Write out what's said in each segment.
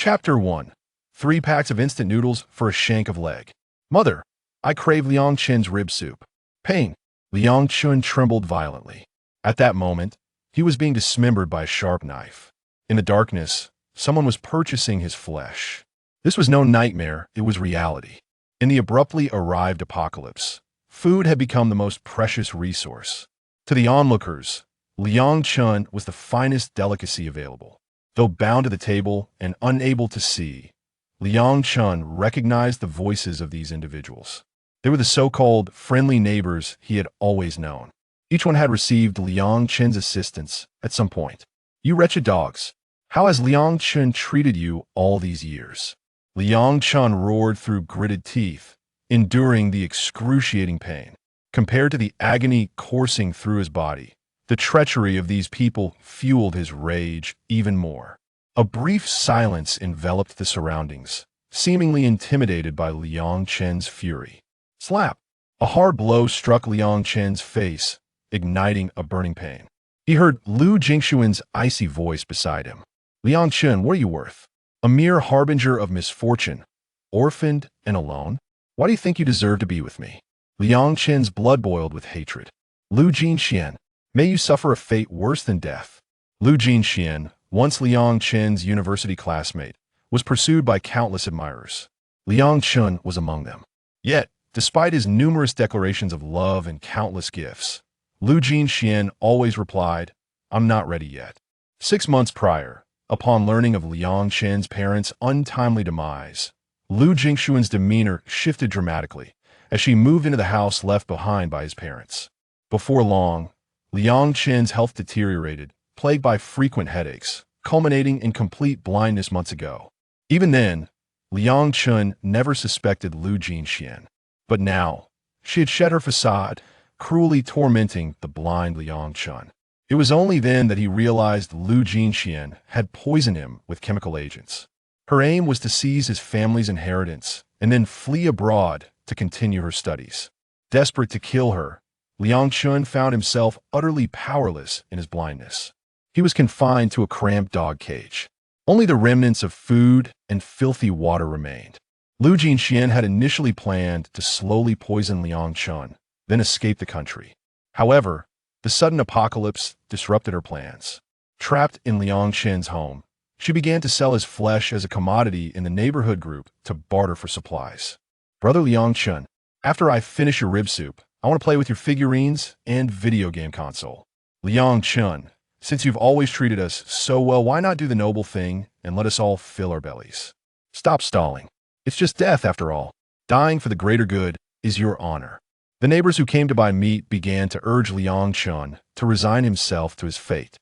Chapter 1. 3 packs of instant noodles for a shank of leg. Mother, I crave Liang Chen's rib soup. Pain. Liang Chun trembled violently. At that moment, he was being dismembered by a sharp knife. In the darkness, someone was purchasing his flesh. This was no nightmare, it was reality. In the abruptly arrived apocalypse, food had become the most precious resource. To the onlookers, Liang Chun was the finest delicacy available. Though bound to the table and unable to see, Liang Chun recognized the voices of these individuals. They were the so-called friendly neighbors he had always known. Each one had received Liang Chen's assistance at some point. You wretched dogs, how has Liang Chun treated you all these years? Liang Chun roared through gritted teeth, enduring the excruciating pain. Compared to the agony coursing through his body, the treachery of these people fueled his rage even more. A brief silence enveloped the surroundings, seemingly intimidated by Liang Chen's fury. Slap! A hard blow struck Liang Chen's face, igniting a burning pain. He heard Lin Jinyun's icy voice beside him. Liang Chen, what are you worth? A mere harbinger of misfortune, orphaned and alone? Why do you think you deserve to be with me? Liang Chen's blood boiled with hatred. Lin Jinyun, may you suffer a fate worse than death. Lin Jinyun, once Liang Chen's university classmate, was pursued by countless admirers. Liang Chun was among them. Yet, despite his numerous declarations of love and countless gifts, Lin Jinyun always replied, I'm not ready yet. 6 months prior, upon learning of Liang Chen's parents' untimely demise, Lin Jinyun's demeanor shifted dramatically as she moved into the house left behind by his parents. Before long, Liang Chen's health deteriorated, plagued by frequent headaches, culminating in complete blindness months ago. Even then, Liang Chun never suspected Lin Jinyun. But now, she had shed her facade, cruelly tormenting the blind Liang Chun. It was only then that he realized Lin Jinyun had poisoned him with chemical agents. Her aim was to seize his family's inheritance and then flee abroad to continue her studies. Desperate to kill her, Liang Chun found himself utterly powerless in his blindness. He was confined to a cramped dog cage. Only the remnants of food and filthy water remained. Lin Jinyun had initially planned to slowly poison Liang Chun, then escape the country. However, the sudden apocalypse disrupted her plans. Trapped in Liang Chen's home, she began to sell his flesh as a commodity in the neighborhood group to barter for supplies. Brother Liang Chun, after I finish your rib soup, I want to play with your figurines and video game console. Liang Chun, since you've always treated us so well, why not do the noble thing and let us all fill our bellies? Stop stalling. It's just death after all. Dying for the greater good is your honor. The neighbors who came to buy meat began to urge Liang Chun to resign himself to his fate.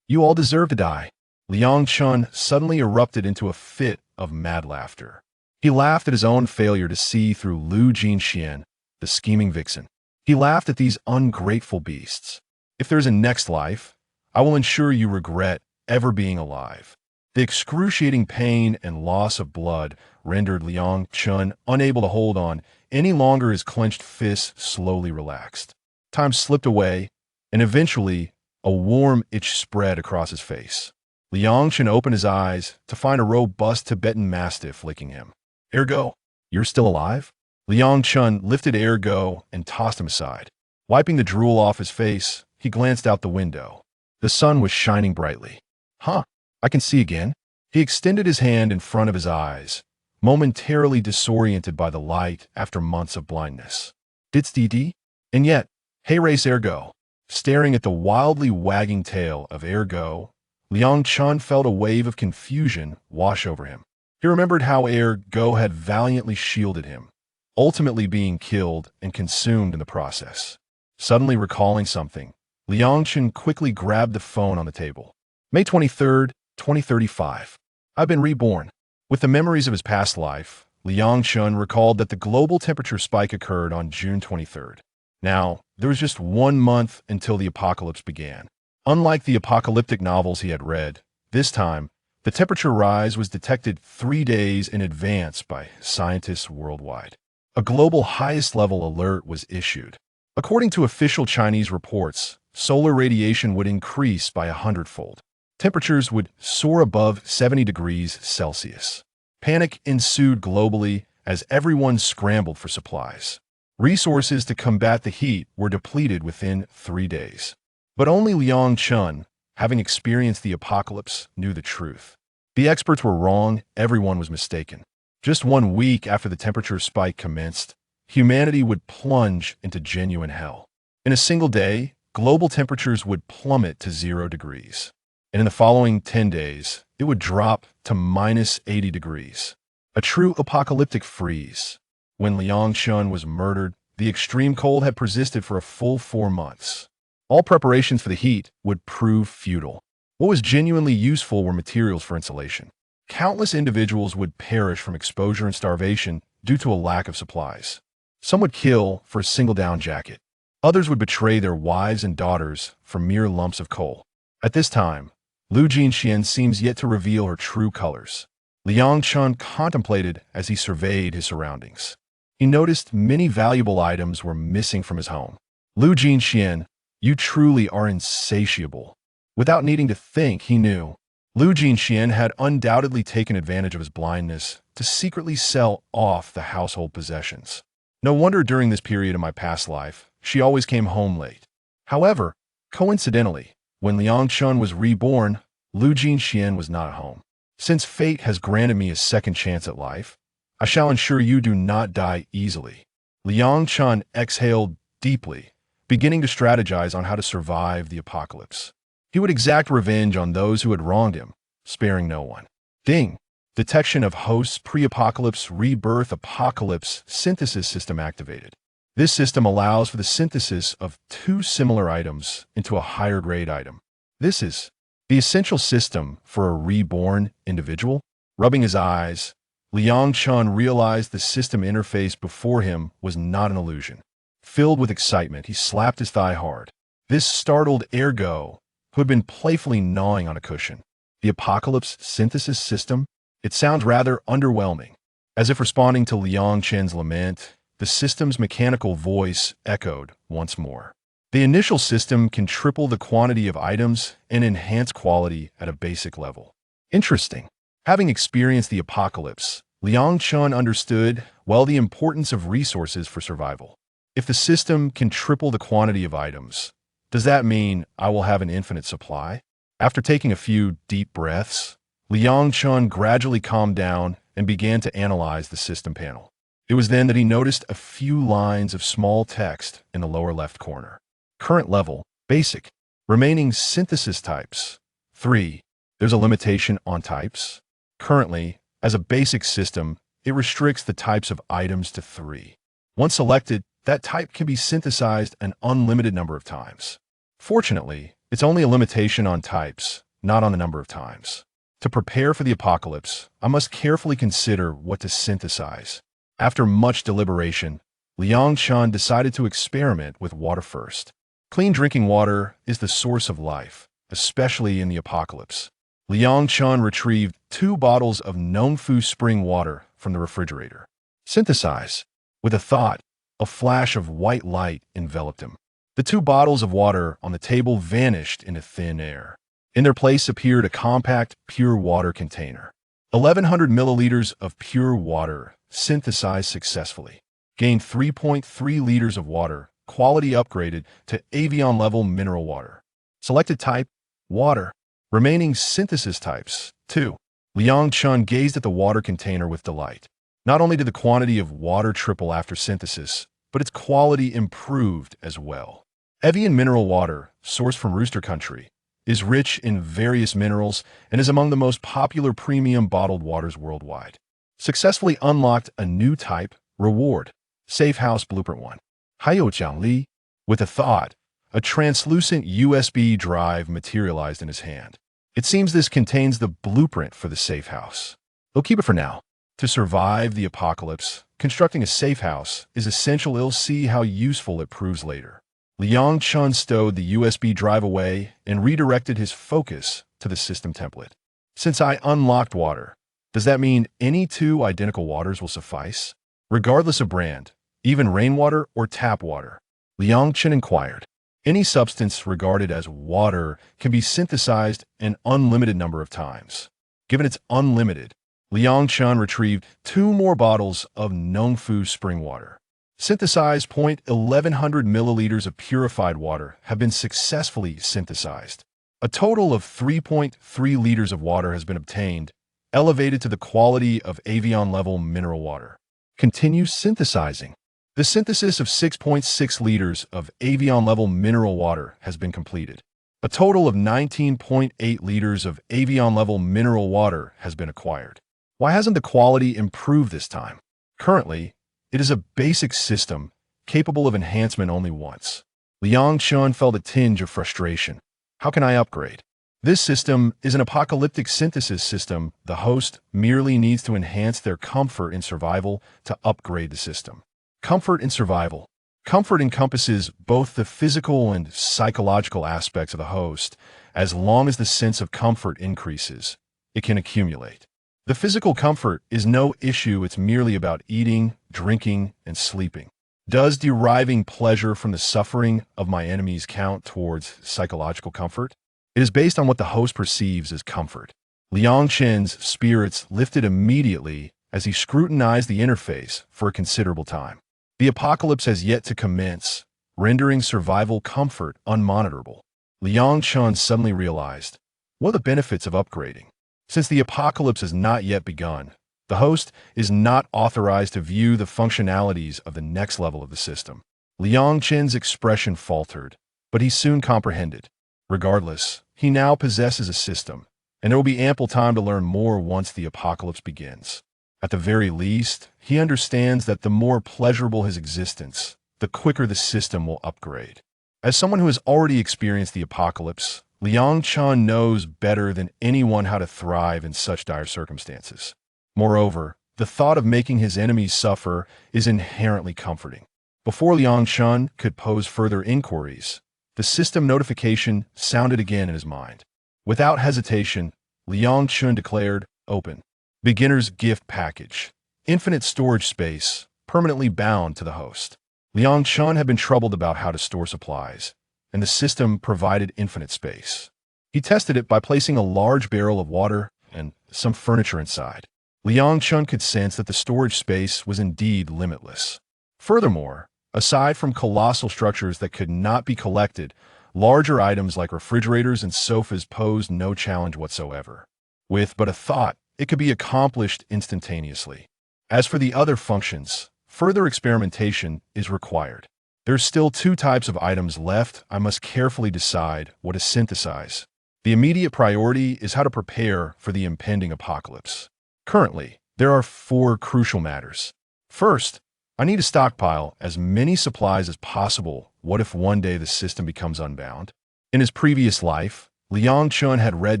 You all deserve to die. Liang Chun suddenly erupted into a fit of mad laughter. He laughed at his own failure to see through Lin Jinyun, the scheming vixen. He laughed at these ungrateful beasts. If there is a next life, I will ensure you regret ever being alive. The excruciating pain and loss of blood rendered Liang Chun unable to hold on any longer. His clenched fists slowly relaxed. Time slipped away, and eventually, a warm itch spread across his face. Liang Chun opened his eyes to find a robust Tibetan mastiff licking him. Ergo, you're still alive? Liang Chun lifted Ergo and tossed him aside. Wiping the drool off his face, he glanced out the window. The sun was shining brightly. I can see again. He extended his hand in front of his eyes, momentarily disoriented by the light after months of blindness. Dits-dee-dee? And yet, hey race Ergo. Staring at the wildly wagging tail of Ergo, Liang Chun felt a wave of confusion wash over him. He remembered how Ergo had valiantly shielded him, ultimately being killed and consumed in the process. Suddenly recalling something, Liang Chun quickly grabbed the phone on the table. May 23rd, 2035. I've been reborn. With the memories of his past life, Liang Chun recalled that the global temperature spike occurred on June 23rd. Now, there was just 1 month until the apocalypse began. Unlike the apocalyptic novels he had read, this time, the temperature rise was detected 3 days in advance by scientists worldwide. A global highest-level alert was issued. According to official Chinese reports, solar radiation would increase by 100-fold. Temperatures would soar above 70 degrees Celsius. Panic ensued globally as everyone scrambled for supplies. Resources to combat the heat were depleted within 3 days. But only Liang Chun, having experienced the apocalypse, knew the truth. The experts were wrong, everyone was mistaken. Just 1 week after the temperature spike commenced, humanity would plunge into genuine hell. In a single day, global temperatures would plummet to 0 degrees. And in the following 10 days, it would drop to minus 80 degrees. A true apocalyptic freeze. When Liang Chun was murdered, the extreme cold had persisted for a full 4 months. All preparations for the heat would prove futile. What was genuinely useful were materials for insulation. Countless individuals would perish from exposure and starvation due to a lack of supplies. Some would kill for a single down jacket. Others would betray their wives and daughters for mere lumps of coal. At this time, Lin Jinyun seems yet to reveal her true colors. Liang Chun contemplated as he surveyed his surroundings. He noticed many valuable items were missing from his home. Lin Jinyun, you truly are insatiable. Without needing to think, he knew. Lin Jinyun had undoubtedly taken advantage of his blindness to secretly sell off the household possessions. No wonder during this period of my past life, she always came home late. However, coincidentally, when Liang Chun was reborn, Lin Jinyun was not at home. Since fate has granted me a second chance at life, I shall ensure you do not die easily. Liang Chun exhaled deeply, beginning to strategize on how to survive the apocalypse. He would exact revenge on those who had wronged him, sparing no one. Ding! Detection of hosts pre-apocalypse rebirth apocalypse synthesis system activated. This system allows for the synthesis of 2 similar items into a higher grade item. This is the essential system for a reborn individual. Rubbing his eyes, Liang Chun realized the system interface before him was not an illusion. Filled with excitement, he slapped his thigh hard. This startled ergo, who had been playfully gnawing on a cushion. The apocalypse synthesis system? It sounds rather underwhelming. As if responding to Liang Chun's lament, the system's mechanical voice echoed once more. The initial system can triple the quantity of items and enhance quality at a basic level. Interesting. Having experienced the apocalypse, Liang Chun understood well the importance of resources for survival. If the system can triple the quantity of items, does that mean I will have an infinite supply? After taking a few deep breaths, Liang Chun gradually calmed down and began to analyze the system panel. It was then that he noticed a few lines of small text in the lower left corner. Current level, basic. Remaining synthesis types, 3. There's a limitation on types. Currently, as a basic system, it restricts the types of items to 3. Once selected, that type can be synthesized an unlimited number of times. Fortunately, it's only a limitation on types, not on the number of times. To prepare for the apocalypse, I must carefully consider what to synthesize. After much deliberation, Liang Chun decided to experiment with water first. Clean drinking water is the source of life, especially in the apocalypse. Liang Chun retrieved 2 bottles of Nongfu spring water from the refrigerator. Synthesize. With a thought, a flash of white light enveloped him. The 2 bottles of water on the table vanished into thin air. In their place appeared a compact, pure water container. 1,100 milliliters of pure water, synthesized successfully. Gained 3.3 liters of water, quality upgraded to Avion-level mineral water. Selected type, water. Remaining synthesis types, 2. Liang Chun gazed at the water container with delight. Not only did the quantity of water triple after synthesis, but its quality improved as well. Evian mineral water, sourced from Rooster Country, is rich in various minerals and is among the most popular premium bottled waters worldwide. Successfully unlocked a new type, reward, Safe House Blueprint 1. 还有奖励. With a thought, a translucent USB drive materialized in his hand. It seems this contains the blueprint for the safe house. We'll keep it for now. To survive the apocalypse, constructing a safe house is essential. We'll see how useful it proves later. Liang Chun stowed the USB drive away and redirected his focus to the system template. Since I unlocked water, does that mean any 2 identical waters will suffice? Regardless of brand, even rainwater or tap water? Liang Chun inquired. Any substance regarded as water can be synthesized an unlimited number of times. Given it's unlimited, Liang Chun retrieved 2 more bottles of Nongfu spring water. Synthesized 0.1100 milliliters of purified water have been successfully synthesized. A total of 3.3 liters of water has been obtained, elevated to the quality of Avion-level mineral water. Continue synthesizing. The synthesis of 6.6 liters of Avion-level mineral water has been completed. A total of 19.8 liters of Avion-level mineral water has been acquired. Why hasn't the quality improved this time? Currently, it is a basic system capable of enhancement only once. Liang Chun felt a tinge of frustration. How can I upgrade? This system is an apocalyptic synthesis system. The host merely needs to enhance their comfort in survival to upgrade the system. Comfort in survival. Comfort encompasses both the physical and psychological aspects of the host. As long as the sense of comfort increases, it can accumulate. The physical comfort is no issue. It's merely about eating, drinking, and sleeping. Does deriving pleasure from the suffering of my enemies count towards psychological comfort? It is based on what the host perceives as comfort. Liang Chen's spirits lifted immediately as he scrutinized the interface for a considerable time. The apocalypse has yet to commence, rendering survival comfort unmonitorable. Liang Chun suddenly realized, what are the benefits of upgrading? Since the apocalypse has not yet begun, the host is not authorized to view the functionalities of the next level of the system. Liang Chen's expression faltered, but he soon comprehended. Regardless, he now possesses a system, and there will be ample time to learn more once the apocalypse begins. At the very least, he understands that the more pleasurable his existence, the quicker the system will upgrade. As someone who has already experienced the apocalypse, Liang Chun knows better than anyone how to thrive in such dire circumstances. Moreover, the thought of making his enemies suffer is inherently comforting. Before Liang Chun could pose further inquiries, the system notification sounded again in his mind. Without hesitation, Liang Chun declared, "Open. Beginner's gift package. Infinite storage space, permanently bound to the host." Liang Chun had been troubled about how to store supplies, and the system provided infinite space. He tested it by placing a large barrel of water and some furniture inside. Liang Chun could sense that the storage space was indeed limitless. Furthermore, aside from colossal structures that could not be collected, larger items like refrigerators and sofas posed no challenge whatsoever. With but a thought, it could be accomplished instantaneously. As for the other functions, further experimentation is required. There's still 2 types of items left. I must carefully decide what to synthesize. The immediate priority is how to prepare for the impending apocalypse. Currently, there are 4 crucial matters. First, I need to stockpile as many supplies as possible. What if one day the system becomes unbound? In his previous life, Liang Chun had read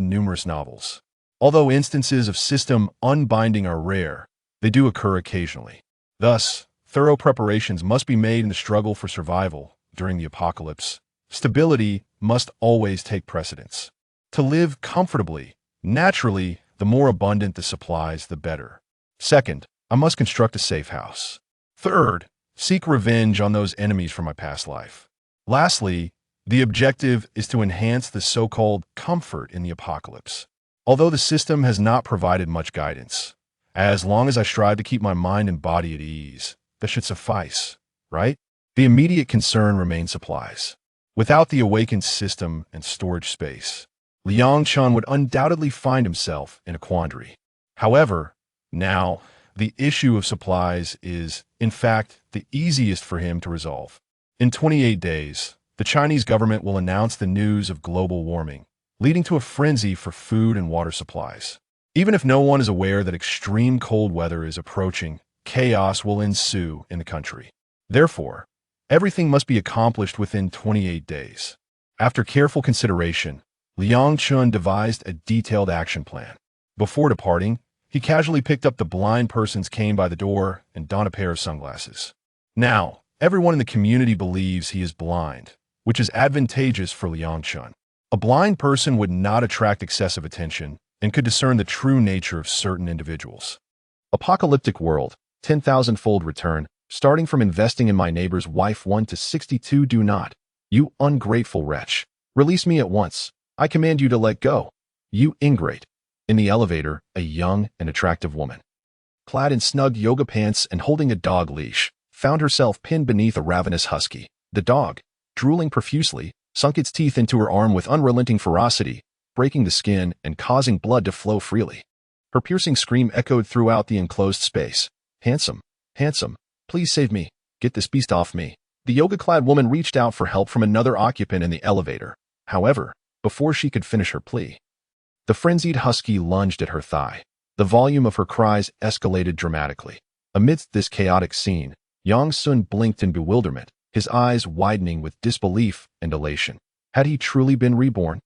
numerous novels. Although instances of system unbinding are rare, they do occur occasionally. Thus, thorough preparations must be made in the struggle for survival during the apocalypse. Stability must always take precedence. To live comfortably, naturally, the more abundant the supplies, the better. Second, I must construct a safe house. Third, seek revenge on those enemies from my past life. Lastly, the objective is to enhance the so-called comfort in the apocalypse. Although the system has not provided much guidance, as long as I strive to keep my mind and body at ease, that should suffice, right? The immediate concern remains supplies. Without the awakened system and storage space, Liang Chun would undoubtedly find himself in a quandary. However, now, the issue of supplies is, in fact, the easiest for him to resolve. In 28 days, the Chinese government will announce the news of global warming, leading to a frenzy for food and water supplies. Even if no one is aware that extreme cold weather is approaching, chaos will ensue in the country. Therefore, everything must be accomplished within 28 days. After careful consideration, Liang Chun devised a detailed action plan. Before departing, he casually picked up the blind person's cane by the door and donned a pair of sunglasses. Now, everyone in the community believes he is blind, which is advantageous for Liang Chun. A blind person would not attract excessive attention and could discern the true nature of certain individuals. Apocalyptic world, 10,000-fold return, starting from investing in my neighbor's wife 1 to 62 do not. "You ungrateful wretch. Release me at once. I command you to let go. You ingrate." In the elevator, a young and attractive woman, clad in snug yoga pants and holding a dog leash, found herself pinned beneath a ravenous husky. The dog, drooling profusely, sunk its teeth into her arm with unrelenting ferocity, breaking the skin and causing blood to flow freely. Her piercing scream echoed throughout the enclosed space. "Handsome, handsome, please save me. Get this beast off me." The yoga-clad woman reached out for help from another occupant in the elevator. However, before she could finish her plea, the frenzied husky lunged at her thigh. The volume of her cries escalated dramatically. Amidst this chaotic scene, Yang Sun blinked in bewilderment, his eyes widening with disbelief and elation. Had he truly been reborn?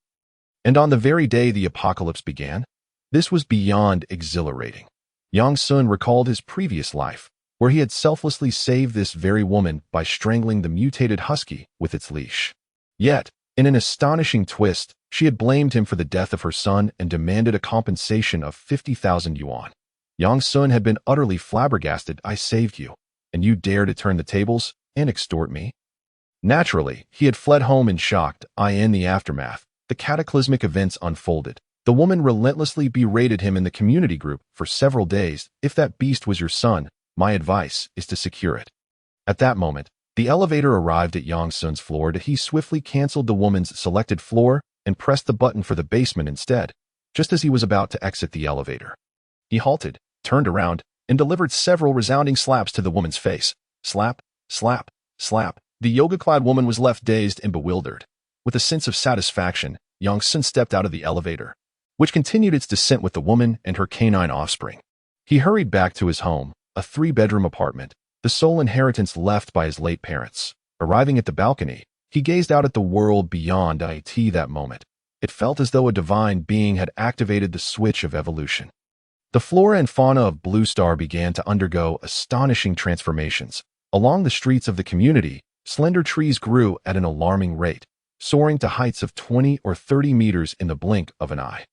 And on the very day the apocalypse began? This was beyond exhilarating. Yang Sun recalled his previous life, where he had selflessly saved this very woman by strangling the mutated husky with its leash. Yet, in an astonishing twist, she had blamed him for the death of her son and demanded a compensation of 50,000 yuan. Yang Sun had been utterly flabbergasted. "I saved you, and you dare to turn the tables and extort me?" Naturally, he had fled home in shock. In the aftermath, the cataclysmic events unfolded. The woman relentlessly berated him in the community group for several days. "If that beast was your son, my advice is to secure it." At that moment, the elevator arrived at Yang Sun's floor. He swiftly canceled the woman's selected floor and pressed the button for the basement instead. Just as he was about to exit the elevator, he halted, turned around, and delivered several resounding slaps to the woman's face. Slap, slap, slap. The yoga-clad woman was left dazed and bewildered. With a sense of satisfaction, Yang Sun stepped out of the elevator, which continued its descent with the woman and her canine offspring. He hurried back to his home, a 3-bedroom apartment, the sole inheritance left by his late parents. Arriving at the balcony, he gazed out at the world beyond it. That moment, it felt as though a divine being had activated the switch of evolution. The flora and fauna of Blue Star began to undergo astonishing transformations. Along the streets of the community, slender trees grew at an alarming rate, soaring to heights of 20 or 30 meters in the blink of an eye.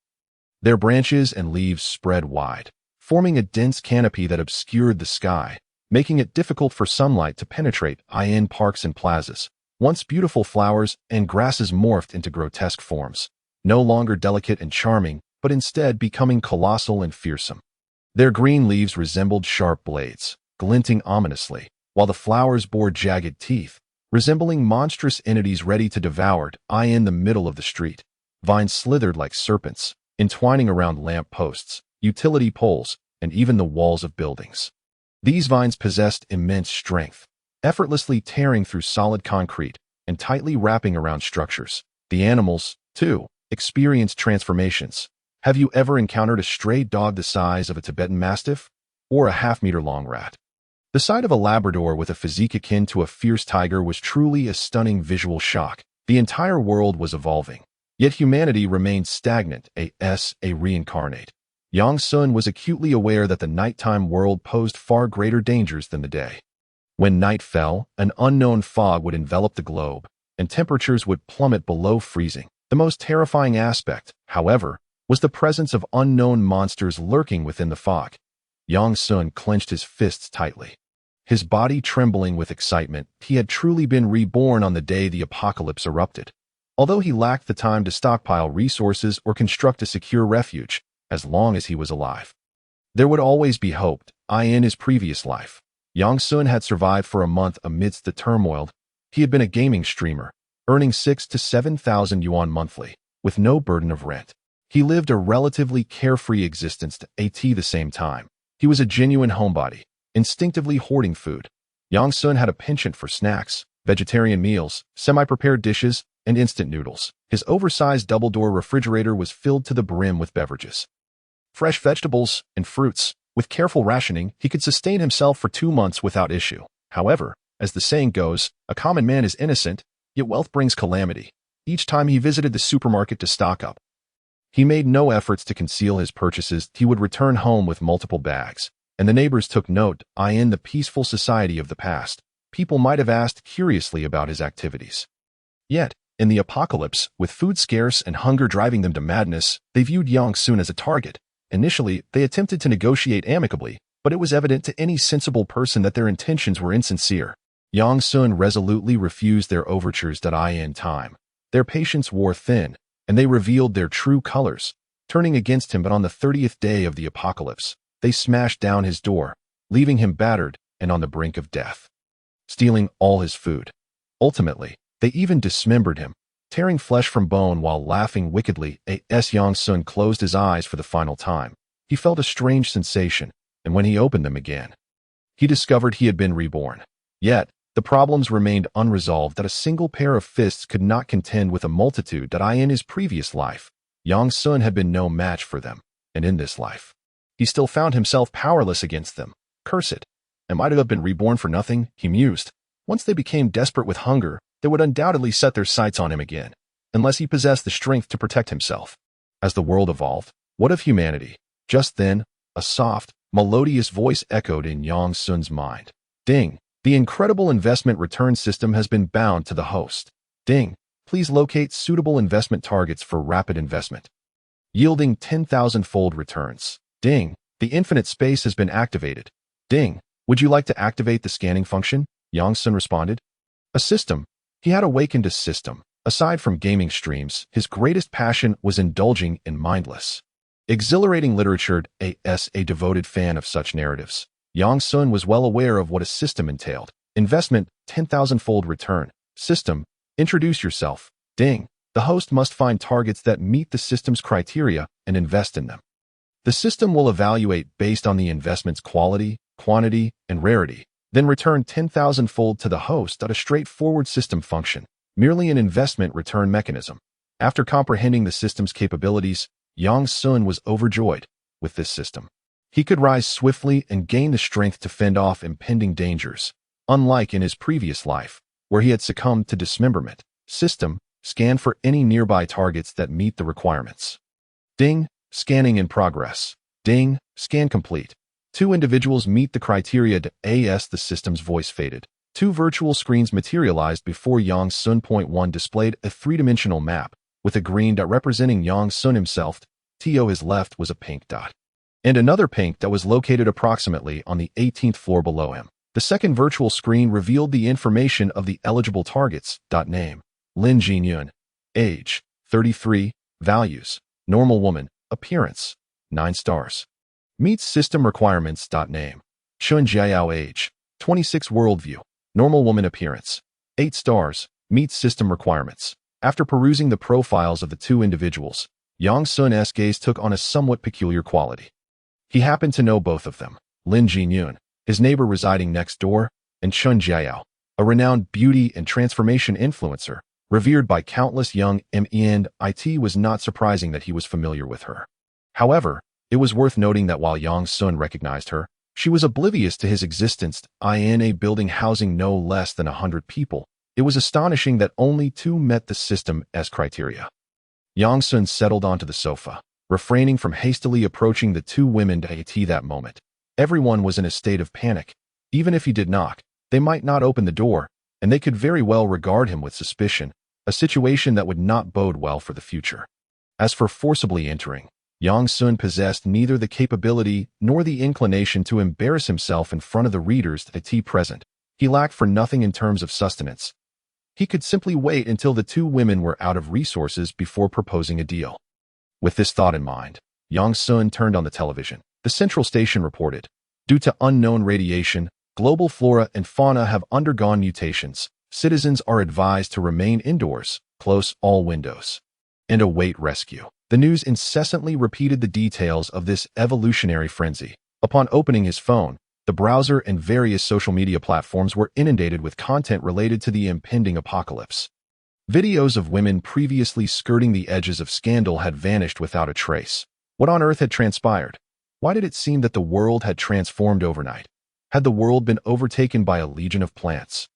Their branches and leaves spread wide, forming a dense canopy that obscured the sky, making it difficult for sunlight to penetrate. In parks and plazas, once beautiful flowers and grasses morphed into grotesque forms, no longer delicate and charming, but instead becoming colossal and fearsome. Their green leaves resembled sharp blades, glinting ominously, while the flowers bore jagged teeth, resembling monstrous entities ready to devour. In the middle of the street, vines slithered like serpents, entwining around lamp posts, utility poles, and even the walls of buildings. These vines possessed immense strength, effortlessly tearing through solid concrete and tightly wrapping around structures. The animals, too, experienced transformations. Have you ever encountered a stray dog the size of a Tibetan Mastiff or a half-meter-long rat? The sight of a Labrador with a physique akin to a fierce tiger was truly a stunning visual shock. The entire world was evolving, yet humanity remained stagnant, a reincarnate. Yang Sun was acutely aware that the nighttime world posed far greater dangers than the day. When night fell, an unknown fog would envelop the globe, and temperatures would plummet below freezing. The most terrifying aspect, however, was the presence of unknown monsters lurking within the fog. Yang Sun clenched his fists tightly, his body trembling with excitement. He had truly been reborn on the day the apocalypse erupted. Although he lacked the time to stockpile resources or construct a secure refuge, as long as he was alive, there would always be hope. In his previous life, Yang Sun had survived for a month amidst the turmoil. He had been a gaming streamer, earning 6,000 to 7,000 yuan monthly, with no burden of rent. He lived a relatively carefree existence. At the same time, he was a genuine homebody, instinctively hoarding food. Yang Sun had a penchant for snacks, vegetarian meals, semi-prepared dishes, and instant noodles. His oversized double-door refrigerator was filled to the brim with beverages, fresh vegetables, and fruits. With careful rationing, he could sustain himself for 2 months without issue. However, as the saying goes, a common man is innocent, yet wealth brings calamity. Each time he visited the supermarket to stock up, he made no efforts to conceal his purchases. He would return home with multiple bags, and the neighbors took note. In the peaceful society of the past, people might have asked curiously about his activities. Yet, in the apocalypse, with food scarce and hunger driving them to madness, they viewed Yang Sun as a target. Initially, they attempted to negotiate amicably, but it was evident to any sensible person that their intentions were insincere. Yang Sun resolutely refused their overtures. In time, their patience wore thin, and they revealed their true colors, turning against him. But on the 30th day of the apocalypse, they smashed down his door, leaving him battered and on the brink of death, stealing all his food. Ultimately, they even dismembered him, tearing flesh from bone while laughing wickedly. As Yang Sun closed his eyes for the final time, he felt a strange sensation, and when he opened them again, he discovered he had been reborn. Yet, the problems remained unresolved. That a single pair of fists could not contend with a multitude. In his previous life, Yang Sun had been no match for them, and in this life, he still found himself powerless against them. Cursed. Am I to have been reborn for nothing? He mused. Once they became desperate with hunger, they would undoubtedly set their sights on him again, unless he possessed the strength to protect himself. As the world evolved, what of humanity? Just then, a soft, melodious voice echoed in Yang Sun's mind. Ding! The incredible investment return system has been bound to the host. Ding! Please locate suitable investment targets for rapid investment, yielding 10,000-fold returns. Ding! The infinite space has been activated. Ding! Would you like to activate the scanning function? Yang Sun responded. A system. He had awakened a system. Aside from gaming streams, his greatest passion was indulging in mindless, exhilarating literature. As a devoted fan of such narratives, Yang Sun was well aware of what a system entailed. Investment, 10,000-fold return. System. Introduce yourself. Ding. The host must find targets that meet the system's criteria and invest in them. The system will evaluate based on the investment's quality, quantity, and rarity, then return 10,000-fold to the host. A straightforward system function, merely an investment return mechanism. After comprehending the system's capabilities, Yang Sun was overjoyed. With this system, he could rise swiftly and gain the strength to fend off impending dangers, unlike in his previous life, where he had succumbed to dismemberment. System. Scan for any nearby targets that meet the requirements. Ding. Scanning in progress. Ding. Scan complete. 2 individuals meet the criteria. As the system's voice faded, 2 virtual screens materialized before Yang Sun. Point 1 displayed a 3-dimensional map, with a green dot representing Yang Sun himself. To his left was a pink dot, and another pink dot was located approximately on the 18th floor below him. The second virtual screen revealed the information of the eligible targets. Name: Lin Jinyun. Age: 33. Values: normal woman. Appearance: 9 stars. Meets system requirements. Name: Chun Jiao. Age: 26. Worldview: normal woman. Appearance: 8 stars. Meets system requirements. After perusing the profiles of the 2 individuals, Yang Sun's gaze took on a somewhat peculiar quality. He happened to know both of them: Lin Jinyun, his neighbor residing next door, and Chun Jiao, a renowned beauty and transformation influencer, revered by countless young men. It was not surprising that he was familiar with her. However, it was worth noting that while Yang Sun recognized her, she was oblivious to his existence. In a building housing no less than 100 people, it was astonishing that only 2 met the system as criteria. Yang Sun settled onto the sofa, refraining from hastily approaching the 2 women. At that moment, everyone was in a state of panic. Even if he did knock, they might not open the door, and they could very well regard him with suspicion, a situation that would not bode well for the future. As for forcibly entering, Yang Sun possessed neither the capability nor the inclination to embarrass himself in front of the readers at present. He lacked for nothing in terms of sustenance. He could simply wait until the 2 women were out of resources before proposing a deal. With this thought in mind, Yang Sun turned on the television. The central station reported, due to unknown radiation, global flora and fauna have undergone mutations. Citizens are advised to remain indoors, close all windows, and await rescue. The news incessantly repeated the details of this evolutionary frenzy. Upon opening his phone, the browser and various social media platforms were inundated with content related to the impending apocalypse. Videos of women previously skirting the edges of scandal had vanished without a trace. What on earth had transpired? Why did it seem that the world had transformed overnight? Had the world been overtaken by a legion of plants?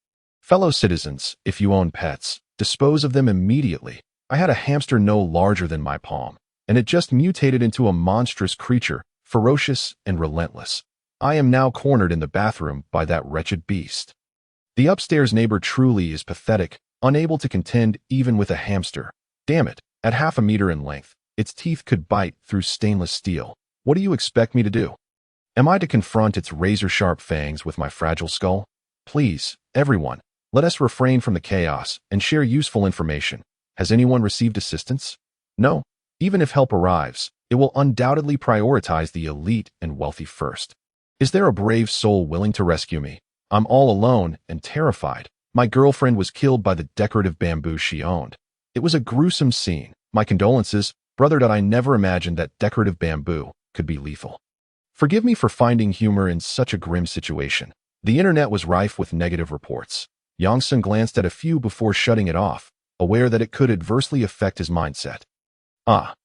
Fellow citizens, if you own pets, dispose of them immediately. I had a hamster no larger than my palm, and it just mutated into a monstrous creature, ferocious and relentless. I am now cornered in the bathroom by that wretched beast. The upstairs neighbor truly is pathetic, unable to contend even with a hamster. Damn it, at 1/2 meter in length, its teeth could bite through stainless steel. What do you expect me to do? Am I to confront its razor-sharp fangs with my fragile skull? Please, everyone, let us refrain from the chaos and share useful information. Has anyone received assistance? No. Even if help arrives, it will undoubtedly prioritize the elite and wealthy first. Is there a brave soul willing to rescue me? I'm all alone and terrified. My girlfriend was killed by the decorative bamboo she owned. It was a gruesome scene. My condolences, brother. I never imagined that decorative bamboo could be lethal. Forgive me for finding humor in such a grim situation. The internet was rife with negative reports. Yang Sun glanced at a few before shutting it off, aware that it could adversely affect his mindset.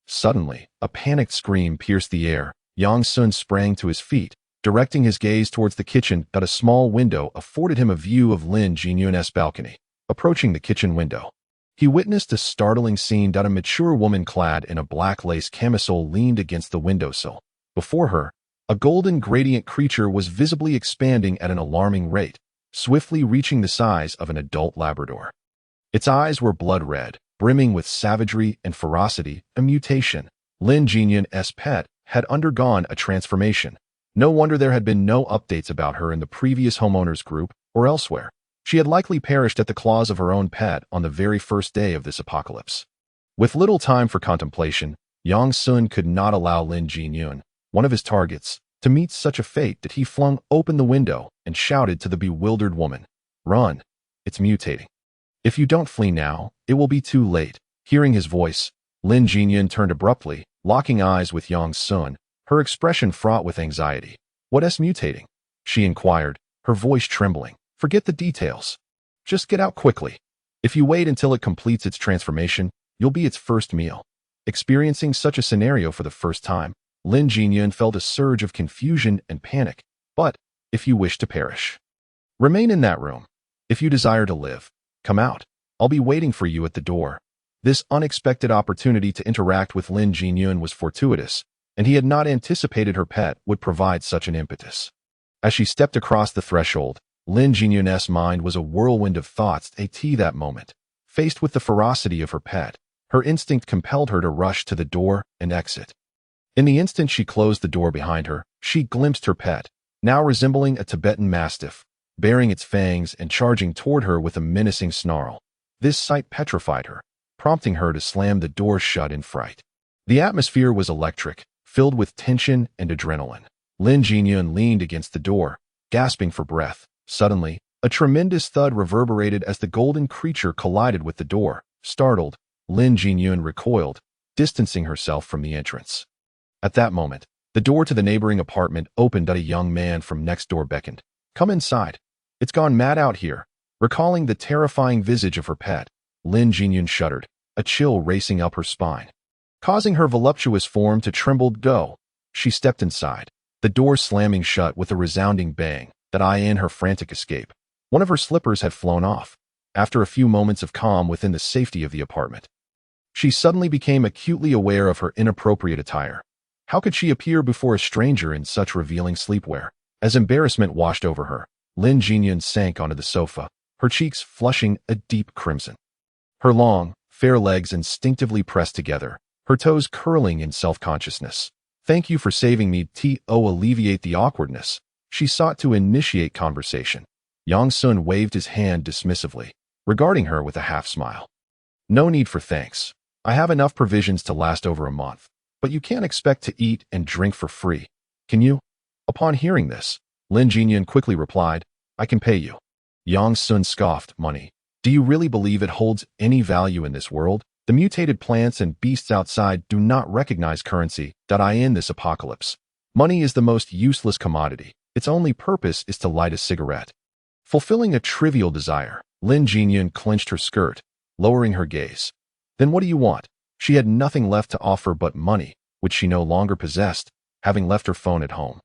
Suddenly, a panicked scream pierced the air. Yang Sun sprang to his feet, directing his gaze towards the kitchen. A small window afforded him a view of Lin Jinyun's balcony. Approaching the kitchen window, he witnessed a startling scene. A mature woman clad in a black lace camisole leaned against the windowsill. Before her, a golden gradient creature was visibly expanding at an alarming rate, swiftly reaching the size of an adult Labrador. Its eyes were blood red, brimming with savagery and ferocity. A mutation. Lin Jinyun's pet had undergone a transformation. No wonder there had been no updates about her in the previous homeowners group or elsewhere. She had likely perished at the claws of her own pet on the very first day of this apocalypse. With little time for contemplation, Yang Sun could not allow Lin Jinyun, one of his targets, to meet such a fate that he flung open the window and shouted to the bewildered woman, "Run! It's mutating. If you don't flee now, it will be too late." Hearing his voice, Lin Jinyun turned abruptly, locking eyes with Yang Sun, her expression fraught with anxiety. "What is mutating?" she inquired, her voice trembling. "Forget the details. Just get out quickly. If you wait until it completes its transformation, you'll be its first meal." Experiencing such a scenario for the first time, Lin Jinyun felt a surge of confusion and panic. "But, if you wish to perish, remain in that room. If you desire to live, come out. I'll be waiting for you at the door." This unexpected opportunity to interact with Lin Jinyun was fortuitous, and he had not anticipated her pet would provide such an impetus. As she stepped across the threshold, Lin Jinyun's mind was a whirlwind of thoughts. That moment, faced with the ferocity of her pet, her instinct compelled her to rush to the door and exit. In the instant she closed the door behind her, she glimpsed her pet, now resembling a Tibetan mastiff, baring its fangs and charging toward her with a menacing snarl. This sight petrified her, prompting her to slam the door shut in fright. The atmosphere was electric, filled with tension and adrenaline. Lin Jinyun leaned against the door, gasping for breath. Suddenly, a tremendous thud reverberated as the golden creature collided with the door. Startled, Lin Jinyun recoiled, distancing herself from the entrance. At that moment, the door to the neighboring apartment opened. A young man from next door beckoned. "Come inside. It's gone mad out here." Recalling the terrifying visage of her pet, Lin Jinyun shuddered, a chill racing up her spine, causing her voluptuous form to tremble. She stepped inside, the door slamming shut with a resounding bang. In her frantic escape, one of her slippers had flown off. After a few moments of calm within the safety of the apartment, she suddenly became acutely aware of her inappropriate attire. How could she appear before a stranger in such revealing sleepwear? As embarrassment washed over her, Lin Jinyun sank onto the sofa, her cheeks flushing a deep crimson. Her long, fair legs instinctively pressed together, her toes curling in self-consciousness. "Thank you for saving me." To alleviate the awkwardness, she sought to initiate conversation. Yang Sun waved his hand dismissively, regarding her with a half-smile. "No need for thanks. I have enough provisions to last over a month, but you can't expect to eat and drink for free, can you?" Upon hearing this, Lin Jinyun quickly replied, "I can pay you." Yang Sun scoffed. "Money? Do you really believe it holds any value in this world? The mutated plants and beasts outside do not recognize currency. In this apocalypse, money is the most useless commodity. Its only purpose is to light a cigarette." Fulfilling a trivial desire, Lin Jinyun clenched her skirt, lowering her gaze. "Then what do you want?" She had nothing left to offer but money, which she no longer possessed, having left her phone at home,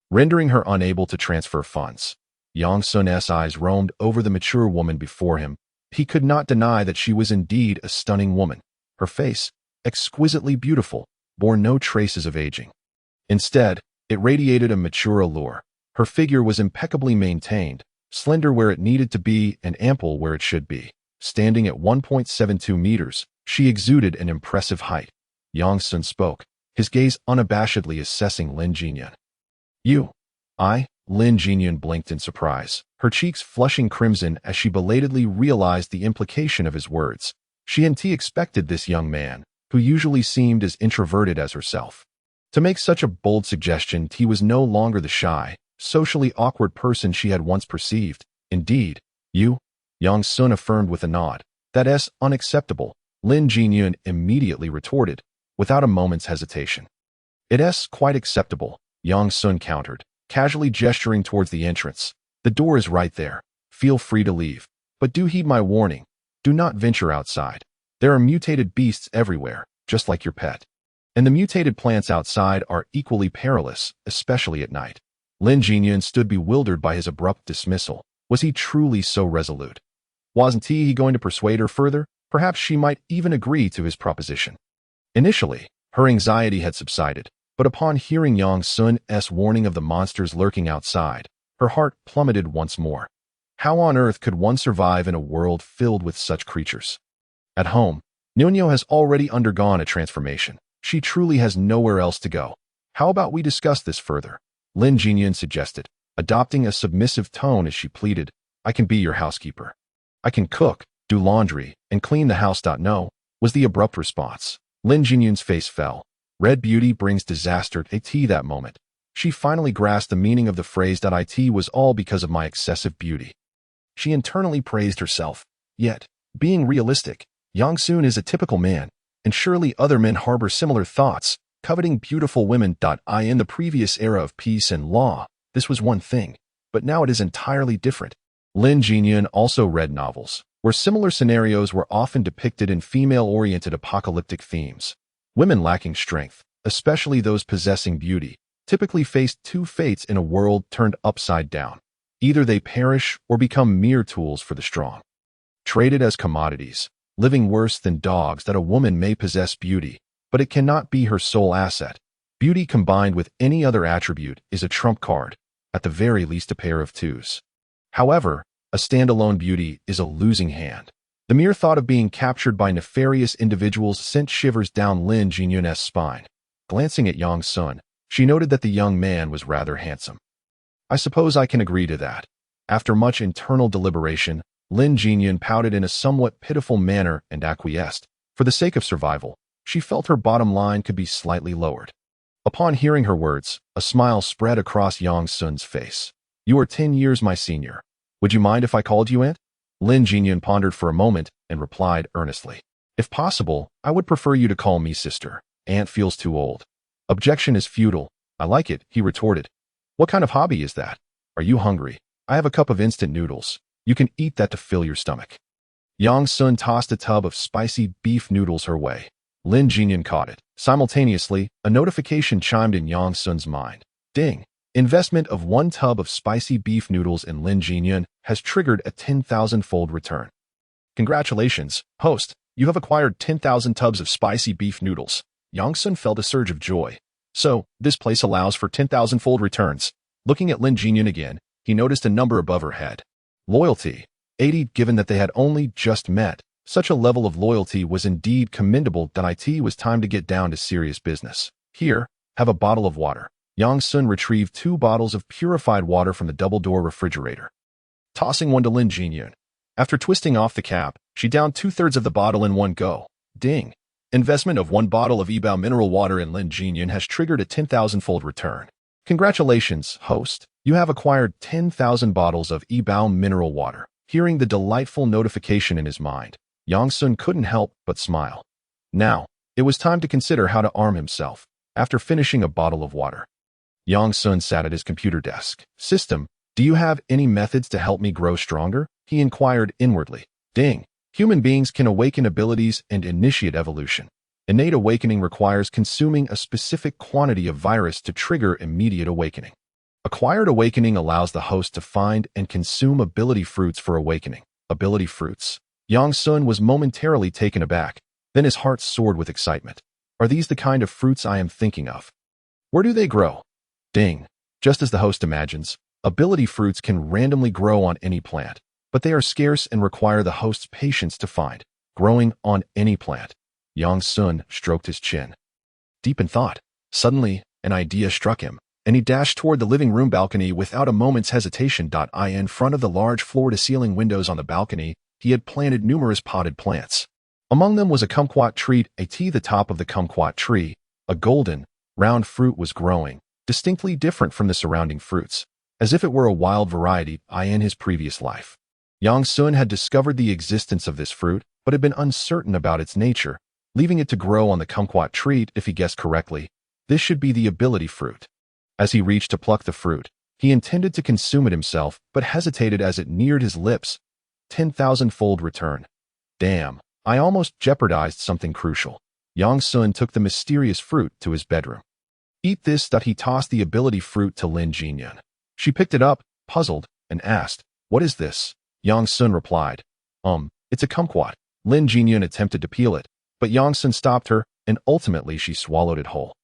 rendering her unable to transfer funds. Yang Sun's eyes roamed over the mature woman before him. He could not deny that she was indeed a stunning woman. Her face, exquisitely beautiful, bore no traces of aging. Instead, it radiated a mature allure. Her figure was impeccably maintained, slender where it needed to be and ample where it should be. Standing at 1.72 meters, she exuded an impressive height. Yang Sun spoke, his gaze unabashedly assessing Lin Jinyun. Lin Jinyun blinked in surprise, her cheeks flushing crimson as she belatedly realized the implication of his words. She and T expected this young man, who usually seemed as introverted as herself, to make such a bold suggestion. T was no longer the shy, socially awkward person she had once perceived. Indeed, you? Yang Sun affirmed with a nod. That's unacceptable, Lin Jinyun immediately retorted, without a moment's hesitation. It's quite acceptable, Yang Sun countered, casually gesturing towards the entrance. The door is right there. Feel free to leave. But do heed my warning. Do not venture outside. There are mutated beasts everywhere, just like your pet. And the mutated plants outside are equally perilous, especially at night. Lin Jinyun stood bewildered by his abrupt dismissal. Was he truly so resolute? Wasn't he going to persuade her further? Perhaps she might even agree to his proposition. Initially, her anxiety had subsided, but upon hearing Yang Sun's warning of the monsters lurking outside, her heart plummeted once more. How on earth could one survive in a world filled with such creatures? At home, Nuno has already undergone a transformation. She truly has nowhere else to go. How about we discuss this further? Lin Jinyun suggested, adopting a submissive tone as she pleaded, I can be your housekeeper. I can cook, do laundry, and clean the house. No, was the abrupt response. Lin Jinyun's face fell. Red beauty brings disaster to that moment. She finally grasped the meaning of the phrase it was all because of my excessive beauty. She internally praised herself. Yet, being realistic, Yang Sun is a typical man, and surely other men harbor similar thoughts, coveting beautiful women. In the previous era of peace and law, this was one thing, but now it is entirely different. Lin Jinyun also read novels, where similar scenarios were often depicted in female-oriented apocalyptic themes. Women lacking strength, especially those possessing beauty, typically face two fates in a world turned upside down. Either they perish or become mere tools for the strong. Traded as commodities, living worse than dogs. That a woman may possess beauty, but it cannot be her sole asset. Beauty combined with any other attribute is a trump card, at the very least a pair of twos. However, a standalone beauty is a losing hand. The mere thought of being captured by nefarious individuals sent shivers down Lin Jinyun's spine. Glancing at Yang Sun, she noted that the young man was rather handsome. I suppose I can agree to that. After much internal deliberation, Lin Jinyun pouted in a somewhat pitiful manner and acquiesced. For the sake of survival, she felt her bottom line could be slightly lowered. Upon hearing her words, a smile spread across Yang Sun's face. You are 10 years my senior. Would you mind if I called you Aunt? Lin Jinyun pondered for a moment and replied earnestly. If possible, I would prefer you to call me sister. Aunt feels too old. Objection is futile. I like it, he retorted. What kind of hobby is that? Are you hungry? I have a cup of instant noodles. You can eat that to fill your stomach. Yang Sun tossed a tub of spicy beef noodles her way. Lin Jinyun caught it. Simultaneously, a notification chimed in Yang Sun's mind. Ding! Investment of 1 tub of spicy beef noodles in Lin Jinyun has triggered a 10,000-fold return. Congratulations, host. You have acquired 10,000 tubs of spicy beef noodles. Yang Sun felt a surge of joy. So, this place allows for 10,000-fold returns. Looking at Lin Jinyun again, he noticed a number above her head. Loyalty. 80. Given that they had only just met, such a level of loyalty was indeed commendable. It was time to get down to serious business. Here, have a bottle of water. Yang Sun retrieved 2 bottles of purified water from the double-door refrigerator, tossing one to Lin Jinyun. After twisting off the cap, she downed 2/3 of the bottle in one go. Ding! Investment of 1 bottle of Ebao mineral water in Lin Jinyun has triggered a 10,000-fold return. Congratulations, host. You have acquired 10,000 bottles of Ebao mineral water. Hearing the delightful notification in his mind, Yang Sun couldn't help but smile. Now, it was time to consider how to arm himself. After finishing a bottle of water, Yang Sun sat at his computer desk. System, do you have any methods to help me grow stronger? He inquired inwardly. Ding! Human beings can awaken abilities and initiate evolution. Innate awakening requires consuming a specific quantity of virus to trigger immediate awakening. Acquired awakening allows the host to find and consume ability fruits for awakening. Ability fruits. Yang Sun was momentarily taken aback, then his heart soared with excitement. Are these the kind of fruits I am thinking of? Where do they grow? Ding! Just as the host imagines, ability fruits can randomly grow on any plant, but they are scarce and require the host's patience to find. Growing on any plant. Yang Sun stroked his chin. Deep in thought, suddenly, an idea struck him. and he dashed toward the living room balcony without a moment's hesitation. In front of the large floor-to-ceiling windows on the balcony, he had planted numerous potted plants. Among them was a kumquat tree. At the top of the kumquat tree, a golden, round fruit was growing, distinctly different from the surrounding fruits, as if it were a wild variety in his previous life. Yang Sun had discovered the existence of this fruit, but had been uncertain about its nature, leaving it to grow on the kumquat tree. If he guessed correctly, this should be the ability fruit. As he reached to pluck the fruit, he intended to consume it himself, but hesitated as it neared his lips. 10,000-fold return. Damn, I almost jeopardized something crucial. Yang Sun took the mysterious fruit to his bedroom. Eat this. He tossed the ability fruit to Lin Jinyun. She picked it up, puzzled, and asked, "What is this?" Yang Sun replied, It's a kumquat." Lin Jinyun attempted to peel it, but Yang Sun stopped her, and ultimately she swallowed it whole.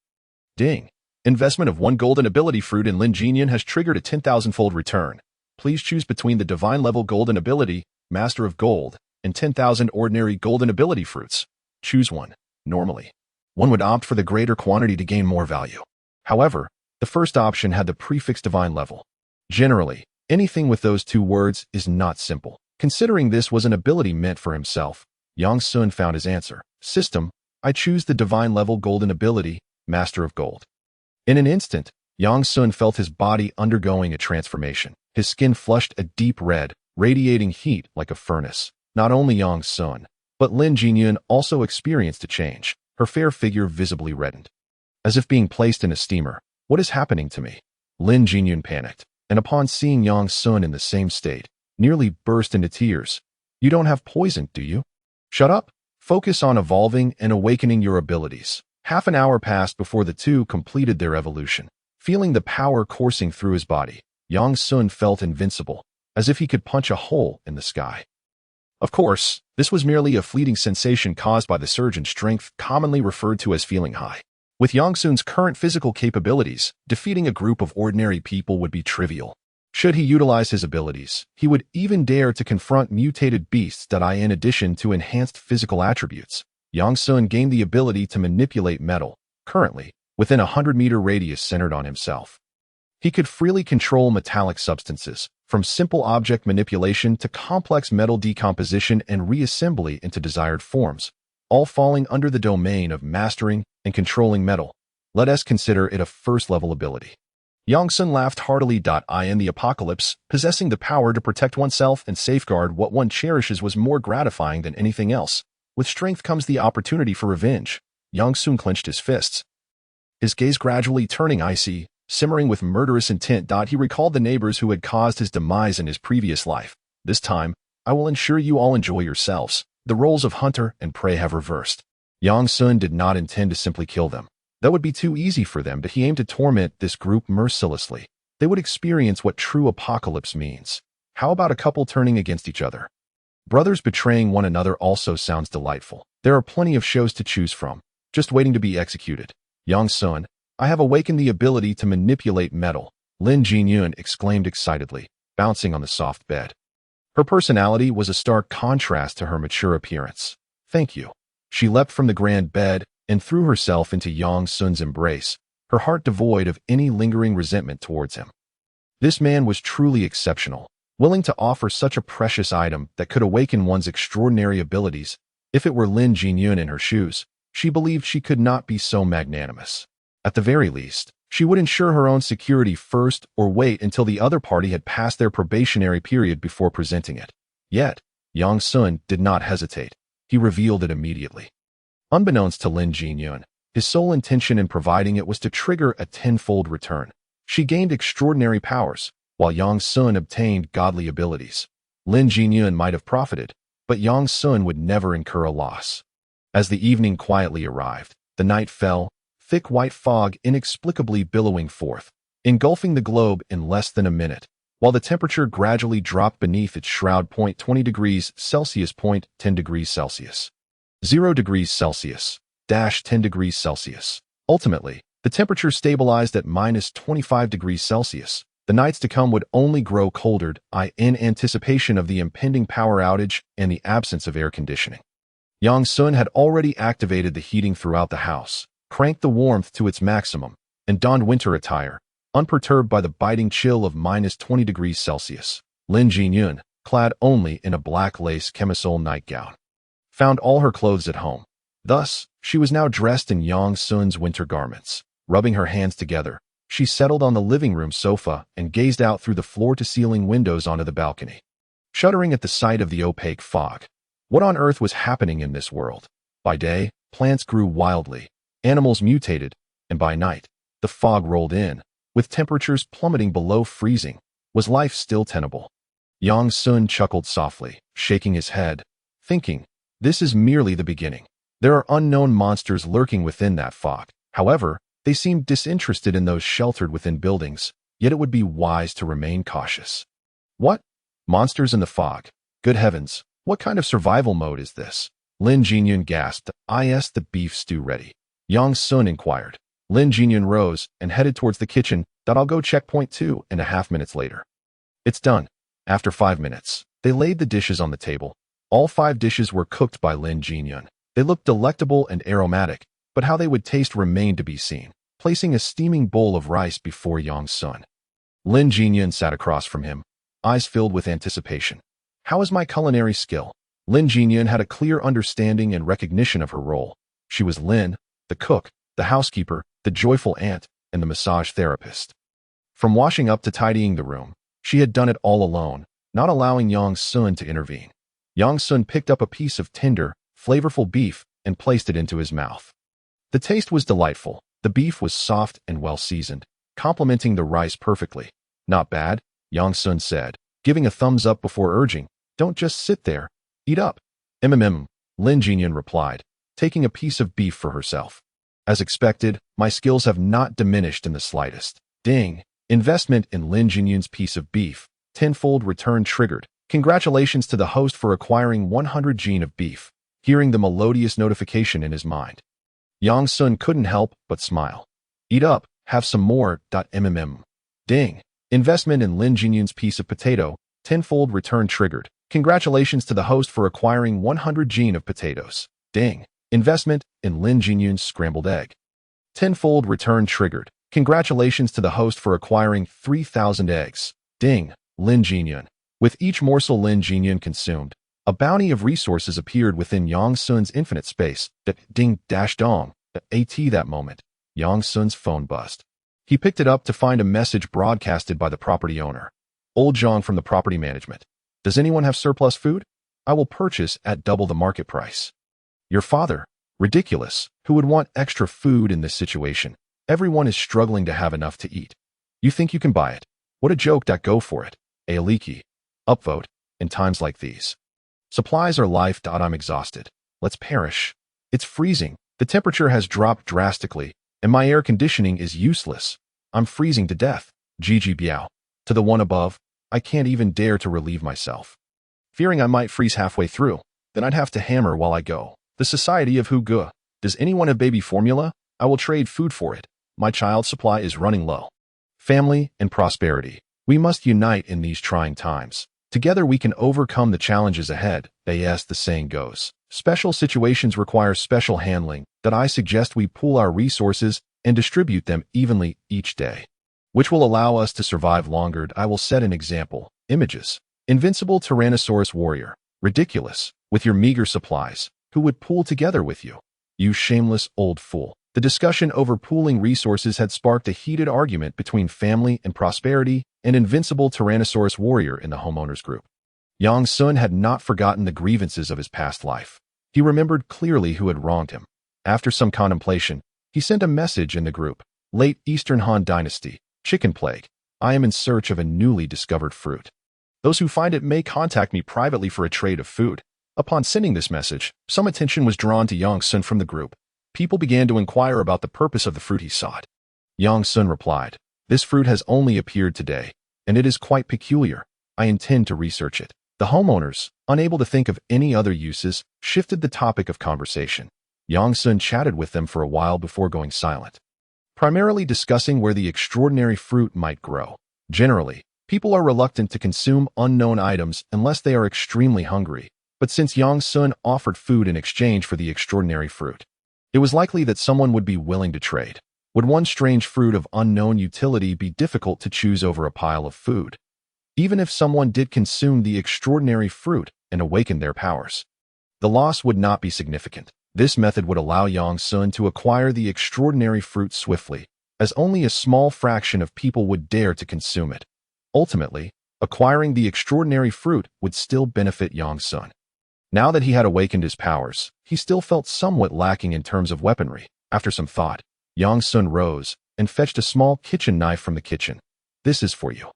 Ding! Investment of 1 golden ability fruit in Lin Jinyun has triggered a 10,000-fold return. Please choose between the divine level golden ability, Master of Gold, and 10,000 ordinary golden ability fruits. Choose one. Normally, one would opt for the greater quantity to gain more value. However, the first option had the prefix divine level. Generally, anything with those 2 words is not simple. Considering this was an ability meant for himself, Yang Sun found his answer. System, I choose the divine level golden ability, Master of Gold. In an instant, Yang Sun felt his body undergoing a transformation. His skin flushed a deep red, radiating heat like a furnace. Not only Yang Sun, but Lin Jinyun also experienced a change. Her fair figure visibly reddened. As if being placed in a steamer. What is happening to me? Lin Jinyun panicked, and upon seeing Yang Sun in the same state, nearly burst into tears. You don't have poison, do you? Shut up. Focus on evolving and awakening your abilities. Half an hour passed before the two completed their evolution. Feeling the power coursing through his body, Yang Sun felt invincible, as if he could punch a hole in the sky. Of course, this was merely a fleeting sensation caused by the surge in strength commonly referred to as feeling high. With Yang Sun's current physical capabilities, defeating a group of ordinary people would be trivial. Should he utilize his abilities, he would even dare to confront mutated beasts that in addition to enhanced physical attributes, Yang Sun gained the ability to manipulate metal, currently, within a 100-meter radius centered on himself. He could freely control metallic substances, from simple object manipulation to complex metal decomposition and reassembly into desired forms, all falling under the domain of mastering and controlling metal. Let us consider it a first-level ability. Yang Sun laughed heartily. In the apocalypse, possessing the power to protect oneself and safeguard what one cherishes was more gratifying than anything else. With strength comes the opportunity for revenge. Yang Sun clenched his fists, his gaze gradually turning icy, simmering with murderous intent. He recalled the neighbors who had caused his demise in his previous life. This time, I will ensure you all enjoy yourselves. The roles of hunter and prey have reversed. Yang Sun did not intend to simply kill them. That would be too easy for them, but he aimed to torment this group mercilessly. They would experience what true apocalypse means. How about a couple turning against each other? Brothers betraying one another also sounds delightful. There are plenty of shows to choose from, just waiting to be executed. Yang Sun, I have awakened the ability to manipulate metal, Lin Jinyun exclaimed excitedly, bouncing on the soft bed. Her personality was a stark contrast to her mature appearance. Thank you. She leapt from the grand bed and threw herself into Yang Sun's embrace, her heart devoid of any lingering resentment towards him. This man was truly exceptional, willing to offer such a precious item that could awaken one's extraordinary abilities. If it were Lin Jinyun in her shoes, she believed she could not be so magnanimous. At the very least, she would ensure her own security first or wait until the other party had passed their probationary period before presenting it. Yet, Yang Sun did not hesitate. He revealed it immediately. Unbeknownst to Lin Jinyun, his sole intention in providing it was to trigger a tenfold return. She gained extraordinary powers, while Yang Sun obtained godly abilities. Lin Jinyun might have profited, but Yang Sun would never incur a loss. As the evening quietly arrived, the night fell, thick white fog inexplicably billowing forth, engulfing the globe in less than a minute, while the temperature gradually dropped beneath its shroud. 20 degrees Celsius, 10 degrees Celsius. 0 degrees Celsius, -10 degrees Celsius. Ultimately, the temperature stabilized at -25 degrees Celsius. The nights to come would only grow colder, in anticipation of the impending power outage and the absence of air conditioning. Yang Sun had already activated the heating throughout the house, cranked the warmth to its maximum, and donned winter attire, unperturbed by the biting chill of -20 degrees Celsius. Lin Jinyun, clad only in a black lace camisole nightgown, found all her clothes at home. Thus, she was now dressed in Yang Sun's winter garments. Rubbing her hands together, she settled on the living room sofa and gazed out through the floor-to-ceiling windows onto the balcony, shuddering at the sight of the opaque fog. What on earth was happening in this world? By day, plants grew wildly, animals mutated, and by night, the fog rolled in, with temperatures plummeting below freezing. Was life still tenable? Yang Sun chuckled softly, shaking his head, thinking, this is merely the beginning. There are unknown monsters lurking within that fog. However, they seemed disinterested in those sheltered within buildings, yet it would be wise to remain cautious. What? Monsters in the fog? Good heavens, what kind of survival mode is this? Lin Jinyun gasped. Is the beef stew ready? Yang Sun inquired. Lin Jinyun rose and headed towards the kitchen. I'll go check. 2.5 minutes later. It's done. After 5 minutes, they laid the dishes on the table. All 5 dishes were cooked by Lin Jinyun. They looked delectable and aromatic, but how they would taste remained to be seen. Placing a steaming bowl of rice before Yang Sun, Lin Jinyun sat across from him, eyes filled with anticipation. How is my culinary skill? Lin Jinyun had a clear understanding and recognition of her role. She was Lin, the cook, the housekeeper, the joyful aunt, and the massage therapist. From washing up to tidying the room, she had done it all alone, not allowing Yang Sun to intervene. Yang Sun picked up a piece of tender, flavorful beef and placed it into his mouth. The taste was delightful. The beef was soft and well-seasoned, complementing the rice perfectly. Not bad, Yang Sun said, giving a thumbs up before urging, don't just sit there. Eat up. Lin Jinyun replied, taking a piece of beef for herself. As expected, my skills have not diminished in the slightest. Ding. Investment in Lin Jinyun's piece of beef. Tenfold return triggered. Congratulations to the host for acquiring 100 gene of beef. Hearing the melodious notification in his mind, Yang Sun couldn't help but smile. Eat up, have some more. Ding. Investment in Lin Jinyun's piece of potato. Tenfold return triggered. Congratulations to the host for acquiring 100 gene of potatoes. Ding. Investment in Lin Jinyun's scrambled egg. Tenfold return triggered. Congratulations to the host for acquiring 3,000 eggs. Ding. Lin Jinyun. With each morsel Lin Jinyun consumed, a bounty of resources appeared within Yang Sun's infinite space. Ding-dong. At that moment, Yang Sun's phone buzzed. He picked it up to find a message broadcasted by the property owner. Old Zhang from the property management. Does anyone have surplus food? I will purchase at double the market price. Your father? Ridiculous. Who would want extra food in this situation? Everyone is struggling to have enough to eat. You think you can buy it? What a joke. Go for it. A leaky. Upvote. In times like these, supplies are life. I'm exhausted. Let's perish. It's freezing. The temperature has dropped drastically, and my air conditioning is useless. I'm freezing to death. GG Biao. To the one above, I can't even dare to relieve myself. Fearing I might freeze halfway through, then I'd have to hammer while I go. The Society of Hu-Ge. Does anyone have baby formula? I will trade food for it. My child supply is running low. Family and prosperity. We must unite in these trying times. Together we can overcome the challenges ahead. As the saying goes, special situations require special handling. I suggest we pool our resources and distribute them evenly each day, which will allow us to survive longer. I will set an example. Images. Invincible Tyrannosaurus warrior. Ridiculous. With your meager supplies, who would pool together with you? You shameless old fool. The discussion over pooling resources had sparked a heated argument between family and prosperity and invincible Tyrannosaurus warrior in the homeowners group. Yang Sun had not forgotten the grievances of his past life. He remembered clearly who had wronged him. After some contemplation, he sent a message in the group. Late Eastern Han Dynasty, chicken plague. I am in search of a newly discovered fruit. Those who find it may contact me privately for a trade of food. Upon sending this message, some attention was drawn to Yang Sun from the group. People began to inquire about the purpose of the fruit he sought. Yang Sun replied, this fruit has only appeared today, and it is quite peculiar. I intend to research it. The homeowners, unable to think of any other uses, shifted the topic of conversation. Yang Sun chatted with them for a while before going silent, primarily discussing where the extraordinary fruit might grow. Generally, people are reluctant to consume unknown items unless they are extremely hungry, but since Yang Sun offered food in exchange for the extraordinary fruit, it was likely that someone would be willing to trade. Would one strange fruit of unknown utility be difficult to choose over a pile of food? Even if someone did consume the extraordinary fruit and awaken their powers, the loss would not be significant. This method would allow Yang Sun to acquire the extraordinary fruit swiftly, as only a small fraction of people would dare to consume it. Ultimately, acquiring the extraordinary fruit would still benefit Yang Sun. Now that he had awakened his powers, he still felt somewhat lacking in terms of weaponry. After some thought, Yang Sun rose and fetched a small kitchen knife from the kitchen. "This is for you."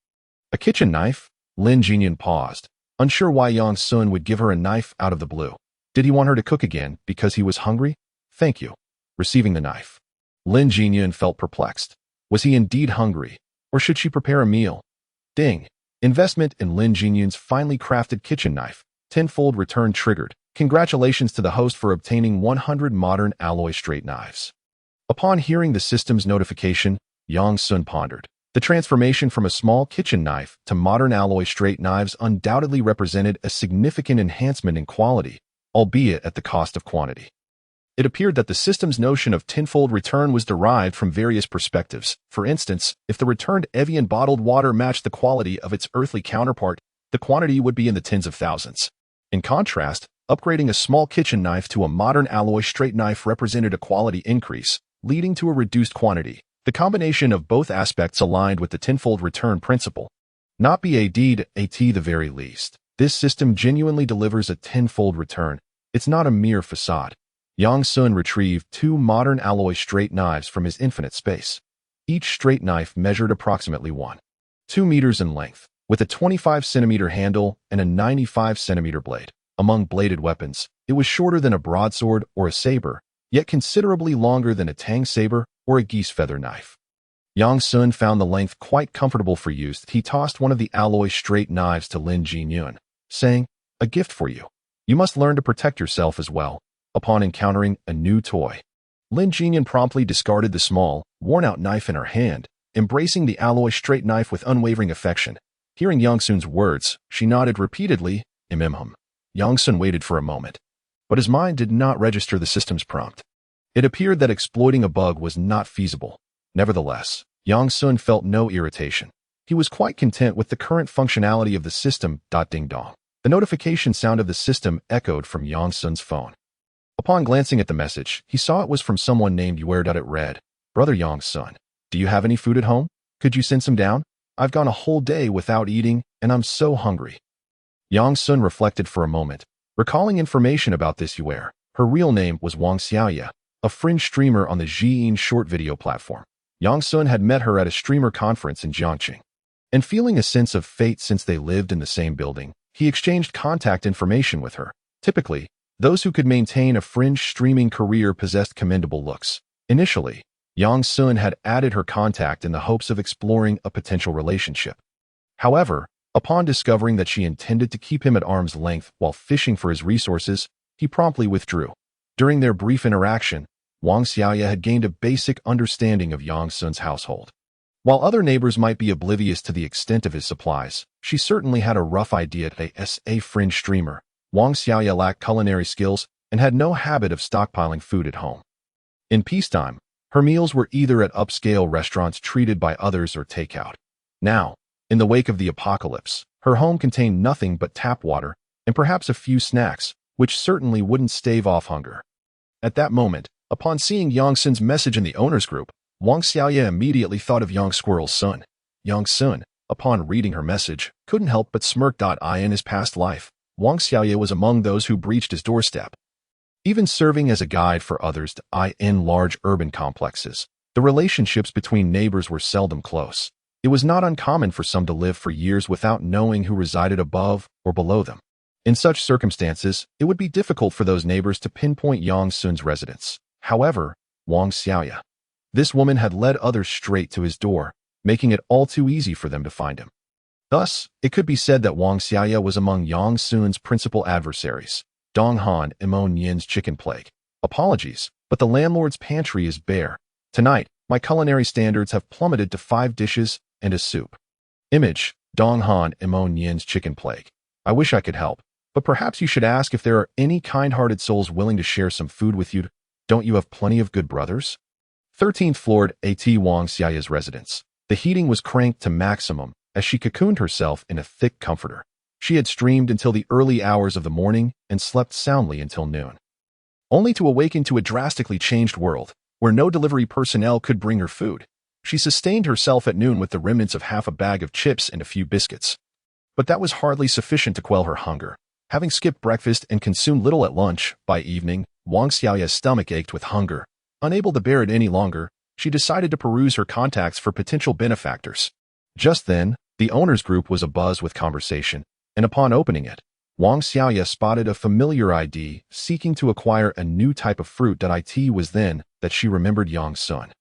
"A kitchen knife?" Lin Jinyun paused, unsure why Yang Sun would give her a knife out of the blue. Did he want her to cook again because he was hungry? "Thank you." Receiving the knife, Lin Jinyun felt perplexed. Was he indeed hungry, or should she prepare a meal? Ding! Investment in Lin Jinyun's finely crafted kitchen knife. Tenfold return triggered. Congratulations to the host for obtaining 100 modern alloy straight knives. Upon hearing the system's notification, Yang Sun pondered. The transformation from a small kitchen knife to modern alloy straight knives undoubtedly represented a significant enhancement in quality, albeit at the cost of quantity. It appeared that the system's notion of tenfold return was derived from various perspectives. For instance, if the returned Evian bottled water matched the quality of its earthly counterpart, the quantity would be in the tens of thousands. In contrast, upgrading a small kitchen knife to a modern alloy straight knife represented a quality increase, leading to a reduced quantity. The combination of both aspects aligned with the tenfold return principle. Not BAD at the very least. This system genuinely delivers a tenfold return. It's not a mere facade. Yang Sun retrieved 2 modern alloy straight knives from his infinite space. Each straight knife measured approximately 1.2 meters in length, with a 25-centimeter handle and a 95-centimeter blade. Among bladed weapons, it was shorter than a broadsword or a saber, yet considerably longer than a tang saber or a geese feather knife. Yang Sun found the length quite comfortable for use. He tossed one of the alloy straight knives to Lin Jinyun, saying, "A gift for you. You must learn to protect yourself as well." Upon encountering a new toy, Lin Jinyun promptly discarded the small, worn-out knife in her hand, embracing the alloy straight knife with unwavering affection. Hearing Yang Sun's words, she nodded repeatedly, "Imimhum." Yang Sun waited for a moment, but his mind did not register the system's prompt. It appeared that exploiting a bug was not feasible. Nevertheless, Yang Sun felt no irritation. He was quite content with the current functionality of the system. Ding dong. The notification sound of the system echoed from Yang Sun's phone. Upon glancing at the message, he saw it was from someone named Yuer. It read, "Brother Yang Sun, do you have any food at home? Could you send some down? I've gone a whole day without eating, and I'm so hungry." Yang Sun reflected for a moment, recalling information about this Yuer. Her real name was Wang Xiaoya, a fringe streamer on the Zhiyin short video platform. Yang Sun had met her at a streamer conference in Jiangqing. And feeling a sense of fate since they lived in the same building, he exchanged contact information with her. Typically, those who could maintain a fringe streaming career possessed commendable looks. Initially, Yang Sun had added her contact in the hopes of exploring a potential relationship. However, upon discovering that she intended to keep him at arm's length while fishing for his resources, he promptly withdrew. During their brief interaction, Wang Xiaoya had gained a basic understanding of Yang Sun's household. While other neighbors might be oblivious to the extent of his supplies, she certainly had a rough idea. As a fringe streamer, Wang Xiaoya lacked culinary skills and had no habit of stockpiling food at home. In peacetime, her meals were either at upscale restaurants treated by others or takeout. Now, in the wake of the apocalypse, her home contained nothing but tap water and perhaps a few snacks, which certainly wouldn't stave off hunger. At that moment, upon seeing Yang Sun's message in the owner's group, Wang Xiaoya immediately thought of Yang Squirrel's son. Yang Sun, upon reading her message, couldn't help but smirk. In his past life, Wang Xiaoya was among those who breached his doorstep. Even serving as a guide for others in large urban complexes, the relationships between neighbors were seldom close. It was not uncommon for some to live for years without knowing who resided above or below them. In such circumstances, it would be difficult for those neighbors to pinpoint Yang Sun's residence. However, Wang Xiaoya, this woman had led others straight to his door, making it all too easy for them to find him. Thus, it could be said that Wang Xiaoya was among Yang Sun's principal adversaries. Dong Han Imo Nian's chicken plague. Apologies, but the landlord's pantry is bare. Tonight, my culinary standards have plummeted to 5 dishes and a soup. Image, Dong Han Imo Nian's chicken plague. I wish I could help, but perhaps you should ask if there are any kind-hearted souls willing to share some food with you. Don't you have plenty of good brothers? 13th floor at Wang Xiaoya's residence. The heating was cranked to maximum as she cocooned herself in a thick comforter. She had streamed until the early hours of the morning and slept soundly until noon, only to awaken to a drastically changed world where no delivery personnel could bring her food. She sustained herself at noon with the remnants of half a bag of chips and a few biscuits. But that was hardly sufficient to quell her hunger. Having skipped breakfast and consumed little at lunch, by evening, Wang Xiaoya's stomach ached with hunger. Unable to bear it any longer, she decided to peruse her contacts for potential benefactors. Just then, the owner's group was abuzz with conversation, and upon opening it, Wang Xiaoya spotted a familiar ID seeking to acquire a new type of fruit. It was then that she remembered Yang Sun,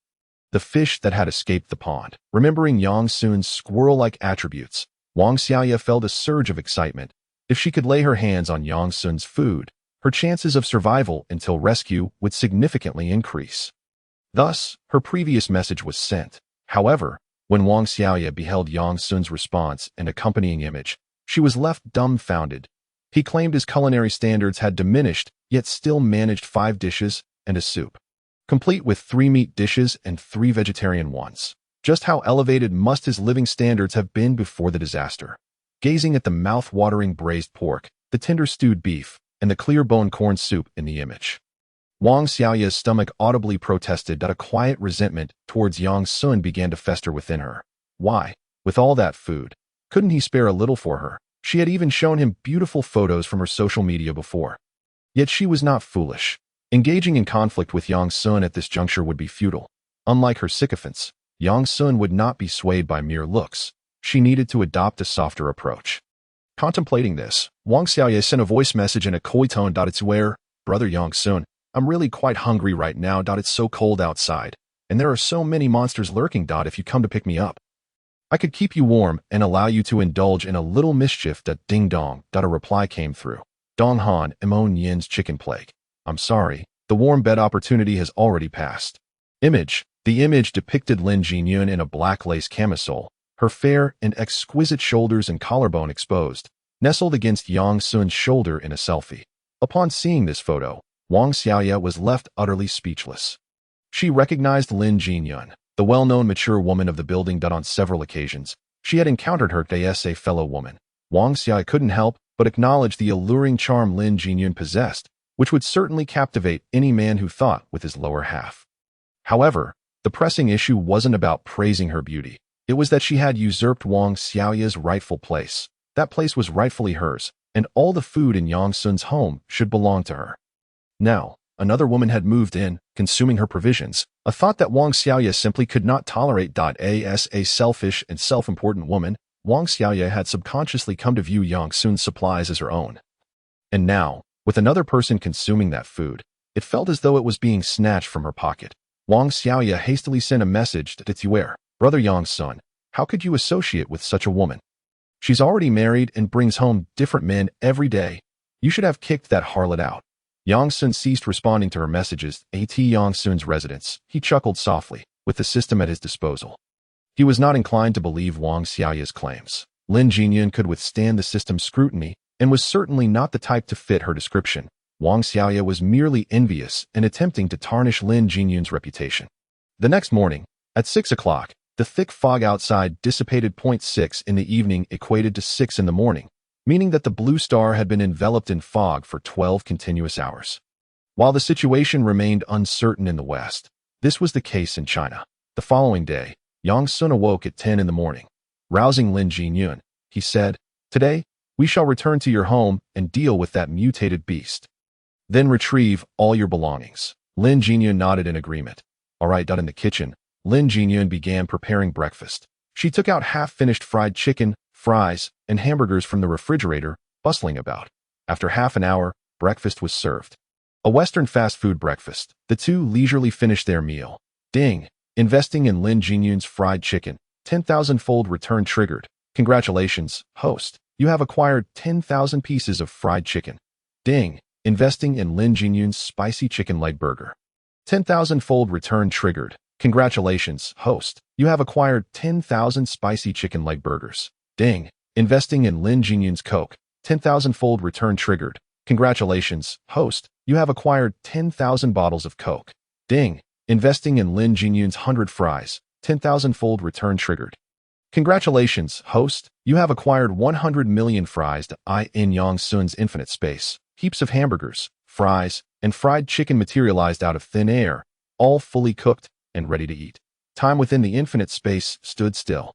the fish that had escaped the pond. Remembering Yang Sun's squirrel-like attributes, Wang Xiaoya felt a surge of excitement. If she could lay her hands on Yang Sun's food, her chances of survival until rescue would significantly increase. Thus, her previous message was sent. However, when Wang Xiaoya beheld Yang Sun's response and accompanying image, she was left dumbfounded. He claimed his culinary standards had diminished, yet still managed 5 dishes and a soup, complete with 3 meat dishes and 3 vegetarian ones. Just how elevated must his living standards have been before the disaster? Gazing at the mouth-watering braised pork, the tender stewed beef, and the clear-bone corn soup in the image, Wang Xiaoya's stomach audibly protested that a quiet resentment towards Yang Sun began to fester within her. Why, with all that food, couldn't he spare a little for her? She had even shown him beautiful photos from her social media before. Yet she was not foolish. Engaging in conflict with Yang Sun at this juncture would be futile. Unlike her sycophants, Yang Sun would not be swayed by mere looks. She needed to adopt a softer approach. Contemplating this, Wang Xiaoya sent a voice message in a coy tone. It's where, Brother Yang Sun, I'm really quite hungry right now. It's so cold outside, and there are so many monsters lurking. If you come to pick me up, I could keep you warm and allow you to indulge in a little mischief. Ding dong. A reply came through. Dong Han, Imon Yin's chicken plague. I'm sorry, the warm bed opportunity has already passed. Image. The image depicted Lin Jinyun in a black lace camisole, her fair and exquisite shoulders and collarbone exposed, nestled against Yang Sun's shoulder in a selfie. Upon seeing this photo, Wang Xiaoya was left utterly speechless. She recognized Lin Jinyun, the well-known mature woman of the building. On several occasions, she had encountered her as a fellow woman. Wang Xiaoya couldn't help but acknowledge the alluring charm Lin Jinyun possessed, which would certainly captivate any man who thought with his lower half. However, the pressing issue wasn't about praising her beauty. It was that she had usurped Wang Xiaoya's rightful place. That place was rightfully hers, and all the food in Yang Sun's home should belong to her. Now, another woman had moved in, consuming her provisions, a thought that Wang Xiaoya simply could not tolerate. As a selfish and self-important woman, Wang Xiaoya had subconsciously come to view Yang Sun's supplies as her own. And now, with another person consuming that food, it felt as though it was being snatched from her pocket. Wang Xiaoya hastily sent a message to Tiware. Brother Yang Sun, how could you associate with such a woman? She's already married and brings home different men every day. You should have kicked that harlot out. Yang Sun ceased responding to her messages. At Yang Sun's residence, he chuckled softly, with the system at his disposal. He was not inclined to believe Wang Xiaoya's claims. Lin Jinyun could withstand the system's scrutiny, and was certainly not the type to fit her description. Wang Xiaoya was merely envious and attempting to tarnish Lin Jinyun's reputation. The next morning, at 6 o'clock, the thick fog outside dissipated. 6 in the evening equated to 6 in the morning, meaning that the blue star had been enveloped in fog for 12 continuous hours. While the situation remained uncertain in the West, this was the case in China. The following day, Yang Sun awoke at 10 in the morning. Rousing Lin Jinyun, he said, "Today, we shall return to your home and deal with that mutated beast. Then retrieve all your belongings." Lin Jinyun nodded in agreement. All right. In the kitchen, Lin Jinyun began preparing breakfast. She took out half-finished fried chicken, fries, and hamburgers from the refrigerator, bustling about. After half an hour, breakfast was served. A Western fast food breakfast. The two leisurely finished their meal. Ding! Investing in Lin Jinyun's fried chicken. 10,000-fold return triggered. Congratulations, host. You have acquired 10,000 pieces of fried chicken. Ding! Investing in Lin Jinyun's spicy chicken leg burger. 10,000-fold return triggered. Congratulations, host. You have acquired 10,000 spicy chicken leg burgers. Ding! Investing in Lin Jinyun's Coke. 10,000-fold return triggered. Congratulations, host. You have acquired 10,000 bottles of Coke. Ding! Investing in Lin Jinyun's 100 fries, 10,000-fold return triggered. Congratulations, host. You have acquired 100 million fries in Yang Sun's infinite space. Heaps of hamburgers, fries, and fried chicken materialized out of thin air, all fully cooked and ready to eat. Time within the infinite space stood still,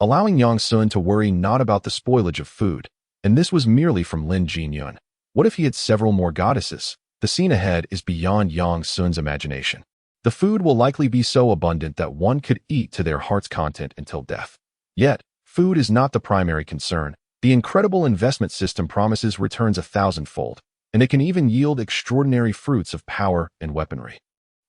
allowing Yang Sun to worry not about the spoilage of food, and this was merely from Lin Jinyun. What if he had several more goddesses? The scene ahead is beyond Yang Sun's imagination. The food will likely be so abundant that one could eat to their heart's content until death. Yet, food is not the primary concern. The incredible investment system promises returns 1,000-fold, and it can even yield extraordinary fruits of power and weaponry.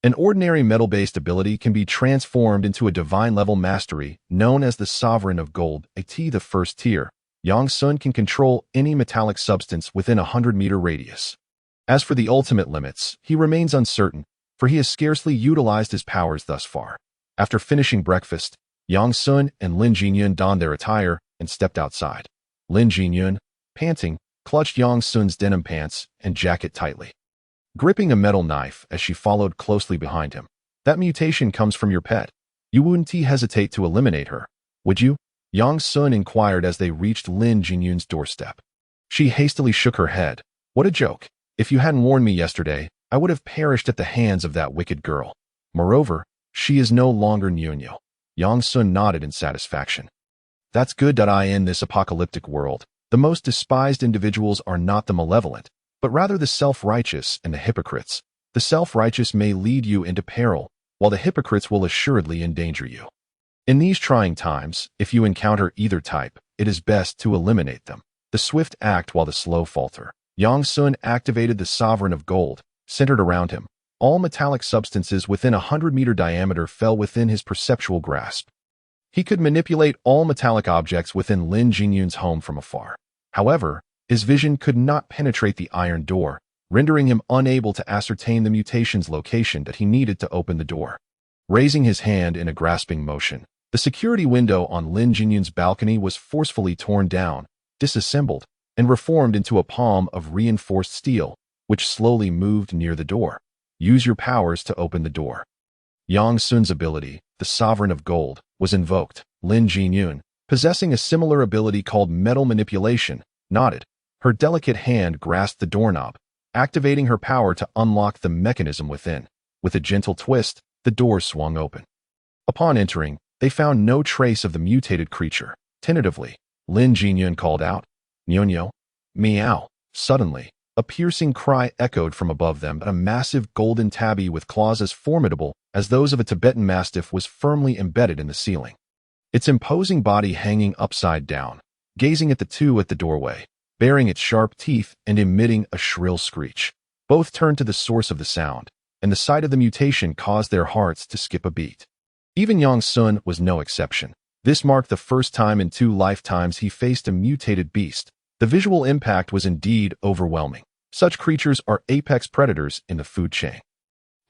An ordinary metal-based ability can be transformed into a divine-level mastery known as the Sovereign of Gold, the first tier. Yang Sun can control any metallic substance within a 100-meter radius. As for the ultimate limits, he remains uncertain, for he has scarcely utilized his powers thus far. After finishing breakfast, Yang Sun and Lin Jinyun donned their attire and stepped outside. Lin Jinyun, panting, clutched Yang Sun's denim pants and jacket tightly, gripping a metal knife as she followed closely behind him. That mutation comes from your pet. You wouldn't hesitate to eliminate her, would you? Yang Sun inquired as they reached Lin Jinyun's doorstep. She hastily shook her head. What a joke. If you hadn't warned me yesterday, I would have perished at the hands of that wicked girl. Moreover, she is no longer Nyunyo. Yang Sun nodded in satisfaction. That's good. In this apocalyptic world, the most despised individuals are not the malevolent, but rather the self-righteous and the hypocrites. The self-righteous may lead you into peril, while the hypocrites will assuredly endanger you. In these trying times, if you encounter either type, it is best to eliminate them. The swift act while the slow falter. Yang Sun activated the Sovereign of Gold, centered around him. All metallic substances within a 100-meter diameter fell within his perceptual grasp. He could manipulate all metallic objects within Lin Jinyun's home from afar. However, his vision could not penetrate the iron door, rendering him unable to ascertain the mutation's location that he needed to open the door. Raising his hand in a grasping motion, the security window on Lin Jinyun's balcony was forcefully torn down, disassembled, and reformed into a palm of reinforced steel, which slowly moved near the door. Use your powers to open the door. Yang Sun's ability, the Sovereign of Gold, was invoked. Lin Jinyun, possessing a similar ability called metal manipulation, nodded. Her delicate hand grasped the doorknob, activating her power to unlock the mechanism within. With a gentle twist, the door swung open. Upon entering, they found no trace of the mutated creature. Tentatively, Lin Jinyun called out, "Nyunyo, meow." Suddenly, a piercing cry echoed from above them, but a massive golden tabby with claws as formidable as those of a Tibetan mastiff was firmly embedded in the ceiling. Its imposing body hanging upside down, gazing at the two at the doorway, baring its sharp teeth and emitting a shrill screech. Both turned to the source of the sound, and the sight of the mutation caused their hearts to skip a beat. Even Yang Sun was no exception. This marked the first time in 2 lifetimes he faced a mutated beast. The visual impact was indeed overwhelming. Such creatures are apex predators in the food chain.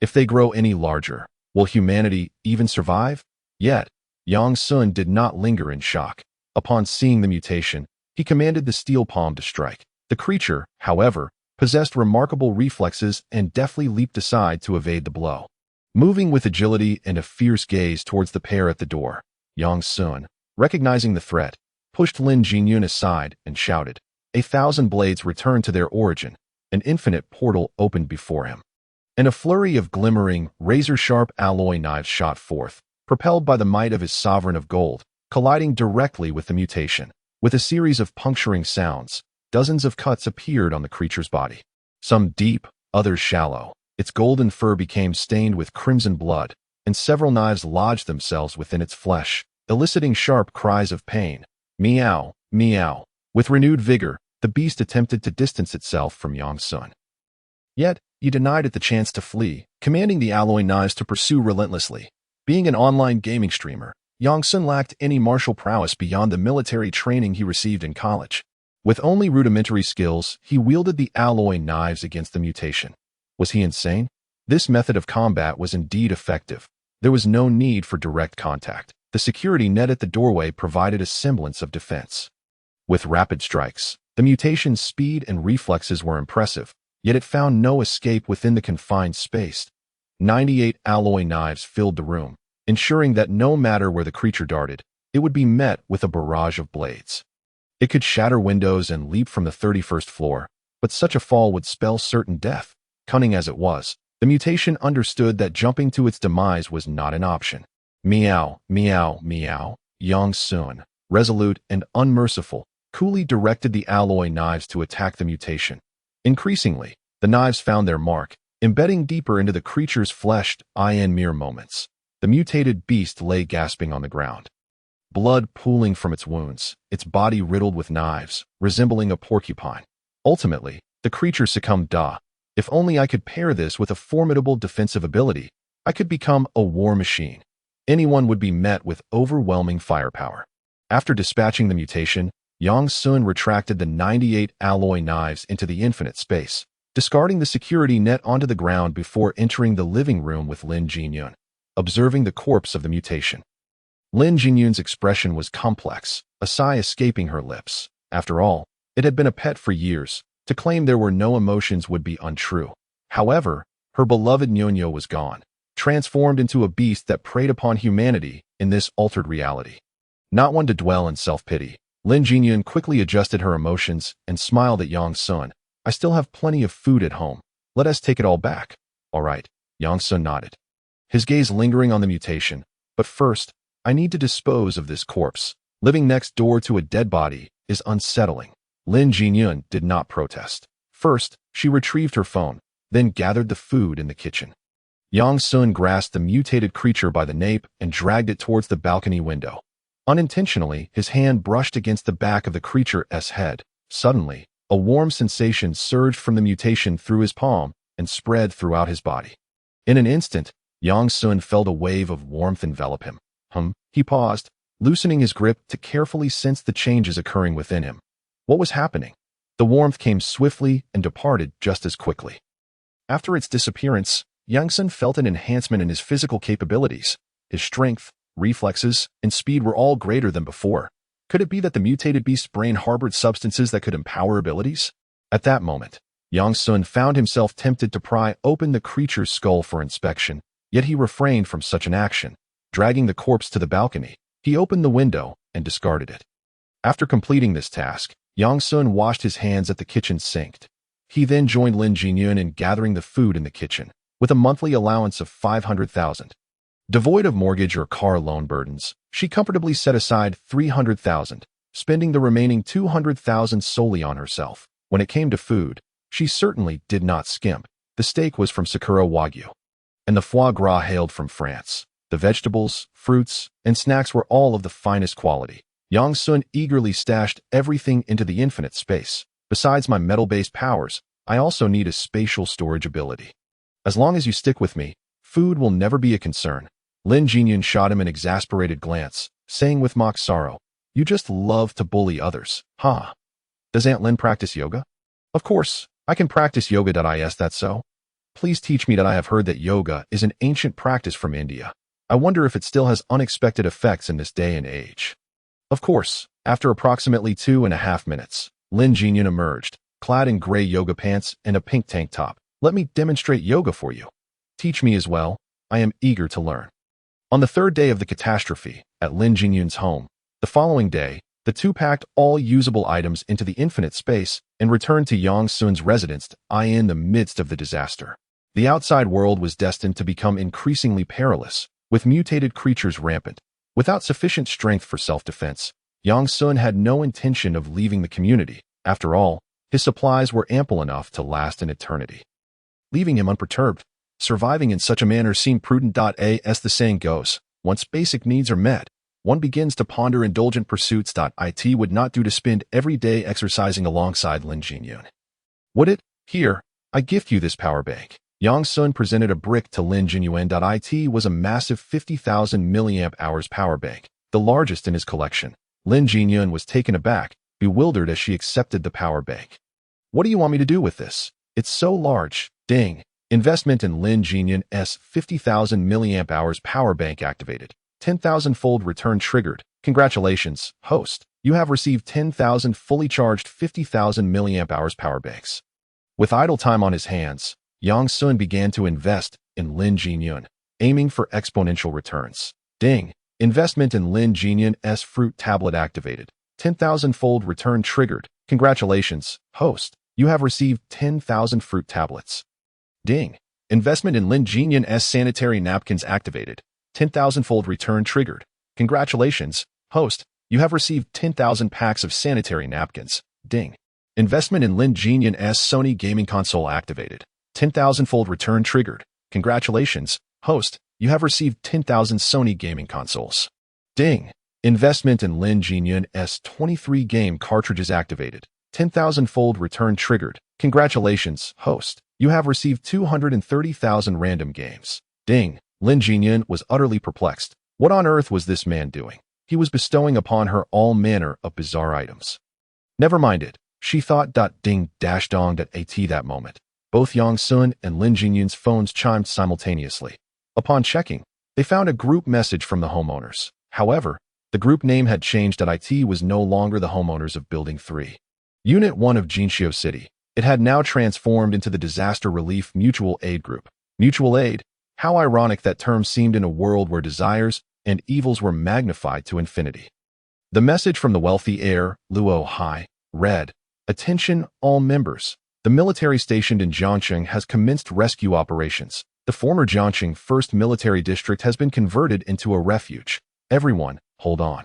If they grow any larger, will humanity even survive? Yet, Yang Sun did not linger in shock. Upon seeing the mutation, he commanded the steel palm to strike. The creature, however, possessed remarkable reflexes and deftly leaped aside to evade the blow. Moving with agility and a fierce gaze towards the pair at the door, Yang Sun, recognizing the threat, pushed Lin Jinyun aside and shouted. 1,000 blades returned to their origin. An infinite portal opened before him. And a flurry of glimmering, razor-sharp alloy knives shot forth, propelled by the might of his Sovereign of Gold, colliding directly with the mutation. With a series of puncturing sounds, dozens of cuts appeared on the creature's body. Some deep, others shallow. Its golden fur became stained with crimson blood, and several knives lodged themselves within its flesh, eliciting sharp cries of pain. Meow, meow. With renewed vigor, the beast attempted to distance itself from Yang Sun. Yet, he denied it the chance to flee, commanding the alloy knives to pursue relentlessly. Being an online gaming streamer, Yang Sun lacked any martial prowess beyond the military training he received in college. With only rudimentary skills, he wielded the alloy knives against the mutation. Was he insane? This method of combat was indeed effective. There was no need for direct contact. The security net at the doorway provided a semblance of defense. With rapid strikes, the mutation's speed and reflexes were impressive, yet it found no escape within the confined space. 98 alloy knives filled the room, ensuring that no matter where the creature darted, it would be met with a barrage of blades. It could shatter windows and leap from the 31st floor, but such a fall would spell certain death. Cunning as it was, the mutation understood that jumping to its demise was not an option. Meow, meow, meow. Yang Sun, resolute and unmerciful, coolly directed the alloy knives to attack the mutation. Increasingly, the knives found their mark, embedding deeper into the creature's flesh. In mere moments, the mutated beast lay gasping on the ground. Blood pooling from its wounds, its body riddled with knives, resembling a porcupine. Ultimately, the creature succumbed. If only I could pair this with a formidable defensive ability, I could become a war machine. Anyone would be met with overwhelming firepower. After dispatching the mutation, Yang Sun retracted the 98 alloy knives into the infinite space, discarding the security net onto the ground before entering the living room with Lin Jinyun, observing the corpse of the mutation. Lin Jinyun's expression was complex, a sigh escaping her lips. After all, it had been a pet for years. To claim there were no emotions would be untrue. However, her beloved Nyonyo was gone, transformed into a beast that preyed upon humanity in this altered reality. Not one to dwell in self-pity, Lin Jinyun quickly adjusted her emotions and smiled at Yang Sun. I still have plenty of food at home. Let us take it all back. All right, Yang Sun nodded, his gaze lingering on the mutation. But first, I need to dispose of this corpse. Living next door to a dead body is unsettling. Lin Jinyun did not protest. First, she retrieved her phone, then gathered the food in the kitchen. Yang Sun grasped the mutated creature by the nape and dragged it towards the balcony window. Unintentionally, his hand brushed against the back of the creature's head. Suddenly, a warm sensation surged from the mutation through his palm and spread throughout his body. In an instant, Yang Sun felt a wave of warmth envelop him. He paused, loosening his grip to carefully sense the changes occurring within him. What was happening? The warmth came swiftly and departed just as quickly. After its disappearance, Yang Sun felt an enhancement in his physical capabilities. His strength, reflexes, and speed were all greater than before. Could it be that the mutated beast's brain harbored substances that could empower abilities? At that moment, Yang Sun found himself tempted to pry open the creature's skull for inspection, yet he refrained from such an action. Dragging the corpse to the balcony, he opened the window and discarded it. After completing this task, Yang Sun washed his hands at the kitchen sink. He then joined Lin Jinyun in gathering the food in the kitchen, with a monthly allowance of 500,000. Devoid of mortgage or car loan burdens, she comfortably set aside 300,000, spending the remaining 200,000 solely on herself. When it came to food, she certainly did not skimp. The steak was from Sakura Wagyu, and the foie gras hailed from France. The vegetables, fruits, and snacks were all of the finest quality. Yang Sun eagerly stashed everything into the infinite space. Besides my metal-based powers, I also need a spatial storage ability. As long as you stick with me, food will never be a concern. Lin Jinyun shot him an exasperated glance, saying with mock sorrow, "You just love to bully others, huh? Does Aunt Lin practice yoga?" "Of course, I can practice yoga. Is that so? Please teach me that. I have heard that yoga is an ancient practice from India. I wonder if it still has unexpected effects in this day and age." Of course, after approximately 2.5 minutes, Lin Jinyun emerged, clad in gray yoga pants and a pink tank top. "Let me demonstrate yoga for you. Teach me as well. I am eager to learn." On the third day of the catastrophe, at Lin Jinyun's home, the following day, the two packed all usable items into the infinite space and returned to Yang Sun's residence in the midst of the disaster. The outside world was destined to become increasingly perilous, with mutated creatures rampant. Without sufficient strength for self-defense, Yang Sun had no intention of leaving the community. After all, his supplies were ample enough to last an eternity. Leaving him unperturbed, surviving in such a manner seemed prudent. As the saying goes, once basic needs are met, one begins to ponder indulgent pursuits. It would not do to spend every day exercising alongside Lin Jinyun. Would it? Here, I gift you this power bank. Yang Sun presented a brick to Lin Jinyun. It was a massive 50,000 mAh power bank, the largest in his collection. Lin Jinyun was taken aback, bewildered as she accepted the power bank. "What do you want me to do with this? It's so large." Ding. Investment in Lin Jinyun's 50,000 mAh power bank activated. 10,000-fold return triggered. Congratulations, host. You have received 10,000 fully charged 50,000 mAh power banks. With idle time on his hands, Yang Sun began to invest in Lin Jinyun, aiming for exponential returns. Ding. Investment in Lin Jinyun's fruit tablet activated. 10,000-fold return triggered. Congratulations, host. You have received 10,000 fruit tablets. Ding. Investment in Lin Jinyun's sanitary napkins activated. 10,000-fold return triggered. Congratulations, host. You have received 10,000 packs of sanitary napkins. Ding. Investment in Lin Jinyun's Sony gaming console activated. 10,000-fold return triggered. Congratulations, host. You have received 10,000 Sony gaming consoles. Ding. Investment in Lin Jinyun's 23 game cartridges activated. 10,000-fold return triggered. Congratulations, host. You have received 230,000 random games. Ding. Lin Jinyun was utterly perplexed. What on earth was this man doing? He was bestowing upon her all manner of bizarre items. Never mind it, she thought. Ding-dong.at that moment. Both Yang Sun and Lin Jinyun's phones chimed simultaneously. Upon checking, they found a group message from the homeowners. However, the group name had changed. It was no longer the homeowners of Building 3. Unit 1 of Jinxiu City. It had now transformed into the Disaster Relief Mutual Aid Group. Mutual aid? How ironic that term seemed in a world where desires and evils were magnified to infinity. The message from the wealthy heir, Luo Hai, read, "Attention, all members. The military stationed in Jiangxing has commenced rescue operations. The former Jiangxing 1st Military District has been converted into a refuge. Everyone, hold on.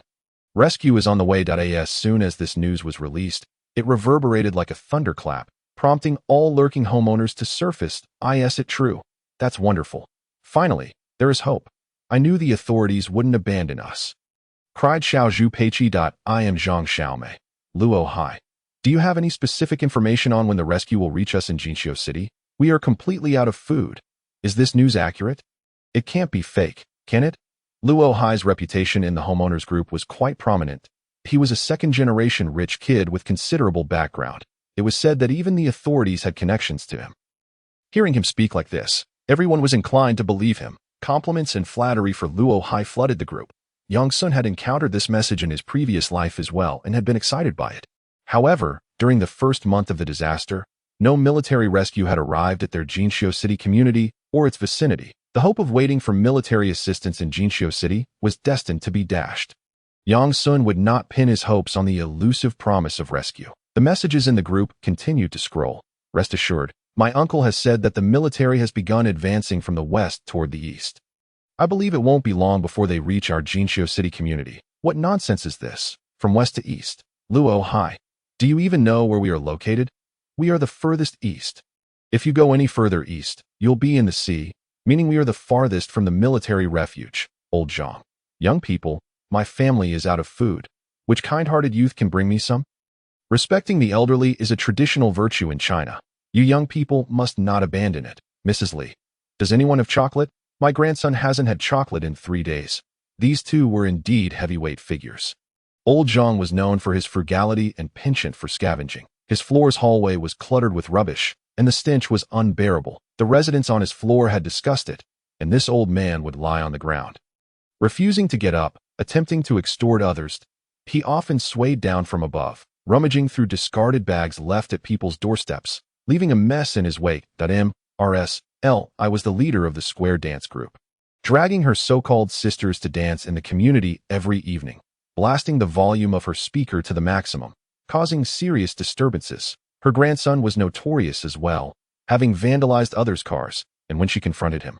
Rescue is on the way." As soon as this news was released, it reverberated like a thunderclap, prompting all lurking homeowners to surface. Is it true? That's wonderful. Finally, there is hope. I knew the authorities wouldn't abandon us. Cried Xiao Zhu Peiqi. I am Zhang Xiaomei. Luo Hai. Do you have any specific information on when the rescue will reach us in Jinxiu City? We are completely out of food. Is this news accurate? It can't be fake, can it? Luo Hai's reputation in the homeowners group was quite prominent. He was a second-generation rich kid with considerable background. It was said that even the authorities had connections to him. Hearing him speak like this, everyone was inclined to believe him. Compliments and flattery for Luo Hai flooded the group. Yang Sun had encountered this message in his previous life as well and had been excited by it. However, during the first month of the disaster, no military rescue had arrived at their Jinxiu City community or its vicinity. The hope of waiting for military assistance in Jinxiu City was destined to be dashed. Yang Sun would not pin his hopes on the elusive promise of rescue. The messages in the group continued to scroll. Rest assured, my uncle has said that the military has begun advancing from the west toward the east. I believe it won't be long before they reach our Jinxiu City community. What nonsense is this? From west to east. Luo Hai. Do you even know where we are located? We are the furthest east. If you go any further east, you'll be in the sea, meaning we are the farthest from the military refuge. Old Zhang. Young people, my family is out of food. Which kind-hearted youth can bring me some? Respecting the elderly is a traditional virtue in China. You young people must not abandon it. Mrs. Li. Does anyone have chocolate? My grandson hasn't had chocolate in 3 days. These two were indeed heavyweight figures. Old Zhang was known for his frugality and penchant for scavenging. His floor's hallway was cluttered with rubbish, and the stench was unbearable. The residents on his floor had discussed it, and this old man would lie on the ground. Refusing to get up, attempting to extort others, he often swayed down from above, rummaging through discarded bags left at people's doorsteps, leaving a mess in his wake. I was the leader of the square dance group, dragging her so-called sisters to dance in the community every evening, blasting the volume of her speaker to the maximum, causing serious disturbances. Her grandson was notorious as well, having vandalized others' cars, and when she confronted him,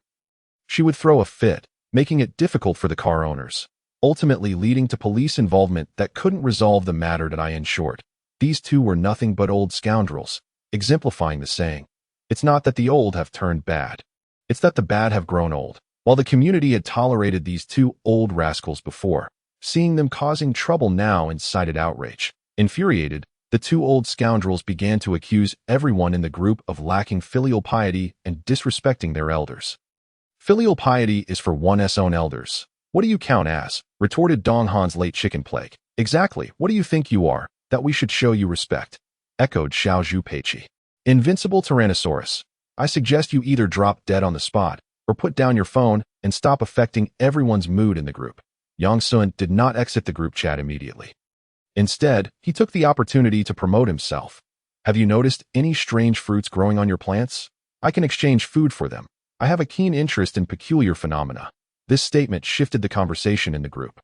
she would throw a fit, making it difficult for the car owners, ultimately leading to police involvement that couldn't resolve the matter. In short, these two were nothing but old scoundrels, exemplifying the saying, it's not that the old have turned bad, it's that the bad have grown old. While the community had tolerated these two old rascals before, seeing them causing trouble now incited outrage. Infuriated, the two old scoundrels began to accuse everyone in the group of lacking filial piety and disrespecting their elders. Filial piety is for one's own elders. What do you count as? Retorted Dong Han's late chicken plague. Exactly, what do you think you are, that we should show you respect? Echoed Xiao Zhu Peiqi. Invincible Tyrannosaurus. I suggest you either drop dead on the spot, or put down your phone and stop affecting everyone's mood in the group. Yang Sun did not exit the group chat immediately. Instead, he took the opportunity to promote himself. Have you noticed any strange fruits growing on your plants? I can exchange food for them. I have a keen interest in peculiar phenomena. This statement shifted the conversation in the group.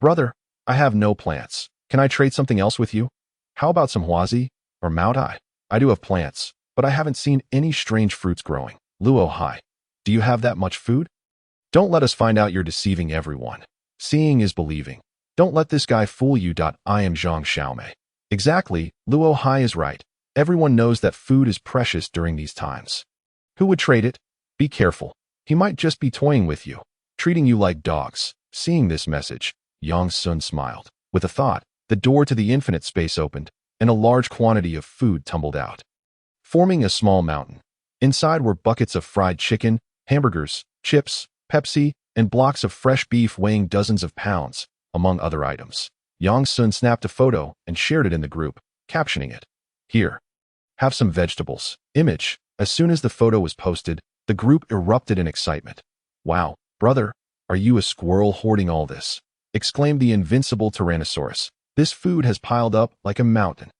Brother, I have no plants. Can I trade something else with you? How about some huazi or maotai? I do have plants, but I haven't seen any strange fruits growing. Luo Hai, do you have that much food? Don't let us find out you're deceiving everyone. Seeing is believing. Don't let this guy fool you. I am Zhang Xiaomei. Exactly, Luo Hai is right. Everyone knows that food is precious during these times. Who would trade it? Be careful. He might just be toying with you, treating you like dogs. Seeing this message, Yang Sun smiled. With a thought, the door to the infinite space opened, and a large quantity of food tumbled out, forming a small mountain. Inside were buckets of fried chicken, hamburgers, chips, Pepsi, and blocks of fresh beef weighing dozens of pounds, among other items. Yang Sun snapped a photo and shared it in the group, captioning it, "Here. Have some vegetables." Image. As soon as the photo was posted, the group erupted in excitement. "Wow, brother, are you a squirrel hoarding all this?" exclaimed the invincible Tyrannosaurus. "This food has piled up like a mountain."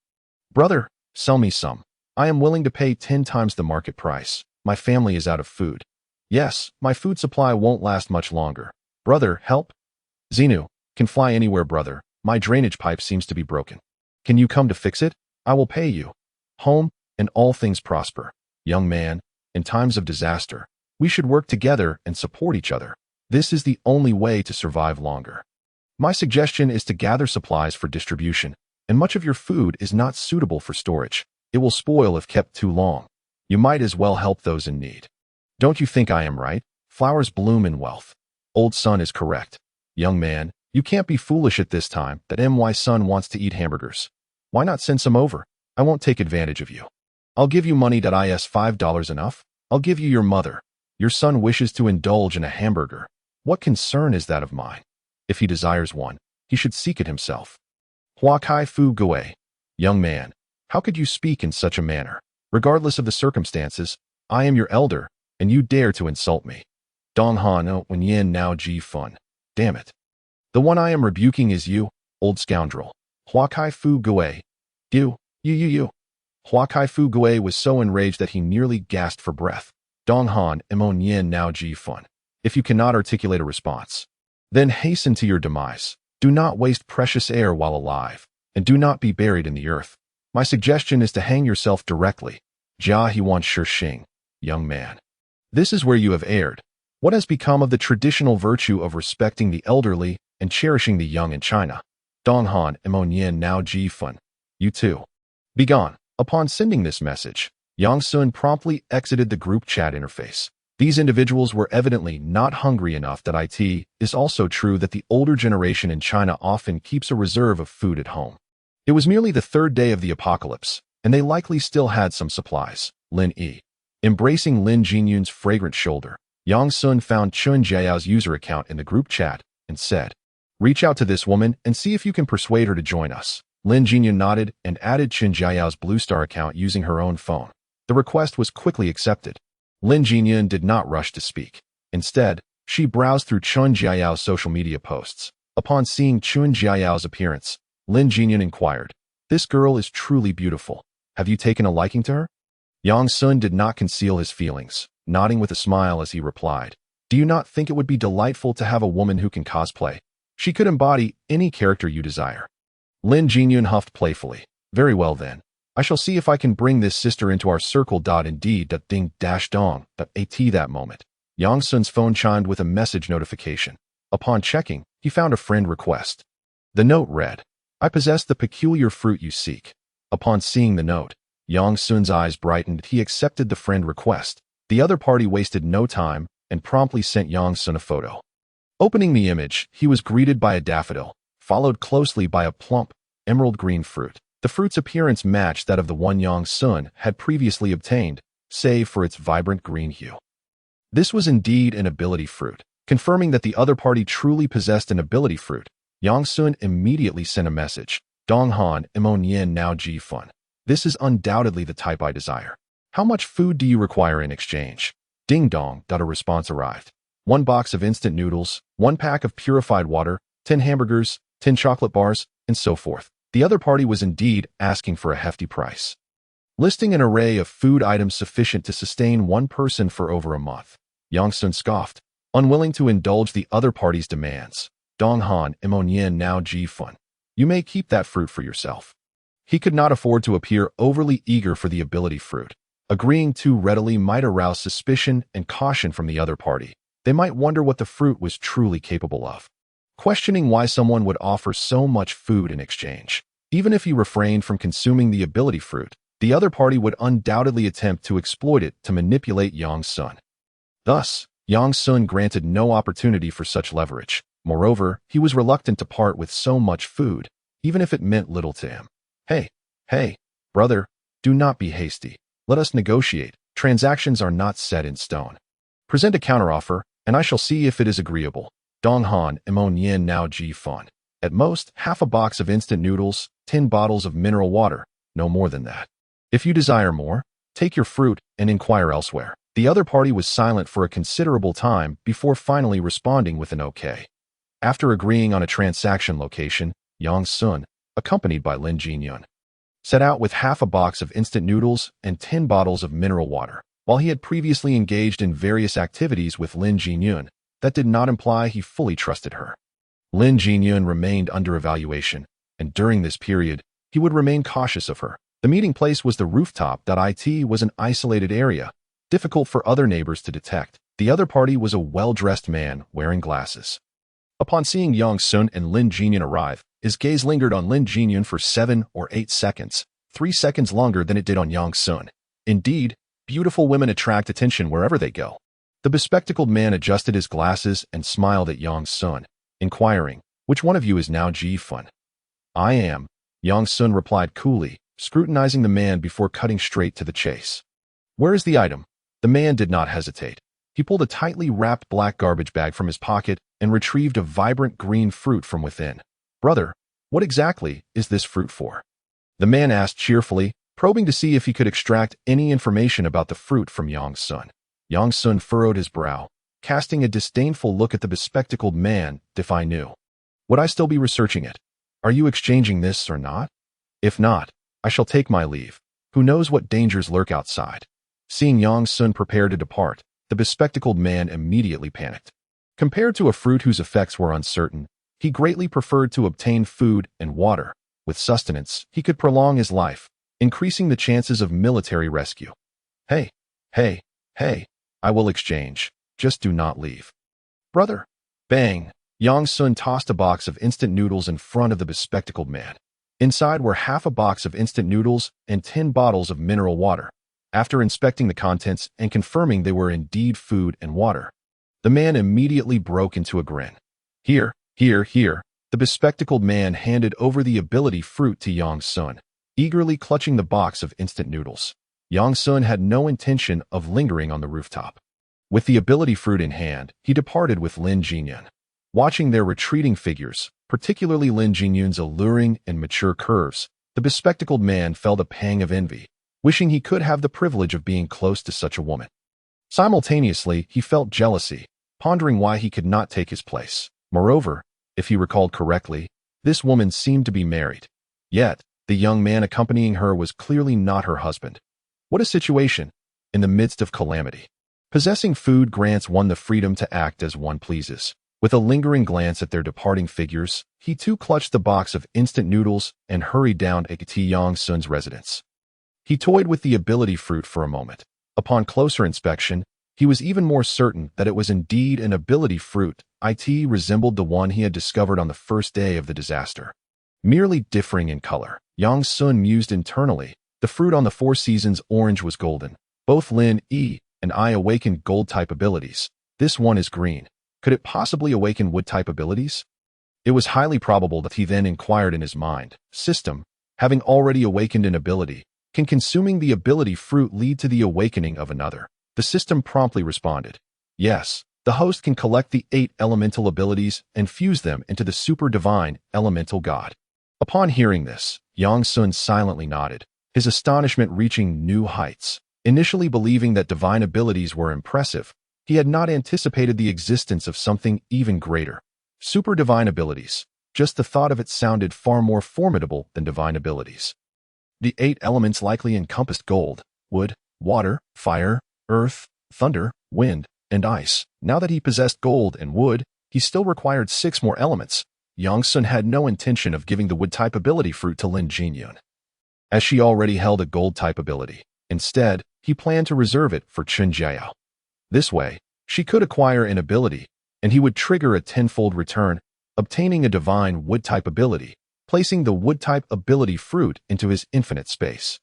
"Brother, sell me some. I am willing to pay 10 times the market price. My family is out of food." "Yes, my food supply won't last much longer." "Brother, help." "Xenu, can fly anywhere, brother. My drainage pipe seems to be broken. Can you come to fix it? I will pay you." Home, and all things prosper. Young man, in times of disaster, we should work together and support each other. This is the only way to survive longer. My suggestion is to gather supplies for distribution, and much of your food is not suitable for storage. It will spoil if kept too long. You might as well help those in need. Don't you think I am right? Flowers bloom in wealth. Old Sun is correct. Young man, you can't be foolish at this time that my son wants to eat hamburgers. Why not send some over? I won't take advantage of you. I'll give you money. Is $5 enough? I'll give you your mother. Your son wishes to indulge in a hamburger. What concern is that of mine? If he desires one, he should seek it himself. Hua Kai Fu Gui. Young man, how could you speak in such a manner? Regardless of the circumstances, I am your elder, and you dare to insult me. Dong Han O Wen Yin Nao Ji Fun. Damn it. The one I am rebuking is you, old scoundrel. Hua Kai Fu Gui. You. Hua Kai Fu Gui was so enraged that he nearly gasped for breath. Dong Han Mon Yin Nao Ji Fun. If you cannot articulate a response, then hasten to your demise. Do not waste precious air while alive, and do not be buried in the earth. My suggestion is to hang yourself directly. Jia Huan Shixing. Young man. This is where you have erred. What has become of the traditional virtue of respecting the elderly and cherishing the young in China? Dong Han Mon Yin Nao Ji Fun. You too. Begone. Upon sending this message, Yang Sun promptly exited the group chat interface. These individuals were evidently not hungry enough. It is also true that the older generation in China often keeps a reserve of food at home. It was merely the third day of the apocalypse, and they likely still had some supplies. Lin E. Embracing Lin Jinyun's fragrant shoulder, Yang Sun found Chun Jiao's user account in the group chat and said, "Reach out to this woman and see if you can persuade her to join us." Lin Jinyun nodded and added Chun Jiao's Blue Star account using her own phone. The request was quickly accepted. Lin Jinyun did not rush to speak. Instead, she browsed through Chun Jiao's social media posts. Upon seeing Chun Jiao's appearance, Lin Jinyun inquired, "This girl is truly beautiful. Have you taken a liking to her?" Yang Sun did not conceal his feelings, nodding with a smile as he replied, "Do you not think it would be delightful to have a woman who can cosplay? She could embody any character you desire." Lin Jinyun huffed playfully. "Very well then. I shall see if I can bring this sister into our circle. Indeed. Ding-dong. At that moment, Yang Sun's phone chimed with a message notification. Upon checking, he found a friend request. The note read, "I possess the peculiar fruit you seek." Upon seeing the note, Yang Sun's eyes brightened. He accepted the friend request. The other party wasted no time and promptly sent Yang Sun a photo. Opening the image, he was greeted by a daffodil, followed closely by a plump, emerald green fruit. The fruit's appearance matched that of the one Yang Sun had previously obtained, save for its vibrant green hue. This was indeed an ability fruit. Confirming that the other party truly possessed an ability fruit, Yang Sun immediately sent a message. Dong Han Mon Yin Nao Ji Fun. This is undoubtedly the type I desire. How much food do you require in exchange? Ding dong. A response arrived. 1 box of instant noodles, 1 pack of purified water, 10 hamburgers, 10 chocolate bars, and so forth. The other party was indeed asking for a hefty price, listing an array of food items sufficient to sustain one person for over a month. Yang Sun scoffed, unwilling to indulge the other party's demands. Dong Han Imonian now Ji Fun. You may keep that fruit for yourself. He could not afford to appear overly eager for the ability fruit. Agreeing too readily might arouse suspicion and caution from the other party. They might wonder what the fruit was truly capable of, questioning why someone would offer so much food in exchange. Even if he refrained from consuming the ability fruit, the other party would undoubtedly attempt to exploit it to manipulate Yang Sun. Thus, Yang Sun granted no opportunity for such leverage. Moreover, he was reluctant to part with so much food, even if it meant little to him. Hey, brother, do not be hasty. Let us negotiate. Transactions are not set in stone. Present a counteroffer, and I shall see if it is agreeable. Dong Han Imon Yen Now Ji Fun. At most, half a box of instant noodles, 10 bottles of mineral water, no more than that. If you desire more, take your fruit and inquire elsewhere. The other party was silent for a considerable time before finally responding with an okay. After agreeing on a transaction location, Yang Sun, accompanied by Lin Jinyun, set out with half a box of instant noodles and 10 bottles of mineral water. While he had previously engaged in various activities with Lin Jinyun, that did not imply he fully trusted her. Lin Jinyun remained under evaluation, and during this period, he would remain cautious of her. The meeting place was the rooftop. It was an isolated area, difficult for other neighbors to detect. The other party was a well-dressed man wearing glasses. Upon seeing Yang Sun and Lin Jinyun arrive, his gaze lingered on Lin Jinyun for 7 or 8 seconds, 3 seconds longer than it did on Yang Sun. Indeed, beautiful women attract attention wherever they go. The bespectacled man adjusted his glasses and smiled at Yang Sun, inquiring, "Which one of you is now Ji Fun?" "I am," Yang Sun replied coolly, scrutinizing the man before cutting straight to the chase. "Where is the item?" The man did not hesitate. He pulled a tightly wrapped black garbage bag from his pocket and retrieved a vibrant green fruit from within. "Brother, what exactly is this fruit for?" The man asked cheerfully, probing to see if he could extract any information about the fruit from Yang Sun. Yang Sun furrowed his brow, casting a disdainful look at the bespectacled man. "If I knew, would I still be researching it? Are you exchanging this or not? If not, I shall take my leave. Who knows what dangers lurk outside?" Seeing Yang Sun prepare to depart, the bespectacled man immediately panicked. Compared to a fruit whose effects were uncertain, he greatly preferred to obtain food and water. With sustenance, he could prolong his life, increasing the chances of military rescue. Hey, I will exchange. Just do not leave. Brother. Bang! Yang Sun tossed a box of instant noodles in front of the bespectacled man. Inside were half a box of instant noodles and 10 bottles of mineral water. After inspecting the contents and confirming they were indeed food and water, the man immediately broke into a grin. Here. The bespectacled man handed over the ability fruit to Yang Sun, eagerly clutching the box of instant noodles. Yang Sun had no intention of lingering on the rooftop. With the ability fruit in hand, he departed with Lin Jinyun. Watching their retreating figures, particularly Lin Jinyun's alluring and mature curves, the bespectacled man felt a pang of envy, wishing he could have the privilege of being close to such a woman. Simultaneously, he felt jealousy, pondering why he could not take his place. Moreover, if he recalled correctly, this woman seemed to be married. Yet, the young man accompanying her was clearly not her husband. What a situation, in the midst of calamity. Possessing food grants one the freedom to act as one pleases. With a lingering glance at their departing figures, he too clutched the box of instant noodles and hurried down to Yang Sun's residence. He toyed with the ability fruit for a moment. Upon closer inspection, he was even more certain that it was indeed an ability fruit. It resembled the one he had discovered on the first day of the disaster, merely differing in color. Yang Sun mused internally. The fruit on the Four Seasons orange was golden. Both Lin and I awakened gold-type abilities. This one is green. Could it possibly awaken wood-type abilities? It was highly probable that he then inquired in his mind. System, having already awakened an ability, can consuming the ability fruit lead to the awakening of another? The system promptly responded. Yes, the host can collect the 8 elemental abilities and fuse them into the super divine elemental god. Upon hearing this, Yang Sun silently nodded, his astonishment reaching new heights. Initially believing that divine abilities were impressive, he had not anticipated the existence of something even greater. Super divine abilities. Just the thought of it sounded far more formidable than divine abilities. The 8 elements likely encompassed gold, wood, water, fire, earth, thunder, wind, and ice. Now that he possessed gold and wood, he still required 6 more elements. Yang Sun had no intention of giving the wood-type ability fruit to Lin Jinyun, as she already held a gold-type ability. Instead, he planned to reserve it for Chen Jiao. This way, she could acquire an ability, and he would trigger a tenfold return, obtaining a divine wood-type ability, placing the wood-type ability fruit into his infinite space.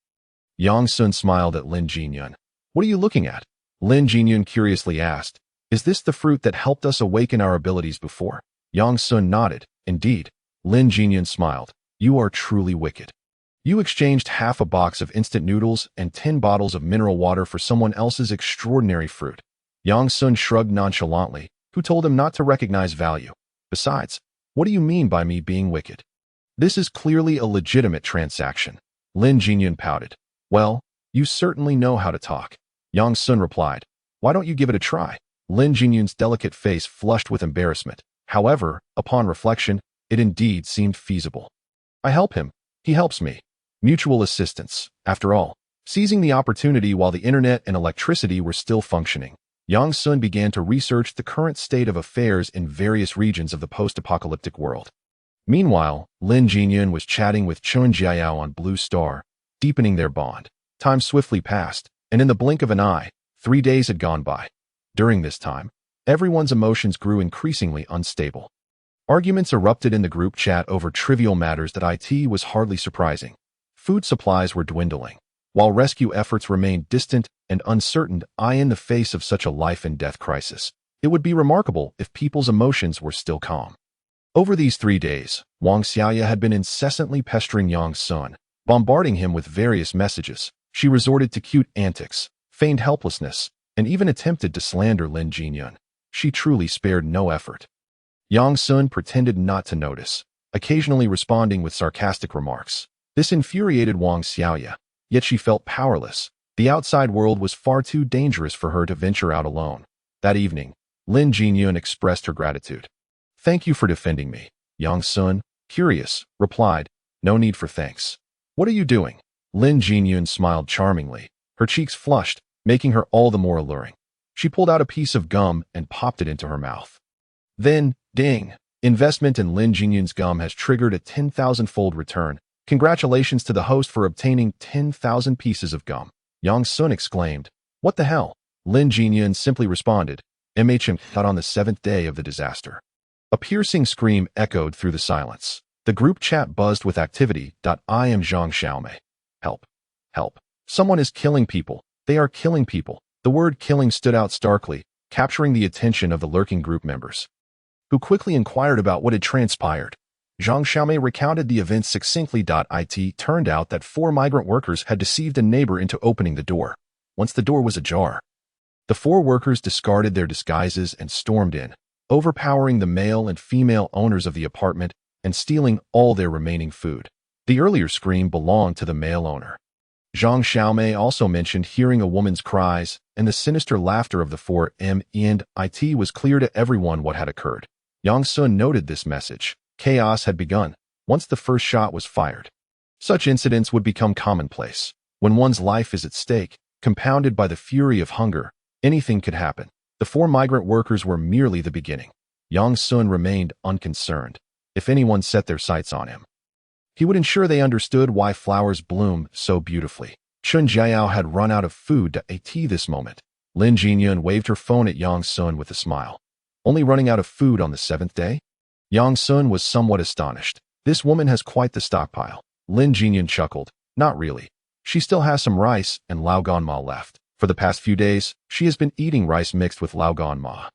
Yang Sun smiled at Lin Jinyun. "What are you looking at?" Lin Jinyun curiously asked. "Is this the fruit that helped us awaken our abilities before?" Yang Sun nodded. "Indeed." Lin Jinyun smiled. "You are truly wicked. You exchanged half a box of instant noodles and 10 bottles of mineral water for someone else's extraordinary fruit." Yang Sun shrugged nonchalantly, who told him not to recognize value. "Besides, what do you mean by me being wicked? This is clearly a legitimate transaction." Lin Jinyun pouted. "Well, you certainly know how to talk." Yang Sun replied. "Why don't you give it a try?" Lin Jinyun's delicate face flushed with embarrassment. However, upon reflection, it indeed seemed feasible. "I help him. He helps me. Mutual assistance, after all." Seizing the opportunity while the internet and electricity were still functioning, Yang Sun began to research the current state of affairs in various regions of the post-apocalyptic world. Meanwhile, Lin Jinyun was chatting with Chen Jiao on Blue Star, deepening their bond. Time swiftly passed, and in the blink of an eye, 3 days had gone by. During this time, everyone's emotions grew increasingly unstable. Arguments erupted in the group chat over trivial matters that it was hardly surprising. Food supplies were dwindling, while rescue efforts remained distant and uncertain. In the face of such a life-and-death crisis, it would be remarkable if people's emotions were still calm. Over these 3 days, Wang Xiaoya had been incessantly pestering Yang Sun, bombarding him with various messages. She resorted to cute antics, feigned helplessness, and even attempted to slander Lin Jinyun. She truly spared no effort. Yang Sun pretended not to notice, occasionally responding with sarcastic remarks. This infuriated Wang Xiaoya, yet she felt powerless. The outside world was far too dangerous for her to venture out alone. That evening, Lin Jinyun expressed her gratitude. "Thank you for defending me." Yang Sun, curious, replied, "No need for thanks." "What are you doing?" Lin Jinyun smiled charmingly. Her cheeks flushed, making her all the more alluring. She pulled out a piece of gum and popped it into her mouth. Then, ding! Investment in Lin Jinyun's gum has triggered a 10,000-fold return. Congratulations to the host for obtaining 10,000 pieces of gum. Yang Sun exclaimed. "What the hell?" Lin Jinyun simply responded, "MHM on the 7th day of the disaster." A piercing scream echoed through the silence. The group chat buzzed with activity. "I am Zhang Xiaomei. Help. Help. Someone is killing people. They are killing people." The word killing stood out starkly, capturing the attention of the lurking group members, who quickly inquired about what had transpired. Zhang Xiaomei recounted the events succinctly. It turned out that 4 migrant workers had deceived a neighbor into opening the door. Once the door was ajar, the 4 workers discarded their disguises and stormed in, overpowering the male and female owners of the apartment and stealing all their remaining food. The earlier scream belonged to the male owner. Zhang Xiaomei also mentioned hearing a woman's cries and the sinister laughter of the 4 and it was clear to everyone what had occurred. Yang Sun noted this message. Chaos had begun once the first shot was fired. Such incidents would become commonplace. When one's life is at stake, compounded by the fury of hunger, anything could happen. The 4 migrant workers were merely the beginning. Yang Sun remained unconcerned. If anyone set their sights on him, he would ensure they understood why flowers bloom so beautifully. Chen Jiao had run out of food at this moment. Lin Jinyun waved her phone at Yang Sun with a smile. "Only running out of food on the 7th day?" Yang Sun was somewhat astonished. "This woman has quite the stockpile." Lin Jinyun chuckled. "Not really. She still has some rice and laogan ma left. For the past few days, she has been eating rice mixed with laogan ma.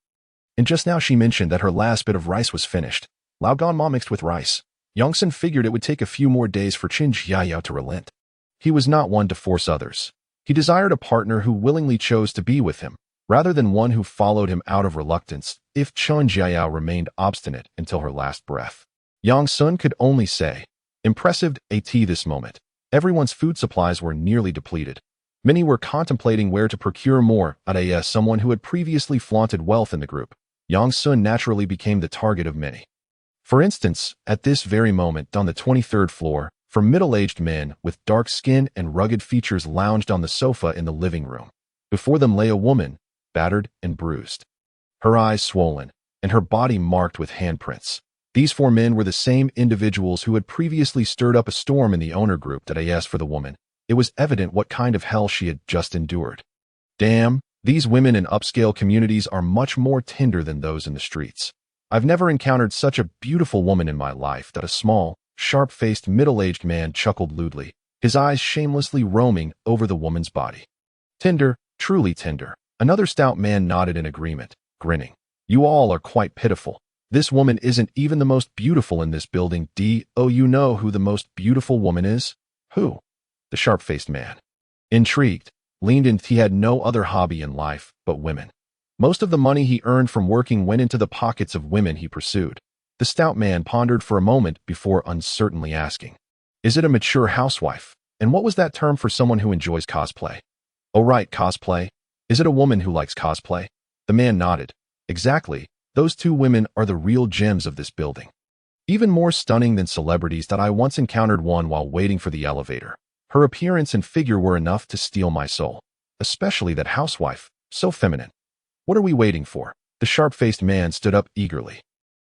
And just now she mentioned that her last bit of rice was finished. Laogan ma mixed with rice." Yang Sun figured it would take a few more days for Chen Jiao to relent. He was not one to force others. He desired a partner who willingly chose to be with him, rather than one who followed him out of reluctance if Chen Jiao remained obstinate until her last breath. Yang Sun could only say, "Impressive at this moment." Everyone's food supplies were nearly depleted. Many were contemplating where to procure more. As someone who had previously flaunted wealth in the group, Yang Sun naturally became the target of many. For instance, at this very moment on the 23rd floor, 4 middle-aged men with dark skin and rugged features lounged on the sofa in the living room. Before them lay a woman, battered and bruised. Her eyes swollen, and her body marked with handprints. These 4 men were the same individuals who had previously stirred up a storm in the owner group that I asked for the woman. It was evident what kind of hell she had just endured. Damn, these women in upscale communities are much more tender than those in the streets. I've never encountered such a beautiful woman in my life. That a small, sharp-faced, middle-aged man chuckled lewdly, his eyes shamelessly roaming over the woman's body. Tender, truly tender. Another stout man nodded in agreement, grinning. You all are quite pitiful. This woman isn't even the most beautiful in this building. Do you know who the most beautiful woman is? Who? The sharp-faced man. Intrigued, leaned in. He had no other hobby in life but women. Most of the money he earned from working went into the pockets of women he pursued. The stout man pondered for a moment before uncertainly asking, is it a mature housewife? And what was that term for someone who enjoys cosplay? Oh right, cosplay. Is it a woman who likes cosplay? The man nodded. Exactly. Those 2 women are the real gems of this building. Even more stunning than celebrities. That I once encountered one while waiting for the elevator. Her appearance and figure were enough to steal my soul. Especially that housewife, so feminine. What are we waiting for? The sharp-faced man stood up eagerly.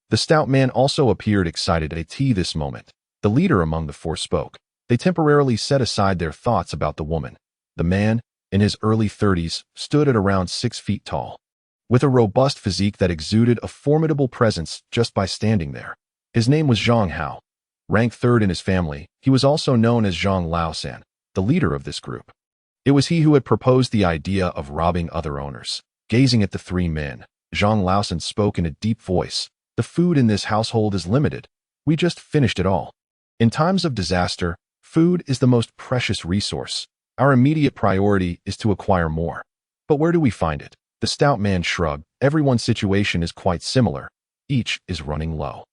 The stout man also appeared excited at this moment. The leader among the 4 spoke. They temporarily set aside their thoughts about the woman. The man, in his early 30s, stood at around 6 feet tall, with a robust physique that exuded a formidable presence just by standing there. His name was Zhang Hao. Ranked 3rd in his family, he was also known as Zhang Laosan, the leader of this group. It was he who had proposed the idea of robbing other owners. Gazing at the 3 men, Zhang Laosan spoke in a deep voice. The food in this household is limited. We just finished it all. In times of disaster, food is the most precious resource. Our immediate priority is to acquire more. But where do we find it? The stout man shrugged. Everyone's situation is quite similar. Each is running low.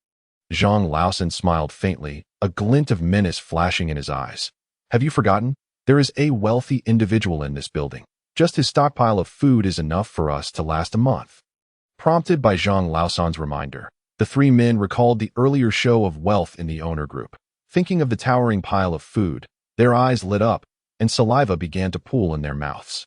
Zhang Laosan smiled faintly, a glint of menace flashing in his eyes. Have you forgotten? There is a wealthy individual in this building. Just his stockpile of food is enough for us to last a month. Prompted by Zhang Laosan's reminder, the 3 men recalled the earlier show of wealth in the owner group. Thinking of the towering pile of food, their eyes lit up, and saliva began to pool in their mouths.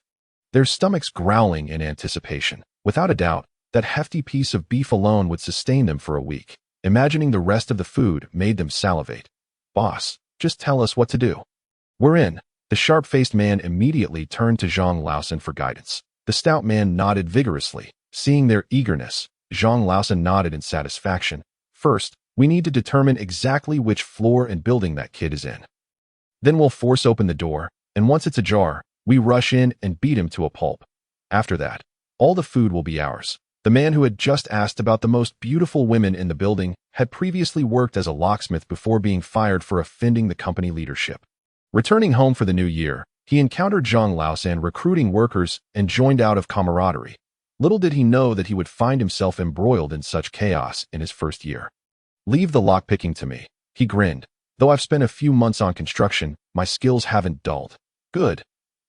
Their stomachs growling in anticipation. Without a doubt, that hefty piece of beef alone would sustain them for a week. Imagining the rest of the food made them salivate. Boss, just tell us what to do. We're in. The sharp-faced man immediately turned to Zhang Laosan for guidance. The stout man nodded vigorously. Seeing their eagerness, Zhang Laosan nodded in satisfaction. First, we need to determine exactly which floor and building that kid is in. Then we'll force open the door, and once it's ajar, we rush in and beat him to a pulp. After that, all the food will be ours. The man who had just asked about the most beautiful women in the building had previously worked as a locksmith before being fired for offending the company leadership. Returning home for the new year, he encountered Zhang Laosan recruiting workers and joined out of camaraderie. Little did he know that he would find himself embroiled in such chaos in his first year. Leave the lockpicking to me, he grinned. Though I've spent a few months on construction, my skills haven't dulled. Good.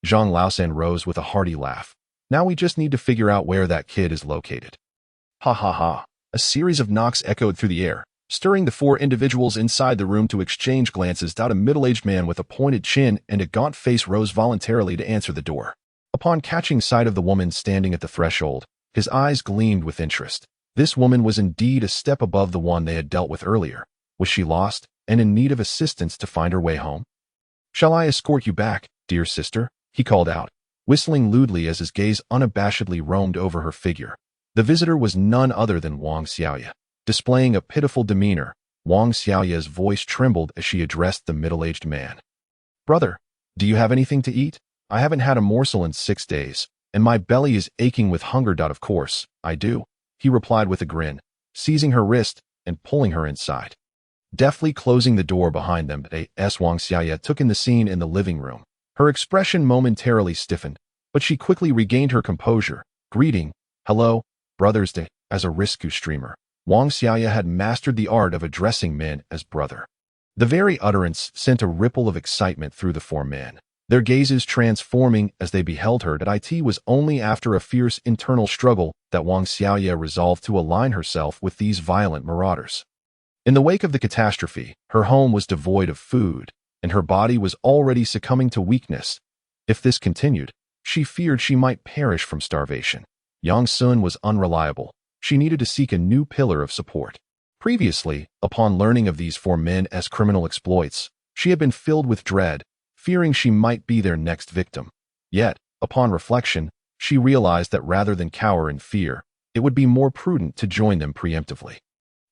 Zhang Laosan rose with a hearty laugh. Now we just need to figure out where that kid is located. Ha ha ha. A series of knocks echoed through the air, stirring the 4 individuals inside the room to exchange glances. A middle-aged man with a pointed chin and a gaunt face rose voluntarily to answer the door. Upon catching sight of the woman standing at the threshold, his eyes gleamed with interest. This woman was indeed a step above the one they had dealt with earlier. Was she lost and in need of assistance to find her way home? Shall I escort you back, dear sister? He called out, whistling lewdly as his gaze unabashedly roamed over her figure. The visitor was none other than Wang Xiaoya. Displaying a pitiful demeanor, Wang Xiaoya's voice trembled as she addressed the middle-aged man. Brother, do you have anything to eat? I haven't had a morsel in 6 days, and my belly is aching with hunger. Of course, I do, he replied with a grin, seizing her wrist and pulling her inside. Deftly closing the door behind them, Wang Xiaoya took in the scene in the living room. Her expression momentarily stiffened, but she quickly regained her composure, greeting, hello, brothers. As a rescue streamer, Wang Xiaoya had mastered the art of addressing men as brother. The very utterance sent a ripple of excitement through the 4 men, their gazes transforming as they beheld her. It was only after a fierce internal struggle that Wang Xiaoya resolved to align herself with these violent marauders. In the wake of the catastrophe, her home was devoid of food, and her body was already succumbing to weakness. If this continued, she feared she might perish from starvation. Yang Sun was unreliable. She needed to seek a new pillar of support. Previously, upon learning of these four men's criminal exploits, she had been filled with dread, fearing she might be their next victim. Yet, upon reflection, she realized that rather than cower in fear, it would be more prudent to join them preemptively.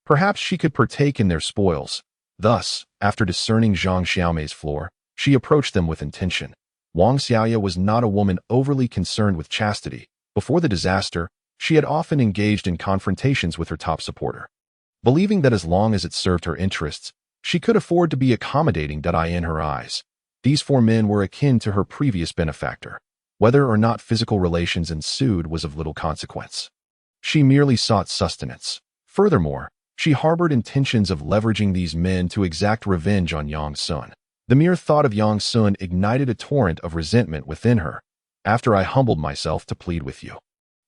Perhaps she could partake in their spoils. Thus, after discerning Zhang Xiaomei's floor, she approached them with intention. Wang Xiaoya was not a woman overly concerned with chastity. Before the disaster, she had often engaged in confrontations with her top supporter. Believing that as long as it served her interests, she could afford to be accommodating in her eyes. These four men were akin to her previous benefactor. Whether or not physical relations ensued was of little consequence. She merely sought sustenance. Furthermore, she harbored intentions of leveraging these men to exact revenge on Yang Sun. The mere thought of Yang Sun ignited a torrent of resentment within her. After I humbled myself to plead with you.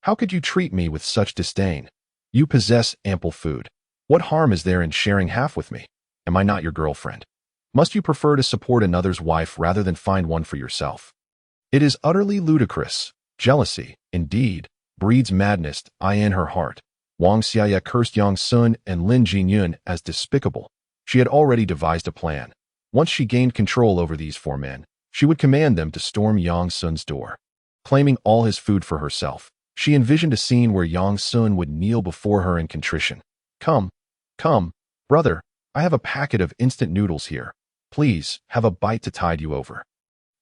How could you treat me with such disdain? You possess ample food. What harm is there in sharing half with me? Am I not your girlfriend? Must you prefer to support another's wife rather than find one for yourself? It is utterly ludicrous. Jealousy, indeed, breeds madness in her heart. Wang Xiaoya cursed Yang Sun and Lin Jinyun as despicable. She had already devised a plan. Once she gained control over these four men, she would command them to storm Yang Sun's door. Claiming all his food for herself, she envisioned a scene where Yang Sun would kneel before her in contrition. Come, brother, I have a packet of instant noodles here. Please, have a bite to tide you over.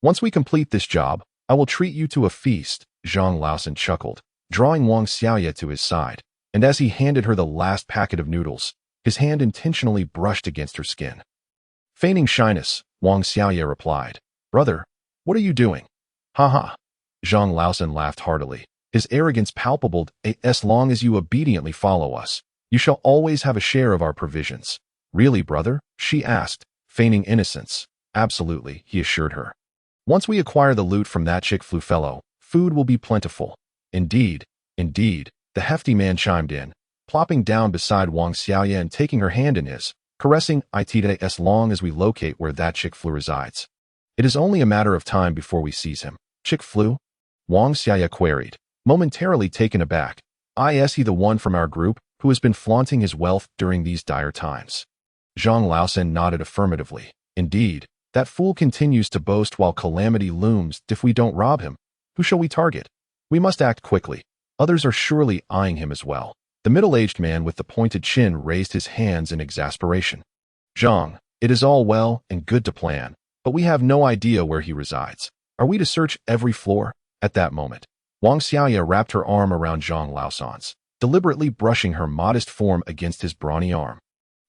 Once we complete this job, I will treat you to a feast, Zhang Laosan chuckled, drawing Wang Xiaoya to his side, and as he handed her the last packet of noodles, his hand intentionally brushed against her skin. Feigning shyness, Wang Xiaoya replied, Brother, what are you doing? Ha ha. Zhang Laosan laughed heartily, his arrogance palpable. As long as you obediently follow us, you shall always have a share of our provisions. Really, brother? She asked, feigning innocence. Absolutely, he assured her. Once we acquire the loot from that chick flu fellow, food will be plentiful. Indeed, the hefty man chimed in, plopping down beside Wang Xiaoya and taking her hand in his, caressing it. As long as we locate where that chick flu resides. It is only a matter of time before we seize him. Chick flu? Wang Xiaoya queried, momentarily taken aback. Is he the one from our group who has been flaunting his wealth during these dire times? Zhang Laosan nodded affirmatively. Indeed, that fool continues to boast while calamity looms. If we don't rob him, who shall we target? We must act quickly. Others are surely eyeing him as well. The middle-aged man with the pointed chin raised his hands in exasperation. Zhang, it is all well and good to plan, but we have no idea where he resides. Are we to search every floor? At that moment, Wang Xiaoya wrapped her arm around Zhang Laosan's, deliberately brushing her modest form against his brawny arm,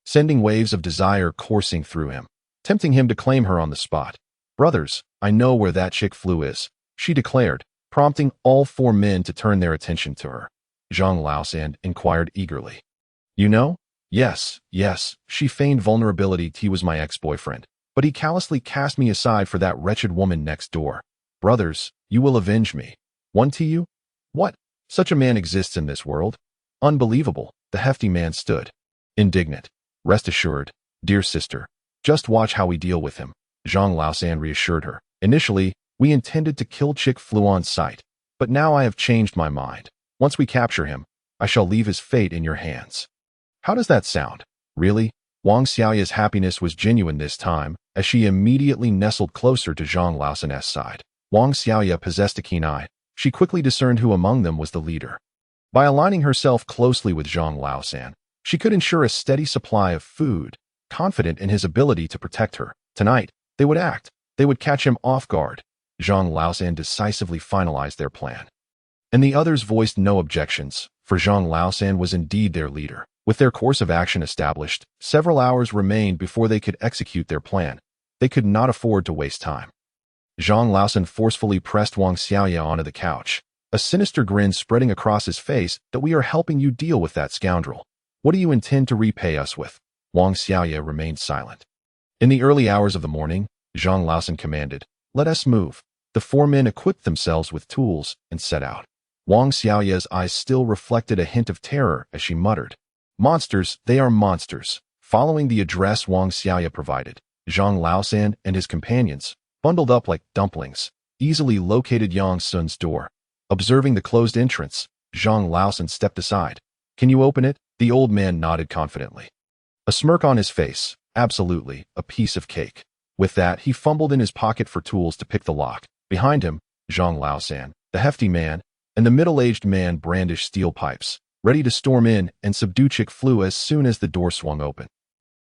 sending waves of desire coursing through him, tempting him to claim her on the spot. Brothers, I know where that chick flu is, she declared, prompting all four men to turn their attention to her. Zhang Laosan inquired eagerly. You know? Yes, she feigned vulnerability. He was my ex-boyfriend, but he callously cast me aside for that wretched woman next door. Brothers, you will avenge me. One to you? What? Such a man exists in this world? Unbelievable. The hefty man stood, indignant. Rest assured, dear sister, just watch how we deal with him, Zhang Laosan reassured her. Initially, we intended to kill Chick Flu on sight, but now I have changed my mind. Once we capture him, I shall leave his fate in your hands. How does that sound? Really? Wang Xiaoya's happiness was genuine this time, as she immediately nestled closer to Zhang Laosan's side. Wang Xiaoya possessed a keen eye. She quickly discerned who among them was the leader. By aligning herself closely with Zhang Laosan, she could ensure a steady supply of food, confident in his ability to protect her. Tonight, they would act. They would catch him off guard. Zhang Laosan decisively finalized their plan. And the others voiced no objections, for Zhang Laosan was indeed their leader. With their course of action established, several hours remained before they could execute their plan. They could not afford to waste time. Zhang Laosan forcefully pressed Wang Xiaoya onto the couch, a sinister grin spreading across his face. That we are helping you deal with that scoundrel. What do you intend to repay us with? Wang Xiaoya remained silent. In the early hours of the morning, Zhang Laosan commanded, let us move. The four men equipped themselves with tools and set out. Wang Xiaoya's eyes still reflected a hint of terror as she muttered, monsters, they are monsters. Following the address Wang Xiaoya provided, Zhang Laosan and his companions, bundled up like dumplings, easily located Yang Sun's door. Observing the closed entrance, Zhang Laosan stepped aside. Can you open it? The old man nodded confidently. A smirk on his face. Absolutely, a piece of cake. With that, he fumbled in his pocket for tools to pick the lock. Behind him, Zhang Laosan, the hefty man, and the middle-aged man brandished steel pipes, ready to storm in and subdue Chick Flu as soon as the door swung open.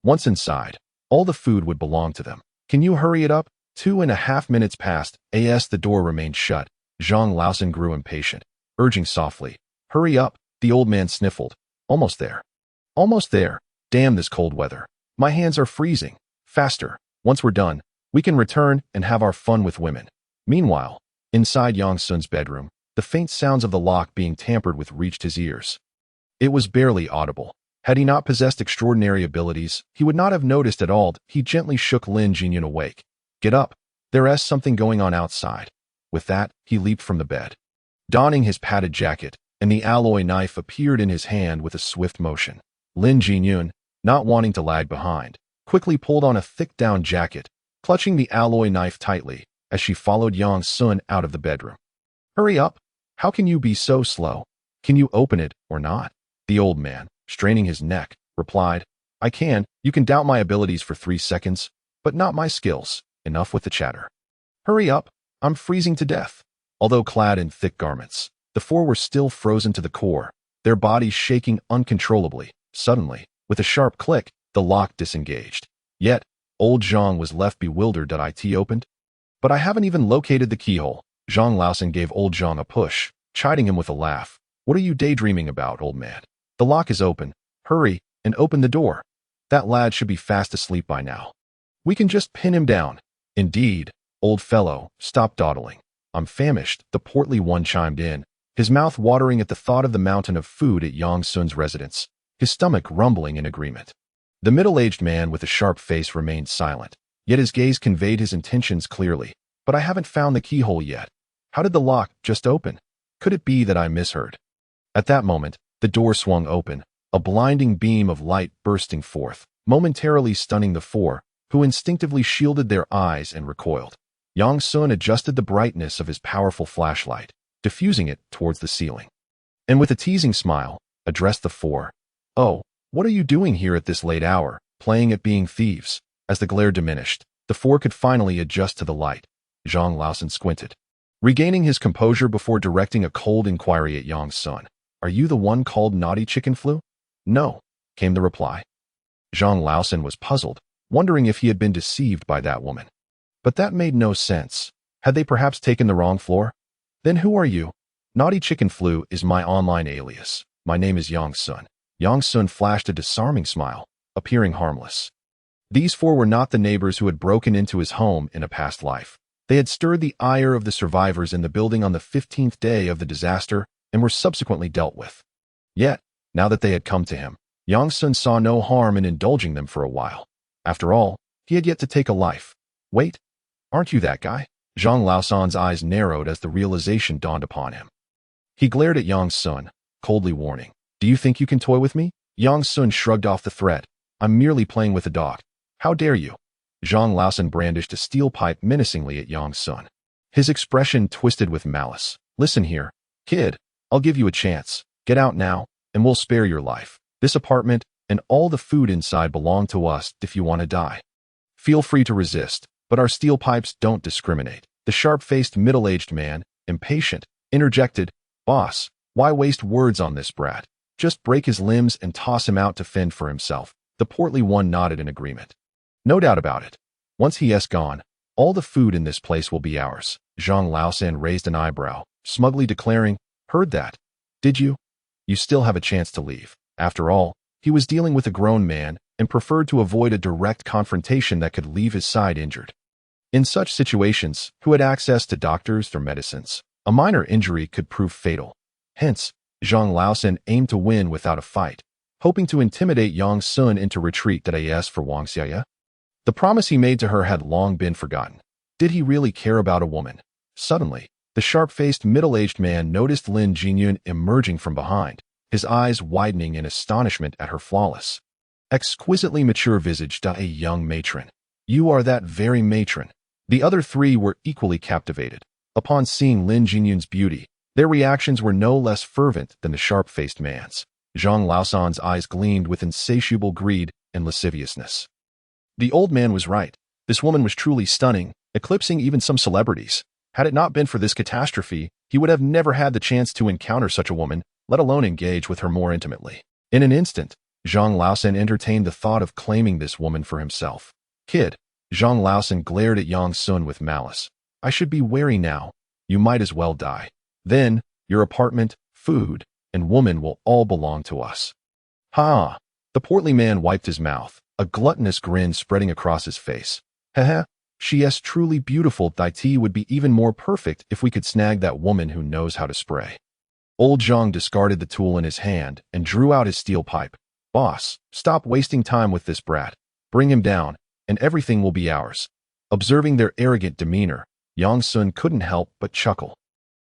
Once inside, all the food would belong to them. Can you hurry it up? 2.5 minutes passed, as the door remained shut. Zhang Laosan grew impatient, urging softly. Hurry up, the old man sniffled. Almost there. Almost there. Damn this cold weather. My hands are freezing. Faster. Once we're done, we can return and have our fun with women. Meanwhile, inside Yang Sun's bedroom, the faint sounds of the lock being tampered with reached his ears. It was barely audible. Had he not possessed extraordinary abilities, he would not have noticed at all. He gently shook Lin Jinyun awake. Get up. There's something going on outside. With that, he leaped from the bed. Donning his padded jacket, and the alloy knife appeared in his hand with a swift motion. Lin Jinyun, not wanting to lag behind, quickly pulled on a thick down jacket, clutching the alloy knife tightly as she followed Yang Sun out of the bedroom. Hurry up. How can you be so slow? Can you open it or not? The old man, straining his neck, replied, I can. You can doubt my abilities for 3 seconds, but not my skills. Enough with the chatter. Hurry up. I'm freezing to death. Although clad in thick garments, the four were still frozen to the core, their bodies shaking uncontrollably. Suddenly, with a sharp click, the lock disengaged. Yet, old Zhang was left bewildered. It opened? But I haven't even located the keyhole. Zhang Laosan gave old Zhang a push, chiding him with a laugh. What are you daydreaming about, old man? The lock is open. Hurry, and open the door. That lad should be fast asleep by now. We can just pin him down. Indeed, old fellow, stop dawdling. I'm famished, the portly one chimed in, his mouth watering at the thought of the mountain of food at Yang Sun's residence, his stomach rumbling in agreement. The middle-aged man with a sharp face remained silent, yet his gaze conveyed his intentions clearly. But I haven't found the keyhole yet. How did the lock just open? Could it be that I misheard? At that moment, the door swung open, a blinding beam of light bursting forth, momentarily stunning the four, who instinctively shielded their eyes and recoiled. Yang Sun adjusted the brightness of his powerful flashlight, diffusing it towards the ceiling. And with a teasing smile, addressed the four. Oh, what are you doing here at this late hour, playing at being thieves? As the glare diminished, the four could finally adjust to the light. Zhang Laosan squinted, regaining his composure before directing a cold inquiry at Yang Sun. Are you the one called Naughty Chicken Flu? No, came the reply. Zhang Laosan was puzzled, wondering if he had been deceived by that woman. But that made no sense. Had they perhaps taken the wrong floor? Then who are you? Naughty Chicken Flu is my online alias. My name is Yang Sun. Yang Sun flashed a disarming smile, appearing harmless. These four were not the neighbors who had broken into his home in a past life. They had stirred the ire of the survivors in the building on the 15th day of the disaster and were subsequently dealt with. Yet, now that they had come to him, Yang Sun saw no harm in indulging them for a while. After all, he had yet to take a life. Wait, aren't you that guy? Zhang Laosan's eyes narrowed as the realization dawned upon him. He glared at Yang Sun, coldly warning, Do you think you can toy with me? Yang Sun shrugged off the threat. I'm merely playing with a dog. How dare you? Zhang Laosan brandished a steel pipe menacingly at Yang Sun. His expression twisted with malice. Listen here, kid, I'll give you a chance. Get out now, and we'll spare your life. This apartment and all the food inside belong to us if you want to die. Feel free to resist, but our steel pipes don't discriminate. The sharp-faced middle-aged man, impatient, interjected, Boss, why waste words on this brat? Just break his limbs and toss him out to fend for himself. The portly one nodded in agreement. No doubt about it. Once he is gone, all the food in this place will be ours. Zhang Laosan raised an eyebrow, smugly declaring, Heard that? Did you? You still have a chance to leave. After all, he was dealing with a grown man and preferred to avoid a direct confrontation that could leave his side injured. In such situations, who had access to doctors or medicines? A minor injury could prove fatal. Hence, Zhang Laosan aimed to win without a fight, hoping to intimidate Yang Sun into retreat. As for Wang Xiaoya, the promise he made to her had long been forgotten. Did he really care about a woman? Suddenly, the sharp-faced middle-aged man noticed Lin Jinyun emerging from behind, his eyes widening in astonishment at her flawless, exquisitely mature visage. A young matron. You are that very matron. The other three were equally captivated. Upon seeing Lin Jinyun's beauty, Their reactions were no less fervent than the sharp-faced man's. Zhang Laosan's eyes gleamed with insatiable greed and lasciviousness. The old man was right. This woman was truly stunning, eclipsing even some celebrities. Had it not been for this catastrophe, he would have never had the chance to encounter such a woman, let alone engage with her more intimately. In an instant, Zhang Laosan entertained the thought of claiming this woman for himself. Kid, Zhang Laosan glared at Yang Sun with malice. I should be wary now. You might as well die. Then, your apartment, food, and woman will all belong to us. Ha! The portly man wiped his mouth, a gluttonous grin spreading across his face. Heh, she is truly beautiful. Thy tea would be even more perfect if we could snag that woman who knows how to spray. Old Zhang discarded the tool in his hand and drew out his steel pipe. Boss, stop wasting time with this brat. Bring him down, and everything will be ours. Observing their arrogant demeanor, Yang Sun couldn't help but chuckle.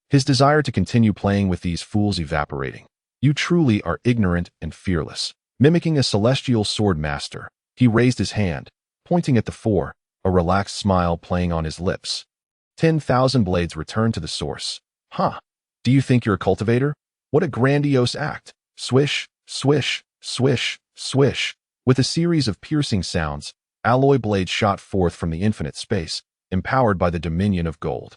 His desire to continue playing with these fools evaporating. You truly are ignorant and fearless. Mimicking a celestial sword master, he raised his hand, pointing at the four, a relaxed smile playing on his lips. 10,000 blades returned to the source. Huh? Do you think you're a cultivator? What a grandiose act. Swish, swish, swish, swish. With a series of piercing sounds, alloy blades shot forth from the infinite space, empowered by the dominion of gold.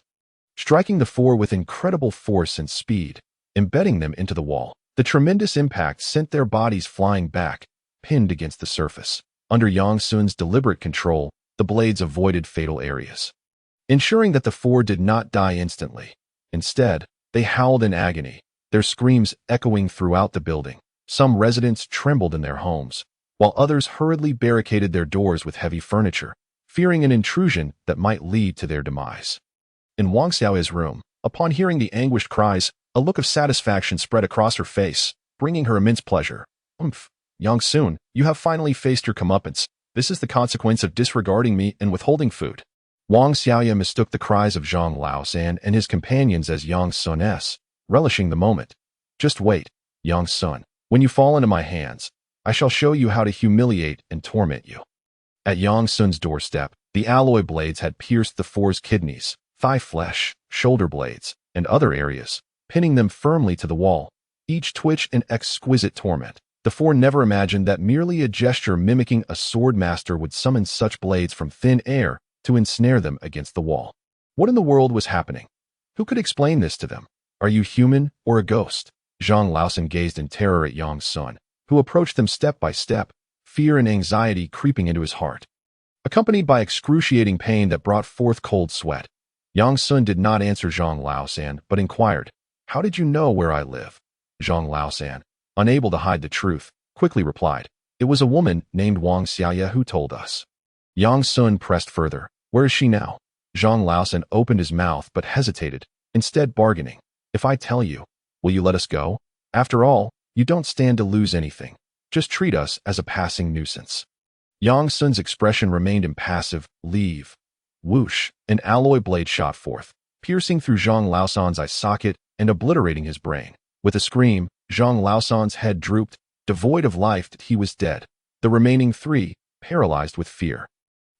Striking the four with incredible force and speed, embedding them into the wall. The tremendous impact sent their bodies flying back, pinned against the surface. Under Yang Sun's deliberate control, the blades avoided fatal areas, ensuring that the four did not die instantly. Instead, they howled in agony, their screams echoing throughout the building. Some residents trembled in their homes, while others hurriedly barricaded their doors with heavy furniture, fearing an intrusion that might lead to their demise. In Wang Xiao's room, upon hearing the anguished cries, a look of satisfaction spread across her face, bringing her immense pleasure. Yang Sun, you have finally faced your comeuppance. This is the consequence of disregarding me and withholding food. Wang Xiaoya mistook the cries of Zhang Laosan and his companions as Yang Sun's, relishing the moment. Just wait, Yang Sun. When you fall into my hands, I shall show you how to humiliate and torment you. At Yang Sun's doorstep, the alloy blades had pierced the four's kidneys, thigh flesh, shoulder blades, and other areas, pinning them firmly to the wall, each twitch in exquisite torment. The four never imagined that merely a gesture mimicking a sword master would summon such blades from thin air to ensnare them against the wall. What in the world was happening? Who could explain this to them? Are you human or a ghost? Zhang Laosan gazed in terror at Yang Sun, who approached them step by step, fear and anxiety creeping into his heart. Accompanied by excruciating pain that brought forth cold sweat, Yang Sun did not answer Zhang Laosan, but inquired, How did you know where I live? Zhang Laosan, unable to hide the truth, quickly replied, It was a woman named Wang Xiaoya who told us. Yang Sun pressed further, Where is she now? Zhang Laosan opened his mouth but hesitated, instead bargaining, If I tell you, will you let us go? After all, you don't stand to lose anything. Just treat us as a passing nuisance. Yang Sun's expression remained impassive. Leave. Whoosh, an alloy blade shot forth, piercing through Zhang Laosan's eye socket and obliterating his brain. With a scream, Zhang Laosan's head drooped, devoid of life. He was dead. The remaining three, paralyzed with fear,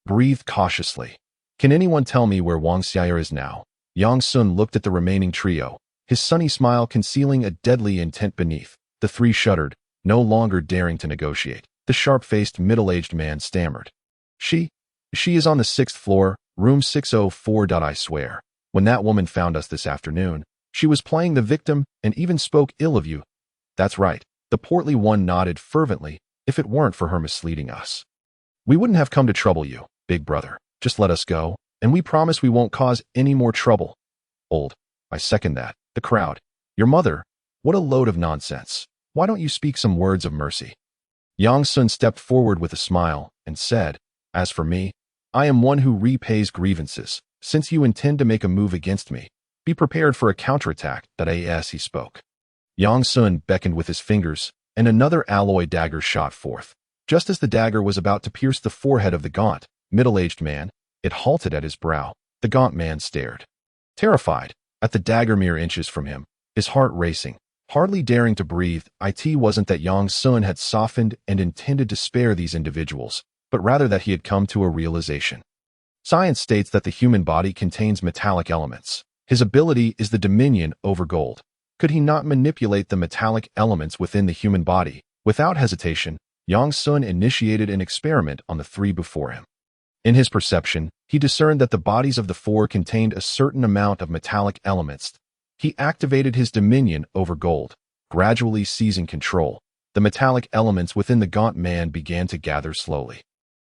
breathed cautiously. Can anyone tell me where Wang Xiaoya is now? Yang Sun looked at the remaining trio, his sunny smile concealing a deadly intent beneath. The three shuddered, no longer daring to negotiate. The sharp-faced, middle-aged man stammered. She is on the 6th floor, room 604. I swear. When that woman found us this afternoon, she was playing the victim and even spoke ill of you. That's right. The portly one nodded fervently. If it weren't for her misleading us, we wouldn't have come to trouble you, big brother. Just let us go, and we promise we won't cause any more trouble. Old. I second that. The crowd. Your mother. What a load of nonsense. Why don't you speak some words of mercy? Yang Sun stepped forward with a smile and said, As for me, I am one who repays grievances. Since you intend to make a move against me, be prepared for a counterattack. As he spoke, Yang Sun beckoned with his fingers, and another alloy dagger shot forth. Just as the dagger was about to pierce the forehead of the gaunt, middle-aged man, it halted at his brow. The gaunt man stared, terrified, at the dagger mere inches from him, his heart racing, hardly daring to breathe. It wasn't that Yang Sun had softened and intended to spare these individuals, but rather that he had come to a realization. Science states that the human body contains metallic elements. His ability is the dominion over gold. Could he not manipulate the metallic elements within the human body? Without hesitation, Yang Sun initiated an experiment on the three before him. In his perception, he discerned that the bodies of the four contained a certain amount of metallic elements. He activated his dominion over gold, gradually seizing control. The metallic elements within the gaunt man began to gather slowly,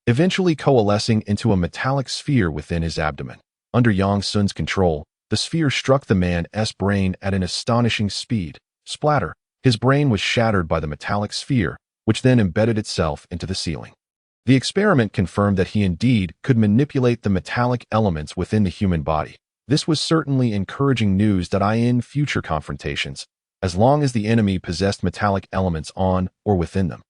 eventually coalescing into a metallic sphere within his abdomen. Under Yang Sun's control, the sphere struck the man's brain at an astonishing speed. Splatter! His brain was shattered by the metallic sphere, which then embedded itself into the ceiling. The experiment confirmed that he indeed could manipulate the metallic elements within the human body. This was certainly encouraging news that in future confrontations, as long as the enemy possessed metallic elements on or within them,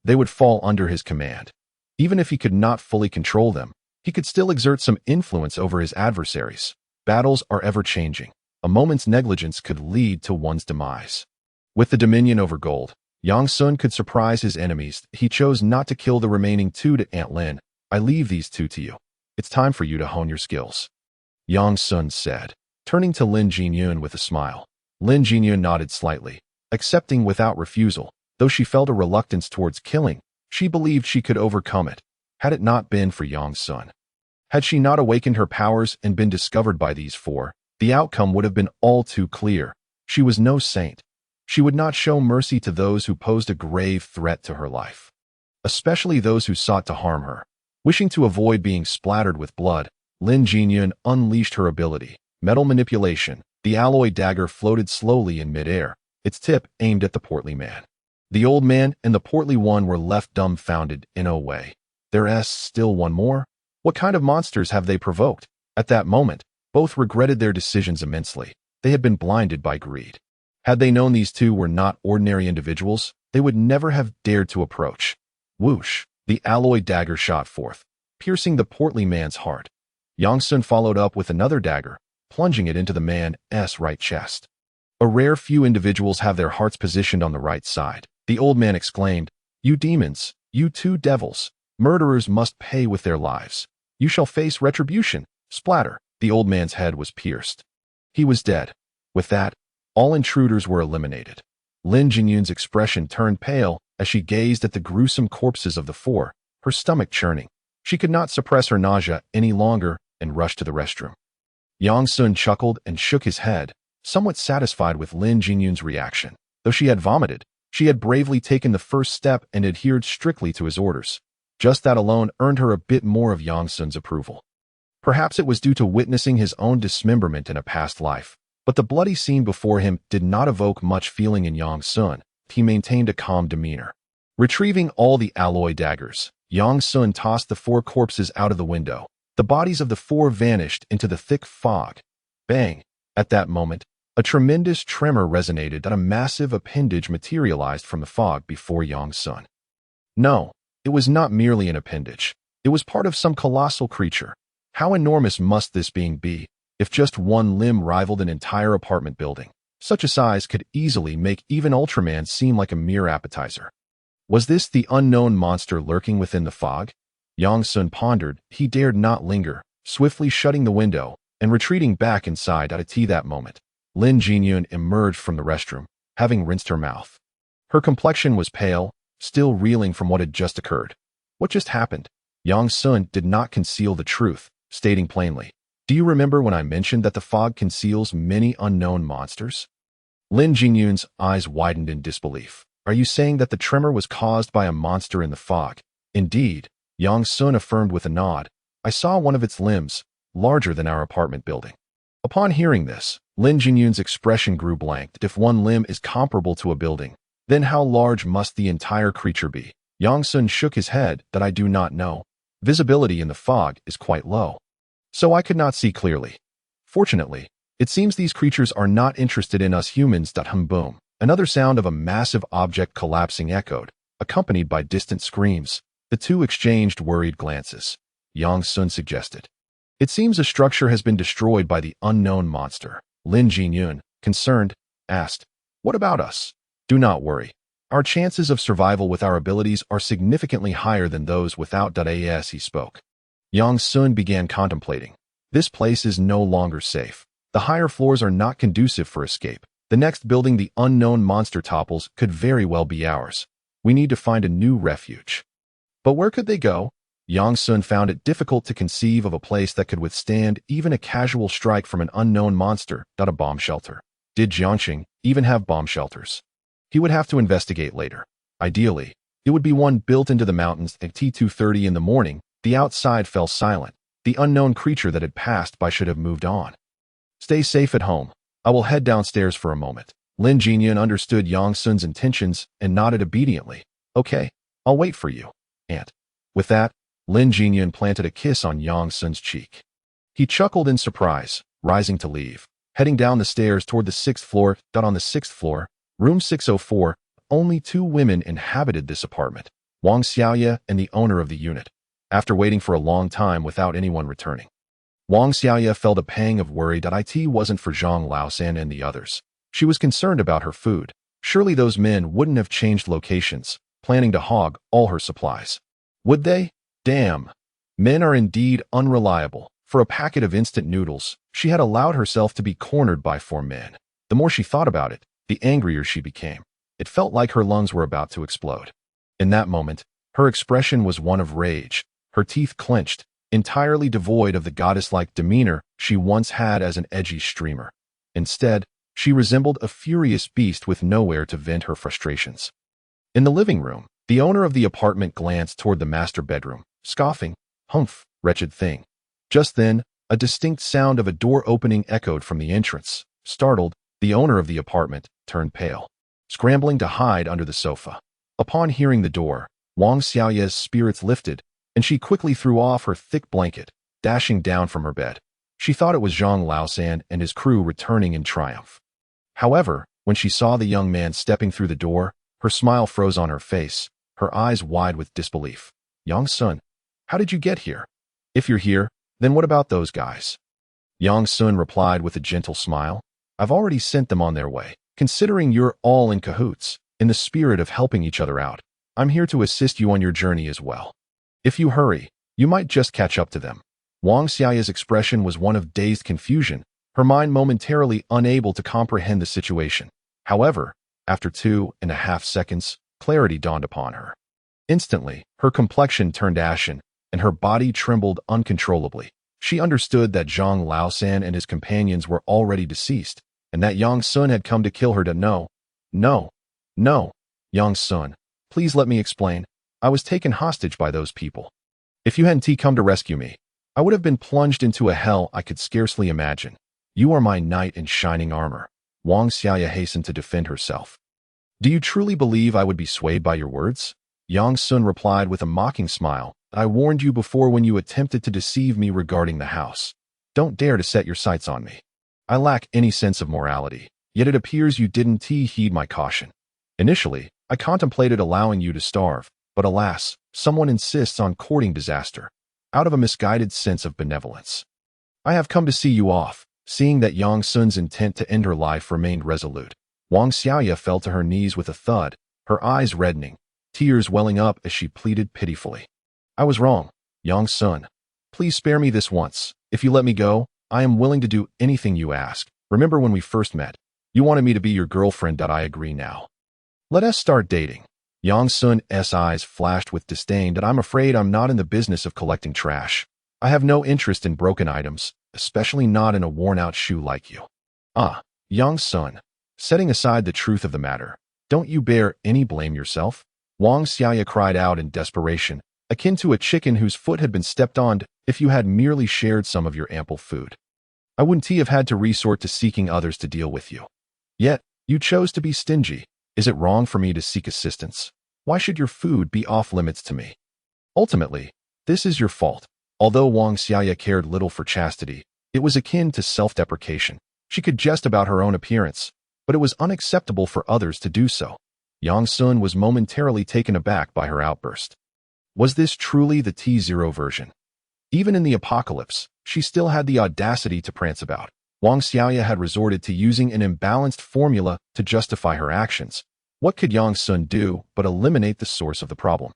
they would fall under his command. Even if he could not fully control them, he could still exert some influence over his adversaries. Battles are ever-changing. A moment's negligence could lead to one's demise. With the dominion over gold, Yang Sun could surprise his enemies. He chose not to kill the remaining two. To Aunt Lin, I leave these two to you. It's time for you to hone your skills, Yang Sun said, turning to Lin Jinyun with a smile. Lin Jinyun nodded slightly, accepting without refusal. Though she felt a reluctance towards killing, she believed she could overcome it, had it not been for Yang Sun. Had she not awakened her powers and been discovered by these four, the outcome would have been all too clear. She was no saint. She would not show mercy to those who posed a grave threat to her life, especially those who sought to harm her. Wishing to avoid being splattered with blood, Lin Jinyun unleashed her ability, metal manipulation. The alloy dagger floated slowly in midair, its tip aimed at the portly man. The old man and the portly one were left dumbfounded in a way. There's still one more? What kind of monsters have they provoked? At that moment, both regretted their decisions immensely. They had been blinded by greed. Had they known these two were not ordinary individuals, they would never have dared to approach. Whoosh! The alloy dagger shot forth, piercing the portly man's heart. Yang Sun followed up with another dagger, plunging it into the man's right chest. A rare few individuals have their hearts positioned on the right side. The old man exclaimed, "You demons, you two devils, murderers must pay with their lives. You shall face retribution." Splatter! The old man's head was pierced. He was dead. With that, all intruders were eliminated. Lin Jinyun's expression turned pale as she gazed at the gruesome corpses of the four, her stomach churning. She could not suppress her nausea any longer and rushed to the restroom. Yang Sun chuckled and shook his head, somewhat satisfied with Lin Jinyun's reaction. Though she had vomited, she had bravely taken the first step and adhered strictly to his orders. Just that alone earned her a bit more of Yang Sun's approval. Perhaps it was due to witnessing his own dismemberment in a past life, but the bloody scene before him did not evoke much feeling in Yang Sun. He maintained a calm demeanor. Retrieving all the alloy daggers, Yang Sun tossed the four corpses out of the window. The bodies of the four vanished into the thick fog. Bang! At that moment, a tremendous tremor resonated that a massive appendage materialized from the fog before Yang Sun. No, it was not merely an appendage. It was part of some colossal creature. How enormous must this being be? If just one limb rivaled an entire apartment building, such a size could easily make even Ultraman seem like a mere appetizer. Was this the unknown monster lurking within the fog? Yang Sun pondered. He dared not linger, swiftly shutting the window and retreating back inside at that moment. Lin Jinyun emerged from the restroom, having rinsed her mouth. Her complexion was pale, still reeling from what had just occurred. What just happened? Yang Sun did not conceal the truth, stating plainly, "Do you remember when I mentioned that the fog conceals many unknown monsters?" Lin Jinyun's eyes widened in disbelief. "Are you saying that the tremor was caused by a monster in the fog?" "Indeed," Yang Sun affirmed with a nod. "I saw one of its limbs, larger than our apartment building." Upon hearing this, Lin Jinyun's expression grew blank. If one limb is comparable to a building, then how large must the entire creature be? Yang Sun shook his head. "That I do not know. Visibility in the fog is quite low, so I could not see clearly. Fortunately, it seems these creatures are not interested in us humans." Boom. Another sound of a massive object collapsing echoed, accompanied by distant screams. The two exchanged worried glances. Yang Sun suggested, "It seems a structure has been destroyed by the unknown monster." Lin Jinyun, concerned, asked, "What about us?" "Do not worry. Our chances of survival with our abilities are significantly higher than those without." As he spoke, Yang Sun began contemplating. This place is no longer safe. The higher floors are not conducive for escape. The next building the unknown monster topples could very well be ours. We need to find a new refuge. But where could they go? Yang Sun found it difficult to conceive of a place that could withstand even a casual strike from an unknown monster. A bomb shelter. Did Jiangxing even have bomb shelters? He would have to investigate later. Ideally, it would be one built into the mountains at T2:30 in the morning. The outside fell silent. The unknown creature that had passed by should have moved on. Stay safe at home. I will head downstairs for a moment. Lin Jinyun understood Yang Sun's intentions and nodded obediently. Okay, I'll wait for you, Aunt. With that, Lin Jinyun planted a kiss on Yang Sun's cheek. He chuckled in surprise, rising to leave, heading down the stairs toward the 6th floor. On the 6th floor, room 604, only 2 women inhabited this apartment, Wang Xiaoye and the owner of the unit. After waiting for a long time without anyone returning, Wang Xiaoye felt a pang of worry that it wasn't for Zhang Laosan and the others. She was concerned about her food. Surely those men wouldn't have changed locations, planning to hog all her supplies. Would they? Damn. Men are indeed unreliable. For a packet of instant noodles, she had allowed herself to be cornered by 4 men. The more she thought about it, the angrier she became. It felt like her lungs were about to explode. In that moment, her expression was one of rage, her teeth clenched, entirely devoid of the goddess-like demeanor she once had as an edgy streamer. Instead, she resembled a furious beast with nowhere to vent her frustrations. In the living room, the owner of the apartment glanced toward the master bedroom, scoffing, "Humph, wretched thing." Just then, a distinct sound of a door opening echoed from the entrance. Startled, the owner of the apartment turned pale, scrambling to hide under the sofa. Upon hearing the door, Wang Xiaoye's spirits lifted, and she quickly threw off her thick blanket, dashing down from her bed. She thought it was Zhang Laosan and his crew returning in triumph. However, when she saw the young man stepping through the door, her smile froze on her face, her eyes wide with disbelief. "Yang Sun, how did you get here? If you're here, then what about those guys?" Yang Sun replied with a gentle smile. "I've already sent them on their way. Considering you're all in cahoots, in the spirit of helping each other out, I'm here to assist you on your journey as well. If you hurry, you might just catch up to them." Wang Xiaoye's expression was one of dazed confusion, her mind momentarily unable to comprehend the situation. However, after 2.5 seconds, clarity dawned upon her. Instantly, her complexion turned ashen, and her body trembled uncontrollably. She understood that Zhang Laosan and his companions were already deceased, and that Yang Sun had come to kill her. No. Yang Sun, please let me explain. I was taken hostage by those people. If you hadn't come to rescue me, I would have been plunged into a hell I could scarcely imagine. You are my knight in shining armor. Wang Xiaoye hastened to defend herself. Do you truly believe I would be swayed by your words? Yang Sun replied with a mocking smile. I warned you before when you attempted to deceive me regarding the house. Don't dare to set your sights on me. I lack any sense of morality, yet it appears you didn't heed my caution. Initially, I contemplated allowing you to starve, but alas, someone insists on courting disaster, out of a misguided sense of benevolence. I have come to see you off. Seeing that Yang Sun's intent to end her life remained resolute, Wang Xiaoye fell to her knees with a thud, her eyes reddening, tears welling up as she pleaded pitifully. I was wrong, Yang Sun. Please spare me this once. If you let me go, I am willing to do anything you ask. Remember when we first met? You wanted me to be your girlfriend. I agree now. Let us start dating. Yang Sun's eyes flashed with disdain. I'm afraid I'm not in the business of collecting trash. I have no interest in broken items, especially not in a worn-out shoe like you. Yang Sun, setting aside the truth of the matter, don't you bear any blame yourself? Wang Xiaoye cried out in desperation, akin to a chicken whose foot had been stepped on. If you had merely shared some of your ample food, I wouldn't have had to resort to seeking others to deal with you. Yet, you chose to be stingy. Is it wrong for me to seek assistance? Why should your food be off-limits to me? Ultimately, this is your fault. Although Wang Xiaoye cared little for chastity, it was akin to self-deprecation. She could jest about her own appearance, but it was unacceptable for others to do so. Yang Sun was momentarily taken aback by her outburst. Was this truly the T0 version? Even in the apocalypse, she still had the audacity to prance about. Wang Xiaoye had resorted to using an imbalanced formula to justify her actions. What could Yang Sun do but eliminate the source of the problem?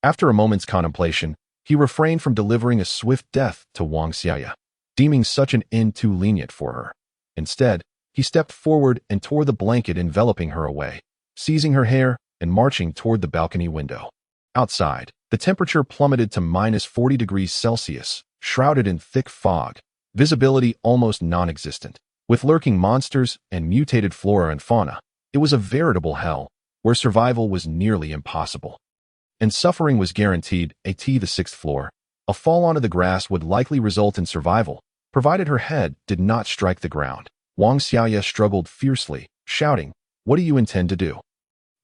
After a moment's contemplation, he refrained from delivering a swift death to Wang Xiaoye, deeming such an end too lenient for her. Instead, he stepped forward and tore the blanket enveloping her away, seizing her hair and marching toward the balcony window. Outside, the temperature plummeted to -40 degrees Celsius, shrouded in thick fog, visibility almost non-existent. With lurking monsters and mutated flora and fauna, it was a veritable hell, where survival was nearly impossible. And suffering was guaranteed. The sixth floor. A fall onto the grass would likely result in survival, provided her head did not strike the ground. Wang Xiaoya struggled fiercely, shouting, "What do you intend to do?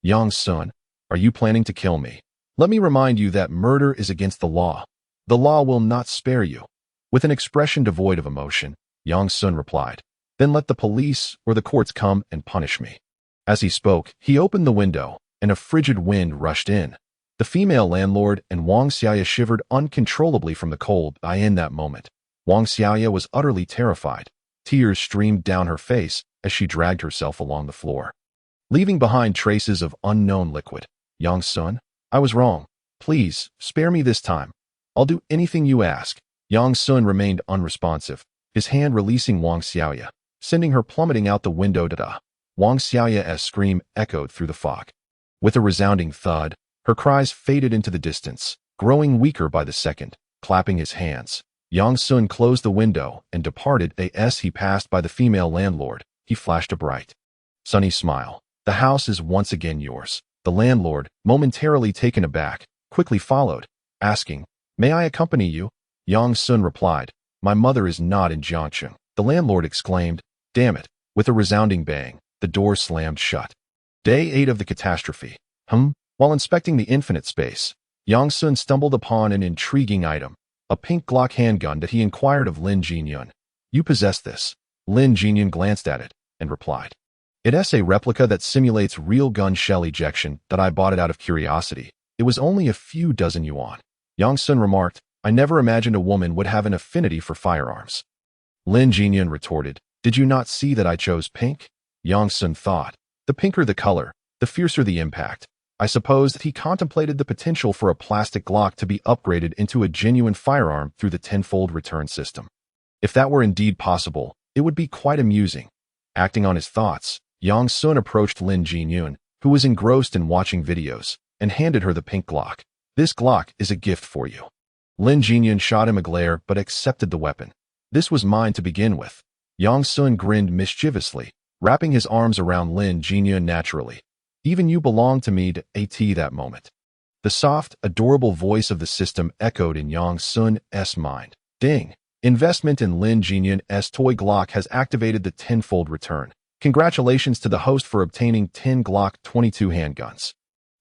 Yang Sun, are you planning to kill me? Let me remind you that murder is against the law. The law will not spare you." With an expression devoid of emotion, Yang Sun replied, "Then let the police or the courts come and punish me." As he spoke, he opened the window, and a frigid wind rushed in. The female landlord and Wang Xiaoya shivered uncontrollably from the cold. In that moment, Wang Xiaoya was utterly terrified. Tears streamed down her face as she dragged herself along the floor, leaving behind traces of unknown liquid. "Yang Sun, I was wrong. Please, spare me this time. I'll do anything you ask." Yang Sun remained unresponsive, his hand releasing Wang Xiaoya, sending her plummeting out the window. Wang Xiaoya's scream echoed through the fog. With a resounding thud, her cries faded into the distance, growing weaker by the second. Clapping his hands, Yang Sun closed the window and departed. As he passed by the female landlord, he flashed a bright, sunny smile. "The house is once again yours." The landlord, momentarily taken aback, quickly followed, asking, "May I accompany you?" Yang Sun replied, "My mother is not in Jiangcheng." The landlord exclaimed, "Damn it." With a resounding bang, the door slammed shut. Day 8 of the catastrophe. While inspecting the infinite space, Yang Sun stumbled upon an intriguing item, a pink Glock handgun that he inquired of Lin Jinyun. "You possess this?" Lin Jinyun glanced at it and replied, "It's a replica that simulates real gun shell ejection that I bought it out of curiosity. It was only a few dozen yuan." Yang Sun remarked, "I never imagined a woman would have an affinity for firearms." Lin Jinyun retorted, "Did you not see that I chose pink?" Yang Sun thought, the pinker the color, the fiercer the impact. I suppose that he contemplated the potential for a plastic Glock to be upgraded into a genuine firearm through the Tenfold return system. If that were indeed possible, it would be quite amusing. Acting on his thoughts, Yang Sun approached Lin Jinyun, who was engrossed in watching videos, and handed her the pink Glock. "This Glock is a gift for you." Lin Jinyun shot him a glare but accepted the weapon. "This was mine to begin with." Yang Sun grinned mischievously, wrapping his arms around Lin Jinyun naturally. "Even you belong to me." That moment, the soft, adorable voice of the system echoed in Yang Sun's mind. Ding! Investment in Lin Jinyun's toy Glock has activated the Tenfold return. Congratulations to the host for obtaining 10 Glock 22 handguns.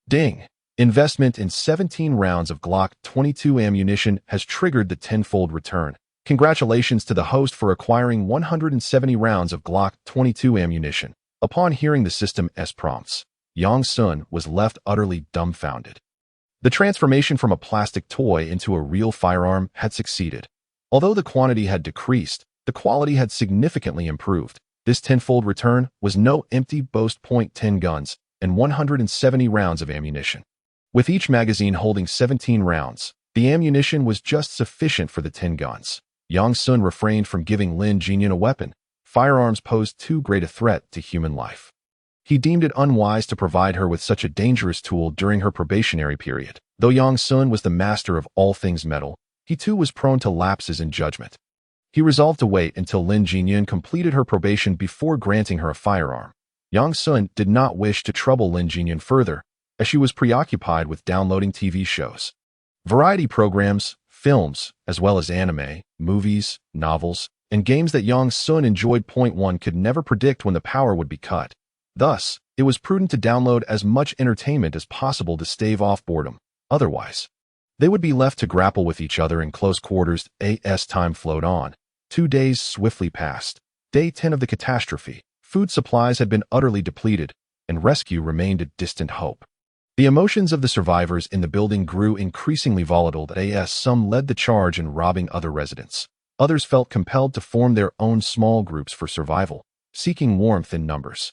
Ding! Investment in 17 rounds of Glock 22 ammunition has triggered the Tenfold return. Congratulations to the host for acquiring 170 rounds of Glock 22 ammunition. Upon hearing the system's prompts, Yang Sun was left utterly dumbfounded. The transformation from a plastic toy into a real firearm had succeeded. Although the quantity had decreased, the quality had significantly improved. This Tenfold return was no empty boast. 10 guns and 170 rounds of ammunition. With each magazine holding 17 rounds, the ammunition was just sufficient for the 10 guns. Yang Sun refrained from giving Lin Jinyun a weapon. Firearms posed too great a threat to human life. He deemed it unwise to provide her with such a dangerous tool during her probationary period. Though Yang Sun was the master of all things metal, he too was prone to lapses in judgment. He resolved to wait until Lin Jinyun completed her probation before granting her a firearm. Yang Sun did not wish to trouble Lin Jinyun further, as she was preoccupied with downloading TV shows, variety programs, films, as well as anime, movies, novels, and games that Yang Sun enjoyed. One could never predict when the power would be cut. Thus, it was prudent to download as much entertainment as possible to stave off boredom. Otherwise, they would be left to grapple with each other in close quarters. As time flowed on, 2 days swiftly passed. Day 10 of the catastrophe. Food supplies had been utterly depleted, and rescue remained a distant hope. The emotions of the survivors in the building grew increasingly volatile. As some led the charge in robbing other residents, others felt compelled to form their own small groups for survival, seeking warmth in numbers.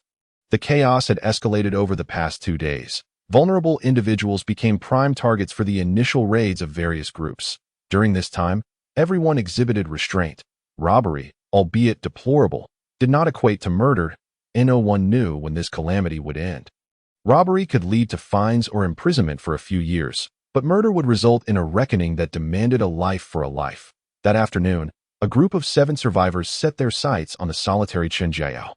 The chaos had escalated over the past 2 days. Vulnerable individuals became prime targets for the initial raids of various groups. During this time, everyone exhibited restraint. Robbery, albeit deplorable, did not equate to murder, and no one knew when this calamity would end. Robbery could lead to fines or imprisonment for a few years, but murder would result in a reckoning that demanded a life for a life. That afternoon, a group of 7 survivors set their sights on the solitary Chen Jiao.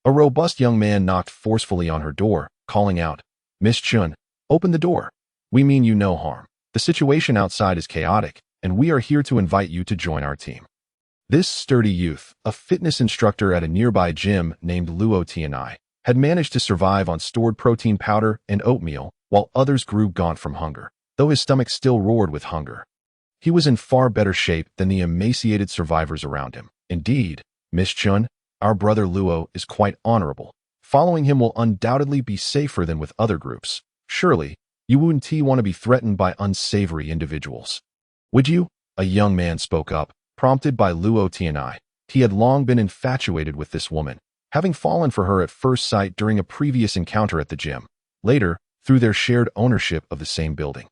A robust young man knocked forcefully on her door, calling out, "Miss Chun, open the door. We mean you no harm. The situation outside is chaotic, and we are here to invite you to join our team." This sturdy youth, a fitness instructor at a nearby gym named Luo Tianai, had managed to survive on stored protein powder and oatmeal, while others grew gaunt from hunger, though his stomach still roared with hunger. He was in far better shape than the emaciated survivors around him. "Indeed, Miss Chun, our brother Luo is quite honorable. Following him will undoubtedly be safer than with other groups. Surely, you wouldn't want to be threatened by unsavory individuals. Would you?" A young man spoke up, prompted by Luo Tianai. He had long been infatuated with this woman, having fallen for her at first sight during a previous encounter at the gym. Later, through their shared ownership of the same building.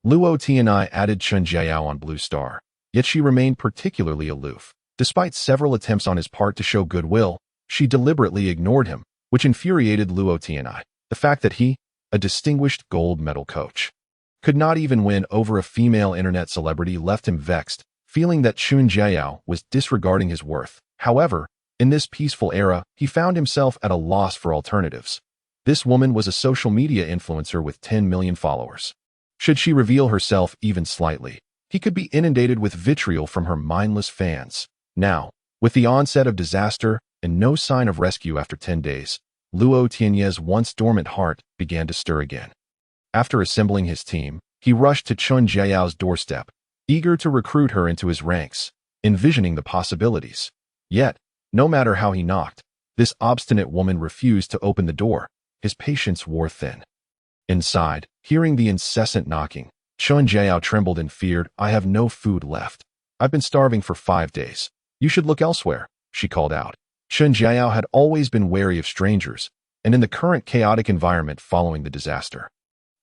Luo Tianai added Chen Jiao on Blue Star, yet she remained particularly aloof. Despite several attempts on his part to show goodwill, she deliberately ignored him, which infuriated Luo Tianai. The fact that he, a distinguished gold medal coach, could not even win over a female internet celebrity left him vexed, feeling that Chen Jiao was disregarding his worth. However, in this peaceful era, he found himself at a loss for alternatives. This woman was a social media influencer with 10 million followers. Should she reveal herself even slightly, he could be inundated with vitriol from her mindless fans. Now, with the onset of disaster and no sign of rescue after 10 days, Luo Tiany's once dormant heart began to stir again. After assembling his team, he rushed to Chen Jiao's doorstep, eager to recruit her into his ranks, envisioning the possibilities. Yet, no matter how he knocked, this obstinate woman refused to open the door. His patience wore thin. Inside, hearing the incessant knocking, Chen Jiao trembled and feared. "I have no food left. I've been starving for 5 days. You should look elsewhere," she called out. Chen Jiao had always been wary of strangers, and in the current chaotic environment following the disaster,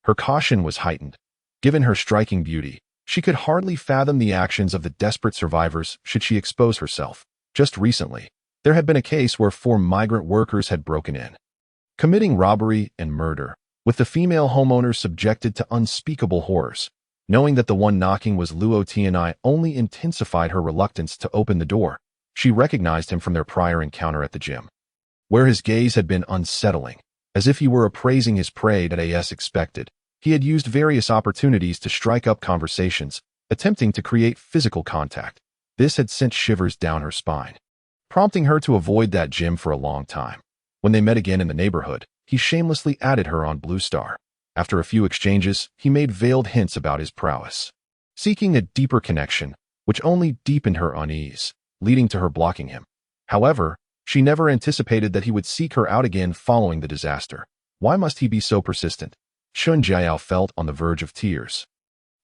her caution was heightened. Given her striking beauty, she could hardly fathom the actions of the desperate survivors should she expose herself. Just recently, there had been a case where 4 migrant workers had broken in, committing robbery and murder, with the female homeowners subjected to unspeakable horrors. Knowing that the one knocking was Luo Tianai only intensified her reluctance to open the door. She recognized him from their prior encounter at the gym, where his gaze had been unsettling, as if he were appraising his prey as expected. He had used various opportunities to strike up conversations, attempting to create physical contact. This had sent shivers down her spine, prompting her to avoid that gym for a long time. When they met again in the neighborhood, he shamelessly added her on Blue Star. After a few exchanges, he made veiled hints about his prowess, seeking a deeper connection, which only deepened her unease, leading to her blocking him. However, she never anticipated that he would seek her out again following the disaster. Why must he be so persistent? Chen Jiao felt on the verge of tears.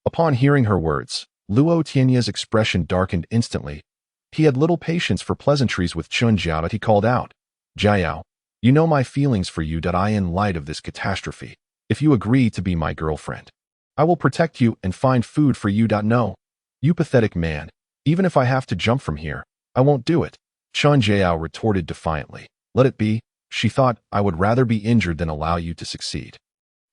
Upon hearing her words, Luo Tiany's expression darkened instantly. He had little patience for pleasantries with Chen Jiao, but he called out, "Jiao, you know my feelings for you. In light of this catastrophe, if you agree to be my girlfriend, I will protect you and find food for you. No, you pathetic man. Even if I have to jump from here, I won't do it." Chen Jiao retorted defiantly. "Let it be," she thought. "I would rather be injured than allow you to succeed."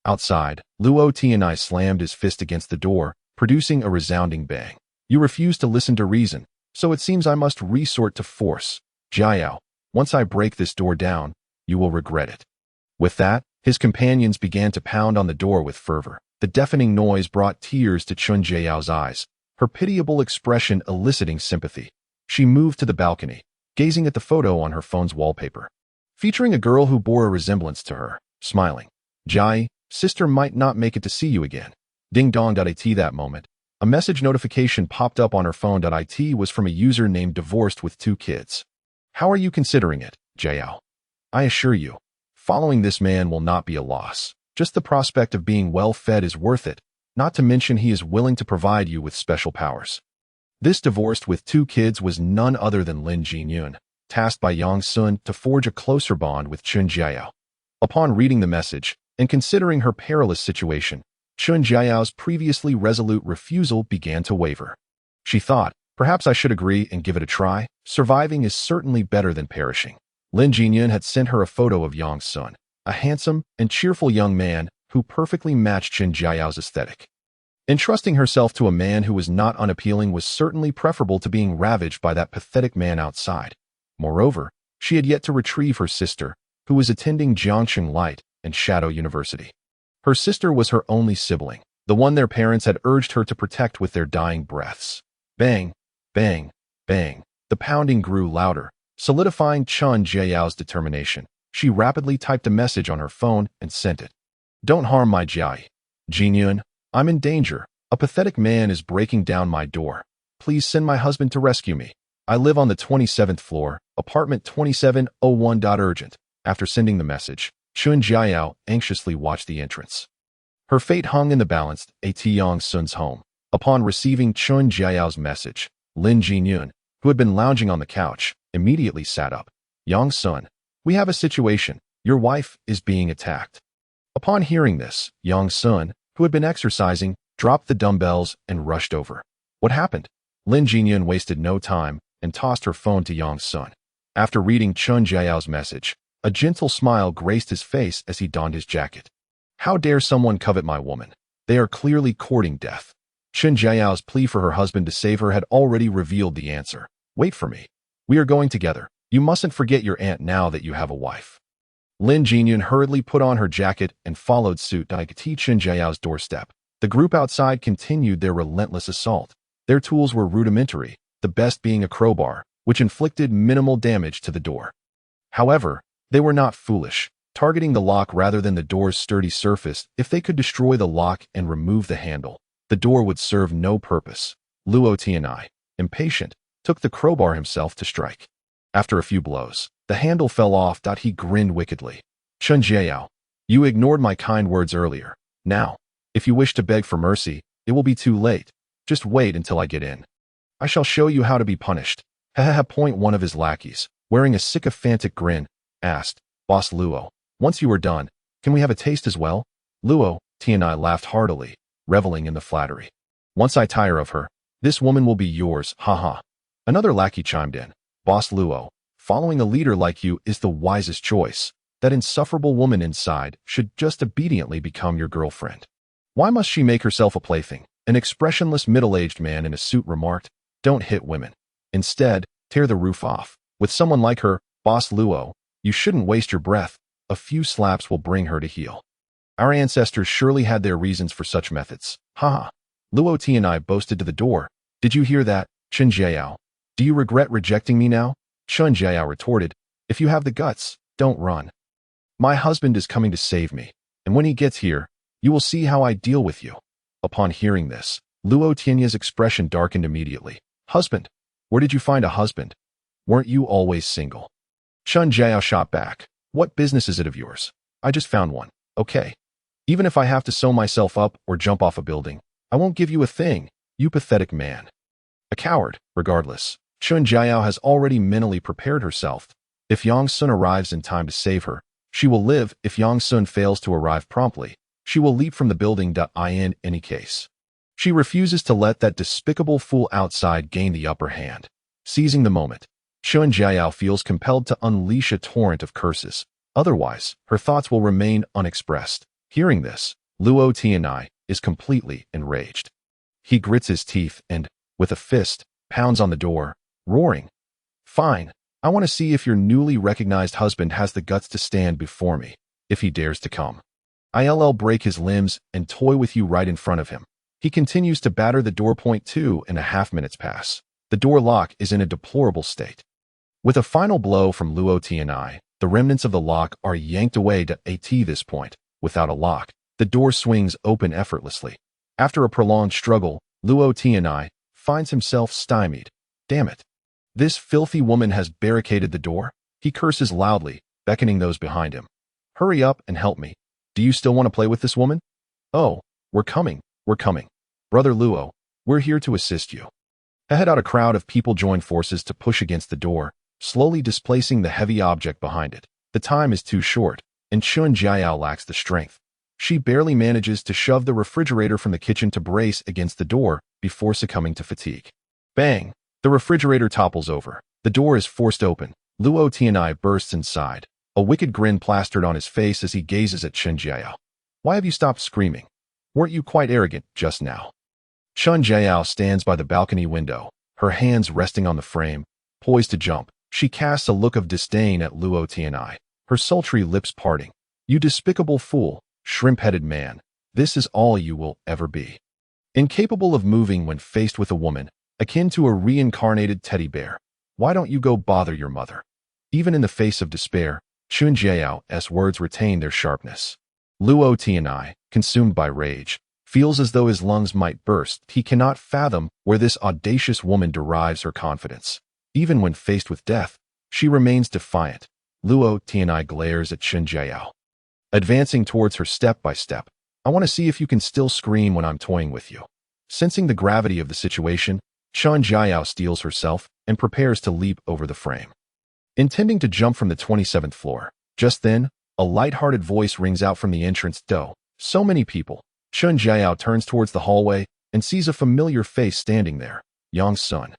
Outside, Luo Tianai slammed his fist against the door, producing a resounding bang. "You refuse to listen to reason, so it seems I must resort to force. Jiao, once I break this door down, you will regret it." With that, his companions began to pound on the door with fervor. The deafening noise brought tears to Chen Jiao's eyes, her pitiable expression eliciting sympathy. She moved to the balcony, gazing at the photo on her phone's wallpaper, featuring a girl who bore a resemblance to her, smiling. "Jai, sister might not make it to see you again." Ding dong. It that moment, a message notification popped up on her phone. It was from a user named Divorced with 2 kids. "How are you considering it, Jiao? I assure you, following this man will not be a loss. Just the prospect of being well fed is worth it, not to mention he is willing to provide you with special powers." This Divorced with 2 kids was none other than Lin Jinyun, tasked by Yang Sun to forge a closer bond with Chen Jiao. Upon reading the message, and considering her perilous situation, Chen Jiao's previously resolute refusal began to waver. She thought, Perhaps I should agree and give it a try. Surviving is certainly better than perishing. Lin Jinyun had sent her a photo of Yang Sun, a handsome and cheerful young man who perfectly matched Chen Jiao's aesthetic. Entrusting herself to a man who was not unappealing was certainly preferable to being ravaged by that pathetic man outside. Moreover, she had yet to retrieve her sister, who was attending Jiangsheng Light and Shadow University. Her sister was her only sibling, the one their parents had urged her to protect with their dying breaths. Bang, bang, bang. The pounding grew louder, solidifying Chen Jiao's determination. She rapidly typed a message on her phone and sent it. Don't harm my Jiai. Jinyun, I'm in danger. A pathetic man is breaking down my door. Please send my husband to rescue me. I live on the 27th floor, apartment 2701. Urgent. After sending the message, Chen Jiao anxiously watched the entrance. Her fate hung in the balance at Yang Sun's home. Upon receiving Chen Jiao's message, Lin Jinyun, who had been lounging on the couch, immediately sat up. Yang Sun, we have a situation. Your wife is being attacked. Upon hearing this, Yang Sun, who had been exercising, dropped the dumbbells and rushed over. What happened? Lin Jinyun wasted no time and tossed her phone to Yang Sun. After reading Chen Jiao's message, a gentle smile graced his face as he donned his jacket. How dare someone covet my woman? They are clearly courting death. Chen Jiao's plea for her husband to save her had already revealed the answer. Wait for me. We are going together. You mustn't forget your aunt now that you have a wife. Lin Jinyun hurriedly put on her jacket and followed suit to Chen Jiao's doorstep. The group outside continued their relentless assault. Their tools were rudimentary, the best being a crowbar, which inflicted minimal damage to the door. However, they were not foolish, targeting the lock rather than the door's sturdy surface. If they could destroy the lock and remove the handle, the door would serve no purpose. Luo Tianai, impatient, took the crowbar himself to strike. After a few blows, the handle fell off. He grinned wickedly. Chen Jiao, you ignored my kind words earlier. Now, if you wish to beg for mercy, it will be too late. Just wait until I get in. I shall show you how to be punished. Point one of his lackeys, wearing a sycophantic grin, asked, Boss Luo, once you are done, can we have a taste as well? Luo Tianai laughed heartily, reveling in the flattery. Once I tire of her, this woman will be yours, haha. Another lackey chimed in. Boss Luo, following a leader like you is the wisest choice. That insufferable woman inside should just obediently become your girlfriend. Why must she make herself a plaything? An expressionless middle-aged man in a suit remarked. Don't hit women. Instead, tear the roof off. With someone like her, Boss Luo, you shouldn't waste your breath. A few slaps will bring her to heel. Our ancestors surely had their reasons for such methods. Haha. Luo Tianai boasted to the door. Did you hear that, Chen Jiao? Do you regret rejecting me now? Chen Jiao retorted. If you have the guts, don't run. My husband is coming to save me, and when he gets here, you will see how I deal with you. Upon hearing this, Luo Tianya's expression darkened immediately. Husband? Where did you find a husband? Weren't you always single? Chen Jiao shot back. What business is it of yours? I just found one. Okay. Even if I have to sew myself up or jump off a building, I won't give you a thing, you pathetic man. A coward, regardless. Chen Jiao has already mentally prepared herself. If Yang Sun arrives in time to save her, she will live. If Yang Sun fails to arrive promptly, she will leap from the building. In any case, she refuses to let that despicable fool outside gain the upper hand. Seizing the moment, Chen Jiao feels compelled to unleash a torrent of curses. Otherwise, her thoughts will remain unexpressed. Hearing this, Luo Tianai is completely enraged. He grits his teeth and, with a fist, pounds on the door, roaring. Fine. I want to see if your newly recognized husband has the guts to stand before me, if he dares to come. I'll break his limbs and toy with you right in front of him. He continues to batter the door. 2.5 minutes pass. The door lock is in a deplorable state. With a final blow from Luo Tianai, the remnants of the lock are yanked away. At this point, without a lock, the door swings open effortlessly. After a prolonged struggle, Luo Tianai finds himself stymied. Damn it. This filthy woman has barricaded the door. He curses loudly, beckoning those behind him. Hurry up and help me. Do you still want to play with this woman? Oh, we're coming. Brother Luo, we're here to assist you. Ahead out a crowd of people join forces to push against the door, slowly displacing the heavy object behind it. The time is too short, and Chen Jiao lacks the strength. She barely manages to shove the refrigerator from the kitchen to brace against the door before succumbing to fatigue. Bang! The refrigerator topples over. The door is forced open. Luo Tianai bursts inside, a wicked grin plastered on his face as he gazes at Chen Jiao. Why have you stopped screaming? Weren't you quite arrogant just now? Chen Jiao stands by the balcony window, her hands resting on the frame, poised to jump. She casts a look of disdain at Luo Tianai, her sultry lips parting. You despicable fool, shrimp-headed man, this is all you will ever be. Incapable of moving when faced with a woman, akin to a reincarnated teddy bear, why don't you go bother your mother? Even in the face of despair, Chen Jiao's words retain their sharpness. Luo Tianai, consumed by rage, feels as though his lungs might burst. He cannot fathom where this audacious woman derives her confidence. Even when faced with death, she remains defiant. Luo Tianai glares at Chen Jiao, advancing towards her step by step. I want to see if you can still scream when I'm toying with you. Sensing the gravity of the situation, Chen Jiao steels herself and prepares to leap over the frame, intending to jump from the 27th floor. Just then, a light-hearted voice rings out from the entrance door. So many people. Chen Jiao turns towards the hallway and sees a familiar face standing there, Yang Sun.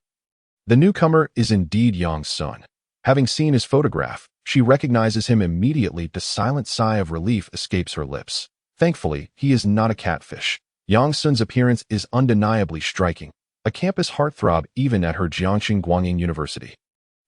The newcomer is indeed Yang Sun. Having seen his photograph, she recognizes him immediately. The silent sigh of relief escapes her lips. Thankfully, he is not a catfish. Yang Sun's appearance is undeniably striking, a campus heartthrob even at her Jiangxing Guangying University.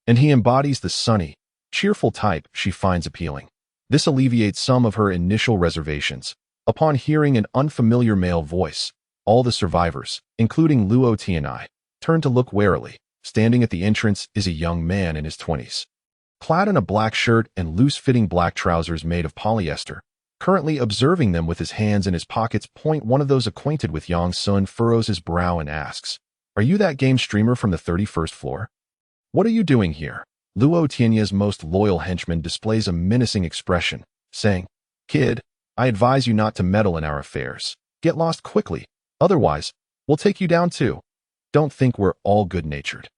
And he embodies the sunny, cheerful type she finds appealing. This alleviates some of her initial reservations. Upon hearing an unfamiliar male voice, all the survivors, including Luo Tianai, turn to look warily. Standing at the entrance is a young man in his 20s. Clad in a black shirt and loose-fitting black trousers made of polyester, currently observing them with his hands in his pockets. One of those acquainted with Yang Sun furrows his brow and asks, "Are you that game streamer from the 31st floor? What are you doing here?" Luo Tianai's most loyal henchman displays a menacing expression, saying, "Kid, I advise you not to meddle in our affairs. Get lost quickly, otherwise, we'll take you down too. Don't think we're all good-natured."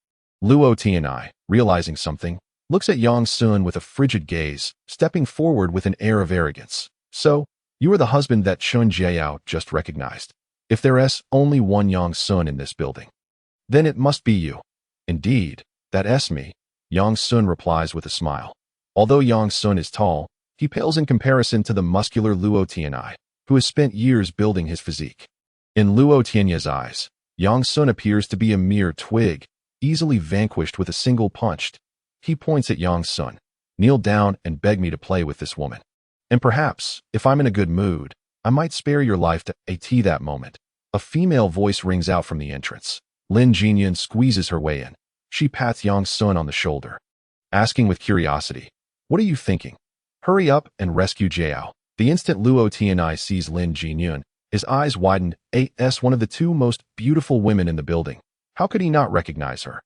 Luo Tianai, realizing something, looks at Yang Sun with a frigid gaze, stepping forward with an air of arrogance. "So, you are the husband that Chen Jiao just recognized. If there's only one Yang Sun in this building, then it must be you." "Indeed, that's me," Yang Sun replies with a smile. Although Yang Sun is tall, he pales in comparison to the muscular Luo Tianai, who has spent years building his physique. In Luo Tianai's eyes, Yang Sun appears to be a mere twig, easily vanquished with a single punch. He points at Yang Sun. "Kneel down and beg me to play with this woman. And perhaps, if I'm in a good mood, I might spare your life to at that moment." A female voice rings out from the entrance. Lin Jinyun squeezes her way in. She pats Yang Sun on the shoulder, asking with curiosity, "What are you thinking? Hurry up and rescue Jiao." The instant Luo Tianai sees Lin Jinyun, his eyes widened. One of the two most beautiful women in the building. How could he not recognize her?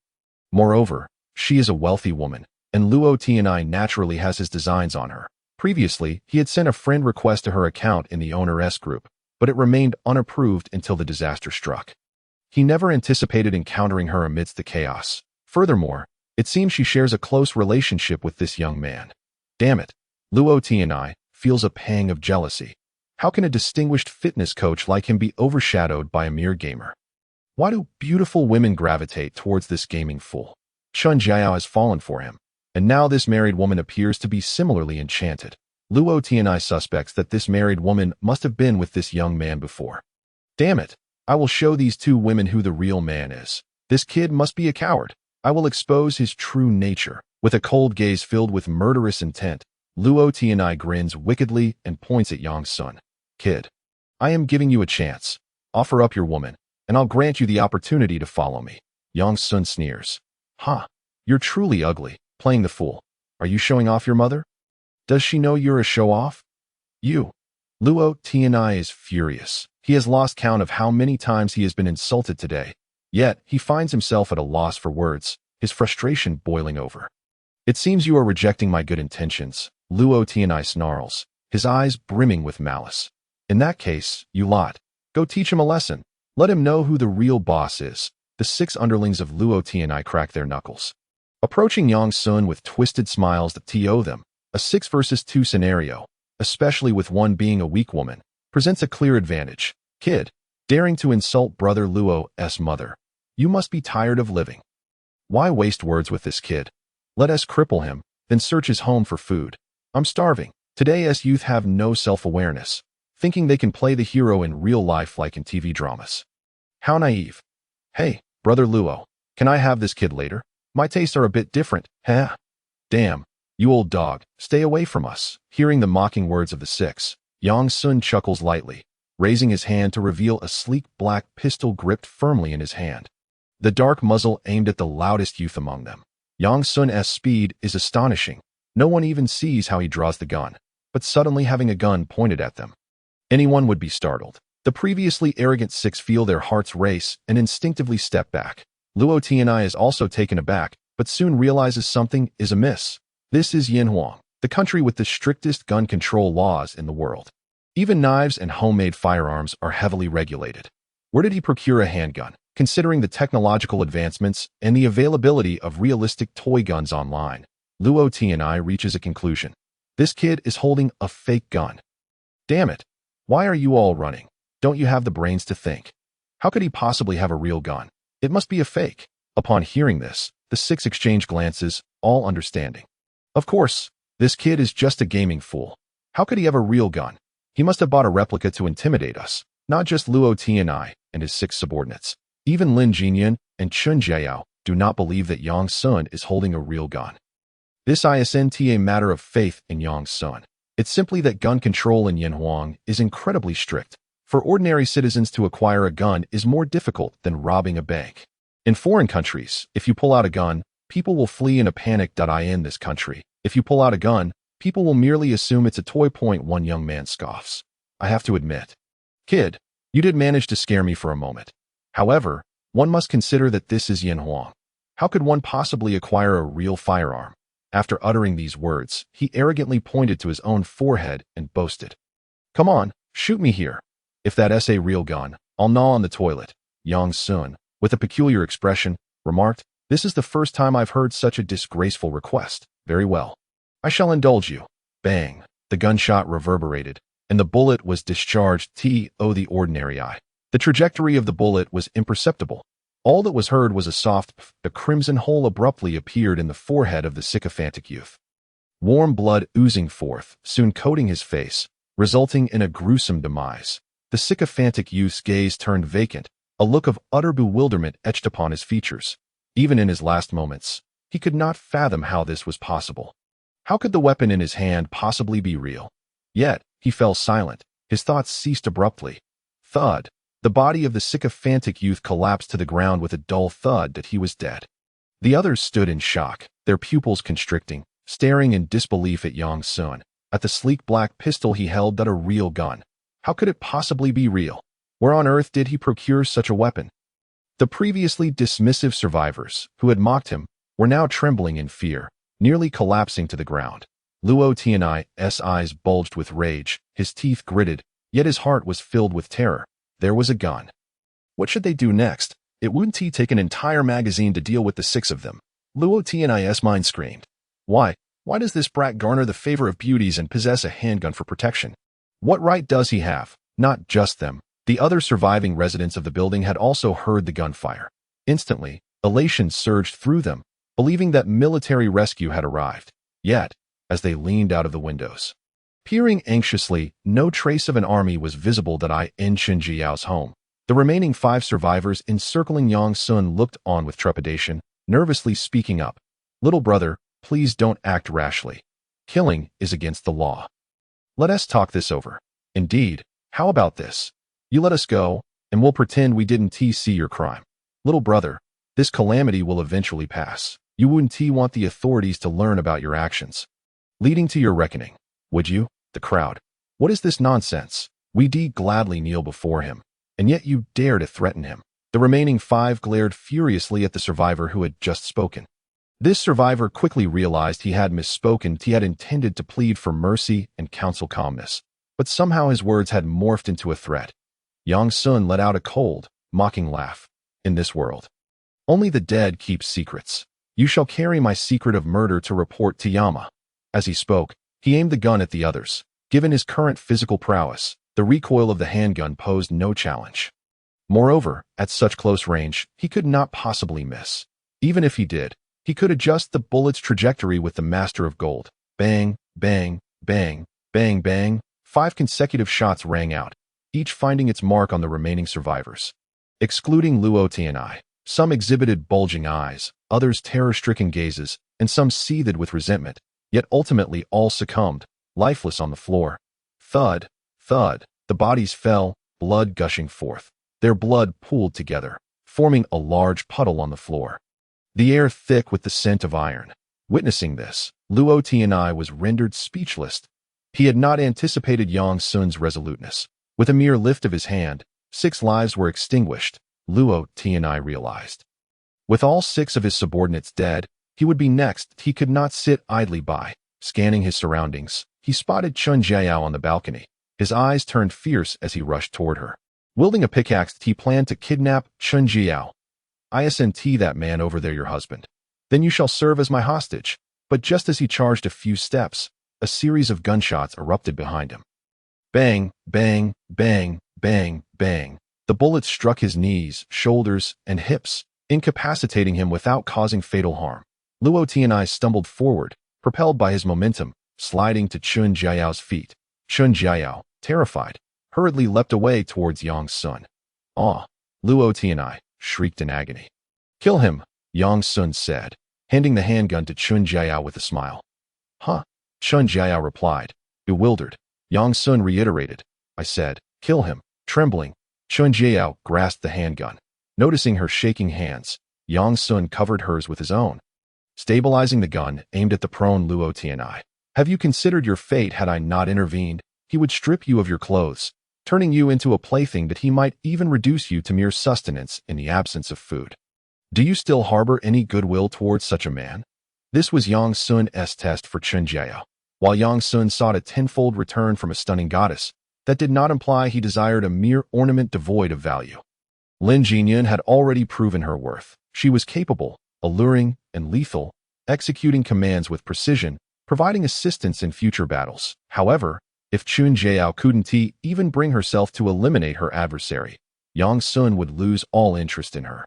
Moreover, she is a wealthy woman, and Luo Tianai naturally has his designs on her. Previously, he had sent a friend request to her account in the owner's group, but it remained unapproved until the disaster struck. He never anticipated encountering her amidst the chaos. Furthermore, it seems she shares a close relationship with this young man. Damn it, Luo Tianai feels a pang of jealousy. How can a distinguished fitness coach like him be overshadowed by a mere gamer? Why do beautiful women gravitate towards this gaming fool? Chen Jiao has fallen for him, and now this married woman appears to be similarly enchanted. Luo Tianai suspects that this married woman must have been with this young man before. Damn it, I will show these two women who the real man is. This kid must be a coward. I will expose his true nature. With a cold gaze filled with murderous intent, Luo Tianai grins wickedly and points at Yang Sun. "Kid, I am giving you a chance. Offer up your woman, and I'll grant you the opportunity to follow me." Yang Sun sneers. "Huh, you're truly ugly, playing the fool. Are you showing off your mother? Does she know you're a show-off? You." Luo Tianai is furious. He has lost count of how many times he has been insulted today. Yet, he finds himself at a loss for words, his frustration boiling over. "It seems you are rejecting my good intentions," Luo Tianai snarls, his eyes brimming with malice. "In that case, you lot, go teach him a lesson. Let him know who the real boss is." The 6 underlings of Luo Tianai crack their knuckles, approaching Yang Sun with twisted smiles that to them. A 6 versus 2 scenario, especially with one being a weak woman, presents a clear advantage. "Kid, daring to insult brother Luo's mother. You must be tired of living." Why waste words with this kid? Let us cripple him, then search his home for food. I'm starving. Today's youth have no self-awareness, thinking they can play the hero in real life like in TV dramas. How naive. Hey, brother Luo, can I have this kid later? My tastes are a bit different, huh? Damn, you old dog, stay away from us. Hearing the mocking words of the six, Yang Sun chuckles lightly, raising his hand to reveal a sleek black pistol gripped firmly in his hand. The dark muzzle aimed at the loudest youth among them. Yang Sun's speed is astonishing. No one even sees how he draws the gun, but suddenly having a gun pointed at them. Anyone would be startled. The previously arrogant six feel their hearts race and instinctively step back. Luo Tianai is also taken aback, but soon realizes something is amiss. This is Yinhuang, the country with the strictest gun control laws in the world. Even knives and homemade firearms are heavily regulated. Where did he procure a handgun? Considering the technological advancements and the availability of realistic toy guns online, Luo Tianai reaches a conclusion. This kid is holding a fake gun. Damn it. Why are you all running? Don't you have the brains to think? How could he possibly have a real gun? It must be a fake. Upon hearing this, the six exchange glances, all understanding. Of course, this kid is just a gaming fool. How could he have a real gun? He must have bought a replica to intimidate us, not just Luo Tianai and his six subordinates. Even Lin Jinyun and Chun Jiao do not believe that Yang Sun is holding a real gun. This isn't a matter of faith in Yang Sun. It's simply that gun control in Yinhuang is incredibly strict. For ordinary citizens to acquire a gun is more difficult than robbing a bank. In foreign countries, if you pull out a gun, people will flee in a panic. In this country, if you pull out a gun, people will merely assume it's a toy. One young man scoffs. I have to admit, kid, you did manage to scare me for a moment. However, one must consider that this is Yinhuang. How could one possibly acquire a real firearm? After uttering these words, he arrogantly pointed to his own forehead and boasted. Come on, shoot me here. If that's a real gun, I'll gnaw on the toilet. Yang Sun, with a peculiar expression, remarked, This is the first time I've heard such a disgraceful request. Very well. I shall indulge you. Bang. The gunshot reverberated, and the bullet was discharged to the ordinary eye. The trajectory of the bullet was imperceptible. All that was heard was a soft pff. A crimson hole abruptly appeared in the forehead of the sycophantic youth. Warm blood oozing forth, soon coating his face, resulting in a gruesome demise. The sycophantic youth's gaze turned vacant, a look of utter bewilderment etched upon his features. Even in his last moments, he could not fathom how this was possible. How could the weapon in his hand possibly be real? Yet, he fell silent. His thoughts ceased abruptly. Thud. The body of the sycophantic youth collapsed to the ground with a dull thud that he was dead. The others stood in shock, their pupils constricting, staring in disbelief at Yang Sun, at the sleek black pistol he held. A real gun. How could it possibly be real? Where on earth did he procure such a weapon? The previously dismissive survivors, who had mocked him, were now trembling in fear, nearly collapsing to the ground. Luo Tianai's eyes bulged with rage, his teeth gritted, yet his heart was filled with terror. There was a gun. What should they do next? It wouldn't take an entire magazine to deal with the six of them. Luo Tianai's mind screamed. Why does this brat garner the favor of beauties and possess a handgun for protection? What right does he have? Not just them. The other surviving residents of the building had also heard the gunfire. Instantly, elation surged through them, believing that military rescue had arrived. Yet, as they leaned out of the windows, peering anxiously, no trace of an army was visible in Xinjiao's home. The remaining 5 survivors encircling Yang Sun looked on with trepidation, nervously speaking up. Little brother, please don't act rashly. Killing is against the law. Let us talk this over. Indeed, how about this? You let us go, and we'll pretend we didn't see your crime. Little brother, this calamity will eventually pass. You wouldn't want the authorities to learn about your actions, leading to your reckoning, would you? The crowd. What is this nonsense? We'd gladly kneel before him, and yet you dare to threaten him. The remaining 5 glared furiously at the survivor who had just spoken. This survivor quickly realized he had misspoken. He had intended to plead for mercy and counsel calmness, but somehow his words had morphed into a threat. Yang Sun let out a cold, mocking laugh. In this world, only the dead keep secrets. You shall carry my secret of murder to report to Yama. As he spoke, he aimed the gun at the others. Given his current physical prowess, the recoil of the handgun posed no challenge. Moreover, at such close range, he could not possibly miss. Even if he did, he could adjust the bullet's trajectory with the Master of Gold. Bang, bang, bang, bang, bang. 5 consecutive shots rang out, each finding its mark on the remaining survivors. Excluding Luo Tianai, some exhibited bulging eyes, others terror-stricken gazes, and some seethed with resentment, yet ultimately all succumbed, lifeless on the floor. Thud, thud, the bodies fell, blood gushing forth. Their blood pooled together, forming a large puddle on the floor. The air thick with the scent of iron. Witnessing this, Luo Tianai was rendered speechless. He had not anticipated Yang Sun's resoluteness. With a mere lift of his hand, 6 lives were extinguished, Luo Tianai realized. With all 6 of his subordinates dead, he would be next. He could not sit idly by. Scanning his surroundings, he spotted Chen Jiao on the balcony. His eyes turned fierce as he rushed toward her. Wielding a pickaxe, he planned to kidnap Chen Jiao. "Isn't that man over there your husband? Then you shall serve as my hostage." But just as he charged a few steps, a series of gunshots erupted behind him. Bang, bang, bang, bang, bang. The bullets struck his knees, shoulders, and hips, incapacitating him without causing fatal harm. Luo Tianai stumbled forward, propelled by his momentum, sliding to Chen Jiao's feet. Chen Jiao, terrified, hurriedly leapt away towards Yang Sun. "Ah!" Luo Tianai shrieked in agony. "Kill him," Yang Sun said, handing the handgun to Chen Jiao with a smile. "Huh?" Chen Jiao replied, bewildered. Yang Sun reiterated, "I said, kill him." Trembling, Chen Jiao grasped the handgun. Noticing her shaking hands, Yang Sun covered hers with his own. Stabilizing the gun, aimed at the prone Luo Tianai. "Have you considered your fate? Had I not intervened, he would strip you of your clothes, turning you into a plaything that he might even reduce you to mere sustenance in the absence of food. Do you still harbor any goodwill towards such a man?" This was Yang Sun's test for Chen Jiao. While Yang Sun sought a tenfold return from a stunning goddess, that did not imply he desired a mere ornament devoid of value. Lin Jinyun had already proven her worth. She was capable, alluring, and lethal, executing commands with precision, providing assistance in future battles. However, if Chen Jiao couldn't even bring herself to eliminate her adversary, Yang Sun would lose all interest in her.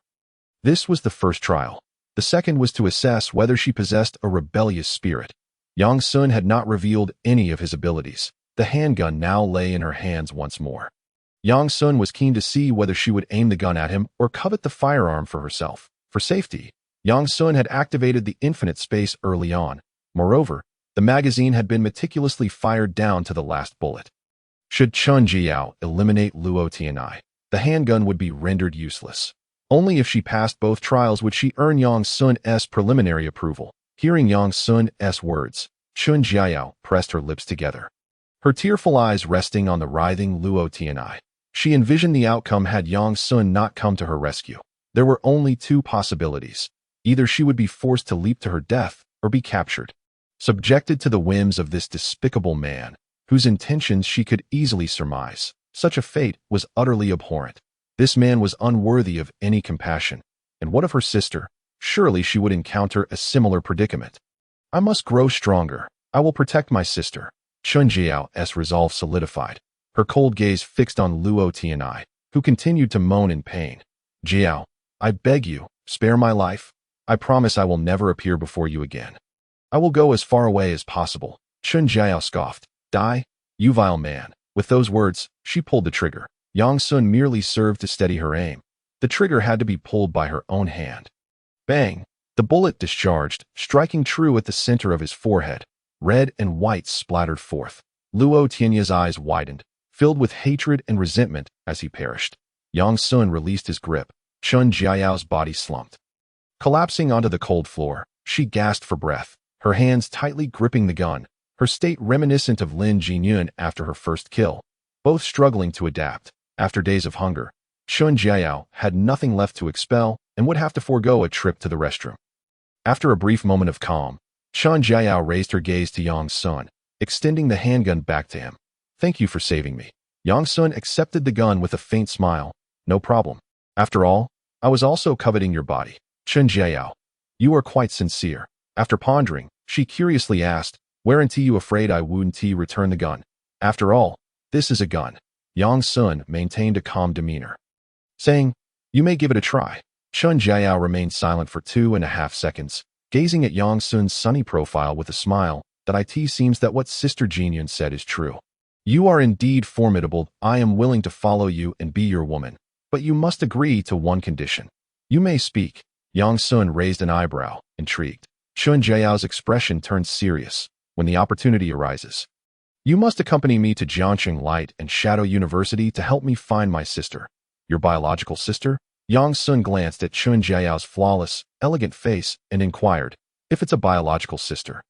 This was the first trial. The second was to assess whether she possessed a rebellious spirit. Yang Sun had not revealed any of his abilities. The handgun now lay in her hands once more. Yang Sun was keen to see whether she would aim the gun at him or covet the firearm for herself. For safety, Yang Sun had activated the infinite space early on. Moreover, the magazine had been meticulously fired down to the last bullet. Should Chen Jiao eliminate Luo Tianai, the handgun would be rendered useless. Only if she passed both trials would she earn Yang Sun's preliminary approval. Hearing Yang Sun's words, Chen Jiao pressed her lips together, her tearful eyes resting on the writhing Luo Tianai. She envisioned the outcome had Yang Sun not come to her rescue. There were only 2 possibilities. Either she would be forced to leap to her death or be captured, subjected to the whims of this despicable man, whose intentions she could easily surmise. Such a fate was utterly abhorrent. This man was unworthy of any compassion. And what of her sister? Surely she would encounter a similar predicament. "I must grow stronger. I will protect my sister." Chen Jiao's resolve solidified, her cold gaze fixed on Luo Tianai, who continued to moan in pain. "Jiao, I beg you, spare my life. I promise I will never appear before you again. I will go as far away as possible." Chen Jiao scoffed. "Die, you vile man." With those words, she pulled the trigger. Yang Sun merely served to steady her aim. The trigger had to be pulled by her own hand. Bang! The bullet discharged, striking true at the center of his forehead. Red and white splattered forth. Luo Tianya's eyes widened, filled with hatred and resentment as he perished. Yang Sun released his grip. Chen Jiao's body slumped. Collapsing onto the cold floor, she gasped for breath, her hands tightly gripping the gun, her state reminiscent of Lin Jinyun after her first kill, both struggling to adapt. After days of hunger, Chen Jiao had nothing left to expel and would have to forego a trip to the restroom. After a brief moment of calm, Chen Jiao raised her gaze to Yang Sun, extending the handgun back to him. "Thank you for saving me." Yang Sun accepted the gun with a faint smile. "No problem. After all, I was also coveting your body." "Chen Jiao, you are quite sincere." After pondering, she curiously asked, "Weren't you afraid I wouldn't return the gun? After all, this is a gun." Yang Sun maintained a calm demeanor, saying, "You may give it a try." Chun Jiao remained silent for 2.5 seconds, gazing at Yang Sun's sunny profile with a smile. That it seems that what Sister Jinyun said is true. You are indeed formidable. I am willing to follow you and be your woman. But you must agree to one condition. You may speak. Yang Sun raised an eyebrow, intrigued. Chun Jiao's expression turned serious. When the opportunity arises, you must accompany me to Jiangxing Light and Shadow University to help me find my sister. Your biological sister? Yang Sun glanced at Chun Jiao's flawless, elegant face and inquired, if it's a biological sister,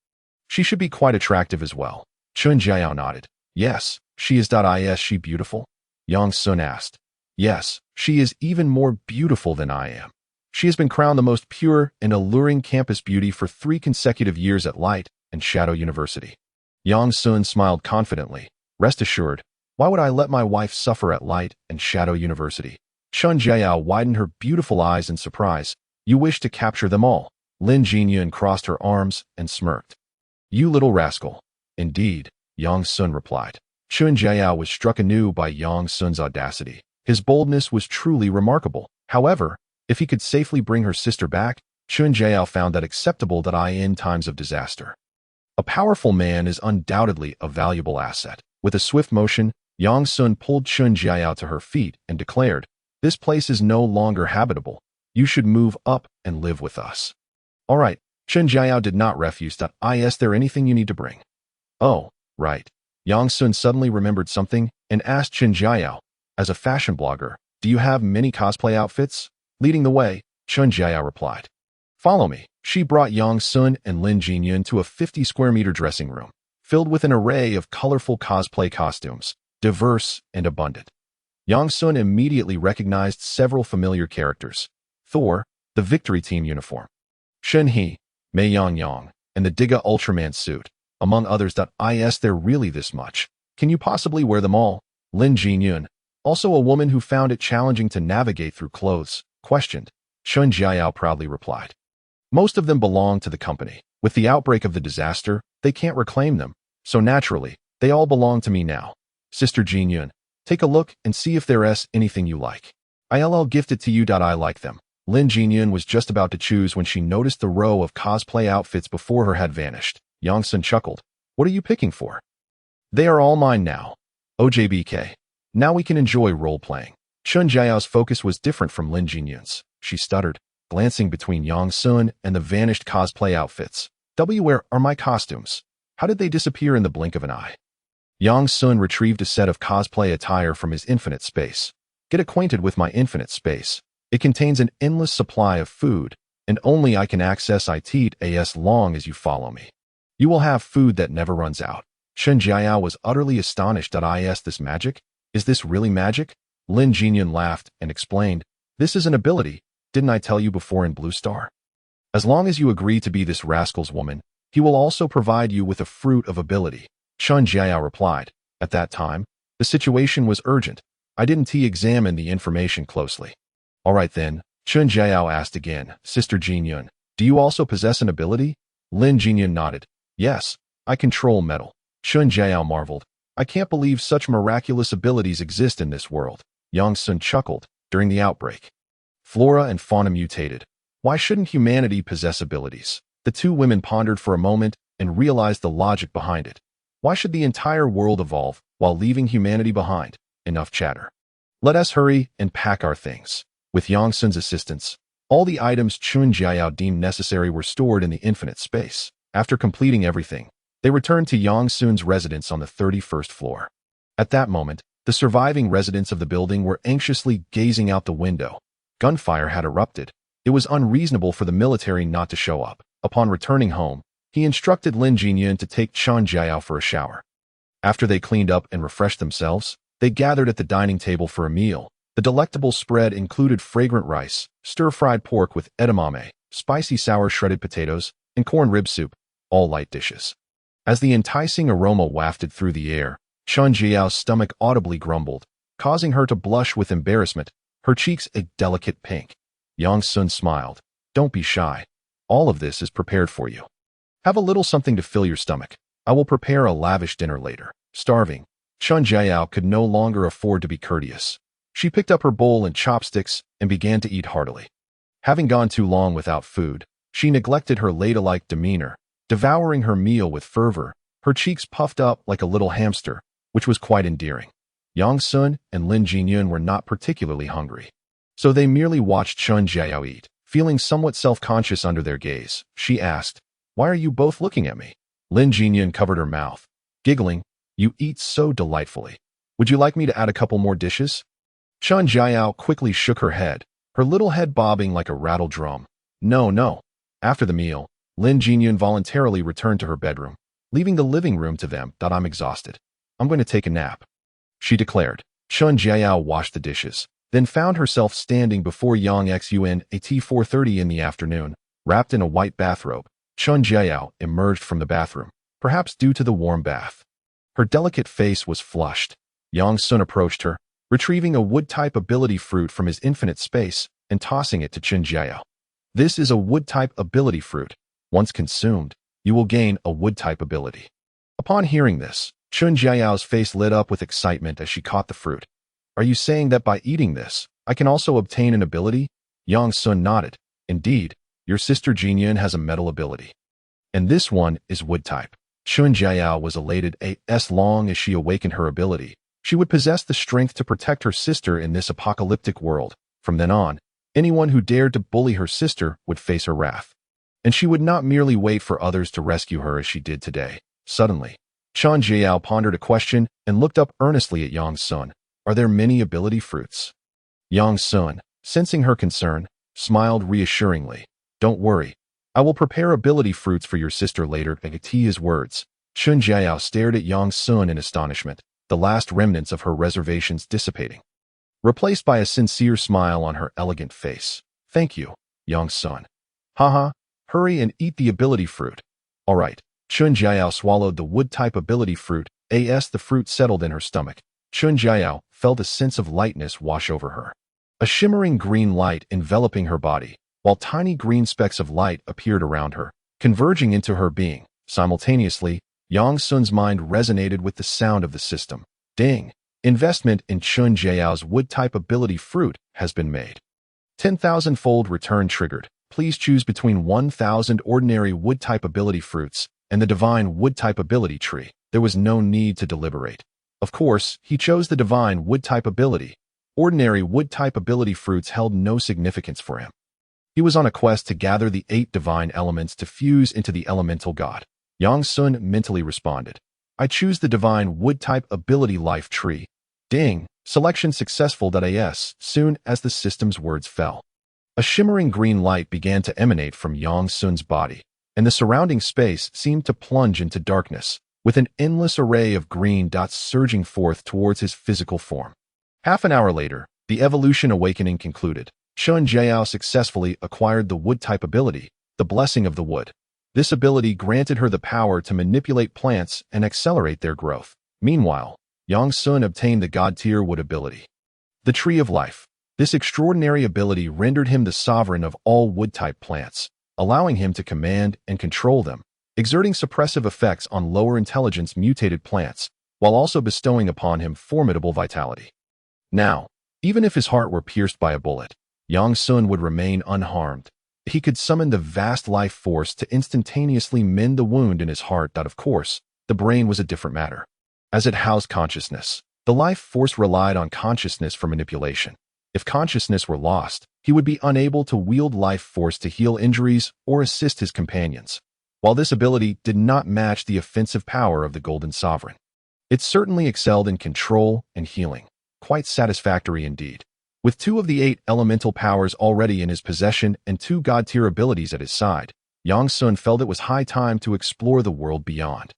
she should be quite attractive as well. Chun Jiao nodded. Yes, she is. Is she beautiful? Yang Sun asked. Yes, she is even more beautiful than I am. She has been crowned the most pure and alluring campus beauty for 3 consecutive years at Light and Shadow University. Yang Sun smiled confidently. Rest assured, why would I let my wife suffer at Light and Shadow University? Chun Jiao widened her beautiful eyes in surprise. You wish to capture them all? Lin Jinyun crossed her arms and smirked. You little rascal. Indeed, Yang Sun replied. Chun Jiao was struck anew by Yang Sun's audacity. His boldness was truly remarkable. However, if he could safely bring her sister back, Chun Jiao found that acceptable in times of disaster. A powerful man is undoubtedly a valuable asset. With a swift motion, Yang Sun pulled Chun Jiao to her feet and declared, this place is no longer habitable. You should move up and live with us. All right. Chun Jiao did not refuse. Is there anything you need to bring? Oh, right. Yang Sun suddenly remembered something and asked Chun Jiao, as a fashion blogger, do you have many cosplay outfits? Leading the way, Chun Jiao replied. Follow me. She brought Yang Sun and Lin Jinyun to a 50-square-meter dressing room, filled with an array of colorful cosplay costumes, diverse and abundant. Yang Sun immediately recognized several familiar characters. Thor, the Victory Team uniform, Shen He, Mei Yang, and the Dagger Ultraman suit, among others. Is there really this much? Can you possibly wear them all? Lin Jinyun, also a woman who found it challenging to navigate through clothes, questioned. Chun Jiao proudly replied. Most of them belong to the company. With the outbreak of the disaster, they can't reclaim them, so naturally, they all belong to me now. Sister Jinyun, take a look and see if there's anything you like. I'll gift it to you. I like them. Lin Jinyun was just about to choose when she noticed the row of cosplay outfits before her had vanished. Yang Sun chuckled. What are you picking for? They are all mine now. OJBK. Now we can enjoy role-playing. Chun Jiao's focus was different from Lin Jinyun's. She stuttered, glancing between Yang Sun and the vanished cosplay outfits. Where are my costumes? How did they disappear in the blink of an eye? Yang Sun retrieved a set of cosplay attire from his infinite space. Get acquainted with my infinite space. It contains an endless supply of food, and only I can access it as long as you follow me. You will have food that never runs out. Chun Jiao was utterly astonished. Is this magic? Is this really magic? Lin Jinyun laughed and explained, this is an ability, didn't I tell you before in Blue Star? As long as you agree to be this rascal's woman, he will also provide you with a fruit of ability. Chun Jiao replied. At that time, the situation was urgent. I didn't examine the information closely. All right then, Chun Jiao asked again, Sister Jinyun, do you also possess an ability? Lin Jinyun nodded. Yes, I control metal. Chun Jiao marveled. I can't believe such miraculous abilities exist in this world. Yang Sun chuckled. During the outbreak, flora and fauna mutated. Why shouldn't humanity possess abilities? The two women pondered for a moment and realized the logic behind it. Why should the entire world evolve while leaving humanity behind? Enough chatter. Let us hurry and pack our things. With Yang Sun's assistance, all the items Chun Jiao deemed necessary were stored in the infinite space. After completing everything, they returned to Yang Sun's residence on the 31st floor. At that moment, the surviving residents of the building were anxiously gazing out the window. Gunfire had erupted. It was unreasonable for the military not to show up. Upon returning home, he instructed Lin Jinyun to take Chun Jiao for a shower. After they cleaned up and refreshed themselves, they gathered at the dining table for a meal. The delectable spread included fragrant rice, stir-fried pork with edamame, spicy sour shredded potatoes, and corn rib soup, all light dishes. As the enticing aroma wafted through the air, Chun Jiao's stomach audibly grumbled, causing her to blush with embarrassment, her cheeks a delicate pink. Yang Sun smiled. Don't be shy. All of this is prepared for you. Have a little something to fill your stomach. I will prepare a lavish dinner later. Starving, Chun Jiao could no longer afford to be courteous. She picked up her bowl and chopsticks and began to eat heartily. Having gone too long without food, she neglected her ladylike demeanor, devouring her meal with fervor, her cheeks puffed up like a little hamster, which was quite endearing. Yang Sun and Lin Jinyun were not particularly hungry, so they merely watched Chun Jiao eat. Feeling somewhat self-conscious under their gaze, she asked, "Why are you both looking at me?" Lin Jinyun covered her mouth, giggling, "You eat so delightfully. Would you like me to add a couple more dishes?" Chun Jiao quickly shook her head, her little head bobbing like a rattled drum. No, no. After the meal, Lin Jinyun voluntarily returned to her bedroom, leaving the living room to them. "I'm exhausted. I'm going to take a nap," she declared. Chun Jiao washed the dishes, then found herself standing before Yang Xun at 4:30 in the afternoon, wrapped in a white bathrobe. Chun Jiao emerged from the bathroom, perhaps due to the warm bath. Her delicate face was flushed. Yang Sun approached her, retrieving a wood-type ability fruit from his infinite space and tossing it to Chun Jiao. "This is a wood-type ability fruit. Once consumed, you will gain a wood-type ability." Upon hearing this, Chun Jiao's face lit up with excitement as she caught the fruit. "Are you saying that by eating this, I can also obtain an ability?" Yang Sun nodded. "Indeed, your sister Jinyun has a metal ability. And this one is wood-type." Chun Jiao was elated. As long as she awakened her ability, she would possess the strength to protect her sister in this apocalyptic world. From then on, anyone who dared to bully her sister would face her wrath. And she would not merely wait for others to rescue her as she did today. Suddenly, Chun Jiao pondered a question and looked up earnestly at Yang Sun. "Are there many ability fruits?" Yang Sun, sensing her concern, smiled reassuringly. "Don't worry. I will prepare ability fruits for your sister later." At his words, Chun Jiao stared at Yang Sun in astonishment, the last remnants of her reservations dissipating, replaced by a sincere smile on her elegant face. "Thank you, Yang Sun. Haha, hurry and eat the ability fruit." "All right." Chun Jiao swallowed the wood-type ability fruit. As the fruit settled in her stomach, Chun Jiao felt a sense of lightness wash over her. A shimmering green light enveloping her body, while tiny green specks of light appeared around her, converging into her being. Simultaneously, Yang Sun's mind resonated with the sound of the system. Ding! Investment in Chun Jiao's wood-type ability fruit has been made. 10,000-fold return triggered. Please choose between 1,000 ordinary wood-type ability fruits and the divine wood-type ability tree. There was no need to deliberate. Of course, he chose the divine wood-type ability. Ordinary wood-type ability fruits held no significance for him. He was on a quest to gather the 8 divine elements to fuse into the elemental god. Yang Sun mentally responded, "I choose the divine wood-type ability life tree." Ding! Selection successful. As soon as the system's words fell, a shimmering green light began to emanate from Yang Sun's body, and the surrounding space seemed to plunge into darkness, with an endless array of green dots surging forth towards his physical form. Half an hour later, the evolution awakening concluded. Chun Jiao successfully acquired the wood-type ability, the Blessing of the Wood. This ability granted her the power to manipulate plants and accelerate their growth. Meanwhile, Yang Sun obtained the God-tier wood ability, the Tree of Life. This extraordinary ability rendered him the sovereign of all wood-type plants, allowing him to command and control them, exerting suppressive effects on lower intelligence mutated plants, while also bestowing upon him formidable vitality. Now, even if his heart were pierced by a bullet, Yang Sun would remain unharmed. He could summon the vast life force to instantaneously mend the wound in his heart. Of course, the brain was a different matter. As it housed consciousness, the life force relied on consciousness for manipulation. If consciousness were lost, he would be unable to wield life force to heal injuries or assist his companions. While this ability did not match the offensive power of the Golden Sovereign, it certainly excelled in control and healing. Quite satisfactory indeed. With 2 of the 8 elemental powers already in his possession and 2 god-tier abilities at his side, Yang Sun felt it was high time to explore the world beyond.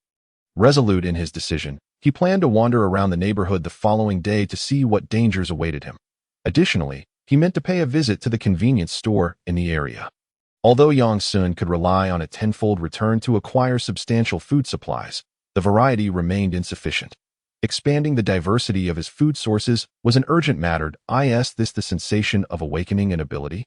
Resolute in his decision, he planned to wander around the neighborhood the following day to see what dangers awaited him. Additionally, he meant to pay a visit to the convenience store in the area. Although Yang Sun could rely on a tenfold return to acquire substantial food supplies, the variety remained insufficient. Expanding the diversity of his food sources was an urgent matter. Is this the sensation of awakening an ability?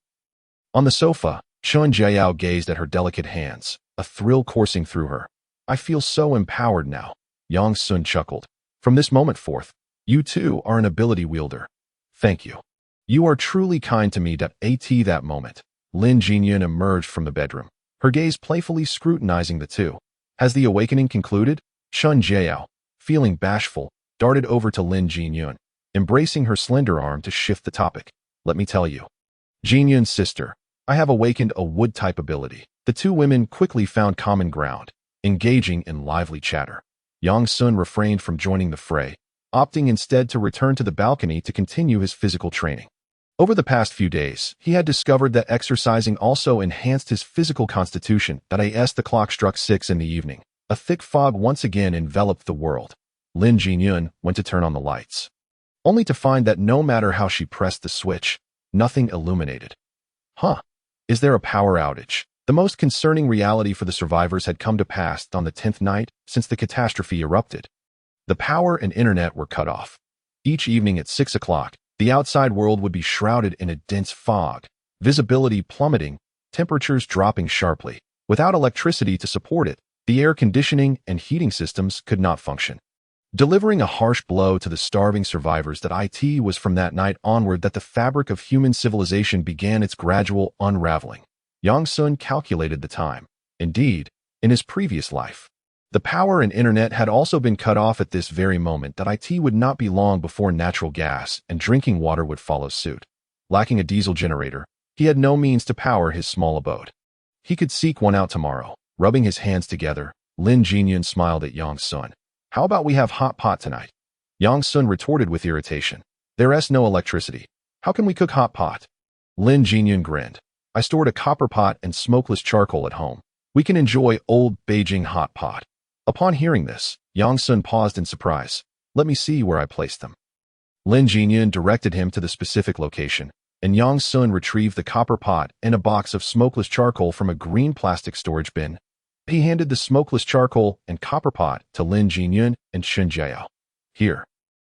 On the sofa, Chun Jiao gazed at her delicate hands, a thrill coursing through her. "I feel so empowered now." Yang Sun chuckled. "From this moment forth, you too are an ability wielder." "Thank you. You are truly kind to me." At that moment, Lin Jinyun emerged from the bedroom, her gaze playfully scrutinizing the two. Has the awakening concluded? Chun Jiao, feeling bashful, darted over to Lin Jinyun, embracing her slender arm to shift the topic. Let me tell you. Jinyun's sister, I have awakened a wood-type ability. The two women quickly found common ground, engaging in lively chatter. Yang Sun refrained from joining the fray, opting instead to return to the balcony to continue his physical training. Over the past few days, he had discovered that exercising also enhanced his physical constitution. As the clock struck 6 in the evening, a thick fog once again enveloped the world. Lin Jinyun went to turn on the lights, only to find that no matter how she pressed the switch, nothing illuminated. Is there a power outage? The most concerning reality for the survivors had come to pass on the 10th night since the catastrophe erupted. The power and internet were cut off. Each evening at 6 o'clock, the outside world would be shrouded in a dense fog, visibility plummeting, temperatures dropping sharply. Without electricity to support it, the air conditioning and heating systems could not function. Delivering a harsh blow to the starving survivors, it was from that night onward that the fabric of human civilization began its gradual unraveling. Yang Sun calculated the time. Indeed, in his previous life, the power and internet had also been cut off at this very moment. It would not be long before natural gas and drinking water would follow suit. Lacking a diesel generator, he had no means to power his small abode. He could seek one out tomorrow. Rubbing his hands together, Lin Jinyun smiled at Yang Sun. How about we have hot pot tonight? Yang Sun retorted with irritation. There's no electricity. How can we cook hot pot? Lin Jinyun grinned. I stored a copper pot and smokeless charcoal at home. We can enjoy old Beijing hot pot. Upon hearing this, Yang Sun paused in surprise. Let me see where I placed them. Lin Jinyun directed him to the specific location, and Yang Sun retrieved the copper pot and a box of smokeless charcoal from a green plastic storage bin. He handed the smokeless charcoal and copper pot to Lin Jinyun and Chun Jiao. Here.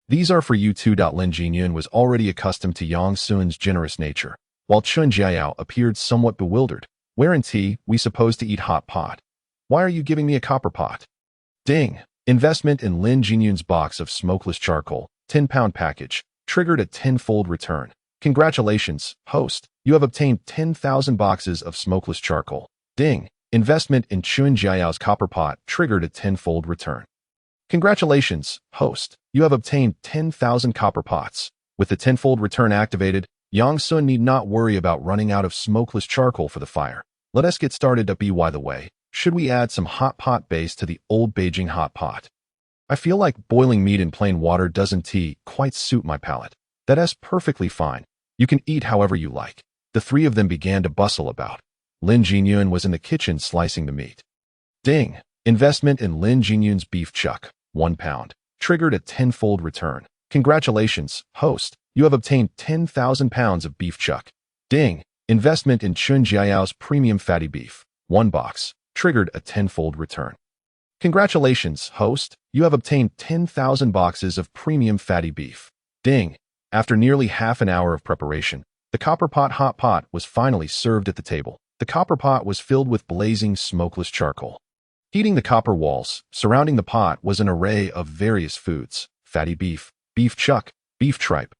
These are for you too. Lin Jinyun was already accustomed to Yang Sun's generous nature, while Chun Jiao appeared somewhat bewildered. Weren't we supposed to eat hot pot? Why are you giving me a copper pot? Ding! Investment in Lin Jinyun's box of smokeless charcoal, 10-pound package, triggered a tenfold return. Congratulations, host. You have obtained 10,000 boxes of smokeless charcoal. Ding! Investment in Chun Jiao's copper pot triggered a tenfold return. Congratulations, host. You have obtained 10,000 copper pots. With the tenfold return activated, Yang Sun need not worry about running out of smokeless charcoal for the fire. Let us get started. By the way, should we add some hot pot base to the old Beijing hot pot? I feel like boiling meat in plain water doesn't quite suit my palate. That's perfectly fine. You can eat however you like. The three of them began to bustle about. Lin Jinyun was in the kitchen slicing the meat. Ding! Investment in Lin Jinyun's beef chuck, 1 pound, triggered a tenfold return. Congratulations, host. You have obtained 10,000 pounds of beef chuck. Ding! Investment in Chun Jiao's premium fatty beef, 1 box, triggered a tenfold return. Congratulations, host. You have obtained 10,000 boxes of premium fatty beef. Ding! After nearly half an hour of preparation, the copper pot hot pot was finally served at the table. The copper pot was filled with blazing smokeless charcoal. Heating the copper walls, surrounding the pot was an array of various foods: fatty beef, beef chuck, beef tripe,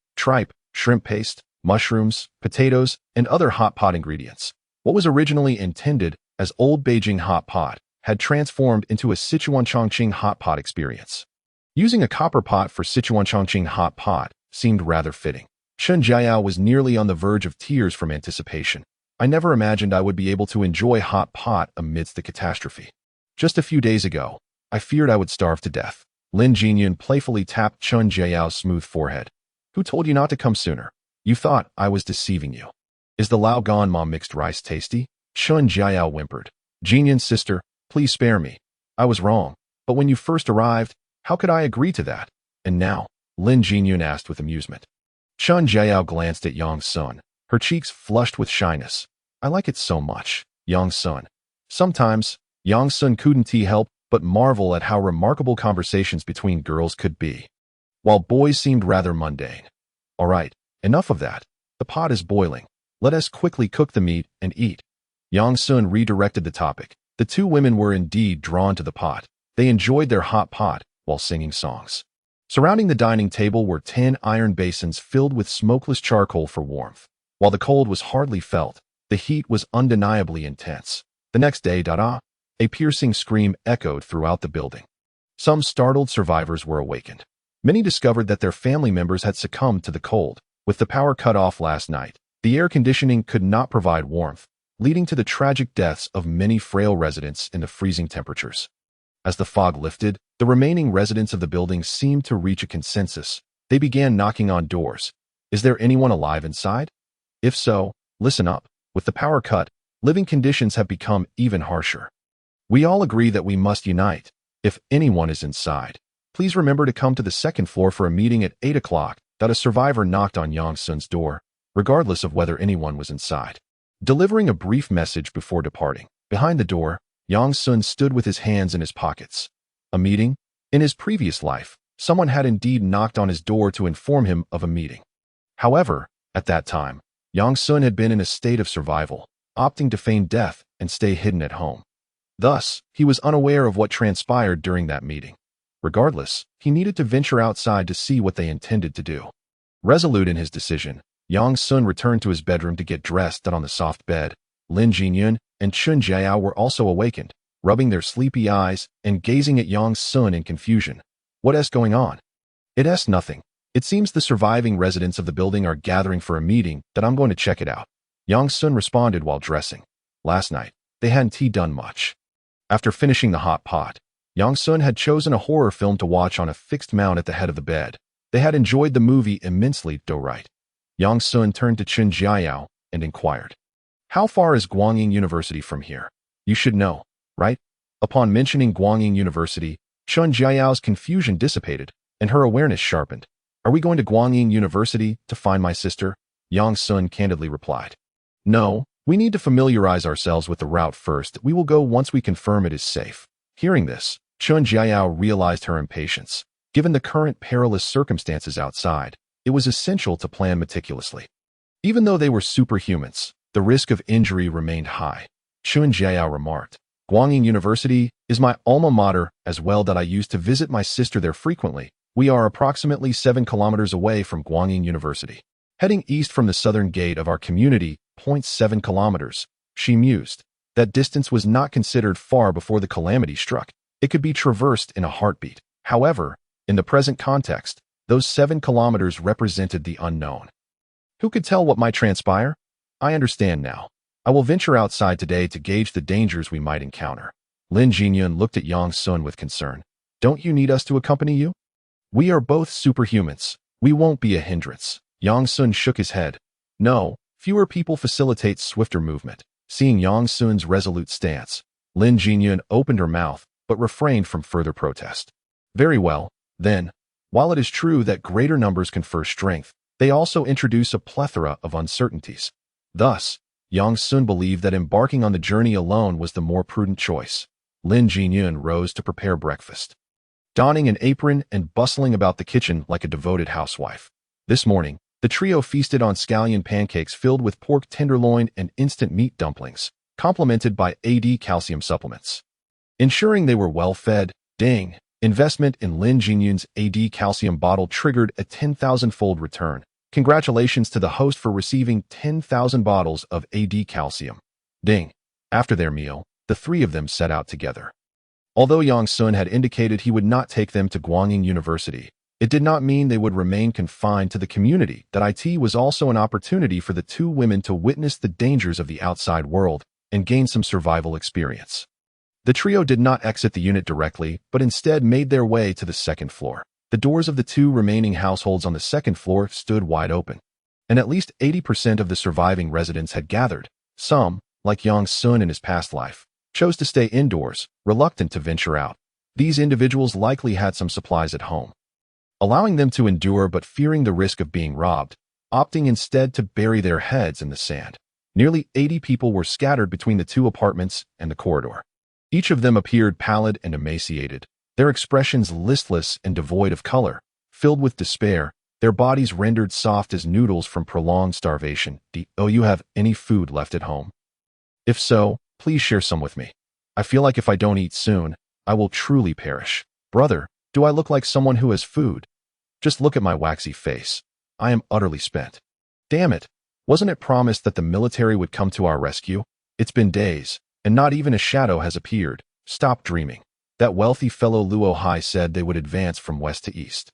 shrimp paste, mushrooms, potatoes, and other hot pot ingredients. What was originally intended as old Beijing hot pot had transformed into a Sichuan Chongqing hot pot experience. Using a copper pot for Sichuan Chongqing hot pot seemed rather fitting. Chun Jiao was nearly on the verge of tears from anticipation. I never imagined I would be able to enjoy hot pot amidst the catastrophe. Just a few days ago, I feared I would starve to death. Lin Jinyun playfully tapped Chun Jiao's smooth forehead. Who told you not to come sooner? You thought I was deceiving you. Is the Lao Gan Ma mixed rice tasty? Chun Jiao whimpered. Jinyun's sister, please spare me. I was wrong. But when you first arrived, how could I agree to that? And now? Lin Jinyun asked with amusement. Chun Jiao glanced at Yang Sun, her cheeks flushed with shyness. I like it so much, Yang Sun. Sometimes, Yang Sun couldn't help but marvel at how remarkable conversations between girls could be, while boys seemed rather mundane. All right, enough of that. The pot is boiling. Let us quickly cook the meat and eat. Yang Sun redirected the topic. The two women were indeed drawn to the pot. They enjoyed their hot pot while singing songs. Surrounding the dining table were 10 iron basins filled with smokeless charcoal for warmth. While the cold was hardly felt, The heat was undeniably intense. The next day, a piercing scream echoed throughout the building. Some startled survivors were awakened. Many discovered that their family members had succumbed to the cold. With the power cut off last night, the air conditioning could not provide warmth, leading to the tragic deaths of many frail residents in the freezing temperatures. As the fog lifted, the remaining residents of the building seemed to reach a consensus. They began knocking on doors. Is there anyone alive inside? If so, listen up. With the power cut, living conditions have become even harsher. We all agree that we must unite. If anyone is inside, please remember to come to the second floor for a meeting at 8 o'clock. A survivor knocked on Yang Sun's door, regardless of whether anyone was inside. Delivering a brief message before departing, behind the door, Yang Sun stood with his hands in his pockets. A meeting? In his previous life, someone had indeed knocked on his door to inform him of a meeting. However, at that time, Yang Sun had been in a state of survival, opting to feign death and stay hidden at home. Thus, he was unaware of what transpired during that meeting. Regardless, he needed to venture outside to see what they intended to do. Resolute in his decision, Yang Sun returned to his bedroom to get dressed. On the soft bed, Lin Jinyun and Chun Jiao were also awakened, rubbing their sleepy eyes and gazing at Yang Sun in confusion. What's going on? It's nothing. It seems the surviving residents of the building are gathering for a meeting. I'm going to check it out. Yang Sun responded while dressing. Last night, they hadn't done much. After finishing the hot pot, Yang Sun had chosen a horror film to watch on a fixed mount at the head of the bed. They had enjoyed the movie immensely, right? Yang Sun turned to Chun Jiao and inquired, "How far is Guangying University from here? You should know, right?" Upon mentioning Guangying University, Chun Jiao's confusion dissipated, and her awareness sharpened. "Are we going to Guangying University to find my sister?" Yang Sun candidly replied. "No, we need to familiarize ourselves with the route first. We will go once we confirm it is safe." Hearing this, Chun Jiao realized her impatience. Given the current perilous circumstances outside, it was essential to plan meticulously. Even though they were superhumans, the risk of injury remained high. Chun Jiao remarked, "Guangying University is my alma mater as well. I used to visit my sister there frequently. We are approximately 7 kilometers away from Guangying University. Heading east from the southern gate of our community, 0.7 kilometers, she mused. That distance was not considered far before the calamity struck. It could be traversed in a heartbeat. However, in the present context, those 7 kilometers represented the unknown. Who could tell what might transpire? I understand now. I will venture outside today to gauge the dangers we might encounter." Lin Jinyun looked at Yang Sun with concern. "Don't you need us to accompany you? We are both superhumans. We won't be a hindrance." Yang Sun shook his head. "No, fewer people facilitate swifter movement." Seeing Yang Sun's resolute stance, Lin Jinyun opened her mouth, but refrained from further protest. "Very well, then. While it is true that greater numbers confer strength, they also introduce a plethora of uncertainties. Thus, Yang Sun believed that embarking on the journey alone was the more prudent choice." Lin Jinyun rose to prepare breakfast, donning an apron and bustling about the kitchen like a devoted housewife. This morning, the trio feasted on scallion pancakes filled with pork tenderloin and instant meat dumplings, complemented by calcium supplements. Ensuring they were well fed, investment in Lin Jinyun's calcium bottle triggered a 10,000-fold return. Congratulations to the host for receiving 10,000 bottles of calcium. After their meal, the three of them set out together. Although Yang Sun had indicated he would not take them to Guangying University, it did not mean they would remain confined to the community. It was also an opportunity for the two women to witness the dangers of the outside world and gain some survival experience. The trio did not exit the unit directly, but instead made their way to the second floor. The doors of the two remaining households on the second floor stood wide open, and at least 80% of the surviving residents had gathered. Some, like Yang Sun in his past life, chose to stay indoors, reluctant to venture out. These individuals likely had some supplies at home, allowing them to endure but fearing the risk of being robbed, opting instead to bury their heads in the sand. Nearly 80 people were scattered between the two apartments and the corridor. Each of them appeared pallid and emaciated, their expressions listless and devoid of color, filled with despair, their bodies rendered soft as noodles from prolonged starvation. Do you have any food left at home? If so, please share some with me. I feel like if I don't eat soon, I will truly perish. Brother, do I look like someone who has food? Just look at my waxy face. I am utterly spent. Damn it, Wasn't it promised that the military would come to our rescue? It's been days, and not even a shadow has appeared. Stop dreaming. That wealthy fellow Luo Hai said they would advance from west to east.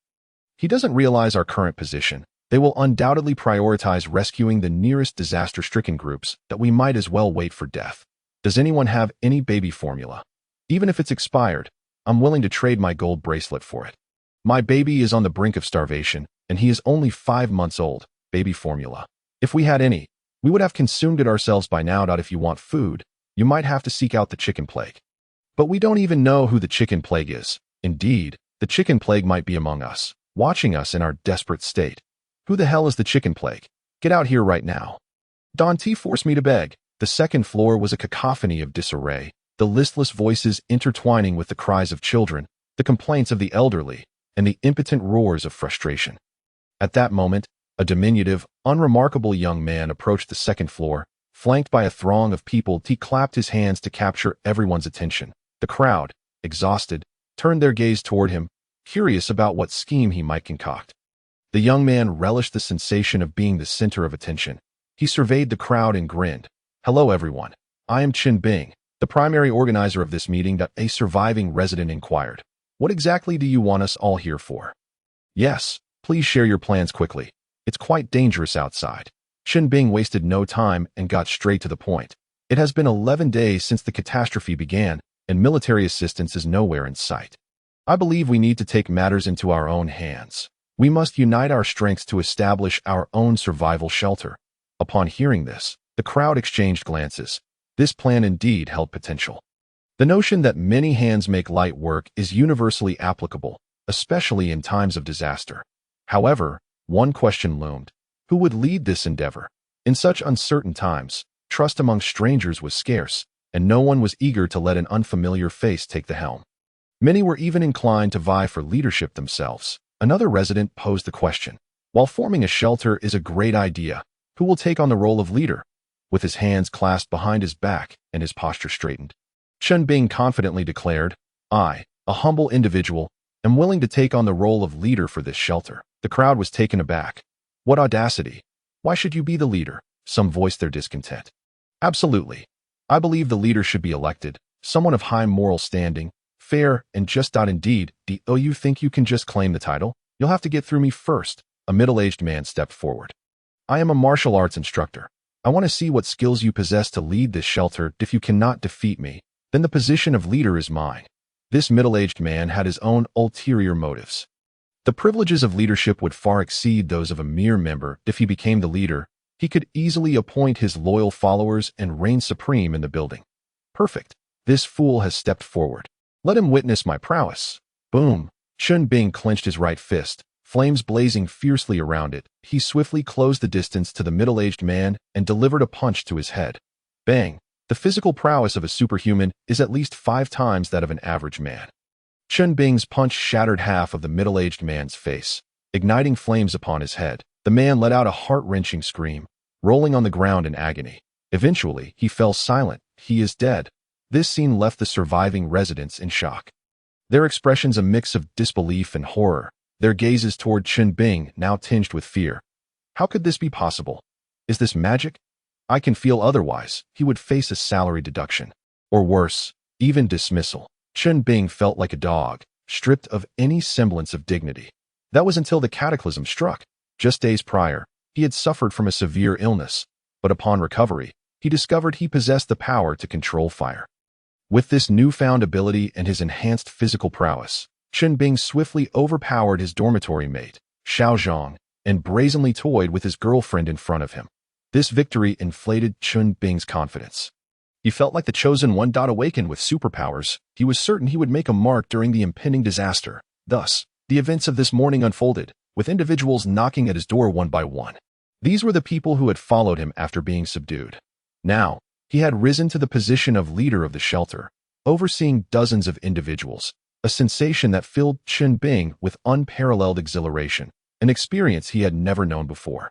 He doesn't realize our current position. They will undoubtedly prioritize rescuing the nearest disaster-stricken groups that we might as well wait for death. Does anyone have any baby formula? Even if it's expired, I'm willing to trade my gold bracelet for it. My baby is on the brink of starvation, and he is only 5 months old. Baby formula. If we had any, we would have consumed it ourselves by now. If you want food, you might have to seek out the chicken plague. But we don't even know who the chicken plague is. Indeed, the chicken plague might be among us, watching us in our desperate state. Who the hell is the chicken plague? Get out here right now. Don T forced me to beg. The second floor was a cacophony of disarray, the listless voices intertwining with the cries of children, the complaints of the elderly, and the impotent roars of frustration. At that moment, a diminutive, unremarkable young man approached the second floor, flanked by a throng of people. He clapped his hands to capture everyone's attention. The crowd, exhausted, turned their gaze toward him, curious about what scheme he might concoct. The young man relished the sensation of being the center of attention. He surveyed the crowd and grinned. Hello everyone. I am Chen Bing, the primary organizer of this meeting. A surviving resident inquired. What exactly do you want us all here for? Yes, please share your plans quickly. It's quite dangerous outside. Chen Bing wasted no time and got straight to the point. It has been 11 days since the catastrophe began, and military assistance is nowhere in sight. I believe we need to take matters into our own hands. We must unite our strengths to establish our own survival shelter. Upon hearing this, the crowd exchanged glances. This plan indeed held potential. The notion that many hands make light work is universally applicable, especially in times of disaster. However, one question loomed. Who would lead this endeavor? In such uncertain times, trust among strangers was scarce, and no one was eager to let an unfamiliar face take the helm. Many were even inclined to vie for leadership themselves. Another resident posed the question. While forming a shelter is a great idea, who will take on the role of leader? With his hands clasped behind his back and his posture straightened, Chen Bing confidently declared, I, a humble individual, am willing to take on the role of leader for this shelter. The crowd was taken aback. What audacity! Why should you be the leader? Some voiced their discontent. Absolutely. I believe the leader should be elected, someone of high moral standing, fair, and just. Indeed, you think you can just claim the title? You'll have to get through me first. A middle-aged man stepped forward. I am a martial arts instructor. I want to see what skills you possess to lead this shelter. If you cannot defeat me, then the position of leader is mine. This middle-aged man had his own ulterior motives. The privileges of leadership would far exceed those of a mere member. If he became the leader, he could easily appoint his loyal followers and reign supreme in the building. Perfect. This fool has stepped forward. Let him witness my prowess. Boom. Chen Bing clenched his right fist, flames blazing fiercely around it. He swiftly closed the distance to the middle-aged man and delivered a punch to his head. Bang. The physical prowess of a superhuman is at least 5 times that of an average man. Chen Bing's punch shattered half of the middle-aged man's face, igniting flames upon his head. The man let out a heart-wrenching scream, rolling on the ground in agony. Eventually, he fell silent. He is dead. This scene left the surviving residents in shock. Their expressions a mix of disbelief and horror, their gazes toward Chen Bing now tinged with fear. How could this be possible? Is this magic? I can feel otherwise. He would face a salary deduction. Or worse, even dismissal. Chen Bing felt like a dog, stripped of any semblance of dignity. That was until the cataclysm struck. Just days prior, he had suffered from a severe illness, but upon recovery, he discovered he possessed the power to control fire. With this newfound ability and his enhanced physical prowess, Chen Bing swiftly overpowered his dormitory mate, Xiao Zhang, and brazenly toyed with his girlfriend in front of him. This victory inflated Chen Bing's confidence. He felt like the chosen one. Awakened with superpowers, he was certain he would make a mark during the impending disaster. Thus, the events of this morning unfolded, with individuals knocking at his door one by one. These were the people who had followed him after being subdued. Now, he had risen to the position of leader of the shelter, overseeing dozens of individuals, a sensation that filled Chen Bing with unparalleled exhilaration, an experience he had never known before.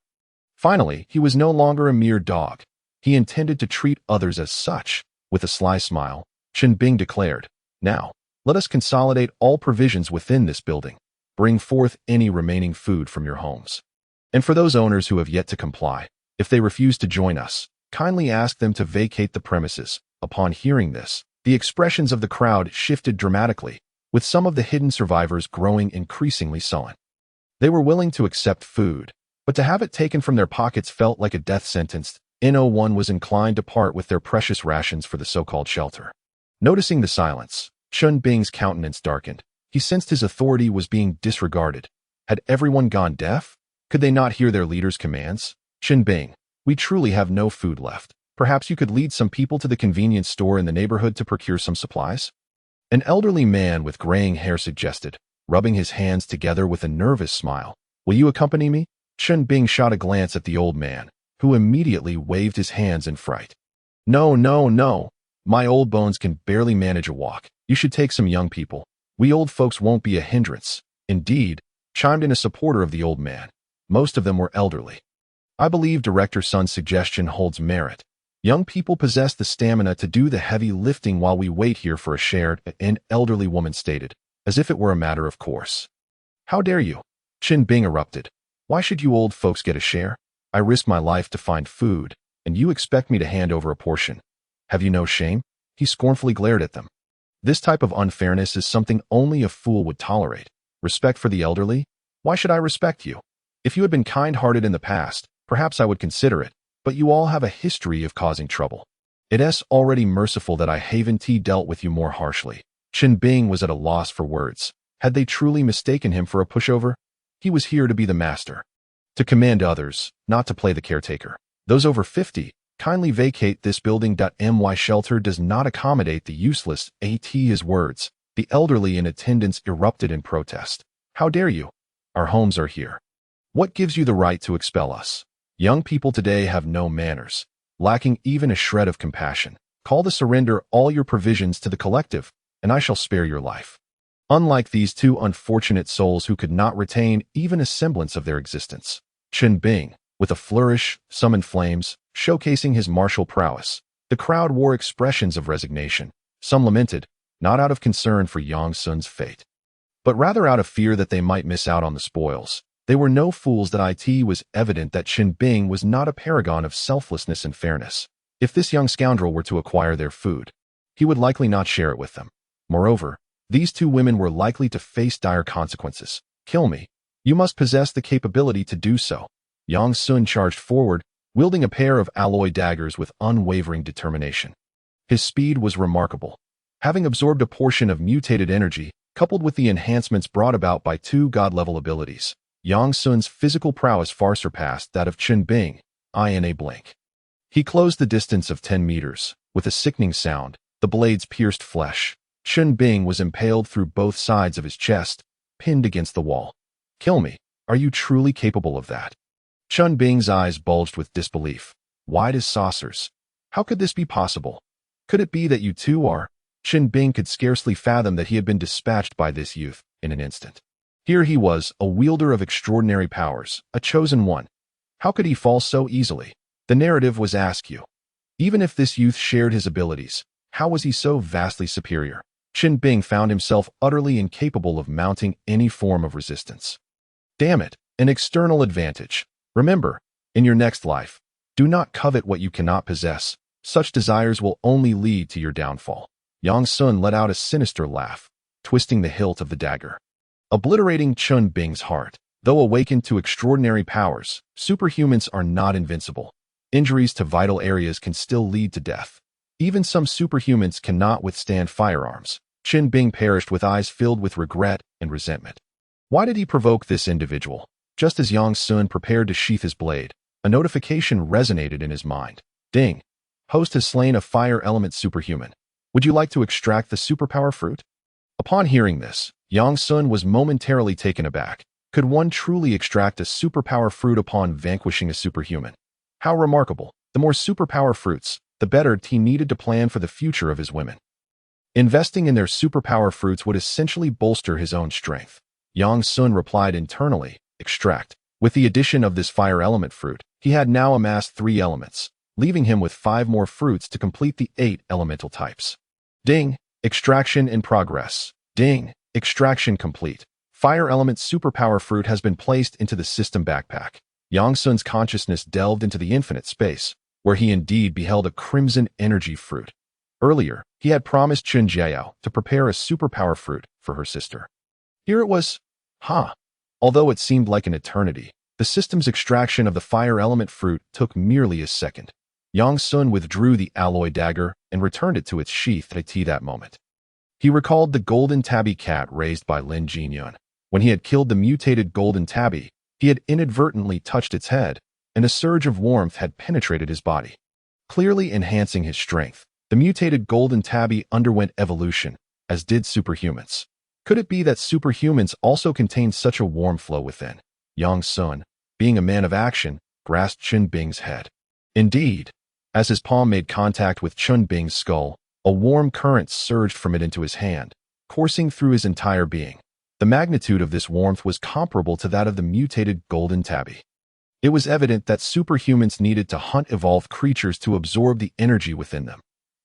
Finally, he was no longer a mere dog. He intended to treat others as such. With a sly smile, Chen Bing declared, Now, let us consolidate all provisions within this building. Bring forth any remaining food from your homes. And for those owners who have yet to comply, If they refuse to join us, kindly ask them to vacate the premises. Upon hearing this, the expressions of the crowd shifted dramatically, with some of the hidden survivors growing increasingly sullen. They were willing to accept food, but to have it taken from their pockets felt like a death sentence. N01 was inclined to part with their precious rations for the so-called shelter. Noticing the silence, Chun Bing's countenance darkened. He sensed his authority was being disregarded. Had everyone gone deaf? Could they not hear their leader's commands? Chun Bing, we truly have no food left. Perhaps you could lead some people to the convenience store in the neighborhood to procure some supplies? An elderly man with graying hair suggested, rubbing his hands together with a nervous smile. Will you accompany me? Chun Bing shot a glance at the old man, who immediately waved his hands in fright. No, no, no. My old bones can barely manage a walk. You should take some young people. We old folks won't be a hindrance. Indeed, chimed in a supporter of the old man. Most of them were elderly. I believe Director Sun's suggestion holds merit. Young people possess the stamina to do the heavy lifting while we wait here for a share, an elderly woman stated, as if it were a matter of course. How dare you? Chun Bing erupted. Why should you old folks get a share? I risked my life to find food, and you expect me to hand over a portion. Have you no shame? He scornfully glared at them. This type of unfairness is something only a fool would tolerate. Respect for the elderly? Why should I respect you? If you had been kind-hearted in the past, perhaps I would consider it, but you all have a history of causing trouble. It's already merciful that I haven't dealt with you more harshly. Chun Bing was at a loss for words. Had they truly mistaken him for a pushover? He was here to be the master, to command others, not to play the caretaker. Those over 50, kindly vacate this building. My shelter does not accommodate the useless. His words. The elderly in attendance erupted in protest. How dare you? Our homes are here. What gives you the right to expel us? Young people today have no manners, lacking even a shred of compassion. Call to surrender all your provisions to the collective, and I shall spare your life. Unlike these two unfortunate souls who could not retain even a semblance of their existence, Chun Bing, with a flourish, summoned flames, showcasing his martial prowess. The crowd wore expressions of resignation. Some lamented, not out of concern for Yang Sun's fate, but rather out of fear that they might miss out on the spoils. They were no fools. That it was evident that Chun Bing was not a paragon of selflessness and fairness. If this young scoundrel were to acquire their food, he would likely not share it with them. Moreover, these two women were likely to face dire consequences. Kill me. You must possess the capability to do so. Yang Sun charged forward, wielding a pair of alloy daggers with unwavering determination. His speed was remarkable. Having absorbed a portion of mutated energy, coupled with the enhancements brought about by two god-level abilities, Yang Sun's physical prowess far surpassed that of Chun Bing, in a blink. He closed the distance of 10 meters. With a sickening sound, the blades pierced flesh. Chun Bing was impaled through both sides of his chest, pinned against the wall. Kill me. Are you truly capable of that? Chun Bing's eyes bulged with disbelief. Wide as saucers. How could this be possible? Could it be that you too are? Chun Bing could scarcely fathom that he had been dispatched by this youth in an instant. Here he was, a wielder of extraordinary powers, a chosen one. How could he fall so easily? The narrative was askew. Even if this youth shared his abilities, how was he so vastly superior? Chun Bing found himself utterly incapable of mounting any form of resistance. Damn it, an external advantage. Remember, in your next life, do not covet what you cannot possess. Such desires will only lead to your downfall. Yang Sun let out a sinister laugh, twisting the hilt of the dagger, obliterating Chun Bing's heart. Though awakened to extraordinary powers, superhumans are not invincible. Injuries to vital areas can still lead to death. Even some superhumans cannot withstand firearms. Chun Bing perished with eyes filled with regret and resentment. Why did he provoke this individual? Just as Yang Sun prepared to sheath his blade, a notification resonated in his mind. Ding! Host has slain a fire element superhuman. Would you like to extract the superpower fruit? Upon hearing this, Yang Sun was momentarily taken aback. Could one truly extract a superpower fruit upon vanquishing a superhuman? How remarkable. The more superpower fruits, the better he needed to plan for the future of his women. Investing in their superpower fruits would essentially bolster his own strength. Yang Sun replied internally, extract. With the addition of this fire element fruit, he had now amassed 3 elements, leaving him with 5 more fruits to complete the 8 elemental types. Ding! Extraction in progress. Ding! Extraction complete. Fire element superpower fruit has been placed into the system backpack. Yang Sun's consciousness delved into the infinite space, where he indeed beheld a crimson energy fruit. Earlier, he had promised Chen Jiao to prepare a superpower fruit for her sister. Here it was. Although it seemed like an eternity, the system's extraction of the fire element fruit took merely a second. Yang Sun withdrew the alloy dagger and returned it to its sheath at that moment. He recalled the golden tabby cat raised by Lin Jinyun. When he had killed the mutated golden tabby, he had inadvertently touched its head, and a surge of warmth had penetrated his body, clearly enhancing his strength. The mutated golden tabby underwent evolution, as did superhumans. Could it be that superhumans also contained such a warm flow within? Yang Sun, being a man of action, grasped Chun Bing's head. Indeed, as his palm made contact with Chun Bing's skull, a warm current surged from it into his hand, coursing through his entire being. The magnitude of this warmth was comparable to that of the mutated golden tabby. It was evident that superhumans needed to hunt evolved creatures to absorb the energy within them.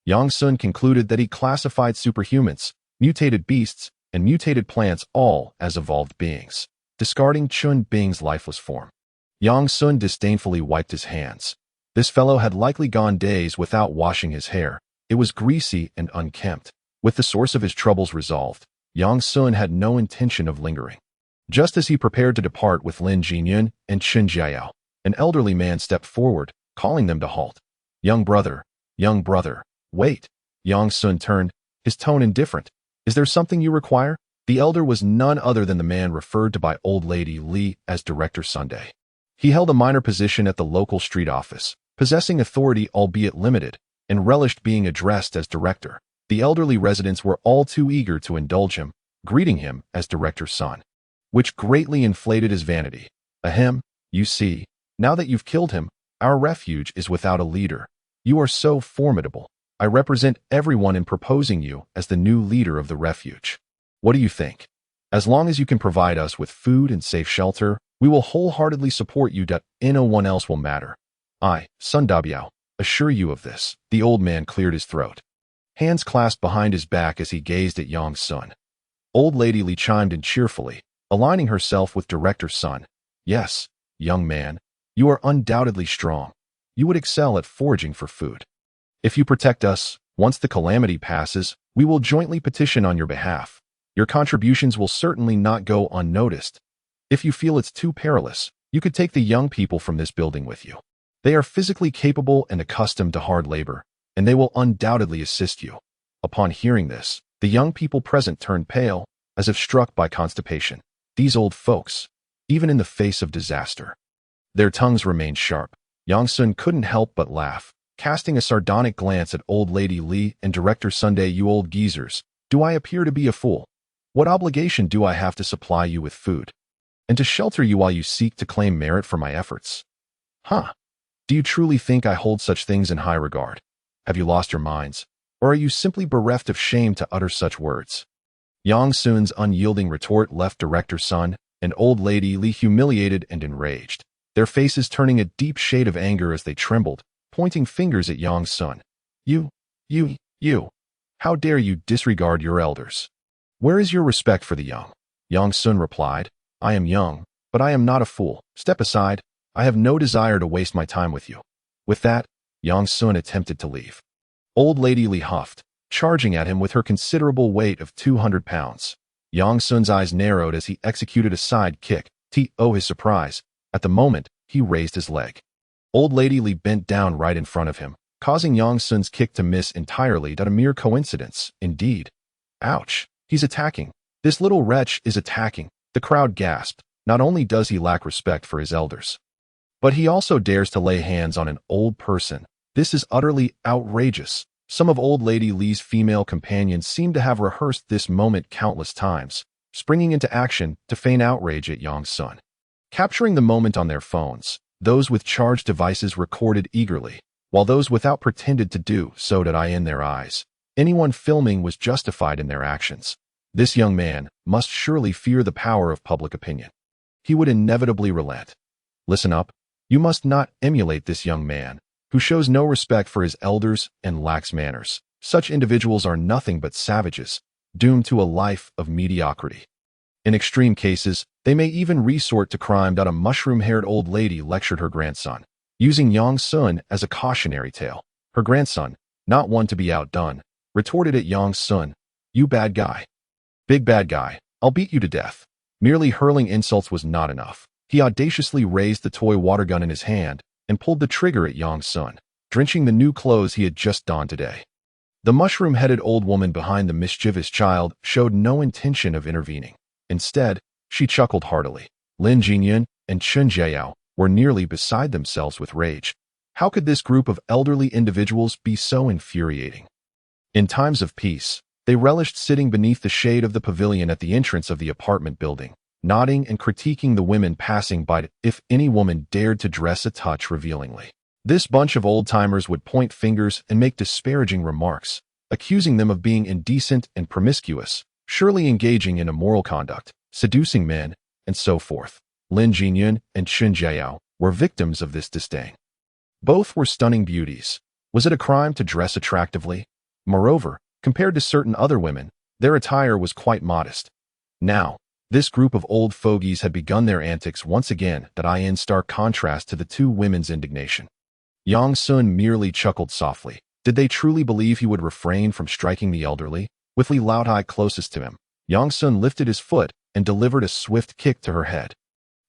Yang Sun concluded that he classified superhumans, mutated beasts, and mutated plants all as evolved beings, discarding Chun Bing's lifeless form. Yang Sun disdainfully wiped his hands. This fellow had likely gone days without washing his hair. It was greasy and unkempt. With the source of his troubles resolved, Yang Sun had no intention of lingering. Just as he prepared to depart with Lin Jinyun and Chen Jiao, an elderly man stepped forward, calling them to halt. Young brother, wait. Yang Sun turned, his tone indifferent. Is there something you require? The elder was none other than the man referred to by Old Lady Li as Director Sunday. He held a minor position at the local street office, possessing authority albeit limited, and relished being addressed as director. The elderly residents were all too eager to indulge him, greeting him as Director's son, which greatly inflated his vanity. Ahem, you see, now that you've killed him, our refuge is without a leader. You are so formidable. I represent everyone in proposing you as the new leader of the refuge. What do you think? As long as you can provide us with food and safe shelter, we will wholeheartedly support you. No one else will matter. I, Sun Dabiao, assure you of this. The old man cleared his throat, hands clasped behind his back as he gazed at Yang Sun. Old Lady Li chimed in cheerfully, aligning herself with Director Sun. Yes, young man, you are undoubtedly strong. You would excel at foraging for food. If you protect us, once the calamity passes, we will jointly petition on your behalf. Your contributions will certainly not go unnoticed. If you feel it's too perilous, you could take the young people from this building with you. They are physically capable and accustomed to hard labor, and they will undoubtedly assist you. Upon hearing this, the young people present turned pale, as if struck by constipation. These old folks, even in the face of disaster. Their tongues remained sharp. Yang Sun couldn't help but laugh, casting a sardonic glance at Old Lady Li and Director Sunday. You old geezers, do I appear to be a fool? What obligation do I have to supply you with food, and to shelter you while you seek to claim merit for my efforts? Do you truly think I hold such things in high regard? Have you lost your minds, or are you simply bereft of shame to utter such words? Yang Sun's unyielding retort left Director Sun and Old Lady Li humiliated and enraged, their faces turning a deep shade of anger as they trembled, pointing fingers at Yang Sun. You, how dare you disregard your elders? Where is your respect for the young? Yang Sun replied, I am young, but I am not a fool. Step aside. I have no desire to waste my time with you. With that, Yang Sun attempted to leave. Old Lady Li huffed, charging at him with her considerable weight of 200 pounds. Yang Sun's eyes narrowed as he executed a side kick. To his surprise, at the moment, he raised his leg. Old Lady Li bent down right in front of him, causing Yang Sun's kick to miss entirely. A mere coincidence, indeed. Ouch, he's attacking. This little wretch is attacking. The crowd gasped. Not only does he lack respect for his elders, but he also dares to lay hands on an old person. This is utterly outrageous. Some of Old Lady Li's female companions seemed to have rehearsed this moment countless times, springing into action to feign outrage at Yang Sun. Capturing the moment on their phones, those with charged devices recorded eagerly, while those without pretended to do so. In their eyes, anyone filming was justified in their actions. This young man must surely fear the power of public opinion. He would inevitably relent. Listen up. You must not emulate this young man, who shows no respect for his elders and lacks manners. Such individuals are nothing but savages, doomed to a life of mediocrity. In extreme cases, they may even resort to crime. A mushroom-haired old lady lectured her grandson, using Yang Sun as a cautionary tale. Her grandson, not one to be outdone, retorted at Yang Sun, "You bad guy. Big bad guy, I'll beat you to death." Merely hurling insults was not enough. He audaciously raised the toy water gun in his hand and pulled the trigger at Yang Sun, drenching the new clothes he had just donned today. The mushroom-headed old woman behind the mischievous child showed no intention of intervening. Instead, she chuckled heartily. Lin Jinyun and Chen Jiao were nearly beside themselves with rage. How could this group of elderly individuals be so infuriating? In times of peace, they relished sitting beneath the shade of the pavilion at the entrance of the apartment building, nodding and critiquing the women passing by if any woman dared to dress a touch revealingly. This bunch of old-timers would point fingers and make disparaging remarks, accusing them of being indecent and promiscuous, surely engaging in immoral conduct, seducing men, and so forth. Lin Jinyun and Chen Jiao were victims of this disdain. Both were stunning beauties. Was it a crime to dress attractively? Moreover, compared to certain other women, their attire was quite modest. Now, this group of old fogies had begun their antics once again, in stark contrast to the two women's indignation. Yang Sun merely chuckled softly. Did they truly believe he would refrain from striking the elderly? With Li Laotai closest to him, Yang Sun lifted his foot and delivered a swift kick to her head.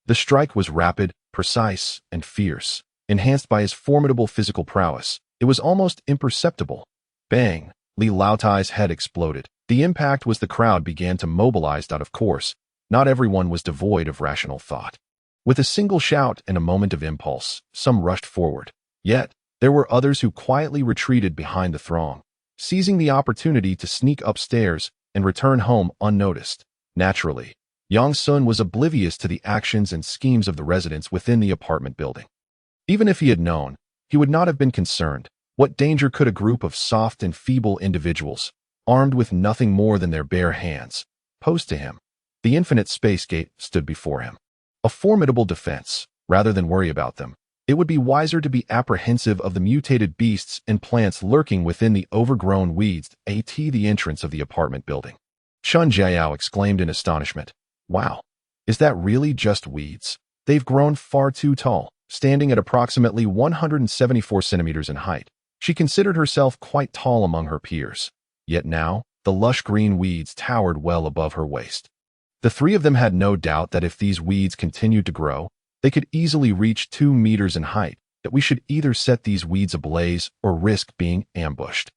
The strike was rapid, precise, and fierce. Enhanced by his formidable physical prowess, it was almost imperceptible. Bang! Li Laotai's head exploded. The impact was the crowd began to mobilize. Of course, not everyone was devoid of rational thought. With a single shout and a moment of impulse, some rushed forward. Yet, there were others who quietly retreated behind the throng, seizing the opportunity to sneak upstairs and return home unnoticed. Naturally, Yang Sun was oblivious to the actions and schemes of the residents within the apartment building. Even if he had known, he would not have been concerned. What danger could a group of soft and feeble individuals, armed with nothing more than their bare hands, pose to him? The infinite space gate stood before him. A formidable defense. Rather than worry about them, it would be wiser to be apprehensive of the mutated beasts and plants lurking within the overgrown weeds at the entrance of the apartment building. Chen Jiao exclaimed in astonishment. Wow, is that really just weeds? They've grown far too tall, standing at approximately 174 centimeters in height. She considered herself quite tall among her peers. Yet now, the lush green weeds towered well above her waist. The three of them had no doubt that if these weeds continued to grow, they could easily reach 2 meters in height, that we should either set these weeds ablaze or risk being ambushed.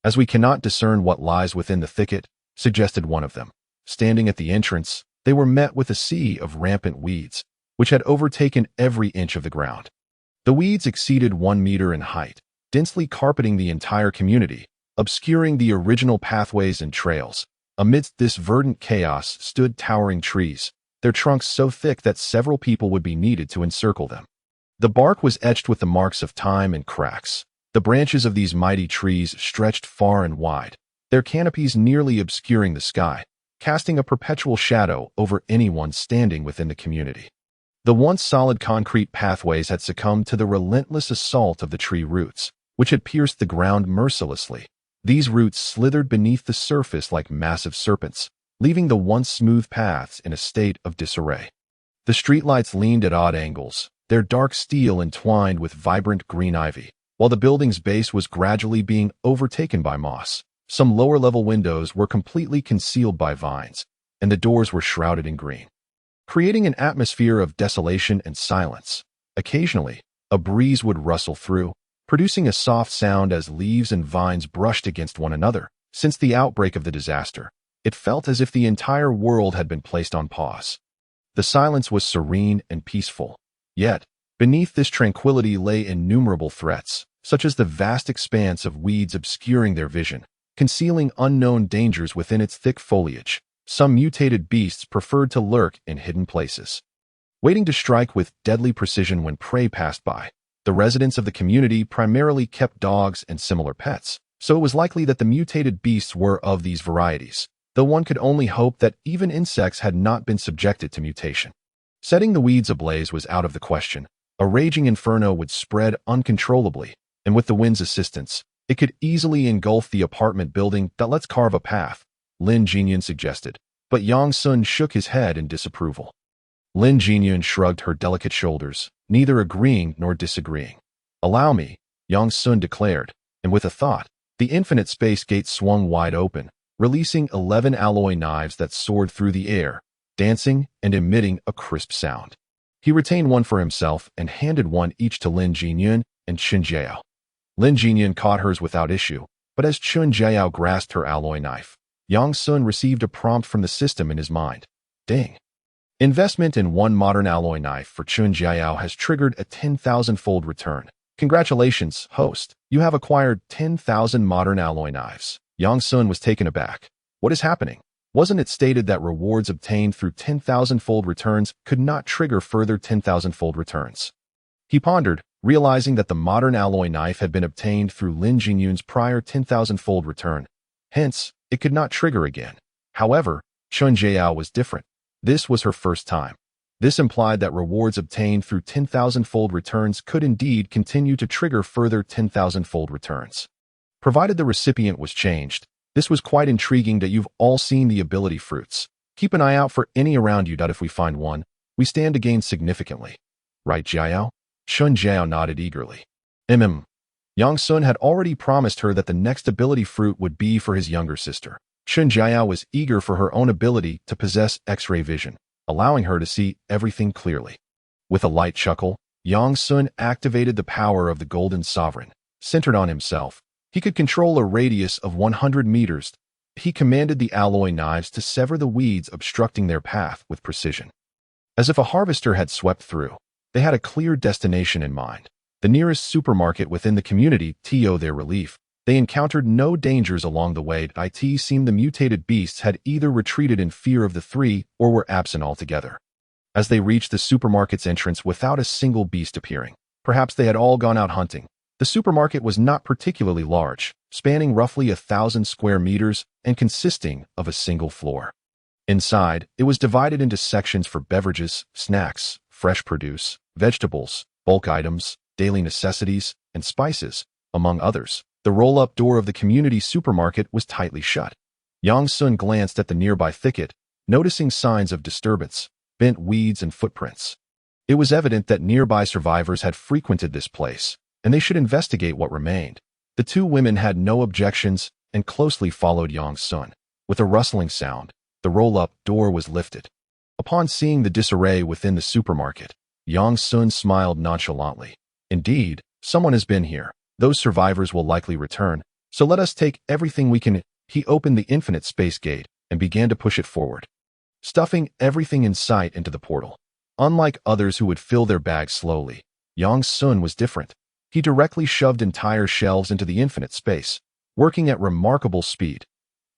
As we cannot discern what lies within the thicket, suggested one of them. Standing at the entrance, they were met with a sea of rampant weeds, which had overtaken every inch of the ground. The weeds exceeded 1 meter in height, densely carpeting the entire community, obscuring the original pathways and trails. Amidst this verdant chaos stood towering trees, their trunks so thick that several people would be needed to encircle them. The bark was etched with the marks of time and cracks. The branches of these mighty trees stretched far and wide, their canopies nearly obscuring the sky, casting a perpetual shadow over anyone standing within the community. The once solid concrete pathways had succumbed to the relentless assault of the tree roots, which had pierced the ground mercilessly. These roots slithered beneath the surface like massive serpents, leaving the once smooth paths in a state of disarray. The streetlights leaned at odd angles, their dark steel entwined with vibrant green ivy, while the building's base was gradually being overtaken by moss. Some lower-level windows were completely concealed by vines, and the doors were shrouded in green, creating an atmosphere of desolation and silence. Occasionally, a breeze would rustle through, producing a soft sound as leaves and vines brushed against one another. Since the outbreak of the disaster, it felt as if the entire world had been placed on pause. The silence was serene and peaceful. Yet, beneath this tranquility lay innumerable threats, such as the vast expanse of weeds obscuring their vision, concealing unknown dangers within its thick foliage. Some mutated beasts preferred to lurk in hidden places, waiting to strike with deadly precision when prey passed by. The residents of the community primarily kept dogs and similar pets, so it was likely that the mutated beasts were of these varieties, though one could only hope that even insects had not been subjected to mutation. Setting the weeds ablaze was out of the question. A raging inferno would spread uncontrollably, and with the wind's assistance, it could easily engulf the apartment building. Let's carve a path, Lin Jinyun suggested. But Yang Sun shook his head in disapproval. Lin Jinyun shrugged her delicate shoulders, neither agreeing nor disagreeing. "Allow me," Yang Sun declared, and with a thought, the infinite space gate swung wide open, releasing 11 alloy knives that soared through the air, dancing and emitting a crisp sound. He retained one for himself and handed one each to Lin Jinyun and Chun Jiao. Lin Jinyun caught hers without issue, but as Chun Jiao grasped her alloy knife, Yang Sun received a prompt from the system in his mind. Ding. Investment in one modern alloy knife for Chun Jiao has triggered a 10,000-fold return. Congratulations, host. You have acquired 10,000 modern alloy knives. Yang Sun was taken aback. What is happening? Wasn't it stated that rewards obtained through 10,000-fold returns could not trigger further 10,000-fold returns? He pondered, realizing that the modern alloy knife had been obtained through Lin Jinyun's prior 10,000-fold return. Hence, it could not trigger again. However, Chun Jiao was different. This was her first time. This implied that rewards obtained through 10,000-fold returns could indeed continue to trigger further 10,000-fold returns. Provided the recipient was changed, this was quite intriguing that you've all seen the ability fruits. Keep an eye out for any around you. If we find one, we stand to gain significantly. Right, Jiao? Chun Jiao nodded eagerly. Yang Sun had already promised her that the next ability fruit would be for his younger sister. Chun Jiao was eager for her own ability to possess X-ray vision, allowing her to see everything clearly. With a light chuckle, Yang Sun activated the power of the Golden Sovereign. Centered on himself, he could control a radius of 100 meters. He commanded the alloy knives to sever the weeds obstructing their path with precision. As if a harvester had swept through, they had a clear destination in mind. The nearest supermarket within the community to their relief. They encountered no dangers along the way. It seemed the mutated beasts had either retreated in fear of the three or were absent altogether. As they reached the supermarket's entrance without a single beast appearing, perhaps they had all gone out hunting. The supermarket was not particularly large, spanning roughly 1,000 square meters and consisting of a single floor. Inside, it was divided into sections for beverages, snacks, fresh produce, vegetables, bulk items, daily necessities, and spices, among others. The roll-up door of the community supermarket was tightly shut. Yang Sun glanced at the nearby thicket, noticing signs of disturbance, bent weeds and footprints. It was evident that nearby survivors had frequented this place, and they should investigate what remained. The two women had no objections and closely followed Yang Sun. With a rustling sound, the roll-up door was lifted. Upon seeing the disarray within the supermarket, Yang Sun smiled nonchalantly. Indeed, someone has been here. Those survivors will likely return, so let us take everything we can. He opened the infinite space gate and began to push it forward, stuffing everything in sight into the portal. Unlike others who would fill their bags slowly, Yang Sun was different. He directly shoved entire shelves into the infinite space, working at remarkable speed.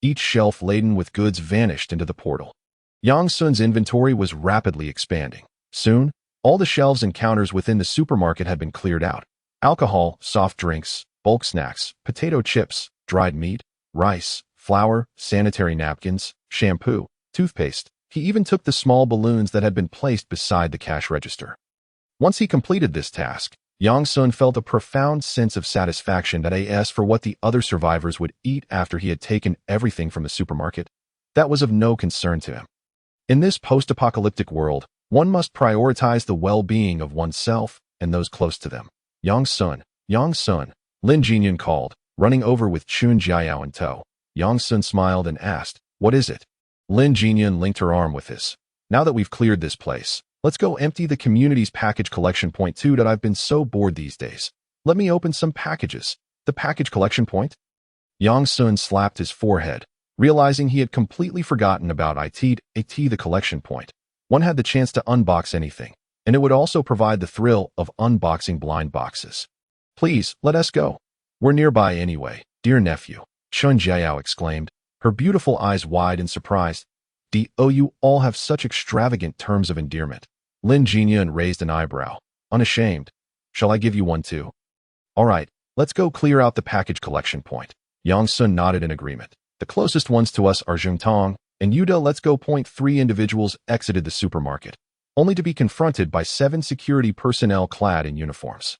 Each shelf laden with goods vanished into the portal. Yang Sun's inventory was rapidly expanding. Soon, all the shelves and counters within the supermarket had been cleared out. Alcohol, soft drinks, bulk snacks, potato chips, dried meat, rice, flour, sanitary napkins, shampoo, toothpaste. He even took the small balloons that had been placed beside the cash register. Once he completed this task, Yang Sun felt a profound sense of satisfaction that as for what the other survivors would eat after he had taken everything from the supermarket, that was of no concern to him. In this post-apocalyptic world, one must prioritize the well-being of oneself and those close to them. Yang Sun, Lin Jinyun called, running over with Chun Jiao in tow. Yang Sun smiled and asked, "What is it?" Lin Jinyun linked her arm with his. "Now that we've cleared this place, let's go empty the community's package collection point too. That I've been so bored these days. Let me open some packages." The package collection point? Yang Sun slapped his forehead, realizing he had completely forgotten about the collection point. One had the chance to unbox anything, and it would also provide the thrill of unboxing blind boxes. "Please, let us go. We're nearby anyway, dear nephew," Chun Jiao exclaimed, her beautiful eyes wide in surprise. You all have such extravagant terms of endearment." Lin Jinyun raised an eyebrow, unashamed. "Shall I give you one too?" "All right, let's go clear out the package collection point." Yang Sun nodded in agreement. "The closest ones to us are Zhengtong and Yuda. Let's go." Point 3 individuals exited the supermarket, only to be confronted by 7 security personnel clad in uniforms.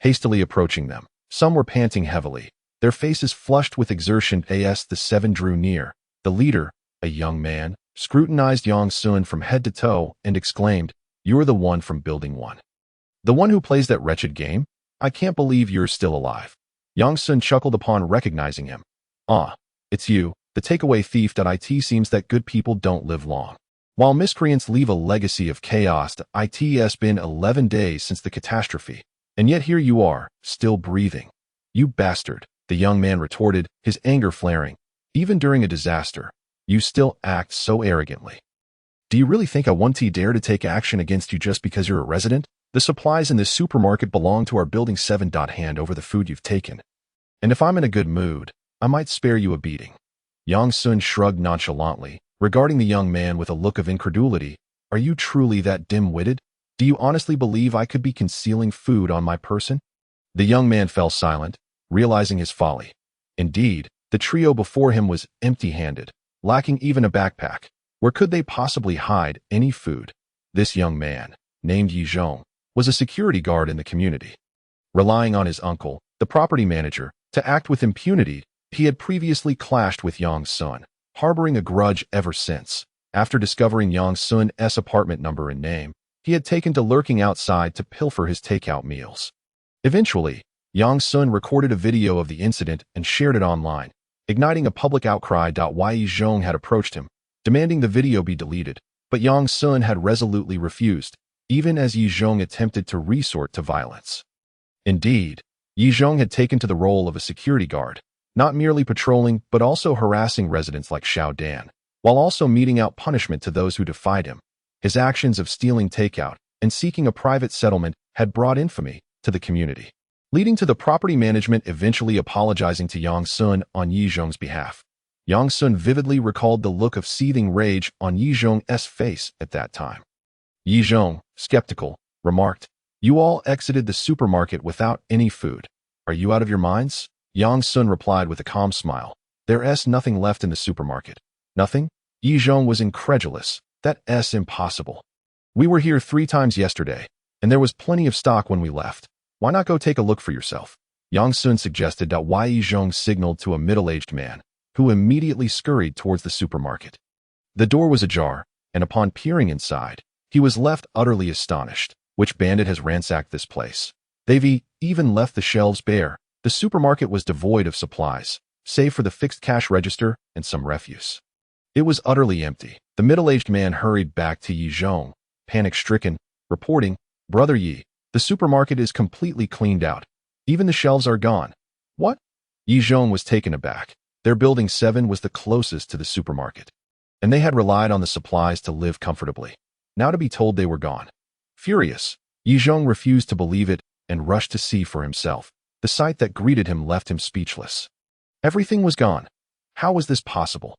Hastily approaching them, some were panting heavily, their faces flushed with exertion. As the 7 drew near, the leader, a young man, scrutinized Yang Sun from head to toe, and exclaimed, "You're the one from Building 1. The one who plays that wretched game? I can't believe you're still alive." Yang Sun chuckled upon recognizing him. "Ah, it's you, the takeaway thief. It seems that good people don't live long. While miscreants leave a legacy of chaos, it's been 11 days since the catastrophe, and yet here you are, still breathing." "You bastard," the young man retorted, his anger flaring. "Even during a disaster, you still act so arrogantly. Do you really think I won't dare to take action against you just because you're a resident? The supplies in this supermarket belong to our Building 7. Hand over the food you've taken. And if I'm in a good mood, I might spare you a beating." Yang Sun shrugged nonchalantly, regarding the young man with a look of incredulity. "Are you truly that dim-witted? Do you honestly believe I could be concealing food on my person?" The young man fell silent, realizing his folly. Indeed, the trio before him was empty-handed, lacking even a backpack. Where could they possibly hide any food? This young man, named Yi Zhong, was a security guard in the community. Relying on his uncle, the property manager, to act with impunity, he had previously clashed with Yang Sun, harboring a grudge ever since. After discovering Yang Sun's apartment number and name, he had taken to lurking outside to pilfer his takeout meals. Eventually, Yang Sun recorded a video of the incident and shared it online, igniting a public outcry. Yi Zhong had approached him, demanding the video be deleted, but Yang Sun had resolutely refused, even as Yi Zhong attempted to resort to violence. Indeed, Yi Zhong had taken to the role of a security guard, not merely patrolling but also harassing residents like Xiao Dan, while also meting out punishment to those who defied him. His actions of stealing takeout and seeking a private settlement had brought infamy to the community, leading to the property management eventually apologizing to Yang Sun on Yi Zhong's behalf. Yang Sun vividly recalled the look of seething rage on Yi Zhong's face at that time. Yi Zhong, skeptical, remarked, "You all exited the supermarket without any food. Are you out of your minds?" Yang Sun replied with a calm smile, "There's nothing left in the supermarket." "Nothing?" Yi Zhong was incredulous. "That's impossible. We were here 3 times yesterday, and there was plenty of stock when we left. Why not go take a look for yourself?" Yang Sun suggested. Yi Zhong signaled to a middle-aged man, who immediately scurried towards the supermarket. The door was ajar, and upon peering inside, he was left utterly astonished. "Which bandit has ransacked this place? They've even left the shelves bare." The supermarket was devoid of supplies, save for the fixed cash register and some refuse. It was utterly empty. The middle-aged man hurried back to Yi Zhong, panic-stricken, reporting, "Brother Yi, the supermarket is completely cleaned out. Even the shelves are gone." "What?" Yi Zhong was taken aback. Their Building 7 was the closest to the supermarket, and they had relied on the supplies to live comfortably. Now to be told they were gone. Furious, Yi Zhong refused to believe it and rushed to see for himself. The sight that greeted him left him speechless. Everything was gone. How was this possible?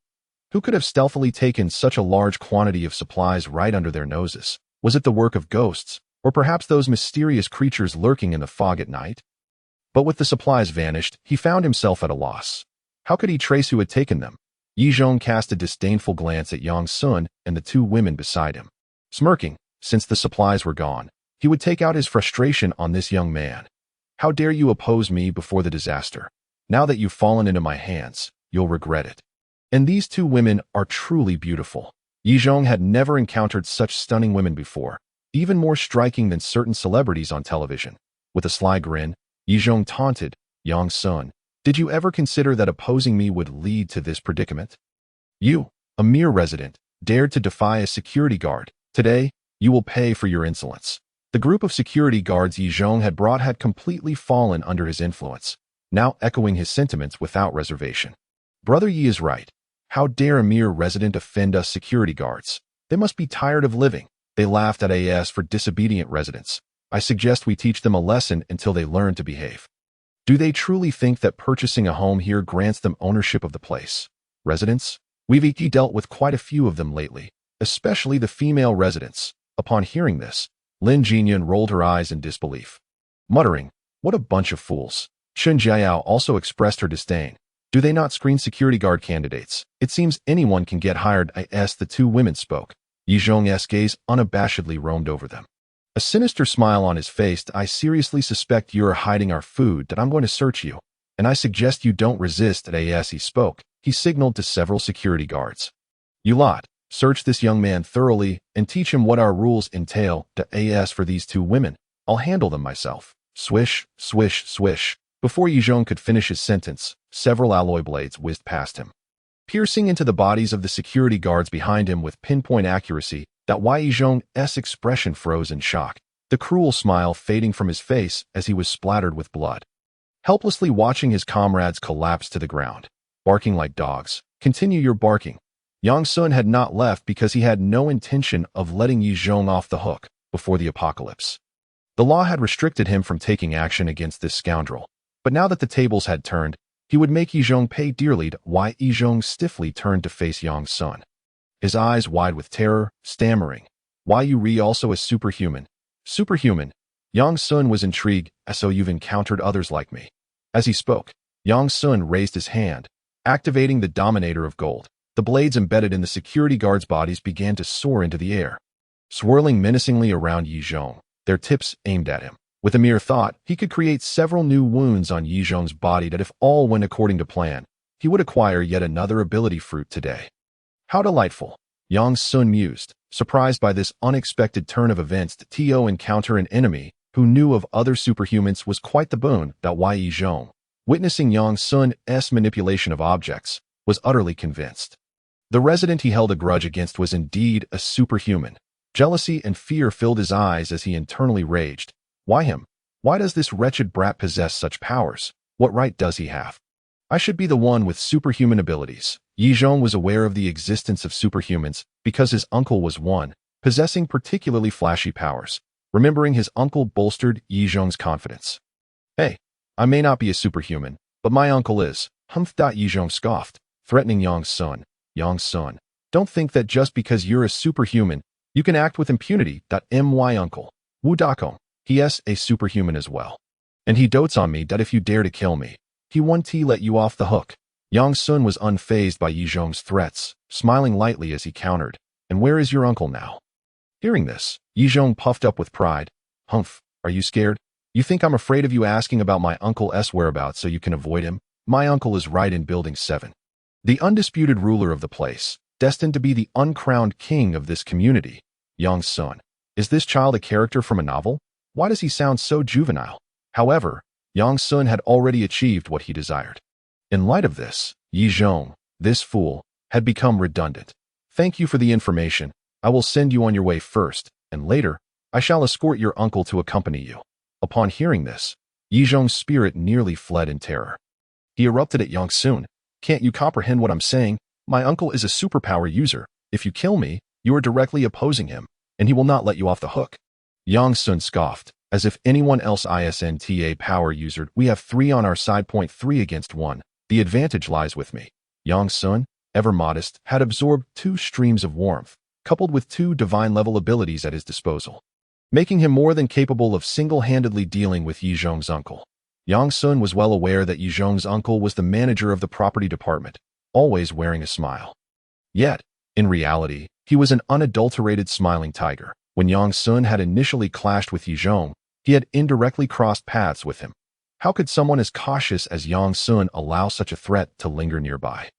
Who could have stealthily taken such a large quantity of supplies right under their noses? Was it the work of ghosts, or perhaps those mysterious creatures lurking in the fog at night? But with the supplies vanished, he found himself at a loss. How could he trace who had taken them? Yi Zhong cast a disdainful glance at Yang Sun and the 2 women beside him. Smirking, since the supplies were gone, he would take out his frustration on this young man. "How dare you oppose me before the disaster? Now that you've fallen into my hands, you'll regret it." And these 2 women are truly beautiful. Yi Zhong had never encountered such stunning women before, even more striking than certain celebrities on television. With a sly grin, Yi Zhong taunted, "Yang Sun, did you ever consider that opposing me would lead to this predicament? You, a mere resident, dared to defy a security guard. Today, you will pay for your insolence." The group of security guards Yi Zhong had brought had completely fallen under his influence, now echoing his sentiments without reservation. "Brother Yi is right. How dare a mere resident offend us security guards? They must be tired of living." They laughed at us for disobedient residents. "I suggest we teach them a lesson until they learn to behave." Do they truly think that purchasing a home here grants them ownership of the place? Residents? We've dealt with quite a few of them lately, especially the female residents. Upon hearing this, Lin Jinyun rolled her eyes in disbelief, muttering, "What a bunch of fools." Chen Jiao also expressed her disdain. "Do they not screen security guard candidates? It seems anyone can get hired." As the 2 women spoke, Yi Zhong's gaze unabashedly roamed over them. A sinister smile on his face. "I seriously suspect you're hiding our food. That I'm going to search you, and I suggest you don't resist." As he spoke, he signaled to several security guards. "You lot, Search this young man thoroughly and teach him what our rules entail. As for these two women, I'll handle them myself. Swish, swish, swish. Before Yizhong could finish his sentence, several alloy blades whizzed past him, piercing into the bodies of the security guards behind him with pinpoint accuracy. Yizhong's expression froze in shock, the cruel smile fading from his face as he was splattered with blood, helplessly watching his comrades collapse to the ground, barking like dogs. Continue your barking. Yang Sun had not left because he had no intention of letting Yizhong off the hook before the apocalypse. The law had restricted him from taking action against this scoundrel, but now that the tables had turned, he would make Yizhong pay dearly. Yizhong stiffly turned to face Yang Sun, his eyes wide with terror, stammering, "Why you also a superhuman?" Superhuman? Yang Sun was intrigued. "So you've encountered others like me." As he spoke, Yang Sun raised his hand, activating the Dominator of Gold. The blades embedded in the security guards' bodies began to soar into the air, swirling menacingly around Yizhong, their tips aimed at him. With a mere thought, he could create several new wounds on Yizhong's body that if all went according to plan, he would acquire yet another ability fruit today. How delightful, Yang Sun mused, surprised by this unexpected turn of events. To encounter an enemy who knew of other superhumans was quite the boon. Yizhong, witnessing Yang Sun's manipulation of objects, was utterly convinced. The resident he held a grudge against was indeed a superhuman. Jealousy and fear filled his eyes as he internally raged. Why him? Why does this wretched brat possess such powers? What right does he have? I should be the one with superhuman abilities. Yizhong was aware of the existence of superhumans because his uncle was one, possessing particularly flashy powers. Remembering his uncle bolstered Yizhong's confidence. Hey, I may not be a superhuman, but my uncle is. Yizhong scoffed, threatening Yang Sun. Yang Sun, don't think that just because you're a superhuman, you can act with impunity. My uncle, Wu Dakong, he's a superhuman as well. And he dotes on me. If you dare to kill me, he won't let you off the hook. Yang Sun was unfazed by Yizhong's threats, smiling lightly as he countered. And where is your uncle now? Hearing this, Yizhong puffed up with pride. Humph, are you scared? You think I'm afraid of you asking about my uncle's whereabouts so you can avoid him? My uncle is right in Building 7. The undisputed ruler of the place, destined to be the uncrowned king of this community. Yang Sun, is this child a character from a novel? Why does he sound so juvenile? However, Yang Sun had already achieved what he desired. In light of this, Yizhong, this fool, had become redundant. Thank you for the information. I will send you on your way first, and later, I shall escort your uncle to accompany you. Upon hearing this, Yizhong's spirit nearly fled in terror. He erupted at Yang Sun. Can't you comprehend what I'm saying? My uncle is a superpower user. If you kill me, you are directly opposing him, and he will not let you off the hook. Yang Sun scoffed, as if anyone else isn't a power user. We have 3 on our side. 3 against 1. The advantage lies with me. Yang Sun, ever modest, had absorbed 2 streams of warmth, coupled with 2 divine-level abilities at his disposal, making him more than capable of single-handedly dealing with Yizhong's uncle. Yang Sun was well aware that Yizhong's uncle was the manager of the property department, always wearing a smile. Yet, in reality, he was an unadulterated smiling tiger. When Yang Sun had initially clashed with Yizhong, he had indirectly crossed paths with him. How could someone as cautious as Yang Sun allow such a threat to linger nearby?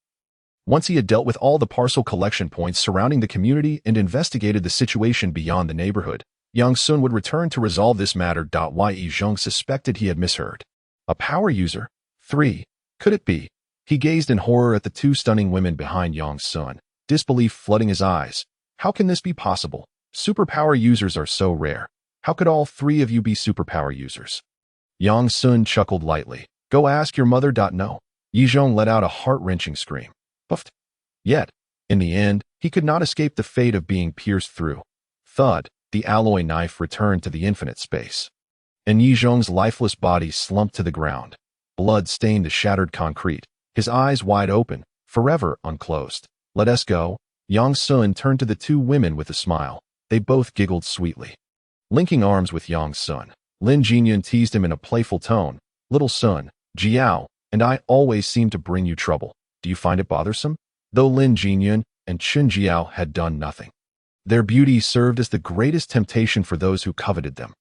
Once he had dealt with all the parcel collection points surrounding the community and investigated the situation beyond the neighborhood, Yang Sun would return to resolve this matter. Yizhong suspected he had misheard. A power user? 3. Could it be? He gazed in horror at the 2 stunning women behind Yang Sun, disbelief flooding his eyes. How can this be possible? Superpower users are so rare. How could all 3 of you be superpower users? Yang Sun chuckled lightly. Go ask your mother. No. Yizhong let out a heart-wrenching scream. Puffed. Yet, in the end, he could not escape the fate of being pierced through. Thud, the alloy knife returned to the infinite space, and Yizhong's lifeless body slumped to the ground. Blood stained the shattered concrete, his eyes wide open, forever unclosed. Let us go. Yang Sun turned to the 2 women with a smile. They both giggled sweetly. Linking arms with Yang Sun, Lin Jinyun teased him in a playful tone. Little Sun, Jiao, and I always seem to bring you trouble. Do you find it bothersome? Though Lin Jinyun and Chen Jiao had done nothing, their beauty served as the greatest temptation for those who coveted them.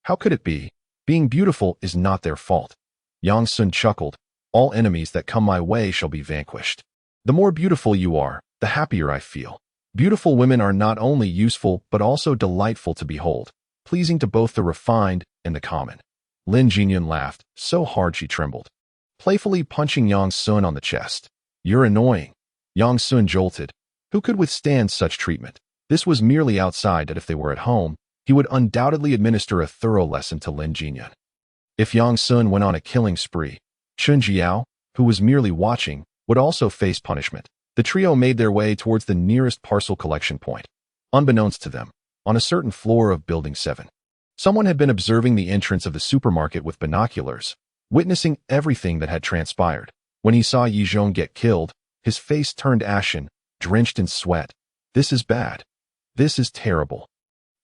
How could it be? Being beautiful is not their fault. Yang Sun chuckled. All enemies that come my way shall be vanquished. The more beautiful you are, the happier I feel. Beautiful women are not only useful but also delightful to behold, pleasing to both the refined and the common. Lin Jinyun laughed, so hard she trembled, playfully punching Yang Sun on the chest. You're annoying. Yang Sun jolted. Who could withstand such treatment? This was merely outside that if they were at home, he would undoubtedly administer a thorough lesson to Lin Jinyun. If Yang Sun went on a killing spree, Chun Jiao, who was merely watching, would also face punishment. The trio made their way towards the nearest parcel collection point. Unbeknownst to them, on a certain floor of Building 7, someone had been observing the entrance of the supermarket with binoculars, witnessing everything that had transpired. When he saw Yi Zhong get killed, his face turned ashen, drenched in sweat. This is bad. This is terrible.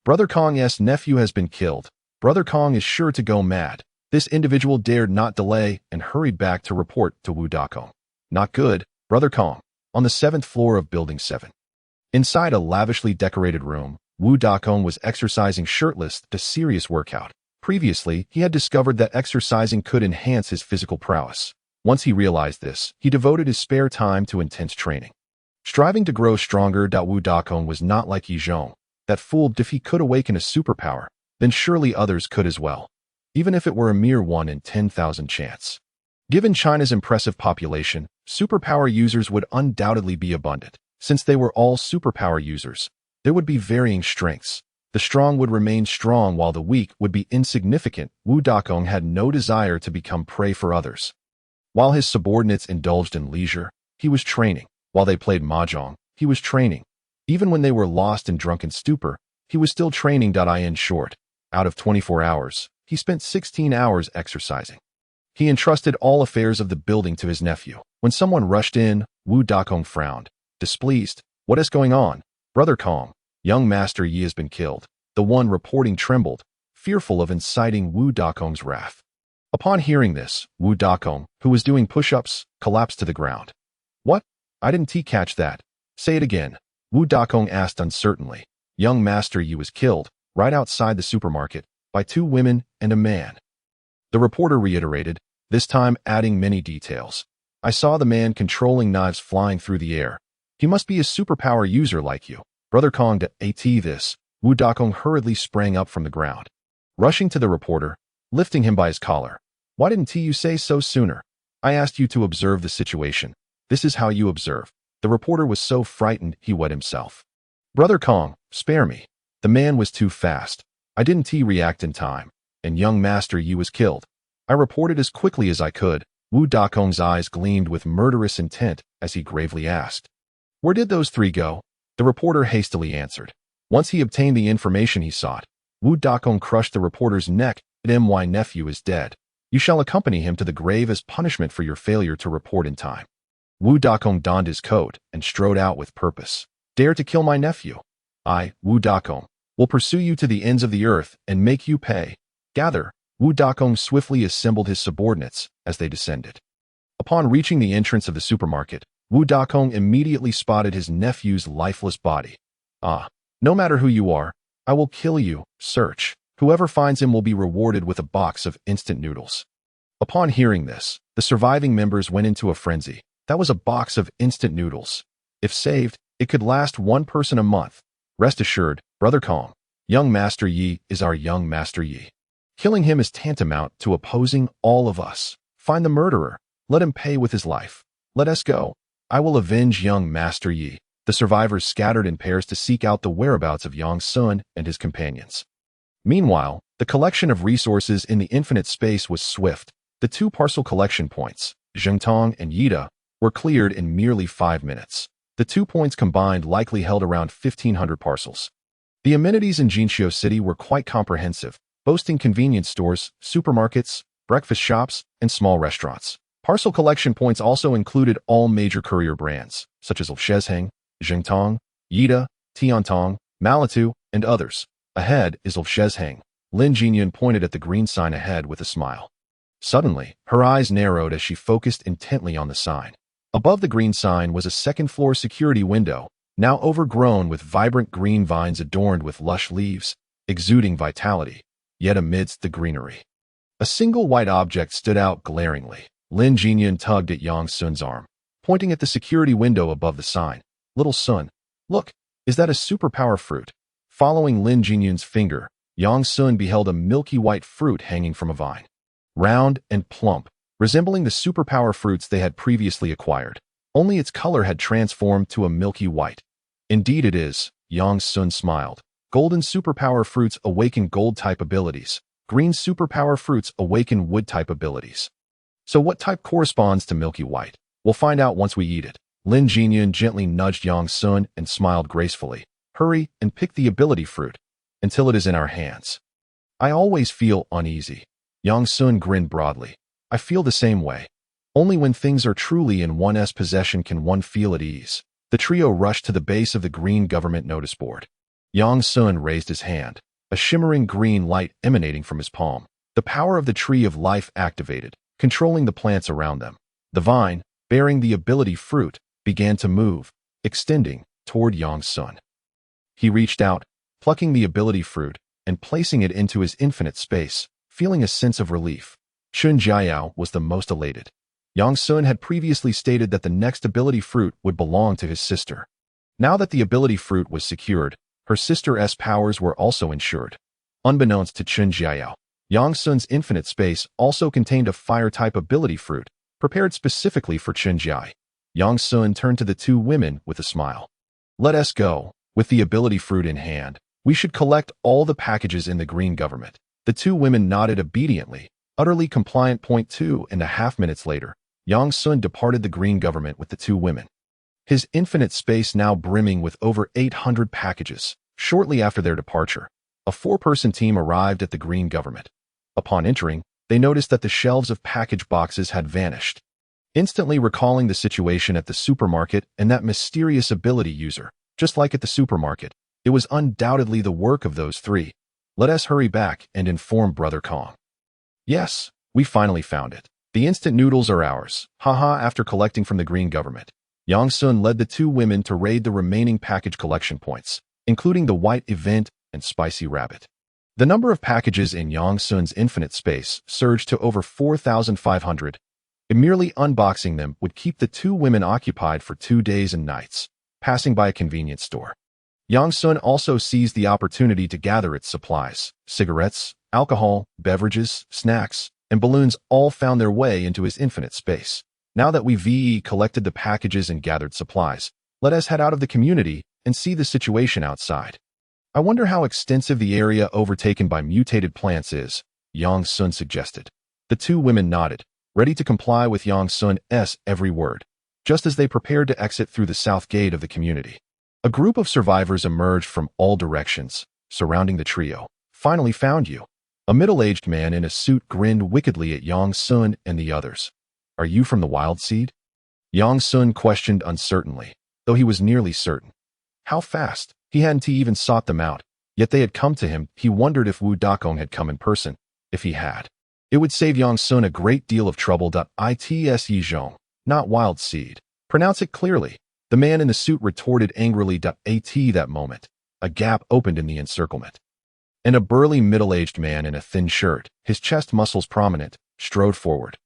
Brother Kong's nephew has been killed. Brother Kong is sure to go mad. This individual dared not delay and hurried back to report to Wu Dakong. Not good, Brother Kong. On the 7th floor of Building 7. Inside a lavishly decorated room, Wu Dakong was exercising shirtless, a serious workout. Previously, he had discovered that exercising could enhance his physical prowess. Once he realized this, he devoted his spare time to intense training. Striving to grow stronger, Wu Dakong was not like Yi Zhong, that fooled if he could awaken a superpower, then surely others could as well, even if it were a mere 1 in 10,000 chance. Given China's impressive population, superpower users would undoubtedly be abundant. Since they were all superpower users, there would be varying strengths. The strong would remain strong while the weak would be insignificant. Wu Dakong had no desire to become prey for others. While his subordinates indulged in leisure, he was training. While they played mahjong, he was training. Even when they were lost in drunken stupor, he was still training. In short, out of 24 hours, he spent 16 hours exercising. He entrusted all affairs of the building to his nephew. When someone rushed in, Wu Dakong frowned, displeased. What is going on? Brother Kong, young Master Yi has been killed. The one reporting trembled, fearful of inciting Wu Dakong's wrath. Upon hearing this, Wu Dakong, who was doing push-ups, collapsed to the ground. What? I didn't catch that. Say it again. Wu Dakong asked uncertainly. Young Master Yi was killed, right outside the supermarket, by 2 women and a man. The reporter reiterated, this time adding many details. I saw the man controlling knives flying through the air. He must be a superpower user like you. Brother Kong this. Wu Dakong hurriedly sprang up from the ground, rushing to the reporter, lifting him by his collar. Why didn't you say so sooner? I asked you to observe the situation. This is how you observe. The reporter was so frightened he wet himself. Brother Kong, spare me. The man was too fast. I didn't react in time, and young Master Yi was killed. I reported as quickly as I could. Wu Dakong's eyes gleamed with murderous intent as he gravely asked, where did those 3 go? The reporter hastily answered. Once he obtained the information he sought, Wu Dakong crushed the reporter's neck. My nephew is dead. You shall accompany him to the grave as punishment for your failure to report in time. Wu Dakong donned his coat and strode out with purpose. Dare to kill my nephew? I, Wu Dakong, will pursue you to the ends of the earth and make you pay. Gather. Wu Dakong swiftly assembled his subordinates as they descended. Upon reaching the entrance of the supermarket, Wu Dakong immediately spotted his nephew's lifeless body. No matter who you are, I will kill you. Search. Whoever finds him will be rewarded with a box of instant noodles. Upon hearing this, the surviving members went into a frenzy. That was a box of instant noodles. If saved, it could last one person a month. Rest assured, Brother Kong, young Master Yi is our young Master Yi. Killing him is tantamount to opposing all of us. Find the murderer. Let him pay with his life. Let us go. I will avenge young Master Yi. The survivors scattered in pairs to seek out the whereabouts of Yang Sun and his companions. Meanwhile, the collection of resources in the infinite space was swift. The 2 parcel collection points, Zhengtong and Yida, were cleared in merely 5 minutes. The 2 points combined likely held around 1,500 parcels. The amenities in Jinqiu City were quite comprehensive, boasting convenience stores, supermarkets, breakfast shops, and small restaurants. Parcel collection points also included all major courier brands, such as Shezheng, Zhengtong, Yida, Tiantong, Malitu, and others. Ahead is Shezheng. Lin Jinyun pointed at the green sign ahead with a smile. Suddenly, her eyes narrowed as she focused intently on the sign. Above the green sign was a second-floor security window, now overgrown with vibrant green vines adorned with lush leaves, exuding vitality, yet amidst the greenery. A single white object stood out glaringly. Lin Jinyun tugged at Yang Sun's arm, pointing at the security window above the sign. Little Sun, look, Is that a superpower fruit? Following Lin Jinyun's finger, Yang Sun beheld a milky white fruit hanging from a vine. Round and plump, resembling the superpower fruits they had previously acquired. Only its color had transformed to a milky white. Indeed it is, Yang Sun smiled. Golden superpower fruits awaken gold-type abilities. Green superpower fruits awaken wood-type abilities. So what type corresponds to milky white? We'll find out once we eat it. Lin Jinyun gently nudged Yang Sun and smiled gracefully. Hurry and pick the ability fruit until it is in our hands. I always feel uneasy. Yang Sun grinned broadly. I feel the same way. Only when things are truly in one's possession can one feel at ease. The trio rushed to the base of the green government notice board. Yang Sun raised his hand, a shimmering green light emanating from his palm. The power of the tree of life activated, controlling the plants around them. The vine, bearing the ability fruit, began to move, extending toward Yang Sun. He reached out, plucking the ability fruit and placing it into his infinite space, feeling a sense of relief. Chun Jiao was the most elated. Yang Sun had previously stated that the next ability fruit would belong to his sister. Now that the ability fruit was secured, her sister's powers were also ensured. Unbeknownst to Chun Jiao, Yang Sun's infinite space also contained a fire-type ability fruit, prepared specifically for Chun Jai. Yang Sun turned to the two women with a smile. Let us go. With the ability fruit in hand, we should collect all the packages in the green government. The two women nodded obediently, utterly compliant. 2.5 minutes later, Yang Sun departed the green government with the two women. His infinite space now brimming with over 800 packages. Shortly after their departure, a 4-person team arrived at the green government. Upon entering, they noticed that the shelves of package boxes had vanished. Instantly recalling the situation at the supermarket and that mysterious ability user, just like at the supermarket, it was undoubtedly the work of those three. Let us hurry back and inform Brother Kong. Yes, we finally found it. The instant noodles are ours. Haha. After collecting from the green government, Yang Sun led the two women to raid the remaining package collection points, including the white event and spicy rabbit. The number of packages in Yang Sun's infinite space surged to over 4,500. Merely unboxing them would keep the two women occupied for 2 days and nights. Passing by a convenience store, Yang Sun also seized the opportunity to gather its supplies. Cigarettes, alcohol, beverages, snacks, and balloons all found their way into his infinite space. Now that we've collected the packages and gathered supplies, let us head out of the community and see the situation outside. I wonder how extensive the area overtaken by mutated plants is, Yang Sun suggested. The two women nodded, ready to comply with Yang Sun's every word. Just as they prepared to exit through the south gate of the community, a group of survivors emerged from all directions, surrounding the trio. Finally found you. A middle-aged man in a suit grinned wickedly at Yang Sun and the others. Are you from the Wild Seed? Yang Sun questioned uncertainly, though he was nearly certain. How fast? He hadn't even sought them out, yet they had come to him. He wondered if Wu Dakong had come in person. If he had, it would save Yang Sun a great deal of trouble. It's Yizhong, not Wild Seed. Pronounce it clearly. The man in the suit retorted angrily. At that moment, a gap opened in the encirclement, and a burly middle-aged man in a thin shirt, his chest muscles prominent, strode forward.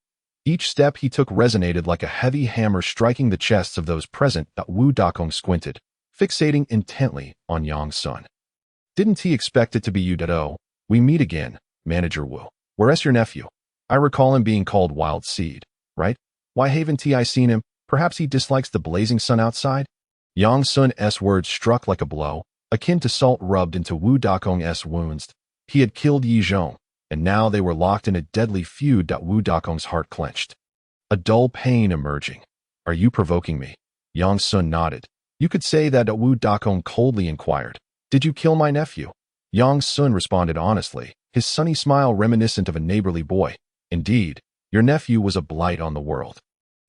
Each step he took resonated like a heavy hammer striking the chests of those present. Wu Dakong squinted, fixating intently on Yang Sun. Didn't he expect it to be you? Oh, we meet again, Manager Wu. Where's your nephew? I recall him being called Wild Seed, right? Why haven't I seen him? Perhaps he dislikes the blazing sun outside? Yang Sun's words struck like a blow, akin to salt rubbed into Wu Dakong's wounds. He had killed Yi Zhong, and now they were locked in a deadly feud. Wu Dakong's heart clenched, a dull pain emerging. Are you provoking me? Yang Sun nodded. You could say that. Wu Dakong coldly inquired. Did you kill my nephew? Yang Sun responded honestly, his sunny smile reminiscent of a neighborly boy. Indeed, your nephew was a blight on the world.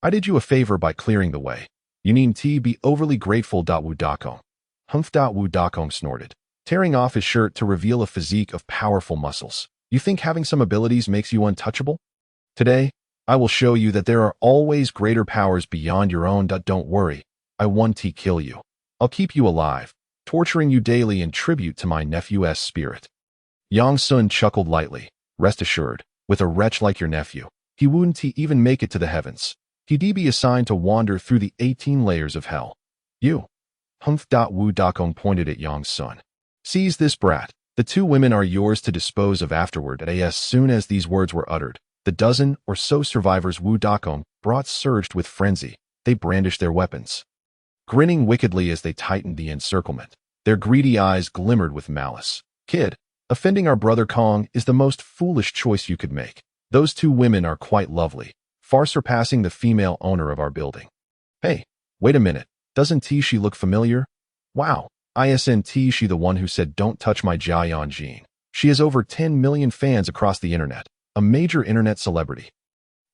I did you a favor by clearing the way. You needn't be overly grateful. Wu Dakong. Humph. Wu Dakong snorted, tearing off his shirt to reveal a physique of powerful muscles. You think having some abilities makes you untouchable? Today, I will show you that there are always greater powers beyond your own. Don't worry, I won't kill you. I'll keep you alive, torturing you daily in tribute to my nephew's spirit. Yang Sun chuckled lightly. Rest assured, with a wretch like your nephew, he wouldn't even make it to the heavens. He'd be assigned to wander through the 18 layers of hell. You. Humph. Wu Dakong pointed at Yang Sun. Seize this brat. The two women are yours to dispose of afterward. As soon as these words were uttered, the dozen or so survivors Wu Dakong brought surged with frenzy. They brandished their weapons, grinning wickedly as they tightened the encirclement. Their greedy eyes glimmered with malice. Kid, offending our brother Kong is the most foolish choice you could make. Those two women are quite lovely, far surpassing the female owner of our building. Hey, wait a minute. Doesn't Tishi look familiar? Wow. Isn't Tishi the one who said don't touch my Jiayan Jin? She has over 10 million fans across the internet, a major internet celebrity.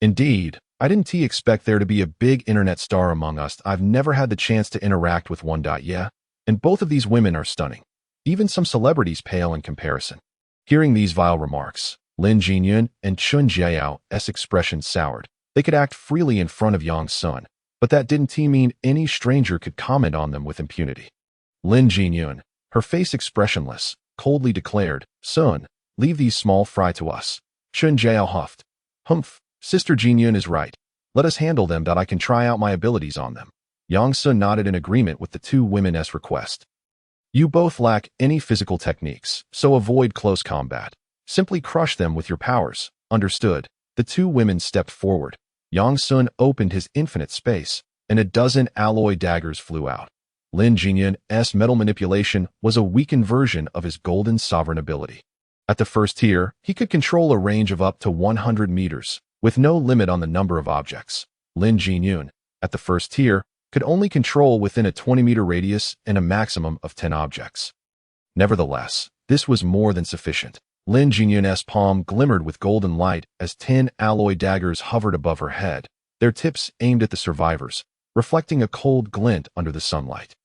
Indeed, I didn't expect there to be a big internet star among us. I've never had the chance to interact with one. Yeah, and both of these women are stunning. Even some celebrities pale in comparison. Hearing these vile remarks, Lin Jinyun and Chun Jiao's expression soured. They could act freely in front of Yang Sun, but that didn't mean any stranger could comment on them with impunity. Lin Jinyun, her face expressionless, coldly declared, Sun, leave these small fry to us. Chun Jiao huffed. Humph, Sister Jinyun is right. Let us handle them. I can try out my abilities on them. Yang Sun nodded in agreement with the two women's request. You both lack any physical techniques, so avoid close combat. Simply crush them with your powers. Understood. The two women stepped forward. Yang Sun opened his infinite space, and a dozen alloy daggers flew out. Lin Jinyun's metal manipulation was a weakened version of his golden sovereign ability. At the first tier, he could control a range of up to 100 meters, with no limit on the number of objects. Lin Jinyun, at the first tier, could only control within a 20-meter radius and a maximum of 10 objects. Nevertheless, this was more than sufficient. Lin Jinyun's palm glimmered with golden light as 10 alloy daggers hovered above her head, their tips aimed at the survivors, reflecting a cold glint under the sunlight.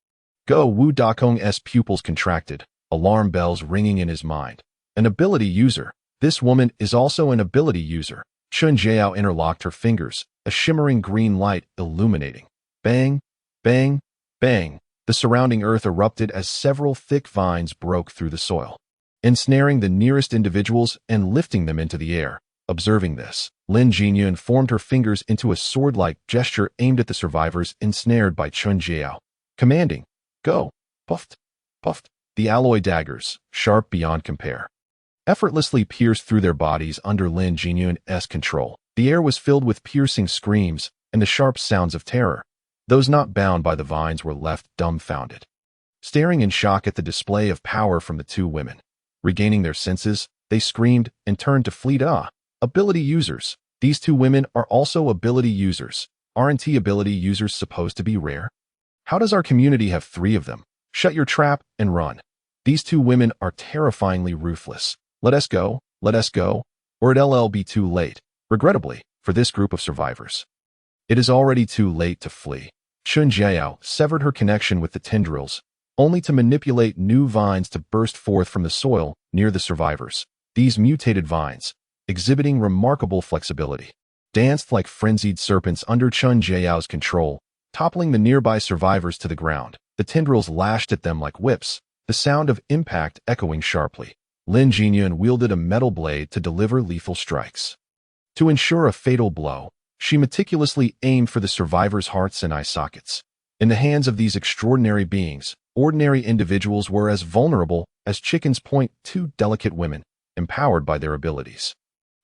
Go! Wu Dakong's pupils contracted, alarm bells ringing in his mind. An ability user. This woman is also an ability user. Chun Jiao interlocked her fingers, a shimmering green light illuminating. Bang, bang, bang. The surrounding earth erupted as several thick vines broke through the soil, ensnaring the nearest individuals and lifting them into the air. Observing this, Lin Jinyun formed her fingers into a sword-like gesture aimed at the survivors ensnared by Chun Jiao, commanding, Go! Puffed, puffed. The alloy daggers, sharp beyond compare, effortlessly pierced through their bodies under Lin Jinyun's control. The air was filled with piercing screams and the sharp sounds of terror. Those not bound by the vines were left dumbfounded, staring in shock at the display of power from the two women. Regaining their senses, they screamed and turned to flee. Ability users. These two women are also ability users. Aren't ability users supposed to be rare? How does our community have 3 of them? Shut your trap and run. These two women are terrifyingly ruthless. Let us go, or it'll be too late, regrettably, for this group of survivors. It is already too late to flee. Chun Jiao severed her connection with the tendrils, only to manipulate new vines to burst forth from the soil near the survivors. These mutated vines, exhibiting remarkable flexibility, danced like frenzied serpents under Chun Jiao's control, toppling the nearby survivors to the ground. The tendrils lashed at them like whips, the sound of impact echoing sharply. Lin Jinyun wielded a metal blade to deliver lethal strikes. To ensure a fatal blow, she meticulously aimed for the survivors' hearts and eye sockets. In the hands of these extraordinary beings, ordinary individuals were as vulnerable as chickens. Two delicate women, empowered by their abilities,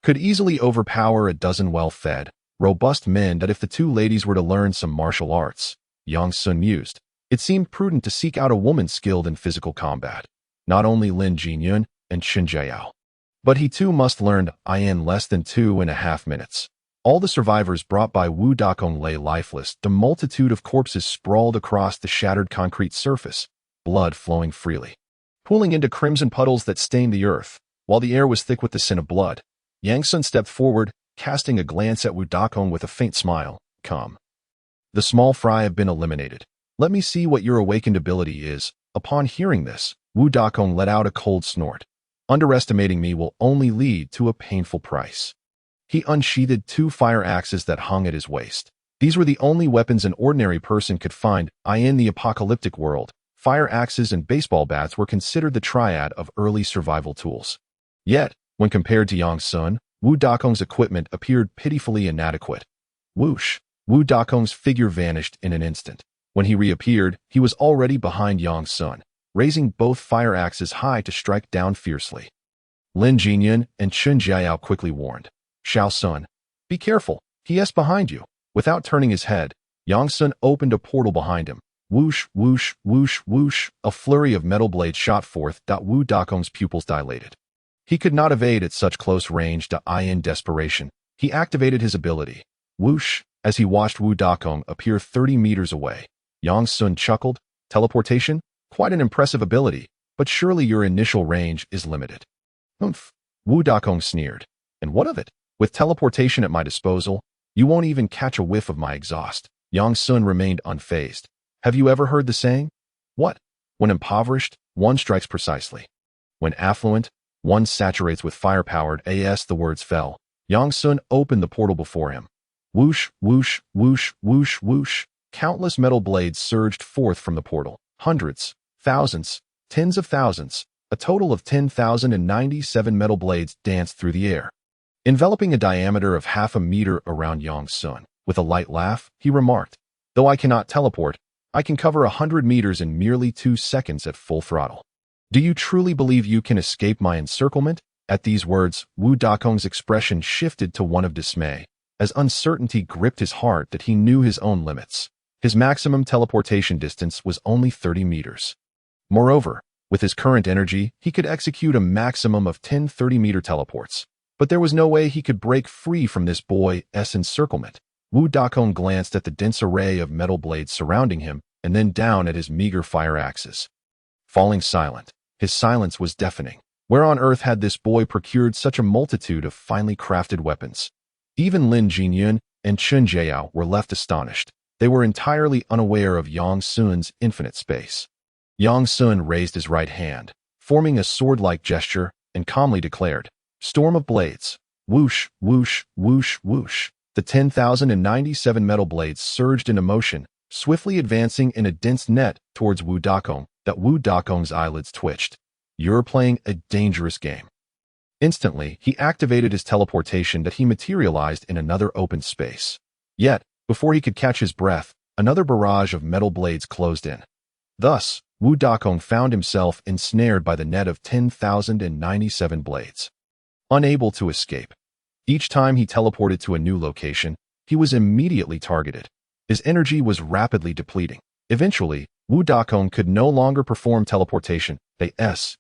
could easily overpower a dozen well-fed, robust men. That if the two ladies were to learn some martial arts, Yang Sun mused, it seemed prudent to seek out a woman skilled in physical combat. Not only Lin Jinyun and Chun Jiao, but he too must learn in less than 2.5 minutes. All the survivors brought by Wu Dakong lay lifeless. The multitude of corpses sprawled across the shattered concrete surface, blood flowing freely, pooling into crimson puddles that stained the earth. While the air was thick with the scent of blood, Yang Sun stepped forward, casting a glance at Wu Dakong with a faint smile. Come. The small fry have been eliminated. Let me see what your awakened ability is. Upon hearing this, Wu Dakong let out a cold snort. Underestimating me will only lead to a painful price. He unsheathed 2 fire axes that hung at his waist. These were the only weapons an ordinary person could find in the apocalyptic world. Fire axes and baseball bats were considered the triad of early survival tools. Yet, when compared to Yang Sun, Wu Dakong's equipment appeared pitifully inadequate. Whoosh! Wu Dakong's figure vanished in an instant. When he reappeared, he was already behind Yang Sun, raising both fire axes high to strike down fiercely. Lin Jinyun and Chun Jiao quickly warned, "Xiao Sun, be careful, he is behind you." Without turning his head, Yang Sun opened a portal behind him. Whoosh, whoosh, whoosh, whoosh, a flurry of metal blades shot forth. Wu Dakong's pupils dilated. He could not evade at such close range. In desperation, he activated his ability. Whoosh, as he watched Wu Dakong appear 30 meters away. Yang Sun chuckled, "Teleportation? Quite an impressive ability, but surely your initial range is limited." "Humph," Wu Dakong sneered. "And what of it? With teleportation at my disposal, you won't even catch a whiff of my exhaust." Yang Sun remained unfazed. "Have you ever heard the saying? What? When impoverished, one strikes precisely. When affluent, one saturates with fire-powered as." The words fell. Yang Sun opened the portal before him. Whoosh, whoosh, whoosh, whoosh, whoosh. Countless metal blades surged forth from the portal. Hundreds, thousands, tens of thousands. A total of 10,097 metal blades danced through the air, enveloping a diameter of half a meter around Yang Sun. With a light laugh, he remarked, "Though I cannot teleport, I can cover 100 meters in merely 2 seconds at full throttle. Do you truly believe you can escape my encirclement?" At these words, Wu Dakong's expression shifted to one of dismay, as uncertainty gripped his heart that he knew his own limits. His maximum teleportation distance was only 30 meters. Moreover, with his current energy, he could execute a maximum of 10 30-meter teleports. But there was no way he could break free from this boy's encirclement. Wu Dakong glanced at the dense array of metal blades surrounding him and then down at his meager fire axes. Falling silent, his silence was deafening. Where on earth had this boy procured such a multitude of finely crafted weapons? Even Lin Jinyun and Chun Jiao were left astonished. They were entirely unaware of Yang Sun's infinite space. Yang Sun raised his right hand, forming a sword-like gesture, and calmly declared, "Storm of blades." Whoosh, whoosh, whoosh, whoosh. The 10,097 metal blades surged into motion, swiftly advancing in a dense net towards Wu Dakong. Wu Dakong's eyelids twitched. "You're playing a dangerous game." Instantly, he activated his teleportation that he materialized in another open space. Yet, before he could catch his breath, another barrage of metal blades closed in. Thus, Wu Dakong found himself ensnared by the net of 10,097 blades. Unable to escape. Each time he teleported to a new location, he was immediately targeted. His energy was rapidly depleting. Eventually, Wu Dakong could no longer perform teleportation.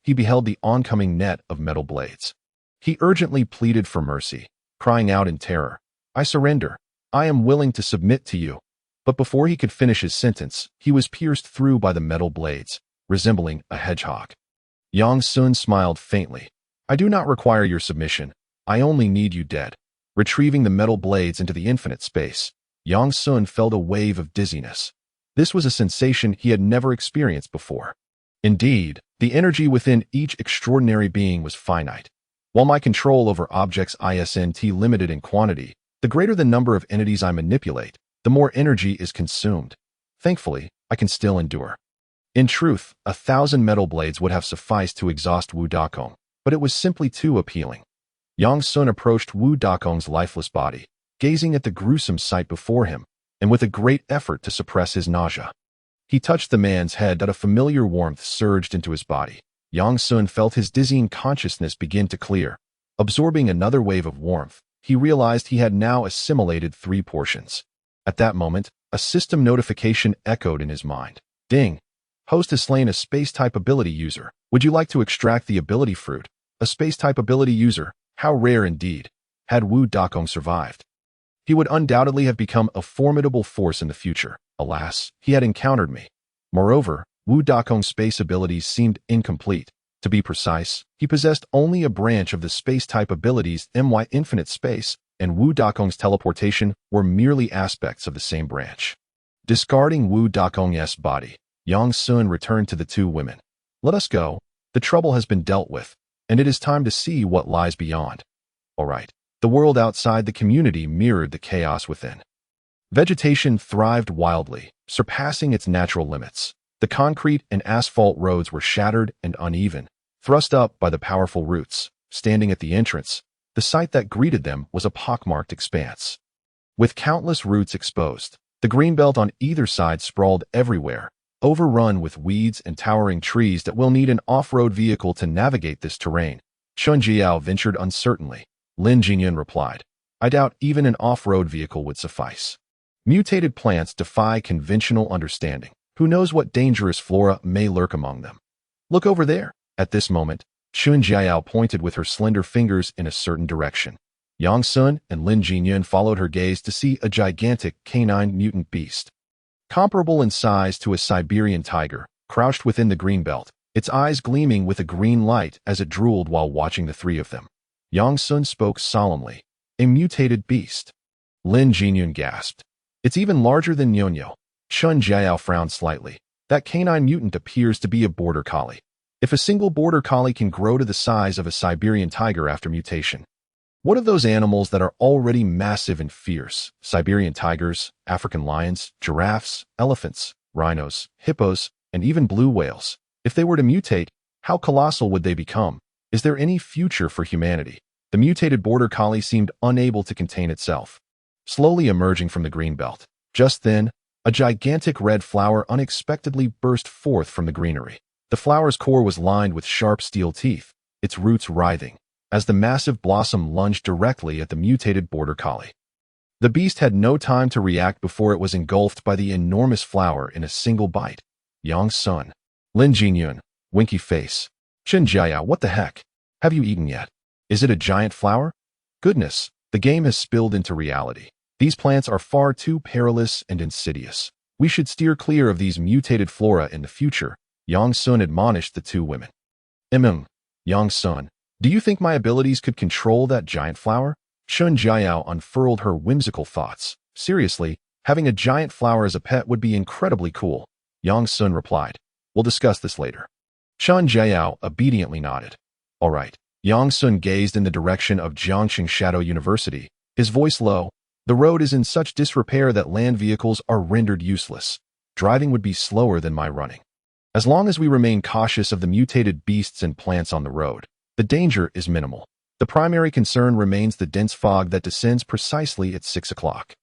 He beheld the oncoming net of metal blades. He urgently pleaded for mercy, crying out in terror, "I surrender. I am willing to submit to you." But before he could finish his sentence, he was pierced through by the metal blades, resembling a hedgehog. Yang Sun smiled faintly. "I do not require your submission. I only need you dead." Retrieving the metal blades into the infinite space, Yang Sun felt a wave of dizziness. This was a sensation he had never experienced before. Indeed, the energy within each extraordinary being was finite. While my control over objects isn't limited in quantity, the greater the number of entities I manipulate, the more energy is consumed. Thankfully, I can still endure. In truth, 1,000 metal blades would have sufficed to exhaust Wu Dakong, but it was simply too appealing. Yang Sun approached Wu Dakong's lifeless body, gazing at the gruesome sight before him, and with a great effort to suppress his nausea. He touched the man's head that a familiar warmth surged into his body. Yang Sun felt his dizzying consciousness begin to clear. Absorbing another wave of warmth, he realized he had now assimilated 3 portions. At that moment, a system notification echoed in his mind. "Ding! Host has slain a space-type ability user. Would you like to extract the ability fruit?" A space-type ability user, how rare indeed. Had Wu Dakong survived, he would undoubtedly have become a formidable force in the future. Alas, he had encountered me. Moreover, Wu Dakong's space abilities seemed incomplete. To be precise, he possessed only a branch of the space-type abilities infinite space, and Wu Dakong's teleportation were merely aspects of the same branch. Discarding Wu Dakong's body, Yang Sun returned to the 2 women. "Let us go. The trouble has been dealt with, and it is time to see what lies beyond." All right. The world outside the community mirrored the chaos within. Vegetation thrived wildly, surpassing its natural limits. The concrete and asphalt roads were shattered and uneven, thrust up by the powerful roots. Standing at the entrance, the sight that greeted them was a pockmarked expanse. With countless roots exposed, The greenbelt on either side sprawled everywhere, overrun with weeds and towering trees that will need an off-road vehicle to navigate this terrain. Chun Jiao ventured uncertainly. Lin Jinyun replied, I doubt even an off-road vehicle would suffice. Mutated plants defy conventional understanding. Who knows what dangerous flora may lurk among them? Look over there. At this moment, Chun Jiao pointed with her slender fingers in a certain direction. Yang Sun and Lin Jinyun followed her gaze to see a gigantic canine mutant beast. Comparable in size to a Siberian tiger, crouched within the green belt, its eyes gleaming with a green light as it drooled while watching the three of them. Yang Sun spoke solemnly. A mutated beast. Lin Jinyun gasped. It's even larger than Nyonyo. Chun Jiao frowned slightly. That canine mutant appears to be a border collie. If a single border collie can grow to the size of a Siberian tiger after mutation, what of those animals that are already massive and fierce? Siberian tigers, African lions, giraffes, elephants, rhinos, hippos, and even blue whales. If they were to mutate, how colossal would they become? Is there any future for humanity? The mutated border collie seemed unable to contain itself, slowly emerging from the green belt. Just then, a gigantic red flower unexpectedly burst forth from the greenery. The flower's core was lined with sharp steel teeth, its roots writhing, as the massive blossom lunged directly at the mutated border collie. The beast had no time to react before it was engulfed by the enormous flower in a single bite. Yang Sun. Lin Jinyun. Winky face. Chun Jiao, what the heck? Have you eaten yet? Is it a giant flower? Goodness, the game has spilled into reality. These plants are far too perilous and insidious. We should steer clear of these mutated flora in the future, Yang Sun admonished the two women. Yang Sun, do you think my abilities could control that giant flower? Chun Jiao unfurled her whimsical thoughts. Seriously, having a giant flower as a pet would be incredibly cool. Yang Sun replied. We'll discuss this later. Chun Jiao obediently nodded. All right. Yang Sun gazed in the direction of Jiangxing Shadow University, his voice low. The road is in such disrepair that land vehicles are rendered useless. Driving would be slower than my running. As long as we remain cautious of the mutated beasts and plants on the road, the danger is minimal. The primary concern remains the dense fog that descends precisely at 6 o'clock.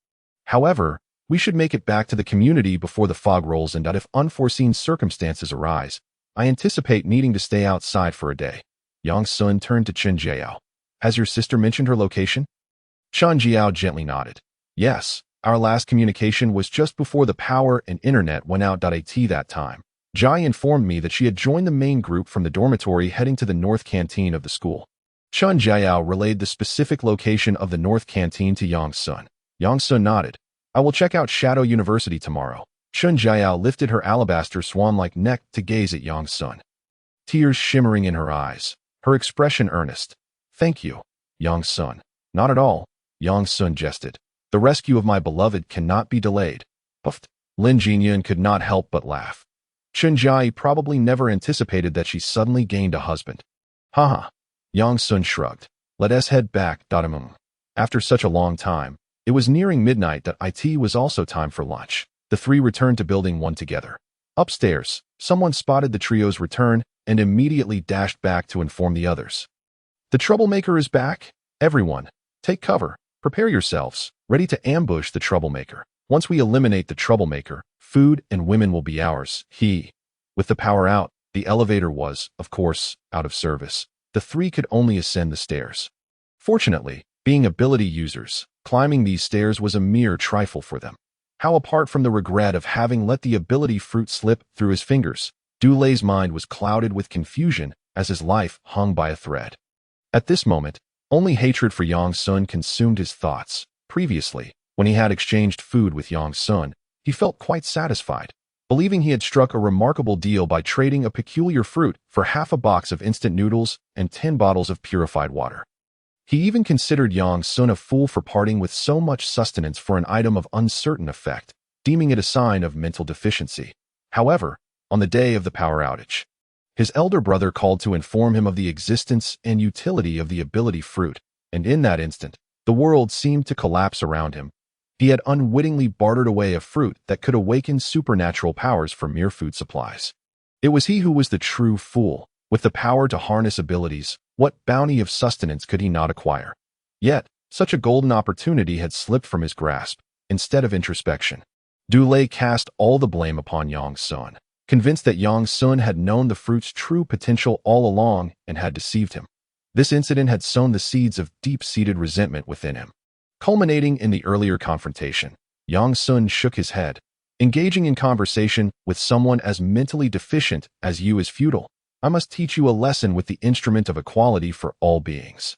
However, we should make it back to the community before the fog rolls in, and if unforeseen circumstances arise, I anticipate needing to stay outside for a day. Yang Sun turned to Chun Jiao. Has your sister mentioned her location? Chun Jiao gently nodded. Yes, our last communication was just before the power and internet went out. At that time, Jai informed me that she had joined the main group from the dormitory heading to the north canteen of the school. Chun Jiao relayed the specific location of the north canteen to Yang Sun. Yang Sun nodded. I will check out Shadow University tomorrow. Chun Jiao lifted her alabaster swan-like neck to gaze at Yang Sun, tears shimmering in her eyes, her expression earnest. Thank you, Yang Sun. Not at all, Yang Sun jested. The rescue of my beloved cannot be delayed. Puffed. Lin Jinyun could not help but laugh. Chun Jai probably never anticipated that she suddenly gained a husband. Haha. Yang Sun shrugged. Let us head back. After such a long time, it was nearing midnight. It was also time for lunch. The three returned to Building 1 together. Upstairs, someone spotted the trio's return and immediately dashed back to inform the others. The troublemaker is back. Everyone, take cover. Prepare yourselves, ready to ambush the troublemaker. Once we eliminate the troublemaker, food and women will be ours. With the power out, the elevator was, of course, out of service. The three could only ascend the stairs. Fortunately, being ability users, climbing these stairs was a mere trifle for them. How apart from the regret of having let the ability fruit slip through his fingers, Dulei's mind was clouded with confusion as his life hung by a thread. At this moment, only hatred for Yang Sun consumed his thoughts. Previously, when he had exchanged food with Yang Sun, he felt quite satisfied, believing he had struck a remarkable deal by trading a peculiar fruit for half a box of instant noodles and 10 bottles of purified water. He even considered Yang Sun a fool for parting with so much sustenance for an item of uncertain effect, deeming it a sign of mental deficiency. However, on the day of the power outage, his elder brother called to inform him of the existence and utility of the ability fruit, and in that instant, the world seemed to collapse around him. He had unwittingly bartered away a fruit that could awaken supernatural powers for mere food supplies. It was he who was the true fool. With the power to harness abilities, what bounty of sustenance could he not acquire? Yet, such a golden opportunity had slipped from his grasp. Instead of introspection, Dulé cast all the blame upon Yang Sun, convinced that Yang Sun had known the fruit's true potential all along and had deceived him. This incident had sown the seeds of deep-seated resentment within him. Culminating in the earlier confrontation, Yang Sun shook his head. Engaging in conversation with someone as mentally deficient as you is futile. I must teach you a lesson with the instrument of equality for all beings.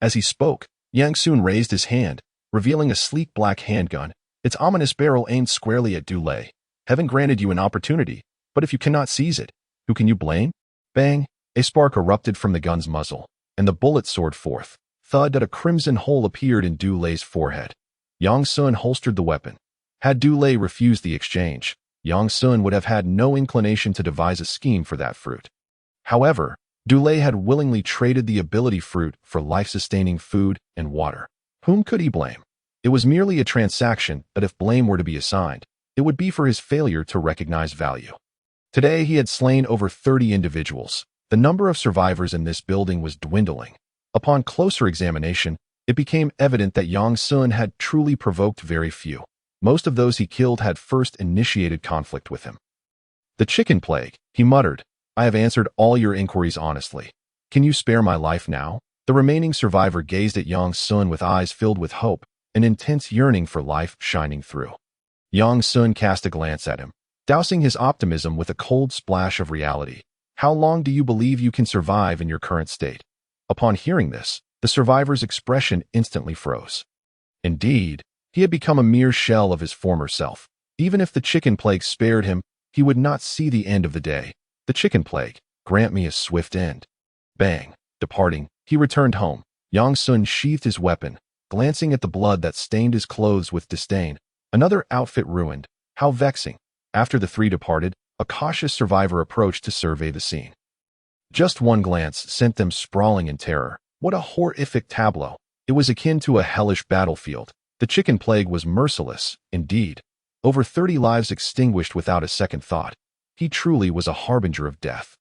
As he spoke, Yang Sun raised his hand, revealing a sleek black handgun, its ominous barrel aimed squarely at Dulé. Heaven granted you an opportunity, but if you cannot seize it, who can you blame? Bang! A spark erupted from the gun's muzzle, and the bullet soared forth. Thud! A crimson hole appeared in Dulé's forehead. Yang Sun holstered the weapon. Had Dulé refused the exchange, Yang Sun would have had no inclination to devise a scheme for that fruit. However, Dulé had willingly traded the ability fruit for life-sustaining food and water. Whom could he blame? It was merely a transaction, but if blame were to be assigned, it would be for his failure to recognize value. Today he had slain over 30 individuals. The number of survivors in this building was dwindling. Upon closer examination, it became evident that Yang Sun had truly provoked very few. Most of those he killed had first initiated conflict with him. The chicken plague, he muttered. I have answered all your inquiries honestly. Can you spare my life now? The remaining survivor gazed at Yang Sun with eyes filled with hope, an intense yearning for life shining through. Yang Sun cast a glance at him, dousing his optimism with a cold splash of reality. How long do you believe you can survive in your current state? Upon hearing this, the survivor's expression instantly froze. Indeed, he had become a mere shell of his former self. Even if the chicken plague spared him, he would not see the end of the day. The chicken plague, grant me a swift end. Bang! Departing, he returned home. Yang Sun sheathed his weapon, glancing at the blood that stained his clothes with disdain. Another outfit ruined. How vexing. After the three departed, a cautious survivor approached to survey the scene. Just one glance sent them sprawling in terror. What a horrific tableau. It was akin to a hellish battlefield. The chicken plague was merciless, indeed. Over 30 lives extinguished without a second thought. He truly was a harbinger of death.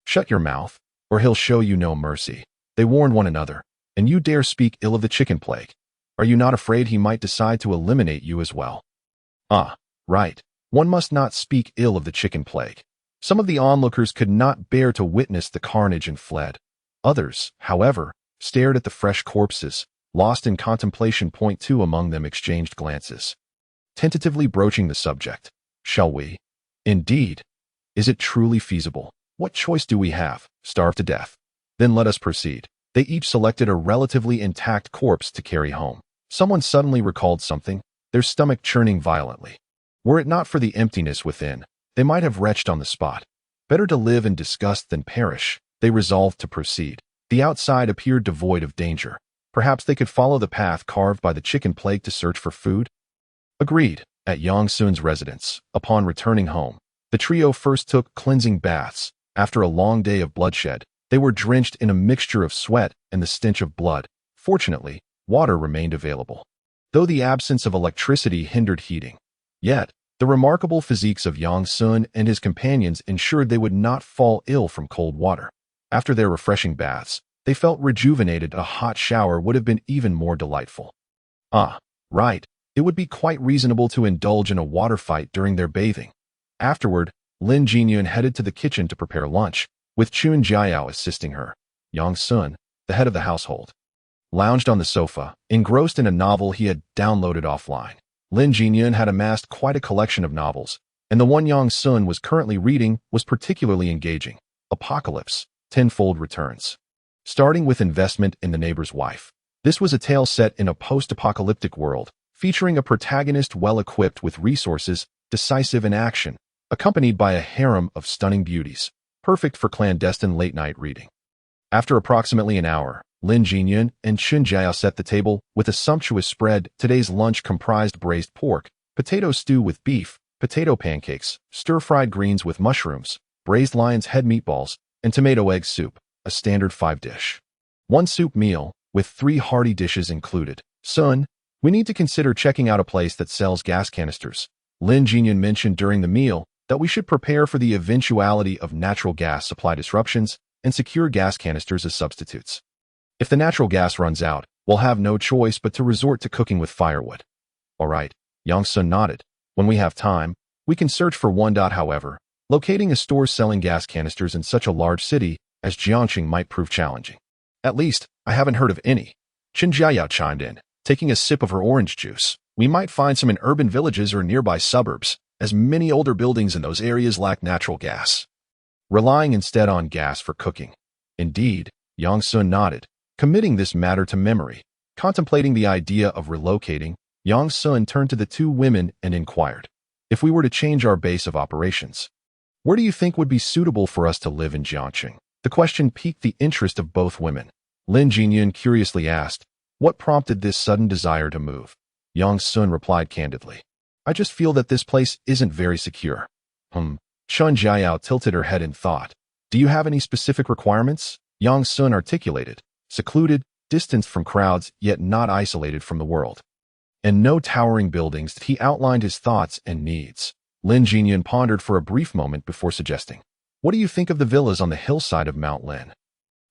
Shut your mouth, or he'll show you no mercy. They warned one another. And you dare speak ill of the chicken plague? Are you not afraid he might decide to eliminate you as well? Ah, right. One must not speak ill of the chicken plague. Some of the onlookers could not bear to witness the carnage and fled. Others, however, stared at the fresh corpses, lost in contemplation. Two among them exchanged glances, tentatively broaching the subject. Shall we? Indeed. Is it truly feasible? What choice do we have? Starve to death. Then let us proceed. They each selected a relatively intact corpse to carry home. Someone suddenly recalled something, their stomach churning violently. Were it not for the emptiness within, they might have retched on the spot. Better to live in disgust than perish. They resolved to proceed. The outside appeared devoid of danger. Perhaps they could follow the path carved by the chicken plague to search for food? Agreed. At Yang Sun's residence, upon returning home, the trio first took cleansing baths. After a long day of bloodshed, they were drenched in a mixture of sweat and the stench of blood. Fortunately, water remained available, though the absence of electricity hindered heating. Yet, the remarkable physiques of Yang Sun and his companions ensured they would not fall ill from cold water. After their refreshing baths, they felt rejuvenated. A hot shower would have been even more delightful. Ah, right. It would be quite reasonable to indulge in a water fight during their bathing. Afterward, Lin Jinyun headed to the kitchen to prepare lunch, with Chun Jiao assisting her. Yang Sun, the head of the household, lounged on the sofa, engrossed in a novel he had downloaded offline. Lin Jinyun had amassed quite a collection of novels, and the one Yang Sun was currently reading was particularly engaging. Apocalyptic, Tenfold returns. Starting with investment in the neighbor's wife. This was a tale set in a post-apocalyptic world, featuring a protagonist well-equipped with resources, decisive in action, accompanied by a harem of stunning beauties, perfect for clandestine late-night reading. After approximately an hour, Lin Jinyun and Chun Jiao set the table with a sumptuous spread. Today's lunch comprised braised pork, potato stew with beef, potato pancakes, stir-fried greens with mushrooms, braised lion's head meatballs, and tomato egg soup, a standard 5-dish. One soup meal, with 3 hearty dishes included. Son, we need to consider checking out a place that sells gas canisters. Lin Jinyun mentioned during the meal that we should prepare for the eventuality of natural gas supply disruptions and secure gas canisters as substitutes. If the natural gas runs out, we'll have no choice but to resort to cooking with firewood. All right, Yang Sun nodded. When we have time, we can search for one. However, locating a store selling gas canisters in such a large city as Jiangxing might prove challenging. At least, I haven't heard of any. Chen Jiayao chimed in, taking a sip of her orange juice. We might find some in urban villages or nearby suburbs, as many older buildings in those areas lack natural gas, relying instead on gas for cooking. Indeed, Yang Sun nodded, committing this matter to memory. Contemplating the idea of relocating, Yang Sun turned to the two women and inquired, if we were to change our base of operations, where do you think would be suitable for us to live in Jiangxing? The question piqued the interest of both women. Lin Jinyun curiously asked, what prompted this sudden desire to move? Yang Sun replied candidly, I just feel that this place isn't very secure. Chen Jiayao tilted her head in thought. Do you have any specific requirements? Yang Sun articulated, secluded, distanced from crowds, yet not isolated from the world. And no towering buildings. He outlined his thoughts and needs. Lin Jinyun pondered for a brief moment before suggesting, what do you think of the villas on the hillside of Mount Lin?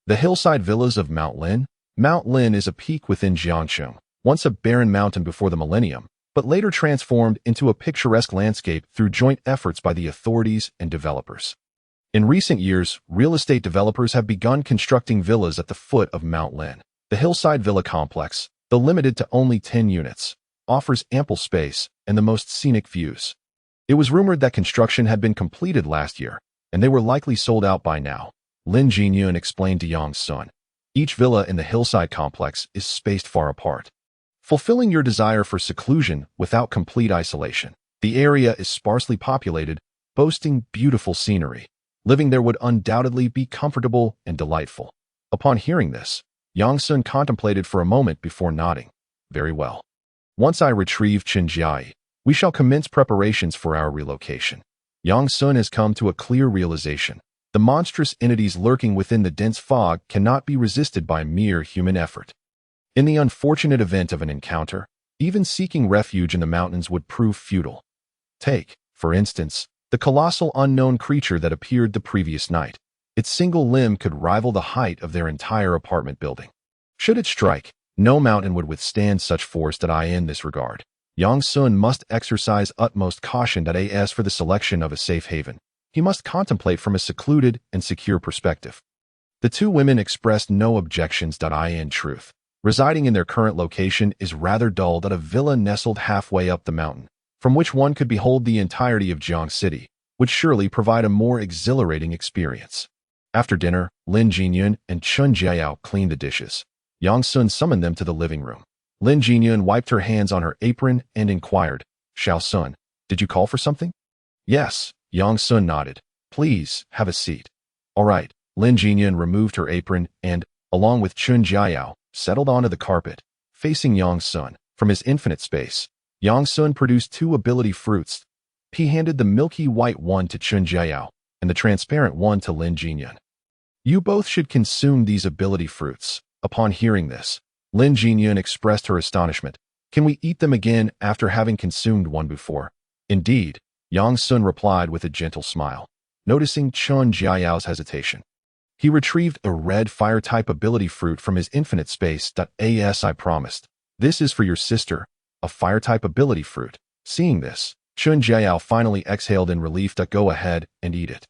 The hillside villas of Mount Lin? Mount Lin is a peak within Jiangxing, once a barren mountain before the millennium, but later transformed into a picturesque landscape through joint efforts by the authorities and developers. In recent years, real estate developers have begun constructing villas at the foot of Mount Lin. The hillside villa complex, though limited to only 10 units, offers ample space and the most scenic views. It was rumored that construction had been completed last year, and they were likely sold out by now. Lin Jinyun explained to Yang Sun. Each villa in the hillside complex is spaced far apart, fulfilling your desire for seclusion without complete isolation. The area is sparsely populated, boasting beautiful scenery. Living there would undoubtedly be comfortable and delightful. Upon hearing this, Yang Sun contemplated for a moment before nodding. Very well. Once I retrieve Qinjiai, we shall commence preparations for our relocation. Yang Sun has come to a clear realization. The monstrous entities lurking within the dense fog cannot be resisted by mere human effort. In the unfortunate event of an encounter, even seeking refuge in the mountains would prove futile. Take, for instance, the colossal unknown creature that appeared the previous night. Its single limb could rival the height of their entire apartment building. Should it strike, no mountain would withstand such force. In this regard, Yang Sun must exercise utmost caution. As for the selection of a safe haven, he must contemplate from a secluded and secure perspective. The two women expressed no objections. In truth, residing in their current location is rather dull. A villa nestled halfway up the mountain, from which one could behold the entirety of Jiang City, would surely provide a more exhilarating experience. After dinner, Lin Jinyun and Chen Jiayao cleaned the dishes. Yang Sun summoned them to the living room. Lin Jinyun wiped her hands on her apron and inquired, Xiao Sun, did you call for something? Yes, Yang Sun nodded. Please, have a seat. All right. Lin Jinyun removed her apron and, along with Chen Jiayao, settled onto the carpet, facing Yang Sun. From his infinite space, Yang Sun produced two ability fruits. He handed the milky white one to Chen Jiayao and the transparent one to Lin Jinyun. You both should consume these ability fruits. Upon hearing this, Lin Jinyun expressed her astonishment. Can we eat them again after having consumed one before? Indeed, Yang Sun replied with a gentle smile, noticing Chen Jiayao's hesitation. He retrieved a red fire-type ability fruit from his infinite space. As I promised. This is for your sister, a fire-type ability fruit. Seeing this, Chen Jiayao finally exhaled in relief. Go ahead and eat it.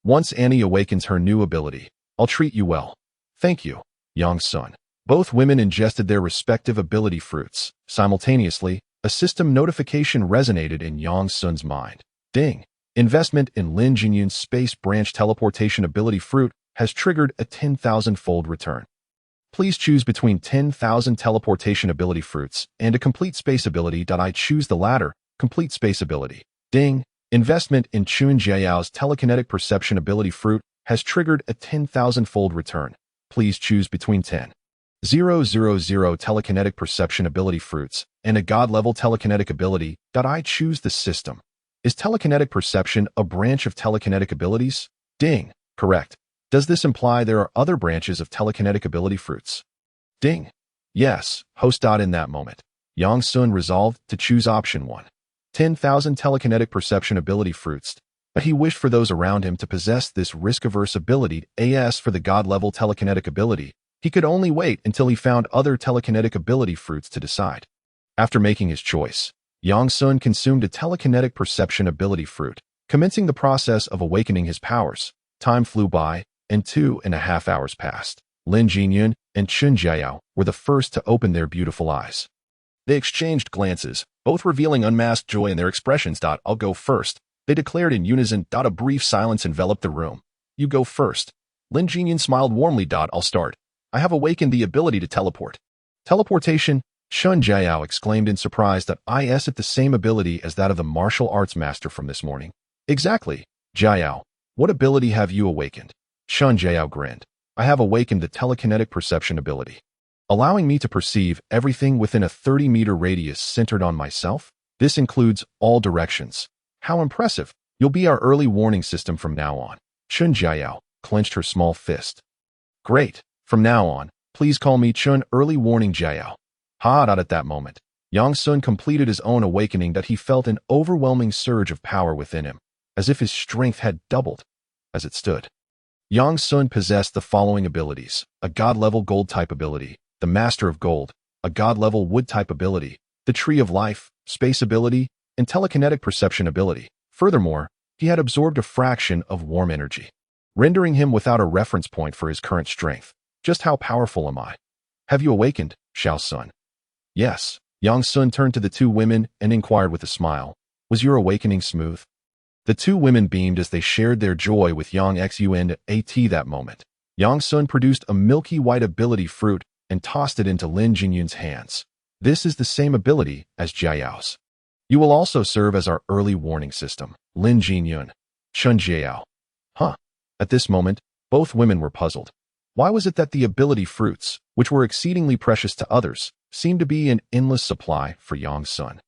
Once Annie awakens her new ability, I'll treat you well. Thank you, Yang Sun. Both women ingested their respective ability fruits. Simultaneously, a system notification resonated in Yang Sun's mind. Ding! Investment in Lin Jinyun's space branch teleportation ability fruit has triggered a 10,000-fold return. Please choose between 10,000 teleportation ability fruits and a complete space ability. I choose the latter, complete space ability. Ding! Investment in Chen Jiayao's telekinetic perception ability fruit has triggered a 10,000-fold return. Please choose between 10,000 telekinetic perception ability fruits and a god-level telekinetic ability. I choose the system. Is telekinetic perception a branch of telekinetic abilities? Ding! Correct. Does this imply there are other branches of telekinetic ability fruits? Ding! Yes, host. In that moment, Yang Sun resolved to choose option 1. 10,000 telekinetic perception ability fruits, but he wished for those around him to possess this risk-averse ability. As for the god-level telekinetic ability, he could only wait until he found other telekinetic ability fruits to decide. After making his choice, Yang Sun consumed a telekinetic perception ability fruit, commencing the process of awakening his powers. Time flew by, and 2.5 hours passed. Lin Jinyun and Chen Jiao were the first to open their beautiful eyes. They exchanged glances, both revealing unmasked joy in their expressions. "I'll go first," they declared in unison. A brief silence enveloped the room. "You go first." Lin Jinyun smiled warmly. "I'll start. I have awakened the ability to teleport." "Teleportation?" Chen Jiao exclaimed in surprise. "Is it the same ability as that of the martial arts master from this morning?" "Exactly, Jiao. What ability have you awakened?" Chen Jiao grinned. "I have awakened the telekinetic perception ability, allowing me to perceive everything within a 30-meter radius centered on myself. This includes all directions." "How impressive. You'll be our early warning system from now on." Chen Jiao clenched her small fist. "Great. From now on, please call me Chen Early Warning Jiao." At that moment, Yang Sun completed his own awakening. He felt an overwhelming surge of power within him, as if his strength had doubled. As it stood, Yang Sun possessed the following abilities: a God-level gold-type ability, the Master of Gold, a God-level wood-type ability, the Tree of Life, space ability, and telekinetic perception ability. Furthermore, he had absorbed a fraction of warm energy, rendering him without a reference point for his current strength. "Just how powerful am I?" "Have you awakened, Xiao Sun?" "Yes." Yang Sun turned to the two women and inquired with a smile. "Was your awakening smooth?" The two women beamed as they shared their joy with Yang Xun at that moment. Yang Sun produced a milky white ability fruit and tossed it into Lin Jinyun's hands. "This is the same ability as Jiao's. You will also serve as our early warning system." Lin Jinyun. Chen Jiao. Huh. At this moment, both women were puzzled. Why was it that the ability fruits, which were exceedingly precious to others, seemed to be in endless supply for Yang Sun?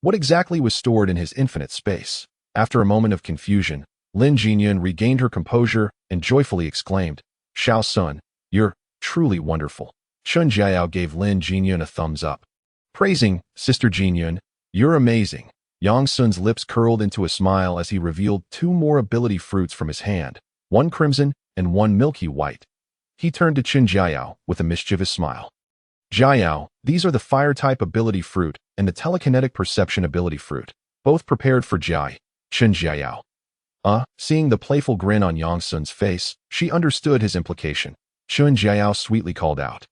What exactly was stored in his infinite space? After a moment of confusion, Lin Jinyun regained her composure and joyfully exclaimed, "Xiao Sun, you're truly wonderful." Chen Jiao gave Lin Jinyun a thumbs up, praising, "Sister Jinyun, you're amazing." Yang Sun's lips curled into a smile as he revealed two more ability fruits from his hand, one crimson and one milky white. He turned to Chen Jiao with a mischievous smile. "Jiao, these are the fire-type ability fruit and the telekinetic perception ability fruit, both prepared for Jai." Chen Jiao. Seeing the playful grin on Yang Sun's face, she understood his implication. Chen Jiao sweetly called out,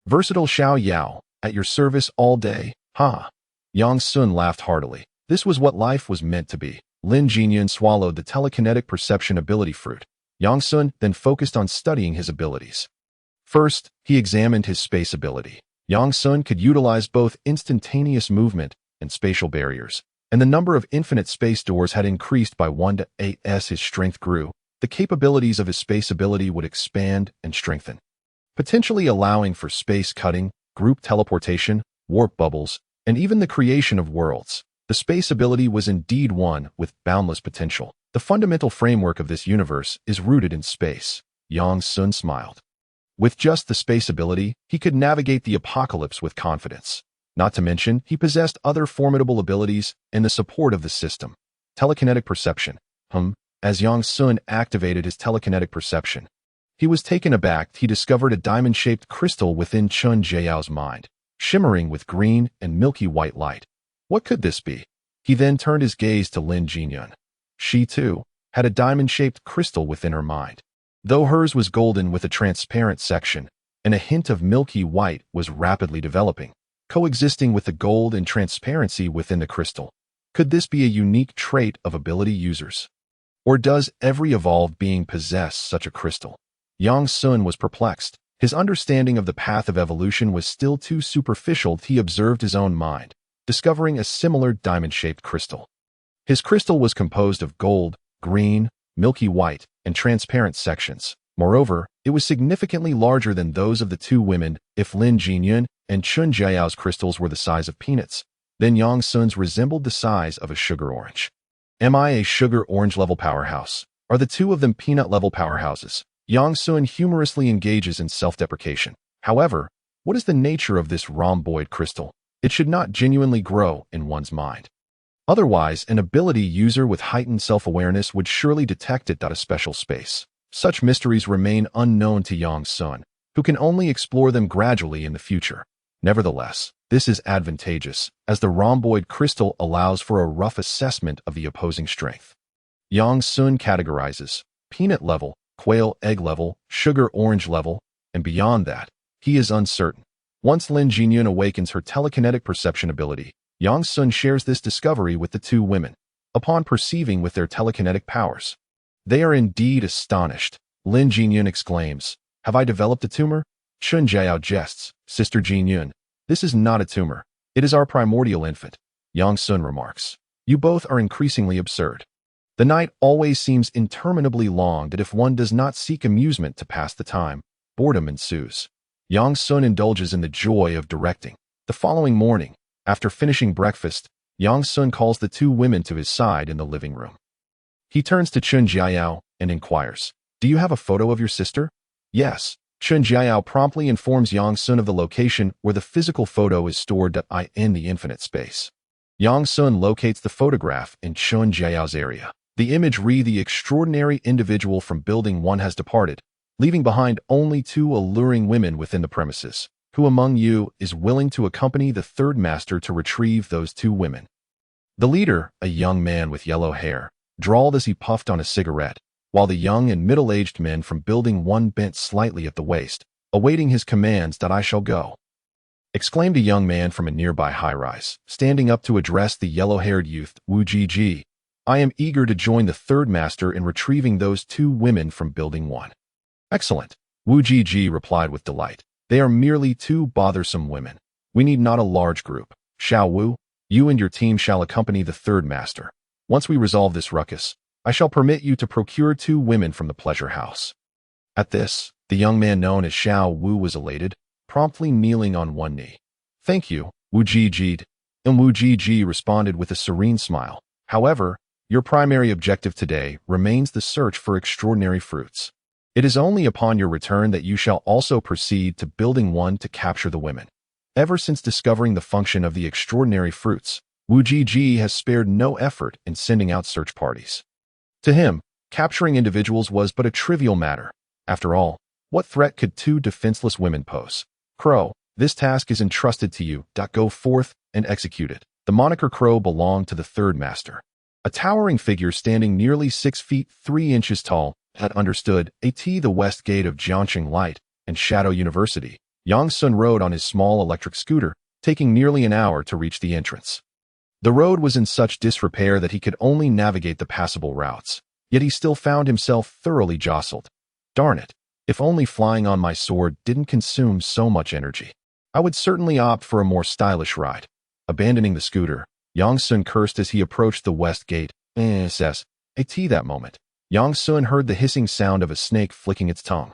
"Versatile Xiao Yao, at your service all day, ha." Yang Sun laughed heartily. This was what life was meant to be. Lin Jinyun swallowed the telekinetic perception ability fruit. Yang Sun then focused on studying his abilities. First, he examined his space ability. Yang Sun could utilize both instantaneous movement and spatial barriers, and the number of infinite space doors had increased by 1 to 8 as his strength grew. The capabilities of his space ability would expand and strengthen, potentially allowing for space cutting, group teleportation, warp bubbles, and even the creation of worlds. The space ability was indeed one with boundless potential. The fundamental framework of this universe is rooted in space. Yang Sun smiled. With just the space ability, he could navigate the apocalypse with confidence. Not to mention, he possessed other formidable abilities and the support of the system. Telekinetic perception. As Yang Sun activated his telekinetic perception, he was taken aback. He discovered a diamond-shaped crystal within Chen Jiao's mind, shimmering with green and milky white light. What could this be? He then turned his gaze to Lin Jinyun. She, too, had a diamond-shaped crystal within her mind. Though hers was golden with a transparent section, and a hint of milky white was rapidly developing, coexisting with the gold and transparency within the crystal. Could this be a unique trait of ability users? Or does every evolved being possess such a crystal? Yang Sun was perplexed. His understanding of the path of evolution was still too superficial. He observed his own mind, discovering a similar diamond-shaped crystal. His crystal was composed of gold, green, milky white, and transparent sections. Moreover, it was significantly larger than those of the two women. If Lin Jinyun and Chen Jiao's crystals were the size of peanuts, then Yang Sun's resembled the size of a sugar orange. Am I a sugar orange-level powerhouse? Are the two of them peanut-level powerhouses? Yang Sun humorously engages in self-deprecation. However, what is the nature of this rhomboid crystal? It should not genuinely grow in one's mind. Otherwise, an ability user with heightened self-awareness would surely detect it. A special space. Such mysteries remain unknown to Yang Sun, who can only explore them gradually in the future. Nevertheless, This is advantageous, as the rhomboid crystal allows for a rough assessment of the opposing strength. Yang Sun categorizes peanut level, quail egg level, sugar orange level, and beyond that, he is uncertain. Once Lin Jinyun awakens her telekinetic perception ability, Yang Sun shares this discovery with the two women. Upon perceiving with their telekinetic powers, they are indeed astonished. Lin Jinyun exclaims, "Have I developed a tumor?" Chun Jiao jests, "Sister Jinyun, this is not a tumor. It is our primordial infant." Yang Sun remarks, "You both are increasingly absurd. The night always seems interminably long that if one does not seek amusement to pass the time, boredom ensues." Yang Sun indulges in the joy of directing. The following morning, after finishing breakfast, Yang Sun calls the two women to his side in the living room. He turns to Chun Jiao and inquires, "Do you have a photo of your sister?" "Yes." Chun Jiao promptly informs Yang Sun of the location where the physical photo is stored in the infinite space. Yang Sun locates the photograph in Chun Jiao's area. The image reads, "The extraordinary individual from Building 1 has departed, leaving behind only two alluring women within the premises. Who among you is willing to accompany the third master to retrieve those two women?" The leader, a young man with yellow hair, drawled as he puffed on a cigarette, while the young and middle-aged men from Building 1 bent slightly at the waist, awaiting his commands. "That I shall go," exclaimed a young man from a nearby high-rise, standing up to address the yellow-haired youth. "Wu Jiji, I am eager to join the third master in retrieving those two women from Building 1. "Excellent," Wu Jiji replied with delight. "They are merely two bothersome women. We need not a large group. Xiao Wu, you and your team shall accompany the third master. Once we resolve this ruckus, I shall permit you to procure two women from the pleasure house." At this, the young man known as Xiao Wu was elated, promptly kneeling on one knee. "Thank you, Wu Jiji." And Wu Jiji responded with a serene smile. "However, your primary objective today remains the search for extraordinary fruits. It is only upon your return that you shall also proceed to Building 1 to capture the women." Ever since discovering the function of the extraordinary fruits, Wu Jiji has spared no effort in sending out search parties. To him, capturing individuals was but a trivial matter. After all, what threat could two defenseless women pose? "Crow, this task is entrusted to you. Go forth and execute it." The moniker Crow belonged to the third master. A towering figure standing nearly 6 feet 3 inches tall had understood the west gate of Jiangxing Light and Shadow University. Yang Sun rode on his small electric scooter, taking nearly an hour to reach the entrance. The road was in such disrepair that he could only navigate the passable routes, yet he still found himself thoroughly jostled. "Darn it, if only flying on my sword didn't consume so much energy. I would certainly opt for a more stylish ride." Abandoning the scooter, Yang Sun cursed as he approached the west gate. That moment, Yang Sun heard the hissing sound of a snake flicking its tongue.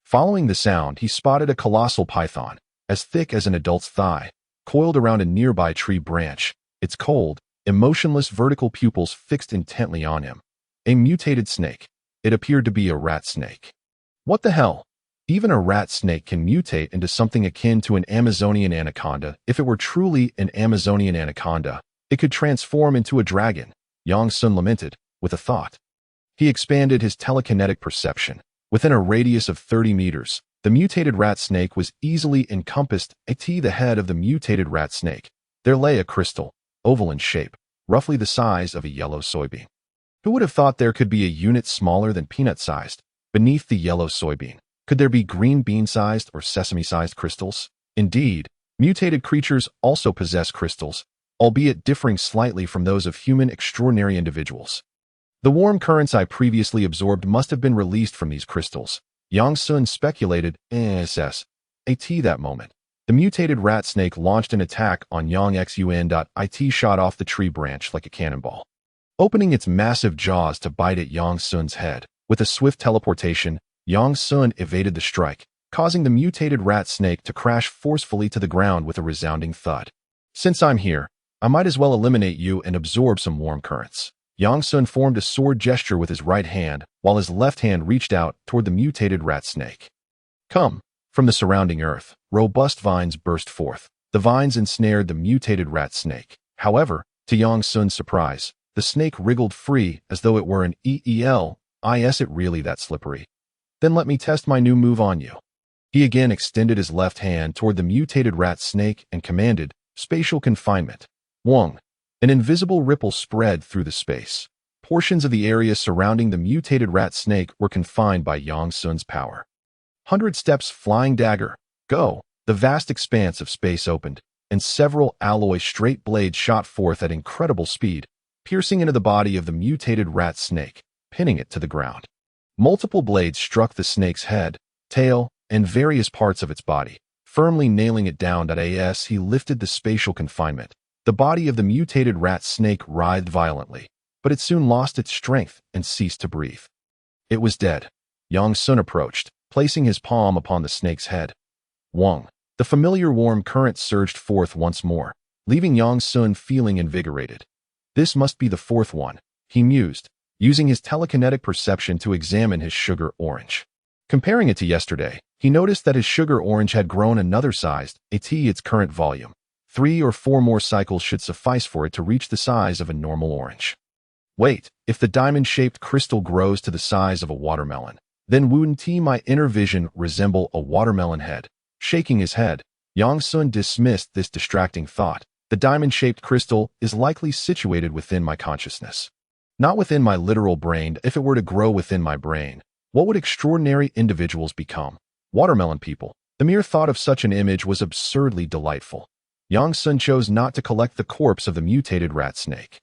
Following the sound, he spotted a colossal python, as thick as an adult's thigh, coiled around a nearby tree branch, its cold, emotionless vertical pupils fixed intently on him. A mutated snake. It appeared to be a rat snake. What the hell? Even a rat snake can mutate into something akin to an Amazonian anaconda. If it were truly an Amazonian anaconda, it could transform into a dragon, Yang Sun lamented, with a thought. He expanded his telekinetic perception. Within a radius of 30 meters, the mutated rat snake was easily encompassed. The head of the mutated rat snake. There lay a crystal, oval in shape, roughly the size of a yellow soybean. Who would have thought there could be a unit smaller than peanut-sized beneath the yellow soybean? Could there be green bean-sized or sesame-sized crystals? Indeed, mutated creatures also possess crystals, albeit differing slightly from those of human extraordinary individuals. The warm currents I previously absorbed must have been released from these crystals. Yang Sun speculated. That moment, the mutated rat snake launched an attack on Yang Xun. It shot off the tree branch like a cannonball, opening its massive jaws to bite at Yang Sun's head. With a swift teleportation, Yang Sun evaded the strike, causing the mutated rat snake to crash forcefully to the ground with a resounding thud. "Since I'm here, I might as well eliminate you and absorb some warm currents." Yang Sun formed a sword gesture with his right hand, while his left hand reached out toward the mutated rat snake. "Come!" From the surrounding earth, robust vines burst forth. The vines ensnared the mutated rat snake. However, to Yang Sun's surprise, the snake wriggled free as though it were an eel. "Is it really that slippery? Then let me test my new move on you." He again extended his left hand toward the mutated rat snake and commanded, "Spatial confinement." Wong. An invisible ripple spread through the space. Portions of the area surrounding the mutated rat snake were confined by Yang Sun's power. 100 steps flying dagger. Go. The vast expanse of space opened, and several alloy straight blades shot forth at incredible speed, piercing into the body of the mutated rat snake, pinning it to the ground. Multiple blades struck the snake's head, tail, and various parts of its body, firmly nailing it down. As he lifted the spatial confinement, the body of the mutated rat snake writhed violently, but it soon lost its strength and ceased to breathe. It was dead. Yang Sun approached, placing his palm upon the snake's head. Wong. The familiar warm current surged forth once more, leaving Yang Sun feeling invigorated. This must be the fourth one, he mused, using his telekinetic perception to examine his sugar orange. Comparing it to yesterday, he noticed that his sugar orange had grown another size, its current volume. 3 or 4 more cycles should suffice for it to reach the size of a normal orange. Wait, if the diamond-shaped crystal grows to the size of a watermelon, then wouldn't my inner vision resemble a watermelon head? Shaking his head, Yang Sun dismissed this distracting thought. The diamond-shaped crystal is likely situated within my consciousness. Not within my literal brain. If it were to grow within my brain, what would extraordinary individuals become? Watermelon people. The mere thought of such an image was absurdly delightful. Yang Sun chose not to collect the corpse of the mutated rat snake.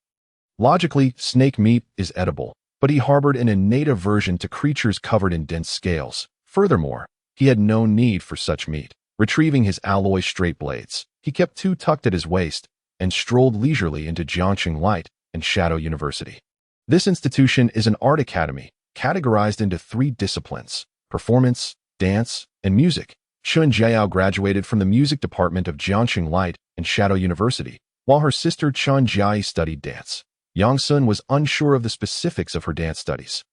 Logically, snake meat is edible, but he harbored an innate aversion to creatures covered in dense scales. Furthermore, he had no need for such meat. Retrieving his alloy straight blades, he kept 2 tucked at his waist and strolled leisurely into Jiangxing Light and Shadow University. This institution is an art academy, categorized into 3 disciplines: performance, dance, and music. Chun Jiao graduated from the music department of Jiangxing Light and Shadow University, while her sister Chun Jiai studied dance. Yang Sun was unsure of the specifics of her dance studies,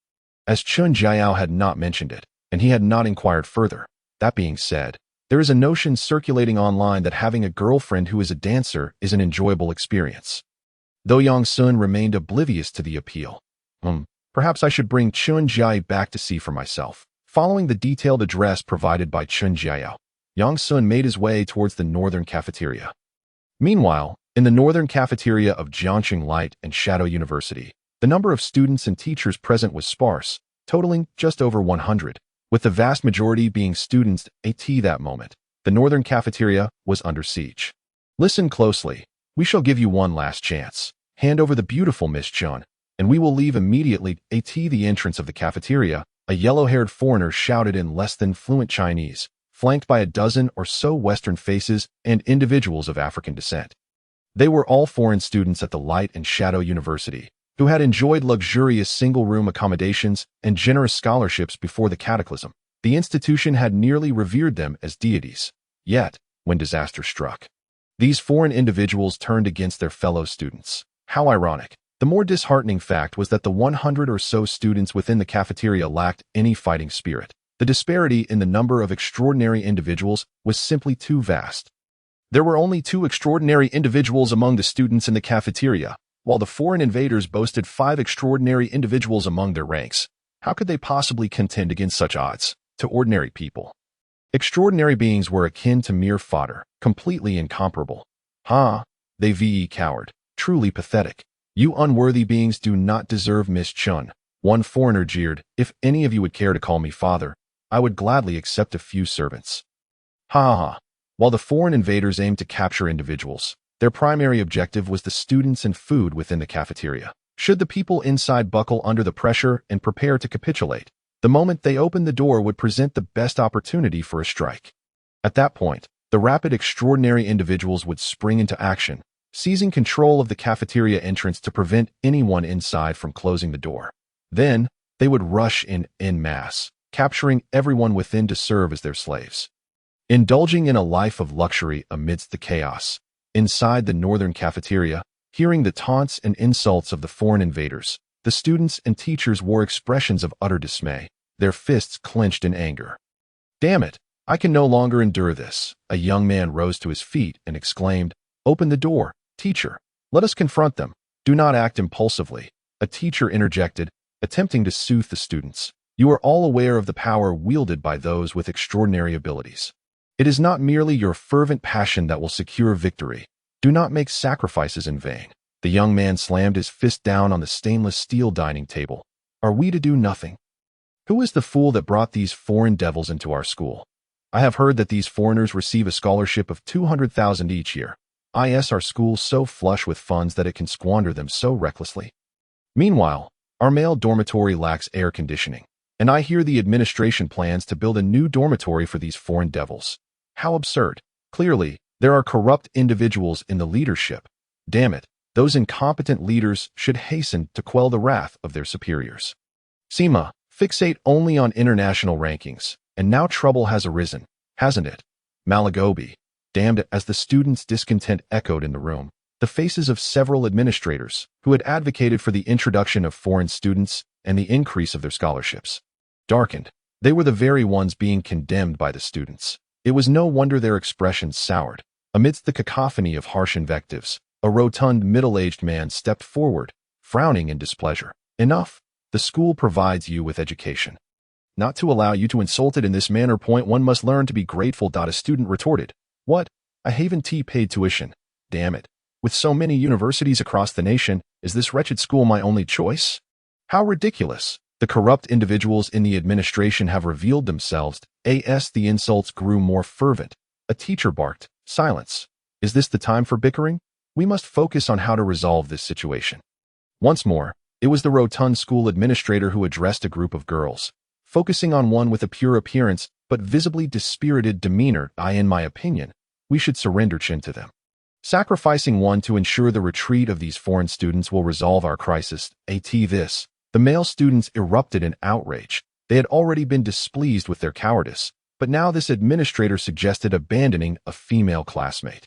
as Chun Jiao had not mentioned it, and he had not inquired further. That being said, there is a notion circulating online that having a girlfriend who is a dancer is an enjoyable experience. Though Yang Sun remained oblivious to the appeal. Perhaps I should bring Chun Jiai back to see for myself. Following the detailed address provided by Chun Jiao, Yang Sun made his way towards the northern cafeteria. Meanwhile, in the northern cafeteria of Jiangxing Light and Shadow University, the number of students and teachers present was sparse, totaling just over 100, with the vast majority being students. At that moment, the northern cafeteria was under siege. Listen closely. We shall give you one last chance. Hand over the beautiful Miss Chun, and we will leave immediately. At the entrance of the cafeteria, a yellow-haired foreigner shouted in less than fluent Chinese, flanked by a dozen or so Western faces and individuals of African descent. They were all foreign students at the Light and Shadow University, who had enjoyed luxurious single-room accommodations and generous scholarships before the cataclysm. The institution had nearly revered them as deities. Yet, when disaster struck, these foreign individuals turned against their fellow students. How ironic. The more disheartening fact was that the 100 or so students within the cafeteria lacked any fighting spirit. The disparity in the number of extraordinary individuals was simply too vast. There were only 2 extraordinary individuals among the students in the cafeteria, while the foreign invaders boasted 5 extraordinary individuals among their ranks. How could they possibly contend against such odds? To ordinary people, extraordinary beings were akin to mere fodder, completely incomparable. They ve coward, truly pathetic. You unworthy beings do not deserve Miss Chun. One foreigner jeered. If any of you would care to call me father, I would gladly accept a few servants. While the foreign invaders aimed to capture individuals, their primary objective was the students and food within the cafeteria. Should the people inside buckle under the pressure and prepare to capitulate, the moment they opened the door would present the best opportunity for a strike. At that point, the rapid extraordinary individuals would spring into action, seizing control of the cafeteria entrance to prevent anyone inside from closing the door. Then, they would rush in masse, capturing everyone within to serve as their slaves. Indulging in a life of luxury amidst the chaos. Inside the northern cafeteria, hearing the taunts and insults of the foreign invaders, the students and teachers wore expressions of utter dismay, their fists clenched in anger. Damn it! I can no longer endure this. A young man rose to his feet and exclaimed, "Open the door, teacher. Let us confront them. Do not act impulsively." A teacher interjected, attempting to soothe the students. You are all aware of the power wielded by those with extraordinary abilities. It is not merely your fervent passion that will secure victory. Do not make sacrifices in vain. The young man slammed his fist down on the stainless steel dining table. Are we to do nothing? Who is the fool that brought these foreign devils into our school? I have heard that these foreigners receive a scholarship of 200,000 each year. Our school so flush with funds that it can squander them so recklessly. Meanwhile, our male dormitory lacks air conditioning, and I hear the administration plans to build a new dormitory for these foreign devils. How absurd. Clearly, there are corrupt individuals in the leadership. Damn it, those incompetent leaders should hasten to quell the wrath of their superiors. Sima, fixate only on international rankings, and now trouble has arisen, hasn't it? Malagobi, damned it, as the students' discontent echoed in the room. The faces of several administrators who had advocated for the introduction of foreign students and the increase of their scholarships darkened. They were the very ones being condemned by the students. It was no wonder their expressions soured. Amidst the cacophony of harsh invectives, a rotund, middle-aged man stepped forward, frowning in displeasure. Enough. The school provides you with education. Not to allow you to insult it in this manner. One must learn to be grateful. A student retorted. What? A Haven T paid tuition. Damn it. With so many universities across the nation, is this wretched school my only choice? How ridiculous. The corrupt individuals in the administration have revealed themselves. The insults grew more fervent. A teacher barked. Silence. Is this the time for bickering? We must focus on how to resolve this situation. Once more, it was the rotund school administrator who addressed a group of girls, focusing on one with a pure appearance but visibly dispirited demeanor. In my opinion, we should surrender Chin to them. Sacrificing one to ensure the retreat of these foreign students will resolve our crisis. The male students erupted in outrage. They had already been displeased with their cowardice, but now this administrator suggested abandoning a female classmate.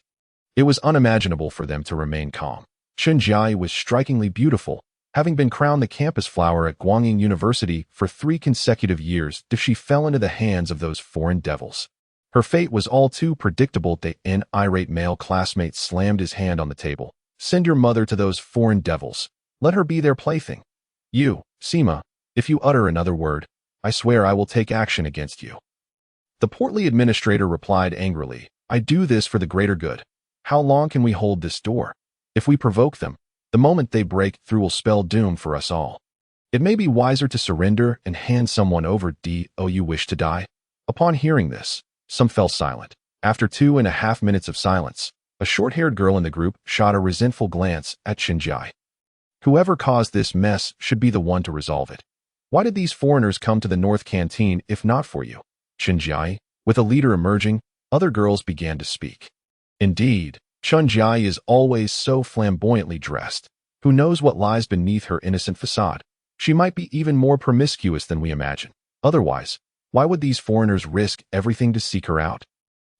It was unimaginable for them to remain calm. Chen Jiai was strikingly beautiful, having been crowned the campus flower at Guangying University for 3 consecutive years. She fell into the hands of those foreign devils. Her fate was all too predictable. An irate male classmate slammed his hand on the table. Send your mother to those foreign devils. Let her be their plaything. You, Sima, if you utter another word, I swear I will take action against you. The portly administrator replied angrily, I do this for the greater good. How long can we hold this door? If we provoke them, the moment they break through will spell doom for us all. It may be wiser to surrender and hand someone over. You wish to die? Upon hearing this, some fell silent. After 2.5 minutes of silence, a short-haired girl in the group shot a resentful glance at Xinjiai. Whoever caused this mess should be the one to resolve it. Why did these foreigners come to the North Canteen if not for you? Xinjiai, with a leader emerging, other girls began to speak. Indeed, Xinjiai is always so flamboyantly dressed. Who knows what lies beneath her innocent facade? She might be even more promiscuous than we imagine. Otherwise, why would these foreigners risk everything to seek her out?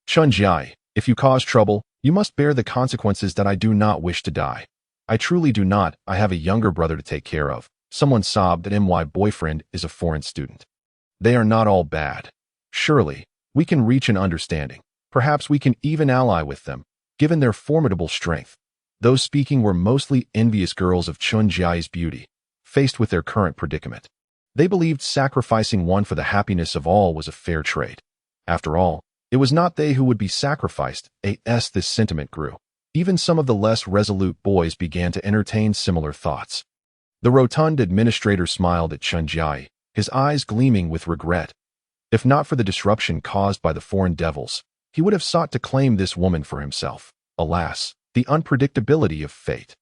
Xinjiai, if you cause trouble, you must bear the consequences. I do not wish to die. I truly do not. I have a younger brother to take care of. Someone sobbed that my boyfriend is a foreign student. They are not all bad. Surely, we can reach an understanding. Perhaps we can even ally with them, given their formidable strength. Those speaking were mostly envious girls of Xinjiai's beauty, faced with their current predicament. They believed sacrificing one for the happiness of all was a fair trade. After all, it was not they who would be sacrificed. This sentiment grew. Even some of the less resolute boys began to entertain similar thoughts. The rotund administrator smiled at Xinjiai, his eyes gleaming with regret. If not for the disruption caused by the foreign devils, he would have sought to claim this woman for himself. Alas, the unpredictability of fate.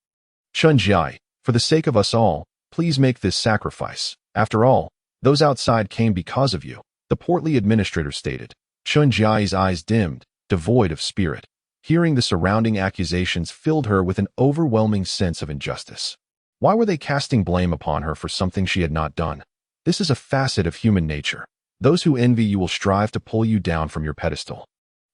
Xinjiai, for the sake of us all, please make this sacrifice. After all, those outside came because of you, the portly administrator stated. Xinjiai's eyes dimmed, devoid of spirit. Hearing the surrounding accusations filled her with an overwhelming sense of injustice. Why were they casting blame upon her for something she had not done? This is a facet of human nature. Those who envy you will strive to pull you down from your pedestal,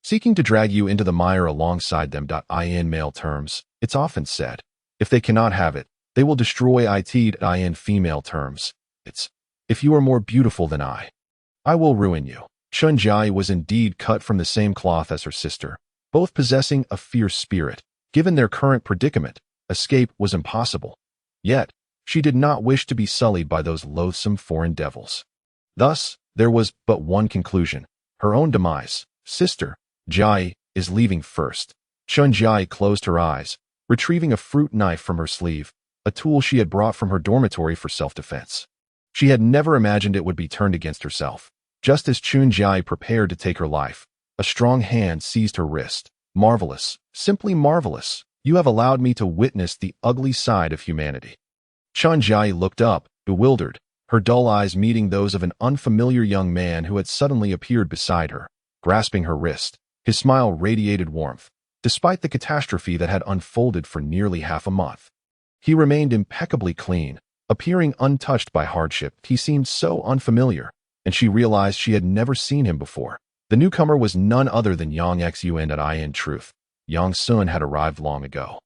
seeking to drag you into the mire alongside them. In male terms, it's often said, if they cannot have it, they will destroy it. In female terms, it's, if you are more beautiful than I will ruin you. Xinjiai was indeed cut from the same cloth as her sister, both possessing a fierce spirit. Given their current predicament, escape was impossible. Yet, she did not wish to be sullied by those loathsome foreign devils. Thus, there was but one conclusion: her own demise. Sister Jai is leaving first. Chun Jai closed her eyes, retrieving a fruit knife from her sleeve, a tool she had brought from her dormitory for self-defense. She had never imagined it would be turned against herself. Just as Chun Jai prepared to take her life, a strong hand seized her wrist. Marvelous, simply marvelous. You have allowed me to witness the ugly side of humanity. Chun Jai looked up, bewildered, her dull eyes meeting those of an unfamiliar young man who had suddenly appeared beside her, grasping her wrist. His smile radiated warmth, despite the catastrophe that had unfolded for nearly half a month. He remained impeccably clean, appearing untouched by hardship. He seemed so unfamiliar, and she realized she had never seen him before. The newcomer was none other than Yang Xun. In truth, Yang Sun had arrived long ago.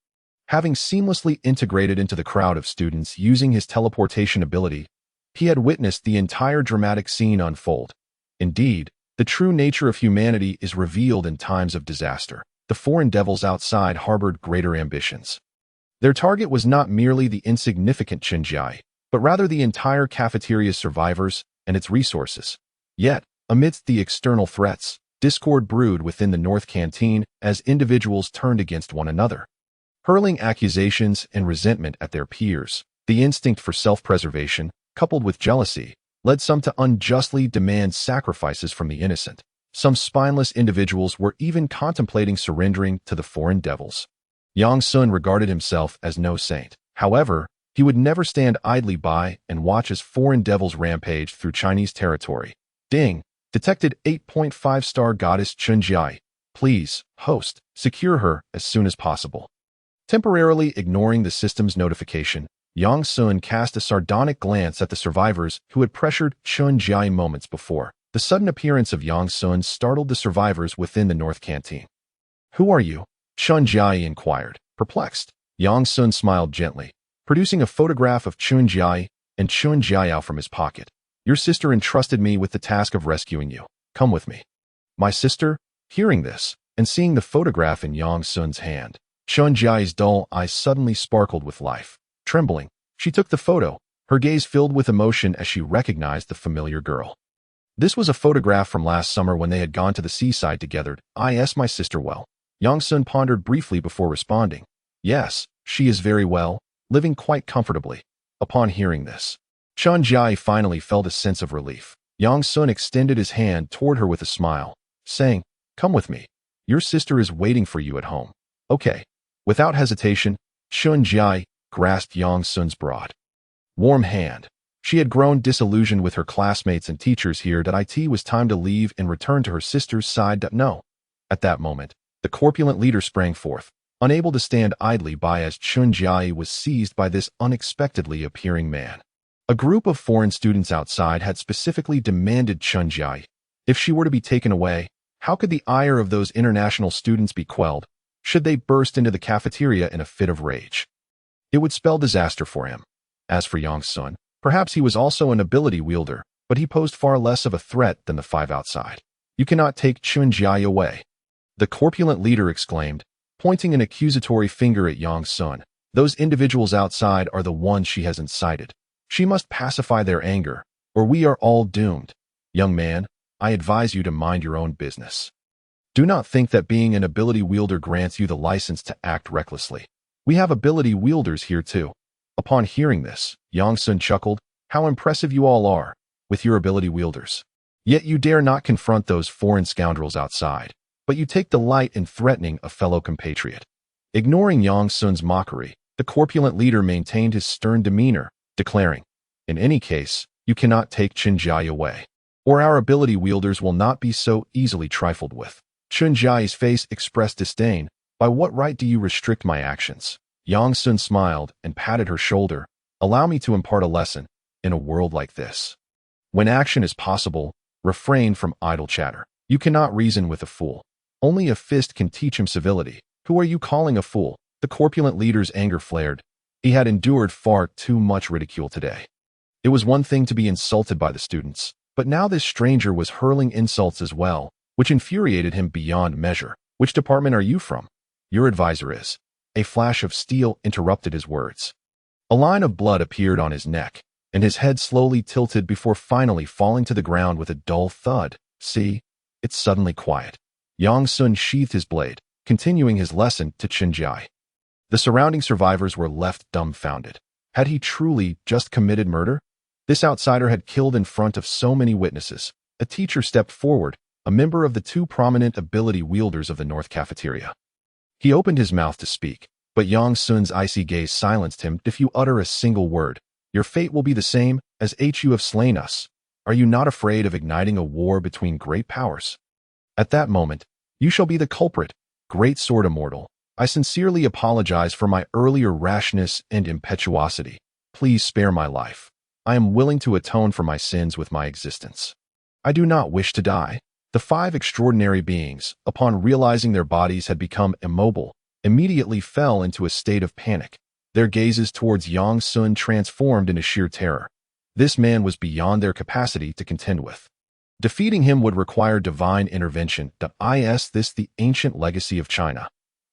Having seamlessly integrated into the crowd of students using his teleportation ability, he had witnessed the entire dramatic scene unfold. Indeed, the true nature of humanity is revealed in times of disaster. The foreign devils outside harbored greater ambitions. Their target was not merely the insignificant Chinjai, but rather the entire cafeteria's survivors and its resources. Yet, amidst the external threats, discord brewed within the North Canteen as individuals turned against one another, hurling accusations and resentment at their peers. The instinct for self-preservation, coupled with jealousy, led some to unjustly demand sacrifices from the innocent. Some spineless individuals were even contemplating surrendering to the foreign devils. Yang Sun regarded himself as no saint. However, he would never stand idly by and watch as foreign devils rampaged through Chinese territory. Ding! Detected 8.5-star goddess Chunjai. Please, host, secure her as soon as possible. Temporarily ignoring the system's notification, Yang Sun cast a sardonic glance at the survivors who had pressured Chunjai moments before. The sudden appearance of Yang Sun startled the survivors within the North Canteen. Who are you? Chunjai inquired, perplexed. Yang Sun smiled gently, producing a photograph of Chunjai and Chunjiao from his pocket. Your sister entrusted me with the task of rescuing you. Come with me. My sister? Hearing this, and seeing the photograph in Yang Sun's hand, Chunjai's dull eyes suddenly sparkled with life. Trembling, she took the photo, her gaze filled with emotion as she recognized the familiar girl. This was a photograph from last summer when they had gone to the seaside together. I asked my sister well. Yang Sun pondered briefly before responding. Yes, she is very well, living quite comfortably. Upon hearing this, Chunjai finally felt a sense of relief. Yang Sun extended his hand toward her with a smile, saying, Come with me. Your sister is waiting for you at home. Okay. Without hesitation, Chunjai grasped Yang Sun's broad, warm hand. She had grown disillusioned with her classmates and teachers here that it was time to leave and return to her sister's side. No. At that moment, the corpulent leader sprang forth, unable to stand idly by as Chunjai was seized by this unexpectedly appearing man. A group of foreign students outside had specifically demanded Chunjai. If she were to be taken away, how could the ire of those international students be quelled, should they burst into the cafeteria in a fit of rage? It would spell disaster for him. As for Yang Sun, perhaps he was also an ability wielder, but he posed far less of a threat than the five outside. You cannot take Chunjai away. The corpulent leader exclaimed, pointing an accusatory finger at Yang Sun. Those individuals outside are the ones she has incited. She must pacify their anger, or we are all doomed. Young man, I advise you to mind your own business. Do not think that being an ability wielder grants you the license to act recklessly. We have ability wielders here too. Upon hearing this, Yang Sun chuckled. How impressive you all are, with your ability wielders. Yet you dare not confront those foreign scoundrels outside, but you take delight in threatening a fellow compatriot. Ignoring Yang Sun's mockery, the corpulent leader maintained his stern demeanor, declaring, In any case, you cannot take Chunjai away, or our ability wielders will not be so easily trifled with. Chunjai's face expressed disdain. By what right do you restrict my actions? Yang Sun smiled and patted her shoulder. Allow me to impart a lesson. In a world like this, when action is possible, refrain from idle chatter. You cannot reason with a fool. Only a fist can teach him civility. Who are you calling a fool? The corpulent leader's anger flared. He had endured far too much ridicule today. It was one thing to be insulted by the students, but now this stranger was hurling insults as well, which infuriated him beyond measure. Which department are you from? Your advisor is. A flash of steel interrupted his words. A line of blood appeared on his neck, and his head slowly tilted before finally falling to the ground with a dull thud. See? It's suddenly quiet. Yang Sun sheathed his blade, continuing his lesson to Chinjai. The surrounding survivors were left dumbfounded. Had he truly just committed murder? This outsider had killed in front of so many witnesses. A teacher stepped forward, a member of the two prominent ability wielders of the North Cafeteria. He opened his mouth to speak, but Yang Sun's icy gaze silenced him. If you utter a single word, your fate will be the same as you have slain us. Are you not afraid of igniting a war between great powers? At that moment, you shall be the culprit, great sword immortal. I sincerely apologize for my earlier rashness and impetuosity. Please spare my life. I am willing to atone for my sins with my existence. I do not wish to die. The five extraordinary beings, upon realizing their bodies had become immobile, immediately fell into a state of panic. Their gazes towards Yang Sun transformed into sheer terror. This man was beyond their capacity to contend with. Defeating him would require divine intervention. Is this the ancient legacy of China?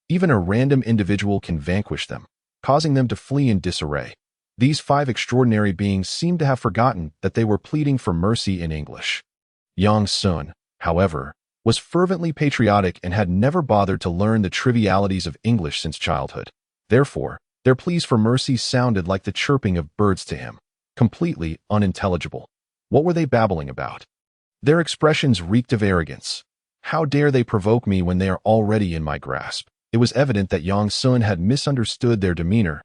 Even a random individual can vanquish them, causing them to flee in disarray. These five extraordinary beings seemed to have forgotten that they were pleading for mercy in English. Yang Sun, however, was fervently patriotic and had never bothered to learn the trivialities of English since childhood. Therefore, their pleas for mercy sounded like the chirping of birds to him, completely unintelligible. What were they babbling about? Their expressions reeked of arrogance. How dare they provoke me when they are already in my grasp? It was evident that Yang Sun had misunderstood their demeanor.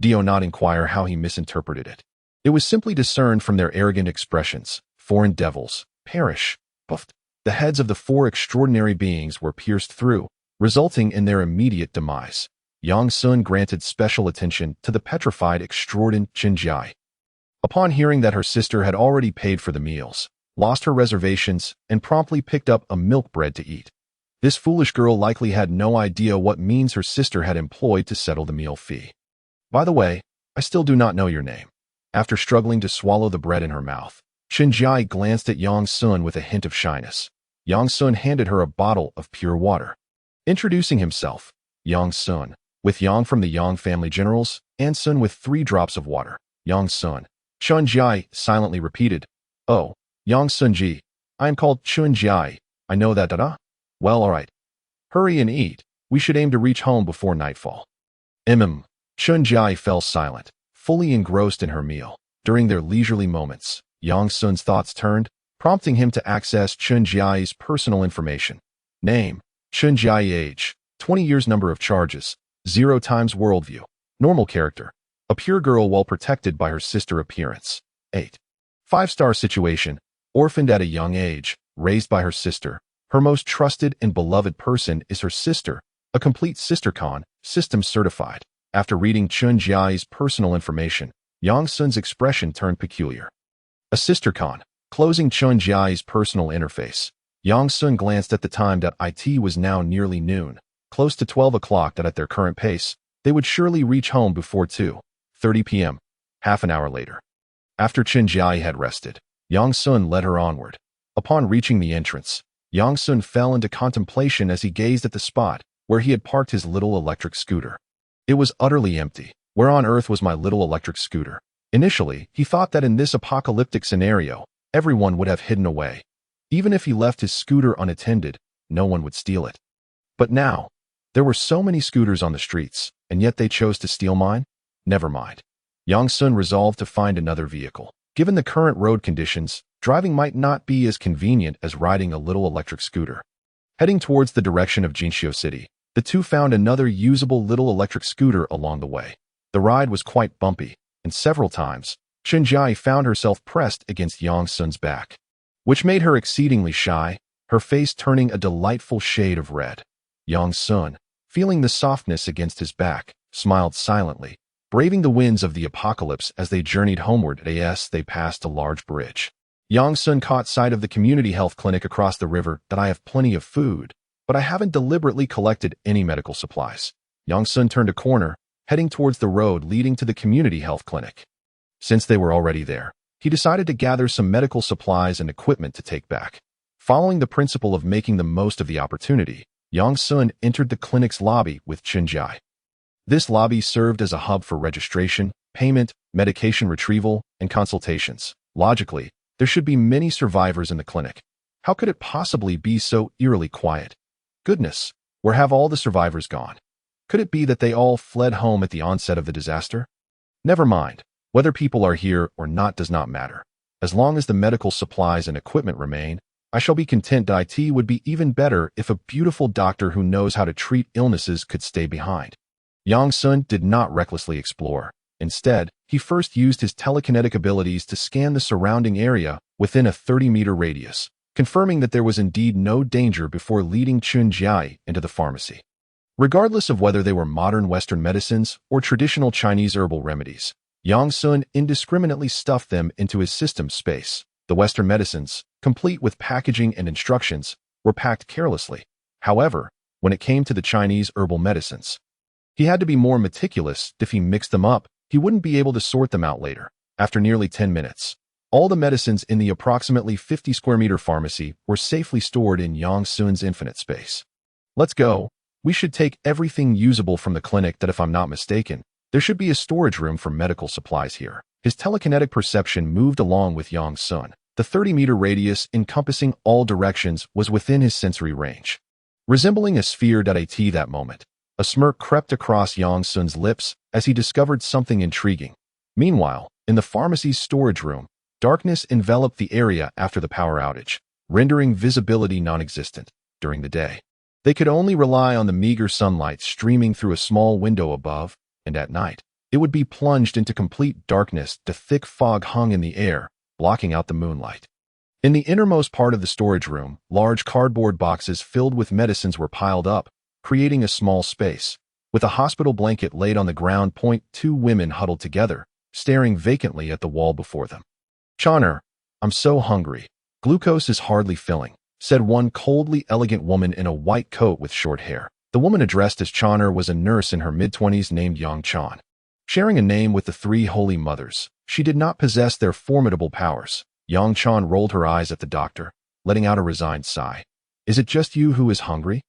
Do not inquire how he misinterpreted it. It was simply discerned from their arrogant expressions. Foreign devils, perish. Puffed. The heads of the four extraordinary beings were pierced through, resulting in their immediate demise. Yang Sun granted special attention to the petrified extraordinary Chinjai. Upon hearing that her sister had already paid for the meals, lost her reservations, and promptly picked up a milk bread to eat. This foolish girl likely had no idea what means her sister had employed to settle the meal fee. By the way, I still do not know your name. After struggling to swallow the bread in her mouth, Chinjai glanced at Yang Sun with a hint of shyness. Yang Sun handed her a bottle of pure water. Introducing himself, Yang Sun, with Yang from the Yang family generals, and Sun with 3 drops of water. Yang Sun. Chinjai silently repeated, "Oh, Yang Sunji. I am called Chinjai. I know that, Well, all right. Hurry and eat. We should aim to reach home before nightfall." Chinjai fell silent, fully engrossed in her meal. During their leisurely moments, Yang Sun's thoughts turned, prompting him to access Chinjai's personal information. Name, Chinjai. Age, 20 years. Number of charges, 0 times worldview. Normal character, a pure girl well protected by her sister. Appearance, 8. 5-star situation, orphaned at a young age, raised by her sister. Her most trusted and beloved person is her sister, a complete sistercon, system certified. After reading Chinjai's personal information, Yang Sun's expression turned peculiar. A sistercon. Closing Chinjai's personal interface, Yang Sun glanced at the time. It was now nearly noon, close to 12 o'clock. At their current pace, they would surely reach home before 2:30 p.m. Half an hour later. After Chinjai had rested, Yang Sun led her onward. Upon reaching the entrance, Yang Sun fell into contemplation as he gazed at the spot where he had parked his little electric scooter. It was utterly empty. Where on earth was my little electric scooter? Initially, he thought that in this apocalyptic scenario, everyone would have hidden away. Even if he left his scooter unattended, no one would steal it. But now, there were so many scooters on the streets, and yet they chose to steal mine? Never mind. Yang Sun resolved to find another vehicle. Given the current road conditions, driving might not be as convenient as riding a little electric scooter. Heading towards the direction of Jinxiu City, the two found another usable little electric scooter along the way. The ride was quite bumpy, and several times, Chinjai found herself pressed against Yang Sun's back, which made her exceedingly shy, her face turning a delightful shade of red. Yang Sun, feeling the softness against his back, smiled silently, braving the winds of the apocalypse as they journeyed homeward. As they passed a large bridge, Yang Sun caught sight of the community health clinic across the river. I have plenty of food, but I haven't deliberately collected any medical supplies. Yang Sun turned a corner, heading towards the road leading to the community health clinic. Since they were already there, he decided to gather some medical supplies and equipment to take back. Following the principle of making the most of the opportunity, Yang Sun entered the clinic's lobby with Chinjai. This lobby served as a hub for registration, payment, medication retrieval, and consultations. Logically, there should be many survivors in the clinic. How could it possibly be so eerily quiet? Goodness, where have all the survivors gone? Could it be that they all fled home at the onset of the disaster? Never mind. Whether people are here or not does not matter. As long as the medical supplies and equipment remain, I shall be content. It would be even better if a beautiful doctor who knows how to treat illnesses could stay behind. Yang Sun did not recklessly explore. Instead, he first used his telekinetic abilities to scan the surrounding area within a 30-meter radius, confirming that there was indeed no danger before leading Chun Jiai into the pharmacy. Regardless of whether they were modern Western medicines or traditional Chinese herbal remedies, Yang Sun indiscriminately stuffed them into his system space. The Western medicines, complete with packaging and instructions, were packed carelessly. However, when it came to the Chinese herbal medicines, he had to be more meticulous. If he mixed them up, he wouldn't be able to sort them out later. After nearly 10 minutes, all the medicines in the approximately 50 square meter pharmacy were safely stored in Yang Sun's infinite space. Let's go. We should take everything usable from the clinic. That, if I'm not mistaken, there should be a storage room for medical supplies here. His telekinetic perception moved along with Yang Sun. The 30-meter radius encompassing all directions was within his sensory range. Resembling a sphere. At that moment, a smirk crept across Yang Sun's lips as he discovered something intriguing. Meanwhile, in the pharmacy's storage room, darkness enveloped the area after the power outage, rendering visibility non-existent. During the day, they could only rely on the meager sunlight streaming through a small window above, and at night, it would be plunged into complete darkness. The thick fog hung in the air, blocking out the moonlight. In the innermost part of the storage room, large cardboard boxes filled with medicines were piled up, creating a small space. With a hospital blanket laid on the ground, two women huddled together, staring vacantly at the wall before them. "Chonner, I'm so hungry. Glucose is hardly filling," said one coldly elegant woman in a white coat with short hair. The woman addressed as Chonner was a nurse in her mid-20s named Yang Chan. Sharing a name with the three holy mothers, she did not possess their formidable powers. Yang Chan rolled her eyes at the doctor, letting out a resigned sigh. "Is it just you who is hungry?"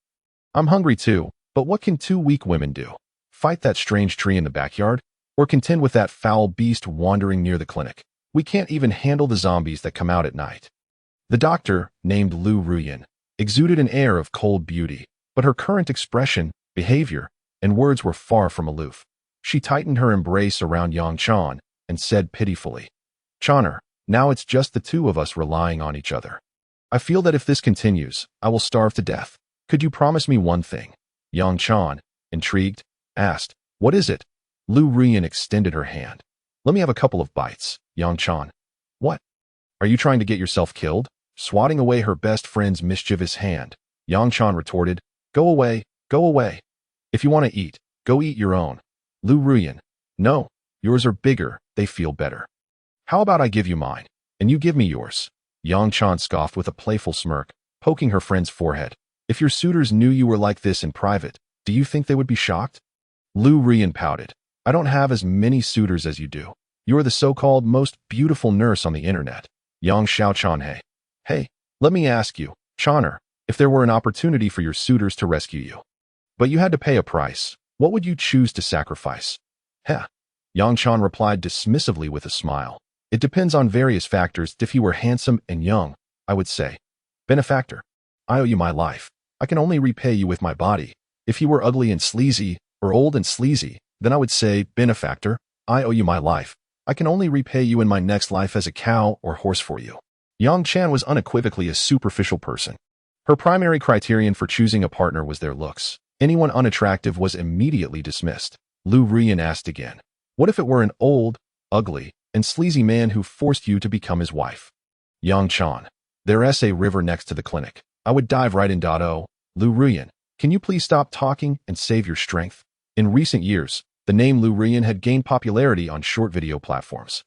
"I'm hungry too, but what can two weak women do? Fight that strange tree in the backyard? Or contend with that foul beast wandering near the clinic? We can't even handle the zombies that come out at night." The doctor, named Lu Ruyan, exuded an air of cold beauty, but her current expression, behavior, and words were far from aloof. She tightened her embrace around Yang Chan and said pitifully, "Chonner, now it's just the two of us relying on each other. I feel that if this continues, I will starve to death. Could you promise me one thing?" Yang Chan, intrigued, asked, "What is it?" Lu Ruyan extended her hand. "Let me have a couple of bites." Yang Chan, "What? Are you trying to get yourself killed?" Swatting away her best friend's mischievous hand, Yang Chan retorted, "Go away, go away. If you want to eat, go eat your own." Lu Ruyan, "No, yours are bigger, they feel better. How about I give you mine, and you give me yours?" Yang Chan scoffed with a playful smirk, poking her friend's forehead. "If your suitors knew you were like this in private, do you think they would be shocked?" Lu Ruyan pouted, "I don't have as many suitors as you do. You are the so-called most beautiful nurse on the internet." Yang Xiaochanhe, "Hey, let me ask you, Chonner, if there were an opportunity for your suitors to rescue you, but you had to pay a price, what would you choose to sacrifice?" "Heh." Yang Chan replied dismissively with a smile. "It depends on various factors. If you were handsome and young, I would say, benefactor, I owe you my life. I can only repay you with my body. If you were ugly and sleazy, or old and sleazy, then I would say, benefactor, I owe you my life. I can only repay you in my next life as a cow or horse for you." Yang Chan was unequivocally a superficial person. Her primary criterion for choosing a partner was their looks. Anyone unattractive was immediately dismissed. Lu Ruyan asked again, "What if it were an old, ugly, and sleazy man who forced you to become his wife?" Yang Chan, "There's a river next to the clinic. I would dive right in. Lu Ruyan, can you please stop talking and save your strength?" In recent years, the name Lu Ruyan had gained popularity on short video platforms,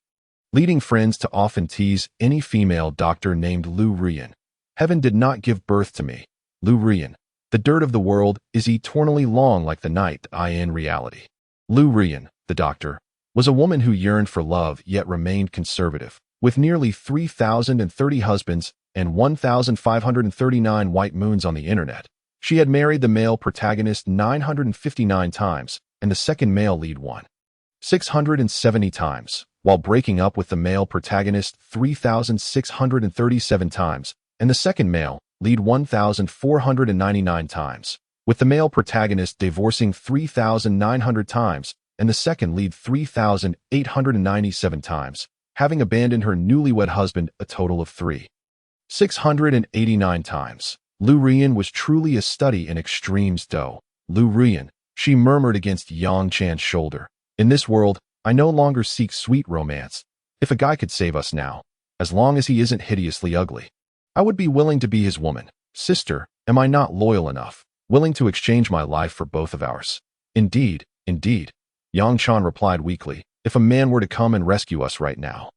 leading friends to often tease any female doctor named Lu Ruyan. "Heaven did not give birth to me. Lu Ruyan, the dirt of the world is eternally long like the night. In reality, Lu Ruyan, the doctor, was a woman who yearned for love yet remained conservative. With nearly 3,030 husbands and 1,539 white moons on the internet, she had married the male protagonist 959 times and the second male lead 1,670 times, while breaking up with the male protagonist 3,637 times, and the second male lead 1,499 times, with the male protagonist divorcing 3,900 times, and the second lead 3,897 times, having abandoned her newlywed husband a total of 3,689 times. Lu Ruyan was truly a study in extremes, though. Lu Ruyan, she murmured against Yang Chan's shoulder. In this world, I no longer seek sweet romance. If a guy could save us now, as long as he isn't hideously ugly, I would be willing to be his woman. Sister, am I not loyal enough, willing to exchange my life for both of ours? Indeed, indeed, Yang Chan replied weakly, if a man were to come and rescue us right now.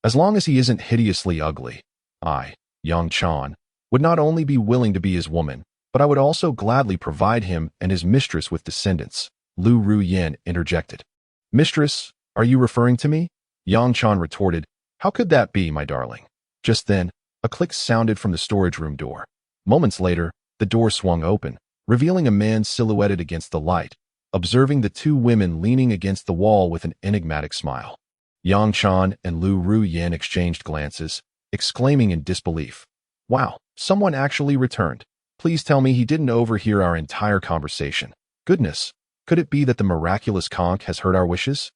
As long as he isn't hideously ugly, I, Yang Chan, would not only be willing to be his woman, but I would also gladly provide him and his mistress with descendants. Lu Ruyan interjected. Mistress, are you referring to me? Yang Chan retorted, how could that be, my darling? Just then, a click sounded from the storage room door. Moments later, the door swung open, revealing a man silhouetted against the light, observing the two women leaning against the wall with an enigmatic smile. Yang Chan and Lu Ruyan exchanged glances, exclaiming in disbelief, wow, someone actually returned. Please tell me he didn't overhear our entire conversation. Goodness, could it be that the miraculous conch has heard our wishes?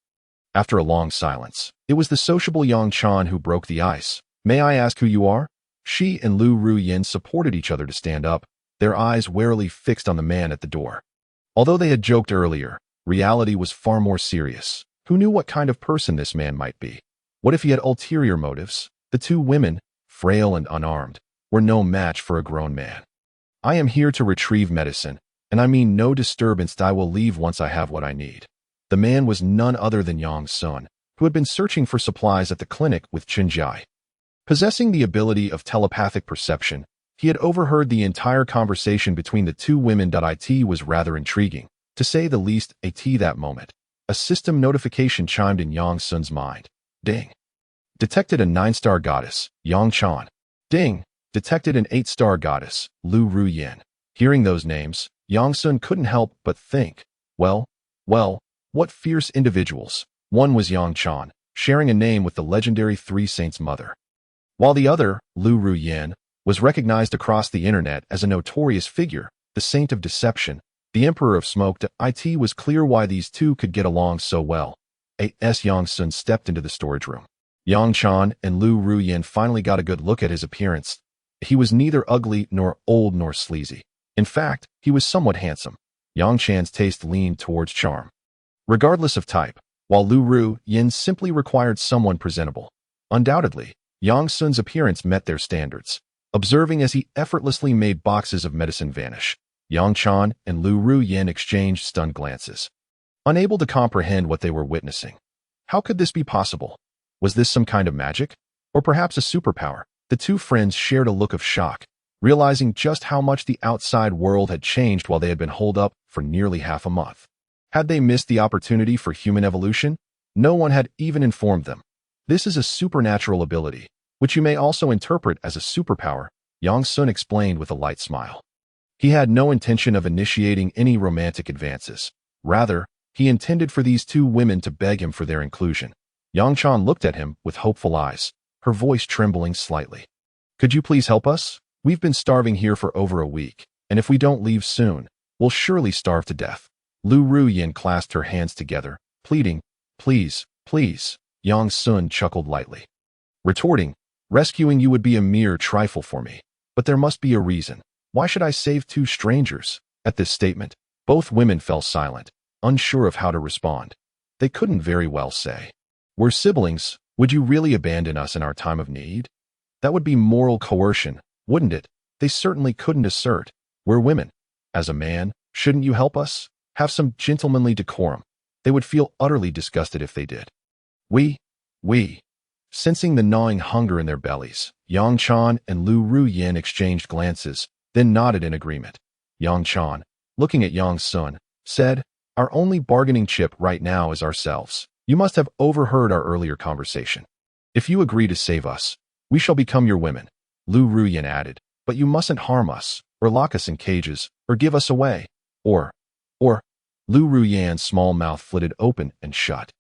After a long silence, it was the sociable Yang Chan who broke the ice. May I ask who you are? She and Lu Ruyan supported each other to stand up, their eyes warily fixed on the man at the door. Although they had joked earlier, reality was far more serious. Who knew what kind of person this man might be? What if he had ulterior motives? The two women, frail and unarmed, were no match for a grown man. I am here to retrieve medicine, and I mean no disturbance. I will leave once I have what I need. The man was none other than Yang Sun, who had been searching for supplies at the clinic with Chinjai. Possessing the ability of telepathic perception, he had overheard the entire conversation between the two women. It was rather intriguing, to say the least. That moment, a system notification chimed in Yang Sun's mind. Ding. Detected a 9-star goddess, Yang Chan. Ding. Detected an 8-star goddess, Lu Ruyan. Hearing those names, Yang Sun couldn't help but think, well, what fierce individuals. One was Yang Chan, sharing a name with the legendary Three Saints mother, while the other, Lu Ruyan, was recognized across the internet as a notorious figure, the Saint of Deception, the Emperor of Smoke. It was clear why these two could get along so well. As Yang Sun stepped into the storage room, Yang Chan and Lu Ruyan finally got a good look at his appearance. He was neither ugly nor old nor sleazy. In fact, he was somewhat handsome. Yang Chan's taste leaned towards charm, regardless of type, while Lu Ruyan simply required someone presentable. Undoubtedly, Yang Sun's appearance met their standards. Observing as he effortlessly made boxes of medicine vanish, Yang Chan and Lu Ruyan exchanged stunned glances, unable to comprehend what they were witnessing. How could this be possible? Was this some kind of magic? Or perhaps a superpower? The two friends shared a look of shock, realizing just how much the outside world had changed while they had been holed up for nearly half a month. Had they missed the opportunity for human evolution? No one had even informed them. This is a supernatural ability, which you may also interpret as a superpower, Yang Sun explained with a light smile. He had no intention of initiating any romantic advances. Rather, he intended for these two women to beg him for their inclusion. Yang Chan looked at him with hopeful eyes, her voice trembling slightly. Could you please help us? We've been starving here for over a week, and if we don't leave soon, we'll surely starve to death. Lu Ruyan clasped her hands together, pleading, please, please. Yang Sun chuckled lightly, retorting, rescuing you would be a mere trifle for me, but there must be a reason. Why should I save two strangers? At this statement, both women fell silent, unsure of how to respond. They couldn't very well say. We're siblings. Would you really abandon us in our time of need? That would be moral coercion, wouldn't it? They certainly couldn't assert. We're women. As a man, shouldn't you help us? Have some gentlemanly decorum. They would feel utterly disgusted if they did. We. Sensing the gnawing hunger in their bellies, Yang Chan and Lu Ruyan exchanged glances, then nodded in agreement. Yang Chan, looking at Yang Sun, said, our only bargaining chip right now is ourselves. You must have overheard our earlier conversation. If you agree to save us, we shall become your women. Lu Ruyan added, but you mustn't harm us, or lock us in cages, or give us away. Or, Lu Ruyan's small mouth flitted open and shut,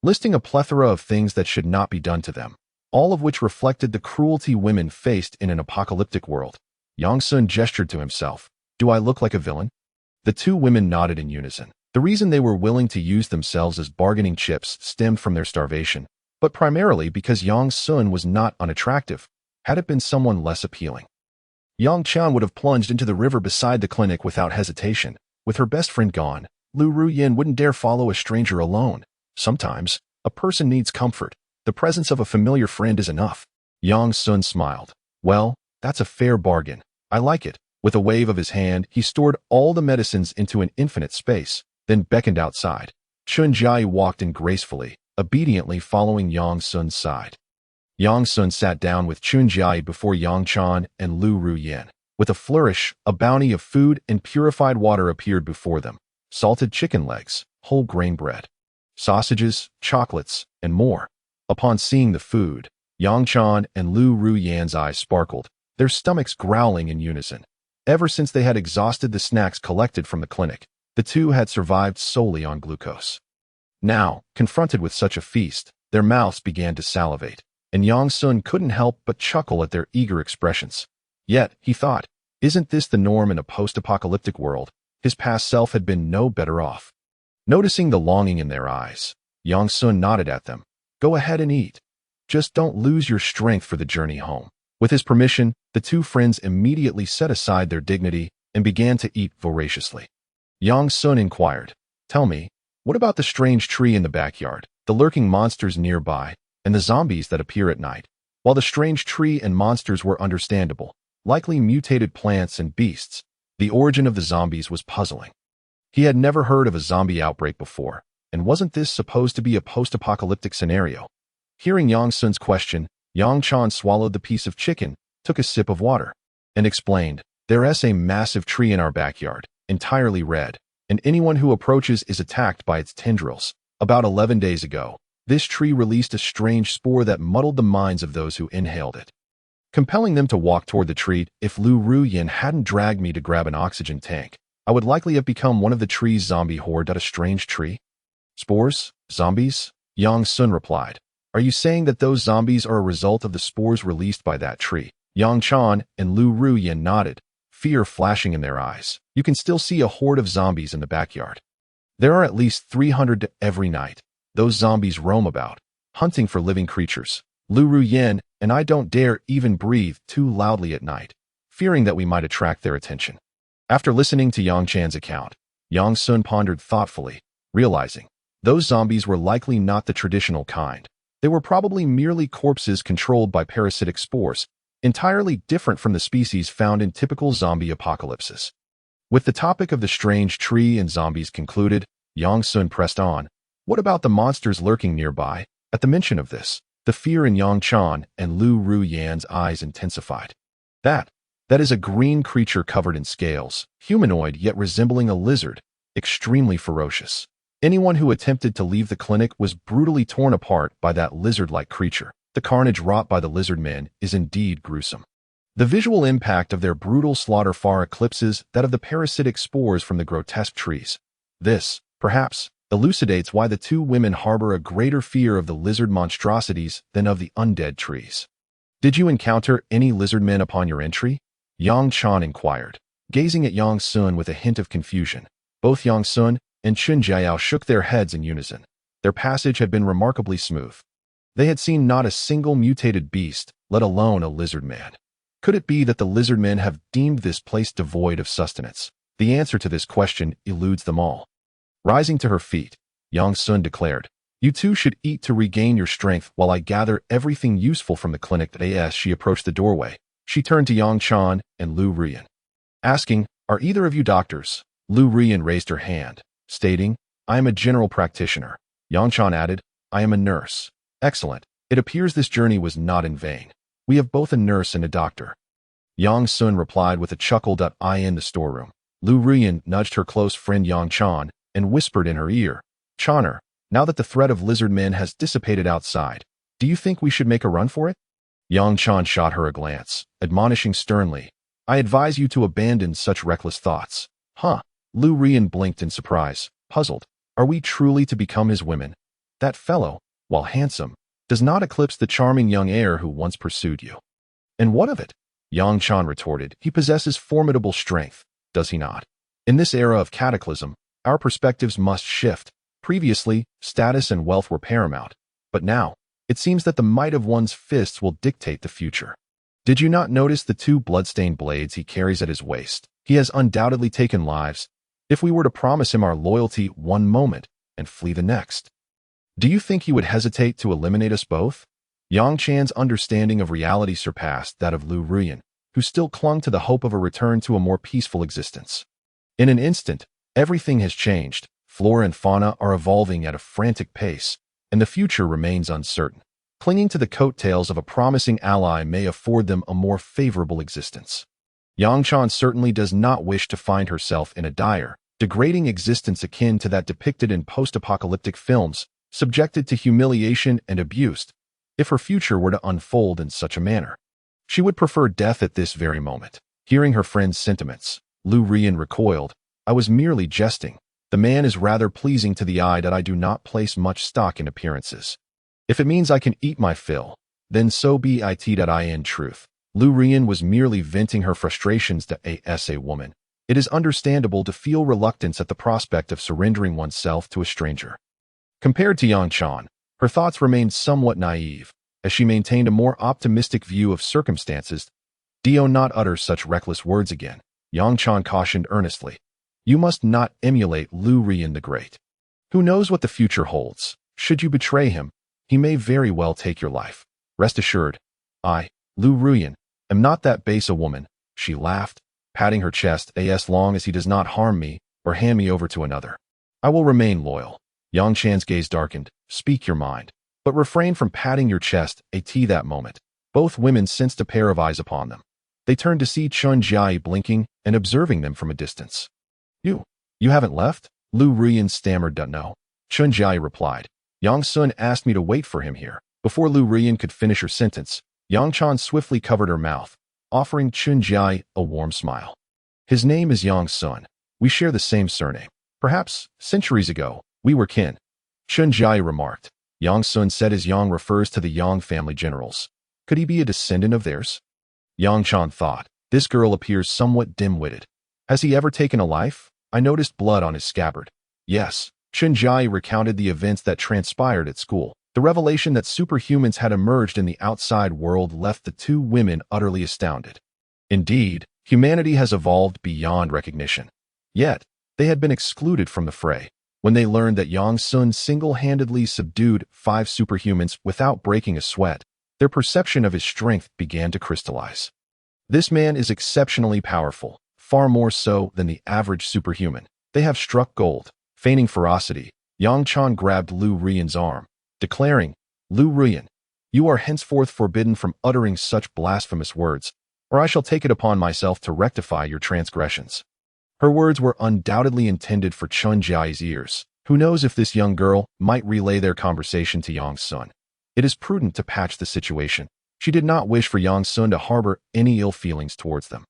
listing a plethora of things that should not be done to them, all of which reflected the cruelty women faced in an apocalyptic world. Yang Sun gestured to himself. Do I look like a villain? The two women nodded in unison. The reason they were willing to use themselves as bargaining chips stemmed from their starvation, but primarily because Yang Sun was not unattractive. Had it been someone less appealing, Yang Qian would have plunged into the river beside the clinic without hesitation. With her best friend gone, Lu Ruyan wouldn't dare follow a stranger alone. Sometimes, a person needs comfort. The presence of a familiar friend is enough. Yang Sun smiled. Well, that's a fair bargain. I like it. With a wave of his hand, he stored all the medicines into an infinite space, then beckoned outside. Chun Jia walked in gracefully, obediently following Yang Sun's side. Yang Sun sat down with Chun Jia before Yang Chan and Lu Ruyan. With a flourish, a bounty of food and purified water appeared before them. Salted chicken legs, whole grain bread, sausages, chocolates, and more. Upon seeing the food, Yang Chan and Lu Ruyan's eyes sparkled, their stomachs growling in unison. Ever since they had exhausted the snacks collected from the clinic, the two had survived solely on glucose. Now, confronted with such a feast, their mouths began to salivate, and Yang Sun couldn't help but chuckle at their eager expressions. Yet, he thought, isn't this the norm in a post-apocalyptic world? His past self had been no better off. Noticing the longing in their eyes, Yang Sun nodded at them. Go ahead and eat. Just don't lose your strength for the journey home. With his permission, the two friends immediately set aside their dignity and began to eat voraciously. Yang Sun inquired, tell me, what about the strange tree in the backyard, the lurking monsters nearby, and the zombies that appear at night? While the strange tree and monsters were understandable, likely mutated plants and beasts, the origin of the zombies was puzzling. He had never heard of a zombie outbreak before, and wasn't this supposed to be a post-apocalyptic scenario? Hearing Yang Sun's question, Yang Chan swallowed the piece of chicken, took a sip of water, and explained, there's a massive tree in our backyard, entirely red, and anyone who approaches is attacked by its tendrils. About 11 days ago, this tree released a strange spore that muddled the minds of those who inhaled it, compelling them to walk toward the tree. If Lu Ruyan hadn't dragged me to grab an oxygen tank, I would likely have become one of the tree's zombie horde. A strange tree? Spores? Zombies? Yang Sun replied. Are you saying that those zombies are a result of the spores released by that tree? Yang Chan and Lu Ruyan nodded, fear flashing in their eyes. You can still see a horde of zombies in the backyard. There are at least 300 every night. Those zombies roam about, hunting for living creatures. Lu Ruyan and I don't dare even breathe too loudly at night, fearing that we might attract their attention. After listening to Yang Chan's account, Yang Sun pondered thoughtfully, realizing those zombies were likely not the traditional kind. They were probably merely corpses controlled by parasitic spores, entirely different from the species found in typical zombie apocalypses. With the topic of the strange tree and zombies concluded, Yang Sun pressed on. What about the monsters lurking nearby? At the mention of this, the fear in Yang Chan and Lu Ruyan's eyes intensified. That is a green creature covered in scales, humanoid yet resembling a lizard, extremely ferocious. Anyone who attempted to leave the clinic was brutally torn apart by that lizard-like creature. The carnage wrought by the lizard men is indeed gruesome. The visual impact of their brutal slaughter far eclipses that of the parasitic spores from the grotesque trees. This, perhaps, elucidates why the two women harbor a greater fear of the lizard monstrosities than of the undead trees. Did you encounter any lizard men upon your entry? Yang Chan inquired, gazing at Yang Sun with a hint of confusion. Both Yang Sun and Chun Jiao shook their heads in unison. Their passage had been remarkably smooth. They had seen not a single mutated beast, let alone a lizard man. Could it be that the lizard men have deemed this place devoid of sustenance? The answer to this question eludes them all. Rising to her feet, Yang Sun declared, you two should eat to regain your strength while I gather everything useful from the clinic. As she approached the doorway, she turned to Yang Chan and Lu Ruyan, asking, are either of you doctors? Lu Ruyan raised her hand, stating, I am a general practitioner. Yang Chan added, I am a nurse. Excellent. It appears this journey was not in vain. We have both a nurse and a doctor. Yang Sun replied with a chuckle. I in the storeroom. Lu Ruyan nudged her close friend Yang Chan and whispered in her ear, Chaner, now that the threat of lizard men has dissipated outside, do you think we should make a run for it? Yang Chan shot her a glance, admonishing sternly, I advise you to abandon such reckless thoughts. Huh? Lu Ruyan blinked in surprise. puzzled. Are we truly to become his women? That fellow, while handsome, does not eclipse the charming young heir who once pursued you. And what of it? Yang Chan retorted. He possesses formidable strength, does he not? In this era of cataclysm, our perspectives must shift. Previously, status and wealth were paramount, but now, it seems that the might of one's fists will dictate the future. Did you not notice the two bloodstained blades he carries at his waist? He has undoubtedly taken lives. If we were to promise him our loyalty one moment and flee the next, do you think he would hesitate to eliminate us both? Yang Chan's understanding of reality surpassed that of Lu Ruyan, who still clung to the hope of a return to a more peaceful existence. In an instant, everything has changed. Flora and fauna are evolving at a frantic pace, and the future remains uncertain. Clinging to the coattails of a promising ally may afford them a more favorable existence. Yang Chan certainly does not wish to find herself in a dire, degrading existence akin to that depicted in post-apocalyptic films, subjected to humiliation and abuse. If her future were to unfold in such a manner, she would prefer death at this very moment. Hearing her friend's sentiments, Lu Ruyan recoiled. I was merely jesting. The man is rather pleasing to the eye that I do not place much stock in appearances. If it means I can eat my fill, then so be it. In truth, Lu Ruyan was merely venting her frustrations to a woman. It is understandable to feel reluctance at the prospect of surrendering oneself to a stranger. Compared to Yang Chan, her thoughts remained somewhat naive, as she maintained a more optimistic view of circumstances. Do not utter such reckless words again, Yang Chan cautioned earnestly. You must not emulate Lu Ruyan the Great. Who knows what the future holds? Should you betray him, he may very well take your life. Rest assured, I, Lu Ruyan, am not that base a woman, she laughed, patting her chest. As long as he does not harm me or hand me over to another, I will remain loyal. Yang Chan's gaze darkened. Speak your mind, but refrain from patting your chest. That moment, both women sensed a pair of eyes upon them. They turned to see Chun Jia blinking and observing them from a distance. You haven't left? Lu Ruyan stammered. No. Chun Jia replied. Yang Sun asked me to wait for him here. Before Lu Ruyan could finish her sentence, Yang Chan swiftly covered her mouth, offering Chun Jia a warm smile. His name is Yang Sun. We share the same surname. Perhaps, centuries ago, we were kin. Chun Jia remarked. Yang Sun said as Yang refers to the Yang family generals. Could he be a descendant of theirs? Yang Chan thought. This girl appears somewhat dim-witted. Has he ever taken a life? I noticed blood on his scabbard. Yes. Chun Jia recounted the events that transpired at school. The revelation that superhumans had emerged in the outside world left the two women utterly astounded. Indeed, humanity has evolved beyond recognition. Yet, they had been excluded from the fray. When they learned that Yang Sun single-handedly subdued 5 superhumans without breaking a sweat, their perception of his strength began to crystallize. This man is exceptionally powerful, far more so than the average superhuman. They have struck gold. Feigning ferocity, Yang Chan grabbed Lu Ruyan's arm, declaring, Lu Ruyan, you are henceforth forbidden from uttering such blasphemous words, or I shall take it upon myself to rectify your transgressions. Her words were undoubtedly intended for Chun Jia's ears. Who knows if this young girl might relay their conversation to Yang Sun. It is prudent to patch the situation. She did not wish for Yang Sun to harbor any ill feelings towards them.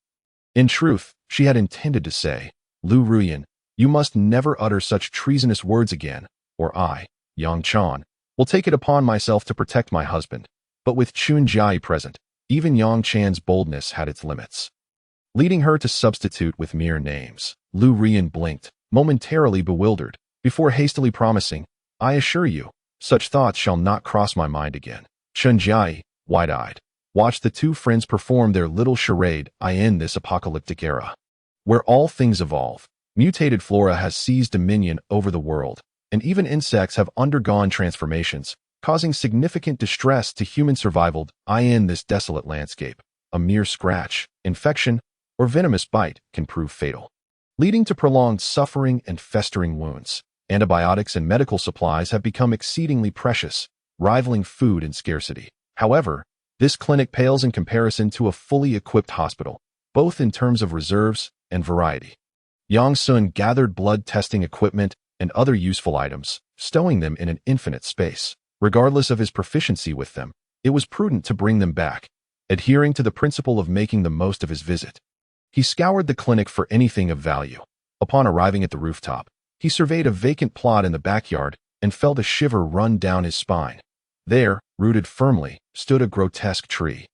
In truth, she had intended to say, Lu Ruyan, you must never utter such treasonous words again, or I, Yang Chan, will take it upon myself to protect my husband. But with Chun Jia present, even Yang Chan's boldness had its limits. Leading her to substitute with mere names, Lu Ruyan blinked, momentarily bewildered, before hastily promising, I assure you, such thoughts shall not cross my mind again. Chun Jia, wide-eyed, watched the two friends perform their little charade. In this apocalyptic era, where all things evolve, mutated flora has seized dominion over the world, and even insects have undergone transformations, causing significant distress to human survival. In this desolate landscape, a mere scratch, infection, or venomous bite can prove fatal, leading to prolonged suffering and festering wounds. Antibiotics and medical supplies have become exceedingly precious, rivaling food in scarcity. However, this clinic pales in comparison to a fully equipped hospital, both in terms of reserves and variety. Yang Sun gathered blood testing equipment and other useful items, stowing them in an infinite space. Regardless of his proficiency with them, it was prudent to bring them back, adhering to the principle of making the most of his visit. He scoured the clinic for anything of value. Upon arriving at the rooftop, He surveyed a vacant plot in the backyard and felt a shiver run down his spine. There, rooted firmly, stood a grotesque tree.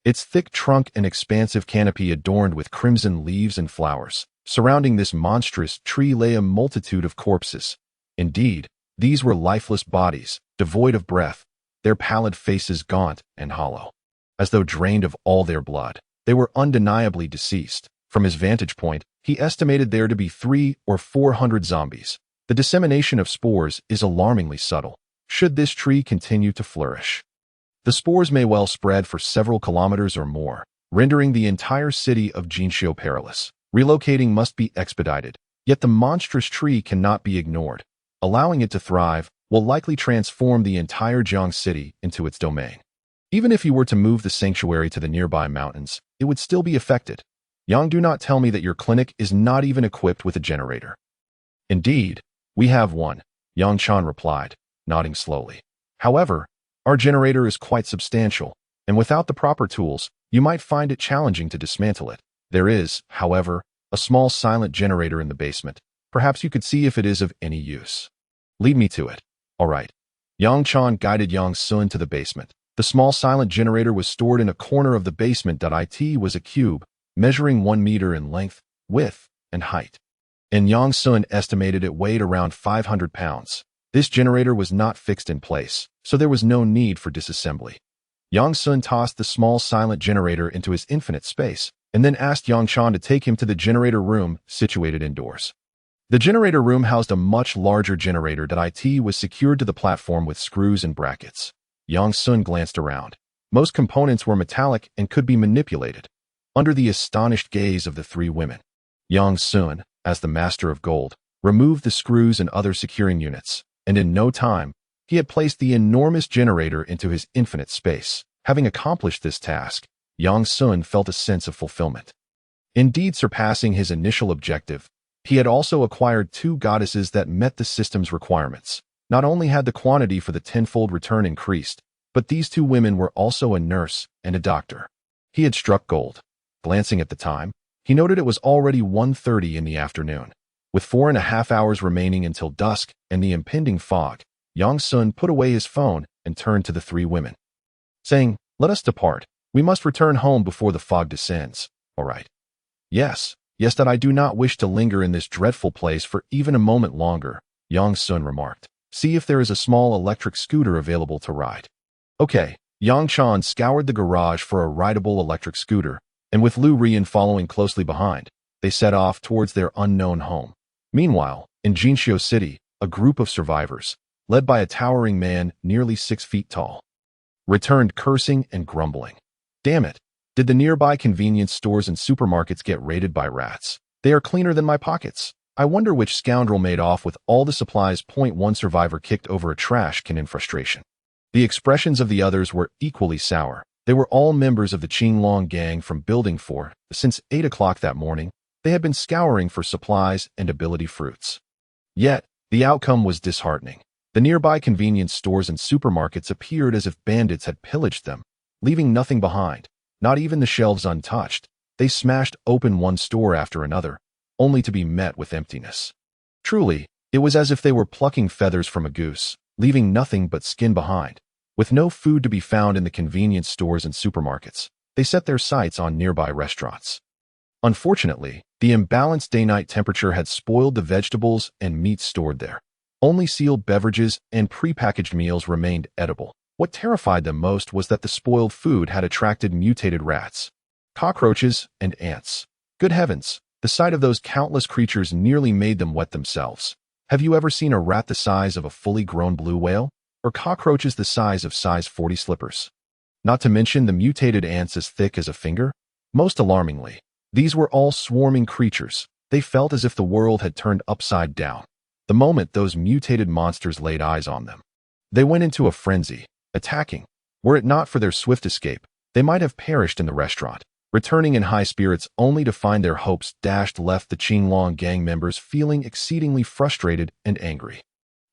Its thick trunk and expansive canopy adorned with crimson leaves and flowers. Surrounding this monstrous tree lay a multitude of corpses. Indeed, these were lifeless bodies, devoid of breath, their pallid faces gaunt and hollow. As though drained of all their blood, they were undeniably deceased. From his vantage point, he estimated there to be 300 or 400 zombies. The dissemination of spores is alarmingly subtle, should this tree continue to flourish. The spores may well spread for several kilometers or more, rendering the entire city of Jinxiu perilous. Relocating must be expedited, yet the monstrous tree cannot be ignored. Allowing it to thrive will likely transform the entire Jiang city into its domain. Even if you were to move the sanctuary to the nearby mountains, it would still be affected. Yang, do not tell me that your clinic is not even equipped with a generator. Indeed, we have one, Yang Chan replied, nodding slowly. However, our generator is quite substantial, and without the proper tools, you might find it challenging to dismantle it. There is, however, a small silent generator in the basement. Perhaps you could see if it is of any use. Lead me to it. All right. Yang Chan guided Yang Sun to the basement. The small silent generator was stored in a corner of the basement. It was a cube, measuring 1 meter in length, width, and height. And Yang Sun estimated it weighed around 500 pounds. This generator was not fixed in place, so there was no need for disassembly. Yang Sun tossed the small silent generator into his infinite space, and then asked Yang Chan to take him to the generator room situated indoors. The generator room housed a much larger generator. It was secured to the platform with screws and brackets. Yang Sun glanced around. Most components were metallic and could be manipulated. Under the astonished gaze of the 3 women, Yang Sun, as the master of gold, removed the screws and other securing units, and in no time, he had placed the enormous generator into his infinite space. Having accomplished this task, Yang Sun felt a sense of fulfillment. Indeed, surpassing his initial objective, he had also acquired 2 goddesses that met the system's requirements. Not only had the quantity for the tenfold return increased, but these 2 women were also a nurse and a doctor. He had struck gold. Glancing at the time, he noted it was already 1:30 in the afternoon. With 4.5 hours remaining until dusk and the impending fog, Yang Sun put away his phone and turned to the 3 women, saying, "Let us depart. We must return home before the fog descends." "All right." Yes, that I do not wish to linger in this dreadful place for even a moment longer," Yang Sun remarked. "See if there is a small electric scooter available to ride." Okay, Yang Chan scoured the garage for a rideable electric scooter, and with Lu Rian following closely behind, they set off towards their unknown home. Meanwhile, in Jinxiu City, a group of survivors, led by a towering man nearly 6 feet tall, returned cursing and grumbling. "Damn it! Did the nearby convenience stores and supermarkets get raided by rats? They are cleaner than my pockets. I wonder which scoundrel made off with all the supplies." One survivor kicked over a trash can in frustration. The expressions of the others were equally sour. They were all members of the Qinglong gang from Building 4. Since 8 o'clock that morning, they had been scouring for supplies and ability fruits. Yet, the outcome was disheartening. The nearby convenience stores and supermarkets appeared as if bandits had pillaged them, leaving nothing behind, not even the shelves untouched. They smashed open one store after another, only to be met with emptiness. Truly, it was as if they were plucking feathers from a goose, leaving nothing but skin behind. With no food to be found in the convenience stores and supermarkets, they set their sights on nearby restaurants. Unfortunately, the imbalanced day-night temperature had spoiled the vegetables and meats stored there. Only sealed beverages and prepackaged meals remained edible. What terrified them most was that the spoiled food had attracted mutated rats, cockroaches, and ants. Good heavens, the sight of those countless creatures nearly made them wet themselves. Have you ever seen a rat the size of a fully grown blue whale? Or cockroaches the size of size 40 slippers? Not to mention the mutated ants as thick as a finger? Most alarmingly, these were all swarming creatures. They felt as if the world had turned upside down the moment those mutated monsters laid eyes on them. They went into a frenzy, attacking. Were it not for their swift escape, they might have perished in the restaurant. Returning in high spirits only to find their hopes dashed, left the Qinglong gang members feeling exceedingly frustrated and angry.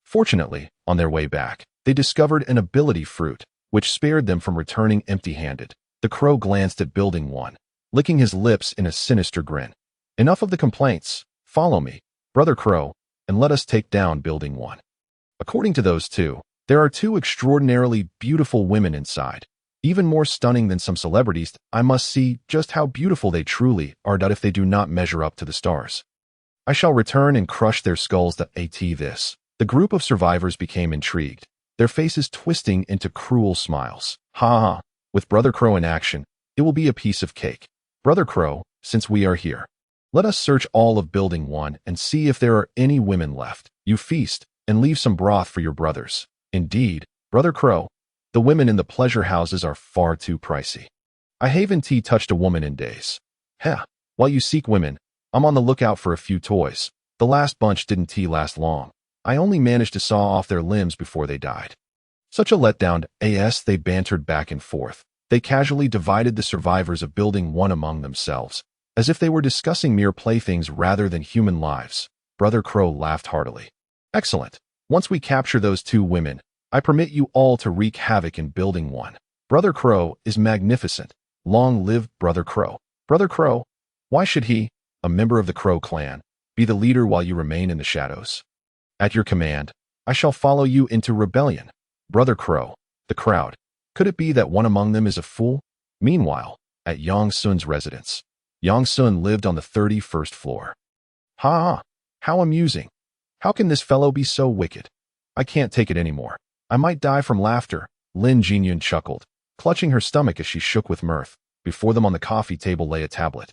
Fortunately, on their way back, they discovered an ability fruit, which spared them from returning empty-handed. The crow glanced at Building 1, licking his lips in a sinister grin. "Enough of the complaints. Follow me." "Brother Crow, and let us take down Building 1. According to those two, there are two extraordinarily beautiful women inside. Even more stunning than some celebrities. I must see just how beautiful they truly are if they do not measure up to the stars. I shall return and crush their skulls. This. The group of survivors became intrigued, their faces twisting into cruel smiles. Ha ha, with Brother Crow in action, it will be a piece of cake. Brother Crow, since we are here, let us search all of Building 1 and see if there are any women left. You feast, and leave some broth for your brothers. Indeed, Brother Crow, the women in the pleasure houses are far too pricey. I haven't touched a woman in days. Heh, while you seek women, I'm on the lookout for a few toys. The last bunch didn't last long. I only managed to saw off their limbs before they died. Such a letdown. They bantered back and forth. They casually divided the survivors of Building 1 among themselves, as if they were discussing mere playthings rather than human lives. Brother Crow laughed heartily. Excellent. Once we capture those two women, I permit you all to wreak havoc in Building 1. Brother Crow is magnificent. Long live Brother Crow. Brother Crow, why should he, a member of the Crow clan, be the leader while you remain in the shadows? At your command, I shall follow you into rebellion. Brother Crow, the crowd. Could it be that one among them is a fool? Meanwhile, at Yang Sun's residence, Yang Sun lived on the 31st floor. Ha ha, how amusing. How can this fellow be so wicked? I can't take it anymore. I might die from laughter. Lin Jinyun chuckled, clutching her stomach as she shook with mirth. Before them on the coffee table lay a tablet,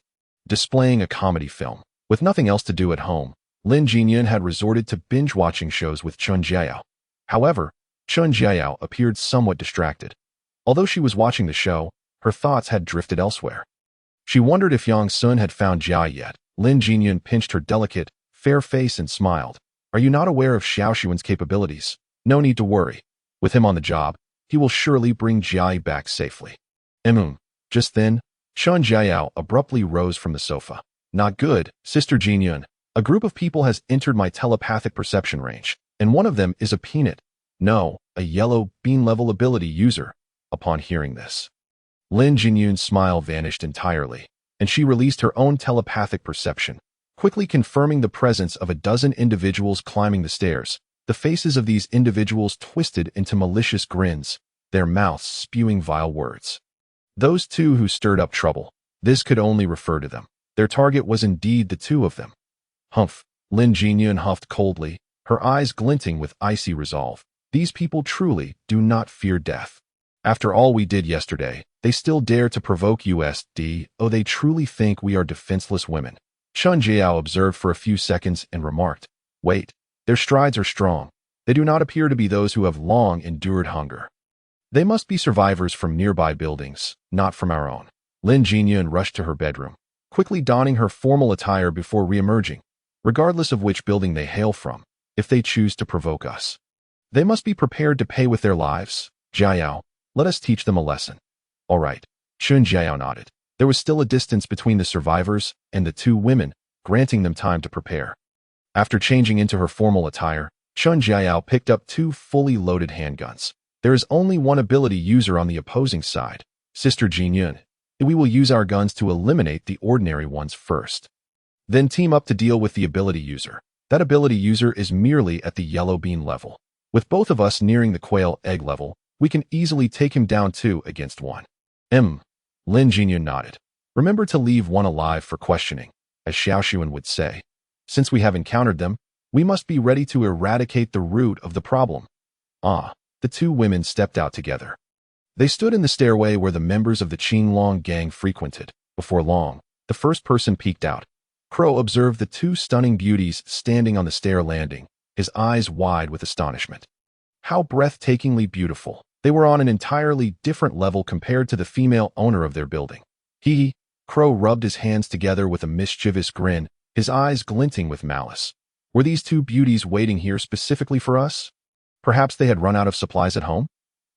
displaying a comedy film. With nothing else to do at home, Lin Jinyun had resorted to binge-watching shows with Chun Jiao. However, Chun Jiao appeared somewhat distracted. Although she was watching the show, her thoughts had drifted elsewhere. She wondered if Yang Sun had found Jia yet. Lin Jinyun pinched her delicate, fair face and smiled. Are you not aware of Xiaoxuan's capabilities? No need to worry. With him on the job, he will surely bring Jia back safely. Just then, Chun Jiao abruptly rose from the sofa. Not good, Sister Jinyun. A group of people has entered my telepathic perception range, and one of them is a peanut. No, a yellow bean-level ability user. Upon hearing this, Lin Jinyun's smile vanished entirely, and she released her own telepathic perception, quickly confirming the presence of a dozen individuals climbing the stairs. The faces of these individuals twisted into malicious grins, their mouths spewing vile words. Those two who stirred up trouble. This could only refer to them. Their target was indeed the two of them. Humph, Lin Jinyun huffed coldly, her eyes glinting with icy resolve. These people truly do not fear death. After all we did yesterday, they still dare to provoke us. Oh, they truly think we are defenseless women. Chun Jiao observed for a few seconds and remarked, wait, their strides are strong. They do not appear to be those who have long endured hunger. They must be survivors from nearby buildings, not from our own. Lin Jinyun rushed to her bedroom, quickly donning her formal attire before re-emerging. Regardless of which building they hail from, if they choose to provoke us, they must be prepared to pay with their lives. Jiao, let us teach them a lesson. All right. Chun Jiao nodded. There was still a distance between the survivors and the two women, granting them time to prepare. After changing into her formal attire, Chun Jiao picked up two fully loaded handguns. There is only one ability user on the opposing side, Sister Jinyun. We will use our guns to eliminate the ordinary ones first. Then team up to deal with the ability user. That ability user is merely at the yellow bean level. With both of us nearing the quail egg level, we can easily take him down 2 against 1. Lin Jinyun nodded. Remember to leave one alive for questioning, as Xiaoxuan would say. Since we have encountered them, we must be ready to eradicate the root of the problem. The two women stepped out together. They stood in the stairway where the members of the Qinglong gang frequented. Before long, the first person peeked out. Crow observed the two stunning beauties standing on the stair landing, his eyes wide with astonishment. How breathtakingly beautiful. They were on an entirely different level compared to the female owner of their building. Crow rubbed his hands together with a mischievous grin, his eyes glinting with malice. Were these two beauties waiting here specifically for us? Perhaps they had run out of supplies at home?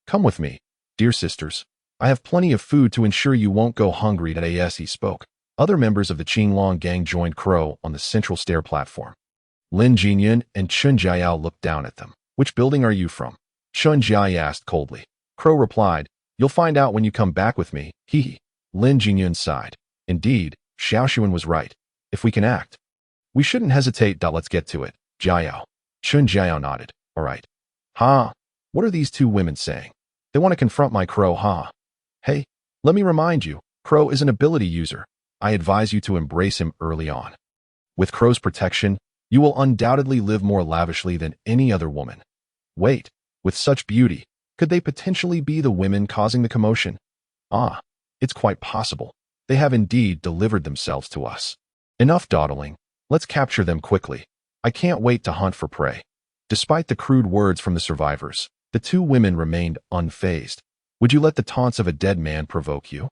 Come with me, dear sisters. I have plenty of food to ensure you won't go hungry. As he spoke, other members of the Qinglong gang joined Crow on the central stair platform. Lin Jinyun and Chun Jiao looked down at them. Which building are you from? Chun Jiao asked coldly. Crow replied, you'll find out when you come back with me. Lin Jinyun sighed. Indeed, Xiaoxuan was right. If we can act, we shouldn't hesitate. Let's get to it. Jiao. Chun Jiao nodded. All right. Ha. What are these two women saying? They want to confront my crow, ha. Hey, let me remind you, Crow is an ability user. I advise you to embrace him early on. With Crow's protection, you will undoubtedly live more lavishly than any other woman. Wait, with such beauty, could they potentially be the women causing the commotion? Ah, it's quite possible. They have indeed delivered themselves to us. Enough dawdling. Let's capture them quickly. I can't wait to hunt for prey. Despite the crude words from the survivors, the two women remained unfazed. Would you let the taunts of a dead man provoke you?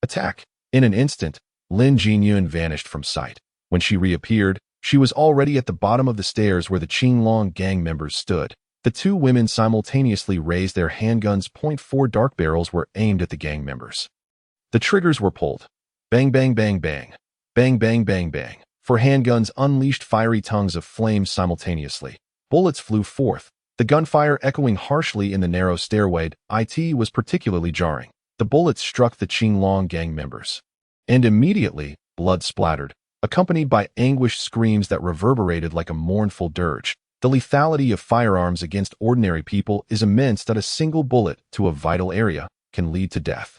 Attack. In an instant, Lin Jinyun vanished from sight. When she reappeared, she was already at the bottom of the stairs where the Qinglong gang members stood. The two women simultaneously raised their handguns. .4 dark barrels were aimed at the gang members. The triggers were pulled. Bang, bang, bang, bang. Bang, bang, bang, bang. Four handguns unleashed fiery tongues of flame simultaneously. Bullets flew forth, the gunfire echoing harshly in the narrow stairway. It was particularly jarring. The bullets struck the Qinglong gang members. And immediately, blood splattered, accompanied by anguished screams that reverberated like a mournful dirge. The lethality of firearms against ordinary people is immense that a single bullet to a vital area can lead to death.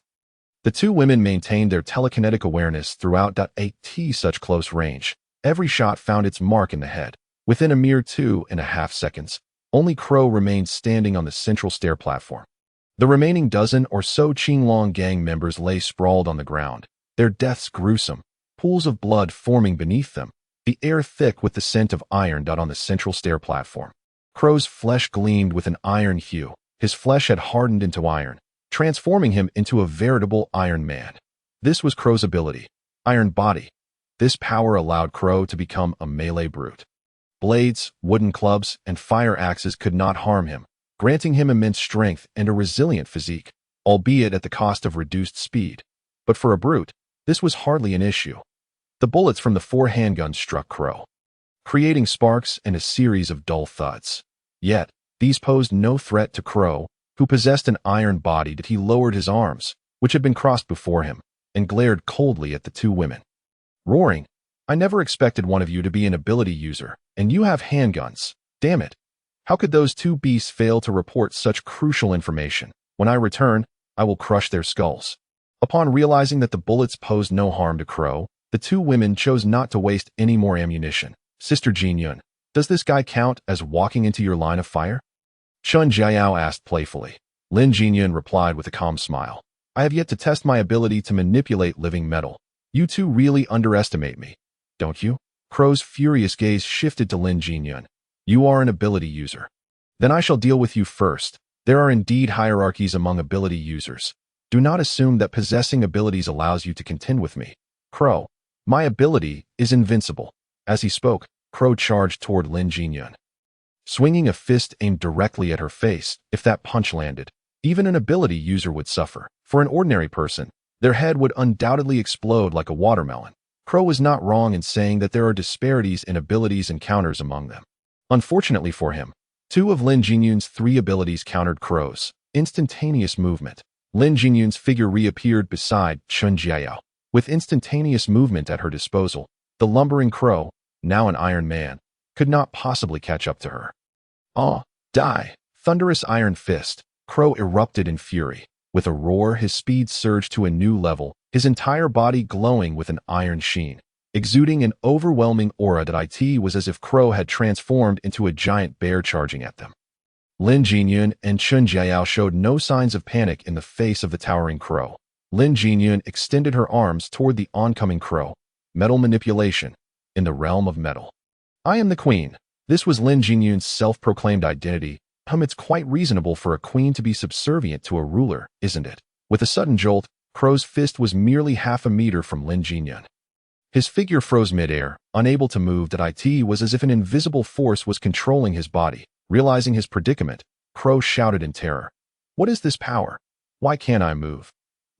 The two women maintained their telekinetic awareness throughout. At such close range, every shot found its mark in the head. Within a mere 2.5 seconds, only Crow remained standing on the central stair platform. The remaining dozen or so Qinglong gang members lay sprawled on the ground, their deaths gruesome, pools of blood forming beneath them, the air thick with the scent of iron. On the central stair platform, Crow's flesh gleamed with an iron hue. His flesh had hardened into iron, transforming him into a veritable Iron Man. This was Crow's ability, Iron Body. This power allowed Crow to become a melee brute. Blades, wooden clubs, and fire axes could not harm him, granting him immense strength and a resilient physique, albeit at the cost of reduced speed. But for a brute, this was hardly an issue. The bullets from the 4 handguns struck Crow, creating sparks and a series of dull thuds. Yet, these posed no threat to Crow, who possessed an iron body. He lowered his arms, which had been crossed before him, and glared coldly at the two women. Roaring, I never expected one of you to be an ability user, and you have handguns. Damn it. How could those two beasts fail to report such crucial information? When I return, I will crush their skulls. Upon realizing that the bullets posed no harm to Crow, the two women chose not to waste any more ammunition. Sister Jinyun, does this guy count as walking into your line of fire? Chun Jiao asked playfully. Lin Jinyun replied with a calm smile. I have yet to test my ability to manipulate living metal. You two really underestimate me, don't you? Crow's furious gaze shifted to Lin Jinyun. You are an ability user. Then I shall deal with you first. There are indeed hierarchies among ability users. Do not assume that possessing abilities allows you to contend with me. Crow, my ability is invincible. As he spoke, Crow charged toward Lin Jinyun, swinging a fist aimed directly at her face. If that punch landed, even an ability user would suffer. For an ordinary person, their head would undoubtedly explode like a watermelon. Crow was not wrong in saying that there are disparities in abilities and counters among them. Unfortunately for him, 2 of Lin Jinyun's 3 abilities countered Crow's. Instantaneous movement. Lin Jinyun's figure reappeared beside Chun Jiao. With instantaneous movement at her disposal, the lumbering Crow, now an Iron Man, could not possibly catch up to her. Ah, die! Thunderous iron fist. Crow erupted in fury. With a roar, his speed surged to a new level, his entire body glowing with an iron sheen, exuding an overwhelming aura. It was as if Crow had transformed into a giant bear charging at them. Lin Jinyun and Chun Jiao showed no signs of panic in the face of the towering Crow. Lin Jinyun extended her arms toward the oncoming Crow. Metal manipulation. In the realm of metal. I am the queen. This was Lin Jinyun's self-proclaimed identity. It's quite reasonable for a queen to be subservient to a ruler, isn't it? With a sudden jolt, Crow's fist was merely half a meter from Lin Jinyun. His figure froze midair, unable to move. It was as if an invisible force was controlling his body. Realizing his predicament, Crow shouted in terror. What is this power? Why can't I move?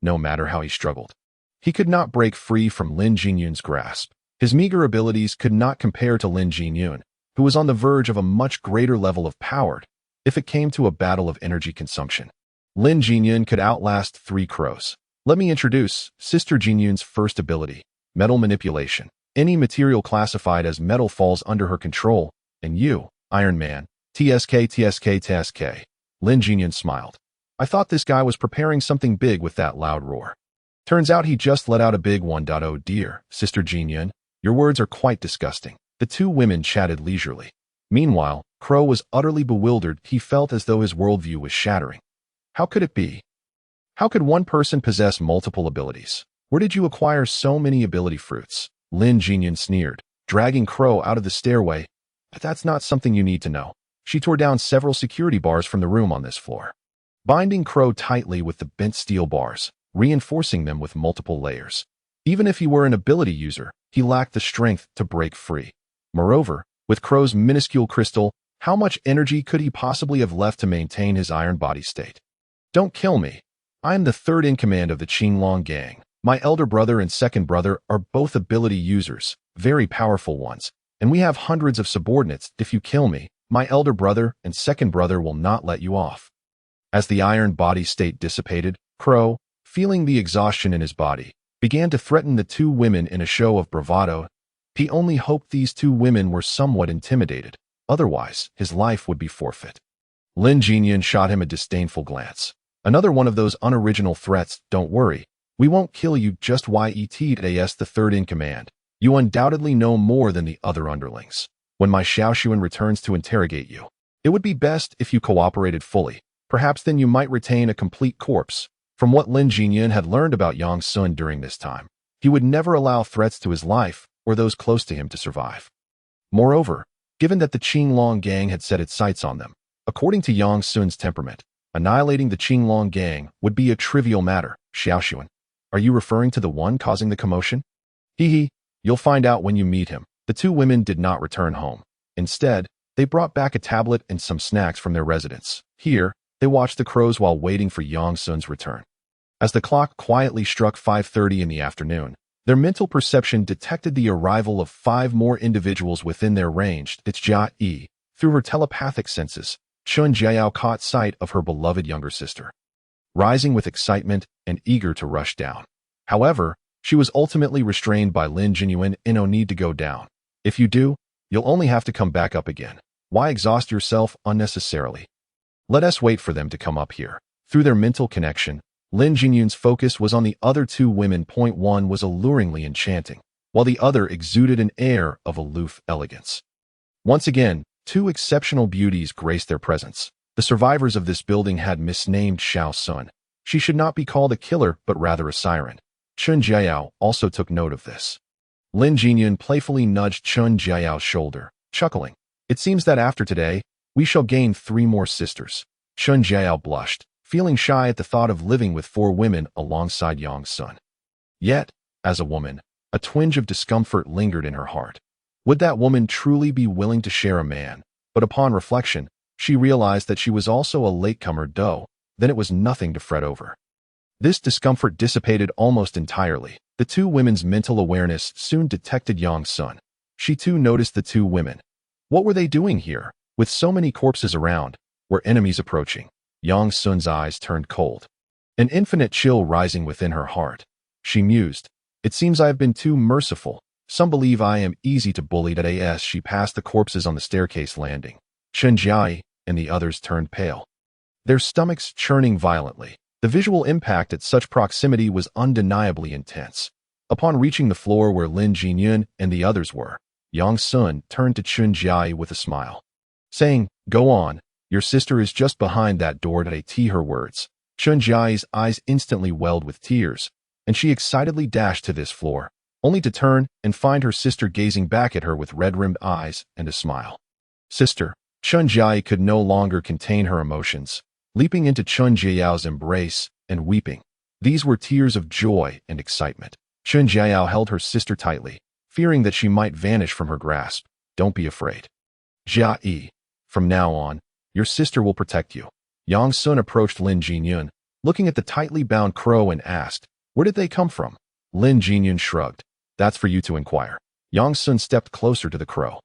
No matter how he struggled, he could not break free from Lin Jinyun's grasp. His meager abilities could not compare to Lin Jinyun, who was on the verge of a much greater level of power. If it came to a battle of energy consumption, Lin Jinyun could outlast 3 Crows. Let me introduce Sister Jinyun's first ability, metal manipulation. Any material classified as metal falls under her control. And you, Iron Man, TSK, TSK, TSK. Lin Jinyun smiled. I thought this guy was preparing something big with that loud roar. Turns out he just let out a big one. Oh dear, Sister Jinyun, your words are quite disgusting. The two women chatted leisurely. Meanwhile, Crow was utterly bewildered. He felt as though his worldview was shattering. How could it be? How could one person possess multiple abilities? Where did you acquire so many ability fruits? Lin Jinyun sneered, dragging Crow out of the stairway. But that's not something you need to know. She tore down several security bars from the room on this floor, binding Crow tightly with the bent steel bars, reinforcing them with multiple layers. Even if he were an ability user, he lacked the strength to break free. Moreover, with Crow's minuscule crystal, how much energy could he possibly have left to maintain his iron body state? Don't kill me. I am the third in command of the Qinglong gang. My elder brother and second brother are both ability users, very powerful ones, and we have hundreds of subordinates. If you kill me, my elder brother and second brother will not let you off. As the iron body state dissipated, Crow, feeling the exhaustion in his body, began to threaten the two women in a show of bravado. He only hoped these two women were somewhat intimidated, otherwise his life would be forfeit. Lin Jinyun shot him a disdainful glance. Another one of those unoriginal threats. Don't worry, we won't kill you. Just YETAS the third in command. You undoubtedly know more than the other underlings. When my Xiaoshuan returns to interrogate you, it would be best if you cooperated fully. Perhaps then you might retain a complete corpse. From what Lin Jinyun had learned about Yang Sun during this time, he would never allow threats to his life or those close to him to survive. Moreover, given that the Qinglong gang had set its sights on them, according to Yang Sun's temperament, annihilating the Qinglong gang would be a trivial matter. Xiaoshuan, are you referring to the one causing the commotion? Hee, you'll find out when you meet him. The two women did not return home. Instead, they brought back a tablet and some snacks from their residence. Here, they watched the crows while waiting for Yang Sun's return. As the clock quietly struck 5:30 in the afternoon, their mental perception detected the arrival of 5 more individuals within their range. It's Jia Yi. Through her telepathic senses, Chun Jiao caught sight of her beloved younger sister, rising with excitement and eager to rush down. However, she was ultimately restrained by Lin Jinyun. No need to go down. If you do, you'll only have to come back up again. Why exhaust yourself unnecessarily? Let us wait for them to come up here. Through their mental connection, Lin Jinyun's focus was on the other two women. One was alluringly enchanting, while the other exuded an air of aloof elegance. Once again, 2 exceptional beauties graced their presence. The survivors of this building had misnamed Xiao Sun. She should not be called a killer, but rather a siren. Chun Jiao also took note of this. Lin Jinyun playfully nudged Chun Jiao's shoulder, chuckling. It seems that after today, we shall gain 3 more sisters. Chun Jiao blushed, feeling shy at the thought of living with 4 women alongside Yang Sun. Yet, as a woman, a twinge of discomfort lingered in her heart. Would that woman truly be willing to share a man? But upon reflection, she realized that she was also a latecomer. Then it was nothing to fret over. This discomfort dissipated almost entirely. The 2 women's mental awareness soon detected Yang Sun. She too noticed the 2 women. What were they doing here? With so many corpses around, were enemies approaching? Yang Sun's eyes turned cold, an infinite chill rising within her heart. She mused, it seems I have been too merciful. Some believe I am easy to bully. As she passed the corpses on the staircase landing, Chen Jiai and the others turned pale, their stomachs churning violently. The visual impact at such proximity was undeniably intense. Upon reaching the floor where Lin Jinyun and the others were, Yang Sun turned to Chun Jiai with a smile, saying, go on, your sister is just behind that door. Her words. Chun Jiai's eyes instantly welled with tears, and she excitedly dashed to this floor, only to turn and find her sister gazing back at her with red-rimmed eyes and a smile. Sister, Chun Jiai could no longer contain her emotions, leaping into Chun Jiao's embrace and weeping. These were tears of joy and excitement. Chun Jiao held her sister tightly, fearing that she might vanish from her grasp. Don't be afraid, Jia Yi. From now on, your sister will protect you. Yang Sun approached Lin Jinyun, looking at the tightly bound crow and asked, where did they come from? Lin Jinyun shrugged. That's for you to inquire. Yang Sun stepped closer to the crow,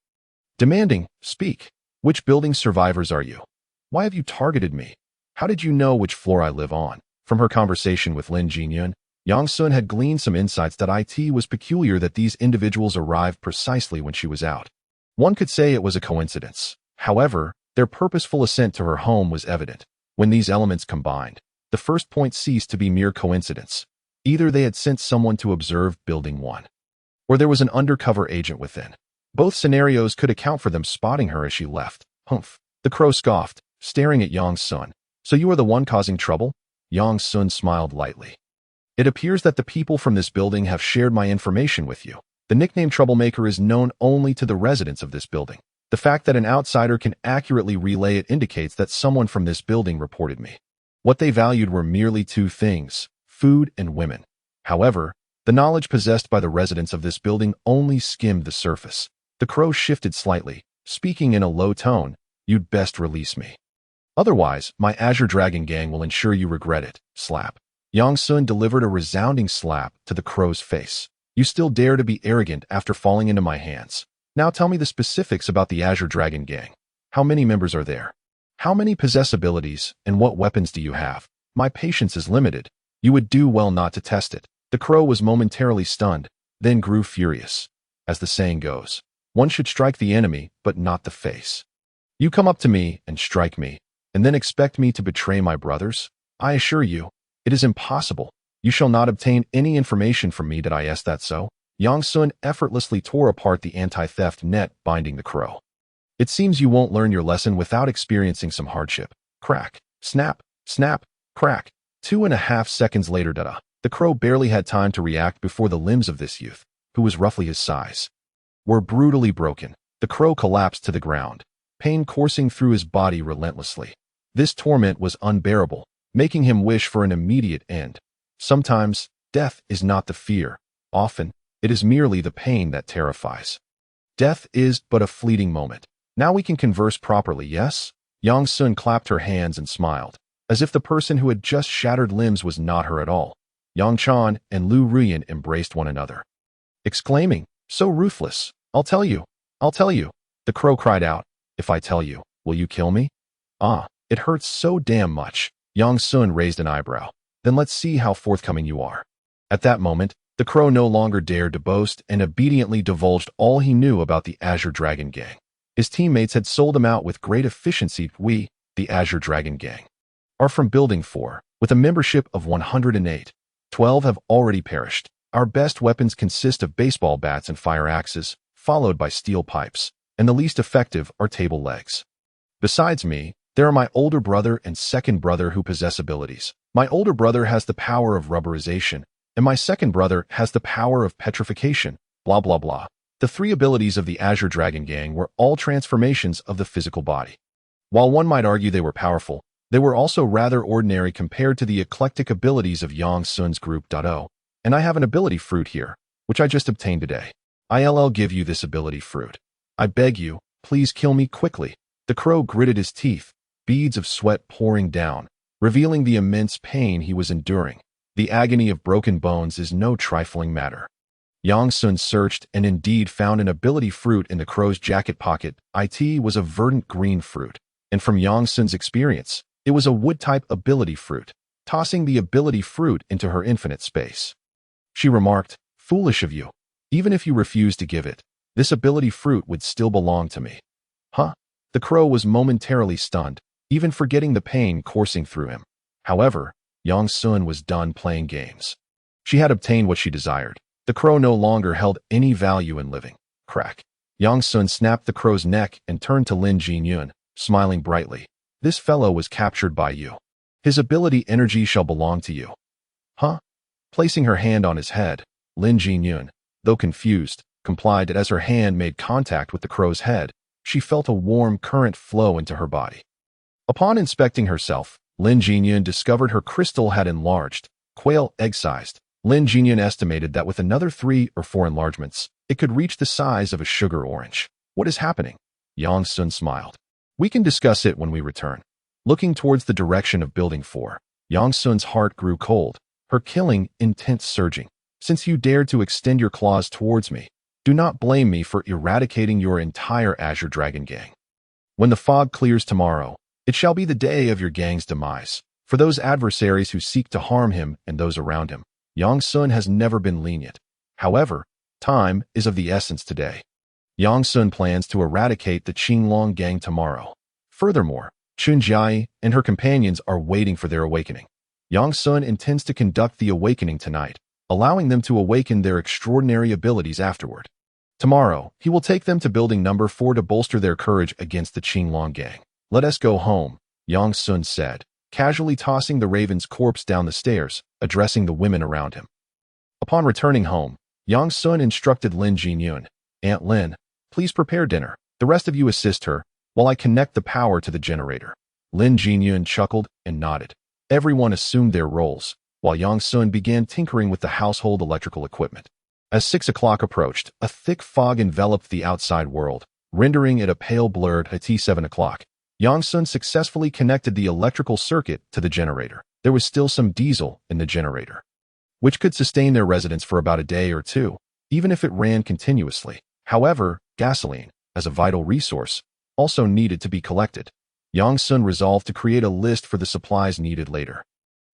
demanding, speak. Which building survivors are you? Why have you targeted me? How did you know which floor I live on? From her conversation with Lin Jinyun, Yang Sun had gleaned some insights that it was peculiar that these individuals arrived precisely when she was out. One could say it was a coincidence. However, their purposeful ascent to her home was evident. When these elements combined, the first point ceased to be mere coincidence. Either they had sent someone to observe Building 1, or there was an undercover agent within. Both scenarios could account for them spotting her as she left. Humph. The crow scoffed, staring at Yang Sun. So you are the one causing trouble? Yang Sun smiled lightly. It appears that the people from this building have shared my information with you. The nickname Troublemaker is known only to the residents of this building. The fact that an outsider can accurately relay it indicates that someone from this building reported me. What they valued were merely two things: food and women. However, the knowledge possessed by the residents of this building only skimmed the surface. The crow shifted slightly, speaking in a low tone. You'd best release me. Otherwise, my Azure Dragon gang will ensure you regret it. Slap. Yang Sun delivered a resounding slap to the crow's face. You still dare to be arrogant after falling into my hands. Now tell me the specifics about the Azure Dragon gang. How many members are there? How many possess abilities, and what weapons do you have? My patience is limited. You would do well not to test it. The crow was momentarily stunned, then grew furious. As the saying goes, one should strike the enemy, but not the face. You come up to me and strike me, and then expect me to betray my brothers? I assure you, it is impossible. You shall not obtain any information from me. Did I ask that so? Yang Sun effortlessly tore apart the anti-theft net binding the crow. It seems you won't learn your lesson without experiencing some hardship. Crack. Snap. Snap. Crack. 2.5 seconds later. The crow barely had time to react before the limbs of this youth, who was roughly his size, were brutally broken. The crow collapsed to the ground, pain coursing through his body relentlessly. This torment was unbearable, making him wish for an immediate end. Sometimes, death is not the fear. Often, it is merely the pain that terrifies. Death is but a fleeting moment. Now we can converse properly, yes? Yang Sun clapped her hands and smiled, as if the person who had just shattered limbs was not her at all. Yang Chan and Lu Ruyan embraced one another, exclaiming, so ruthless. I'll tell you. I'll tell you. The crow cried out, if I tell you, will you kill me? Ah, it hurts so damn much. Yang Sun raised an eyebrow. Then let's see how forthcoming you are. At that moment, the crow no longer dared to boast and obediently divulged all he knew about the Azure Dragon gang. His teammates had sold him out with great efficiency. We, the Azure Dragon gang, are from Building 4, with a membership of 108. 12 have already perished. Our best weapons consist of baseball bats and fire axes, followed by steel pipes, and the least effective are table legs. Besides me, there are my older brother and second brother who possess abilities. My older brother has the power of rubberization, and my second brother has the power of petrification, blah blah blah. The three abilities of the Azure Dragon gang were all transformations of the physical body. While one might argue they were powerful, they were also rather ordinary compared to the eclectic abilities of Yang Sun's group. And I have an ability fruit here, which I just obtained today. I'll give you this ability fruit. I beg you, please kill me quickly. The crow gritted his teeth, beads of sweat pouring down, revealing the immense pain he was enduring. The agony of broken bones is no trifling matter. Yang Sun searched and indeed found an ability fruit in the crow's jacket pocket. It was a verdant green fruit, and from Yang Sun's experience, it was a wood-type ability fruit, tossing the ability fruit into her infinite space. She remarked, foolish of you. Even if you refuse to give it, this ability fruit would still belong to me. Huh? The crow was momentarily stunned, even forgetting the pain coursing through him. However, Yang Sun was done playing games. She had obtained what she desired. The crow no longer held any value in living. Crack. Yang Sun snapped the crow's neck and turned to Lin Jinyun, smiling brightly. This fellow was captured by you. His ability energy shall belong to you. Huh? Placing her hand on his head, Lin Jinyun, though confused, complied, and as her hand made contact with the crow's head, she felt a warm current flow into her body. Upon inspecting herself, Lin Jinyun discovered her crystal had enlarged, quail egg-sized. Lin Jinyun estimated that with another 3 or 4 enlargements, it could reach the size of a sugar orange. What is happening? Yang Sun smiled. We can discuss it when we return. Looking towards the direction of Building 4, Yang Sun's heart grew cold, her killing intent surging. Since you dared to extend your claws towards me, do not blame me for eradicating your entire Azure Dragon gang. When the fog clears tomorrow, it shall be the day of your gang's demise. For those adversaries who seek to harm him and those around him, Yang Sun has never been lenient. However, time is of the essence today. Yang Sun plans to eradicate the Qinglong gang tomorrow. Furthermore, Chunjia and her companions are waiting for their awakening. Yang Sun intends to conduct the awakening tonight, allowing them to awaken their extraordinary abilities afterward. Tomorrow, he will take them to building number 4 to bolster their courage against the Qinglong gang. Let us go home, Yang Sun said, casually tossing the raven's corpse down the stairs, addressing the women around him. Upon returning home, Yang Sun instructed Lin Jinyun, "Aunt Lin, please prepare dinner. The rest of you assist her, while I connect the power to the generator." Lin Jinyun chuckled and nodded. Everyone assumed their roles, while Yang Sun began tinkering with the household electrical equipment. As 6 o'clock approached, a thick fog enveloped the outside world, rendering it a pale blurred at 7 o'clock. Yang Sun successfully connected the electrical circuit to the generator. There was still some diesel in the generator, which could sustain their residence for about a day or two, even if it ran continuously. However, gasoline, as a vital resource, also needed to be collected. Yang Sun resolved to create a list for the supplies needed later.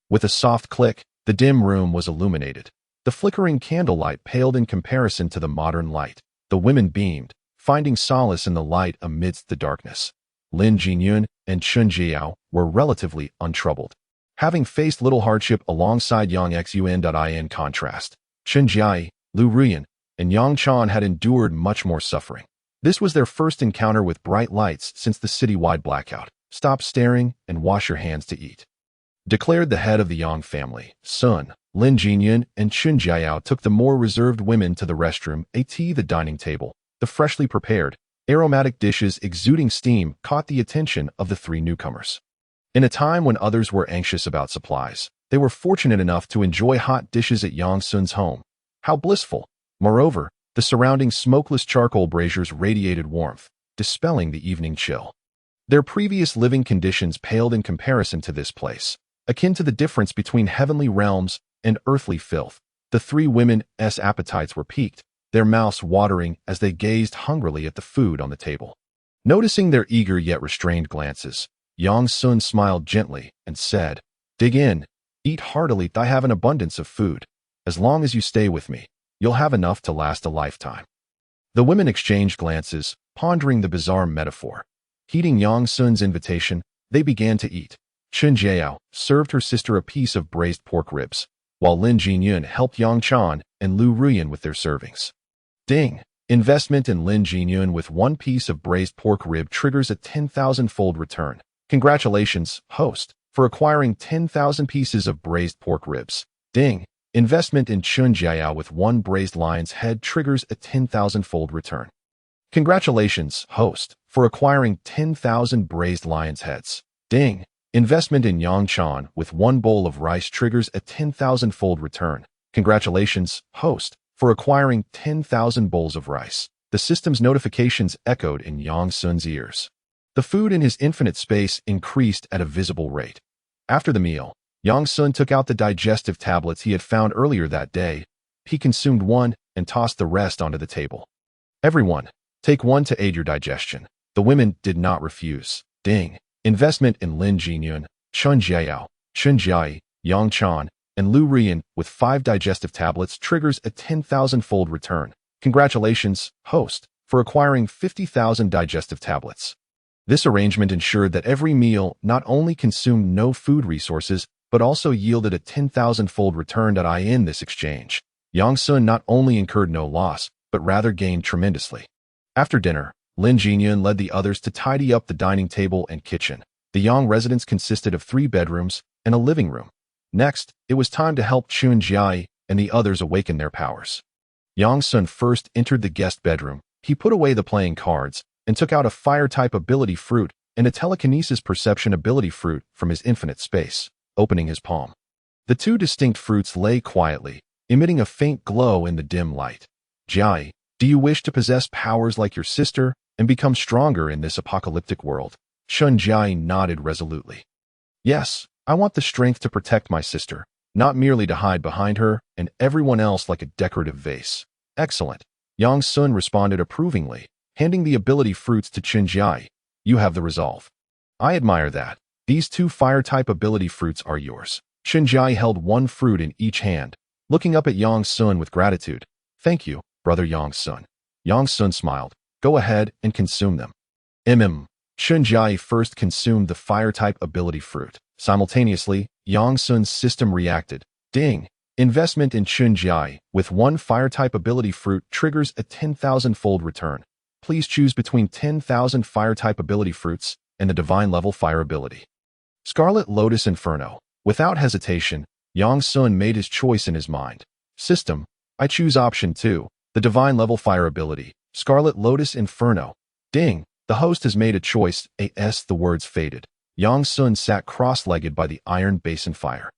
With a soft click, the dim room was illuminated. The flickering candlelight paled in comparison to the modern light. The women beamed, finding solace in the light amidst the darkness. Lin Jinyun and Chun Jiao were relatively untroubled, having faced little hardship alongside Yang Xun. In contrast, Chun Jia, Lu Ruyan, and Yang Chan had endured much more suffering. This was their first encounter with bright lights since the citywide blackout. "Stop staring and wash your hands to eat," declared the head of the Yang family. Sun, Lin Jinyun, and Chun Jiao took the more reserved women to the restroom, the dining table. The freshly prepared, aromatic dishes exuding steam caught the attention of the 3 newcomers. In a time when others were anxious about supplies, they were fortunate enough to enjoy hot dishes at Yang Sun's home. How blissful! Moreover, the surrounding smokeless charcoal braziers radiated warmth, dispelling the evening chill. Their previous living conditions paled in comparison to this place, akin to the difference between heavenly realms and earthly filth. The 3 women's appetites were piqued, their mouths watering as they gazed hungrily at the food on the table. Noticing their eager yet restrained glances, Yang Sun smiled gently and said, "Dig in, eat heartily. I have an abundance of food. As long as you stay with me, you'll have enough to last a lifetime." The women exchanged glances, pondering the bizarre metaphor. Heeding Yang Sun's invitation, they began to eat. Chun Jiao served her sister a piece of braised pork ribs, while Lin Jinyun helped Yang Chan and Lu Ruyan with their servings. Ding! Investment in Lin Jinyun with 1 piece of braised pork rib triggers a 10,000-fold return. Congratulations, host, for acquiring 10,000 pieces of braised pork ribs. Ding! Investment in Chun Jiao with 1 braised lion's head triggers a 10,000-fold return. Congratulations, host, for acquiring 10,000 braised lion's heads. Ding! Investment in Yang Chan with 1 bowl of rice triggers a 10,000-fold return. Congratulations, host, for acquiring 10,000 bowls of rice. The system's notifications echoed in Yang Sun's ears. The food in his infinite space increased at a visible rate. After the meal, Yang Sun took out the digestive tablets he had found earlier that day. He consumed 1 and tossed the rest onto the table. "Everyone, take 1 to aid your digestion." The women did not refuse. Ding! Investment in Lin Jinyun, Chun Jiao, Chun Jia, Yang Chan, and Lu Ruyan with 5 digestive tablets triggers a 10,000-fold return. Congratulations, host, for acquiring 50,000 digestive tablets. This arrangement ensured that every meal not only consumed no food resources, but also yielded a 10,000-fold return. In this exchange, Yang Sun not only incurred no loss, but rather gained tremendously. After dinner, Lin Jinyun led the others to tidy up the dining table and kitchen. The Yang residence consisted of 3 bedrooms and a living room. Next, it was time to help Chun Jia and the others awaken their powers. Yang Sun first entered the guest bedroom. He put away the playing cards and took out a fire-type ability fruit and a telekinesis perception ability fruit from his infinite space, opening his palm. The 2 distinct fruits lay quietly, emitting a faint glow in the dim light. "Jai, do you wish to possess powers like your sister and become stronger in this apocalyptic world?" Chun Jia nodded resolutely. "Yes, I want the strength to protect my sister, not merely to hide behind her and everyone else like a decorative vase." "Excellent," Yang Sun responded approvingly, handing the ability fruits to Chun Jia. "You have the resolve. I admire that. These 2 fire-type ability fruits are yours." Chun Jia held 1 fruit in each hand, looking up at Yang Sun with gratitude. "Thank you, brother Yang Sun." Yang Sun smiled. Go ahead and consume them. Chunjai first consumed the fire-type ability fruit. Simultaneously, Yang Sun's system reacted. Ding! Investment in Chunjai with one fire-type ability fruit triggers a 10,000-fold return. Please choose between 10,000 fire-type ability fruits and the divine level fire ability. Scarlet Lotus Inferno. Without hesitation, Yang Sun made his choice in his mind. System, I choose option 2, the divine level fire ability. Scarlet Lotus Inferno. Ding! The host has made a choice. The words faded. Yang Sun sat cross-legged by the iron basin fire,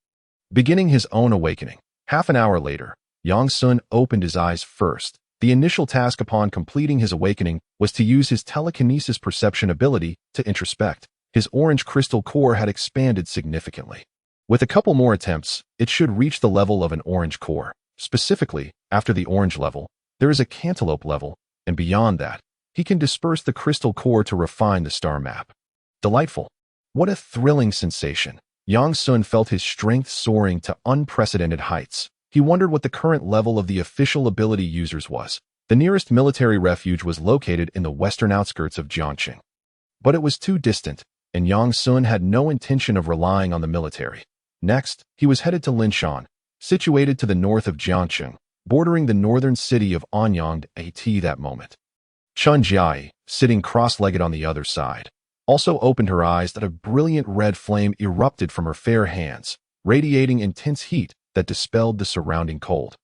beginning his own awakening. Half an hour later, Yang Sun opened his eyes first. The initial task upon completing his awakening was to use his telekinesis perception ability to introspect. His orange crystal core had expanded significantly. With a couple more attempts, it should reach the level of an orange core. Specifically, after the orange level, there is a cantaloupe level, and beyond that, he can disperse the crystal core to refine the star map. Delightful. What a thrilling sensation. Yang Sun felt his strength soaring to unprecedented heights. He wondered what the current level of the official ability users was. The nearest military refuge was located in the western outskirts of Jiangqing. But it was too distant, and Yang Sun had no intention of relying on the military. Next, he was headed to Linshan, situated to the north of Jiangqing, bordering the northern city of Anyang at that moment. Chunjai, sitting cross-legged on the other side, also opened her eyes that a brilliant red flame erupted from her fair hands, radiating intense heat that dispelled the surrounding cold.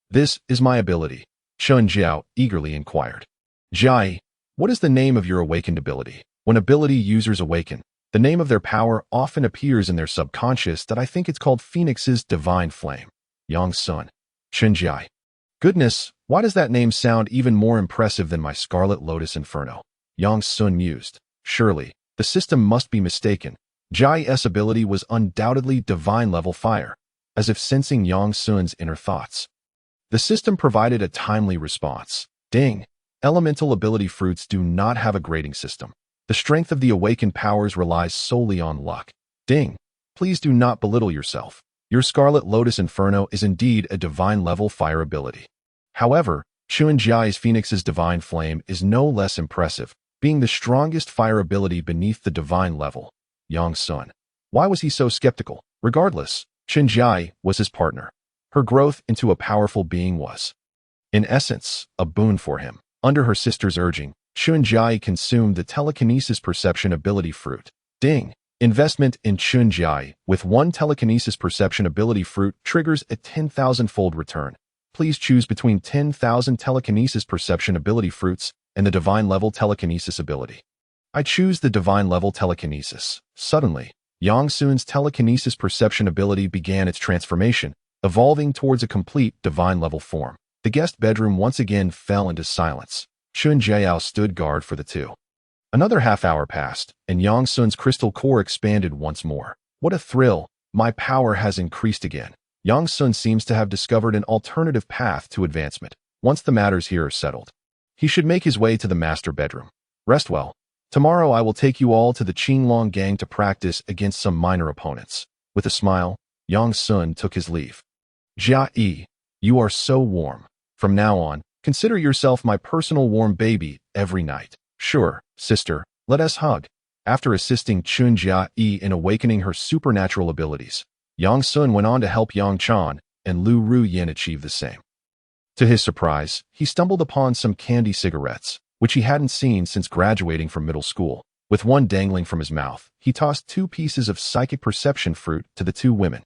This is my ability, Chunjiao eagerly inquired. Jai, what is the name of your awakened ability? When ability users awaken, the name of their power often appears in their subconscious that I think it's called Phoenix's Divine Flame. Yang Sun. Chunjai. Goodness, why does that name sound even more impressive than my Scarlet Lotus Inferno? Yang Sun mused. Surely, the system must be mistaken. Jai's ability was undoubtedly divine-level fire, as if sensing Yang Sun's inner thoughts. The system provided a timely response. Ding! Elemental ability fruits do not have a grading system. The strength of the awakened powers relies solely on luck. Ding! Please do not belittle yourself. Your Scarlet Lotus Inferno is indeed a divine-level fire ability. However, Chunjai's Phoenix's Divine Flame is no less impressive, being the strongest fire ability beneath the divine level. Yang Sun. Why was he so skeptical? Regardless, Chunjai was his partner. Her growth into a powerful being was, in essence, a boon for him. Under her sister's urging, Chunjai consumed the telekinesis perception ability fruit. Ding! Investment in Chunjai with one telekinesis perception ability fruit triggers a 10,000-fold return. Please choose between 10,000 telekinesis perception ability fruits and the divine level telekinesis ability. I choose the divine level telekinesis. Suddenly, Yang Sun's telekinesis perception ability began its transformation, evolving towards a complete divine level form. The guest bedroom once again fell into silence. Chunjiao stood guard for the two. Another half hour passed, and Yang Sun's crystal core expanded once more. What a thrill! My power has increased again. Yang Sun seems to have discovered an alternative path to advancement. Once the matters here are settled, he should make his way to the master bedroom. Rest well. Tomorrow I will take you all to the Qinglong gang to practice against some minor opponents. With a smile, Yang Sun took his leave. Jia Yi, you are so warm. From now on, consider yourself my personal warm baby every night. Sure, sister, let us hug. After assisting Chunjia Yi in awakening her supernatural abilities, Yang Sun went on to help Yang Chan and Lu Ruyin achieve the same. To his surprise, he stumbled upon some candy cigarettes, which he hadn't seen since graduating from middle school. With one dangling from his mouth, he tossed 2 pieces of psychic perception fruit to the 2 women,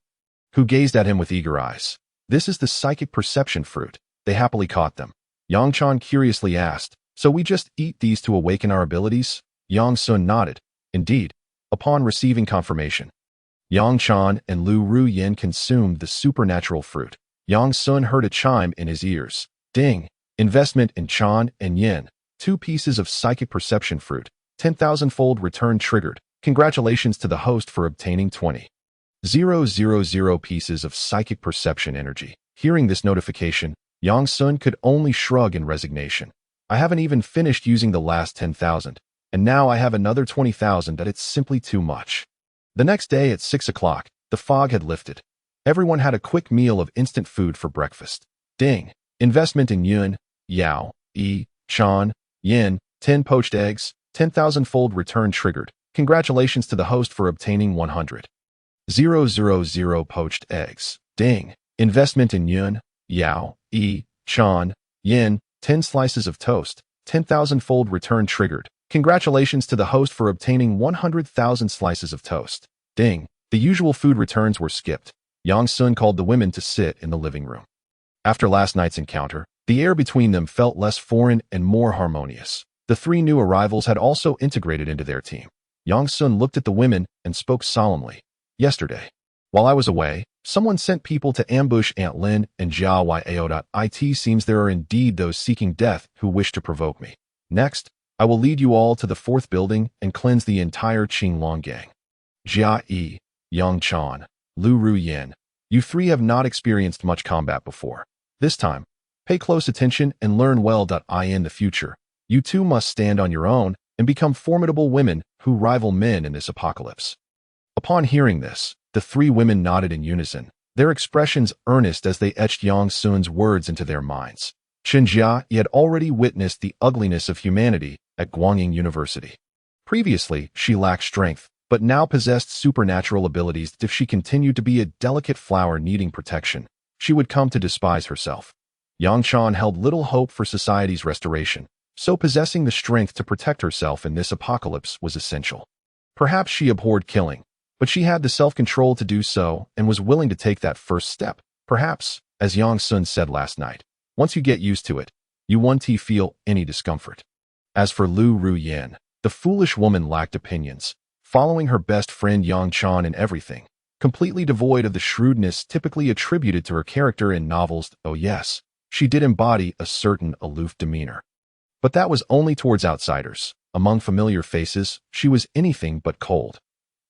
who gazed at him with eager eyes. This is the psychic perception fruit. They happily caught them. Yang Chan curiously asked, so we just eat these to awaken our abilities? Yang Sun nodded. Indeed. Upon receiving confirmation, Yang Chan and Lu Ruyin consumed the supernatural fruit. Yang Sun heard a chime in his ears. Ding! Investment in Chan and Yin. 2 pieces of psychic perception fruit. 10,000-fold return triggered. Congratulations to the host for obtaining 20,000 pieces of psychic perception energy. Hearing this notification, Yang Sun could only shrug in resignation. I haven't even finished using the last 10,000, and now I have another 20,000 that it's simply too much. The next day at 6 o'clock, the fog had lifted. Everyone had a quick meal of instant food for breakfast. Ding! Investment in Yun, Yao, Yi, Chan, Yin, 10 poached eggs, 10,000-fold return triggered. Congratulations to the host for obtaining 100,000 poached eggs. Ding. Investment in Yun, Yao, Chan, Yin, 10 slices of toast, 10,000-fold return triggered. Congratulations to the host for obtaining 100,000 slices of toast. Ding. The usual food returns were skipped. Yang Sun called the women to sit in the living room. After last night's encounter, the air between them felt less foreign and more harmonious. The three new arrivals had also integrated into their team. Yang Sun looked at the women and spoke solemnly. Yesterday, while I was away, someone sent people to ambush Aunt Lin and Jia Yao. It seems there are indeed those seeking death who wish to provoke me. Next, I will lead you all to the fourth building and cleanse the entire Qinglong gang. Jia Yi, Yang Chan, Lu Ru Yin, you three have not experienced much combat before. This time, pay close attention and learn well. In the future, you two must stand on your own and become formidable women who rival men in this apocalypse. Upon hearing this, the three women nodded in unison, their expressions earnest as they etched Yang Sun's words into their minds. Chen Jia had already witnessed the ugliness of humanity at Guangying University. Previously, she lacked strength, but now possessed supernatural abilities. If she continued to be a delicate flower needing protection, she would come to despise herself. Yang Chan held little hope for society's restoration, so possessing the strength to protect herself in this apocalypse was essential. Perhaps she abhorred killing, but she had the self-control to do so and was willing to take that first step. Perhaps, as Yang Sun said last night, once you get used to it, you won't feel any discomfort. As for Lu Ru Yin, the foolish woman lacked opinions, following her best friend Yang Chan in everything, completely devoid of the shrewdness typically attributed to her character in novels. Oh yes, she did embody a certain aloof demeanor. But that was only towards outsiders. Among familiar faces, she was anything but cold.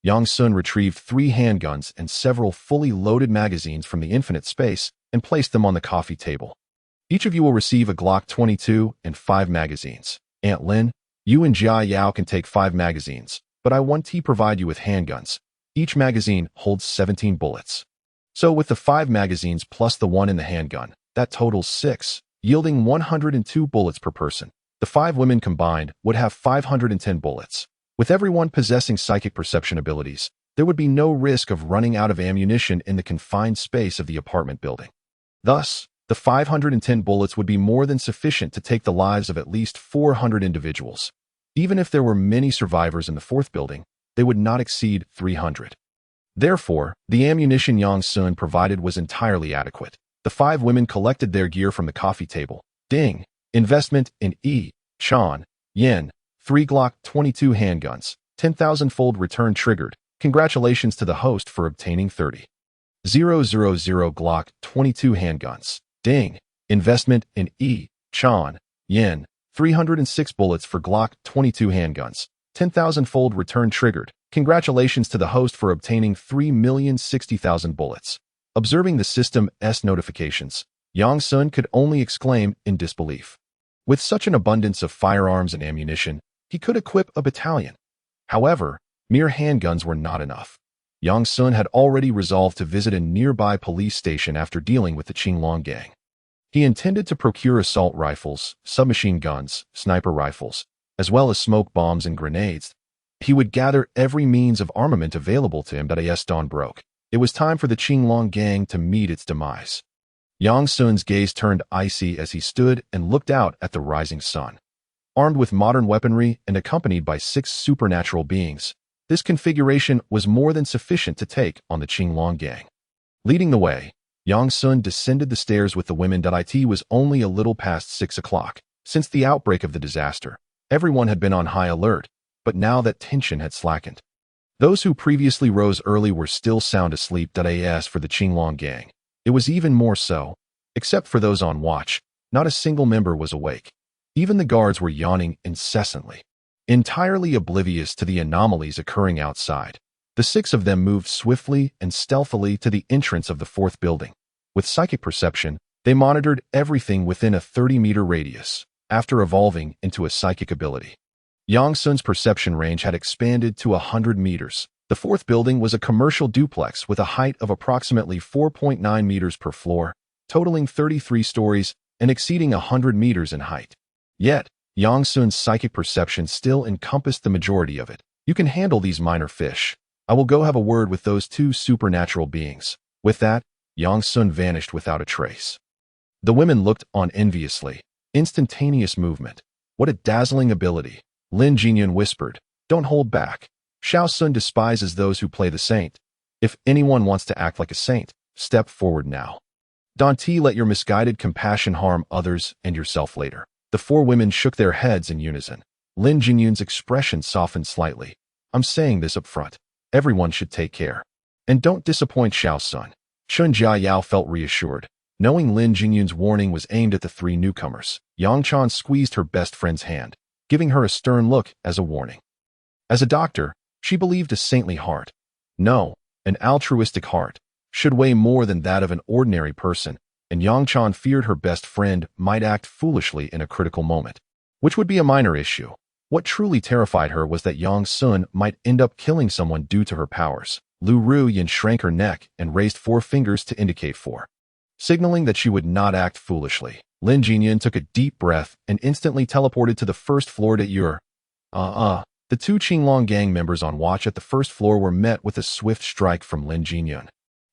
Yang Sun retrieved 3 handguns and several fully loaded magazines from the infinite space and placed them on the coffee table. Each of you will receive a Glock 22 and 5 magazines. Aunt Lin, you and Jia Yao can take 5 magazines, but I want to provide you with handguns. Each magazine holds 17 bullets. So with the 5 magazines plus the 1 in the handgun, that totals 6, yielding 102 bullets per person. The 5 women combined would have 510 bullets. With everyone possessing psychic perception abilities, there would be no risk of running out of ammunition in the confined space of the apartment building. Thus, the 510 bullets would be more than sufficient to take the lives of at least 400 individuals. Even if there were many survivors in the 4th building, they would not exceed 300. Therefore, the ammunition Yang Sun provided was entirely adequate. The 5 women collected their gear from the coffee table. Ding. Investment in Chan, Yin, 3 Glock 22 handguns, 10,000-fold return triggered. Congratulations to the host for obtaining 30,000 Glock 22 handguns. Ding. Investment in Chan, Yin, 306 bullets for Glock 22 handguns, 10,000-fold return triggered. Congratulations to the host for obtaining 3,060,000 bullets. Observing the system's notifications, Yang Sun could only exclaim in disbelief. With such an abundance of firearms and ammunition, he could equip a battalion. However, mere handguns were not enough. Yang Sun had already resolved to visit a nearby police station after dealing with the Qinglong gang. He intended to procure assault rifles, submachine guns, sniper rifles, as well as smoke bombs and grenades. He would gather every means of armament available to him as dawn broke. It was time for the Qinglong gang to meet its demise. Yang Sun's gaze turned icy as he stood and looked out at the rising sun. Armed with modern weaponry and accompanied by 6 supernatural beings, this configuration was more than sufficient to take on the Qinglong gang. Leading the way, Yang Sun descended the stairs with the women. It was only a little past 6 o'clock. Since the outbreak of the disaster, everyone had been on high alert, but now that tension had slackened. Those who previously rose early were still sound asleep. As for the Qinglong gang, it was even more so. Except for those on watch, not a single member was awake. Even the guards were yawning incessantly. Entirely oblivious to the anomalies occurring outside, the 6 of them moved swiftly and stealthily to the entrance of the 4th building. With psychic perception, they monitored everything within a 30-meter radius, after evolving into a psychic ability. Yang Sun's perception range had expanded to 100 meters. The 4th building was a commercial duplex with a height of approximately 4.9 meters per floor, totaling 33 stories and exceeding 100 meters in height. Yet, Yang Sun's psychic perception still encompassed the majority of it. You can handle these minor fish. I will go have a word with those two supernatural beings. With that, Yang Sun vanished without a trace. The women looked on enviously. Instantaneous movement. What a dazzling ability. Lin Jinyun whispered, "Don't hold back. Xiao Sun despises those who play the saint. If anyone wants to act like a saint, step forward now. Don't let your misguided compassion harm others and yourself later." The four women shook their heads in unison. Lin Jinyun's expression softened slightly. "I'm saying this up front. Everyone should take care. And don't disappoint Xiao Sun." Chun Jiayao felt reassured. Knowing Lin Jinyun's warning was aimed at the three newcomers, Yang Chan squeezed her best friend's hand, giving her a stern look as a warning. As a doctor, she believed a saintly heart, no, an altruistic heart, should weigh more than that of an ordinary person, and Yang Chan feared her best friend might act foolishly in a critical moment, which would be a minor issue. What truly terrified her was that Yang Sun might end up killing someone due to her powers. Lu Ruyin shrank her neck and raised 4 fingers to indicate 4, signaling that she would not act foolishly. Lin Jinyun took a deep breath and instantly teleported to the first floor to Ur. The two Qinglong gang members on watch at the first floor were met with a swift strike from Lin Jinyun,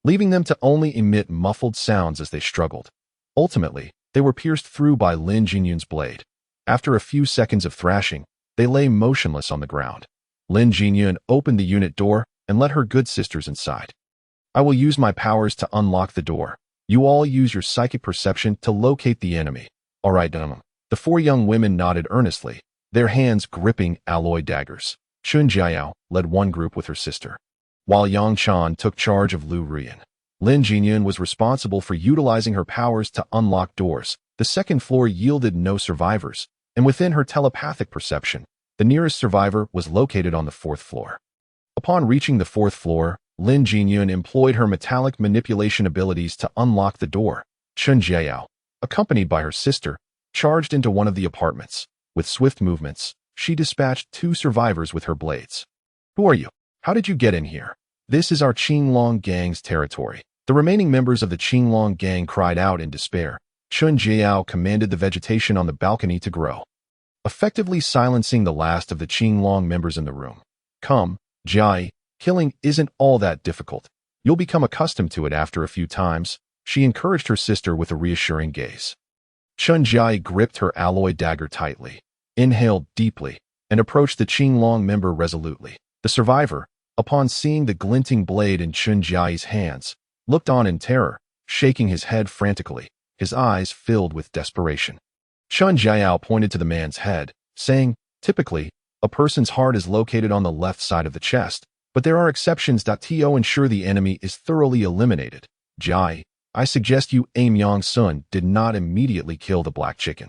leaving them to only emit muffled sounds as they struggled. Ultimately, they were pierced through by Lin Jinyun's blade. After a few seconds of thrashing, they lay motionless on the ground. Lin Jinyun opened the unit door and let her good sisters inside. "I will use my powers to unlock the door. You all use your psychic perception to locate the enemy." "All right, Dunham." The 4 young women nodded earnestly, their hands gripping alloy daggers. Chun Jiayao led one group with her sister, while Yang Chan took charge of Lu Ruyin. Lin Jinyun was responsible for utilizing her powers to unlock doors. The second floor yielded no survivors, and within her telepathic perception, the nearest survivor was located on the 4th floor. Upon reaching the 4th floor, Lin Jinyun employed her metallic manipulation abilities to unlock the door. Chun Jiayao, accompanied by her sister, charged into one of the apartments. With swift movements, she dispatched 2 survivors with her blades. "Who are you? How did you get in here?" "This is our Qinglong gang's territory." The remaining members of the Qinglong gang cried out in despair. Chun Jiayao commanded the vegetation on the balcony to grow, effectively silencing the last of the Qinglong members in the room. "Come, Jai, killing isn't all that difficult. You'll become accustomed to it after a few times," she encouraged her sister with a reassuring gaze. Chun Jai gripped her alloy dagger tightly, inhaled deeply, and approached the Qinglong member resolutely. The survivor, upon seeing the glinting blade in Chun Jai's hands, looked on in terror, shaking his head frantically, his eyes filled with desperation. Chun Jiayao pointed to the man's head, saying, "Typically, a person's heart is located on the left side of the chest, but there are exceptions to ensure the enemy is thoroughly eliminated. Jai, I suggest you aim." Yang Sun did not immediately kill the black chicken,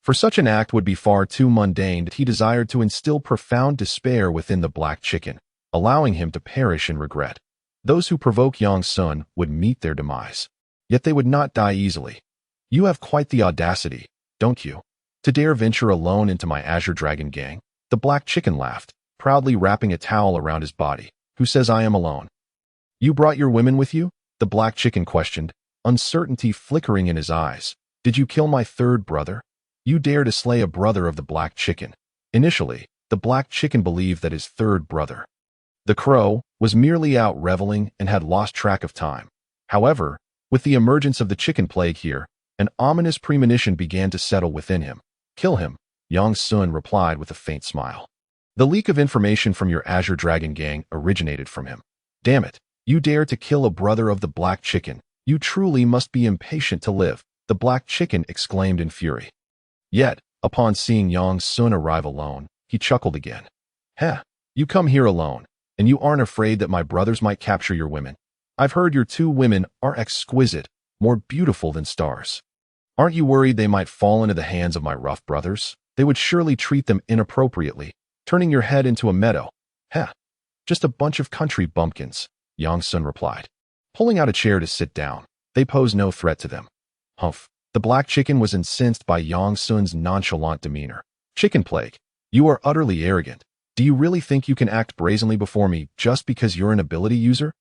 for such an act would be far too mundane. He desired to instill profound despair within the black chicken, allowing him to perish in regret. Those who provoke Yang Sun would meet their demise, yet they would not die easily. "You have quite the audacity, don't you, to dare venture alone into my Azure Dragon gang?" The black chicken laughed, proudly wrapping a towel around his body. "Who says I am alone?" "You brought your women with you?" the black chicken questioned, uncertainty flickering in his eyes. "Did you kill my 3rd brother? You dare to slay a brother of the black chicken." Initially, the black chicken believed that his 3rd brother, the crow, was merely out reveling and had lost track of time. However, with the emergence of the chicken plague here, an ominous premonition began to settle within him. "Kill him," Yang Sun replied with a faint smile. "The leak of information from your Azure Dragon gang originated from him." "Damn it, you dare to kill a brother of the black chicken. You truly must be impatient to live," the black chicken exclaimed in fury. Yet, upon seeing Yang Sun arrive alone, he chuckled again. "Heh, you come here alone, and you aren't afraid that my brothers might capture your women? I've heard your 2 women are exquisite, more beautiful than stars. Aren't you worried they might fall into the hands of my rough brothers? They would surely treat them inappropriately, turning your head into a meadow." "Heh, just a bunch of country bumpkins," Yang Sun replied, pulling out a chair to sit down. "They pose no threat to them." "Humph." The black chicken was incensed by Yang Sun's nonchalant demeanor. "Chicken plague, you are utterly arrogant. Do you really think you can act brazenly before me just because you're an ability user?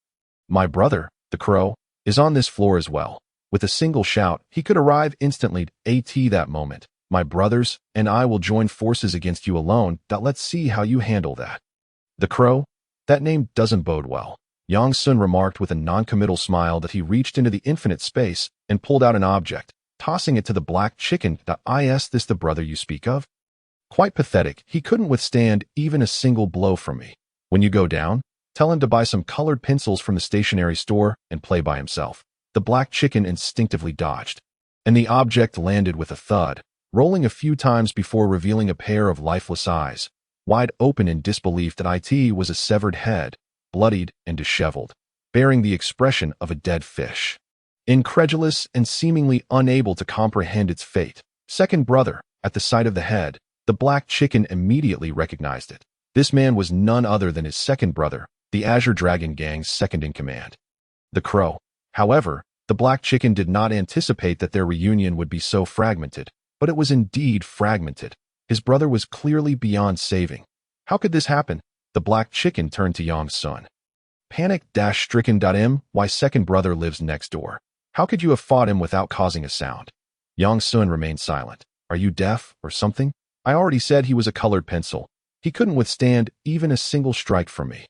My brother, the crow, is on this floor as well." With a single shout, he could arrive instantly at that moment. My brothers and I will join forces against you alone. Let's see how you handle that. The crow? That name doesn't bode well. Yang Sun remarked with a non-committal smile that he reached into the infinite space and pulled out an object, tossing it to the black chicken. Is this the brother you speak of? Quite pathetic. He couldn't withstand even a single blow from me. When you go down, tell him to buy some colored pencils from the stationery store and play by himself. The black chicken instinctively dodged, and the object landed with a thud, rolling a few times before revealing a pair of lifeless eyes, wide open in disbelief that it was a severed head, bloodied and disheveled, bearing the expression of a dead fish. Incredulous and seemingly unable to comprehend its fate, second brother, at the sight of the head, the black chicken immediately recognized it. This man was none other than his second brother, the Azure Dragon Gang's second-in-command. The crow. However, the black chicken did not anticipate that their reunion would be so fragmented, but it was indeed fragmented. His brother was clearly beyond saving. How could this happen? The black chicken turned to Yang Sun. Panic-stricken. My second brother lives next door. How could you have fought him without causing a sound? Yang Sun remained silent. Are you deaf or something? I already said he was a colored pencil. He couldn't withstand even a single strike from me.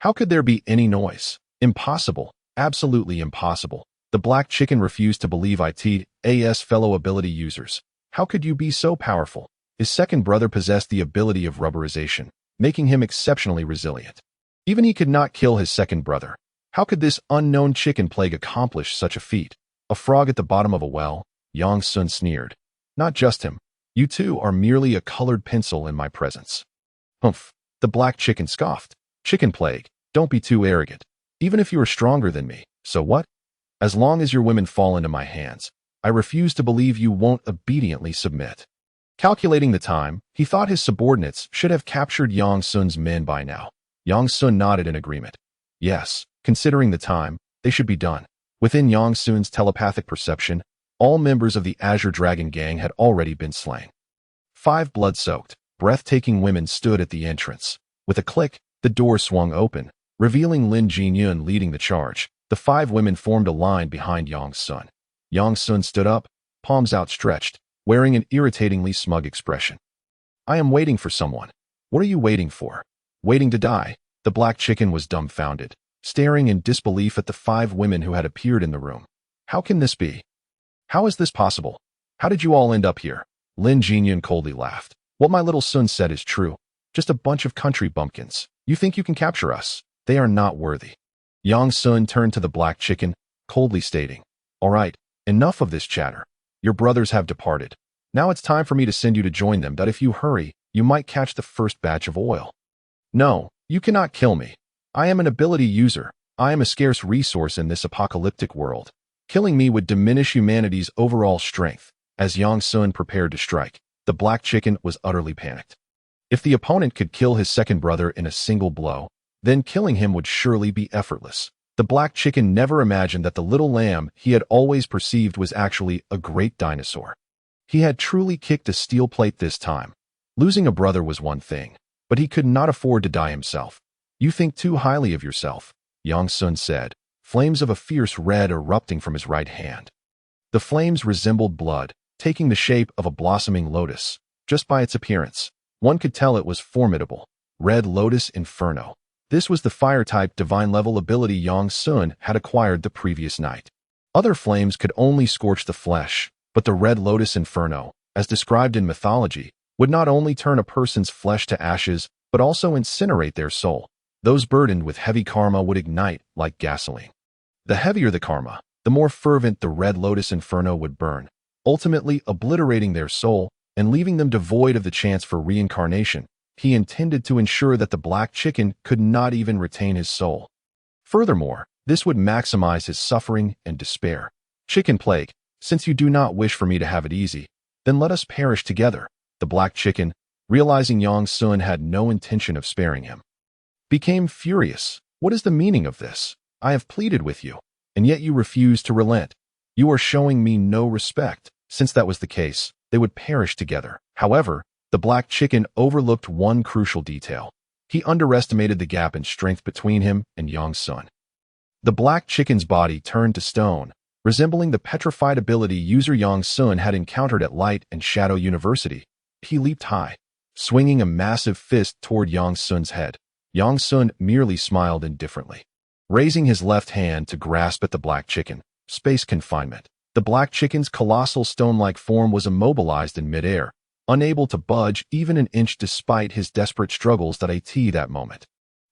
How could there be any noise? Impossible. Absolutely impossible. The black chicken refused to believe its fellow ability users. How could you be so powerful? His second brother possessed the ability of rubberization, making him exceptionally resilient. Even he could not kill his second brother. How could this unknown chicken plague accomplish such a feat? A frog at the bottom of a well? Yang Sun sneered. Not just him. You two are merely a colored pencil in my presence. Humph. The black chicken scoffed. Chicken plague. Don't be too arrogant. Even if you are stronger than me, so what? As long as your women fall into my hands, I refuse to believe you won't obediently submit. Calculating the time, he thought his subordinates should have captured Yang Sun's men by now. Yang Sun nodded in agreement. Yes, considering the time, they should be done. Within Yang Sun's telepathic perception, all members of the Azure Dragon Gang had already been slain. 5 blood-soaked, breathtaking women stood at the entrance. With a click, the door swung open, revealing Lin Jinyun leading the charge. The 5 women formed a line behind Yang Sun. Yang Sun stood up, palms outstretched, wearing an irritatingly smug expression. I am waiting for someone. What are you waiting for? Waiting to die? The black chicken was dumbfounded, staring in disbelief at the 5 women who had appeared in the room. How can this be? How is this possible? How did you all end up here? Lin Jinyun coldly laughed. What my little Sun said is true. Just a bunch of country bumpkins. You think you can capture us? They are not worthy. Yang Sun turned to the black chicken, coldly stating, All right, enough of this chatter. Your brothers have departed. Now it's time for me to send you to join them, but if you hurry, you might catch the first batch of oil. No, you cannot kill me. I am an ability user. I am a scarce resource in this apocalyptic world. Killing me would diminish humanity's overall strength. As Yang Sun prepared to strike, the black chicken was utterly panicked. If the opponent could kill his second brother in a single blow, then killing him would surely be effortless. The black chicken never imagined that the little lamb he had always perceived was actually a great dinosaur. He had truly kicked a steel plate this time. Losing a brother was one thing, but he could not afford to die himself. You think too highly of yourself, Yang Sun said, flames of a fierce red erupting from his right hand. The flames resembled blood, taking the shape of a blossoming lotus. Just by its appearance, one could tell it was formidable. Red Lotus Inferno. This was the fire-type divine-level ability Yang Sun had acquired the previous night. Other flames could only scorch the flesh, but the Red Lotus Inferno, as described in mythology, would not only turn a person's flesh to ashes, but also incinerate their soul. Those burdened with heavy karma would ignite like gasoline. The heavier the karma, the more fervent the Red Lotus Inferno would burn, ultimately obliterating their soul and leaving them devoid of the chance for reincarnation. He intended to ensure that the black chicken could not even retain his soul. Furthermore, this would maximize his suffering and despair. Chicken plague, since you do not wish for me to have it easy, then let us perish together. The black chicken, realizing Yang Sun had no intention of sparing him, became furious. What is the meaning of this? I have pleaded with you, and yet you refuse to relent. You are showing me no respect. Since that was the case, they would perish together. However, the black chicken overlooked one crucial detail. He underestimated the gap in strength between him and Yang Sun. The black chicken's body turned to stone, resembling the petrified ability user Yang Sun had encountered at Light and Shadow University. He leaped high, swinging a massive fist toward Yang Sun's head. Yang Sun merely smiled indifferently, raising his left hand to grasp at the black chicken. Space confinement. The black chicken's colossal stone-like form was immobilized in midair, unable to budge even an inch despite his desperate struggles that moment.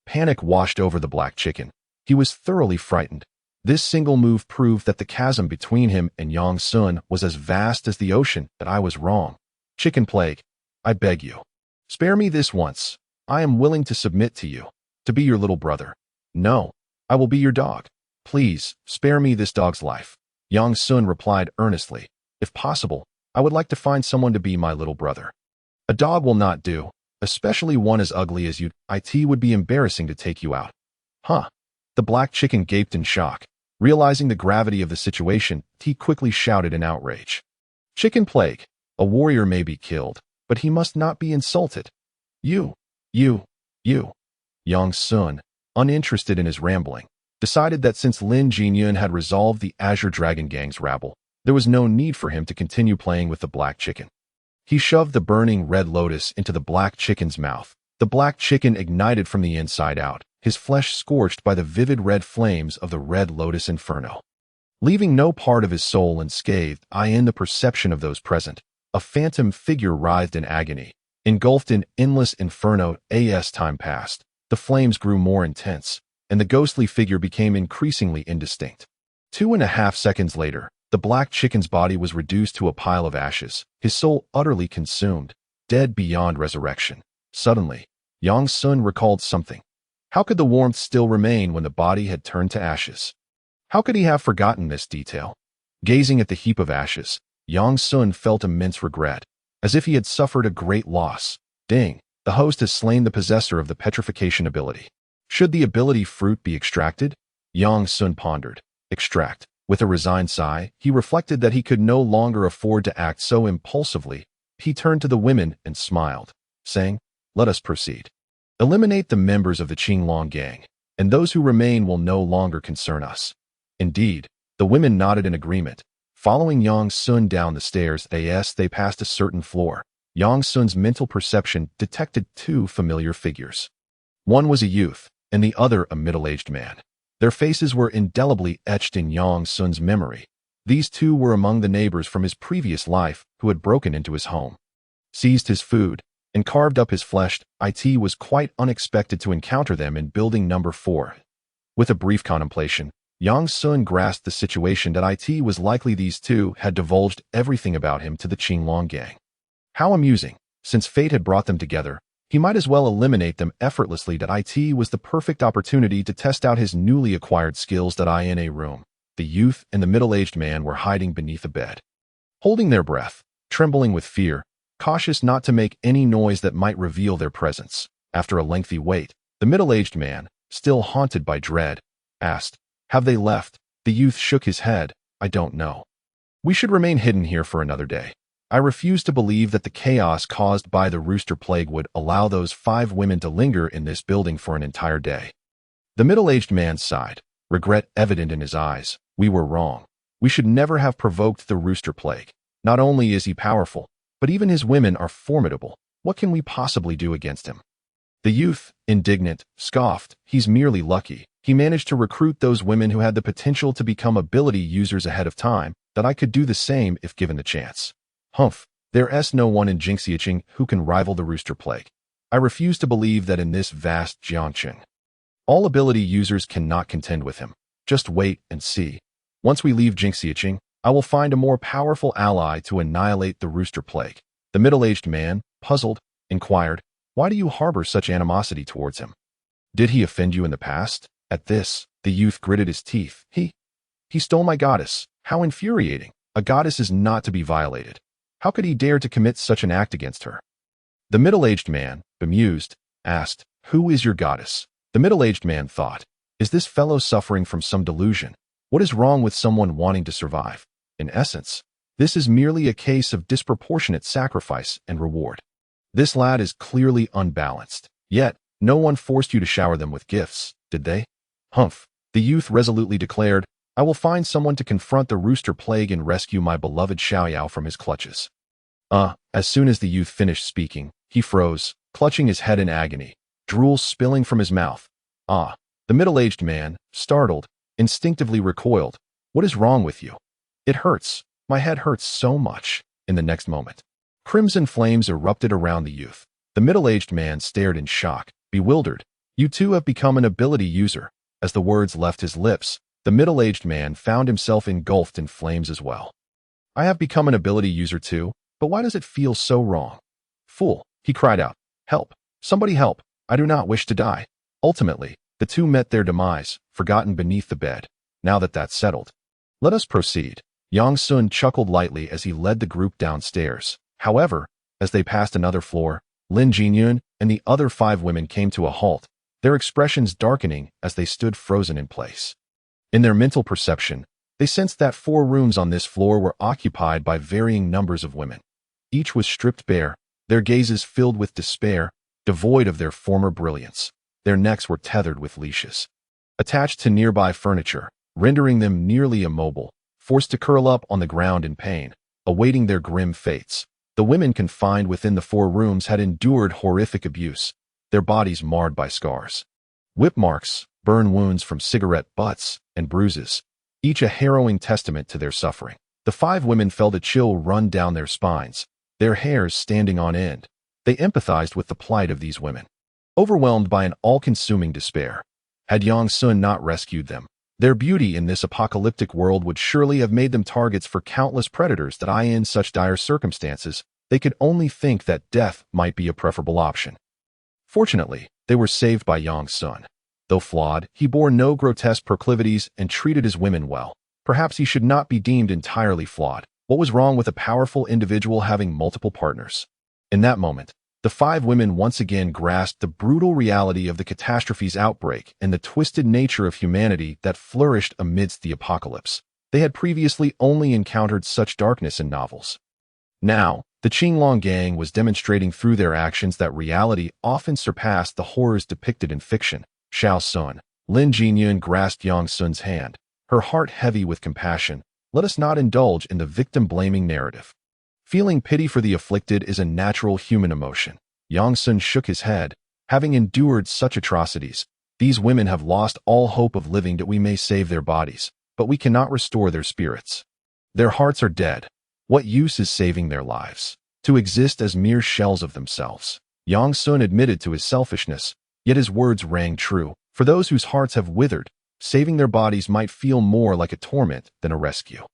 Panic washed over the black chicken. He was thoroughly frightened. This single move proved that the chasm between him and Yang Sun was as vast as the ocean. That I was wrong. Chicken plague, I beg you. Spare me this once. I am willing to submit to you, to be your little brother. No, I will be your dog. Please, spare me this dog's life. Yang Sun replied earnestly. If possible, I would like to find someone to be my little brother. A dog will not do, especially one as ugly as you. It would be embarrassing to take you out. Huh? The black chicken gaped in shock. Realizing the gravity of the situation, he quickly shouted in outrage. Chicken plague. A warrior may be killed, but he must not be insulted. You. Yang Sun, uninterested in his rambling, decided that since Lin Jinyun had resolved the Azure Dragon Gang's rabble, there was no need for him to continue playing with the black chicken. He shoved the burning red lotus into the black chicken's mouth. The black chicken ignited from the inside out, his flesh scorched by the vivid red flames of the red lotus inferno. Leaving no part of his soul unscathed, in the perception of those present, a phantom figure writhed in agony. Engulfed in endless inferno, as time passed, the flames grew more intense, and the ghostly figure became increasingly indistinct. 2.5 seconds later, the black chicken's body was reduced to a pile of ashes, his soul utterly consumed, dead beyond resurrection. Suddenly, Yang Sun recalled something. How could the warmth still remain when the body had turned to ashes? How could he have forgotten this detail? Gazing at the heap of ashes, Yang Sun felt immense regret, as if he had suffered a great loss. Ding, the host has slain the possessor of the petrification ability. Should the ability fruit be extracted? Yang Sun pondered. Extract. With a resigned sigh, he reflected that he could no longer afford to act so impulsively. He turned to the women and smiled, saying, Let us proceed. Eliminate the members of the Qinglong gang, and those who remain will no longer concern us. Indeed, the women nodded in agreement. Following Yang Sun down the stairs, they passed a certain floor. Yang Sun's mental perception detected 2 familiar figures. One was a youth, and the other a middle-aged man. Their faces were indelibly etched in Yang Sun's memory. These 2 were among the neighbors from his previous life who had broken into his home, seized his food, and carved up his flesh. It was quite unexpected to encounter them in building number 4. With a brief contemplation, Yang Sun grasped the situation that it was likely these 2 had divulged everything about him to the Qinglong gang. How amusing. Since fate had brought them together, he might as well eliminate them effortlessly. It was the perfect opportunity to test out his newly acquired skills. In a room, the youth and the middle-aged man were hiding beneath a bed, holding their breath, trembling with fear, cautious not to make any noise that might reveal their presence. After a lengthy wait, the middle-aged man, still haunted by dread, asked, Have they left? The youth shook his head. I don't know. We should remain hidden here for another day. I refuse to believe that the chaos caused by the rooster plague would allow those 5 women to linger in this building for an entire day. The middle-aged man sighed, regret evident in his eyes. We were wrong. We should never have provoked the rooster plague. Not only is he powerful, but even his women are formidable. What can we possibly do against him? The youth, indignant, scoffed. He's merely lucky. He managed to recruit those women who had the potential to become ability users ahead of time. That I could do the same if given the chance. Humph, there's no one in Jingxiaqing who can rival the rooster plague. I refuse to believe that in this vast Jiangqing, all ability users cannot contend with him. Just wait and see. Once we leave Jingxiaqing, I will find a more powerful ally to annihilate the rooster plague. The middle-aged man, puzzled, inquired, Why do you harbor such animosity towards him? Did he offend you in the past? At this, the youth gritted his teeth. He stole my goddess. How infuriating. A goddess is not to be violated. How could he dare to commit such an act against her? The middle-aged man, bemused, asked, Who is your goddess? The middle-aged man thought, Is this fellow suffering from some delusion? What is wrong with someone wanting to survive? In essence, this is merely a case of disproportionate sacrifice and reward. This lad is clearly unbalanced. Yet, no one forced you to shower them with gifts, did they? Humph, the youth resolutely declared, I will find someone to confront the rooster plague and rescue my beloved Xiaoyao from his clutches. As soon as the youth finished speaking, he froze, clutching his head in agony, drool spilling from his mouth. The middle-aged man, startled, instinctively recoiled. What is wrong with you? It hurts. My head hurts so much. In the next moment, crimson flames erupted around the youth. The middle-aged man stared in shock, bewildered. You too have become an ability user. As the words left his lips, the middle-aged man found himself engulfed in flames as well. I have become an ability user too, but why does it feel so wrong? Fool, he cried out. Help! Somebody help! I do not wish to die. Ultimately, the two met their demise, forgotten beneath the bed. Now that that's settled, let us proceed. Yang Sun chuckled lightly as he led the group downstairs. However, as they passed another floor, Lin Jinyun and the other 5 women came to a halt, their expressions darkening as they stood frozen in place. In their mental perception, they sensed that 4 rooms on this floor were occupied by varying numbers of women. Each was stripped bare, their gazes filled with despair, devoid of their former brilliance. Their necks were tethered with leashes, attached to nearby furniture, rendering them nearly immobile, forced to curl up on the ground in pain, awaiting their grim fates. The women confined within the 4 rooms had endured horrific abuse, their bodies marred by scars, whip marks, burn wounds from cigarette butts, and bruises, each a harrowing testament to their suffering. The 5 women felt a chill run down their spines, their hairs standing on end. They empathized with the plight of these women, overwhelmed by an all-consuming despair. Had Yang Sun not rescued them, their beauty in this apocalyptic world would surely have made them targets for countless predators that in such dire circumstances, they could only think that death might be a preferable option. Fortunately, they were saved by Yang Sun. Though flawed, he bore no grotesque proclivities and treated his women well. Perhaps he should not be deemed entirely flawed. What was wrong with a powerful individual having multiple partners? In that moment, the 5 women once again grasped the brutal reality of the catastrophe's outbreak and the twisted nature of humanity that flourished amidst the apocalypse. They had previously only encountered such darkness in novels. Now, the Qinglong gang was demonstrating through their actions that reality often surpassed the horrors depicted in fiction. Xiao Sun, Lin Jinyun grasped Yang Sun's hand, her heart heavy with compassion. Let us not indulge in the victim-blaming narrative. Feeling pity for the afflicted is a natural human emotion. Yang Sun shook his head. Having endured such atrocities, these women have lost all hope of living that we may save their bodies, but we cannot restore their spirits. Their hearts are dead. What use is saving their lives? To exist as mere shells of themselves. Yang Sun admitted to his selfishness, yet his words rang true. For those whose hearts have withered, saving their bodies might feel more like a torment than a rescue.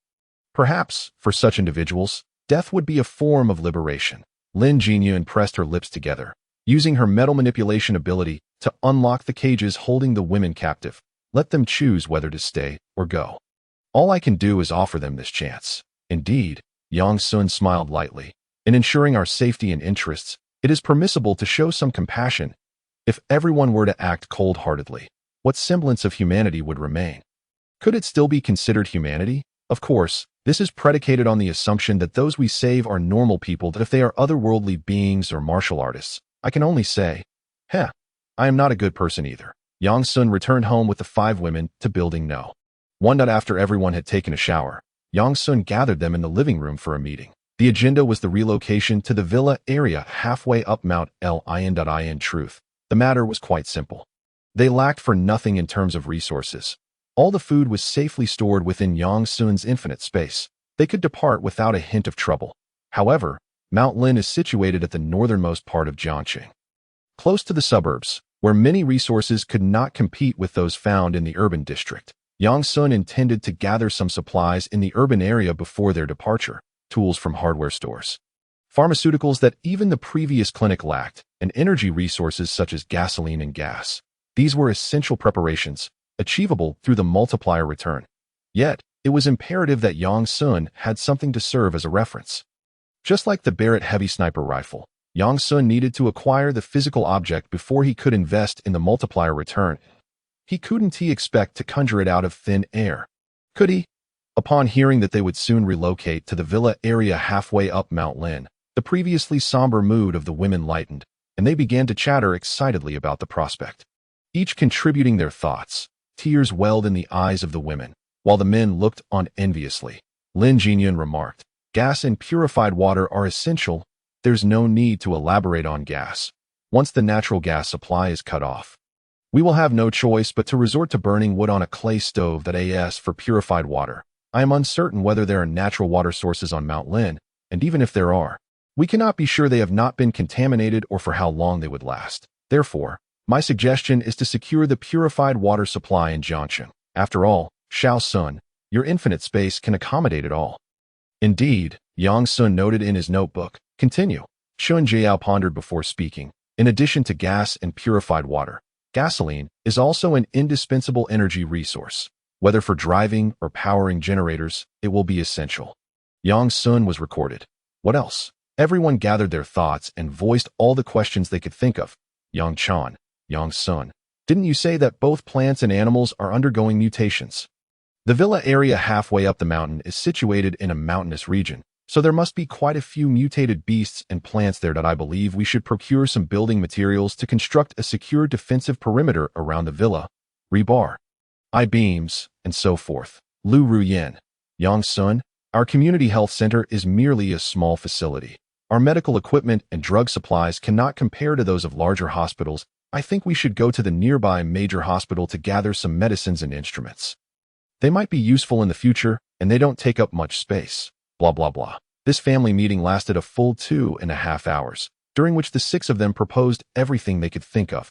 Perhaps, for such individuals, death would be a form of liberation. Lin Jinyun pressed her lips together, using her metal manipulation ability to unlock the cages holding the women captive. Let them choose whether to stay or go. All I can do is offer them this chance. Indeed, Yang Sun smiled lightly. In ensuring our safety and interests, it is permissible to show some compassion. If everyone were to act cold-heartedly, what semblance of humanity would remain? Could it still be considered humanity? Of course, this is predicated on the assumption that those we save are normal people, that if they are otherworldly beings or martial artists, I can only say, I am not a good person either. Yang Sun returned home with the 5 women to Building No. One night after everyone had taken a shower, Yang Sun gathered them in the living room for a meeting. The agenda was the relocation to the villa area halfway up Mount Lin. Truth, the matter was quite simple. They lacked for nothing in terms of resources. All the food was safely stored within Yang Sun's infinite space. They could depart without a hint of trouble. However, Mount Lin is situated at the northernmost part of Jiangqing, close to the suburbs, where many resources could not compete with those found in the urban district. Yang Sun intended to gather some supplies in the urban area before their departure, tools from hardware stores, pharmaceuticals that even the previous clinic lacked, and energy resources such as gasoline and gas. These were essential preparations, achievable through the multiplier return. Yet, it was imperative that Yang Sun had something to serve as a reference. Just like the Barrett heavy sniper rifle, Yang Sun needed to acquire the physical object before he could invest in the multiplier return. He couldn't expect to conjure it out of thin air. Could he? Upon hearing that they would soon relocate to the villa area halfway up Mount Lin, the previously somber mood of the women lightened, and they began to chatter excitedly about the prospect, each contributing their thoughts. Tears welled in the eyes of the women, While the men looked on enviously, Lin Jinyun remarked, "Gas and purified water are essential. There's no need to elaborate on gas. Once the natural gas supply is cut off, we will have no choice but to resort to burning wood on a clay stove that as for purified water. I am uncertain whether there are natural water sources on Mount Lin, and even if there are, we cannot be sure they have not been contaminated or for how long they would last. Therefore, my suggestion is to secure the purified water supply in Jiangxing. After all, Xiao Sun, your infinite space can accommodate it all." Indeed, Yang Sun noted in his notebook. Continue. Chun Jiao pondered before speaking. In addition to gas and purified water, gasoline is also an indispensable energy resource. Whether for driving or powering generators, it will be essential. Yang Sun was recorded. What else? Everyone gathered their thoughts and voiced all the questions they could think of. Yang Chan, Yang Sun, didn't you say that both plants and animals are undergoing mutations? The villa area halfway up the mountain is situated in a mountainous region, so there must be quite a few mutated beasts and plants there that I believe we should procure some building materials to construct a secure defensive perimeter around the villa, rebar, I-beams, and so forth. Lu Ruyan, Yang Sun, our community health center is merely a small facility. Our medical equipment and drug supplies cannot compare to those of larger hospitals. I think we should go to the nearby major hospital to gather some medicines and instruments. They might be useful in the future, and they don't take up much space. Blah, blah, blah. This family meeting lasted a full 2.5 hours, during which the 6 of them proposed everything they could think of.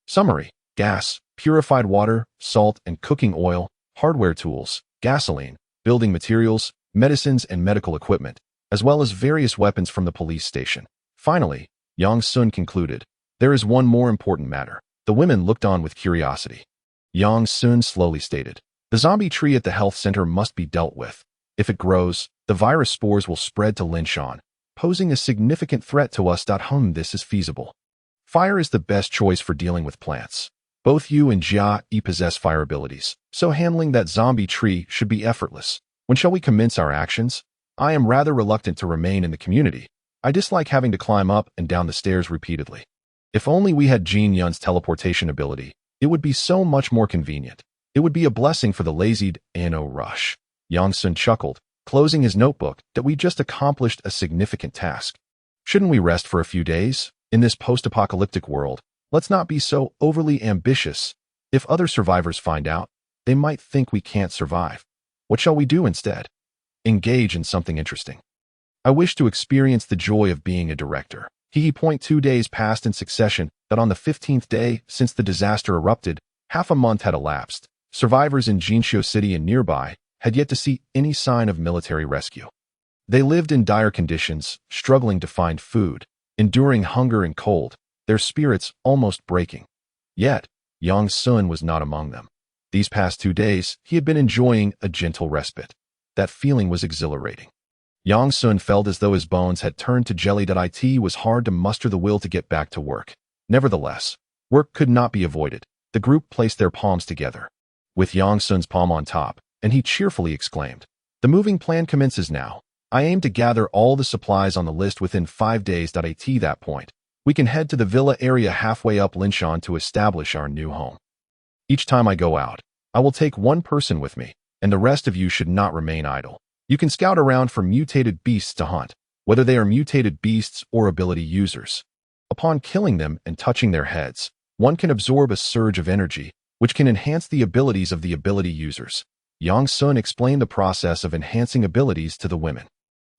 Summary: gas, purified water, salt and cooking oil, hardware tools, gasoline, building materials, medicines and medical equipment, as well as various weapons from the police station. Finally, Yang Sun concluded, "There is one more important matter." The women looked on with curiosity. Yang Sun slowly stated, "The zombie tree at the health center must be dealt with. If it grows, the virus spores will spread to Linshan, posing a significant threat to us. This is feasible. Fire is the best choice for dealing with plants. Both you and Jia possess fire abilities, so handling that zombie tree should be effortless. When shall we commence our actions? I am rather reluctant to remain in the community. I dislike having to climb up and down the stairs repeatedly. If only we had Jinyun's teleportation ability, it would be so much more convenient. It would be a blessing for the lazied Anno rush." Yang Sun chuckled, closing his notebook, that we just accomplished a significant task. Shouldn't we rest for a few days? In this post-apocalyptic world, let's not be so overly ambitious. If other survivors find out, they might think we can't survive. What shall we do instead? Engage in something interesting. I wish to experience the joy of being a director. 2 days passed in succession, that on the 15th day since the disaster erupted, half a month had elapsed. Survivors in Jinxiu City and nearby had yet to see any sign of military rescue. They lived in dire conditions, struggling to find food, enduring hunger and cold, their spirits almost breaking. Yet, Yang Sun was not among them. These past 2 days, he had been enjoying a gentle respite. That feeling was exhilarating. Yang Sun felt as though his bones had turned to jelly. It was hard to muster the will to get back to work. Nevertheless, work could not be avoided. The group placed their palms together, with Yang Sun's palm on top, and he cheerfully exclaimed, "The moving plan commences now. I aim to gather all the supplies on the list within 5 days. At that point, we can head to the villa area halfway up Linshan to establish our new home. Each time I go out, I will take one person with me, and the rest of you should not remain idle. You can scout around for mutated beasts to hunt, whether they are mutated beasts or ability users. Upon killing them and touching their heads, one can absorb a surge of energy, which can enhance the abilities of the ability users." Yang Sun explained the process of enhancing abilities to the women.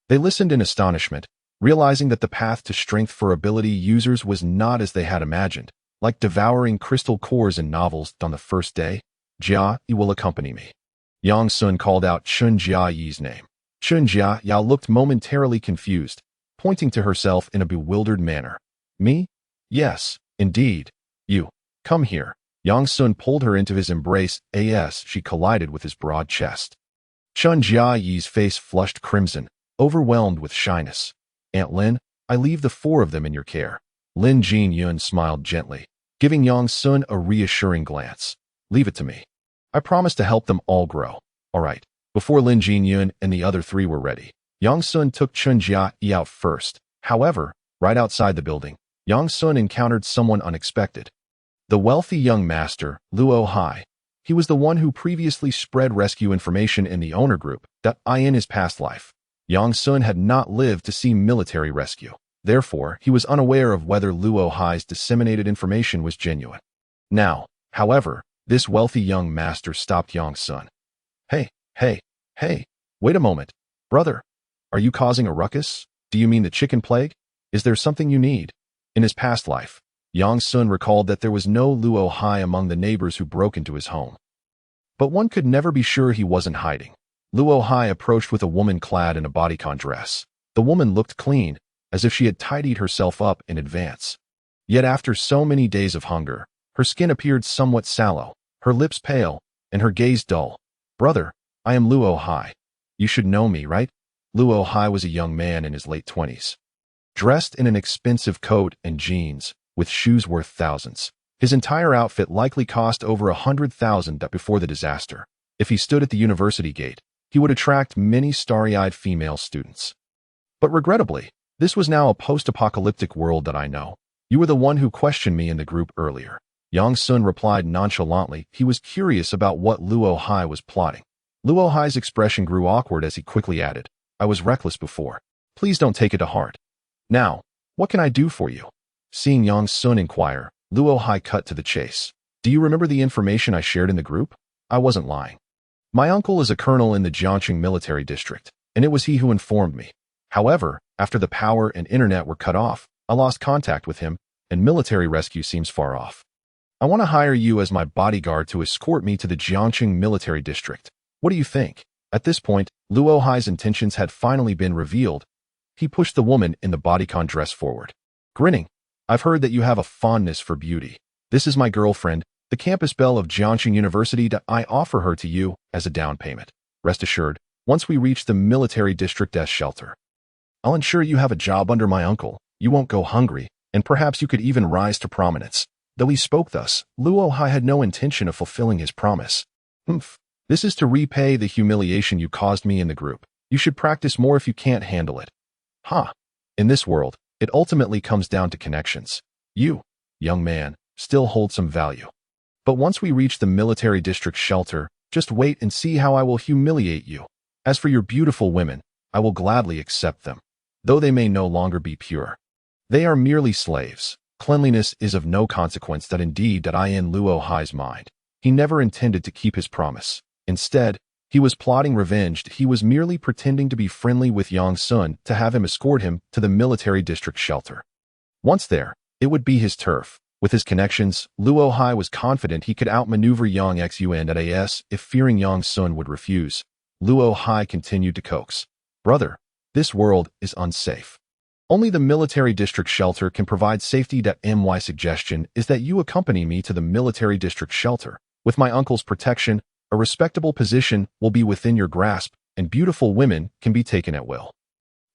They listened in astonishment, realizing that the path to strength for ability users was not as they had imagined, like devouring crystal cores in novels. On the first day, Jia Yi will accompany me. Yang Sun called out Chun Jia Yi's name. Chun Jia Yi looked momentarily confused, pointing to herself in a bewildered manner. "Me? Yes, indeed. You. Come here." Yang Sun pulled her into his embrace as she collided with his broad chest. Chun Jia Yi's face flushed crimson, overwhelmed with shyness. "Aunt Lin, I leave the 4 of them in your care." Lin Jinyun smiled gently, giving Yang Sun a reassuring glance. "Leave it to me. I promise to help them all grow." "All right." Before Lin Jinyun and the other 3 were ready, Yang Sun took Chun Jia Yi out first. However, right outside the building, Yang Sun encountered someone unexpected. The wealthy young master, Luo Hai. He was the one who previously spread rescue information in the owner group that in his past life. Yang Sun had not lived to see military rescue. Therefore, he was unaware of whether Luo Hai's disseminated information was genuine. Now, however, this wealthy young master stopped Yang Sun. Hey, wait a moment. Brother, are you causing a ruckus? Do you mean the chicken plague? Is there something you need? In his past life, Yang Sun recalled that there was no Luo Hai among the neighbors who broke into his home. But one could never be sure he wasn't hiding. Luo Hai approached with a woman clad in a bodycon dress. The woman looked clean, as if she had tidied herself up in advance. Yet after so many days of hunger, her skin appeared somewhat sallow, her lips pale, and her gaze dull. Brother, I am Luo Hai. You should know me, right? Luo Hai was a young man in his late 20s. Dressed in an expensive coat and jeans, with shoes worth thousands. His entire outfit likely cost over 100,000 before the disaster. If he stood at the university gate, he would attract many starry-eyed female students. But regrettably, this was now a post-apocalyptic world that I know. You were the one who questioned me in the group earlier. Yang Sun replied nonchalantly. He was curious about what Luo Hai was plotting. Luo Hai's expression grew awkward as he quickly added, I was reckless before. Please don't take it to heart. Now, what can I do for you? Seeing Yang Sun inquire, Luo Hai cut to the chase. Do you remember the information I shared in the group? I wasn't lying. My uncle is a colonel in the Jiangqing military district, and it was he who informed me. However, after the power and internet were cut off, I lost contact with him, and military rescue seems far off. I want to hire you as my bodyguard to escort me to the Jiangqing military district. What do you think? At this point, Luo Hai's intentions had finally been revealed. He pushed the woman in the bodycon dress forward. Grinning, I've heard that you have a fondness for beauty. This is my girlfriend, the campus belle of Jiangqing University. I offer her to you as a down payment. Rest assured, once we reach the military district shelter, I'll ensure you have a job under my uncle. You won't go hungry, and perhaps you could even rise to prominence. Though he spoke thus, Luo Hai had no intention of fulfilling his promise. This is to repay the humiliation you caused me in the group. You should practice more if you can't handle it. In this world, it ultimately comes down to connections. You, young man, still hold some value. But once we reach the military district shelter, just wait and see how I will humiliate you. As for your beautiful women, I will gladly accept them, though they may no longer be pure. They are merely slaves. Cleanliness is of no consequence. That indeed that I in Luo Hai's mind. He never intended to keep his promise. Instead, he was plotting revenge. He was merely pretending to be friendly with Yang Sun to have him escort him to the military district shelter. Once there, it would be his turf. With his connections, Luo Hai was confident he could outmaneuver Yang Xun at AS if fearing Yang Sun would refuse. Luo Hai continued to coax. Brother, this world is unsafe. Only the military district shelter can provide safety. My suggestion is that you accompany me to the military district shelter. With my uncle's protection, a respectable position will be within your grasp, and beautiful women can be taken at will.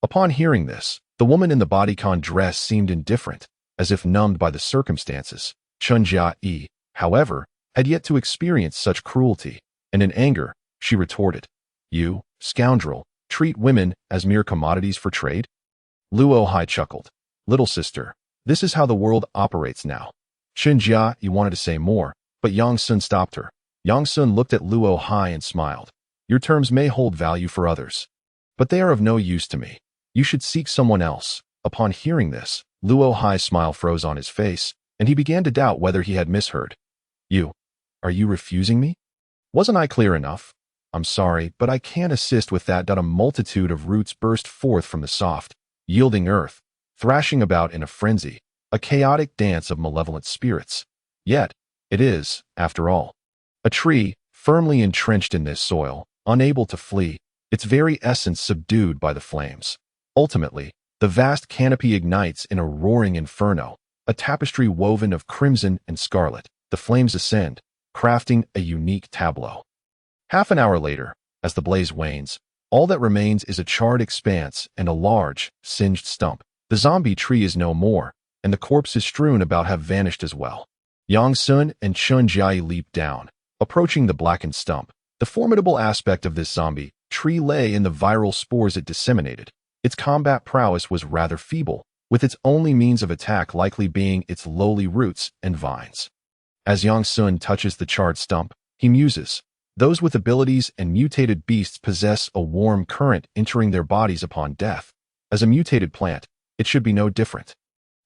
Upon hearing this, the woman in the bodycon dress seemed indifferent, as if numbed by the circumstances. Chen Jia, however, had yet to experience such cruelty, and in anger, she retorted, You, scoundrel, treat women as mere commodities for trade? Luo Hai chuckled. Little sister, this is how the world operates now. Chen Jia wanted to say more, but Yang Sun stopped her. Yang Sun looked at Luo Hai and smiled. Your terms may hold value for others, but they are of no use to me. You should seek someone else. Upon hearing this, Luo Hai's smile froze on his face, and he began to doubt whether he had misheard. Are you refusing me? Wasn't I clear enough? I'm sorry, but I can't assist with that. A multitude of roots burst forth from the soft, yielding earth, thrashing about in a frenzy, a chaotic dance of malevolent spirits. Yet, it is, after all, a tree, firmly entrenched in this soil, unable to flee, its very essence subdued by the flames. Ultimately, the vast canopy ignites in a roaring inferno, a tapestry woven of crimson and scarlet. The flames ascend, crafting a unique tableau. Half an hour later, as the blaze wanes, all that remains is a charred expanse and a large, singed stump. The zombie tree is no more, and the corpses strewn about have vanished as well. Yang Sun and Chen Jia leaped down, approaching the blackened stump. The formidable aspect of this zombie tree lay in the viral spores it disseminated. Its combat prowess was rather feeble, with its only means of attack likely being its lowly roots and vines. As Yang Sun touches the charred stump, He muses. Those with abilities and mutated beasts possess a warm current entering their bodies upon death. As a mutated plant, it should be no different.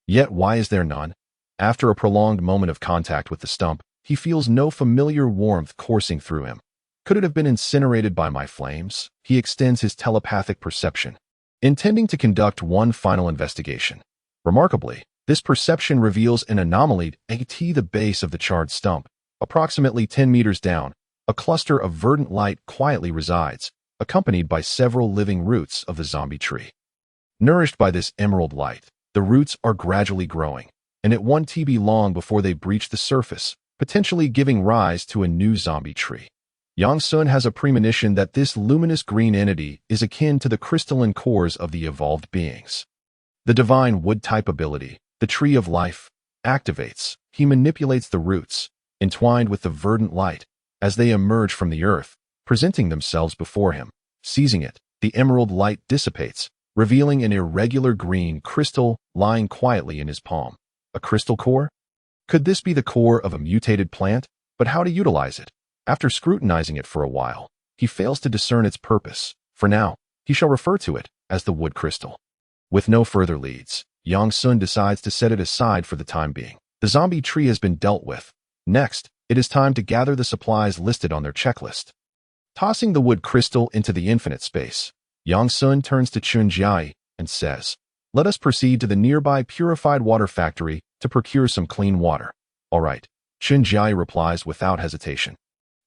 Yet why is there none? After a prolonged moment of contact with the stump, he feels no familiar warmth coursing through him. Could it have been incinerated by my flames? He extends his telepathic perception, intending to conduct one final investigation. Remarkably, this perception reveals an anomaly at the base of the charred stump. Approximately 10 meters down, a cluster of verdant light quietly resides, accompanied by several living roots of the zombie tree. Nourished by this emerald light, the roots are gradually growing, and it won't be long before they breach the surface, potentially giving rise to a new zombie tree. Yang Sun has a premonition that this luminous green entity is akin to the crystalline cores of the evolved beings. The divine wood-type ability, the tree of life, activates. He manipulates the roots, entwined with the verdant light, as they emerge from the earth, presenting themselves before him. Seizing it, the emerald light dissipates, revealing an irregular green crystal lying quietly in his palm. A crystal core? Could this be the core of a mutated plant? But how to utilize it? After scrutinizing it for a while, he fails to discern its purpose. For now, he shall refer to it as the wood crystal. With no further leads, Yang Sun decides to set it aside for the time being. The zombie tree has been dealt with. Next, it is time to gather the supplies listed on their checklist. Tossing the wood crystal into the infinite space, Yang Sun turns to Chun Jiai and says, "Let us proceed to the nearby purified water factory to procure some clean water." "All right," Chun Jiai replies without hesitation.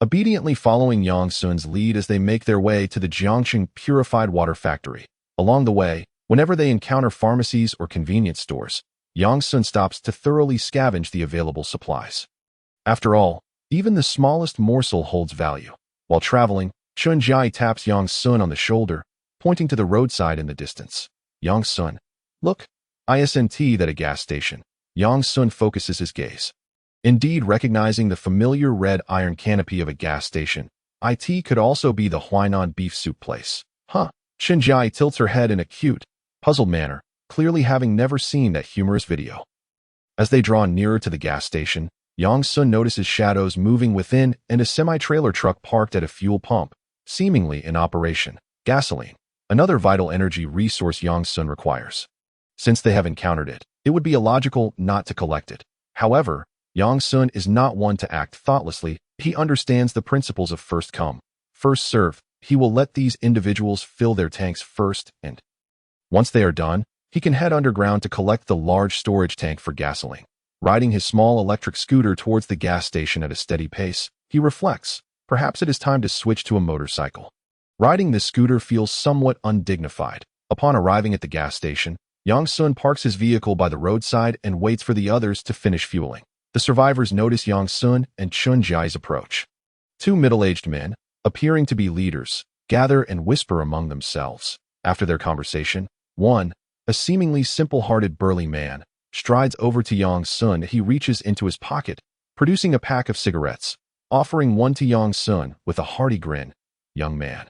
Obediently following Yang Sun's lead as they make their way to the Jiangqing purified water factory. Along the way, whenever they encounter pharmacies or convenience stores, Yang Sun stops to thoroughly scavenge the available supplies. After all, even the smallest morsel holds value. While traveling, Chun Jiai taps Yang Sun on the shoulder, pointing to the roadside in the distance. "Yang Sun, look." Isn't that a gas station? Yang Sun focuses his gaze. Indeed, recognizing the familiar red iron canopy of a gas station, it could also be the Huainan beef soup place. Huh. Chun Jiai tilts her head in a cute, puzzled manner, clearly having never seen that humorous video. As they draw nearer to the gas station, Yang Sun notices shadows moving within and a semi-trailer truck parked at a fuel pump, seemingly in operation. Gasoline, another vital energy resource Yang Sun requires. Since they have encountered it, it would be illogical not to collect it. However, Yang Sun is not one to act thoughtlessly. He understands the principles of first come, first serve. He will let these individuals fill their tanks first, and once they are done, he can head underground to collect the large storage tank for gasoline. Riding his small electric scooter towards the gas station at a steady pace, he reflects, perhaps it is time to switch to a motorcycle. Riding this scooter feels somewhat undignified. Upon arriving at the gas station, Yang Sun parks his vehicle by the roadside and waits for the others to finish fueling. The survivors notice Yang Sun and Chun Jiai's approach. Two middle-aged men, appearing to be leaders, gather and whisper among themselves. After their conversation, one, a seemingly simple-hearted burly man, strides over to Yang Sun. He reaches into his pocket, producing a pack of cigarettes, offering one to Yang Sun with a hearty grin. "Young man,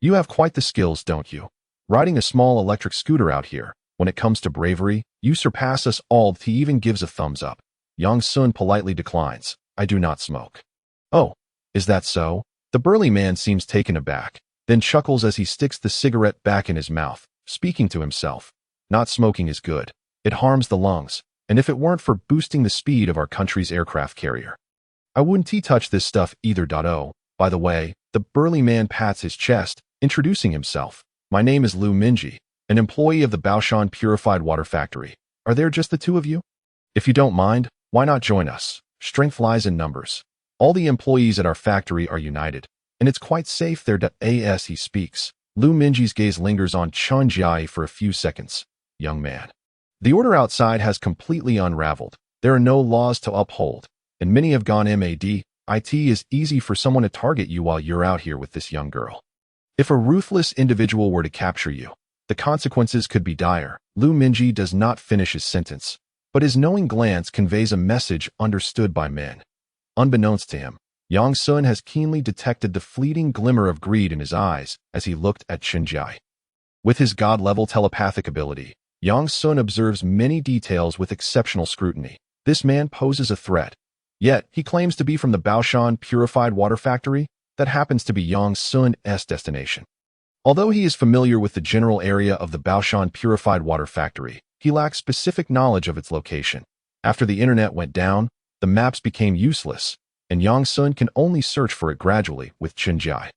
you have quite the skills, don't you? Riding a small electric scooter out here. When it comes to bravery, you surpass us all." He even gives a thumbs up. Yang Sun politely declines. "I do not smoke." "Oh, is that so?" The burly man seems taken aback, then chuckles as he sticks the cigarette back in his mouth, speaking to himself. "Not smoking is good. It harms the lungs, and if it weren't for boosting the speed of our country's aircraft carrier, I wouldn't touch this stuff either. Oh, by the way," the burly man pats his chest, introducing himself. "My name is Lin Jinyun, an employee of the Baoshan Purified Water Factory. Are there just the two of you? If you don't mind, why not join us? Strength lies in numbers. All the employees at our factory are united, and it's quite safe there. As he speaks, Lin Jinyun's gaze lingers on Chun Jiai for a few seconds. "Young man, the order outside has completely unraveled. There are no laws to uphold, and many have gone mad. It is easy for someone to target you while you're out here with this young girl. If a ruthless individual were to capture you, the consequences could be dire." Lin Jinyun does not finish his sentence, but his knowing glance conveys a message understood by men. Unbeknownst to him, Yang Sun has keenly detected the fleeting glimmer of greed in his eyes as he looked at Chun Jiai. With his god-level telepathic ability, Yang Sun observes many details with exceptional scrutiny. This man poses a threat, Yet, he claims to be from the Baoshan Purified Water Factory that happens to be Yang Sun's destination. Although he is familiar with the general area of the Baoshan Purified Water Factory, he lacks specific knowledge of its location. After the internet went down, the maps became useless, and Yang Sun can only search for it gradually with Chenjai.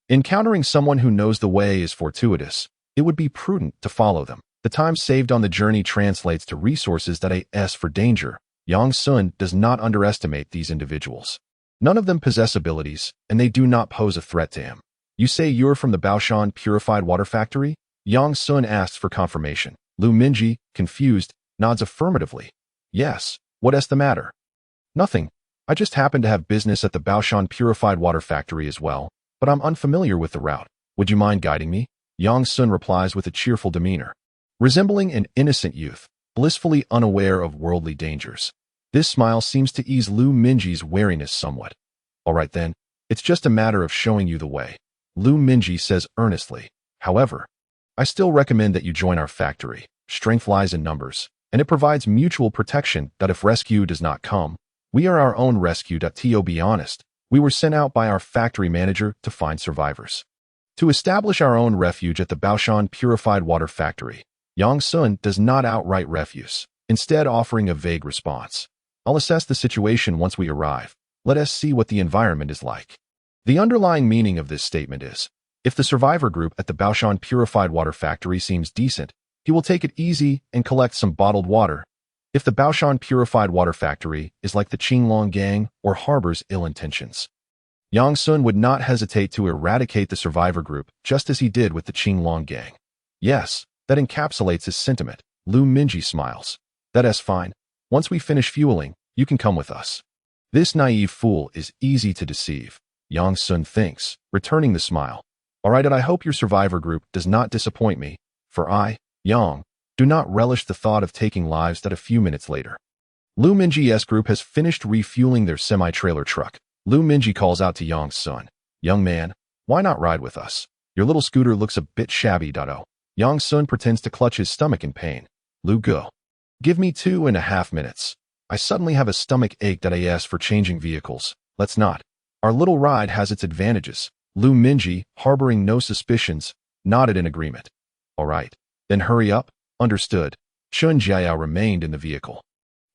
Encountering someone who knows the way is fortuitous. It would be prudent to follow them. The time saved on the journey translates to resources that ask for danger. Yang Sun does not underestimate these individuals. None of them possess abilities, and they do not pose a threat to him. You say you're from the Baoshan Purified Water Factory? Yang Sun asks for confirmation. Lu Minji, confused, nods affirmatively. Yes, what's the matter? Nothing. I just happen to have business at the Baoshan Purified Water Factory as well, but I'm unfamiliar with the route. Would you mind guiding me? Yang Sun replies with a cheerful demeanor, resembling an innocent youth, blissfully unaware of worldly dangers. This smile seems to ease Lu Minji's wariness somewhat. All right then, it's just a matter of showing you the way. Lu Minji says earnestly. However, I still recommend that you join our factory. Strength lies in numbers, and it provides mutual protection that if rescue does not come, we are our own rescue. To be honest, we were sent out by our factory manager to find survivors. To establish our own refuge at the Baoshan Purified Water Factory, Yang Sun does not outright refuse, instead offering a vague response. I'll assess the situation once we arrive. Let us see what the environment is like. The underlying meaning of this statement is, if the survivor group at the Baoshan Purified Water Factory seems decent, he will take it easy and collect some bottled water. If the Baoshan Purified Water Factory is like the Qinglong gang or harbors ill intentions, Yang Sun would not hesitate to eradicate the survivor group just as he did with the Qinglong gang. Yes, that encapsulates his sentiment. Lu Minji smiles. That's fine. Once we finish fueling, you can come with us. This naive fool is easy to deceive, Yang Sun thinks, returning the smile. All right, and I hope your survivor group does not disappoint me, for I, Yang, do not relish the thought of taking lives that a few minutes later. Lu Minji's group has finished refueling their semi-trailer truck. Lu Minji calls out to Yang Sun. Young man, why not ride with us? Your little scooter looks a bit shabby. Yang Sun pretends to clutch his stomach in pain. Lu, go. Give me 2.5 minutes. I suddenly have a stomach ache that I ask for changing vehicles. Let's not. Our little ride has its advantages. Lu Minji, harboring no suspicions, nodded in agreement. All right, then hurry up. Understood. Chun Jiao remained in the vehicle.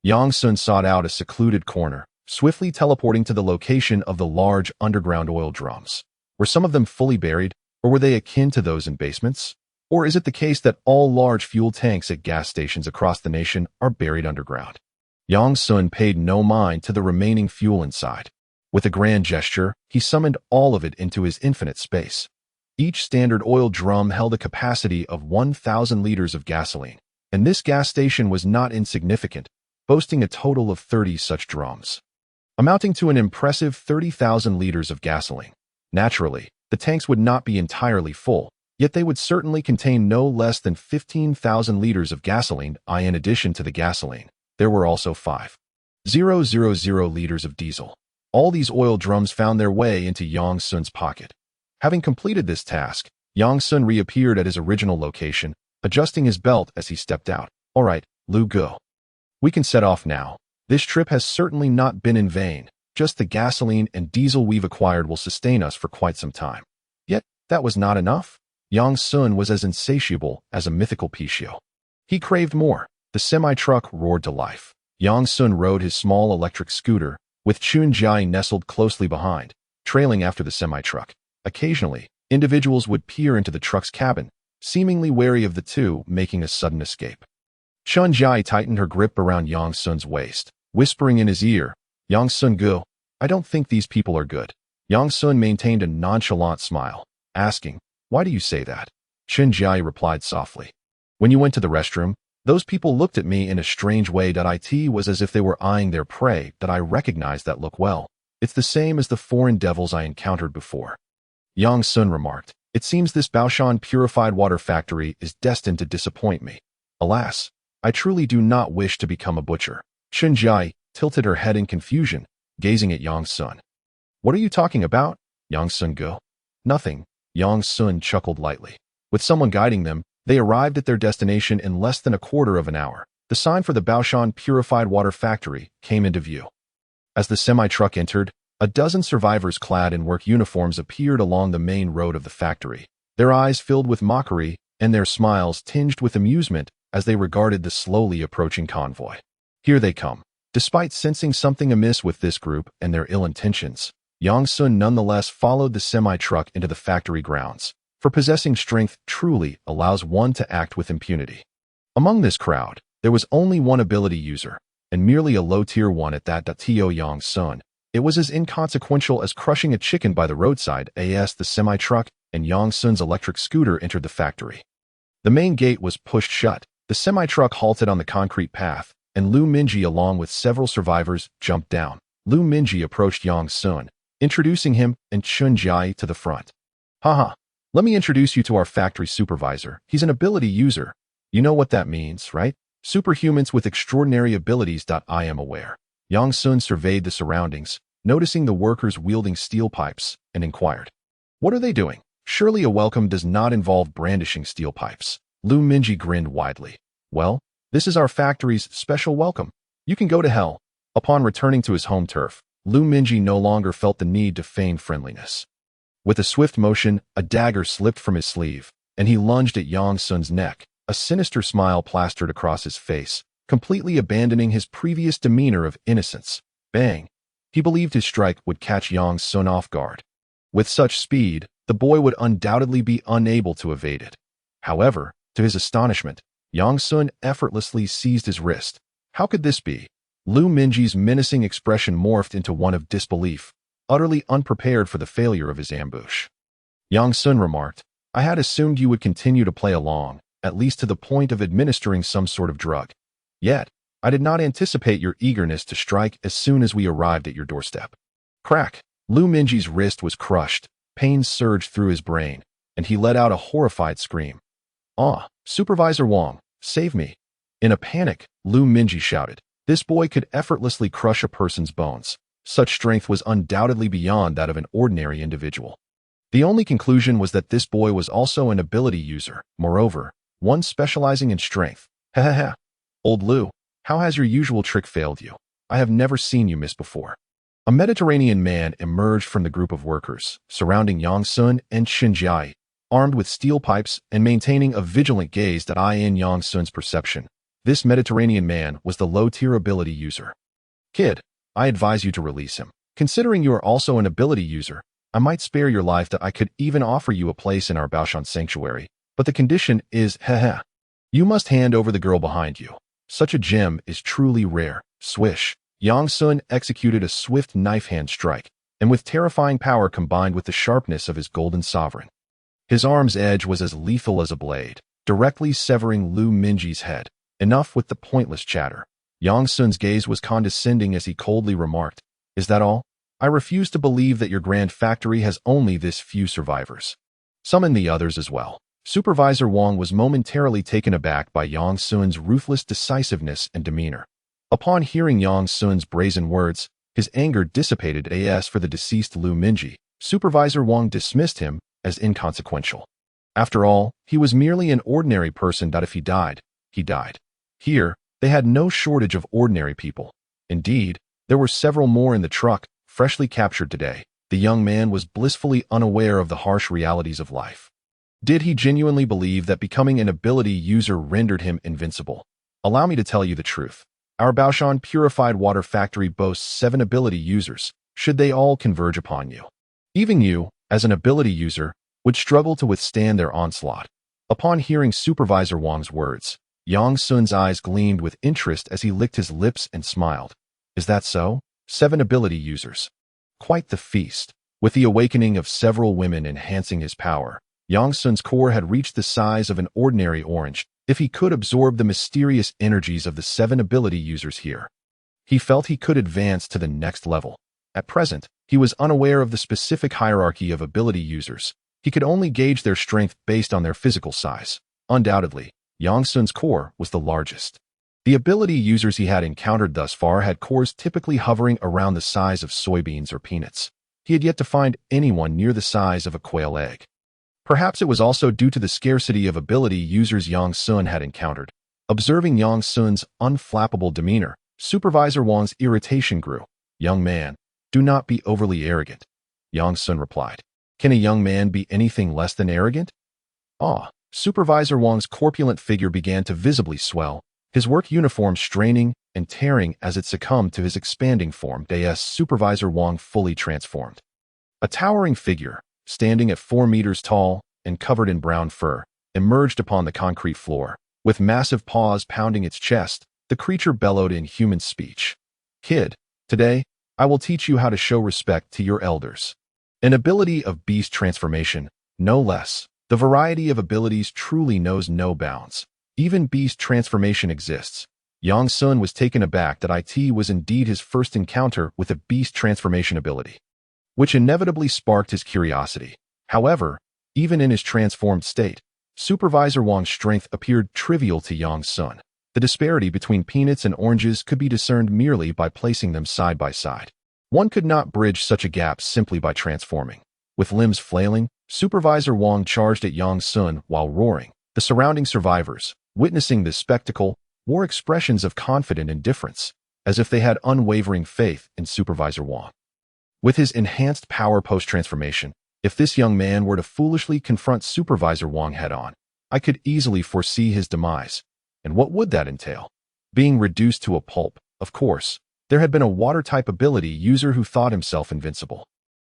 Yang Sun sought out a secluded corner, swiftly teleporting to the location of the large underground oil drums. Were some of them fully buried, or were they akin to those in basements? Or is it the case that all large fuel tanks at gas stations across the nation are buried underground? Yang Sun paid no mind to the remaining fuel inside. With a grand gesture, he summoned all of it into his infinite space. Each standard oil drum held a capacity of 1,000 liters of gasoline, and this gas station was not insignificant, boasting a total of 30 such drums, amounting to an impressive 30,000 liters of gasoline. Naturally, the tanks would not be entirely full, yet they would certainly contain no less than 15,000 liters of gasoline. In addition to the gasoline, there were also 5,000 liters of diesel. All these oil drums found their way into Yang Sun's pocket. Having completed this task, Yang Sun reappeared at his original location, adjusting his belt as he stepped out. All right, Lu, go. We can set off now. This trip has certainly not been in vain. Just the gasoline and diesel we've acquired will sustain us for quite some time. Yet, that was not enough. Yang Sun was as insatiable as a mythical Pishio. He craved more. The semi-truck roared to life. Yang Sun rode his small electric scooter, with Chun Jai nestled closely behind, trailing after the semi-truck. Occasionally, individuals would peer into the truck's cabin, seemingly wary of the two making a sudden escape. Chun Jai tightened her grip around Yang Sun's waist, whispering in his ear, Yang Sun, go. I don't think these people are good. Yang Sun maintained a nonchalant smile, asking, why do you say that? Chun Jai replied softly. When you went to the restroom, those people looked at me in a strange way. It was as if they were eyeing their prey. That I recognized that look well. It's the same as the foreign devils I encountered before. Yang Sun remarked, it seems this Baoshan Purified Water Factory is destined to disappoint me. Alas, I truly do not wish to become a butcher. Chun Jai tilted her head in confusion, gazing at Yang Sun. What are you talking about? Yang Sun, go. Nothing. Yang Sun chuckled lightly. With someone guiding them, they arrived at their destination in less than a quarter of an hour. The sign for the Baoshan Purified Water Factory came into view. As the semi-truck entered, a dozen survivors clad in work uniforms appeared along the main road of the factory, their eyes filled with mockery and their smiles tinged with amusement as they regarded the slowly approaching convoy. Here they come. Despite sensing something amiss with this group and their ill intentions, Yang Sun nonetheless followed the semi-truck into the factory grounds, for possessing strength truly allows one to act with impunity. Among this crowd, there was only one ability user, and merely a low-tier one at that. To Yang Sun, it was as inconsequential as crushing a chicken by the roadside. As the semi-truck and Yang Sun's electric scooter entered the factory, the main gate was pushed shut, the semi-truck halted on the concrete path, and Lu Minji along with several survivors jumped down. Lu Minji approached Yang Sun, introducing him and Chun Jai to the front. Haha, let me introduce you to our factory supervisor. He's an ability user. You know what that means, right? Superhumans with extraordinary abilities. I am aware. Yang Sun surveyed the surroundings, noticing the workers wielding steel pipes, and inquired, "What are they doing? Surely a welcome does not involve brandishing steel pipes." Lu Minji grinned widely. "Well, this is our factory's special welcome. You can go to hell." Upon returning to his home turf, Lu Minji no longer felt the need to feign friendliness. With a swift motion, a dagger slipped from his sleeve, and he lunged at Yang Sun's neck. A sinister smile plastered across his face, completely abandoning his previous demeanor of innocence. Bang! He believed his strike would catch Yang Sun off guard. With such speed, the boy would undoubtedly be unable to evade it. However, to his astonishment, Yang Sun effortlessly seized his wrist. How could this be? Lu Minji's menacing expression morphed into one of disbelief, utterly unprepared for the failure of his ambush. Yang Sun remarked, "I had assumed you would continue to play along, at least to the point of administering some sort of drug. Yet, I did not anticipate your eagerness to strike as soon as we arrived at your doorstep." Crack! Lu Minji's wrist was crushed, pain surged through his brain, and he let out a horrified scream. "Ah, Supervisor Wong, save me." In a panic, Lu Minji shouted. This boy could effortlessly crush a person's bones. Such strength was undoubtedly beyond that of an ordinary individual. The only conclusion was that this boy was also an ability user, moreover, one specializing in strength. Ha ha ha. Old Lu, how has your usual trick failed you? I have never seen you miss before. A Mediterranean man emerged from the group of workers, surrounding Yang Sun and Xinjiai, armed with steel pipes and maintaining a vigilant gaze that in Yang Sun's perception. This Mediterranean man was the low-tier ability user. Kid, I advise you to release him. Considering you are also an ability user, I might spare your life. That I could even offer you a place in our Baoshan sanctuary, but the condition is, haha. You must hand over the girl behind you. Such a gem is truly rare. Swish. Yang Sun executed a swift knife hand strike, and with terrifying power combined with the sharpness of his golden sovereign. His arm's edge was as lethal as a blade, directly severing Lu Minji's head. Enough with the pointless chatter. Yang Sun's gaze was condescending as he coldly remarked, "Is that all? I refuse to believe that your grand factory has only this few survivors. Summon the others as well." Supervisor Wong was momentarily taken aback by Yang Sun's ruthless decisiveness and demeanor. Upon hearing Yang Sun's brazen words, his anger dissipated. As for the deceased Lu Minji, Supervisor Wong dismissed him as inconsequential. After all, he was merely an ordinary person. If he died, he died. Here, they had no shortage of ordinary people. Indeed, there were several more in the truck, freshly captured today. The young man was blissfully unaware of the harsh realities of life. Did he genuinely believe that becoming an ability user rendered him invincible? Allow me to tell you the truth. Our Baoshan Purified Water Factory boasts 7 ability users, should they all converge upon you. Even you, as an ability user, would struggle to withstand their onslaught. Upon hearing Supervisor Wong's words, Yang Sun's eyes gleamed with interest as he licked his lips and smiled. Is that so? 7 ability users. Quite the feast. With the awakening of several women enhancing his power, Yang Sun's core had reached the size of an ordinary orange. If he could absorb the mysterious energies of the 7 ability users here, he felt he could advance to the next level. At present, he was unaware of the specific hierarchy of ability users. He could only gauge their strength based on their physical size. Undoubtedly, Yang Sun's core was the largest. The ability users he had encountered thus far had cores typically hovering around the size of soybeans or peanuts. He had yet to find anyone near the size of a quail egg. Perhaps it was also due to the scarcity of ability users Yang Sun had encountered. Observing Yang Sun's unflappable demeanor, Supervisor Wong's irritation grew. Young man, do not be overly arrogant, Yang Sun replied. Can a young man be anything less than arrogant? Ah, Supervisor Wang's corpulent figure began to visibly swell, his work uniform straining and tearing as it succumbed to his expanding form. As Supervisor Wang fully transformed. A towering figure, standing at 4 meters tall and covered in brown fur, emerged upon the concrete floor. With massive paws pounding its chest, the creature bellowed in human speech. Kid, today, I will teach you how to show respect to your elders. An ability of beast transformation, no less. The variety of abilities truly knows no bounds. Even beast transformation exists. Yang Sun was taken aback that it was indeed his first encounter with a beast transformation ability, which inevitably sparked his curiosity. However, even in his transformed state, Supervisor Wang's strength appeared trivial to Yang Sun. The disparity between peanuts and oranges could be discerned merely by placing them side by side. One could not bridge such a gap simply by transforming. With limbs flailing, Supervisor Wang charged at Yang Sun while roaring. The surrounding survivors, witnessing this spectacle, wore expressions of confident indifference, as if they had unwavering faith in Supervisor Wang. With his enhanced power post-transformation, if this young man were to foolishly confront Supervisor Wang head-on, I could easily foresee his demise. And what would that entail? Being reduced to a pulp, of course. There had been a water-type ability user who thought himself invincible,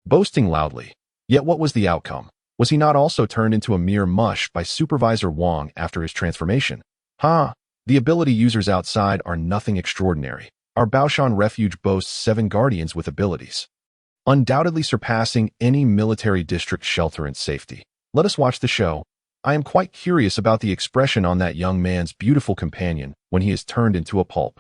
boasting loudly. Yet what was the outcome? Was he not also turned into a mere mush by Supervisor Wang after his transformation? The ability users outside are nothing extraordinary. Our Baoshan refuge boasts 7 guardians with abilities, undoubtedly surpassing any military district shelter in safety. Let us watch the show. I am quite curious about the expression on that young man's beautiful companion when he is turned into a pulp.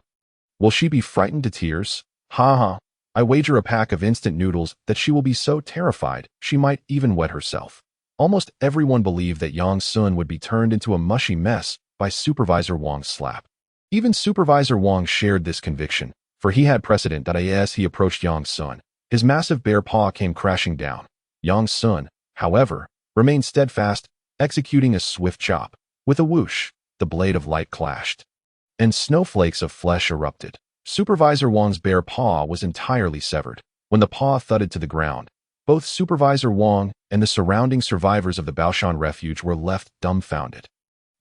Will she be frightened to tears? I wager a pack of instant noodles that she will be so terrified she might even wet herself. Almost everyone believed that Yang Sun would be turned into a mushy mess by Supervisor Wang's slap. Even Supervisor Wang shared this conviction, for he had precedent that as he approached Yang Sun, his massive bare paw came crashing down. Yang Sun, however, remained steadfast, executing a swift chop. With a whoosh, the blade of light clashed, and snowflakes of flesh erupted. Supervisor Wang's bare paw was entirely severed. When the paw thudded to the ground, both Supervisor Wang and the surrounding survivors of the Baoshan refuge were left dumbfounded.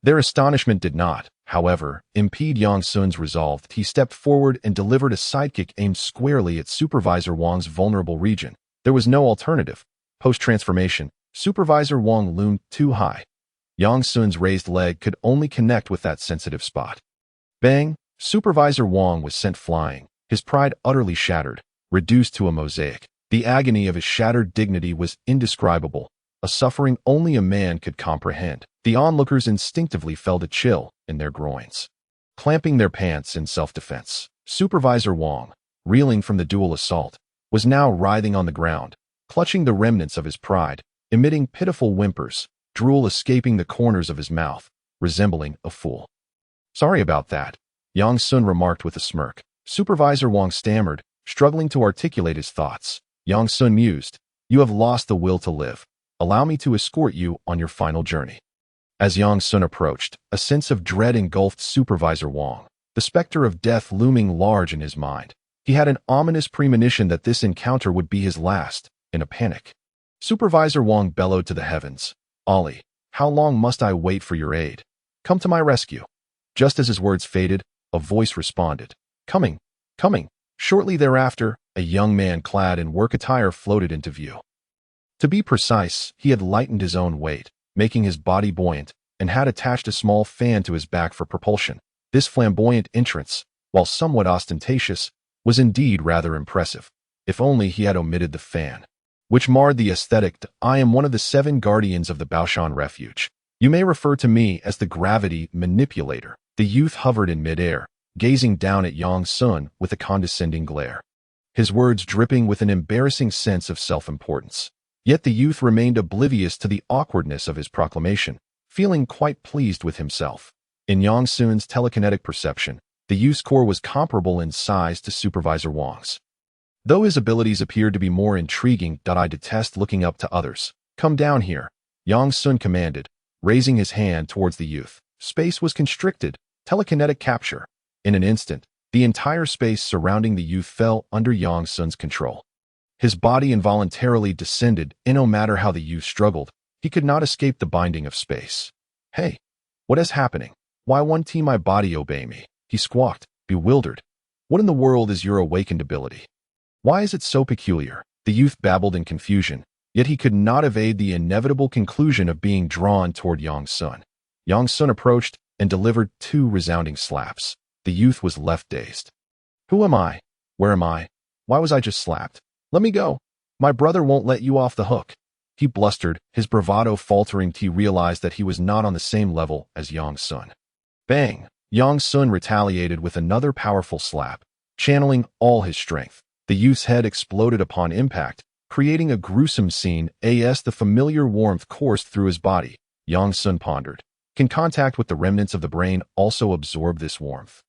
Their astonishment did not, however, impede Yang Sun's resolve. He stepped forward and delivered a sidekick aimed squarely at Supervisor Wang's vulnerable region. There was no alternative. Post-transformation, Supervisor Wang loomed too high. Yang Sun's raised leg could only connect with that sensitive spot. Bang! Supervisor Wang was sent flying, his pride utterly shattered, reduced to a mosaic. The agony of his shattered dignity was indescribable, a suffering only a man could comprehend. The onlookers instinctively felt a chill in their groins, clamping their pants in self-defense. Supervisor Wang, reeling from the dual assault, was now writhing on the ground, clutching the remnants of his pride, emitting pitiful whimpers, drool escaping the corners of his mouth, resembling a fool. Sorry about that, Yang Sun remarked with a smirk. Supervisor Wang stammered, struggling to articulate his thoughts. Yang Sun mused, "You have lost the will to live. Allow me to escort you on your final journey." As Yang Sun approached, a sense of dread engulfed Supervisor Wang, the specter of death looming large in his mind. He had an ominous premonition that this encounter would be his last. In a panic, Supervisor Wang bellowed to the heavens, "Ollie, how long must I wait for your aid? Come to my rescue." Just as his words faded, a voice responded, "Coming, coming." Shortly thereafter, a young man clad in work attire floated into view. To be precise, he had lightened his own weight, making his body buoyant, and had attached a small fan to his back for propulsion. This flamboyant entrance, while somewhat ostentatious, was indeed rather impressive, if only he had omitted the fan, which marred the aesthetic. "I am one of the 7 guardians of the Baoshan refuge. You may refer to me as the gravity manipulator." The youth hovered in midair, gazing down at Yang Sun with a condescending glare, his words dripping with an embarrassing sense of self-importance. Yet the youth remained oblivious to the awkwardness of his proclamation, feeling quite pleased with himself. In Yang Sun's telekinetic perception, the youth's core was comparable in size to Supervisor Wang's. Though his abilities appeared to be more intriguing, I detest looking up to others. "Come down here," Yang Sun commanded, raising his hand towards the youth. Space was constricted. Telekinetic capture. In an instant, The entire space surrounding the youth fell under Yang Sun's control. His body involuntarily descended, and no matter how the youth struggled, he could not escape the binding of space. "Hey, what is happening? Why won't my body obey me?" he squawked, bewildered. "What in the world is your awakened ability? Why is it so peculiar?" The youth babbled in confusion, yet he could not evade the inevitable conclusion of being drawn toward Yang Sun. Yang Sun approached and delivered 2 resounding slaps. The youth was left dazed. "Who am I? Where am I? Why was I just slapped? Let me go. My brother won't let you off the hook," he blustered, his bravado faltering till he realized that he was not on the same level as Yang Sun. Bang! Yang Sun retaliated with another powerful slap, channeling all his strength. The youth's head exploded upon impact, creating a gruesome scene as the familiar warmth coursed through his body. Yang Sun pondered. Can contact with the remnants of the brain also absorb this warmth?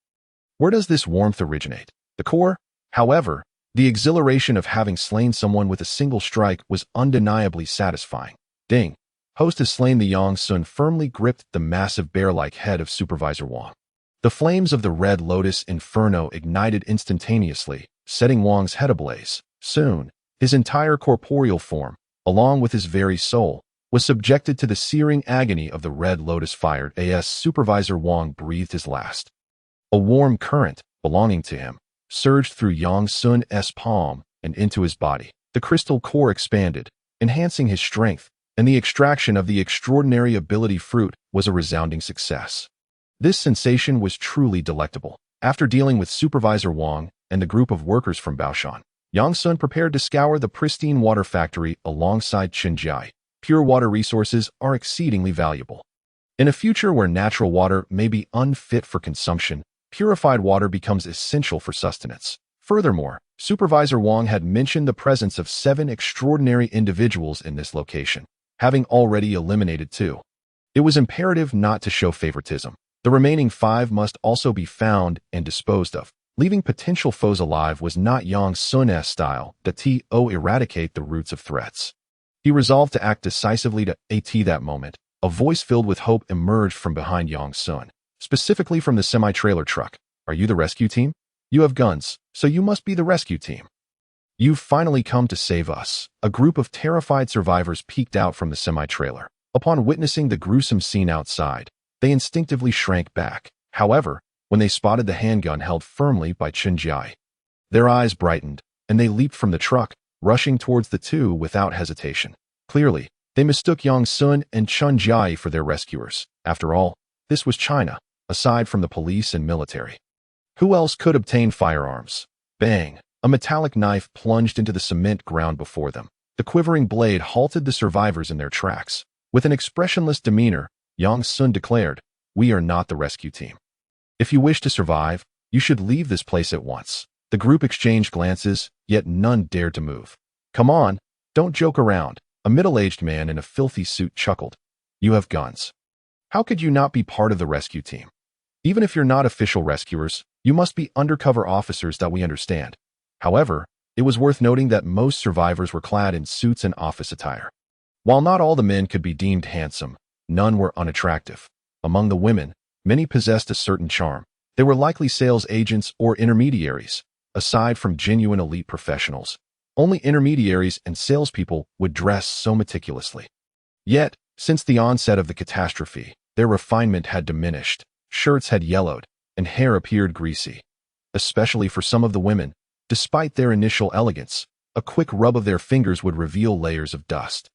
Where does this warmth originate? The core? However, the exhilaration of having slain someone with a single strike was undeniably satisfying. Ding! Host has slain the Yang Sun firmly gripped the massive bear-like head of Supervisor Wang. The flames of the Red Lotus Inferno ignited instantaneously, setting Wang's head ablaze. Soon, his entire corporeal form, along with his very soul, was subjected to the searing agony of the Red Lotus fire as Supervisor Wang breathed his last. A warm current, belonging to him, surged through Yang Sun's palm and into his body. The crystal core expanded, enhancing his strength, and the extraction of the extraordinary ability fruit was a resounding success. This sensation was truly delectable. After dealing with Supervisor Wang and the group of workers from Baoshan, Yang Sun prepared to scour the pristine water factory alongside Qinjiai. Pure water resources are exceedingly valuable. In a future where natural water may be unfit for consumption, purified water becomes essential for sustenance. Furthermore, Supervisor Wang had mentioned the presence of 7 extraordinary individuals in this location, having already eliminated 2. It was imperative not to show favoritism. The remaining 5 must also be found and disposed of. Leaving potential foes alive was not Yang Sun's style, to eradicate the roots of threats. He resolved to act decisively to that moment. A voice filled with hope emerged from behind Yang Sun, specifically from the semi-trailer truck. "Are you the rescue team? You have guns, so you must be the rescue team. You've finally come to save us." A group of terrified survivors peeked out from the semi-trailer. Upon witnessing the gruesome scene outside, they instinctively shrank back. However, when they spotted the handgun held firmly by Qinjiai, their eyes brightened, and they leaped from the truck, rushing towards the 2 without hesitation. Clearly, they mistook Yang Sun and Qinjiai for their rescuers. After all, this was China, aside from the police and military. Who else could obtain firearms? Bang! A metallic knife plunged into the cement ground before them. The quivering blade halted the survivors in their tracks. With an expressionless demeanor, Yang Sun declared, "We are not the rescue team. If you wish to survive, you should leave this place at once." The group exchanged glances, yet none dared to move. "Come on, don't joke around." A middle-aged man in a filthy suit chuckled. "You have guns. How could you not be part of the rescue team? Even if you're not official rescuers, you must be undercover officers that we understand." However, it was worth noting that most survivors were clad in suits and office attire. While not all the men could be deemed handsome, none were unattractive. Among the women, many possessed a certain charm. They were likely sales agents or intermediaries. Aside from genuine elite professionals, only intermediaries and salespeople would dress so meticulously. Yet, since the onset of the catastrophe, their refinement had diminished. Shirts had yellowed, and hair appeared greasy. Especially for some of the women, despite their initial elegance, a quick rub of their fingers would reveal layers of dust.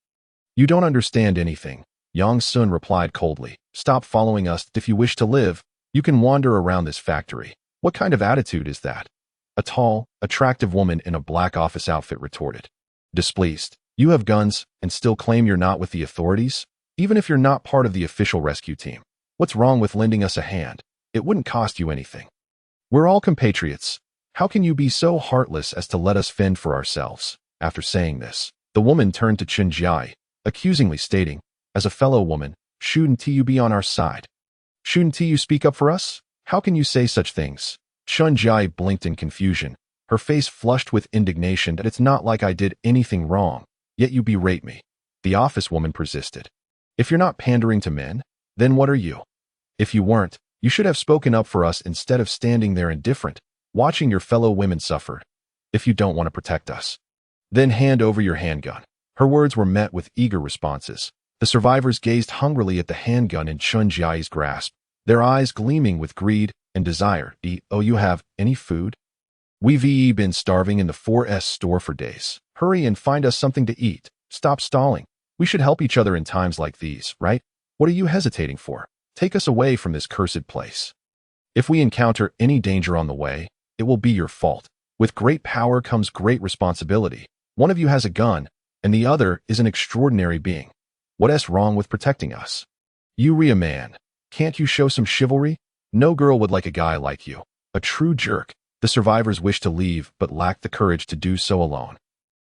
"You don't understand anything," Yang Sun replied coldly. "Stop following us. If you wish to live, you can wander around this factory." "What kind of attitude is that?" A tall, attractive woman in a black office outfit retorted. Displeased, "You have guns and still claim you're not with the authorities? Even if you're not part of the official rescue team, what's wrong with lending us a hand? It wouldn't cost you anything. We're all compatriots. How can you be so heartless as to let us fend for ourselves?" After saying this, the woman turned to Qinjiai, accusingly stating, "As a fellow woman, shouldn't you be on our side? Shouldn't you speak up for us? How can you say such things?" Qinjiai blinked in confusion, her face flushed with indignation. "That it's not like I did anything wrong, yet you berate me." The office woman persisted. "If you're not pandering to men, then what are you? If you weren't, you should have spoken up for us instead of standing there indifferent." watching your fellow women suffer. If you don't want to protect us, then hand over your handgun. Her words were met with eager responses. The survivors gazed hungrily at the handgun in Chun Jiai's grasp, their eyes gleaming with greed and desire. "Oh, you have any food? We've been starving in the 4S store for days. Hurry and find us something to eat. Stop stalling. We should help each other in times like these, right? What are you hesitating for? Take us away from this cursed place. If we encounter any danger on the way, it will be your fault. With great power comes great responsibility. One of you has a gun, and the other is an extraordinary being. What's wrong with protecting us? You're a man. Can't you show some chivalry? No girl would like a guy like you. A true jerk." The survivors wished to leave, but lacked the courage to do so alone.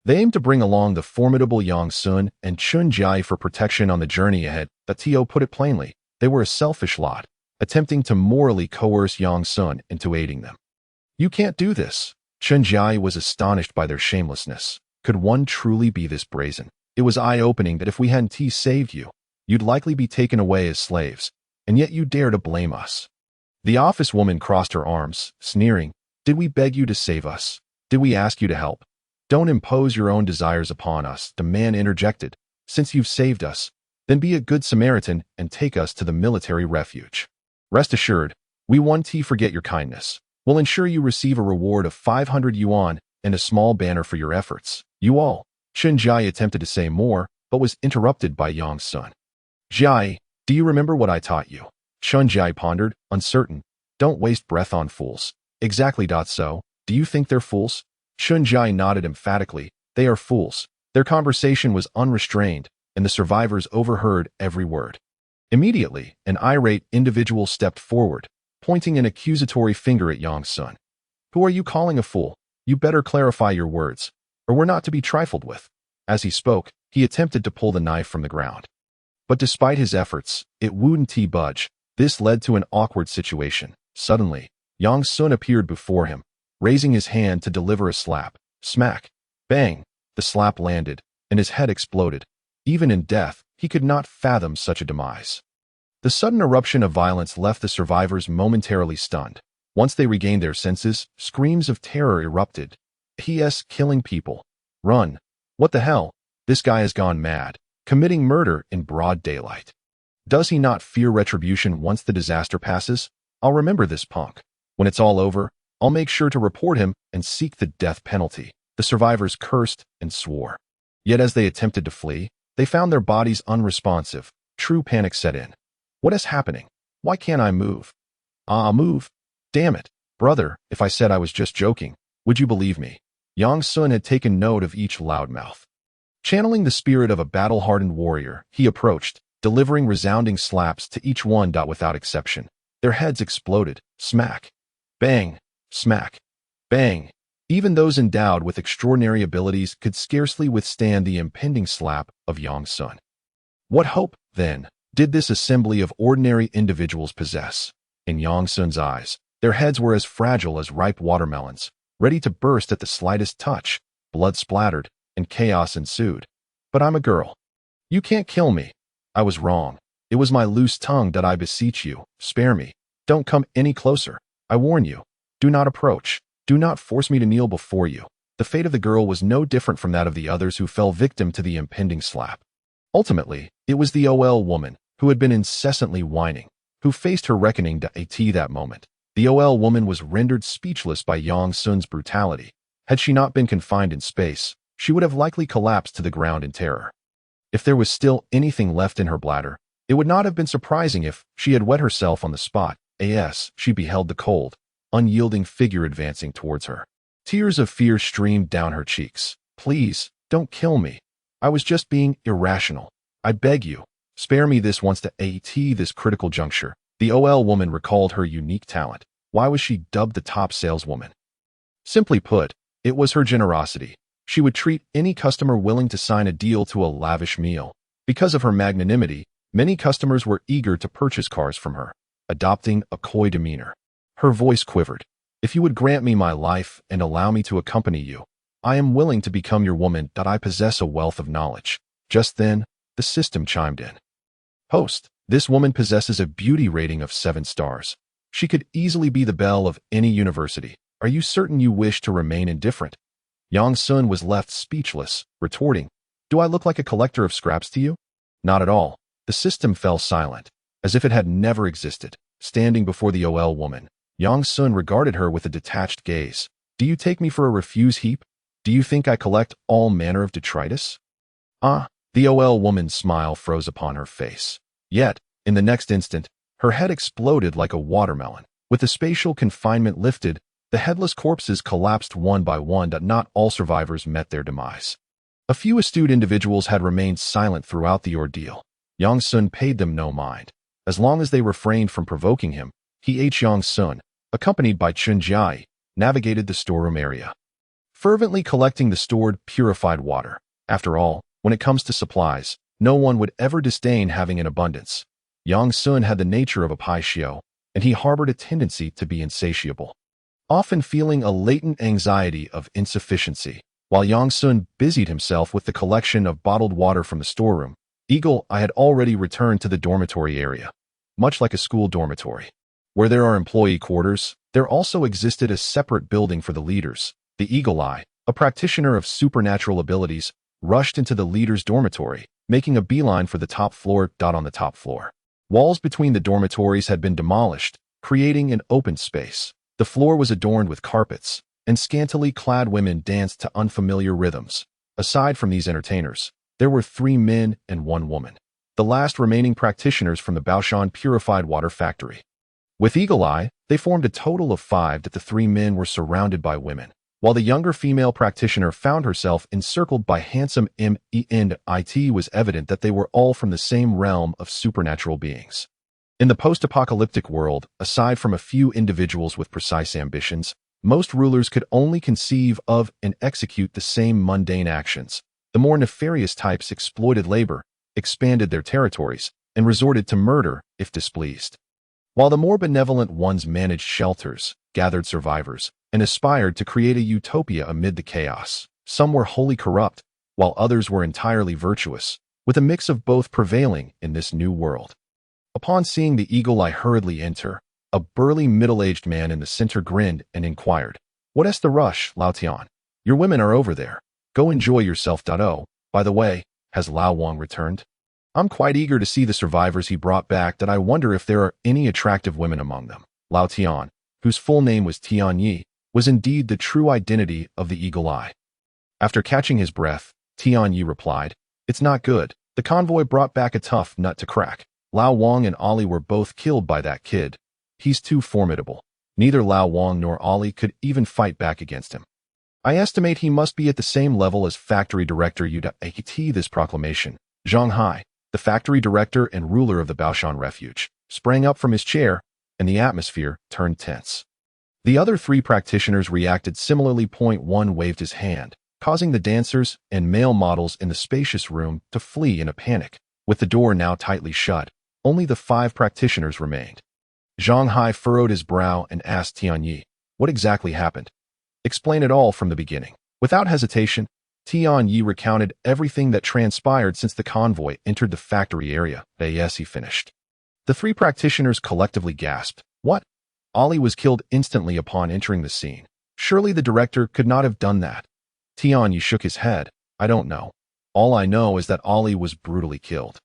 They aimed to bring along the formidable Yang Sun and Chun Jai for protection on the journey ahead, but Tio put it plainly. They were a selfish lot, attempting to morally coerce Yang Sun into aiding them. "You can't do this." Chun Jai was astonished by their shamelessness. Could one truly be this brazen? It was eye-opening that if we hadn't saved you, you'd likely be taken away as slaves, and yet you dare to blame us. The office woman crossed her arms, sneering. "Did we beg you to save us? Did we ask you to help? Don't impose your own desires upon us," the man interjected. "Since you've saved us, then be a good Samaritan and take us to the military refuge. Rest assured, we won't forget your kindness. We'll ensure you receive a reward of 500 yuan and a small banner for your efforts. You all." Chun Jai attempted to say more, but was interrupted by Yang Sun. "Jai, do you remember what I taught you?" Chun Jai pondered, uncertain. "Don't waste breath on fools." "Exactly. So, do you think they're fools?" Chun Jai nodded emphatically. "They are fools." Their conversation was unrestrained, and the survivors overheard every word. Immediately, an irate individual stepped forward, pointing an accusatory finger at Yang Sun. "Who are you calling a fool? You better clarify your words, or we're not to be trifled with." As he spoke, he attempted to pull the knife from the ground. But despite his efforts, it wouldn't budge. This led to an awkward situation. Suddenly, Yang Sun appeared before him, raising his hand to deliver a slap. Smack! Bang! The slap landed, and his head exploded. Even in death, he could not fathom such a demise. The sudden eruption of violence left the survivors momentarily stunned. Once they regained their senses, screams of terror erupted. "He's killing people. Run. What the hell? This guy has gone mad, committing murder in broad daylight. Does he not fear retribution once the disaster passes? I'll remember this punk. When it's all over, I'll make sure to report him and seek the death penalty." The survivors cursed and swore. Yet as they attempted to flee, they found their bodies unresponsive. True panic set in. "What is happening? Why can't I move? Move. Damn it. Brother, if I said I was just joking, would you believe me?" Yang Sun had taken note of each loudmouth. Channeling the spirit of a battle-hardened warrior, he approached, delivering resounding slaps to each one. Without exception, their heads exploded. Smack! Bang! Smack! Bang! Even those endowed with extraordinary abilities could scarcely withstand the impending slap of Yang Sun. What hope, then, did this assembly of ordinary individuals possess? In Yang Sun's eyes, their heads were as fragile as ripe watermelons, ready to burst at the slightest touch. Blood splattered, and chaos ensued. "But I'm a girl. You can't kill me. I was wrong. It was my loose tongue. I beseech you, spare me. Don't come any closer. I warn you. Do not approach. Do not force me to kneel before you." The fate of the girl was no different from that of the others who fell victim to the impending slap. Ultimately, it was the OL woman, who had been incessantly whining, who faced her reckoning. That moment, the OL woman was rendered speechless by Yang Sun's brutality. Had she not been confined in space, she would have likely collapsed to the ground in terror. If there was still anything left in her bladder, it would not have been surprising if she had wet herself on the spot, as she beheld the cold, unyielding figure advancing towards her. Tears of fear streamed down her cheeks. "Please, don't kill me. I was just being irrational. I beg you, spare me this once." This critical juncture, the OL woman recalled her unique talent. Why was she dubbed the top saleswoman? Simply put, it was her generosity. She would treat any customer willing to sign a deal to a lavish meal. Because of her magnanimity, many customers were eager to purchase cars from her, adopting a coy demeanor. Her voice quivered. "If you would grant me my life and allow me to accompany you, I am willing to become your woman. I possess a wealth of knowledge." Just then, the system chimed in. "Host, this woman possesses a beauty rating of 7 stars. She could easily be the belle of any university. Are you certain you wish to remain indifferent? Yang Sun was left speechless, retorting, Do I look like a collector of scraps to you? Not at all. The system fell silent, as if it had never existed. Standing before the OL woman, Yang Sun regarded her with a detached gaze. Do you take me for a refuse heap? Do you think I collect all manner of detritus? Ah, the OL woman's smile froze upon her face. Yet, in the next instant, her head exploded like a watermelon. With the spatial confinement lifted, the headless corpses collapsed one by one. Not all survivors met their demise. A few astute individuals had remained silent throughout the ordeal. Yang Sun paid them no mind. As long as they refrained from provoking him, Yang Sun, accompanied by Chun Jiai, navigated the storeroom area, fervently collecting the stored, purified water. After all, when it comes to supplies, no one would ever disdain having an abundance. Yang Sun had the nature of a Paixio, and he harbored a tendency to be insatiable, often feeling a latent anxiety of insufficiency. While Yang Sun busied himself with the collection of bottled water from the storeroom, Eagle Eye had already returned to the dormitory area. Much like a school dormitory, where there are employee quarters, there also existed a separate building for the leaders. The Eagle Eye, a practitioner of supernatural abilities, rushed into the leader's dormitory, making a beeline for the top floor. On the top floor, walls between the dormitories had been demolished, creating an open space. The floor was adorned with carpets, and scantily clad women danced to unfamiliar rhythms. Aside from these entertainers, there were 3 men and 1 woman, the last remaining practitioners from the Baoshan Purified Water Factory. With Eagle Eye, they formed a total of 5. The 3 men were surrounded by women, while the younger female practitioner found herself encircled by handsome men. It was evident that they were all from the same realm of supernatural beings. In the post-apocalyptic world, aside from a few individuals with precise ambitions, most rulers could only conceive of and execute the same mundane actions. The more nefarious types exploited labor, expanded their territories, and resorted to murder if displeased, while the more benevolent ones managed shelters, gathered survivors, and aspired to create a utopia amid the chaos. Some were wholly corrupt, while others were entirely virtuous, with a mix of both prevailing in this new world. Upon seeing the Eagle Eye hurriedly enter, a burly middle-aged man in the center grinned and inquired, What's the rush, Lao Tian? Your women are over there. Go enjoy yourself. Oh, by the way, has Lao Wang returned? I'm quite eager to see the survivors he brought back. I wonder if there are any attractive women among them. Lao Tian, whose full name was Tian Yi, was indeed the true identity of the Eagle Eye. After catching his breath, Tian Yi replied, It's not good. The convoy brought back a tough nut to crack. Lao Wang and Ollie were both killed by that kid. He's too formidable. Neither Lao Wang nor Ollie could even fight back against him. I estimate he must be at the same level as factory director Yu. This proclamation, Zhang Hai, the factory director and ruler of the Baoshan Refuge, sprang up from his chair, and the atmosphere turned tense. The other 3 practitioners reacted similarly. One waved his hand, causing the dancers and male models in the spacious room to flee in a panic. With the door now tightly shut, only the 5 practitioners remained. Zhang Hai furrowed his brow and asked Tian Yi, What exactly happened? Explain it all from the beginning. Without hesitation, Tian Yi recounted everything that transpired since the convoy entered the factory area. Yes, he finished. The 3 practitioners collectively gasped. What? Ollie was killed instantly upon entering the scene. Surely the director could not have done that. Tian Yi shook his head. I don't know. All I know is that Ollie was brutally killed.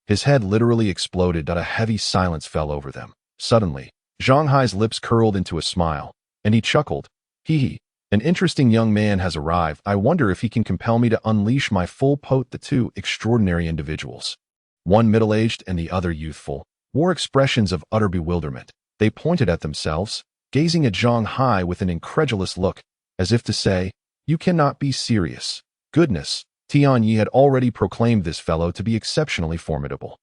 His head literally exploded. A heavy silence fell over them. Suddenly, Zhang Hai's lips curled into a smile, and he chuckled. Hee, an interesting young man has arrived. I wonder if he can compel me to unleash my full pot. The 2 extraordinary individuals, one middle-aged and the other youthful, wore expressions of utter bewilderment. They pointed at themselves, gazing at Zhang Hai with an incredulous look, as if to say, You cannot be serious. Goodness, Tian Yi had already proclaimed this fellow to be exceptionally formidable,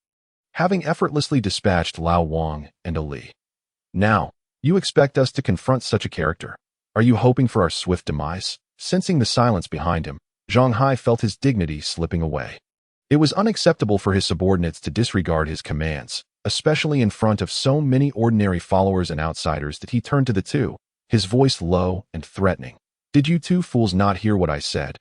having effortlessly dispatched Lao Wang and Ali. Now, you expect us to confront such a character? Are you hoping for our swift demise? Sensing the silence behind him, Zhang Hai felt his dignity slipping away. It was unacceptable for his subordinates to disregard his commands, especially in front of so many ordinary followers and outsiders. That he turned to the 2, his voice low and threatening. Did you 2 fools not hear what I said?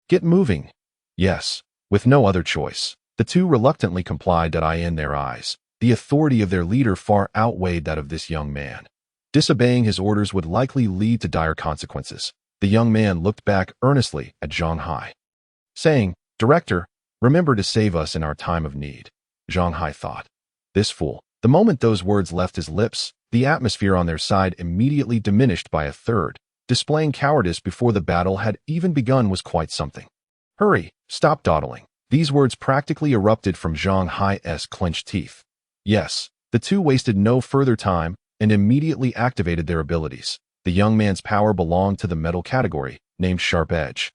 Get moving. Yes, with no other choice. The 2 reluctantly complied. In their eyes, the authority of their leader far outweighed that of this young man. Disobeying his orders would likely lead to dire consequences. The young man looked back earnestly at Zhang Hai, saying, "Director, remember to save us in our time of need." Zhang Hai thought, "This fool." The moment those words left his lips, the atmosphere on their side immediately diminished by a third. Displaying cowardice before the battle had even begun was quite something. "Hurry, stop dawdling." These words practically erupted from Zhang Hai's clenched teeth. Yes, the two wasted no further time and immediately activated their abilities. The young man's power belonged to the metal category, named Sharp Edge,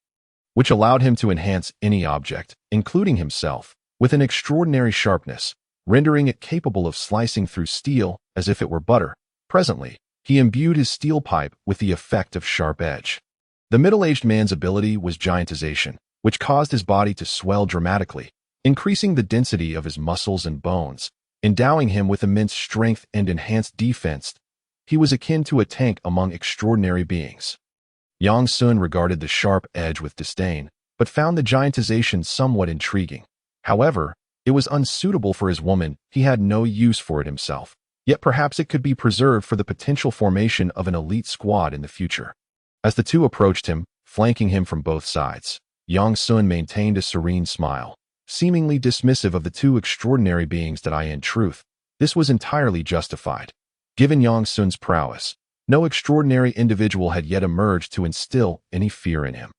which allowed him to enhance any object, including himself, with an extraordinary sharpness, rendering it capable of slicing through steel as if it were butter. Presently, he imbued his steel pipe with the effect of Sharp Edge. The middle-aged man's ability was giantization, which caused his body to swell dramatically, increasing the density of his muscles and bones, endowing him with immense strength and enhanced defense. He was akin to a tank among extraordinary beings. Yang Sun regarded the Sharp Edge with disdain, but found the giantization somewhat intriguing. However, it was unsuitable for his woman. He had no use for it himself, yet perhaps it could be preserved for the potential formation of an elite squad in the future. As the two approached him, flanking him from both sides, Yang Sun maintained a serene smile, seemingly dismissive of the two extraordinary beings that in truth, this was entirely justified. Given Yang Sun's prowess, no extraordinary individual had yet emerged to instill any fear in him.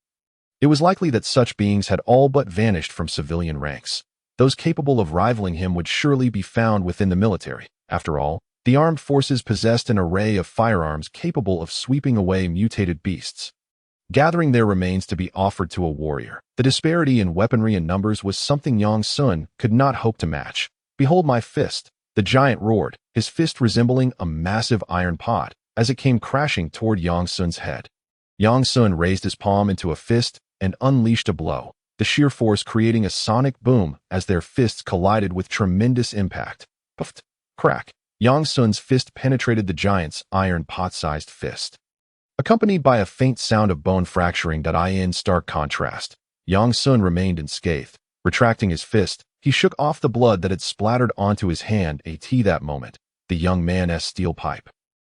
It was likely that such beings had all but vanished from civilian ranks. Those capable of rivaling him would surely be found within the military. After all, the armed forces possessed an array of firearms capable of sweeping away mutated beasts, gathering their remains to be offered to a warrior. The disparity in weaponry and numbers was something Yang Sun could not hope to match. "Behold my fist," the giant roared, his fist resembling a massive iron pot, as it came crashing toward Yang Sun's head. Yang Sun raised his palm into a fist and unleashed a blow, the sheer force creating a sonic boom as their fists collided with tremendous impact. Puff! Crack! Yang Sun's fist penetrated the giant's iron pot-sized fist, accompanied by a faint sound of bone fracturing that in stark contrast. Yang Sun remained unscathed. Retracting his fist, he shook off the blood that had splattered onto his hand. That moment, the young man's steel pipe,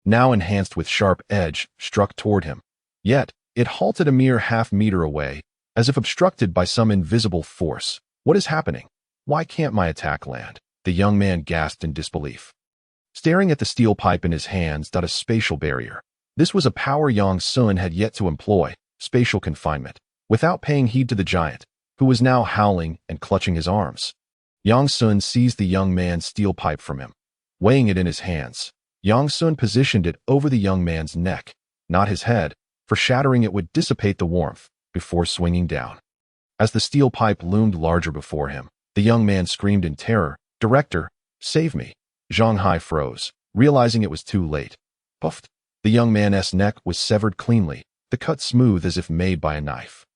now enhanced with Sharp Edge, struck toward him. Yet, it halted a mere half-meter away, as if obstructed by some invisible force. "What is happening? Why can't my attack land?" The young man gasped in disbelief, staring at the steel pipe in his hands. A spatial barrier. This was a power Yang Sun had yet to employ, spatial confinement, without paying heed to the giant, who was now howling and clutching his arms. Yang Sun seized the young man's steel pipe from him. Weighing it in his hands, Yang Sun positioned it over the young man's neck, not his head, for shattering it would dissipate the warmth, before swinging down. As the steel pipe loomed larger before him, the young man screamed in terror, "Director, save me." Zhang Hai froze, realizing it was too late. Puffed. The young man's neck was severed cleanly, the cut smooth as if made by a knife.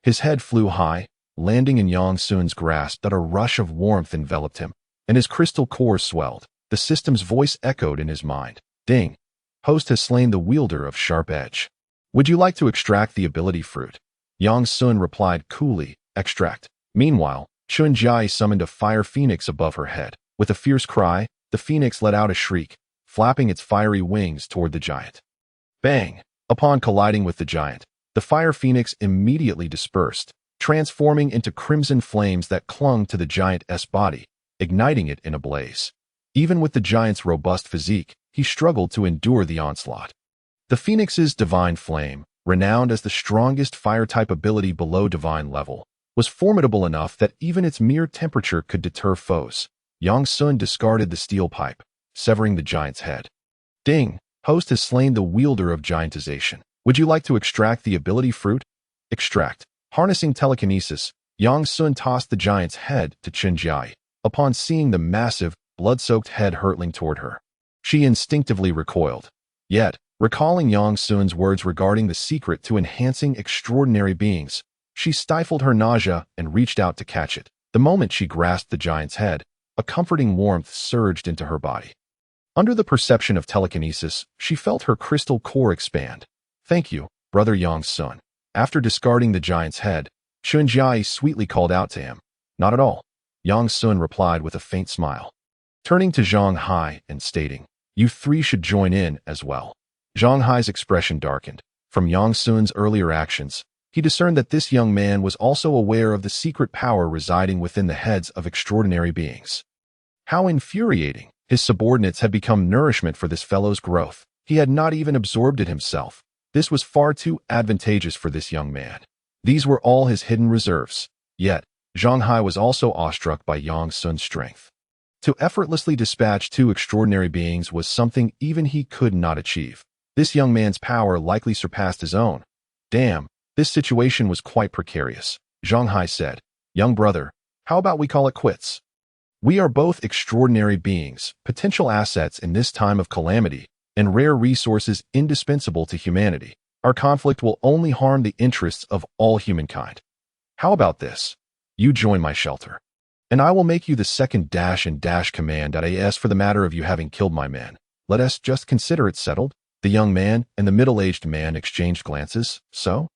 His head flew high, landing in Yang Sun's grasp. A rush of warmth enveloped him, and his crystal core swelled. The system's voice echoed in his mind. "Ding! Host has slain the wielder of Sharp Edge. Would you like to extract the ability fruit?" Yang Sun replied coolly, "Extract." Meanwhile, Chun-Jai summoned a fire phoenix above her head. With a fierce cry, the phoenix let out a shriek, flapping its fiery wings toward the giant. Bang! Upon colliding with the giant, the fire phoenix immediately dispersed, transforming into crimson flames that clung to the giant's body, igniting it in a blaze. Even with the giant's robust physique, he struggled to endure the onslaught. The phoenix's divine flame, renowned as the strongest fire-type ability below divine level, was formidable enough that even its mere temperature could deter foes. Yang Sun discarded the steel pipe, severing the giant's head. "Ding! Host has slain the wielder of giantization. Would you like to extract the ability fruit?" Extract. Harnessing telekinesis, Yang Sun tossed the giant's head to Chun-Jai. Upon seeing the massive, blood-soaked head hurtling toward her, she instinctively recoiled. Yet, recalling Yang Sun's words regarding the secret to enhancing extraordinary beings, she stifled her nausea and reached out to catch it. The moment she grasped the giant's head, a comforting warmth surged into her body. Under the perception of telekinesis, she felt her crystal core expand. "Thank you, brother Yang Sun." After discarding the giant's head, Chun-Jai sweetly called out to him. "Not at all," Yang Sun replied with a faint smile, turning to Zhang Hai and stating, You three should join in as well. Zhang Hai's expression darkened. From Yang Sun's earlier actions, he discerned that this young man was also aware of the secret power residing within the heads of extraordinary beings. How infuriating! His subordinates had become nourishment for this fellow's growth. He had not even absorbed it himself. This was far too advantageous for this young man. These were all his hidden reserves. Yet, Zhang Hai was also awestruck by Yang Sun's strength. To effortlessly dispatch two extraordinary beings was something even he could not achieve. This young man's power likely surpassed his own. Damn, this situation was quite precarious. Zhang Hai said, "Young brother, how about we call it quits? We are both extraordinary beings, potential assets in this time of calamity, and rare resources indispensable to humanity. Our conflict will only harm the interests of all humankind. How about this? You join my shelter, and I will make you the second dash and dash command as for the matter of you having killed my man. Let us just consider it settled." The young man and the middle-aged man exchanged glances. So?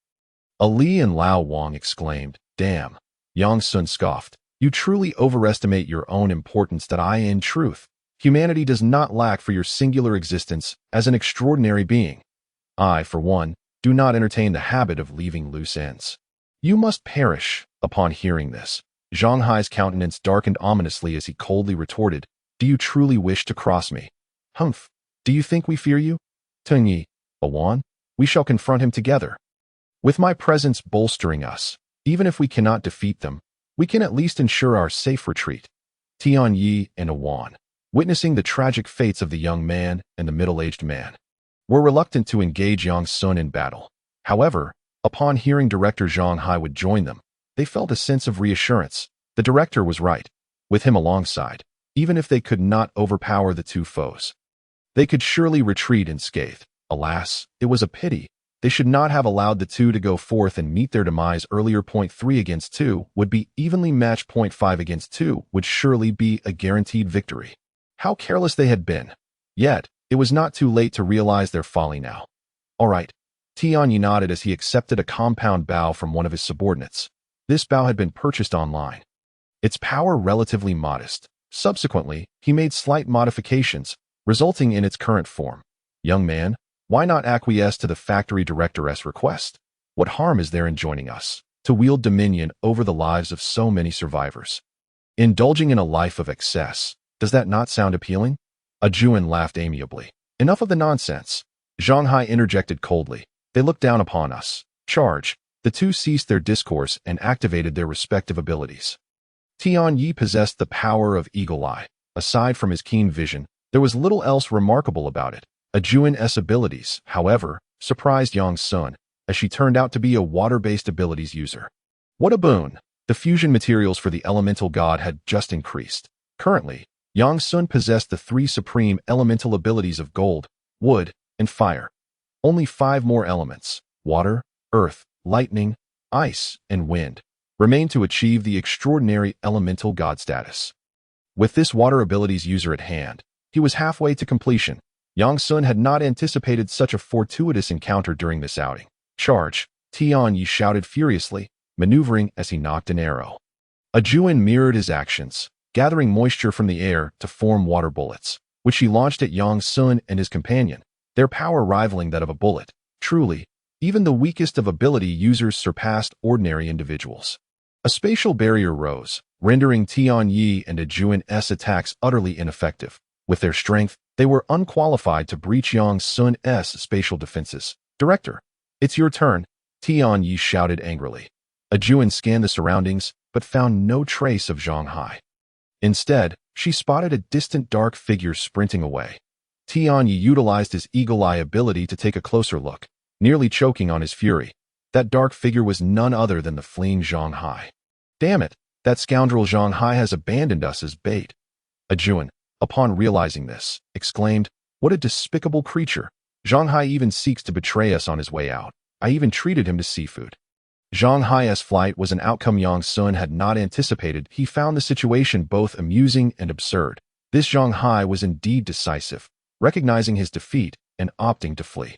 Ali and Lao Wang exclaimed, "Damn." Yang Sun scoffed. "You truly overestimate your own importance that in truth, humanity does not lack for your singular existence as an extraordinary being. I, for one, do not entertain the habit of leaving loose ends. You must perish." Upon hearing this, Zhang Hai's countenance darkened ominously as he coldly retorted, "Do you truly wish to cross me? Humph. Do you think we fear you? Tengyi, Awan, we shall confront him together. With my presence bolstering us, even if we cannot defeat them, we can at least ensure our safe retreat." Tianyi and Awan, witnessing the tragic fates of the young man and the middle-aged man, were reluctant to engage Yang Sun in battle. However, upon hearing Director Zhang Hai would join them, they felt a sense of reassurance. The director was right. With him alongside, even if they could not overpower the two foes, they could surely retreat unscathed. Alas, it was a pity. They should not have allowed the two to go forth and meet their demise earlier. 3 against 2 would be evenly matched. 5 against 2 would surely be a guaranteed victory. How careless they had been. Yet, it was not too late to realize their folly now. "All right." Tianyi nodded as he accepted a compound bow from one of his subordinates. This bow had been purchased online. Its power relatively modest. Subsequently, he made slight modifications, resulting in its current form. "Young man, why not acquiesce to the factory director's request? What harm is there in joining us to wield dominion over the lives of so many survivors? Indulging in a life of excess, does that not sound appealing?" Jinyun laughed amiably. "Enough of the nonsense." Zhang Hai interjected coldly. "They look down upon us. Charge." The two ceased their discourse and activated their respective abilities. Tianyi possessed the power of Eagle Eye. Aside from his keen vision, there was little else remarkable about it. Jinyun's abilities, however, surprised Yang Sun, as she turned out to be a water-based abilities user. What a boon! The fusion materials for the elemental god had just increased. Currently, Yang Sun possessed the three supreme elemental abilities of gold, wood, and fire. Only 5 more elements, water, earth, lightning, ice, and wind, remained to achieve the extraordinary elemental god status. With this water abilities user at hand, he was halfway to completion. Yang Sun had not anticipated such a fortuitous encounter during this outing. "Charge!" Tianyi shouted furiously, maneuvering as he knocked an arrow. Jinyun mirrored his actions, gathering moisture from the air to form water bullets, which he launched at Yang Sun and his companion, their power rivaling that of a bullet. Truly, even the weakest of ability users surpassed ordinary individuals. A spatial barrier rose, rendering Tianyi and Jinyun's attacks utterly ineffective. With their strength, they were unqualified to breach Yang Sun's spatial defenses. "Director, it's your turn," Tianyi shouted angrily. Jinyun scanned the surroundings, but found no trace of Zhang Hai. Instead, she spotted a distant dark figure sprinting away. Tianyi utilized his Eagle Eye ability to take a closer look, nearly choking on his fury. That dark figure was none other than the fleeing Zhang Hai. "Damn it, that scoundrel Zhang Hai has abandoned us as bait." Jinyun, upon realizing this, exclaimed, "What a despicable creature. Zhang Hai even seeks to betray us on his way out. I even treated him to seafood." Zhang Hai's flight was an outcome Yang Sun had not anticipated. He found the situation both amusing and absurd. This Zhang Hai was indeed decisive, recognizing his defeat and opting to flee.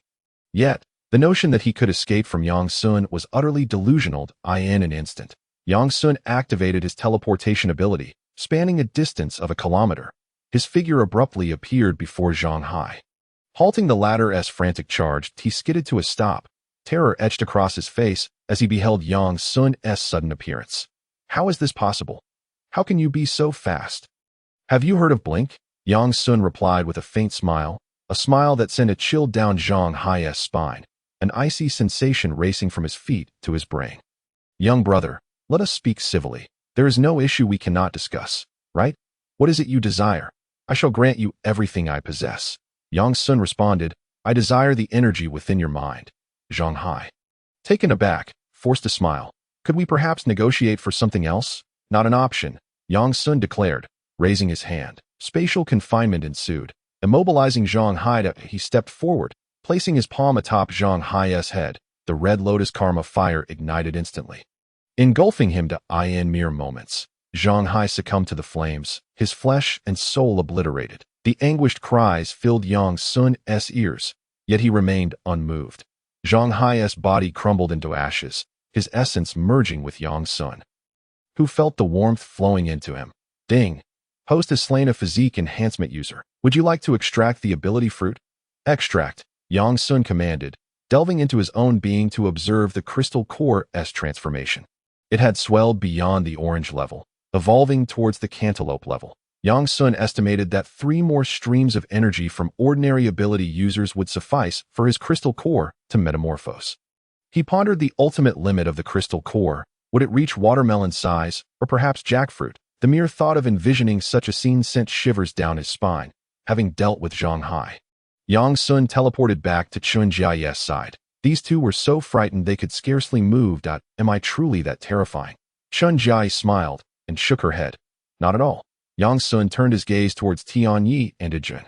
Yet, the notion that he could escape from Yang Sun was utterly delusional. In an instant, Yang Sun activated his teleportation ability, spanning a distance of 1 kilometer. his figure abruptly appeared before Zhang Hai. Halting the latter's frantic charge, he skidded to a stop. Terror etched across his face as he beheld Yang Sun's sudden appearance. How is this possible? How can you be so fast? Have you heard of Blink? Yang Sun replied with a faint smile, a smile that sent a chill down Zhang Hai's spine, an icy sensation racing from his feet to his brain. Young brother, let us speak civilly. There is no issue we cannot discuss, right? What is it you desire? I shall grant you everything I possess. Yang Sun responded, I desire the energy within your mind. Zhang Hai, taken aback, forced a smile. Could we perhaps negotiate for something else? Not an option, Yang Sun declared, raising his hand. Spatial confinement ensued. Immobilizing Zhang Hai, he stepped forward, placing his palm atop Zhang Hai's head. The red lotus karma fire ignited instantly, engulfing him in mere moments. Zhang Hai succumbed to the flames, his flesh and soul obliterated. The anguished cries filled Yang Sun's ears, yet he remained unmoved. Zhang Hai's body crumbled into ashes, his essence merging with Yang Sun, who felt the warmth flowing into him. Ding! Host has slain a physique enhancement user. Would you like to extract the ability fruit? Extract, Yang Sun commanded, delving into his own being to observe the crystal core's transformation. It had swelled beyond the orange level, evolving towards the cantaloupe level. Yang Sun estimated that 3 more streams of energy from ordinary ability users would suffice for his crystal core to metamorphose. He pondered the ultimate limit of the crystal core. Would it reach watermelon size, or perhaps jackfruit? The mere thought of envisioning such a scene sent shivers down his spine, having dealt with Zhang Hai. Yang Sun teleported back to Chunjia's side. These two were so frightened they could scarcely move. Am I truly that terrifying? Chunjia smiled and shook her head. Not at all. Yang Sun turned his gaze towards Tianyi and Ijun.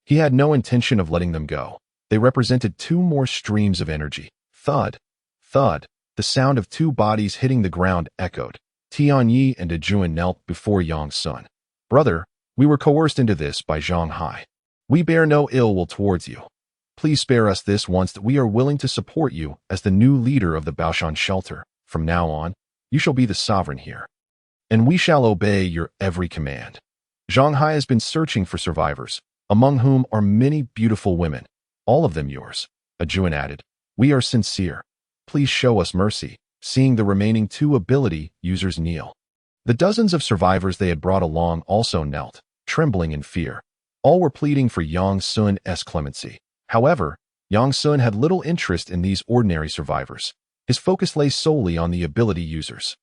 He had no intention of letting them go. They represented 2 more streams of energy. Thud, thud, the sound of 2 bodies hitting the ground echoed. Tianyi and Ijun knelt before Yang Sun. Brother, we were coerced into this by Zhang Hai. We bear no ill will towards you. Please spare us this once that we are willing to support you as the new leader of the Baoshan shelter. From now on, you shall be the sovereign here, and we shall obey your every command. Zhang Hai has been searching for survivors, among whom are many beautiful women, all of them yours. Ijun added, we are sincere. Please show us mercy. Seeing the remaining 2 ability users kneel, the dozens of survivors they had brought along also knelt, trembling in fear. All were pleading for Yang Sun's clemency. However, Yang Sun had little interest in these ordinary survivors. His focus lay solely on the ability users.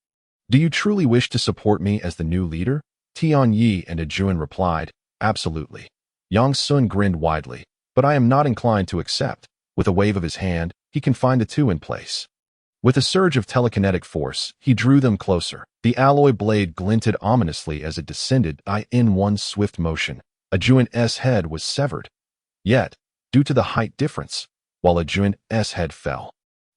Do you truly wish to support me as the new leader? Tianyi and Ijun replied, absolutely. Yang Sun grinned widely, but I am not inclined to accept. With a wave of his hand, he confined the 2 in place. With a surge of telekinetic force, he drew them closer. The alloy blade glinted ominously as it descended in one swift motion. Ijun's head was severed. Yet, due to the height difference, while Ijun's head fell,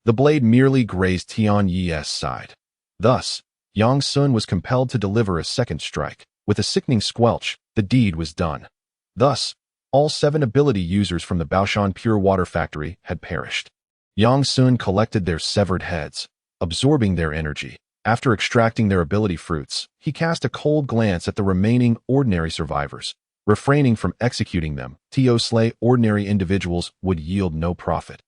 the blade merely grazed Tianyi's side. Thus, Yang Sun was compelled to deliver a second strike. With a sickening squelch, the deed was done. Thus, all 7 ability users from the Baoshan Pure Water Factory had perished. Yang Sun collected their severed heads, absorbing their energy. After extracting their ability fruits, he cast a cold glance at the remaining ordinary survivors, refraining from executing them. To slay ordinary individuals would yield no profit.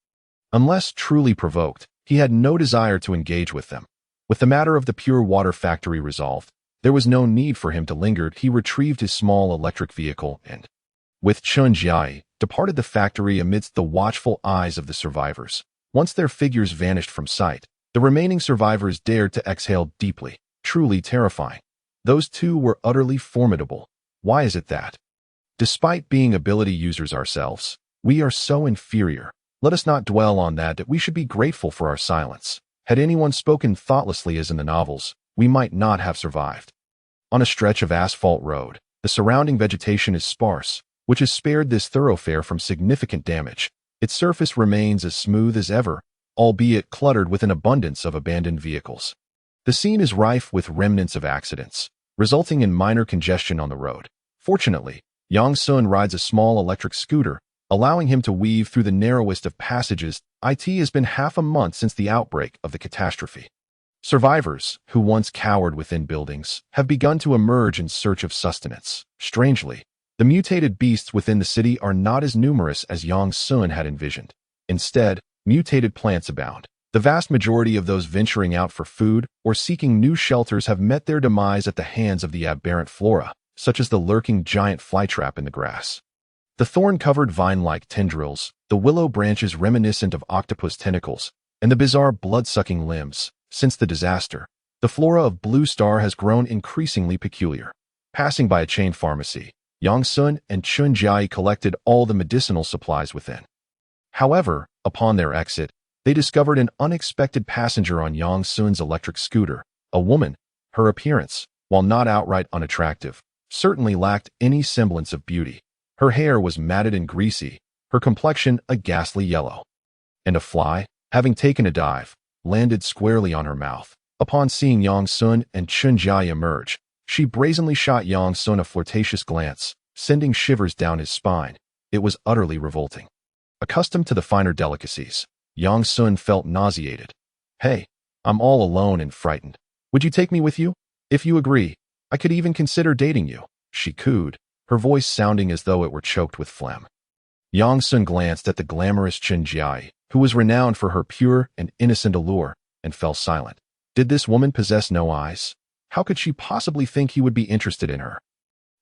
Unless truly provoked, he had no desire to engage with them. With the matter of the Pure Water Factory resolved, there was no need for him to linger. He retrieved his small electric vehicle and, with Chunjia, departed the factory amidst the watchful eyes of the survivors. Once their figures vanished from sight, the remaining survivors dared to exhale deeply, truly terrifying. Those 2 were utterly formidable. Why is it that, despite being ability users ourselves, we are so inferior? Let us not dwell on that we should be grateful for our silence. Had anyone spoken thoughtlessly as in the novels, we might not have survived. On a stretch of asphalt road, the surrounding vegetation is sparse, which has spared this thoroughfare from significant damage. Its surface remains as smooth as ever, albeit cluttered with an abundance of abandoned vehicles. The scene is rife with remnants of accidents, resulting in minor congestion on the road. Fortunately, Yang Sun rides a small electric scooter, allowing him to weave through the narrowest of passages. It has been half a month since the outbreak of the catastrophe. Survivors, who once cowered within buildings, have begun to emerge in search of sustenance. Strangely, The mutated beasts within the city are not as numerous as Yang Sun had envisioned. Instead, mutated plants abound. The vast majority of those venturing out for food or seeking new shelters have met their demise at the hands of the aberrant flora, such as the lurking giant flytrap in the grass. The thorn-covered vine-like tendrils, the willow branches reminiscent of octopus tentacles, and the bizarre blood-sucking limbs. Since the disaster, the flora of Blue Star has grown increasingly peculiar. Passing by a chain pharmacy, Yang Sun and Chun Jiai collected all the medicinal supplies within. However, upon their exit, they discovered an unexpected passenger on Yang Sun's electric scooter, a woman. Her appearance, while not outright unattractive, certainly lacked any semblance of beauty. Her hair was matted and greasy, her complexion a ghastly yellow. And a fly, having taken a dive, landed squarely on her mouth. Upon seeing Yang Sun and Chun Jiai emerge, she brazenly shot Yang Sun a flirtatious glance, sending shivers down his spine. It was utterly revolting. Accustomed to the finer delicacies, Yang Sun felt nauseated. "Hey, I'm all alone and frightened. Would you take me with you? If you agree, I could even consider dating you," she cooed, her voice sounding as though it were choked with phlegm. Yang Sun glanced at the glamorous Chun Jiai, who was renowned for her pure and innocent allure, and fell silent. Did this woman possess no eyes? How could she possibly think he would be interested in her?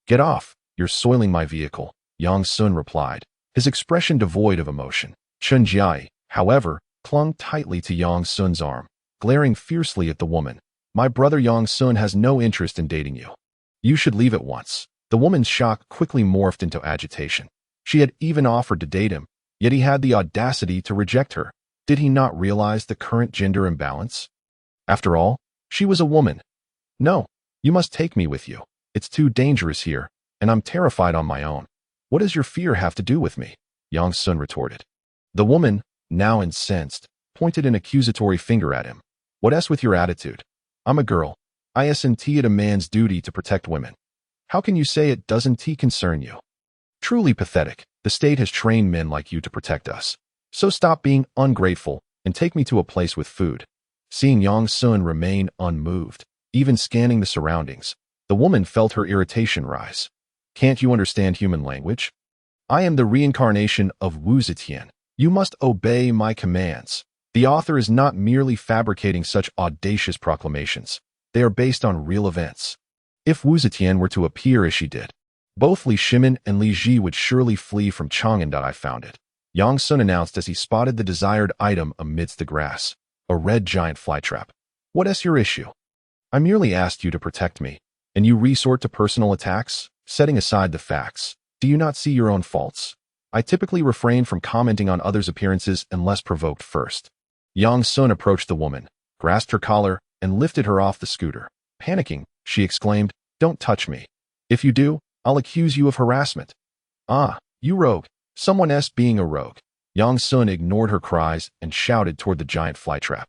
"Get off, you're soiling my vehicle," Yang Sun replied, his expression devoid of emotion. Chun Jiai, however, clung tightly to Yang Sun's arm, glaring fiercely at the woman. "My brother Yang Sun has no interest in dating you. You should leave at once." The woman's shock quickly morphed into agitation. She had even offered to date him, yet he had the audacity to reject her. Did he not realize the current gender imbalance? After all, she was a woman. "No, you must take me with you. It's too dangerous here, and I'm terrified on my own." "What does your fear have to do with me?" Yang Sun retorted. The woman, now incensed, pointed an accusatory finger at him. "What with your attitude? I'm a girl. Isn't it a man's duty to protect women? How can you say it doesn't concern you? Truly pathetic. The state has trained men like you to protect us. So stop being ungrateful and take me to a place with food." Seeing Yang Sun remain unmoved, even scanning the surroundings, the woman felt her irritation rise. "Can't you understand human language? I am the reincarnation of Wu Zetian. You must obey my commands." The author is not merely fabricating such audacious proclamations. They are based on real events. If Wu Zetian were to appear as she did, both Li Shimin and Li Ji would surely flee from Chang'an. "I found it," Yang Sun announced as he spotted the desired item amidst the grass, a red giant flytrap. "What's your issue? I merely asked you to protect me, and you resort to personal attacks? Setting aside the facts, do you not see your own faults? I typically refrain from commenting on others' appearances unless provoked first." Yang Sun approached the woman, grasped her collar, and lifted her off the scooter. Panicking, she exclaimed, "Don't touch me. If you do, I'll accuse you of harassment." "Ah, you rogue. Someone else being a rogue." Yang Sun ignored her cries and shouted toward the giant flytrap.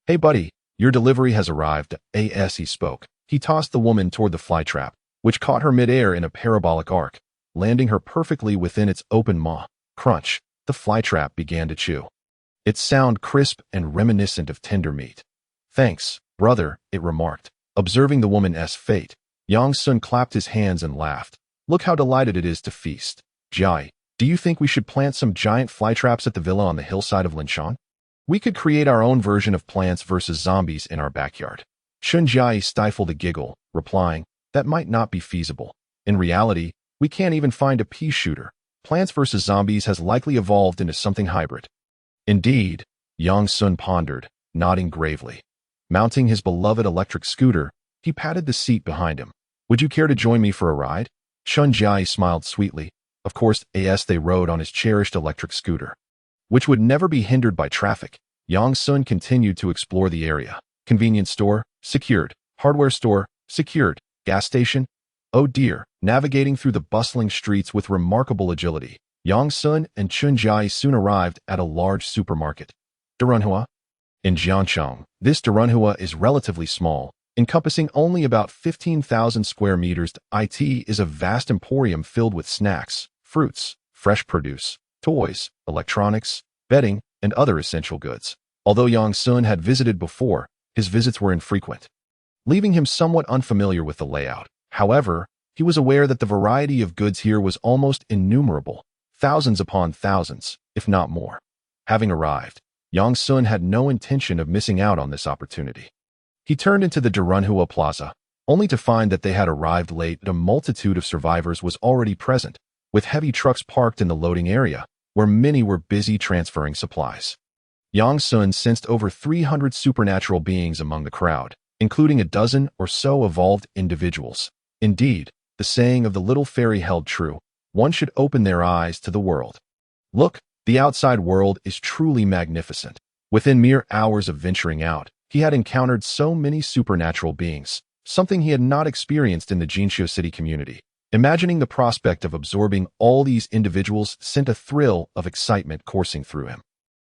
"Hey buddy, your delivery has arrived." As he spoke, he tossed the woman toward the flytrap, which caught her midair in a parabolic arc, landing her perfectly within its open maw. Crunch, the flytrap began to chew. Its sound crisp and reminiscent of tender meat. "Thanks, brother," it remarked. Observing the woman's fate, Yang Sun clapped his hands and laughed. "Look how delighted it is to feast." "Jai, do you think we should plant some giant flytraps at the villa on the hillside of Linshan? We could create our own version of Plants vs. Zombies in our backyard." Chun Jai stifled a giggle, replying, "That might not be feasible. In reality, we can't even find a pea shooter. Plants vs. Zombies has likely evolved into something hybrid." "Indeed," Yang Sun pondered, nodding gravely. Mounting his beloved electric scooter, he patted the seat behind him. "Would you care to join me for a ride?" Chun Jai smiled sweetly. Of course, they rode on his cherished electric scooter, which would never be hindered by traffic. Yang Sun continued to explore the area. Convenience store, secured. Hardware store, secured. Gas station? Oh dear. Navigating through the bustling streets with remarkable agility, Yang Sun and Chun Jai soon arrived at a large supermarket. Darunhua? In Jiancheng, this Darunhua is relatively small, encompassing only about 15,000 square meters. It is a vast emporium filled with snacks, fruits, fresh produce, toys, electronics, bedding, and other essential goods. Although Yang Sun had visited before, his visits were infrequent, leaving him somewhat unfamiliar with the layout. However, He was aware that the variety of goods here was almost innumerable, thousands upon thousands, if not more. Having arrived, Yang Sun had no intention of missing out on this opportunity. He turned into the Darunhua Plaza, only to find that they had arrived late and a multitude of survivors was already present, with heavy trucks parked in the loading area, where many were busy transferring supplies. Yang Sun sensed over 300 supernatural beings among the crowd, including a dozen or so evolved individuals. Indeed, the saying of the little fairy held true: one should open their eyes to the world. Look, the outside world is truly magnificent. Within mere hours of venturing out, he had encountered so many supernatural beings, something he had not experienced in the Jinshu City community. Imagining the prospect of absorbing all these individuals sent a thrill of excitement coursing through him.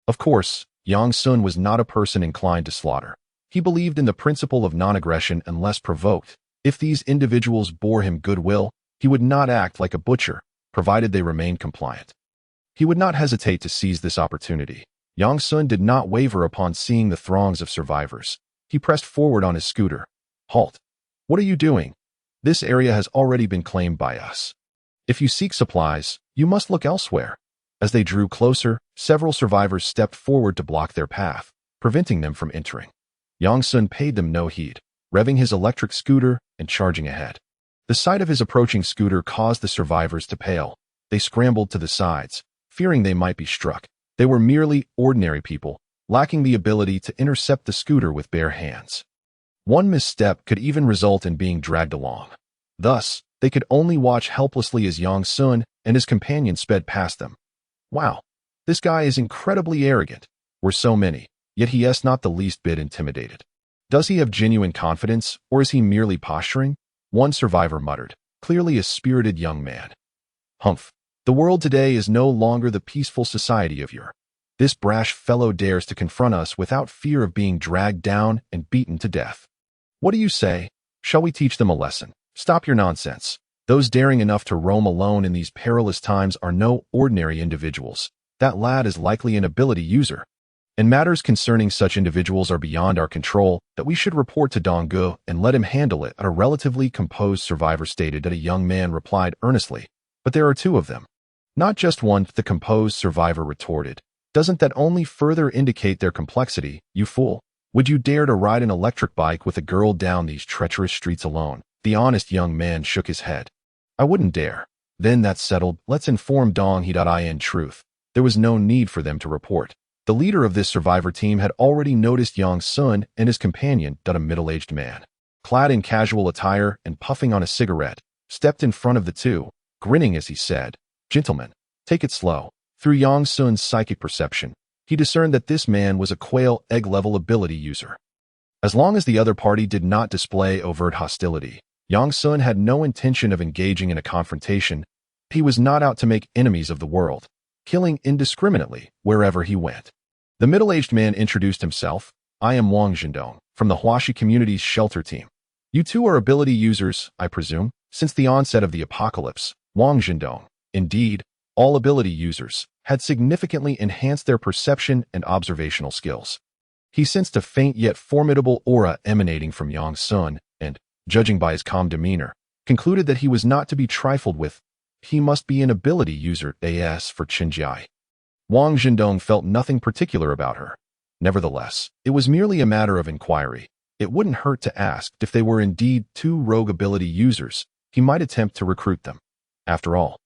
Of course, Yang Sun was not a person inclined to slaughter. He believed in the principle of non-aggression unless provoked. If these individuals bore him goodwill, he would not act like a butcher, provided they remained compliant. He would not hesitate to seize this opportunity. Yang Sun did not waver upon seeing the throngs of survivors. He pressed forward on his scooter. Halt! What are you doing? This area has already been claimed by us. If you seek supplies, you must look elsewhere. As they drew closer, several survivors stepped forward to block their path, preventing them from entering. Yang Sun paid them no heed, revving his electric scooter and charging ahead. The sight of his approaching scooter caused the survivors to pale. They scrambled to the sides, fearing they might be struck. They were merely ordinary people, lacking the ability to intercept the scooter with bare hands. One misstep could even result in being dragged along. Thus, they could only watch helplessly as Yang Sun and his companion sped past them. Wow, this guy is incredibly arrogant. We're so many, yet he is not the least bit intimidated. Does he have genuine confidence, or is he merely posturing? One survivor muttered, clearly a spirited young man. Humph. The world today is no longer the peaceful society of yore. This brash fellow dares to confront us without fear of being dragged down and beaten to death. What do you say? Shall we teach them a lesson? Stop your nonsense. Those daring enough to roam alone in these perilous times are no ordinary individuals. That lad is likely an ability user. And matters concerning such individuals are beyond our control, that we should report to Donggu and let him handle it. A relatively composed survivor stated that a young man replied earnestly, but there are two of them. Not just one, the composed survivor retorted. Doesn't that only further indicate their complexity, you fool? Would you dare to ride an electric bike with a girl down these treacherous streets alone? The honest young man shook his head. I wouldn't dare. Then that's settled. Let's inform Dong He. In truth, there was no need for them to report. The leader of this survivor team had already noticed Yang Sun and his companion, a middle-aged man, clad in casual attire and puffing on a cigarette, stepped in front of the two, grinning as he said, Gentlemen, take it slow. Through Yang Sun's psychic perception, he discerned that this man was a quail egg-level ability user. As long as the other party did not display overt hostility, Yang Sun had no intention of engaging in a confrontation. He was not out to make enemies of the world, killing indiscriminately wherever he went. The middle-aged man introduced himself. I am Wang Zhendong, from the Huaxi community's shelter team. You two are ability users, I presume, since the onset of the apocalypse. Wang Zhendong, indeed, all ability users, had significantly enhanced their perception and observational skills. He sensed a faint yet formidable aura emanating from Yang Sun and, judging by his calm demeanor, concluded that he was not to be trifled with. He must be an ability user, as for Qinjiai. Wang Zhendong felt nothing particular about her. Nevertheless, it was merely a matter of inquiry. It wouldn't hurt to ask if they were indeed two rogue ability users. He might attempt to recruit them. After all,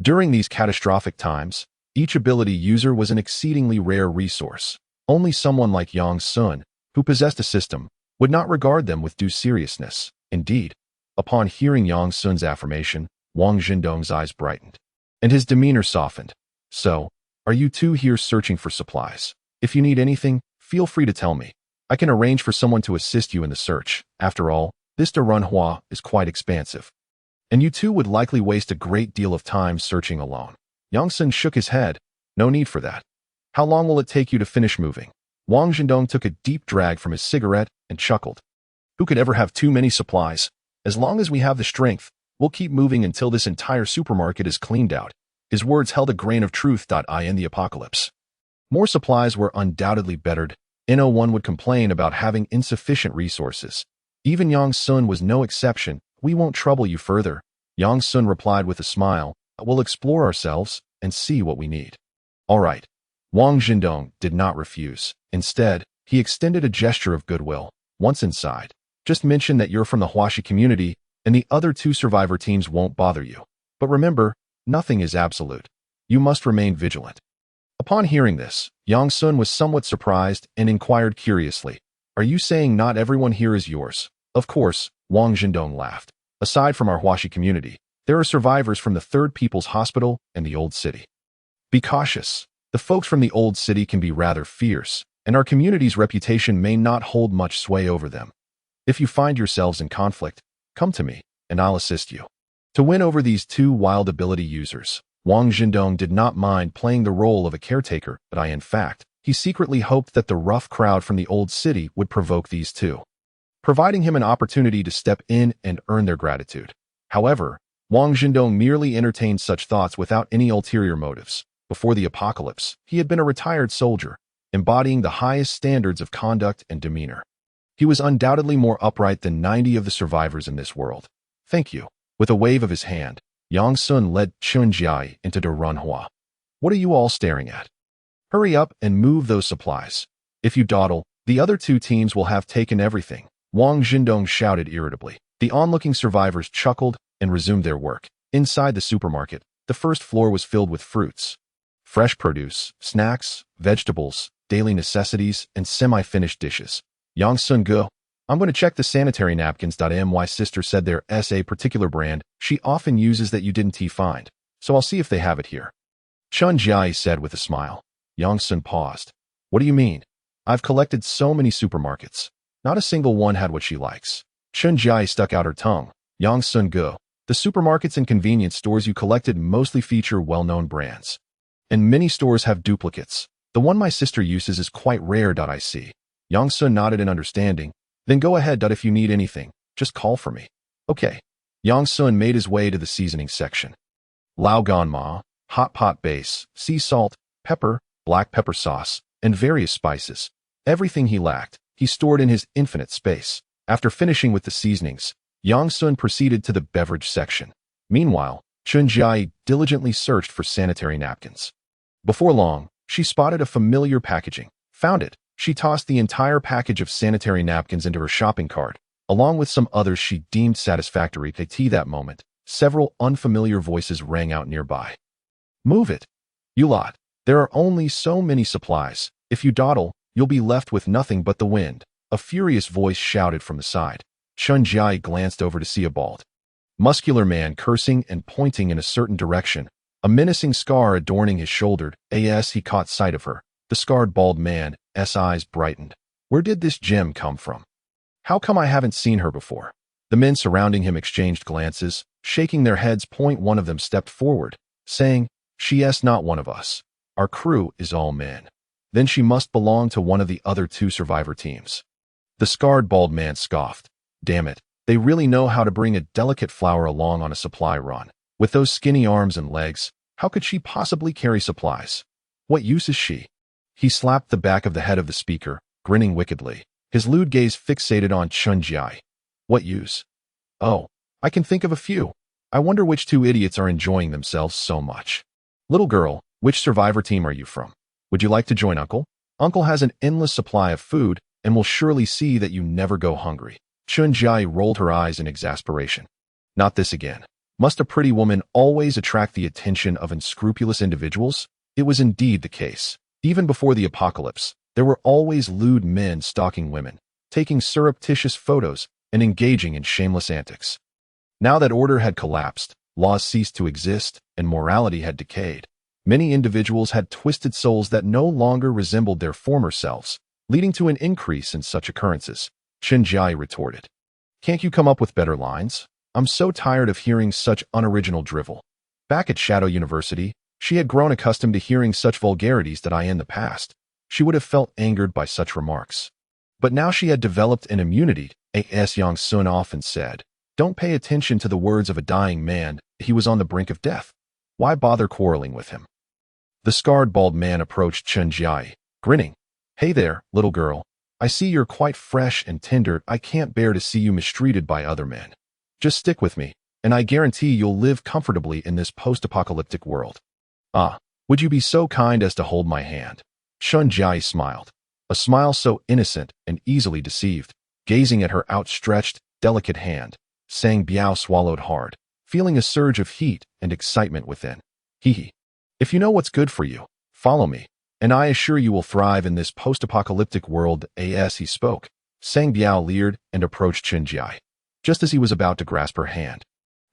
during these catastrophic times, each ability user was an exceedingly rare resource. Only someone like Yang Sun, who possessed a system, would not regard them with due seriousness. Indeed, upon hearing Yang Sun's affirmation, Wang Zhendong's eyes brightened, and his demeanor softened. So, are you two here searching for supplies? If you need anything, feel free to tell me. I can arrange for someone to assist you in the search. After all, this Darunhua is quite expansive, and you two would likely waste a great deal of time searching alone. Yang Sun shook his head. No need for that. How long will it take you to finish moving? Wang Zhendong took a deep drag from his cigarette and chuckled. Who could ever have too many supplies? As long as we have the strength, we'll keep moving until this entire supermarket is cleaned out. His words held a grain of truth. In the apocalypse, more supplies were undoubtedly bettered. No one would complain about having insufficient resources. Even Yang Sun was no exception. We won't trouble you further. Yang Sun replied with a smile, we'll explore ourselves and see what we need. All right. Wang Jindong did not refuse. Instead, he extended a gesture of goodwill. Once inside, just mention that you're from the Huashi community and the other two survivor teams won't bother you. But remember, nothing is absolute. You must remain vigilant. Upon hearing this, Yang Sun was somewhat surprised and inquired curiously, are you saying not everyone here is yours? Of course, Wang Jindong laughed. Aside from our Huashi community, there are survivors from the Third People's Hospital and the Old City. Be cautious. The folks from the Old City can be rather fierce, and our community's reputation may not hold much sway over them. If you find yourselves in conflict, come to me, and I'll assist you. To win over these two wild ability users, Wang Jindong did not mind playing the role of a caretaker, but in fact, he secretly hoped that the rough crowd from the Old City would provoke these two, providing him an opportunity to step in and earn their gratitude. However, Wang Jindong merely entertained such thoughts without any ulterior motives. Before the apocalypse, he had been a retired soldier, embodying the highest standards of conduct and demeanor. He was undoubtedly more upright than 90 of the survivors in this world. Thank you. With a wave of his hand, Yang Sun led Chunjiai into Duranhua. What are you all staring at? Hurry up and move those supplies. If you dawdle, the other two teams will have taken everything. Wang Jindong shouted irritably. The onlooking survivors chuckled and resumed their work. Inside the supermarket, the first floor was filled with fruits, fresh produce, snacks, vegetables, daily necessities, and semi-finished dishes. Yang Sun go. I'm going to check the sanitary napkins. My sister said there's a particular brand she often uses that you didn't find, so I'll see if they have it here. Chun Jiai said with a smile. Yang Sun paused. What do you mean? I've collected so many supermarkets. Not a single one had what she likes. Chun Jiai stuck out her tongue. Yang Sun go. The supermarkets and convenience stores you collected mostly feature well-known brands, and many stores have duplicates. The one my sister uses is quite rare. I see. Yang Sun nodded in understanding. Then go ahead. If you need anything, just call for me. Okay. Yang Sun made his way to the seasoning section. Lao Gan Ma, hot pot base, sea salt, pepper, black pepper sauce, and various spices. Everything he lacked, he stored in his infinite space. After finishing with the seasonings, Yang Sun proceeded to the beverage section. Meanwhile, Chun Jiai diligently searched for sanitary napkins. Before long, she spotted a familiar packaging. Found it. She tossed the entire package of sanitary napkins into her shopping cart, along with some others she deemed satisfactory. At that moment, several unfamiliar voices rang out nearby. Move it. You lot. There are only so many supplies. If you dawdle, you'll be left with nothing but the wind. A furious voice shouted from the side. Chun Jiai glanced over to see a bald, muscular man cursing and pointing in a certain direction, a menacing scar adorning his shoulder. As he caught sight of her, the scarred bald man's eyes brightened. Where did this gem come from? How come I haven't seen her before? The men surrounding him exchanged glances, shaking their heads. One of them stepped forward, saying, She's not one of us. Our crew is all men. Then she must belong to one of the other two survivor teams. The scarred bald man scoffed. Damn it, they really know how to bring a delicate flower along on a supply run. With those skinny arms and legs, how could she possibly carry supplies? What use is she? He slapped the back of the head of the speaker, grinning wickedly, his lewd gaze fixated on Chun Jiai. What use? Oh, I can think of a few. I wonder which two idiots are enjoying themselves so much. Little girl, which survivor team are you from? Would you like to join Uncle? Uncle has an endless supply of food and will surely see that you never go hungry. Chun Jiai rolled her eyes in exasperation. Not this again. Must a pretty woman always attract the attention of unscrupulous individuals? It was indeed the case. Even before the apocalypse, there were always lewd men stalking women, taking surreptitious photos, and engaging in shameless antics. Now that order had collapsed, laws ceased to exist, and morality had decayed, many individuals had twisted souls that no longer resembled their former selves, leading to an increase in such occurrences. Chun Jiai retorted. Can't you come up with better lines? I'm so tired of hearing such unoriginal drivel. Back at Shadow University, she had grown accustomed to hearing such vulgarities that in the past, she would have felt angered by such remarks. But now she had developed an immunity. As Yang Sun often said, don't pay attention to the words of a dying man. He was on the brink of death. Why bother quarreling with him? The scarred bald man approached Chun Jiai, grinning. Hey there, little girl. I see you're quite fresh and tender. I can't bear to see you mistreated by other men. Just stick with me. and I guarantee you'll live comfortably in this post-apocalyptic world. Ah, would you be so kind as to hold my hand? Chun Jia smiled, a smile so innocent and easily deceived. Gazing at her outstretched, delicate hand, Sang Biao swallowed hard, feeling a surge of heat and excitement within. Hee. If you know what's good for you, follow me, and I assure you will thrive in this post-apocalyptic world. As he spoke, Sang Biao leered and approached Chun Jia. Just as he was about to grasp her hand,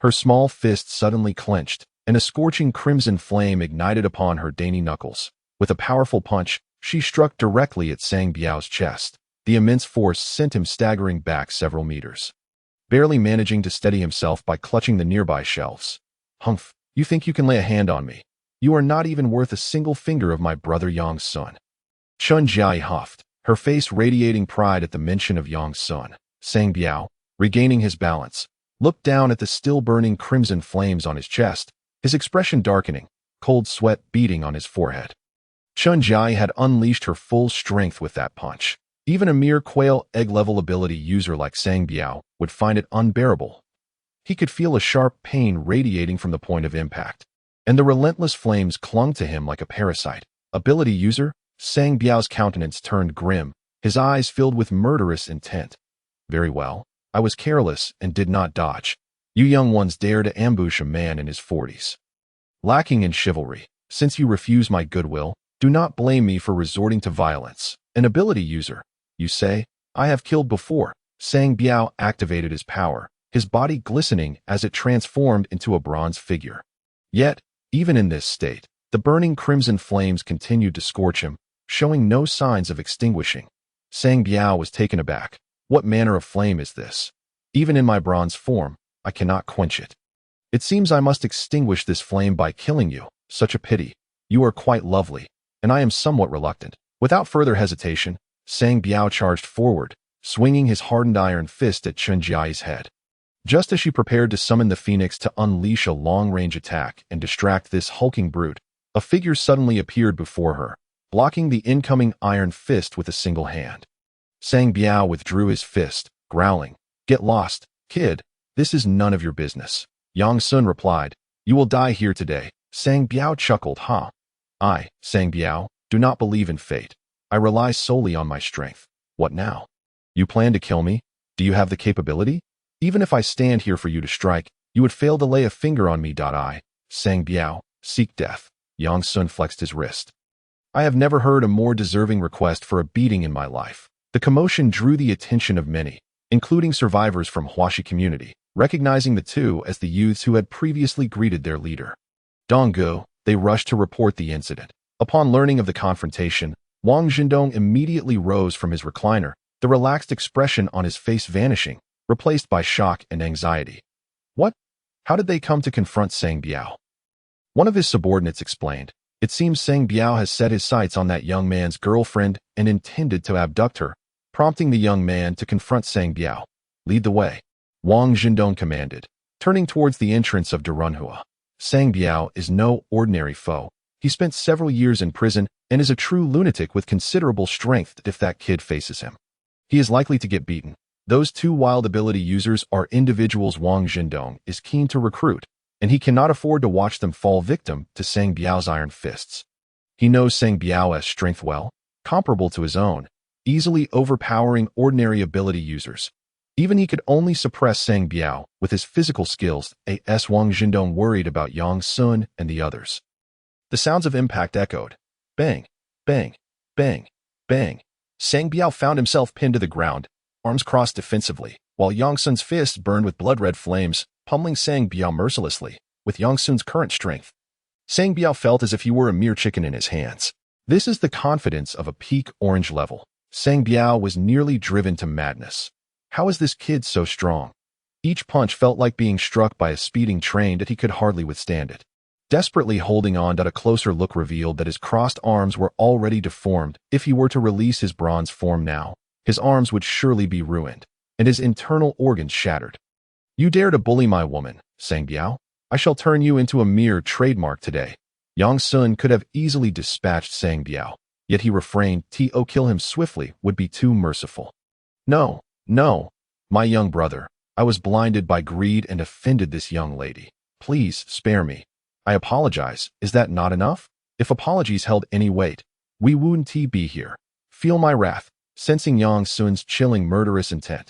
her small fist suddenly clenched, and a scorching crimson flame ignited upon her dainty knuckles. With a powerful punch, she struck directly at Sang Biao's chest. The immense force sent him staggering back several meters, barely managing to steady himself by clutching the nearby shelves. Humph, you think you can lay a hand on me? You are not even worth a single finger of my brother Yang's son. Chun Jia huffed, her face radiating pride at the mention of Yang's son. Sang Biao, regaining his balance, looked down at the still-burning crimson flames on his chest, his expression darkening, cold sweat beading on his forehead. Chun Jia had unleashed her full strength with that punch. Even a mere quail egg-level ability user like Sang Biao would find it unbearable. He could feel a sharp pain radiating from the point of impact, and the relentless flames clung to him like a parasite. Ability user, Sang Biao's countenance turned grim, his eyes filled with murderous intent. Very well, I was careless and did not dodge. You young ones dare to ambush a man in his 40s. Lacking in chivalry, since you refuse my goodwill, do not blame me for resorting to violence. An ability user, you say? I have killed before. Sang Biao activated his power, his body glistening as it transformed into a bronze figure. Yet, even in this state, the burning crimson flames continued to scorch him, showing no signs of extinguishing. Sang Biao was taken aback. What manner of flame is this? Even in my bronze form, I cannot quench it. It seems I must extinguish this flame by killing you. Such a pity. You are quite lovely, and I am somewhat reluctant. Without further hesitation, Sang Biao charged forward, swinging his hardened iron fist at Chun Jia's head. Just as she prepared to summon the phoenix to unleash a long-range attack and distract this hulking brute, a figure suddenly appeared before her, blocking the incoming iron fist with a single hand. Sang Biao withdrew his fist, growling, "Get lost, kid. This is none of your business." Yang Sun replied, "You will die here today." Sang Biao chuckled, "Huh? I, Sang Biao, do not believe in fate. I rely solely on my strength. What now? You plan to kill me? Do you have the capability? Even if I stand here for you to strike, you would fail to lay a finger on me. I, Sang Biao, seek death." Yang Sun flexed his wrist. "I have never heard a more deserving request for a beating in my life." The commotion drew the attention of many, including survivors from Huashi community, recognizing the two as the youths who had previously greeted their leader. Donggu, they rushed to report the incident. Upon learning of the confrontation, Wang Zhendong immediately rose from his recliner, the relaxed expression on his face vanishing, replaced by shock and anxiety. What? How did they come to confront Sang Biao? One of his subordinates explained, "It seems Sang Biao has set his sights on that young man's girlfriend and intended to abduct her," prompting the young man to confront Sang Biao. "Lead the way," Wang Zhendong commanded, turning towards the entrance of Durunhua. Sang Biao is no ordinary foe. He spent several years in prison and is a true lunatic with considerable strength. If that kid faces him, he is likely to get beaten. Those two wild ability users are individuals Wang Zhendong is keen to recruit, and he cannot afford to watch them fall victim to Sang Biao's iron fists. He knows Sang Biao's strength well, comparable to his own, easily overpowering ordinary ability users. Even he could only suppress Sang Biao with his physical skills. As Wang Zhendong worried about Yang Sun and the others. The sounds of impact echoed. Bang, bang, bang, bang. Sang Biao found himself pinned to the ground, arms crossed defensively, while Yang Sun's fists burned with blood-red flames, pummeling Sang Biao mercilessly. With Yang Sun's current strength, Sang Biao felt as if he were a mere chicken in his hands. This is the confidence of a peak orange level. Sang Biao was nearly driven to madness. How is this kid so strong? Each punch felt like being struck by a speeding train that he could hardly withstand it. Desperately holding on, a closer look revealed that his crossed arms were already deformed. If he were to release his bronze form now, his arms would surely be ruined, and his internal organs shattered. "You dare to bully my woman, Sang Biao? I shall turn you into a mere trademark today." Yang Sun could have easily dispatched Sang Biao, yet he refrained. To kill him swiftly would be too merciful. No, my young brother, I was blinded by greed and offended this young lady. Please spare me. I apologize. Is that not enough? If apologies held any weight, we wouldn't be here. Feel my wrath, sensing Yang Sun's chilling murderous intent.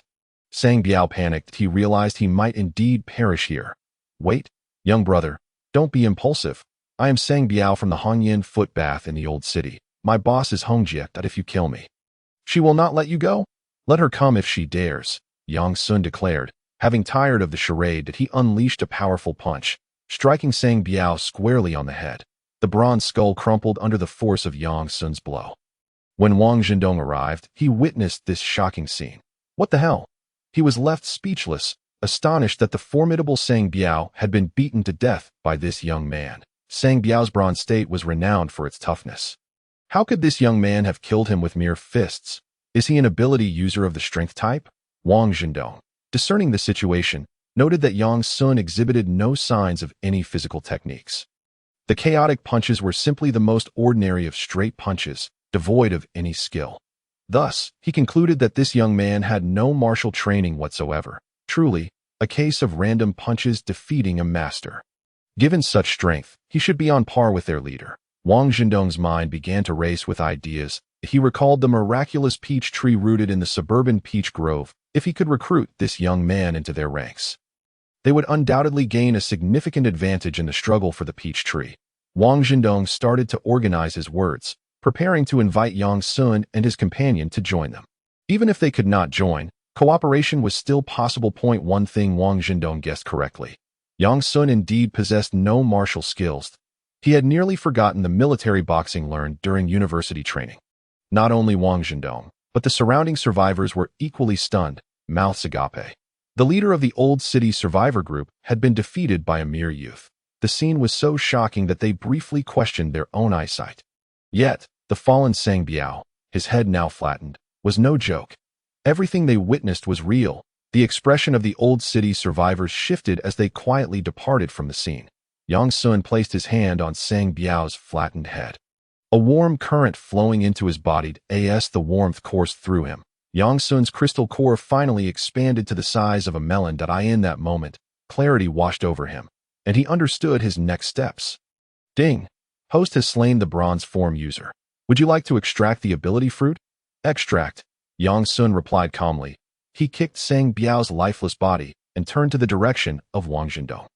Sang Biao panicked. He realized he might indeed perish here. Wait, young brother, don't be impulsive. I am Sang Biao from the Hongyan foot bath in the old city. My boss is Hongjie. That if you kill me, she will not let you go? Let her come if she dares, Yang Sun declared. Having tired of the charade, that he unleashed a powerful punch, striking Sang Biao squarely on the head. The bronze skull crumpled under the force of Yang Sun's blow. When Wang Zhendong arrived, he witnessed this shocking scene. What the hell? He was left speechless, astonished that the formidable Sang Biao had been beaten to death by this young man. Sang Biao's bronze state was renowned for its toughness. How could this young man have killed him with mere fists? Is he an ability user of the strength type? Wang Zhendong, discerning the situation, noted that Yang Sun exhibited no signs of any physical techniques. The chaotic punches were simply the most ordinary of straight punches, devoid of any skill. Thus, he concluded that this young man had no martial training whatsoever. Truly, a case of random punches defeating a master. Given such strength, he should be on par with their leader. Wang Zhendong's mind began to race with ideas. He recalled the miraculous peach tree rooted in the suburban peach grove. If he could recruit this young man into their ranks, they would undoubtedly gain a significant advantage in the struggle for the peach tree. Wang Zhendong started to organize his words, preparing to invite Yang Sun and his companion to join them. Even if they could not join, cooperation was still possible. One thing Wang Zhendong guessed correctly. Yang Sun indeed possessed no martial skills. He had nearly forgotten the military boxing learned during university training. Not only Wang Zhendong, but the surrounding survivors were equally stunned, mouths agape. The leader of the old city survivor group had been defeated by a mere youth. The scene was so shocking that they briefly questioned their own eyesight. Yet, the fallen Sang Biao, his head now flattened, was no joke. Everything they witnessed was real. The expression of the old city survivors shifted as they quietly departed from the scene. Yang Sun placed his hand on Sang Biao's flattened head. A warm current flowing into his body as the warmth coursed through him. Yang Sun's crystal core finally expanded to the size of a melon. In that moment, clarity washed over him, and he understood his next steps. Ding! Host has slain the bronze form user. Would you like to extract the ability fruit? Extract, Yang Sun replied calmly. He kicked Sang Biao's lifeless body and turned to the direction of Wang Zhendong.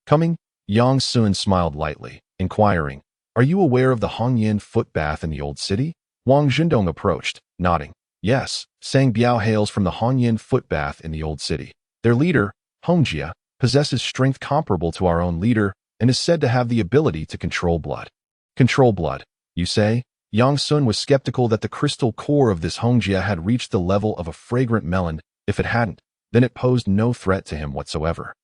Coming, Yang Sun smiled lightly, inquiring, "Are you aware of the Hongyan foot bath in the old city?" Wang Zhendong approached, nodding. Yes, Sang Biao hails from the Hongyan foot bath in the old city. Their leader, Hongjie, possesses strength comparable to our own leader and is said to have the ability to control blood. Control blood, you say? Yang Sun was skeptical that the crystal core of this Hongjie had reached the level of a fragrant melon. If it hadn't, then it posed no threat to him whatsoever.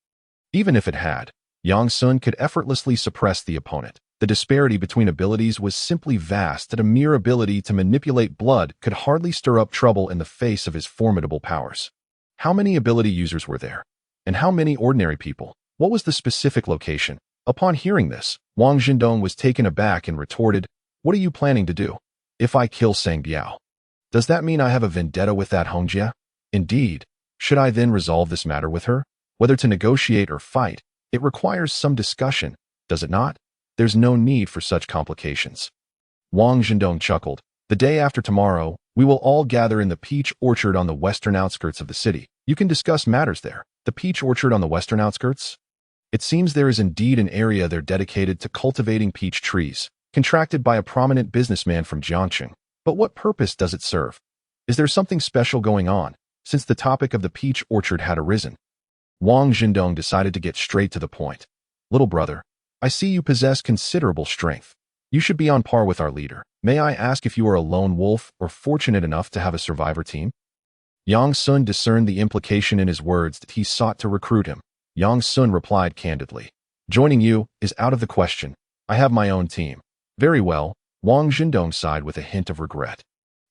Even if it had, Yang Sun could effortlessly suppress the opponent. The disparity between abilities was simply vast that a mere ability to manipulate blood could hardly stir up trouble in the face of his formidable powers. How many ability users were there? And how many ordinary people? What was the specific location? Upon hearing this, Wang Zhendong was taken aback and retorted, "What are you planning to do? If I kill Sang Biao, does that mean I have a vendetta with that Hongjie? Indeed, should I then resolve this matter with her? Whether to negotiate or fight, it requires some discussion, does it not? There's no need for such complications." Wang Zhendong chuckled. "The day after tomorrow, we will all gather in the peach orchard on the western outskirts of the city. You can discuss matters there." The peach orchard on the western outskirts? It seems there is indeed an area there dedicated to cultivating peach trees, contracted by a prominent businessman from Jiangxing. But what purpose does it serve? Is there something special going on, since the topic of the peach orchard had arisen? Wang Zhendong decided to get straight to the point. "Little brother, I see you possess considerable strength. You should be on par with our leader. May I ask if you are a lone wolf or fortunate enough to have a survivor team?" Yang Sun discerned the implication in his words that he sought to recruit him. Yang Sun replied candidly, "Joining you is out of the question. I have my own team." "Very well," Wang Zhendong sighed with a hint of regret.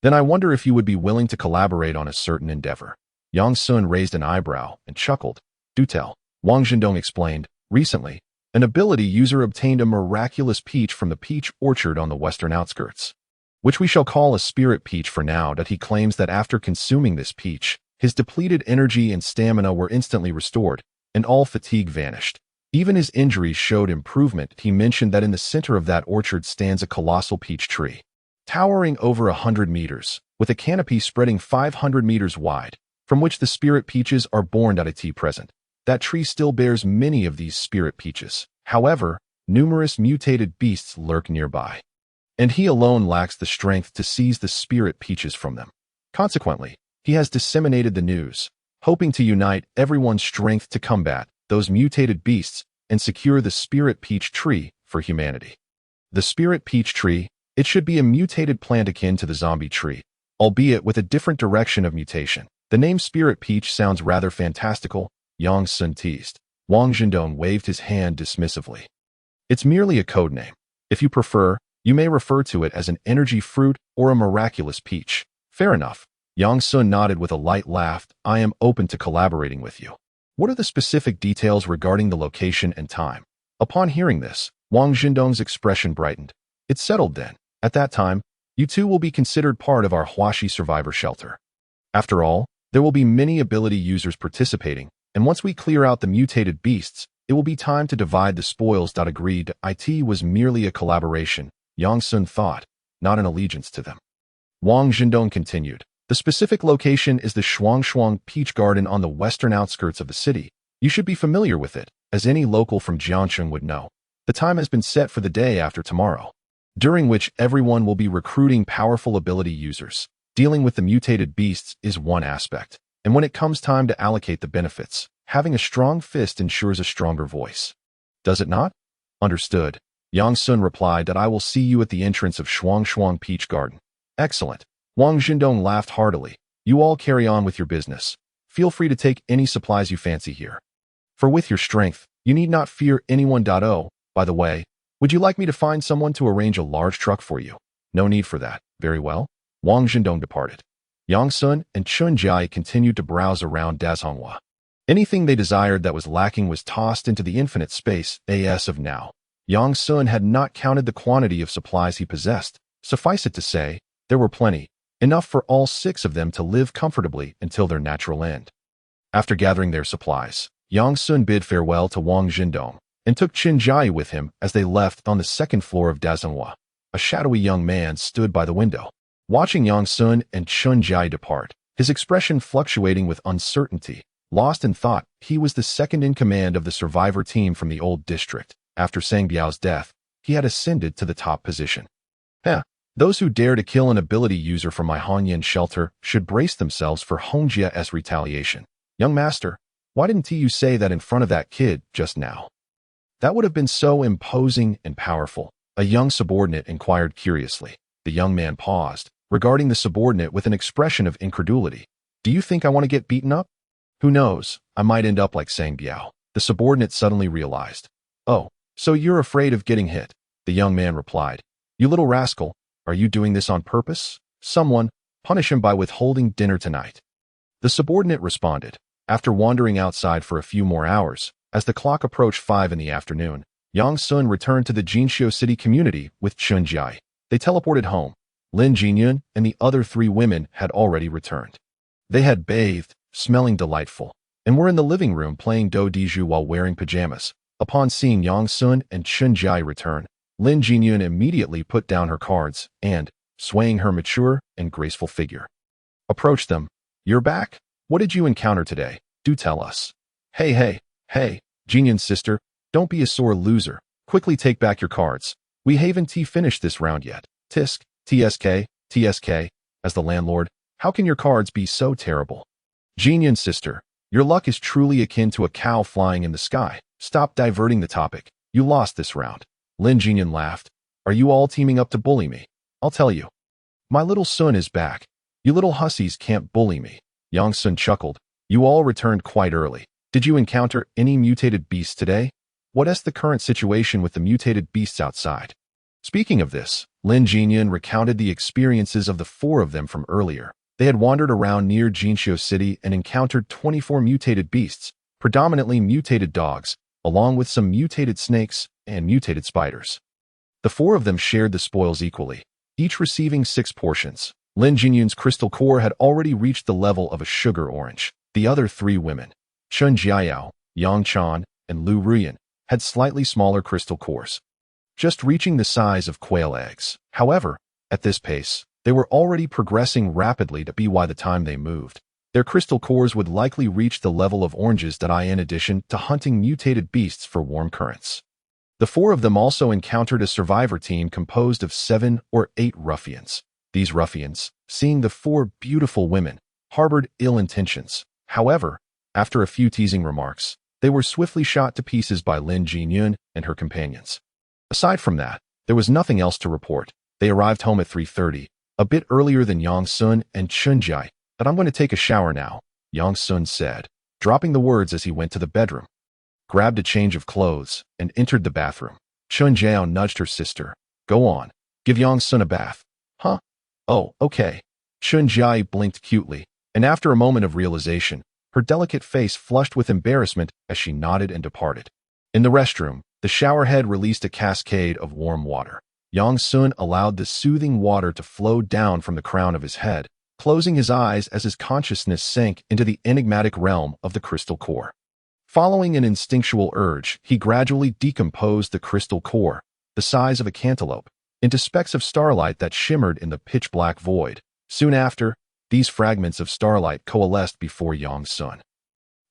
"Then I wonder if you would be willing to collaborate on a certain endeavor." Yang Sun raised an eyebrow and chuckled. "Do tell," Wang Zhendong explained. "Recently, an ability user obtained a miraculous peach from the peach orchard on the western outskirts, which we shall call a spirit peach for now. That he claims that after consuming this peach, His depleted energy and stamina were instantly restored, and all fatigue vanished. Even his injuries showed improvement. He mentioned that in the center of that orchard stands a colossal peach tree, towering over 100 meters, with a canopy spreading 500 meters wide, from which the spirit peaches are born at present. That tree still bears many of these spirit peaches. However, numerous mutated beasts lurk nearby, and he alone lacks the strength to seize the spirit peaches from them. Consequently, he has disseminated the news, hoping to unite everyone's strength to combat those mutated beasts and secure the spirit peach tree for humanity. The spirit peach tree, it should be a mutated plant akin to the zombie tree, albeit with a different direction of mutation. The name spirit peach sounds rather fantastical, Yang Sun teased. Wang Zhendong waved his hand dismissively. It's merely a code name. If you prefer, you may refer to it as an energy fruit or a miraculous peach. Fair enough. Yang Sun nodded with a light laugh. I am open to collaborating with you. What are the specific details regarding the location and time? Upon hearing this, Wang Zhendong's expression brightened. It's settled then. At that time, you two will be considered part of our Huaxi survivor shelter. After all, there will be many ability users participating, and once we clear out the mutated beasts, it will be time to divide the spoils. Agreed. It was merely a collaboration, Yang Sun thought, not an allegiance to them. Wang Zhendong continued. The specific location is the Shuangshuang Peach Garden on the western outskirts of the city. You should be familiar with it, as any local from Jiangcheng would know. The time has been set for the day after tomorrow, during which everyone will be recruiting powerful ability users. Dealing with the mutated beasts is one aspect, and when it comes time to allocate the benefits, having a strong fist ensures a stronger voice. Does it not? Understood. Yang Sun replied that I will see you at the entrance of Shuangshuang Peach Garden. Excellent. Wang Zhendong laughed heartily. You all carry on with your business. Feel free to take any supplies you fancy here. For with your strength, you need not fear anyone. Oh, by the way, would you like me to find someone to arrange a large truck for you? No need for that. Very well. Wang Zhendong departed. Yang Sun and Chun Jai continued to browse around Dazhonghua. Anything they desired that was lacking was tossed into the infinite space as of now. Yang Sun had not counted the quantity of supplies he possessed. Suffice it to say, there were plenty, enough for all 6 of them to live comfortably until their natural end. After gathering their supplies, Yang Sun bid farewell to Wang Zhendong and took Qin Jai with him as they left on the 2nd floor of Dazhonghua. A shadowy young man stood by the window, watching Yang Sun and Chun Jai depart, his expression fluctuating with uncertainty. Lost in thought, he was the second in command of the survivor team from the old district. After Sang Biao's death, he had ascended to the top position. Those who dare to kill an ability user from my Hanyan shelter should brace themselves for Hongjia's retaliation. Young master, why didn't you say that in front of that kid just now? That would have been so imposing and powerful, a young subordinate inquired curiously. The young man paused, regarding the subordinate with an expression of incredulity. Do you think I want to get beaten up? Who knows, I might end up like Sang Biao. The subordinate suddenly realized. Oh, so you're afraid of getting hit? The young man replied. You little rascal. Are you doing this on purpose? Someone, punish him by withholding dinner tonight. The subordinate responded. After wandering outside for a few more hours, as the clock approached 5 in the afternoon, Yang Sun returned to the Jinxiu city community with Chun Jai. They teleported home. Lin Jinyun and the other 3 women had already returned. They had bathed, smelling delightful, and were in the living room playing Do Diju while wearing pajamas. Upon seeing Yang Sun and Chun Jai return, Lin Jinyun immediately put down her cards and, swaying her mature and graceful figure, approached them. You're back? What did you encounter today? Do tell us. Hey, Jinyun's sister, don't be a sore loser. Quickly take back your cards. We haven't finished this round yet. Tisk, TSK, as the landlord, how can your cards be so terrible? Jinyun's sister, your luck is truly akin to a cow flying in the sky. Stop diverting the topic. You lost this round. Lin Jinyun laughed. Are you all teaming up to bully me? I'll tell you. My little Sun is back. You little hussies can't bully me. Yang Sun chuckled. You all returned quite early. Did you encounter any mutated beasts today? What is the current situation with the mutated beasts outside? Speaking of this, Lin Jinyun recounted the experiences of the 4 of them from earlier. They had wandered around near Jinxiu City and encountered 24 mutated beasts, predominantly mutated dogs, along with some mutated snakes and mutated spiders. The 4 of them shared the spoils equally, each receiving 6 portions. Lin Jinyun's crystal core had already reached the level of a sugar orange. The other three women, Chun Jiayao, Yang Chan, and Lu Ruyan, had slightly smaller crystal cores, just reaching the size of quail eggs. However, at this pace, they were already progressing rapidly to be by the time they moved. Their crystal cores would likely reach the level of oranges that in addition to hunting mutated beasts for warm currents. The four of them also encountered a survivor team composed of 7 or 8 ruffians. These ruffians, seeing the 4 beautiful women, harbored ill intentions. However, after a few teasing remarks, they were swiftly shot to pieces by Lin Jinyun and her companions. Aside from that, there was nothing else to report. They arrived home at 3:30, a bit earlier than Yang Sun and Chunjai. "But I'm going to take a shower now," Yang Sun said, dropping the words as he went to the bedroom, grabbed a change of clothes, and entered the bathroom. Chunjiao nudged her sister. "Go on, give Yang Sun a bath." "Huh? Oh, okay." Chunjai blinked cutely, and after a moment of realization, her delicate face flushed with embarrassment as she nodded and departed. In the restroom, the shower head released a cascade of warm water. Yang Sun allowed the soothing water to flow down from the crown of his head, closing his eyes as his consciousness sank into the enigmatic realm of the crystal core. Following an instinctual urge, he gradually decomposed the crystal core, the size of a cantaloupe, into specks of starlight that shimmered in the pitch-black void. Soon after, these fragments of starlight coalesced before Yang Sun,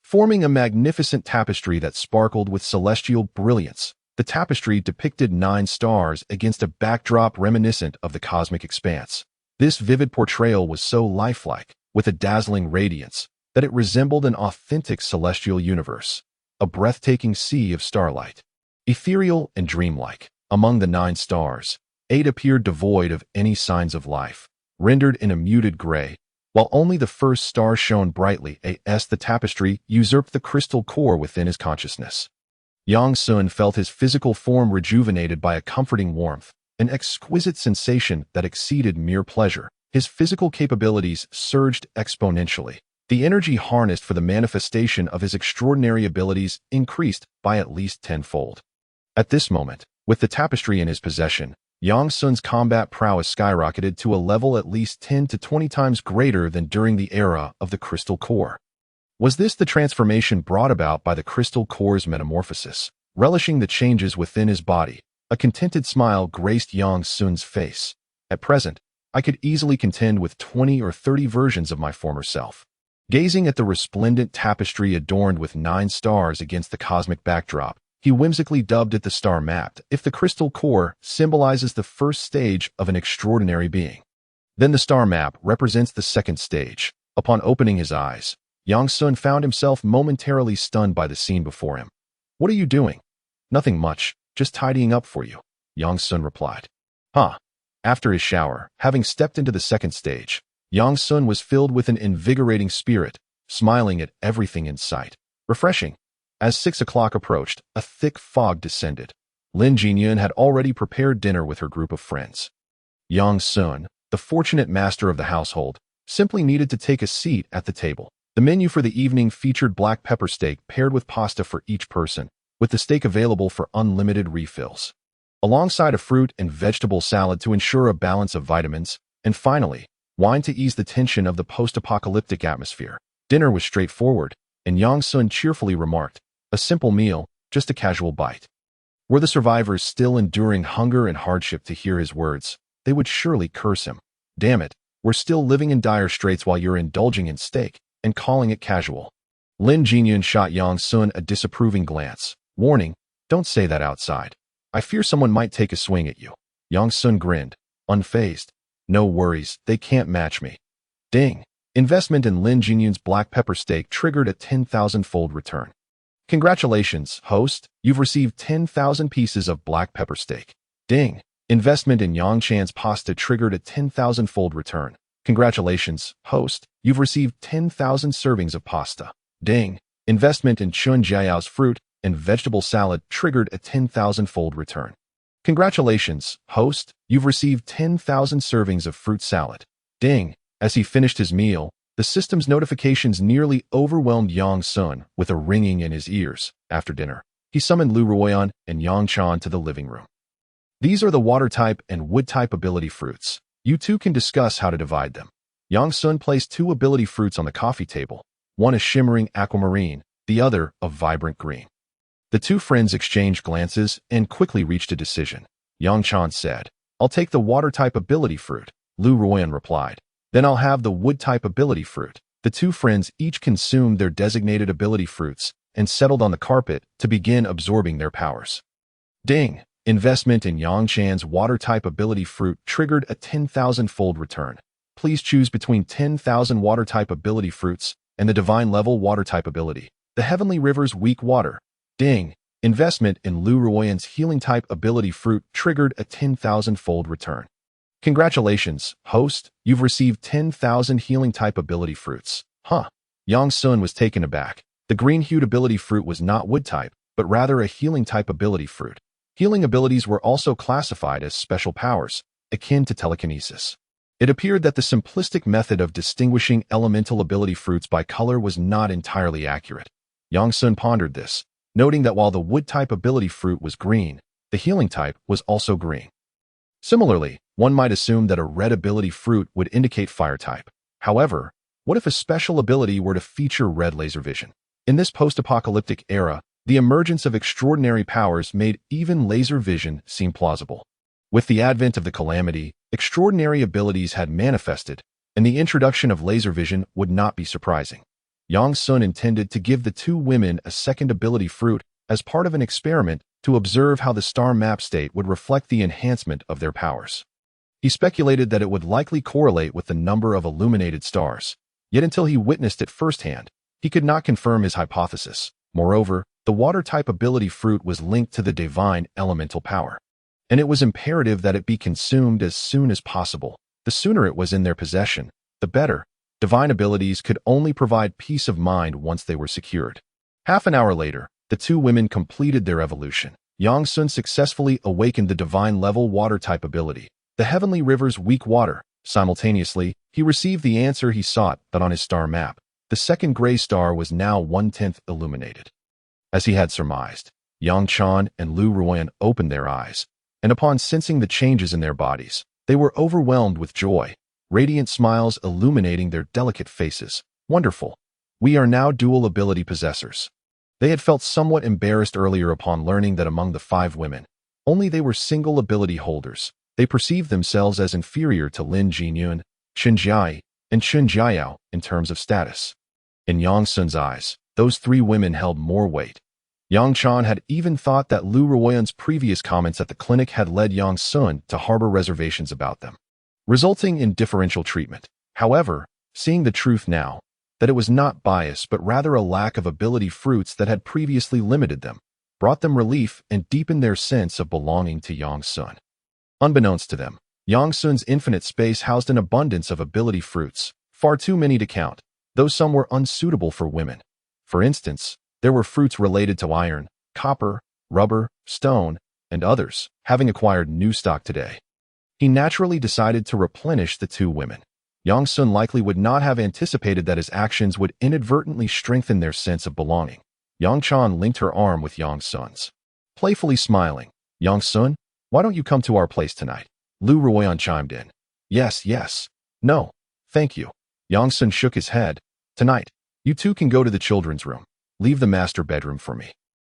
forming a magnificent tapestry that sparkled with celestial brilliance. The tapestry depicted 9 stars against a backdrop reminiscent of the cosmic expanse. This vivid portrayal was so lifelike, with a dazzling radiance, that it resembled an authentic celestial universe, a breathtaking sea of starlight. Ethereal and dreamlike, among the 9 stars, 8 appeared devoid of any signs of life, rendered in a muted gray, while only the first star shone brightly as the tapestry usurped the crystal core within his consciousness. Yang Sun felt his physical form rejuvenated by a comforting warmth, an exquisite sensation that exceeded mere pleasure. His physical capabilities surged exponentially. The energy harnessed for the manifestation of his extraordinary abilities increased by at least tenfold. At this moment, with the tapestry in his possession, Yang Sun's combat prowess skyrocketed to a level at least 10 to 20 times greater than during the era of the crystal core. Was this the transformation brought about by the crystal core's metamorphosis? Relishing the changes within his body, a contented smile graced Yang Sun's face. "At present, I could easily contend with 20 or 30 versions of my former self." Gazing at the resplendent tapestry adorned with 9 stars against the cosmic backdrop, he whimsically dubbed it the star map. If the crystal core symbolizes the first stage of an extraordinary being, then the star map represents the second stage. Upon opening his eyes, Yang Sun found himself momentarily stunned by the scene before him. "What are you doing?" "Nothing much, just tidying up for you," Yang Sun replied. "Huh." After his shower, having stepped into the second stage, Yang Sun was filled with an invigorating spirit, smiling at everything in sight. Refreshing. As 6 o'clock approached, a thick fog descended. Lin Jinyun had already prepared dinner with her group of friends. Yang Sun, the fortunate master of the household, simply needed to take a seat at the table. The menu for the evening featured black pepper steak paired with pasta for each person, with the steak available for unlimited refills, alongside a fruit and vegetable salad to ensure a balance of vitamins, and finally, wine to ease the tension of the post-apocalyptic atmosphere. Dinner was straightforward, and Yang Sun cheerfully remarked, "A simple meal, just a casual bite." Were the survivors still enduring hunger and hardship to hear his words, they would surely curse him. "Damn it, we're still living in dire straits while you're indulging in steak and calling it casual." Lin Jinyun shot Yang Sun a disapproving glance, warning, "Don't say that outside. I fear someone might take a swing at you." Yang Sun grinned, unfazed. "No worries, they can't match me." Ding! Investment in Lin Jinyun's black pepper steak triggered a 10,000-fold return. "Congratulations, host, you've received 10,000 pieces of black pepper steak." Ding! Investment in Yang Chan's pasta triggered a 10,000-fold return. "Congratulations, host, you've received 10,000 servings of pasta." Ding! Investment in Chun Jiao's fruit and vegetable salad triggered a 10,000-fold return. "Congratulations, host, you've received 10,000 servings of fruit salad." Ding! As he finished his meal, the system's notifications nearly overwhelmed Yang Sun with a ringing in his ears. After dinner, he summoned Lu Ruoyan and Yang Chan to the living room. "These are the water-type and wood-type ability fruits. You two can discuss how to divide them. Yang Sun placed two ability fruits on the coffee table, one a shimmering aquamarine, the other a vibrant green. The two friends exchanged glances and quickly reached a decision. Yang Chan said, "I'll take the water-type ability fruit." Lu Ruoyan replied, "Then I'll have the wood-type ability fruit." The two friends each consumed their designated ability fruits and settled on the carpet to begin absorbing their powers. Ding! Investment in Yang Chan's water-type ability fruit triggered a 10,000-fold return. Please choose between 10,000 water-type ability fruits and the divine-level water-type ability, the Heavenly River's weak water. Ding! Investment in Lu Ruoyan's healing-type ability fruit triggered a 10,000-fold return. Congratulations, host, you've received 10,000 healing-type ability fruits. Huh. Yang Sun was taken aback. The green-hued ability fruit was not wood-type, but rather a healing-type ability fruit. Healing abilities were also classified as special powers, akin to telekinesis. It appeared that the simplistic method of distinguishing elemental ability fruits by color was not entirely accurate. Yang Sun pondered this, noting that while the wood-type ability fruit was green, the healing type was also green. Similarly, one might assume that a red ability fruit would indicate fire type. However, what if a special ability were to feature red laser vision? In this post-apocalyptic era, the emergence of extraordinary powers made even laser vision seem plausible. With the advent of the calamity, extraordinary abilities had manifested, and the introduction of laser vision would not be surprising. Yang Sun intended to give the two women a second ability fruit as part of an experiment to observe how the star map state would reflect the enhancement of their powers. He speculated that it would likely correlate with the number of illuminated stars, yet until he witnessed it firsthand, he could not confirm his hypothesis. Moreover, the water-type ability fruit was linked to the divine elemental power, and it was imperative that it be consumed as soon as possible. The sooner it was in their possession, the better. Divine abilities could only provide peace of mind once they were secured. Half an hour later, the two women completed their evolution. Yang Sun successfully awakened the divine-level water-type ability, the Heavenly River's weak water. Simultaneously, he received the answer he sought, that on his star map, the second gray star was now 1/10 illuminated. As he had surmised, Yang Chan and Lu Ruoyan opened their eyes, and upon sensing the changes in their bodies, they were overwhelmed with joy, radiant smiles illuminating their delicate faces. Wonderful! We are now dual ability possessors. They had felt somewhat embarrassed earlier upon learning that among the 5 women, only they were single ability holders. They perceived themselves as inferior to Lin Jinyun, Chen Jiai, and Chen Jiayao in terms of status. In Yang Sun's eyes, those 3 women held more weight. Yang Chan had even thought that Lu Ruoyan's previous comments at the clinic had led Yang Sun to harbor reservations about them, resulting in differential treatment. However, seeing the truth now, that it was not bias but rather a lack of ability fruits that had previously limited them, brought them relief and deepened their sense of belonging to Yang Sun. Unbeknownst to them, Yang Sun's infinite space housed an abundance of ability fruits, far too many to count, though some were unsuitable for women. For instance, there were fruits related to iron, copper, rubber, stone, and others, having acquired new stock today. He naturally decided to replenish the 2 women. Yang Sun likely would not have anticipated that his actions would inadvertently strengthen their sense of belonging. Yang Chan linked her arm with Yang Sun's. Playfully smiling, "Yang Sun, why don't you come to our place tonight?" Lu Ruoyan chimed in. Yes. No, thank you." Yang Sun shook his head. "Tonight, you two can go to the children's room. Leave the master bedroom for me."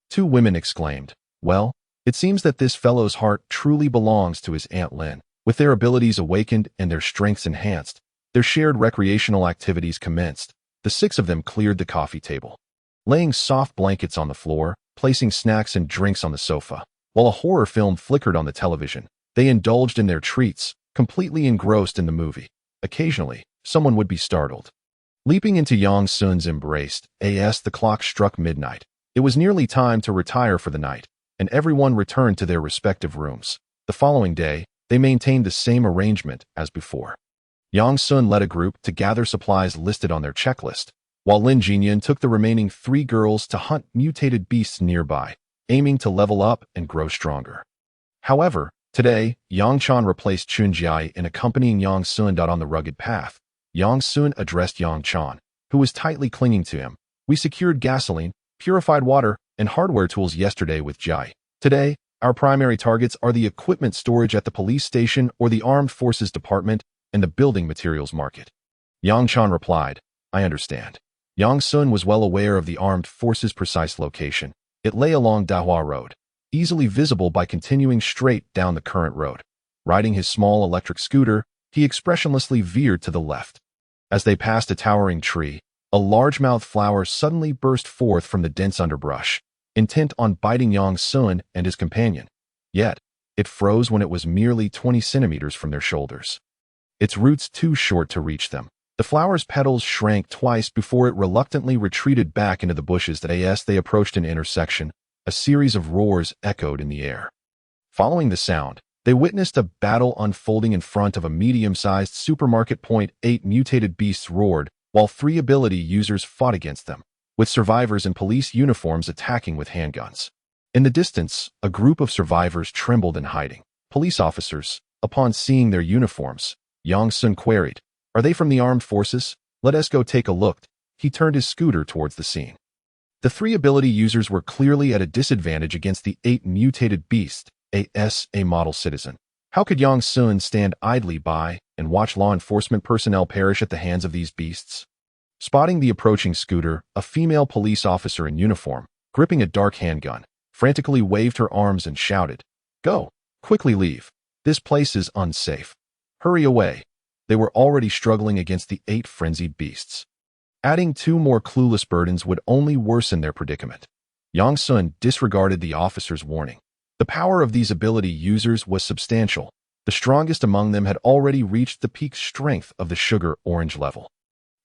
2 women exclaimed, "Well, it seems that this fellow's heart truly belongs to his Aunt Lin." With their abilities awakened and their strengths enhanced, their shared recreational activities commenced. The 6 of them cleared the coffee table, laying soft blankets on the floor, placing snacks and drinks on the sofa. While a horror film flickered on the television, they indulged in their treats, completely engrossed in the movie. Occasionally, someone would be startled. Leaping into Yang Sun's embrace, as the clock struck midnight, it was nearly time to retire for the night, and everyone returned to their respective rooms. The following day, they maintained the same arrangement as before. Yang Sun led a group to gather supplies listed on their checklist, while Lin Jinyun took the remaining 3 girls to hunt mutated beasts nearby, aiming to level up and grow stronger. However, today, Yang Chan replaced Chun Jiai in accompanying Yang Sun on the rugged path. Yang Sun addressed Yang Chan, who was tightly clinging to him. "We secured gasoline, purified water, and hardware tools yesterday with Jiai. Today, Our primary targets are the equipment storage at the police station or the armed forces department and the building materials market. Yang Chan replied, I understand. Yang Sun was well aware of the armed forces' precise location. It lay along Dahua Road, easily visible by continuing straight down the current road. Riding his small electric scooter, he expressionlessly veered to the left. As they passed a towering tree, a largemouth flower suddenly burst forth from the dense underbrush, intent on biting Yang Sun and his companion. Yet, it froze when it was merely 20 centimeters from their shoulders. Its roots too short to reach them. The flower's petals shrank twice before it reluctantly retreated back into the bushes. As they approached an intersection, a series of roars echoed in the air. Following the sound, they witnessed a battle unfolding in front of a medium-sized supermarket. 8 mutated beasts roared, while 3 ability users fought against them, with survivors in police uniforms attacking with handguns. In the distance, a group of survivors trembled in hiding. Police officers, upon seeing their uniforms, Yang Sun queried, Are they from the armed forces? Let us go take a look. He turned his scooter towards the scene. The 3 ability users were clearly at a disadvantage against the 8 mutated beasts, a model citizen. How could Yang Sun stand idly by and watch law enforcement personnel perish at the hands of these beasts? Spotting the approaching scooter, a female police officer in uniform, gripping a dark handgun, frantically waved her arms and shouted, Go! Quickly leave. This place is unsafe. Hurry away. They were already struggling against the 8 frenzied beasts. Adding 2 more clueless burdens would only worsen their predicament. Yang Sun disregarded the officer's warning. The power of these ability users was substantial. The strongest among them had already reached the peak strength of the sugar orange level.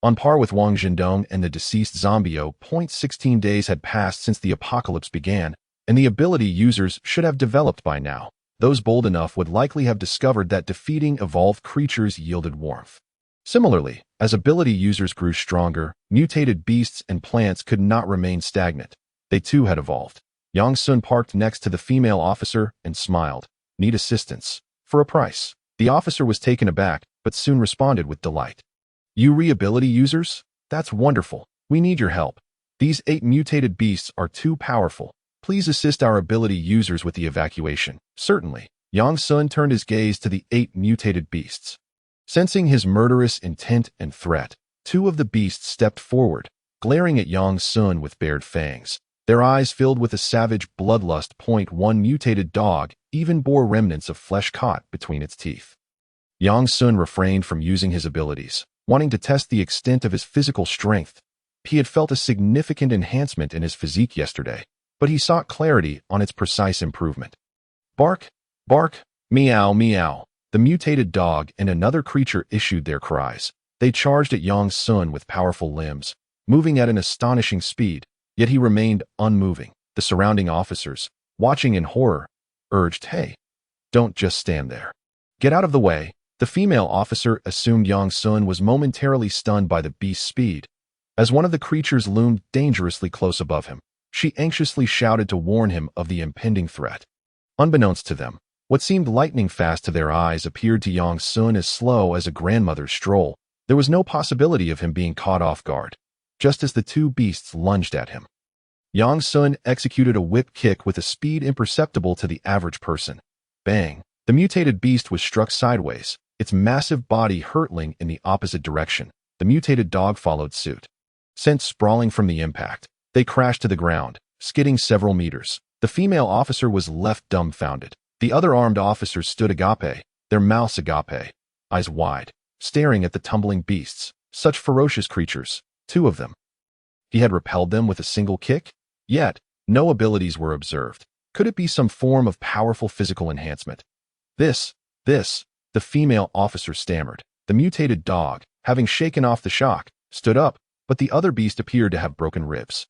On par with Wang Zhendong and the deceased Zombio, 16 days had passed since the apocalypse began, and the ability users should have developed by now. Those bold enough would likely have discovered that defeating evolved creatures yielded warmth. Similarly, as ability users grew stronger, mutated beasts and plants could not remain stagnant. They too had evolved. Yang Sun parked next to the female officer and smiled. Need assistance. For a price. The officer was taken aback, but soon responded with delight. You re-ability users? That's wonderful. We need your help. These 8 mutated beasts are too powerful. Please assist our ability users with the evacuation. Certainly. Yang Sun turned his gaze to the 8 mutated beasts. Sensing his murderous intent and threat, 2 of the beasts stepped forward, glaring at Yang Sun with bared fangs. Their eyes filled with a savage bloodlust. 1 mutated dog even bore remnants of flesh caught between its teeth. Yang Sun refrained from using his abilities, wanting to test the extent of his physical strength. He had felt a significant enhancement in his physique yesterday, but he sought clarity on its precise improvement. Bark, bark, meow, meow. The mutated dog and another creature issued their cries. They charged at Yang Sun with powerful limbs, moving at an astonishing speed. Yet he remained unmoving. The surrounding officers, watching in horror, urged, Hey, don't just stand there. Get out of the way. The female officer assumed Yang Sun was momentarily stunned by the beast's speed. As one of the creatures loomed dangerously close above him, she anxiously shouted to warn him of the impending threat. Unbeknownst to them, what seemed lightning fast to their eyes appeared to Yang Sun as slow as a grandmother's stroll. There was no possibility of him being caught off guard. Just as the 2 beasts lunged at him, Yang Sun executed a whip kick with a speed imperceptible to the average person. Bang! The mutated beast was struck sideways, its massive body hurtling in the opposite direction. The mutated dog followed suit. Sent sprawling from the impact, they crashed to the ground, skidding several meters. The female officer was left dumbfounded. The other armed officers stood agape, their mouths agape, eyes wide, staring at the tumbling beasts. Such ferocious creatures. 2 of them. He had repelled them with a single kick? Yet, no abilities were observed. Could it be some form of powerful physical enhancement? This, the female officer stammered. The mutated dog, having shaken off the shock, stood up, but the other beast appeared to have broken ribs.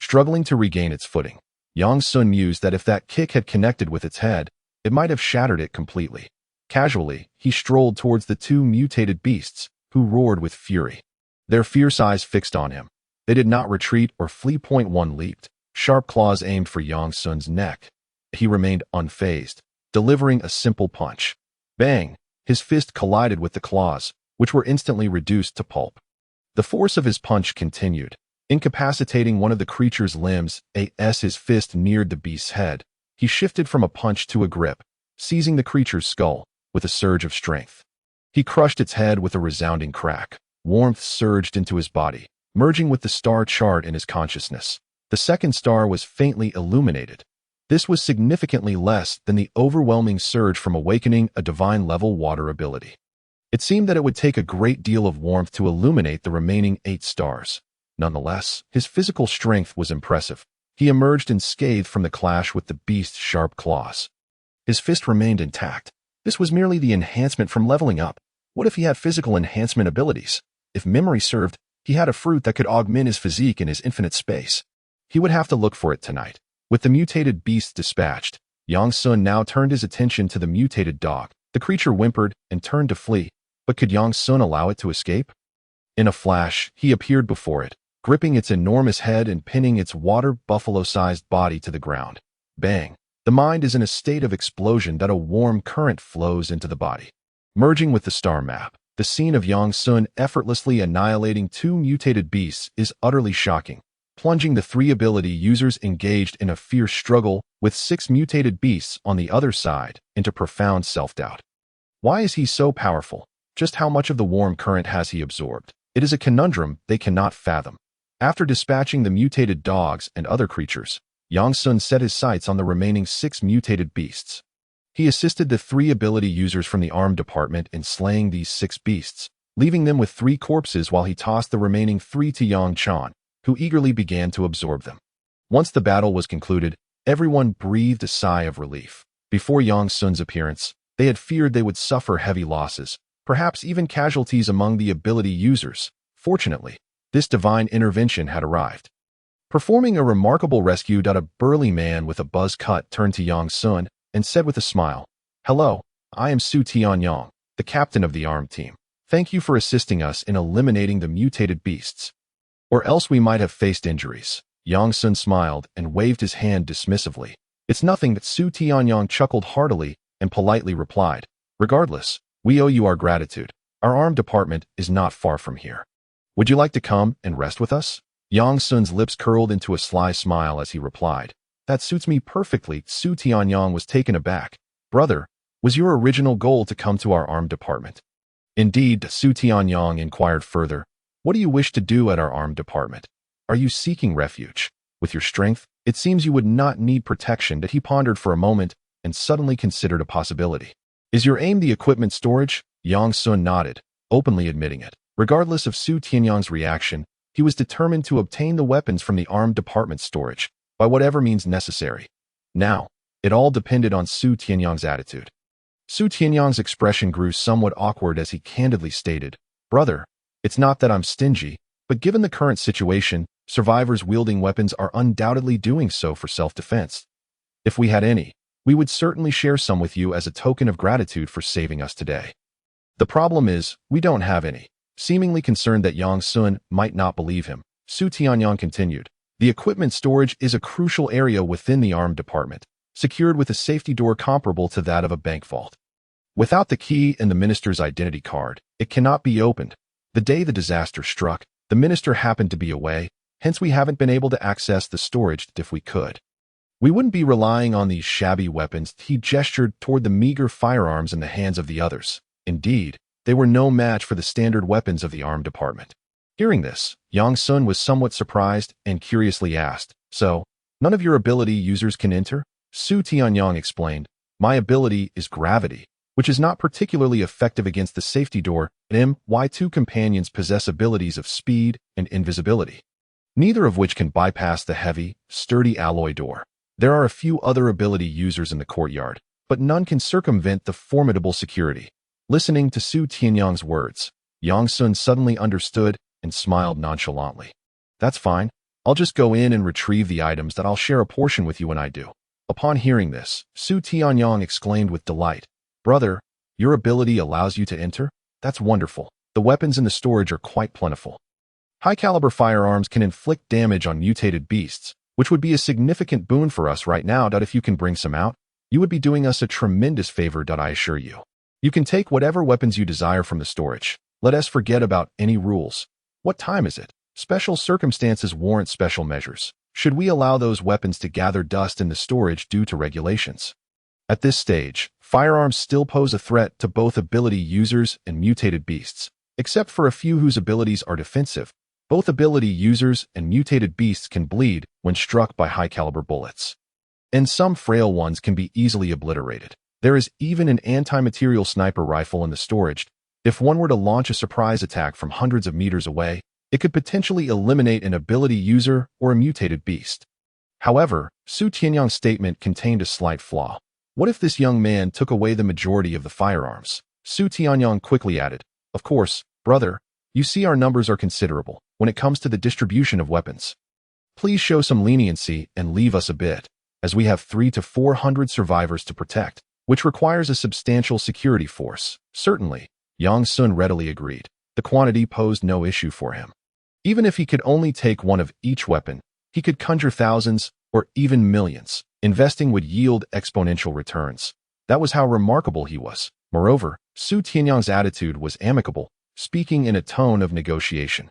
Struggling to regain its footing, Yang Sun mused that if that kick had connected with its head, it might have shattered it completely. Casually, he strolled towards the 2 mutated beasts, who roared with fury. Their fierce eyes fixed on him. They did not retreat or flee. 1 leaped, sharp claws aimed for Yang Sun's neck. He remained unfazed, delivering a simple punch. Bang! His fist collided with the claws, which were instantly reduced to pulp. The force of his punch continued, incapacitating one of the creature's limbs. As his fist neared the beast's head, He shifted from a punch to a grip, seizing the creature's skull with a surge of strength. He crushed its head with a resounding crack. Warmth surged into his body, merging with the star chart in his consciousness. The second star was faintly illuminated. This was significantly less than the overwhelming surge from awakening a divine-level water ability. It seemed that it would take a great deal of warmth to illuminate the remaining 8 stars. Nonetheless, his physical strength was impressive. He emerged unscathed from the clash with the beast's sharp claws. His fist remained intact. This was merely the enhancement from leveling up. What if he had physical enhancement abilities? If memory served, he had a fruit that could augment his physique in his infinite space. He would have to look for it tonight. With the mutated beast dispatched, Yang Sun now turned his attention to the mutated dog. The creature whimpered and turned to flee, but could Yang Sun allow it to escape? In a flash, he appeared before it, gripping its enormous head and pinning its water buffalo-sized body to the ground. Bang! The mind is in a state of explosion that a warm current flows into the body. Merging with the star map, the scene of Yang Sun effortlessly annihilating 2 mutated beasts is utterly shocking, plunging the 3 ability users engaged in a fierce struggle with 6 mutated beasts on the other side into profound self-doubt. Why is he so powerful? Just how much of the warm current has he absorbed? It is a conundrum they cannot fathom. After dispatching the mutated dogs and other creatures, Yang Sun set his sights on the remaining 6 mutated beasts. He assisted the 3 ability users from the armed department in slaying these 6 beasts, leaving them with 3 corpses while he tossed the remaining 3 to Yang Chan, who eagerly began to absorb them. Once the battle was concluded, everyone breathed a sigh of relief. Before Yang Sun's appearance, they had feared they would suffer heavy losses, perhaps even casualties among the ability users. Fortunately, this divine intervention had arrived. Performing a remarkable rescue, a burly man with a buzz cut turned to Yang Sun and said with a smile, "Hello, I am Su Tianyang, the captain of the armed team. Thank you for assisting us in eliminating the mutated beasts. Or else we might have faced injuries." Yang Sun smiled and waved his hand dismissively. "It's nothing." That Su Tianyang chuckled heartily and politely replied, "Regardless, we owe you our gratitude. Our armed department is not far from here. Would you like to come and rest with us?" Yang Sun's lips curled into a sly smile as he replied, "That suits me perfectly." Su Tianyang was taken aback. "Brother, was your original goal to come to our armed department?" "Indeed." Su Tianyang inquired further, "What do you wish to do at our armed department? Are you seeking refuge? With your strength, it seems you would not need protection." That he pondered for a moment and suddenly considered a possibility. "Is your aim the equipment storage?" Yang Sun nodded, openly admitting it. Regardless of Su Tianyang's reaction, he was determined to obtain the weapons from the armed department storage, by whatever means necessary. Now, it all depended on Su Tianyang's attitude. Su Tianyang's expression grew somewhat awkward as he candidly stated, "Brother, it's not that I'm stingy, but given the current situation, survivors wielding weapons are undoubtedly doing so for self-defense. If we had any, we would certainly share some with you as a token of gratitude for saving us today. The problem is, we don't have any." Seemingly concerned that Yang Sun might not believe him, Su Tianyang continued, "The equipment storage is a crucial area within the armed department, secured with a safety door comparable to that of a bank vault. Without the key and the minister's identity card, it cannot be opened. The day the disaster struck, the minister happened to be away, hence we haven't been able to access the storage. If we could, we wouldn't be relying on these shabby weapons." He gestured toward the meager firearms in the hands of the others. Indeed, they were no match for the standard weapons of the armed department. Hearing this, Yang Sun was somewhat surprised and curiously asked, "So, none of your ability users can enter?" Su Tianyang explained, "My ability is gravity, which is not particularly effective against the safety door, and my 2 companions possess abilities of speed and invisibility, neither of which can bypass the heavy, sturdy alloy door. There are a few other ability users in the courtyard, but none can circumvent the formidable security." Listening to Su Tianyang's words, Yang Sun suddenly understood and smiled nonchalantly. "That's fine. I'll just go in and retrieve the items. That I'll share a portion with you when I do." Upon hearing this, Su Tianyang exclaimed with delight, "Brother, your ability allows you to enter? That's wonderful. The weapons in the storage are quite plentiful. High-caliber firearms can inflict damage on mutated beasts, which would be a significant boon for us right now. If you can bring some out, you would be doing us a tremendous favor. I assure you. You can take whatever weapons you desire from the storage. Let us forget about any rules. What time is it? Special circumstances warrant special measures." Should we allow those weapons to gather dust in the storage due to regulations? At this stage, firearms still pose a threat to both ability users and mutated beasts, except for a few whose abilities are defensive. Both ability users and mutated beasts can bleed when struck by high-caliber bullets, and some frail ones can be easily obliterated. There is even an anti-material sniper rifle in the storage. If one were to launch a surprise attack from hundreds of meters away, it could potentially eliminate an ability user or a mutated beast. However, Su Tianyang's statement contained a slight flaw. What if this young man took away the majority of the firearms? Su Tianyang quickly added, "Of course, brother, you see our numbers are considerable when it comes to the distribution of weapons. Please show some leniency and leave us a bit, as we have 300 to 400 survivors to protect, which requires a substantial security force." Certainly, Yang Sun readily agreed. The quantity posed no issue for him. Even if he could only take one of each weapon, he could conjure thousands or even millions. Investing would yield exponential returns. That was how remarkable he was. Moreover, Su Tianyang's attitude was amicable, speaking in a tone of negotiation,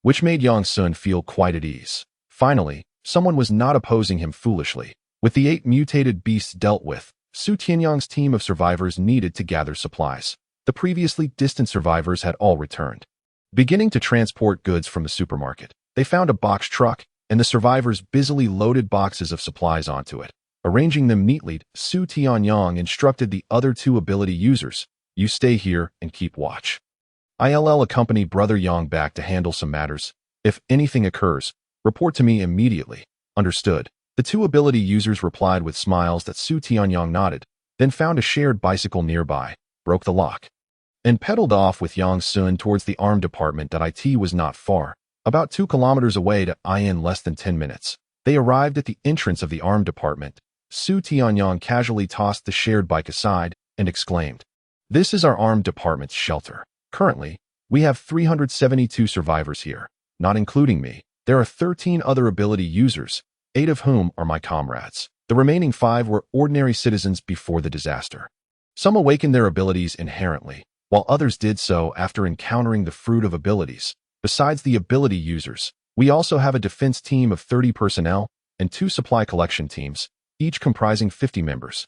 which made Yang Sun feel quite at ease. Finally, someone was not opposing him foolishly. With the 8 mutated beasts dealt with, Su Tianyang's team of survivors needed to gather supplies. The previously distant survivors had all returned. Beginning to transport goods from the supermarket, they found a box truck, and the survivors busily loaded boxes of supplies onto it. Arranging them neatly, Su Tianyang instructed the other 2 ability users, "You stay here and keep watch. I'll accompany Brother Yang back to handle some matters. If anything occurs, report to me immediately." Understood. The 2 ability users replied with smiles that Su Tianyang nodded, then found a shared bicycle nearby, broke the lock, and pedaled off with Yang Sun towards the arm department. It was not far, about 2 kilometers away in less than 10 minutes. They arrived at the entrance of the arm department. Su Tianyang casually tossed the shared bike aside and exclaimed, "This is our armed department's shelter. Currently, we have 372 survivors here, not including me. There are 13 other ability users, 8 of whom are my comrades. The remaining 5 were ordinary citizens before the disaster. Some awakened their abilities inherently, while others did so after encountering the fruit of abilities. Besides the ability users, we also have a defense team of 30 personnel and 2 supply collection teams, each comprising 50 members.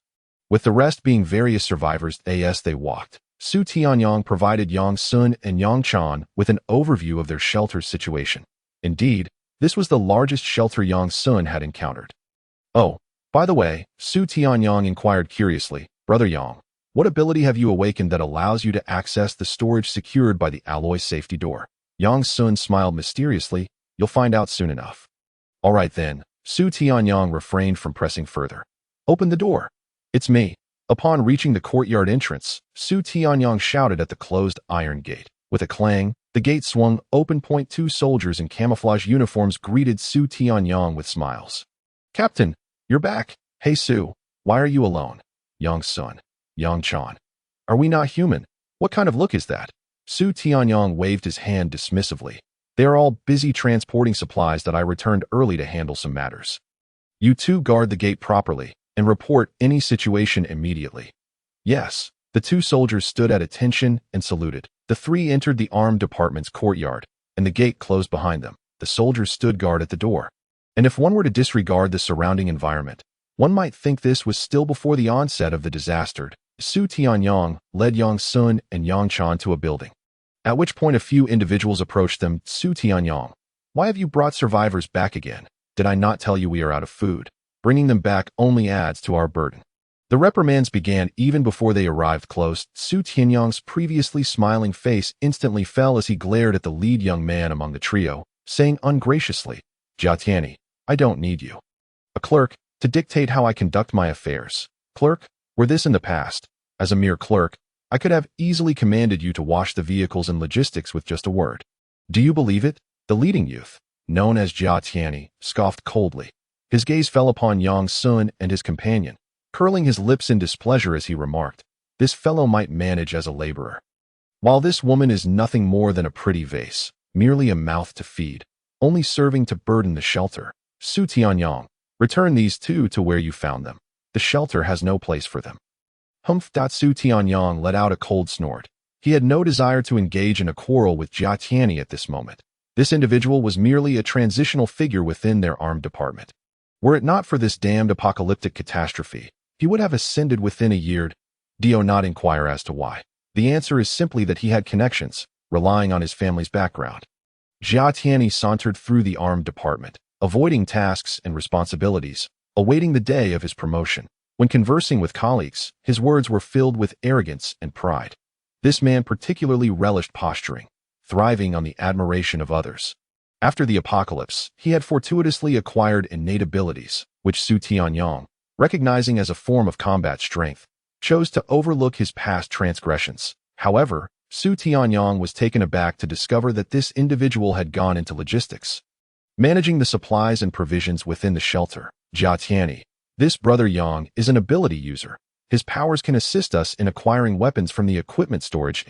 With the rest being various survivors as they walked, Su Tianyang provided Yang Sun and Yang Chan with an overview of their shelter situation. Indeed, this was the largest shelter Yang Sun had encountered. "Oh, by the way," Su Tianyang inquired curiously, "Brother Yang, what ability have you awakened that allows you to access the storage secured by the alloy safety door?" Yang Sun smiled mysteriously, "You'll find out soon enough." "All right then." Su Tianyang refrained from pressing further. "Open the door. It's me." Upon reaching the courtyard entrance, Su Tianyang shouted at the closed iron gate. With a clang, the gate swung open. 2 soldiers in camouflage uniforms greeted Su Tianyang with smiles. "Captain, you're back. Hey Su, why are you alone?" "Yang Sun, Yang Chan. Are we not human? What kind of look is that?" Su Tianyang waved his hand dismissively. "They are all busy transporting supplies that I returned early to handle some matters. You 2 guard the gate properly and report any situation immediately." "Yes." The 2 soldiers stood at attention and saluted. The 3 entered the armed department's courtyard, and the gate closed behind them. The soldiers stood guard at the door. And if one were to disregard the surrounding environment, one might think this was still before the onset of the disaster. Su Tianyang led Yang Sun and Yang Chan to a building, at which point a few individuals approached them. "Su Tianyang, why have you brought survivors back again? Did I not tell you we are out of food? Bringing them back only adds to our burden." The reprimands began even before they arrived close. Su Tianyang's previously smiling face instantly fell as he glared at the lead young man among the trio, saying ungraciously, "Jia Tianyi, I don't need you. A clerk, to dictate how I conduct my affairs. Clerk, were this in the past, as a mere clerk, I could have easily commanded you to wash the vehicles and logistics with just a word. Do you believe it?" The leading youth, known as Jia Tianyi, scoffed coldly. His gaze fell upon Yang Sun and his companion, curling his lips in displeasure as he remarked, "This fellow might manage as a laborer, while this woman is nothing more than a pretty vase, merely a mouth to feed, only serving to burden the shelter. Su Tianyang, return these 2 to where you found them. The shelter has no place for them." Humph! Su Tianyang let out a cold snort. He had no desire to engage in a quarrel with Jia Tianyi at this moment. This individual was merely a transitional figure within their armed department. Were it not for this damned apocalyptic catastrophe, he would have ascended within a year. Do not inquire as to why. The answer is simply that he had connections, relying on his family's background. Jia Tianyi sauntered through the armed department, avoiding tasks and responsibilities, awaiting the day of his promotion. When conversing with colleagues, his words were filled with arrogance and pride. This man particularly relished posturing, thriving on the admiration of others. After the apocalypse, he had fortuitously acquired innate abilities, which Su Tianyong, recognizing as a form of combat strength, chose to overlook his past transgressions. However, Su Tianyong was taken aback to discover that this individual had gone into logistics, managing the supplies and provisions within the shelter. Jia Tianyi, this brother Yang, is an ability user. His powers can assist us in acquiring weapons from the equipment storage.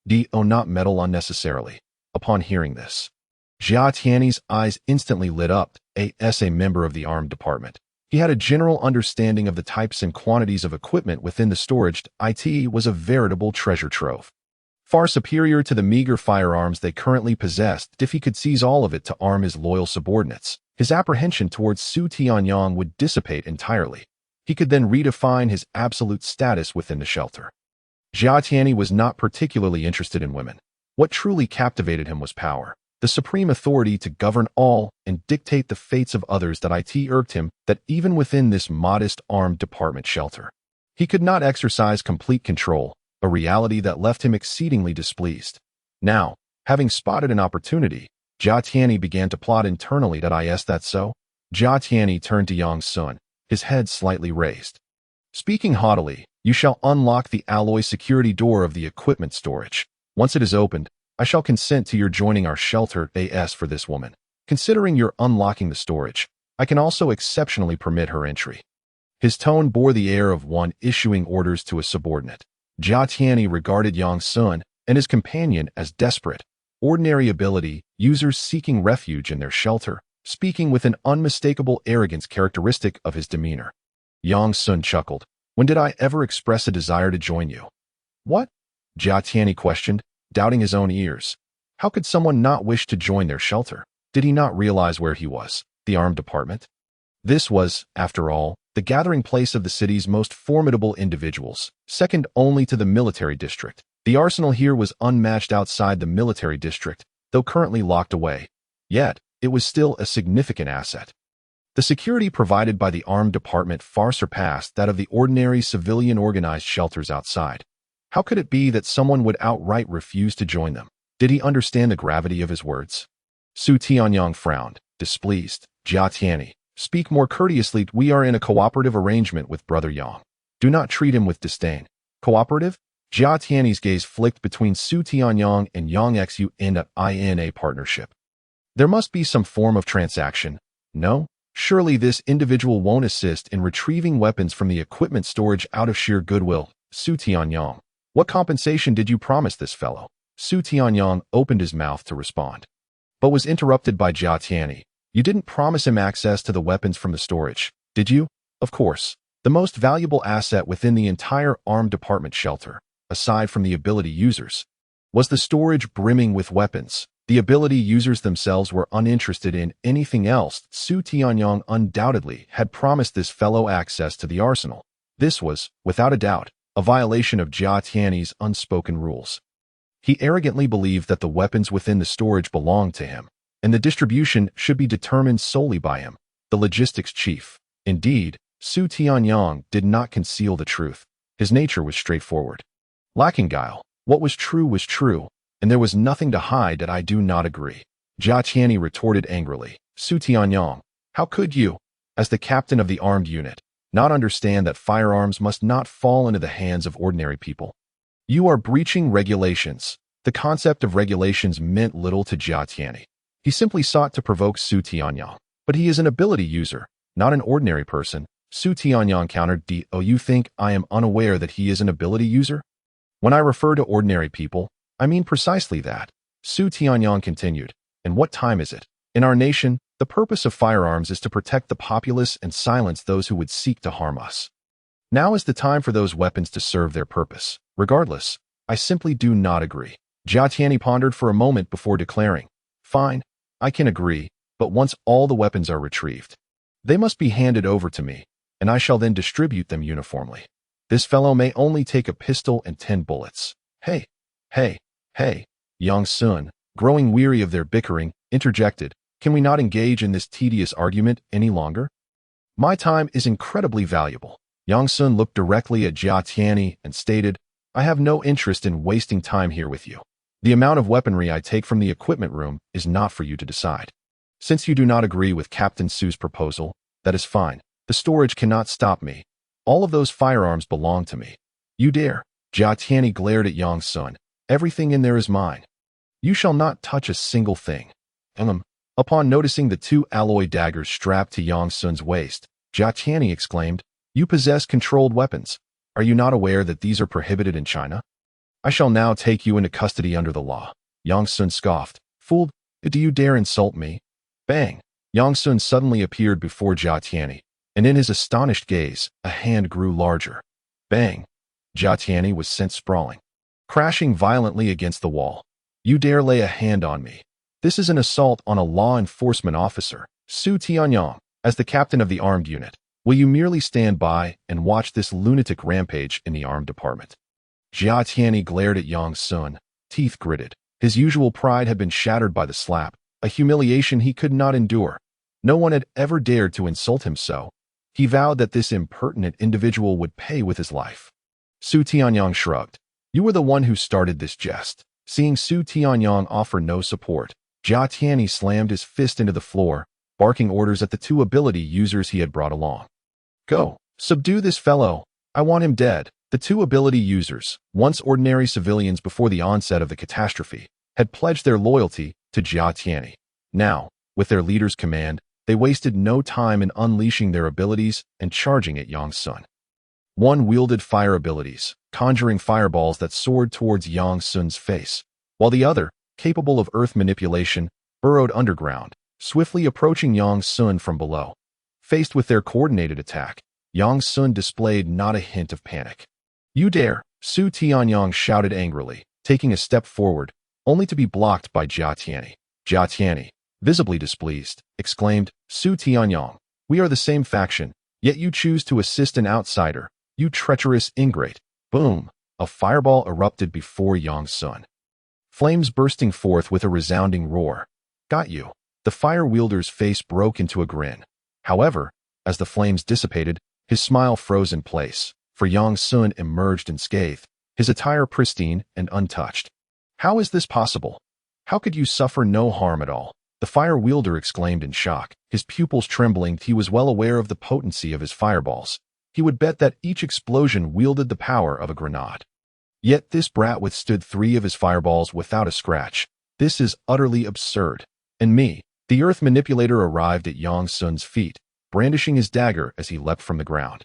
Do not meddle unnecessarily. Upon hearing this, Jia Tianyi's eyes instantly lit up. As a member of the armed department, he had a general understanding of the types and quantities of equipment within the storage. It was a veritable treasure trove, far superior to the meager firearms they currently possessed. If he could seize all of it to arm his loyal subordinates, his apprehension towards Su Tianyong would dissipate entirely. He could then redefine his absolute status within the shelter. Jia Tianyi was not particularly interested in women. What truly captivated him was power, the supreme authority to govern all and dictate the fates of others. That it irked him that even within this modest armed department shelter, he could not exercise complete control, a reality that left him exceedingly displeased. Now, having spotted an opportunity, Jia Tianyi began to plot internally. Is that so? Jia Tianyi turned to Yang Sun, his head slightly raised. Speaking haughtily, you shall unlock the alloy security door of the equipment storage. Once it is opened, I shall consent to your joining our shelter. As for this woman, considering your unlocking the storage, I can also exceptionally permit her entry. His tone bore the air of one issuing orders to a subordinate. Jia Tianyi regarded Yang Sun and his companion as desperate, ordinary ability users seeking refuge in their shelter, speaking with an unmistakable arrogance characteristic of his demeanor. Yang Sun chuckled. When did I ever express a desire to join you? What? Jia Tianyi questioned, doubting his own ears. How could someone not wish to join their shelter? Did he not realize where he was? The armed department? This was, after all, the gathering place of the city's most formidable individuals, second only to the military district. The arsenal here was unmatched outside the military district, though currently locked away. Yet, it was still a significant asset. The security provided by the armed department far surpassed that of the ordinary civilian organized shelters outside. How could it be that someone would outright refuse to join them? Did he understand the gravity of his words? Su Tianyong frowned, displeased. Jia Tianyi, speak more courteously. We are in a cooperative arrangement with Brother Yang. Do not treat him with disdain. Cooperative? Jia Tianyi's gaze flicked between Su Tianyong and Yang Xu in a partnership. There must be some form of transaction. No? Surely this individual won't assist in retrieving weapons from the equipment storage out of sheer goodwill. Su Tianyong, what compensation did you promise this fellow? Su Tianyong opened his mouth to respond, but was interrupted by Jia Tianyi. You didn't promise him access to the weapons from the storage, did you? Of course. The most valuable asset within the entire armed department shelter, aside from the ability users, was the storage brimming with weapons. The ability users themselves were uninterested in anything else. Su Tianyong undoubtedly had promised this fellow access to the arsenal. This was, without a doubt, a violation of Jia Tianyi's unspoken rules. He arrogantly believed that the weapons within the storage belonged to him, and the distribution should be determined solely by him, the logistics chief. Indeed, Su Tianyong did not conceal the truth. His nature was straightforward, lacking guile. What was true, and there was nothing to hide. That I do not agree. Jia Tianyi retorted angrily. Su Tianyong, how could you, as the captain of the armed unit, not understand that firearms must not fall into the hands of ordinary people? You are breaching regulations. The concept of regulations meant little to Jia Tianyi. He simply sought to provoke Su Tianyong. But he is an ability user, not an ordinary person. Su Tianyong countered. You think I am unaware that he is an ability user? When I refer to ordinary people, I mean precisely that. Su Tianyong continued. And what time is it? In our nation, the purpose of firearms is to protect the populace and silence those who would seek to harm us. Now is the time for those weapons to serve their purpose. Regardless, I simply do not agree. Jia Tianyi pondered for a moment before declaring, fine, I can agree, but once all the weapons are retrieved, they must be handed over to me, and I shall then distribute them uniformly. This fellow may only take a pistol and 10 bullets. Hey, hey, hey, Yang Sun, growing weary of their bickering, interjected, can we not engage in this tedious argument any longer? My time is incredibly valuable. Yang Sun looked directly at Jia Tianyi and stated, I have no interest in wasting time here with you. The amount of weaponry I take from the equipment room is not for you to decide. Since you do not agree with Captain Su's proposal, that is fine. The storage cannot stop me. All of those firearms belong to me. You dare? Jia Tianyi glared at Yang Sun. Everything in there is mine. You shall not touch a single thing. Upon noticing the 2 alloy daggers strapped to Yang Sun's waist, Jia Tianyi exclaimed, You possess controlled weapons. Are you not aware that these are prohibited in China? I shall now take you into custody under the law. Yang Sun scoffed. Fool, do you dare insult me? Bang! Yang Sun suddenly appeared before Jia Tianyi, and in his astonished gaze, a hand grew larger. Bang! Jia Tianyi was sent sprawling, crashing violently against the wall. You dare lay a hand on me? This is an assault on a law enforcement officer, Su Tianyang, as the captain of the armed unit. Will you merely stand by and watch this lunatic rampage in the armed department? Jia Tianyi glared at Yang Sun, teeth gritted. His usual pride had been shattered by the slap, a humiliation he could not endure. No one had ever dared to insult him so. He vowed that this impertinent individual would pay with his life. Su Tianyang shrugged. You were the one who started this jest. Seeing Su Tianyang offer no support, Jia Tianyi slammed his fist into the floor, barking orders at the 2 ability users he had brought along. Go, subdue this fellow. I want him dead. The 2 ability users, once ordinary civilians before the onset of the catastrophe, had pledged their loyalty to Jia Tianyi. Now, with their leader's command, they wasted no time in unleashing their abilities and charging at Yang Sun. One wielded fire abilities, conjuring fireballs that soared towards Yang Sun's face, while the other, capable of earth manipulation, burrowed underground, swiftly approaching Yang Sun from below. Faced with their coordinated attack, Yang Sun displayed not a hint of panic. You dare? Su Tianyang shouted angrily, taking a step forward, only to be blocked by Jia Tianyi. Jia Tianyi, visibly displeased, exclaimed, Su Tianyang, we are the same faction, yet you choose to assist an outsider, you treacherous ingrate. Boom! A fireball erupted before Yang Sun, flames bursting forth with a resounding roar. Got you. The fire wielder's face broke into a grin. However, as the flames dissipated, his smile froze in place, for Yang Sun emerged unscathed, his attire pristine and untouched. How is this possible? How could you suffer no harm at all? The fire wielder exclaimed in shock, his pupils trembling. He was well aware of the potency of his fireballs. He would bet that each explosion wielded the power of a grenade. Yet this brat withstood 3 of his fireballs without a scratch. This is utterly absurd. And me, the earth manipulator, arrived at Yang Sun's feet, brandishing his dagger as he leapt from the ground,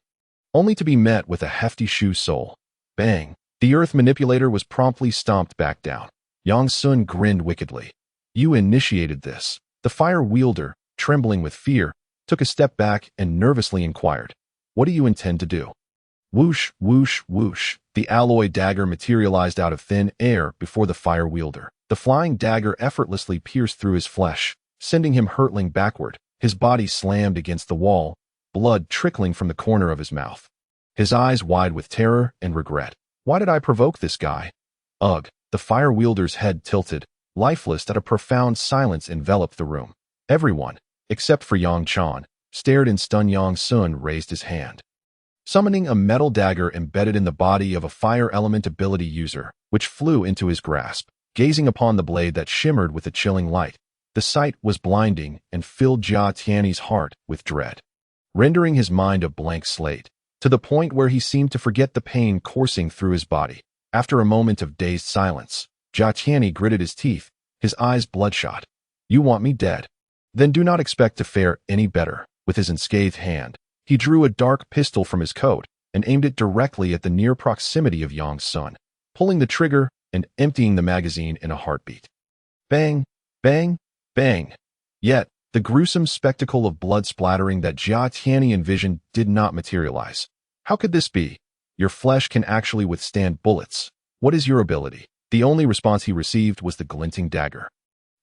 only to be met with a hefty shoe sole. Bang! The earth manipulator was promptly stomped back down. Yang Sun grinned wickedly. You initiated this. The fire wielder, trembling with fear, took a step back and nervously inquired, What do you intend to do? Whoosh, whoosh, whoosh. The alloy dagger materialized out of thin air before the fire wielder. The flying dagger effortlessly pierced through his flesh, sending him hurtling backward. His body slammed against the wall, blood trickling from the corner of his mouth. His eyes wide with terror and regret. Why did I provoke this guy? Ugh! The fire wielder's head tilted, lifeless, that a profound silence enveloped the room. Everyone, except for Yang Chan, stared in stun. Yang Sun raised his hand, summoning a metal dagger embedded in the body of a fire element ability user, which flew into his grasp. Gazing upon the blade that shimmered with a chilling light, the sight was blinding and filled Jia Tianyi's heart with dread, rendering his mind a blank slate, to the point where he seemed to forget the pain coursing through his body. After a moment of dazed silence, Jia Tianyi gritted his teeth, his eyes bloodshot. You want me dead? Then do not expect to fare any better. With his unscathed hand, he drew a dark pistol from his coat and aimed it directly at the near proximity of Yang Sun, pulling the trigger and emptying the magazine in a heartbeat. Bang! Bang! Bang! Yet, the gruesome spectacle of blood splattering that Jia Tianyi envisioned did not materialize. How could this be? Your flesh can actually withstand bullets. What is your ability? The only response he received was the glinting dagger.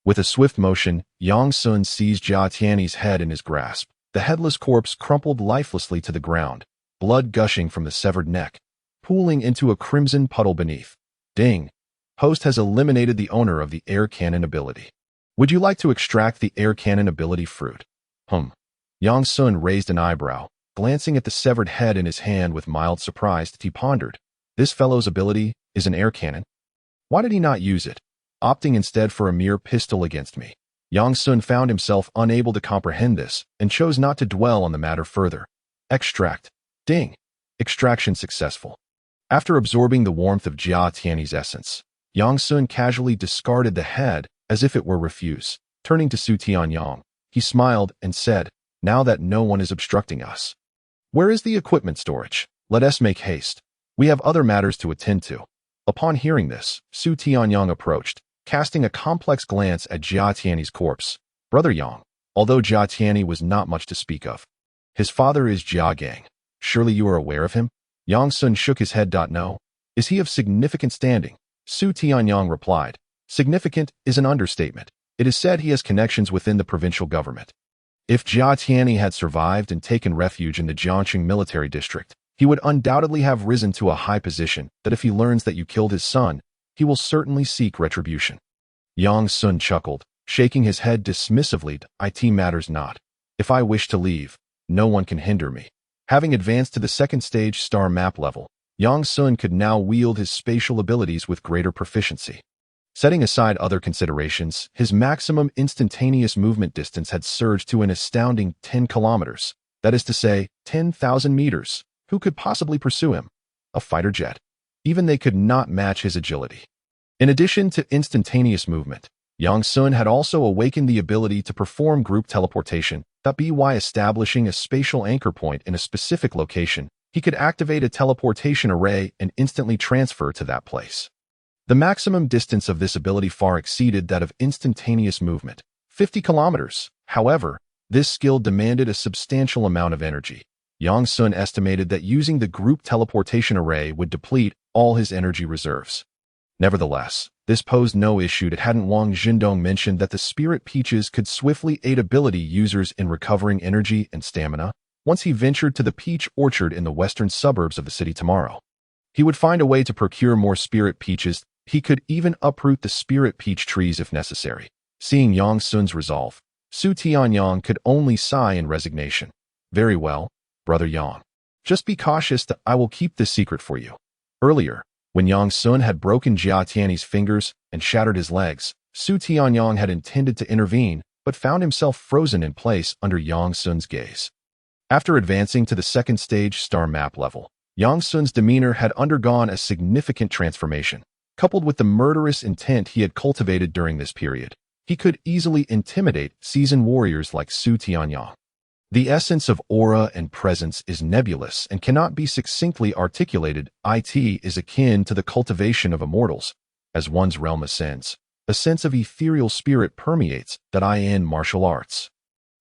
With a swift motion, Yang Sun seized Jia Tianyi's head in his grasp. The headless corpse crumpled lifelessly to the ground, blood gushing from the severed neck, pooling into a crimson puddle beneath. Ding! Host has eliminated the owner of the air cannon ability. Would you like to extract the air cannon ability fruit? Yang Sun raised an eyebrow, glancing at the severed head in his hand with mild surprise. He pondered. This fellow's ability is an air cannon? Why did he not use it, opting instead for a mere pistol against me? Yang Sun found himself unable to comprehend this and chose not to dwell on the matter further. Extract. Ding. Extraction successful. After absorbing the warmth of Jia Tianyi's essence, Yang Sun casually discarded the head as if it were refuse. Turning to Su Tianyang, he smiled and said, "Now that no one is obstructing us, where is the equipment storage? Let us make haste. We have other matters to attend to." Upon hearing this, Su Tianyang approached, casting a complex glance at Jia Tianyi's corpse. "Brother Yang." Although Jia Tianyi was not much to speak of, his father is Jia Gang. Surely you are aware of him? Yang Sun shook his head. "No. Is he of significant standing?" Su Tianyang replied. "Significant is an understatement. It is said he has connections within the provincial government. If Jia Tianyi had survived and taken refuge in the Jiangxing military district, he would undoubtedly have risen to a high position that if he learns that you killed his son, he will certainly seek retribution." Yang Sun chuckled, shaking his head dismissively. "It matters not. If I wish to leave, no one can hinder me." Having advanced to the second stage star map level, Yang Sun could now wield his spatial abilities with greater proficiency. Setting aside other considerations, his maximum instantaneous movement distance had surged to an astounding 10 kilometers. That is to say, 10,000 meters. Who could possibly pursue him? A fighter jet. Even they could not match his agility. In addition to instantaneous movement, Yang Sun had also awakened the ability to perform group teleportation. By establishing a spatial anchor point in a specific location, he could activate a teleportation array and instantly transfer to that place. The maximum distance of this ability far exceeded that of instantaneous movement, 50 kilometers. However, this skill demanded a substantial amount of energy. Yang Sun estimated that using the group teleportation array would deplete all his energy reserves. Nevertheless, this posed no issue. Hadn't Wang Jindong mentioned that the spirit peaches could swiftly aid ability users in recovering energy and stamina? Once he ventured to the peach orchard in the western suburbs of the city tomorrow, he would find a way to procure more spirit peaches. He could even uproot the spirit peach trees if necessary. Seeing Yang Sun's resolve, Su Tianyang could only sigh in resignation. "Very well, Brother Yang. Just be cautious. I will keep this secret for you." Earlier, when Yang Sun had broken Jia Tianyi's fingers and shattered his legs, Su Tianyang had intended to intervene, but found himself frozen in place under Yang Sun's gaze. After advancing to the second stage star map level, Yang Sun's demeanor had undergone a significant transformation. Coupled with the murderous intent he had cultivated during this period, he could easily intimidate seasoned warriors like Su Tianyang. The essence of aura and presence is nebulous and cannot be succinctly articulated. It is akin to the cultivation of immortals. As one's realm ascends, a sense of ethereal spirit permeates in martial arts.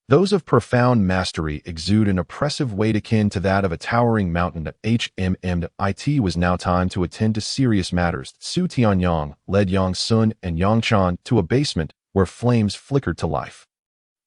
Those of profound mastery exude an oppressive weight akin to that of a towering mountain. It was now time to attend to serious matters. Su Tianyang led Yang Sun and Yang Chan to a basement where flames flickered to life.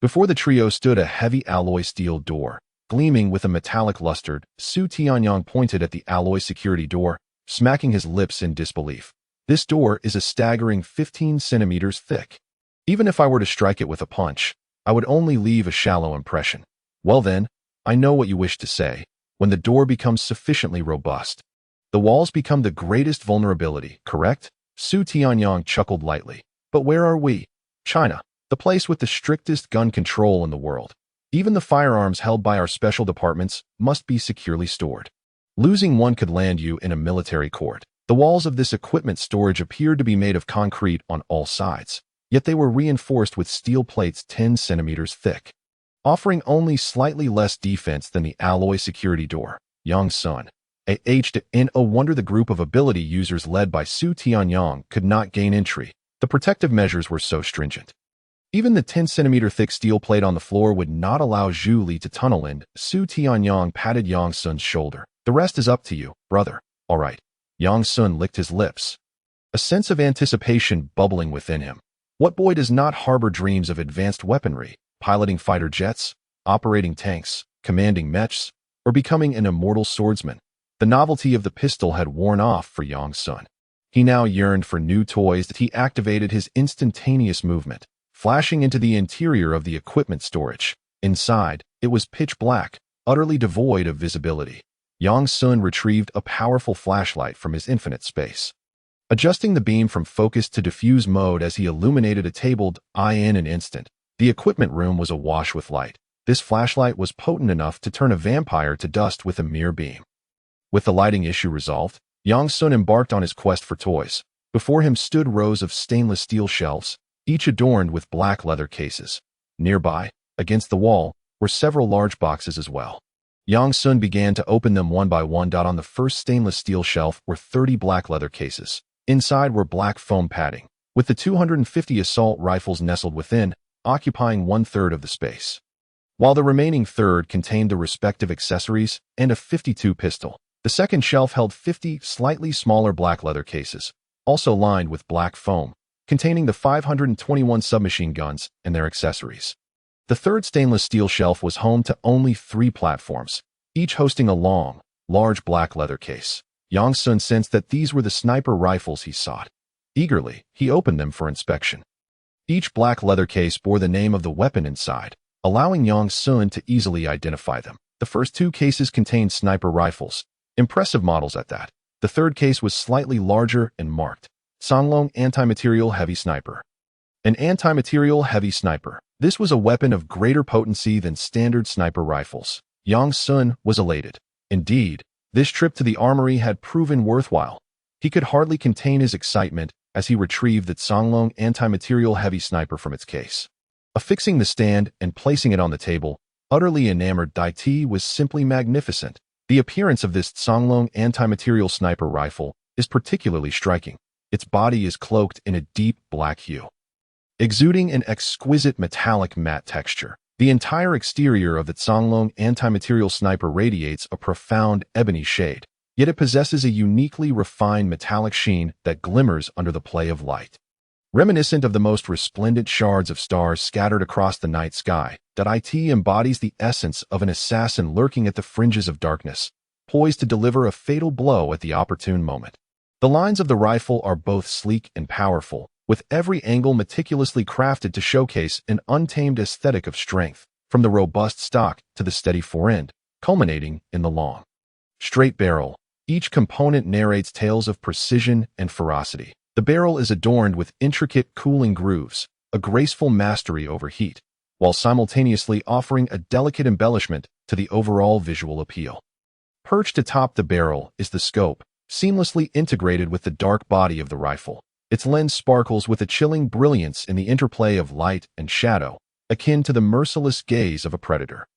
Before the trio stood a heavy alloy steel door, gleaming with a metallic luster. Su Tianyang pointed at the alloy security door, smacking his lips in disbelief. "This door is a staggering 15 centimeters thick. Even if I were to strike it with a punch, I would only leave a shallow impression." "Well then, I know what you wish to say. When the door becomes sufficiently robust, the walls become the greatest vulnerability, correct?" Su Tianyang chuckled lightly. "But where are we? China, the place with the strictest gun control in the world. Even the firearms held by our special departments must be securely stored. Losing one could land you in a military court." The walls of this equipment storage appeared to be made of concrete on all sides, yet they were reinforced with steel plates 10 centimeters thick, offering only slightly less defense than the alloy security door. Yang Sun, no wonder the group of ability users led by Su Tianyang could not gain entry. The protective measures were so stringent. Even the 10-centimeter thick steel plate on the floor would not allow Zhu Li to tunnel in. Su Tianyang patted Yang Sun's shoulder. "The rest is up to you, brother." "All right." Yang Sun licked his lips, a sense of anticipation bubbling within him. What boy does not harbor dreams of advanced weaponry, piloting fighter jets, operating tanks, commanding mechs, or becoming an immortal swordsman? The novelty of the pistol had worn off for Yang Sun. He now yearned for new toys. That he activated his instantaneous movement, flashing into the interior of the equipment storage. Inside, it was pitch black, utterly devoid of visibility. Yang Sun retrieved a powerful flashlight from his infinite space, adjusting the beam from focus to diffuse mode as he illuminated a table. In an instant, the equipment room was awash with light. This flashlight was potent enough to turn a vampire to dust with a mere beam. With the lighting issue resolved, Yang Sun embarked on his quest for toys. Before him stood rows of stainless steel shelves, each adorned with black leather cases. Nearby, against the wall, were several large boxes as well. Yang Sun began to open them one by one. On the first stainless steel shelf were 30 black leather cases. Inside were black foam padding, with the 250 assault rifles nestled within, occupying 1/3 of the space, while the remaining third contained the respective accessories and a .52 pistol. The second shelf held 50 slightly smaller black leather cases, also lined with black foam, containing the 521 submachine guns and their accessories. The third stainless steel shelf was home to only 3 platforms, each hosting a long, large black leather case. Yang Sun sensed that these were the sniper rifles he sought. Eagerly, he opened them for inspection. Each black leather case bore the name of the weapon inside, allowing Yang Sun to easily identify them. The first 2 cases contained sniper rifles, impressive models at that. The third case was slightly larger and marked Songlong Anti-Material Heavy Sniper. An anti-material heavy sniper. This was a weapon of greater potency than standard sniper rifles. Yang Sun was elated. Indeed, this trip to the armory had proven worthwhile. He could hardly contain his excitement as he retrieved the Songlong Anti-Material Heavy Sniper from its case. Affixing the stand and placing it on the table, utterly enamored, Dai Ti was simply magnificent. The appearance of this Songlong Anti-Material Sniper rifle is particularly striking. Its body is cloaked in a deep black hue, exuding an exquisite metallic matte texture. The entire exterior of the Songlong Anti-Material Sniper radiates a profound ebony shade, yet it possesses a uniquely refined metallic sheen that glimmers under the play of light. Reminiscent of the most resplendent shards of stars scattered across the night sky, that IT embodies the essence of an assassin lurking at the fringes of darkness, poised to deliver a fatal blow at the opportune moment. The lines of the rifle are both sleek and powerful, with every angle meticulously crafted to showcase an untamed aesthetic of strength, from the robust stock to the steady forend, culminating in the long, straight barrel. Each component narrates tales of precision and ferocity. The barrel is adorned with intricate cooling grooves, a graceful mastery over heat, while simultaneously offering a delicate embellishment to the overall visual appeal. Perched atop the barrel is the scope, seamlessly integrated with the dark body of the rifle. Its lens sparkles with a chilling brilliance in the interplay of light and shadow, akin to the merciless gaze of a predator.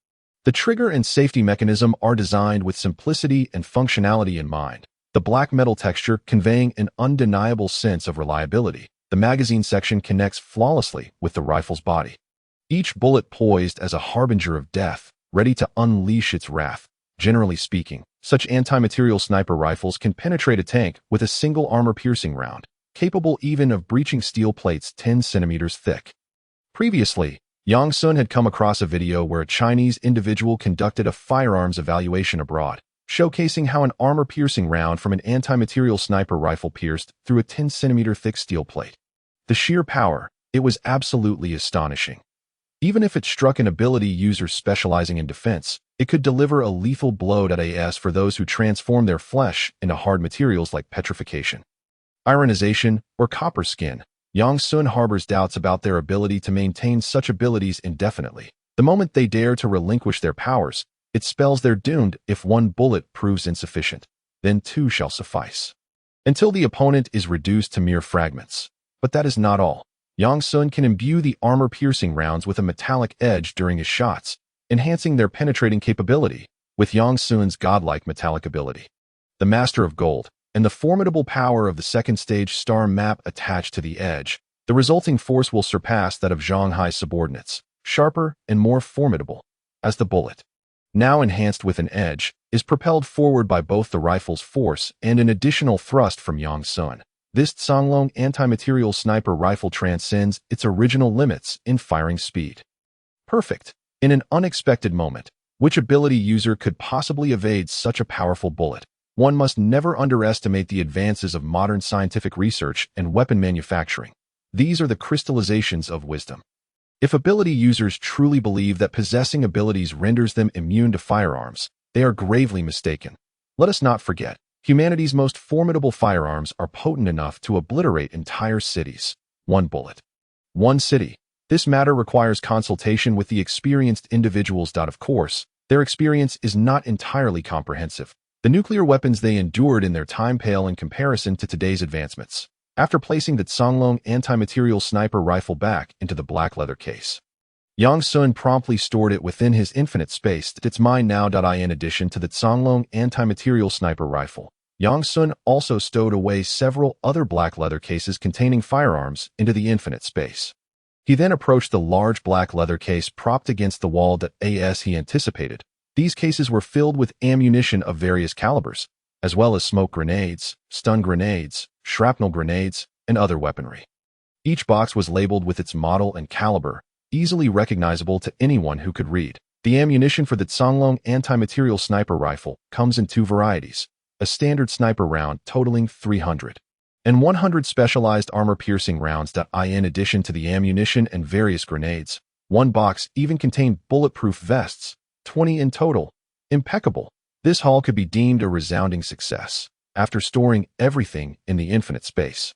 The trigger and safety mechanism are designed with simplicity and functionality in mind, the black metal texture conveying an undeniable sense of reliability. The magazine section connects flawlessly with the rifle's body, each bullet poised as a harbinger of death, ready to unleash its wrath. Generally speaking, such anti-material sniper rifles can penetrate a tank with a single armor-piercing round, capable even of breaching steel plates 10 centimeters thick. Previously, Yang Sun had come across a video where a Chinese individual conducted a firearms evaluation abroad, showcasing how an armor-piercing round from an anti-material sniper rifle pierced through a 10-centimeter thick steel plate. The sheer power, it was absolutely astonishing. Even if it struck an ability user specializing in defense, it could deliver a lethal blow as for those who transform their flesh into hard materials like petrification, ironization, or copper skin. Yang Sun harbors doubts about their ability to maintain such abilities indefinitely. The moment they dare to relinquish their powers, it spells they're doomed. If one bullet proves insufficient, then 2 shall suffice, until the opponent is reduced to mere fragments. But that is not all. Yang Sun can imbue the armor-piercing rounds with a metallic edge during his shots, enhancing their penetrating capability. With Yang Sun's godlike metallic ability, the Master of Gold, and the formidable power of the second stage star map attached to the edge, the resulting force will surpass that of Zhonghai's subordinates, sharper and more formidable, as the bullet, now enhanced with an edge, is propelled forward by both the rifle's force and an additional thrust from Yang Sun. This Songlong anti-material sniper rifle transcends its original limits in firing speed. Perfect. In an unexpected moment, which ability user could possibly evade such a powerful bullet? One must never underestimate the advances of modern scientific research and weapon manufacturing. These are the crystallizations of wisdom. If ability users truly believe that possessing abilities renders them immune to firearms, they are gravely mistaken. Let us not forget, humanity's most formidable firearms are potent enough to obliterate entire cities. One bullet. One city. This matter requires consultation with the experienced individuals. Of course, their experience is not entirely comprehensive. The nuclear weapons they endured in their time pale in comparison to today's advancements. After placing the Songlong anti-material sniper rifle back into the black leather case, Yang Sun promptly stored it within his infinite space. It's mine now. In addition to the Songlong anti-material sniper rifle, Yang Sun also stowed away several other black leather cases containing firearms into the infinite space. He then approached the large black leather case propped against the wall. As he anticipated, these cases were filled with ammunition of various calibers, as well as smoke grenades, stun grenades, shrapnel grenades, and other weaponry. Each box was labeled with its model and caliber, easily recognizable to anyone who could read. The ammunition for the Songlong anti-material sniper rifle comes in two varieties, a standard sniper round totaling 300, and 100 specialized armor-piercing rounds. In addition to the ammunition and various grenades, one box even contained bulletproof vests, 20 in total. Impeccable. This haul could be deemed a resounding success. After storing everything in the infinite space,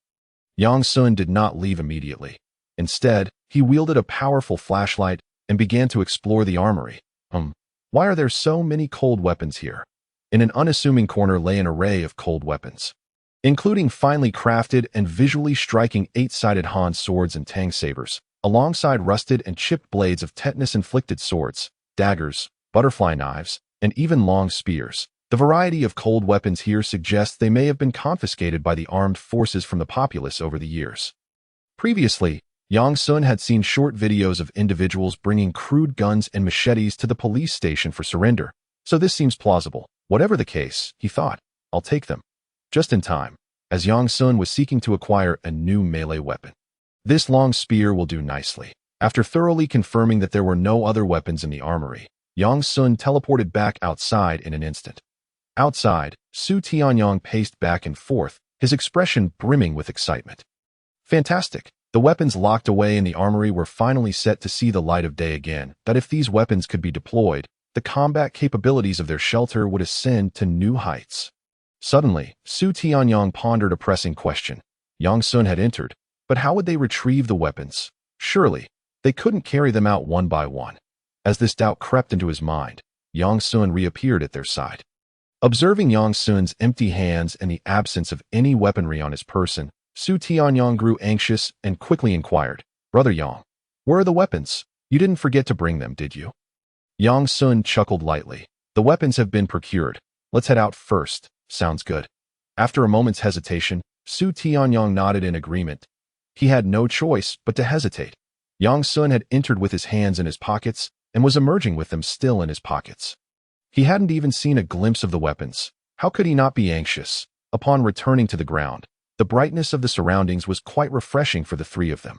Yang Sun did not leave immediately. Instead, he wielded a powerful flashlight and began to explore the armory. Why are there so many cold weapons here? In an unassuming corner lay an array of cold weapons, including finely crafted and visually striking 8-sided Han swords and Tang sabers, alongside rusted and chipped blades of tetanus-inflicted swords, daggers, butterfly knives, and even long spears. The variety of cold weapons here suggests they may have been confiscated by the armed forces from the populace over the years. Previously, Yang Sun had seen short videos of individuals bringing crude guns and machetes to the police station for surrender, so this seems plausible. Whatever the case, he thought, I'll take them. Just in time, as Yang Sun was seeking to acquire a new melee weapon. This long spear will do nicely. After thoroughly confirming that there were no other weapons in the armory, Yang Sun teleported back outside in an instant. Outside, Su Tianyong paced back and forth, his expression brimming with excitement. Fantastic! The weapons locked away in the armory were finally set to see the light of day again. That if these weapons could be deployed, the combat capabilities of their shelter would ascend to new heights. Suddenly, Su Tianyong pondered a pressing question. Yang Sun had entered, but how would they retrieve the weapons? Surely, they couldn't carry them out one by one. As this doubt crept into his mind, Yang Sun reappeared at their side. Observing Yang Sun's empty hands and the absence of any weaponry on his person, Su Tianyong grew anxious and quickly inquired, Brother Yang, where are the weapons? You didn't forget to bring them, did you? Yang Sun chuckled lightly. The weapons have been procured. Let's head out first. Sounds good. After a moment's hesitation, Su Tianyong nodded in agreement. He had no choice but to hesitate. Yang Sun had entered with his hands in his pockets and was emerging with them still in his pockets. He hadn't even seen a glimpse of the weapons. How could he not be anxious? Upon returning to the ground, the brightness of the surroundings was quite refreshing for the three of them.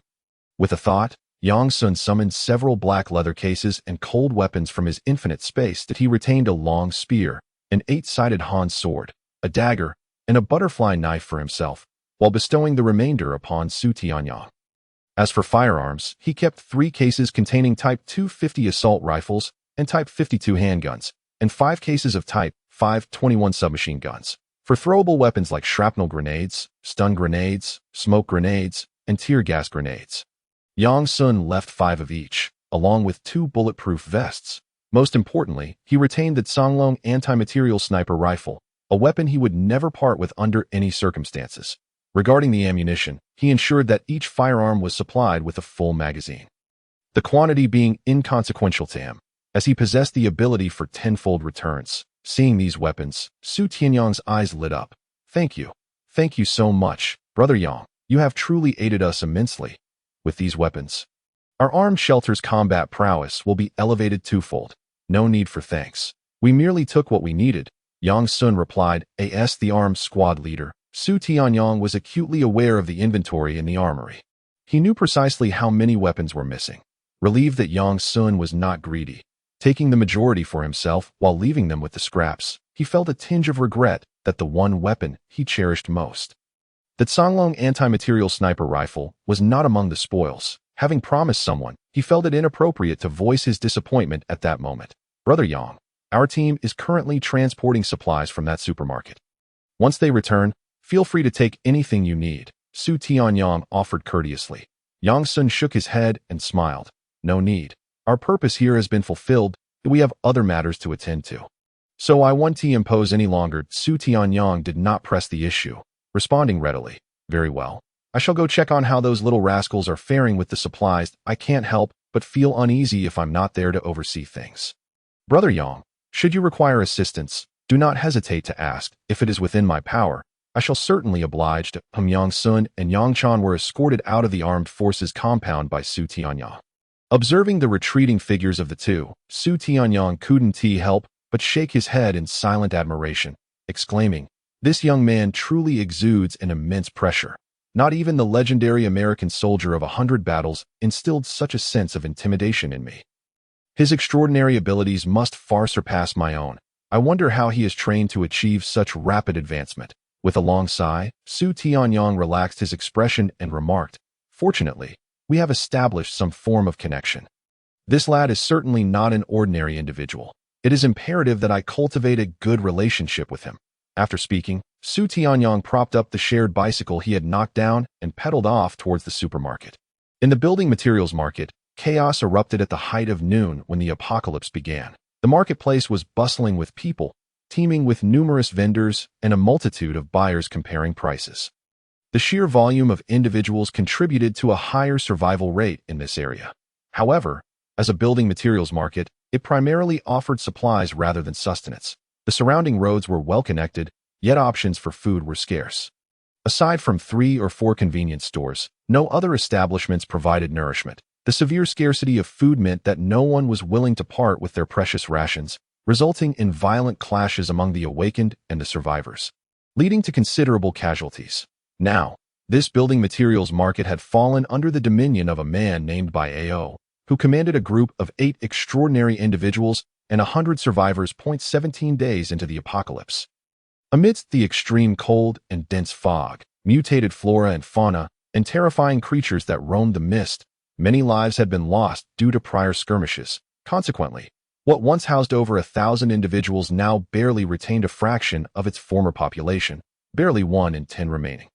With a thought, Yang Sun summoned several black leather cases and cold weapons from his infinite space. That he retained a long spear, an 8-sided Han sword, a dagger, and a butterfly knife for himself, while bestowing the remainder upon Su Tianyong. As for firearms, he kept 3 cases containing Type 250 assault rifles and Type 52 handguns, and 5 cases of Type 521 submachine guns. For throwable weapons like shrapnel grenades, stun grenades, smoke grenades, and tear gas grenades. Yang Sun left 5 of each, along with 2 bulletproof vests. Most importantly, he retained the Songlong anti-material sniper rifle, a weapon he would never part with under any circumstances. Regarding the ammunition, he ensured that each firearm was supplied with a full magazine, the quantity being inconsequential to him, as he possessed the ability for tenfold returns. Seeing these weapons, Su Tianyong's eyes lit up. Thank you. Thank you so much, Brother Yang. You have truly aided us immensely. With these weapons, our armed shelter's combat prowess will be elevated twofold. No need for thanks. We merely took what we needed, Yang Sun replied. As the armed squad leader, Su Tianyong was acutely aware of the inventory in the armory. He knew precisely how many weapons were missing. Relieved that Yang Sun was not greedy, taking the majority for himself while leaving them with the scraps, he felt a tinge of regret that the one weapon he cherished most, that Songlong anti-material sniper rifle, was not among the spoils. Having promised someone, he felt it inappropriate to voice his disappointment at that moment. Brother Yang, our team is currently transporting supplies from that supermarket. Once they return, feel free to take anything you need, Su Tianyong offered courteously. Yang Sun shook his head and smiled. No need. Our purpose here has been fulfilled, we have other matters to attend to. So I won't impose any longer. Su Tianyong did not press the issue, responding readily. Very well. I shall go check on how those little rascals are faring with the supplies. I can't help but feel uneasy if I'm not there to oversee things. Brother Yang, should you require assistance, do not hesitate to ask. If it is within my power, I shall certainly oblige. Yang Sun and Yang Chan were escorted out of the armed forces compound by Su Tianyong. Observing the retreating figures of the two, Su Tianyong couldn't help but shake his head in silent admiration, exclaiming, "This young man truly exudes an immense pressure. Not even the legendary American soldier of 100 battles instilled such a sense of intimidation in me. His extraordinary abilities must far surpass my own. I wonder how he is trained to achieve such rapid advancement." With a long sigh, Su Tianyong relaxed his expression and remarked, "Fortunately, we have established some form of connection. This lad is certainly not an ordinary individual. It is imperative that I cultivate a good relationship with him." After speaking, Su Tianyong propped up the shared bicycle he had knocked down and pedaled off towards the supermarket. In the building materials market, chaos erupted at the height of noon when the apocalypse began. The marketplace was bustling with people, teeming with numerous vendors and a multitude of buyers comparing prices. The sheer volume of individuals contributed to a higher survival rate in this area. However, as a building materials market, it primarily offered supplies rather than sustenance. The surrounding roads were well connected, yet options for food were scarce. Aside from 3 or 4 convenience stores, no other establishments provided nourishment. The severe scarcity of food meant that no one was willing to part with their precious rations, resulting in violent clashes among the awakened and the survivors, leading to considerable casualties. Now, this building materials market had fallen under the dominion of a man named by Ao, who commanded a group of 8 extraordinary individuals and 100 survivors. 17 days into the apocalypse. Amidst the extreme cold and dense fog, mutated flora and fauna, and terrifying creatures that roamed the mist, many lives had been lost due to prior skirmishes. Consequently, what once housed over 1,000 individuals now barely retained a fraction of its former population, barely 1 in 10 remaining.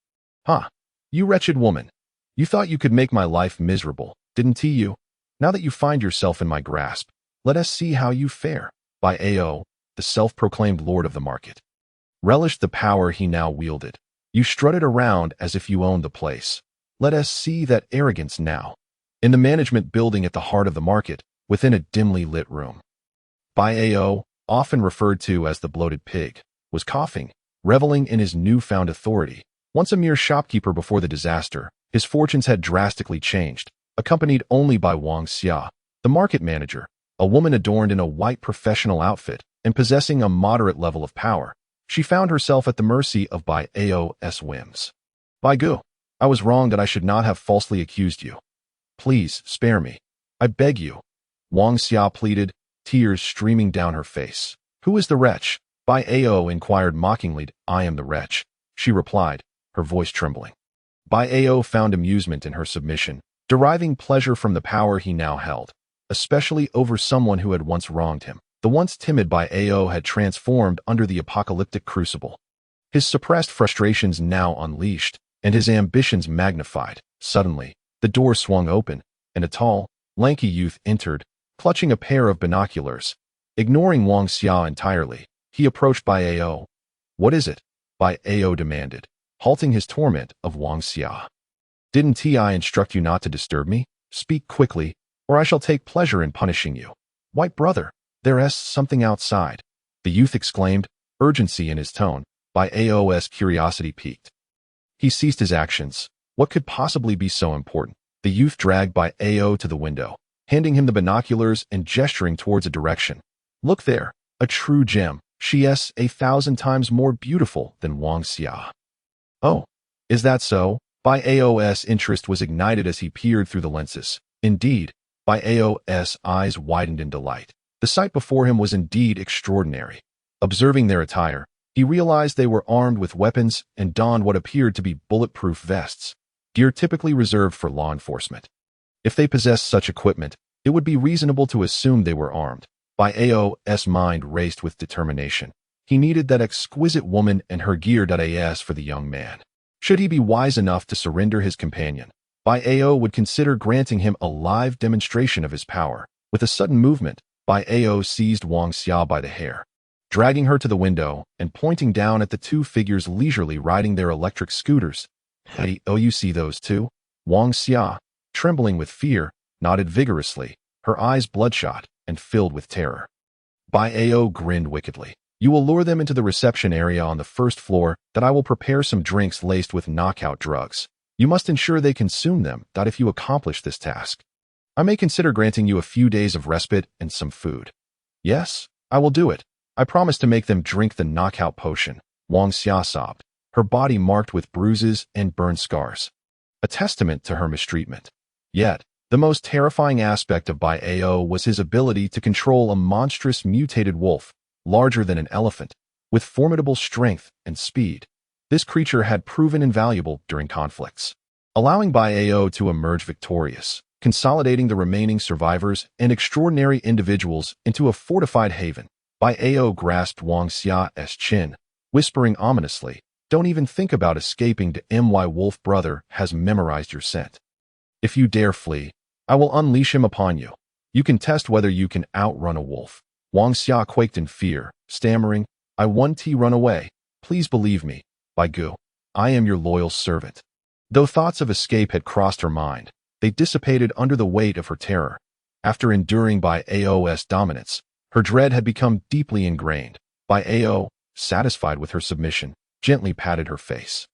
"Huh, you wretched woman. You thought you could make my life miserable, didn't you? Now that you find yourself in my grasp, let us see how you fare." By Ao, the self-proclaimed lord of the market, relished the power he now wielded. "You strutted around as if you owned the place. Let us see that arrogance now." In the management building at the heart of the market, within a dimly lit room, By Ao, often referred to as the bloated pig, was coughing, reveling in his newfound authority. Once a mere shopkeeper before the disaster, his fortunes had drastically changed, accompanied only by Wang Xia, the market manager, a woman adorned in a white professional outfit and possessing a moderate level of power. She found herself at the mercy of Bai Ao's whims. "Bai Gu, I was wrong that I should not have falsely accused you. Please, spare me. I beg you," Wang Xia pleaded, tears streaming down her face. "Who is the wretch?" Bai Ao inquired mockingly. "I am the wretch," she replied, her voice trembling. Bai Ao found amusement in her submission, deriving pleasure from the power he now held, especially over someone who had once wronged him. The once timid Bai Ao had transformed under the apocalyptic crucible. His suppressed frustrations now unleashed, and his ambitions magnified. Suddenly, the door swung open, and a tall, lanky youth entered, clutching a pair of binoculars. Ignoring Wang Xia entirely, he approached Bai Ao. "What is it?" Bai Ao demanded, halting his torment of Wang Xia. "Didn't I instruct you not to disturb me? Speak quickly, or I shall take pleasure in punishing you." "White brother, there's something outside," the youth exclaimed, urgency in his tone. Bai Ao's curiosity piqued. He ceased his actions. What could possibly be so important? The youth dragged Bai Ao to the window, handing him the binoculars and gesturing towards a direction. "Look there, a true gem. She is 1,000 times more beautiful than Wang Xia." Oh, is that so? Bai Ao's interest was ignited as he peered through the lenses. Indeed, Bai Ao's eyes widened in delight. The sight before him was indeed extraordinary. Observing their attire, he realized they were armed with weapons and donned what appeared to be bulletproof vests, gear typically reserved for law enforcement. If they possessed such equipment, it would be reasonable to assume they were armed. Bai Ao's mind raced with determination. He needed that exquisite woman and her gear. As for the young man, should he be wise enough to surrender his companion, Bai Ao would consider granting him a live demonstration of his power. With a sudden movement, Bai Ao seized Wang Xia by the hair, dragging her to the window and pointing down at the two figures leisurely riding their electric scooters. Hey, oh, you see those two? Wang Xia, trembling with fear, nodded vigorously, her eyes bloodshot and filled with terror. Bai Ao grinned wickedly. You will lure them into the reception area on the first floor, that I will prepare some drinks laced with knockout drugs. You must ensure they consume them. If you accomplish this task, I may consider granting you a few days of respite and some food. Yes, I will do it. I promise to make them drink the knockout potion. Wang Xia sobbed, her body marked with bruises and burn scars, a testament to her mistreatment. Yet, the most terrifying aspect of Bai Ao was his ability to control a monstrous mutated wolf, larger than an elephant, with formidable strength and speed. This creature had proven invaluable during conflicts, allowing Bai Ao to emerge victorious, consolidating the remaining survivors and extraordinary individuals into a fortified haven. Bai Ao grasped Wang Xia's chin, whispering ominously, "Don't even think about escaping. My wolf brother has memorized your scent. If you dare flee, I will unleash him upon you. You can test whether you can outrun a wolf." Wang Xia quaked in fear, stammering, "I want to run away. Please believe me, Bai Gu. I am your loyal servant." Though thoughts of escape had crossed her mind, they dissipated under the weight of her terror. After enduring Bai Ao's dominance, her dread had become deeply ingrained. Bai Ao, satisfied with her submission, gently patted her face,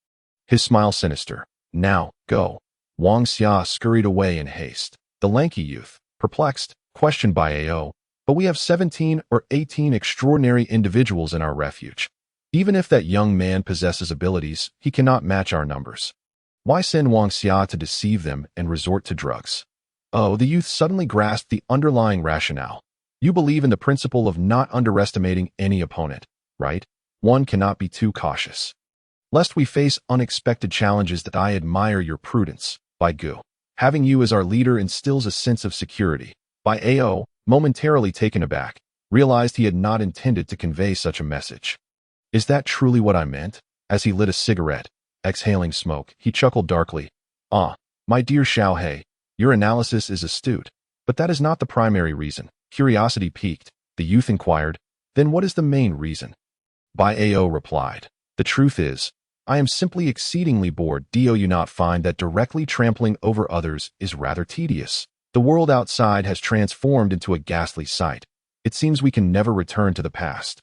his smile sinister. "Now, go." Wang Xia scurried away in haste. The lanky youth, perplexed, questioned Bai Ao, "But we have 17 or 18 extraordinary individuals in our refuge. Even if that young man possesses abilities, he cannot match our numbers. Why send Wang Xia to deceive them and resort to drugs?" Oh, the youth suddenly grasped the underlying rationale. "You believe in the principle of not underestimating any opponent, right? One cannot be too cautious, lest we face unexpected challenges. I admire your prudence, Bai Gu. Having you as our leader instills a sense of security." Bai Ao, momentarily taken aback, realized he had not intended to convey such a message. "Is that truly what I meant?" As he lit a cigarette, exhaling smoke, he chuckled darkly. "Ah, my dear Xiao He, your analysis is astute, but that is not the primary reason." Curiosity piqued, the youth inquired, "Then what is the main reason?" Bai Ao replied, "The truth is, I am simply exceedingly bored. Do you not find that directly trampling over others is rather tedious? The world outside has transformed into a ghastly sight. It seems we can never return to the past.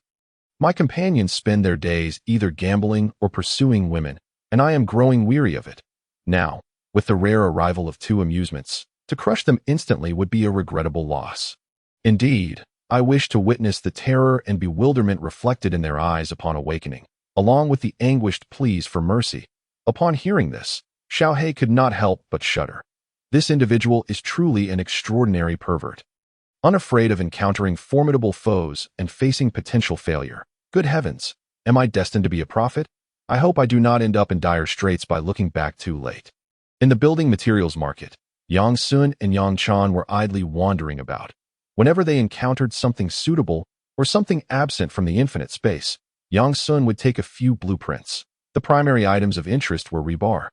My companions spend their days either gambling or pursuing women, and I am growing weary of it. Now, with the rare arrival of two amusements, to crush them instantly would be a regrettable loss. Indeed, I wish to witness the terror and bewilderment reflected in their eyes upon awakening, along with the anguished pleas for mercy." Upon hearing this, Xiao He could not help but shudder. This individual is truly an extraordinary pervert. Unafraid of encountering formidable foes and facing potential failure. Good heavens, am I destined to be a prophet? I hope I do not end up in dire straits by looking back too late. In the building materials market, Yang Sun and Yang Chan were idly wandering about. Whenever they encountered something suitable or something absent from the infinite space, Yang Sun would take a few blueprints. The primary items of interest were rebar,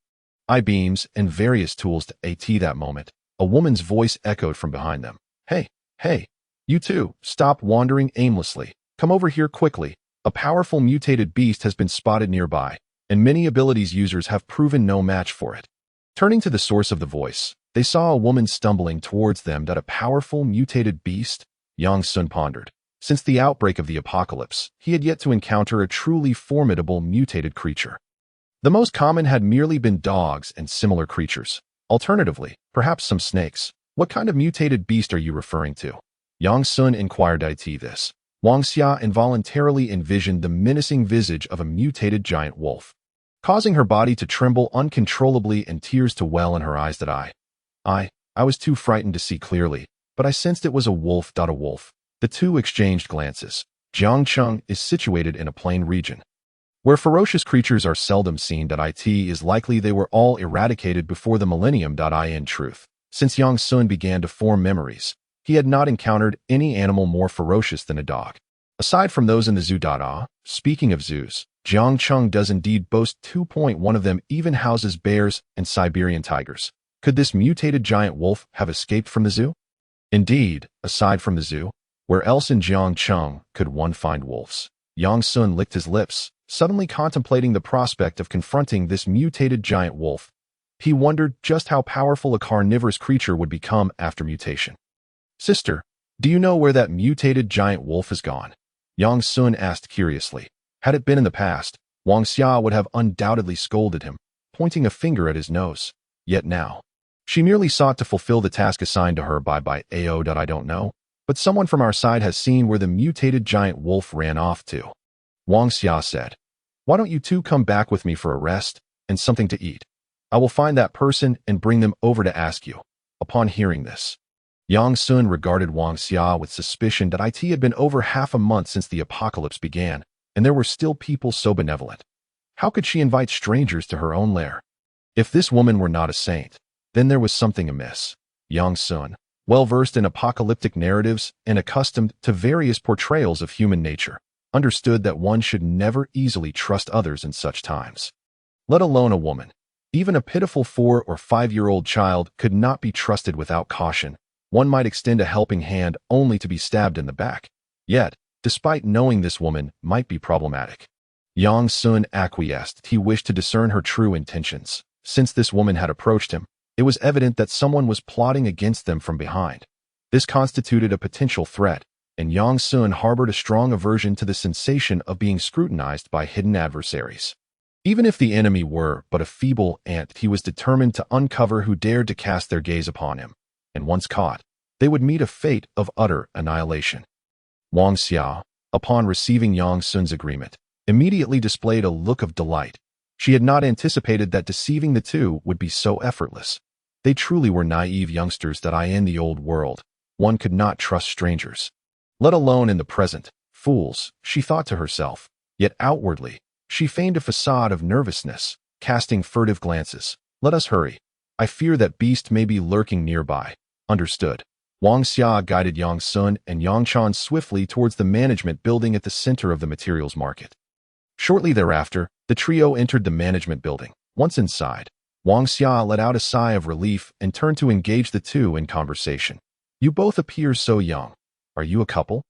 I-beams, and various tools. At that moment, a woman's voice echoed from behind them. Hey, you two, stop wandering aimlessly. Come over here quickly. A powerful mutated beast has been spotted nearby, and many abilities users have proven no match for it." Turning to the source of the voice, they saw a woman stumbling towards them. A powerful mutated beast? Yang Sun pondered. Since the outbreak of the apocalypse, he had yet to encounter a truly formidable mutated creature. The most common had merely been dogs and similar creatures. Alternatively, perhaps some snakes. "What kind of mutated beast are you referring to?" Yang Sun inquired. This. Wang Xia involuntarily envisioned the menacing visage of a mutated giant wolf. causing her body to tremble uncontrollably and tears to well in her eyes. I was too frightened to see clearly, but I sensed it was a wolf. A wolf. The two exchanged glances. Jiangcheng is situated in a plain region, where ferocious creatures are seldom seen. It is likely they were all eradicated before the millennium. In truth, since Yang Sun began to form memories, he had not encountered any animal more ferocious than a dog. Aside from those in the zoo. Speaking of zoos, Jiangcheng does indeed boast 2.1 of them even houses bears and Siberian tigers. Could this mutated giant wolf have escaped from the zoo? Indeed, aside from the zoo, where else in Jiangcheng could one find wolves? Yang Sun licked his lips, suddenly contemplating the prospect of confronting this mutated giant wolf. He wondered just how powerful a carnivorous creature would become after mutation. Sister, do you know where that mutated giant wolf has gone? Yang Sun asked curiously. Had it been in the past, Wang Xia would have undoubtedly scolded him, pointing a finger at his nose. Yet now, she merely sought to fulfill the task assigned to her by Ao. I don't know, but someone from our side has seen where the mutated giant wolf ran off to. Wang Xia said, why don't you two come back with me for a rest and something to eat? I will find that person and bring them over to ask you. Upon hearing this, Yang Sun regarded Wang Xia with suspicion. It had been over half a month since the apocalypse began, and there were still people so benevolent. How could she invite strangers to her own lair? If this woman were not a saint, then there was something amiss. Yang Sun, well-versed in apocalyptic narratives and accustomed to various portrayals of human nature, understood that one should never easily trust others in such times. Let alone a woman. Even a pitiful 4- or 5-year-old child could not be trusted without caution. One might extend a helping hand only to be stabbed in the back. Yet, despite knowing this woman might be problematic, Yang Sun acquiesced. He wished to discern her true intentions. Since this woman had approached him, it was evident that someone was plotting against them from behind. This constituted a potential threat, and Yang Sun harbored a strong aversion to the sensation of being scrutinized by hidden adversaries. Even if the enemy were but a feeble ant, he was determined to uncover who dared to cast their gaze upon him, and once caught, they would meet a fate of utter annihilation. Wang Xia, upon receiving Yang Sun's agreement, immediately displayed a look of delight. She had not anticipated that deceiving the two would be so effortless. They truly were naive youngsters. In the old world, one could not trust strangers, let alone in the present. Fools, she thought to herself, yet outwardly, she feigned a facade of nervousness, casting furtive glances. Let us hurry. I fear that beast may be lurking nearby. Understood. Wang Xia guided Yang Sun and Yang Chan swiftly towards the management building at the center of the materials market. Shortly thereafter, the trio entered the management building. Once inside, Wang Xia let out a sigh of relief and turned to engage the two in conversation. You both appear so young. Are you a couple?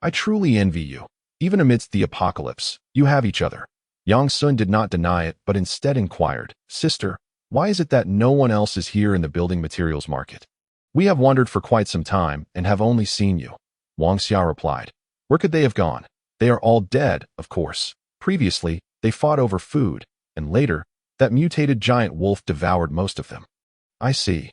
I truly envy you. Even amidst the apocalypse, you have each other. Yang Sun did not deny it, but instead inquired, Sister, why is it that no one else is here in the building materials market? We have wandered for quite some time and have only seen you. Wang Xia replied. Where could they have gone? They are all dead, of course. Previously, they fought over food, and later, that mutated giant wolf devoured most of them. I see.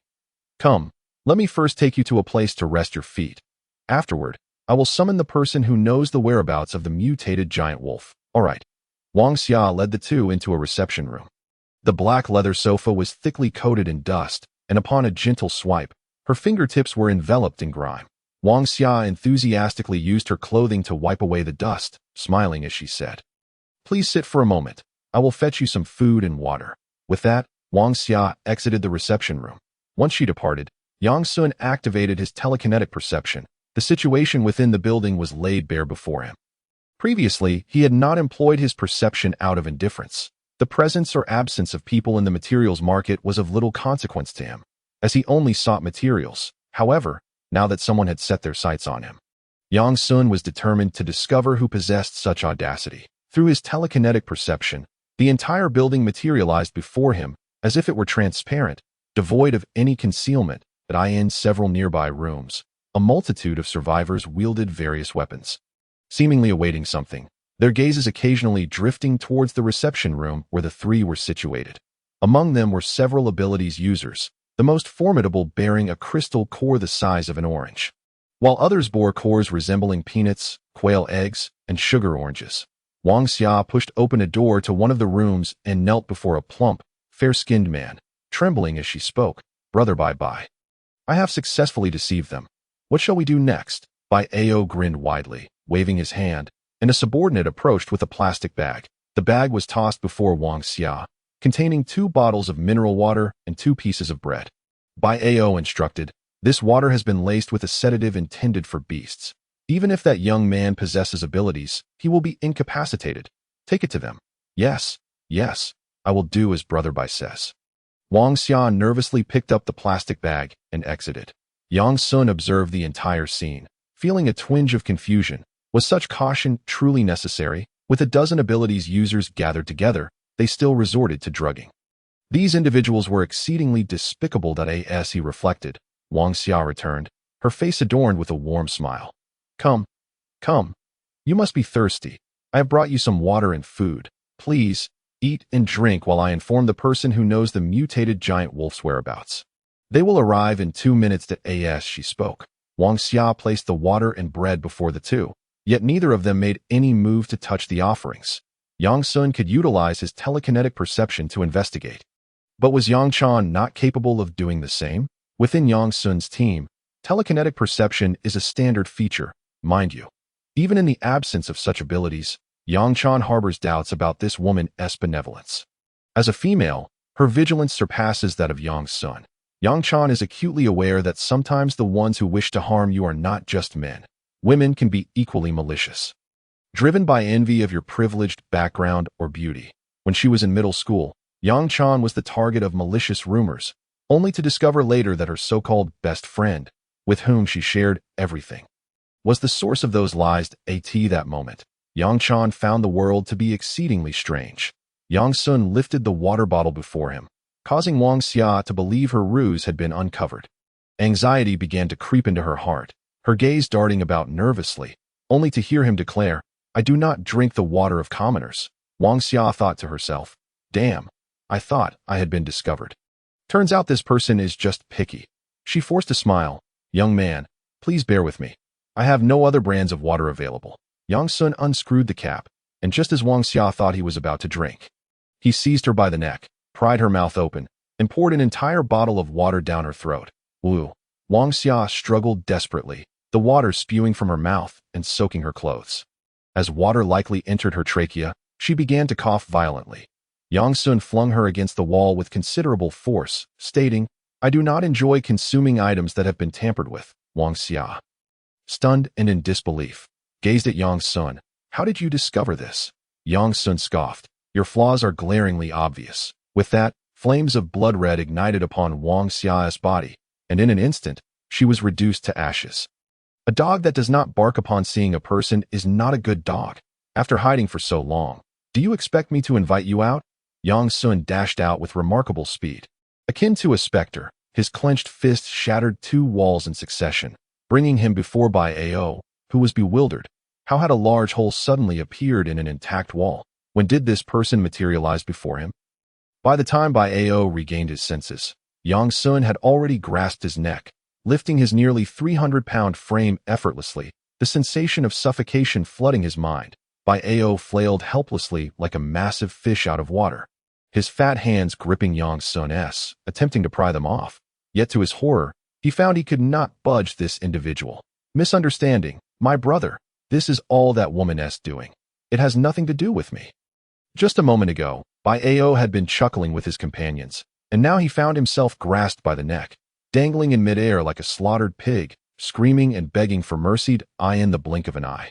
Come, let me first take you to a place to rest your feet. Afterward, I will summon the person who knows the whereabouts of the mutated giant wolf. All right. Wang Xia led the two into a reception room. The black leather sofa was thickly coated in dust, and upon a gentle swipe, her fingertips were enveloped in grime. Wang Xia enthusiastically used her clothing to wipe away the dust, smiling as she said, Please sit for a moment. I will fetch you some food and water. With that, Wang Xia exited the reception room. Once she departed, Yang Sun activated his telekinetic perception. The situation within the building was laid bare before him. Previously, he had not employed his perception out of indifference. The presence or absence of people in the materials market was of little consequence to him, as he only sought materials. However, now that someone had set their sights on him, Yang Sun was determined to discover who possessed such audacity. Through his telekinetic perception, the entire building materialized before him as if it were transparent, devoid of any concealment. In several nearby rooms, a multitude of survivors wielded various weapons, seemingly awaiting something, their gazes occasionally drifting towards the reception room where the three were situated. Among them were several abilities users, the most formidable bearing a crystal core the size of an orange, while others bore cores resembling peanuts, quail eggs, and sugar oranges. Wang Xia pushed open a door to one of the rooms and knelt before a plump, fair-skinned man, trembling as she spoke. Brother Bai. I have successfully deceived them. What shall we do next? Bai Ao grinned widely, waving his hand, and a subordinate approached with a plastic bag. The bag was tossed before Wang Xia, containing 2 bottles of mineral water and 2 pieces of bread. Bai Ao instructed, this water has been laced with a sedative intended for beasts. Even if that young man possesses abilities, he will be incapacitated. Take it to them. Yes, I will do as Brother Bai says. Wang Xia nervously picked up the plastic bag and exited. Yang Sun observed the entire scene, feeling a twinge of confusion. Was such caution truly necessary? With a dozen abilities users gathered together, they still resorted to drugging. These individuals were exceedingly despicable. As he reflected, Wang Xia returned, her face adorned with a warm smile. Come. You must be thirsty. I have brought you some water and food. Please, eat and drink while I inform the person who knows the mutated giant wolf's whereabouts. They will arrive in 2 minutes. As she spoke, Wang Xia placed the water and bread before the two, yet neither of them made any move to touch the offerings. Yang Sun could utilize his telekinetic perception to investigate. But was Yang Chan not capable of doing the same? Within Yang Sun's team, telekinetic perception is a standard feature, mind you. Even in the absence of such abilities, Yang Chan harbors doubts about this woman's benevolence. As a female, her vigilance surpasses that of Yang Sun. Yang Chan is acutely aware that sometimes the ones who wish to harm you are not just men. Women can be equally malicious. Driven by envy of your privileged background or beauty. When she was in middle school, Yang Chan was the target of malicious rumors, only to discover later that her so-called best friend, with whom she shared everything, was the source of those lies. That moment, Yang Chan found the world to be exceedingly strange. Yang Sun lifted the water bottle before him, causing Wang Xia to believe her ruse had been uncovered. Anxiety began to creep into her heart, her gaze darting about nervously, only to hear him declare, I do not drink the water of commoners. Wang Xia thought to herself, damn, I thought I had been discovered. Turns out this person is just picky. She forced a smile. Young man, please bear with me. I have no other brands of water available. Yang Sun unscrewed the cap, and just as Wang Xia thought he was about to drink, he seized her by the neck, pried her mouth open, and poured an entire bottle of water down her throat. Woo! Wang Xia struggled desperately, the water spewing from her mouth and soaking her clothes. As water likely entered her trachea, she began to cough violently. Yang Sun flung her against the wall with considerable force, stating, I do not enjoy consuming items that have been tampered with. Wang Xia, stunned and in disbelief, gazed at Yang Sun. How did you discover this? Yang Sun scoffed. Your flaws are glaringly obvious. With that, flames of blood red ignited upon Wang Xia's body, and in an instant, she was reduced to ashes. A dog that does not bark upon seeing a person is not a good dog. After hiding for so long, do you expect me to invite you out? Yang Sun dashed out with remarkable speed. Akin to a specter, his clenched fist shattered 2 walls in succession, bringing him before Bai Ao, who was bewildered. How had a large hole suddenly appeared in an intact wall? When did this person materialize before him? By the time Bai Ao regained his senses, Yang Sun had already grasped his neck, lifting his nearly 300-pound frame effortlessly, the sensation of suffocation flooding his mind. Bai Ao flailed helplessly like a massive fish out of water, his fat hands gripping Yang Sun's, attempting to pry them off. Yet to his horror, he found he could not budge this individual. Misunderstanding, my brother, this is all that woman's doing. It has nothing to do with me. Just a moment ago, Bai Ao had been chuckling with his companions, and now he found himself grasped by the neck, dangling in midair like a slaughtered pig, screaming and begging for mercy in the blink of an eye.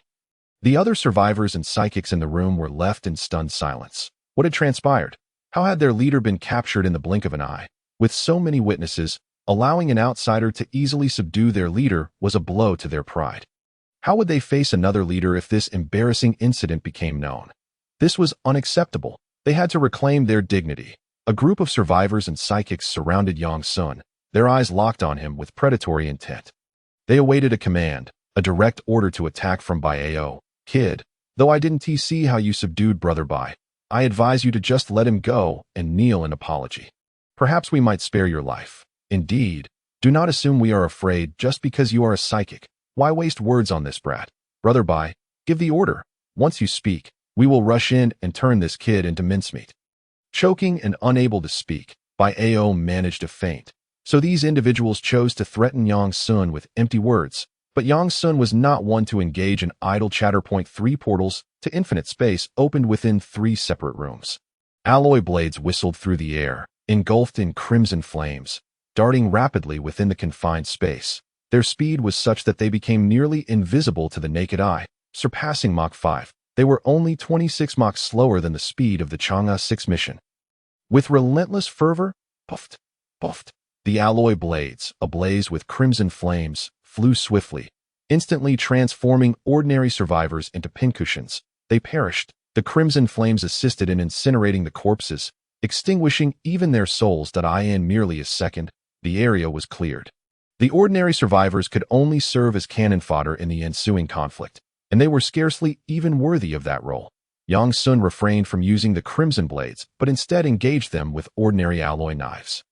The other survivors and psychics in the room were left in stunned silence. What had transpired? How had their leader been captured in the blink of an eye? With so many witnesses, allowing an outsider to easily subdue their leader was a blow to their pride. How would they face another leader if this embarrassing incident became known? This was unacceptable. They had to reclaim their dignity. A group of survivors and psychics surrounded Yang Sun, their eyes locked on him with predatory intent. They awaited a command, a direct order to attack from Bai Ao. Kid, though I didn't see how you subdued Brother Bai, I advise you to just let him go and kneel in apology. Perhaps we might spare your life. Indeed, do not assume we are afraid just because you are a psychic. Why waste words on this brat? Brother Bai, give the order. Once you speak, We will rush in and turn this kid into mincemeat. Choking and unable to speak, Bai Ao managed to faint. So these individuals chose to threaten Yang Sun with empty words, but Yang Sun was not one to engage in idle chatter. 3 portals to infinite space opened within 3 separate rooms. Alloy blades whistled through the air, engulfed in crimson flames, darting rapidly within the confined space. Their speed was such that they became nearly invisible to the naked eye, surpassing Mach 5. They were only 26 Mach slower than the speed of the Chang'e 6 mission. With relentless fervor, puffed, puffed, the alloy blades, ablaze with crimson flames, flew swiftly, instantly transforming ordinary survivors into pincushions. They perished. The crimson flames assisted in incinerating the corpses, extinguishing even their souls. In merely a second, the area was cleared. The ordinary survivors could only serve as cannon fodder in the ensuing conflict, and they were scarcely even worthy of that role. Yang Sun refrained from using the crimson blades, but instead engaged them with ordinary alloy knives.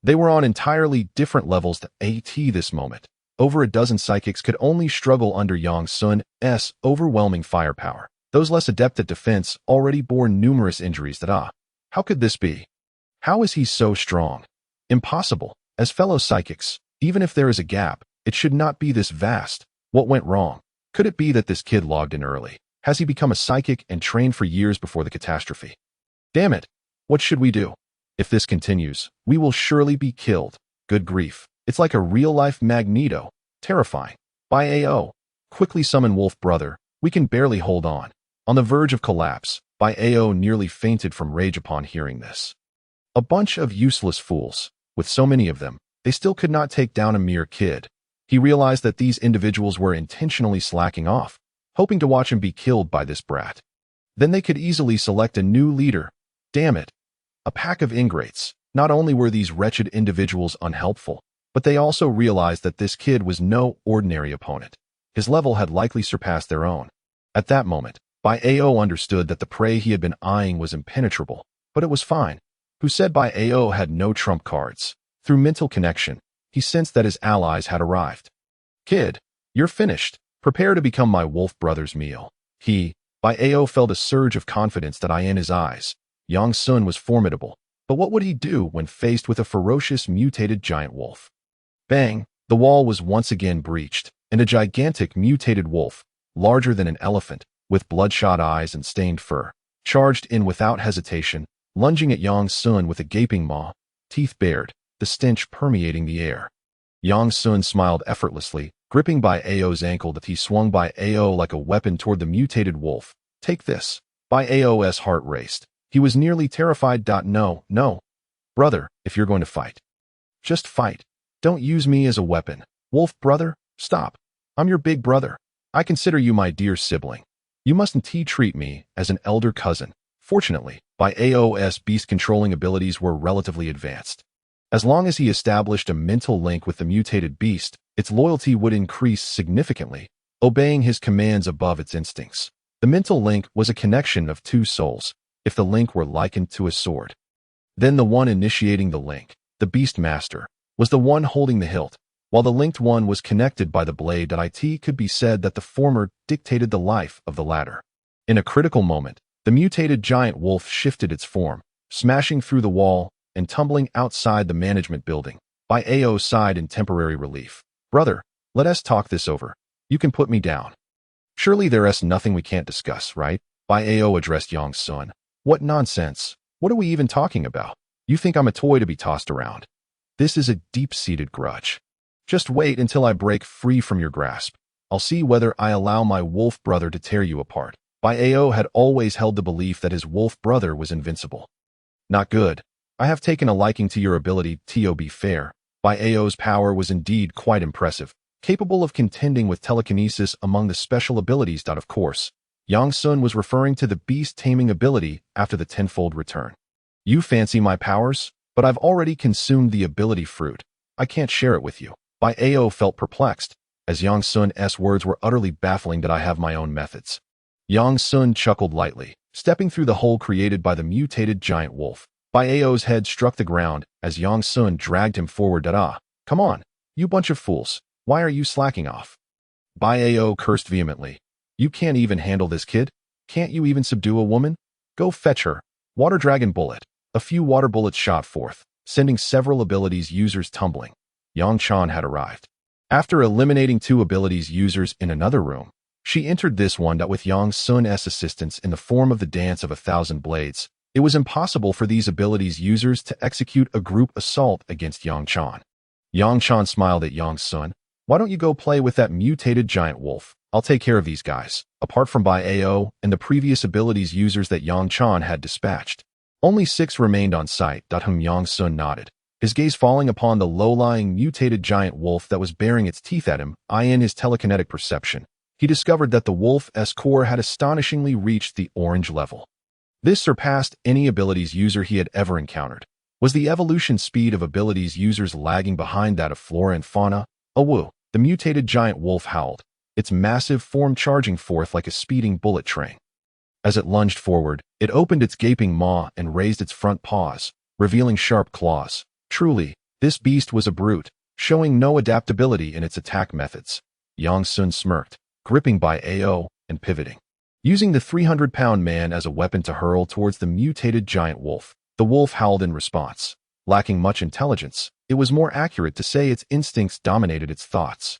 They were on entirely different levels at this moment. Over a dozen psychics could only struggle under Yang Sun's overwhelming firepower. Those less adept at defense already bore numerous injuries. How could this be? How is he so strong? Impossible. As fellow psychics, even if there is a gap, it should not be this vast. What went wrong? Could it be that this kid logged in early? Has he become a psychic and trained for years before the catastrophe? Damn it! What should we do? If this continues, we will surely be killed. Good grief. It's like a real-life Magneto. Terrifying. Bai Ao. Quickly summon Wolf Brother. We can barely hold on. On the verge of collapse, Bai Ao nearly fainted from rage upon hearing this. A bunch of useless fools. With so many of them, they still could not take down a mere kid. He realized that these individuals were intentionally slacking off, hoping to watch him be killed by this brat. Then they could easily select a new leader. Damn it. A pack of ingrates. Not only were these wretched individuals unhelpful, but they also realized that this kid was no ordinary opponent. His level had likely surpassed their own. At that moment, Bai Ao understood that the prey he had been eyeing was impenetrable, but it was fine. Who said Bai Ao had no trump cards? Through mental connection, he sensed that his allies had arrived. Kid, you're finished. Prepare to become my Wolf Brother's meal. Bai Ao felt a surge of confidence in his eyes. Yang Sun was formidable, but what would he do when faced with a ferocious mutated giant wolf? Bang! The wall was once again breached, and a gigantic mutated wolf, larger than an elephant, with bloodshot eyes and stained fur, charged in without hesitation, lunging at Yang Sun with a gaping maw, teeth bared, the stench permeating the air. Yang Sun smiled effortlessly, gripping Bai Ao's ankle that he swung Bai Ao like a weapon toward the mutated wolf. Take this. Bai Ao's heart raced. He was nearly terrified. No, brother, if you're going to fight, just fight. Don't use me as a weapon. Wolf Brother, stop. I'm your big brother. I consider you my dear sibling. You mustn't treat me as an elder cousin. Fortunately, Bai Ao's beast-controlling abilities were relatively advanced. As long as he established a mental link with the mutated beast, its loyalty would increase significantly, obeying his commands above its instincts. The mental link was a connection of 2 souls, if the link were likened to a sword. Then the one initiating the link, the Beast Master, was the one holding the hilt, while the linked one was connected by the blade. It could be said that the former dictated the life of the latter. In a critical moment, the mutated giant wolf shifted its form, smashing through the wall and tumbling outside the management building. Bai Ao sighed in temporary relief. Brother, let us talk this over. You can put me down. Surely there's nothing we can't discuss, right? Bai Ao addressed Yang Sun. What nonsense. What are we even talking about? You think I'm a toy to be tossed around? This is a deep-seated grudge. Just wait until I break free from your grasp. I'll see whether I allow my wolf brother to tear you apart. Bai Ao had always held the belief that his wolf brother was invincible. Not good. I have taken a liking to your ability to be fair. Bai Ao's power was indeed quite impressive, capable of contending with telekinesis among the special abilities. Of course, Yang Sun was referring to the beast-taming ability after the Tenfold return. You fancy my powers, but I've already consumed the ability fruit. I can't share it with you. Bai Ao felt perplexed, as Yang Sun's words were utterly baffling. I have my own methods. Yang Sun chuckled lightly, stepping through the hole created by the mutated giant wolf. Bai Ao's head struck the ground as Yang Sun dragged him forward. Come on, you bunch of fools. Why are you slacking off? Bai Ao cursed vehemently. You can't even handle this kid? Can't you even subdue a woman? Go fetch her. Water Dragon Bullet. A few water bullets shot forth, sending several abilities users tumbling. Yang Chan had arrived. After eliminating 2 abilities users in another room, she entered this one with Yang Sun's assistance in the form of the Dance of 1,000 Blades. It was impossible for these abilities users to execute a group assault against Yang Chan. Yang Chan smiled at Yang Sun. Why don't you go play with that mutated giant wolf? I'll take care of these guys. Apart from Bai Ao and the previous abilities users that Yang Chan had dispatched, only 6 remained on site. Yang Sun nodded, his gaze falling upon the low-lying mutated giant wolf that was baring its teeth at him. In his telekinetic perception, he discovered that the wolf's core had astonishingly reached the orange level. This surpassed any abilities user he had ever encountered. Was the evolution speed of abilities users lagging behind that of flora and fauna? Awoo! The mutated giant wolf howled, its massive form charging forth like a speeding bullet train. As it lunged forward, it opened its gaping maw and raised its front paws, revealing sharp claws. Truly, this beast was a brute, showing no adaptability in its attack methods. Yang Sun smirked, gripping Bai Ao and pivoting. Using the 300-pound man as a weapon to hurl towards the mutated giant wolf, the wolf howled in response. Lacking much intelligence, it was more accurate to say its instincts dominated its thoughts.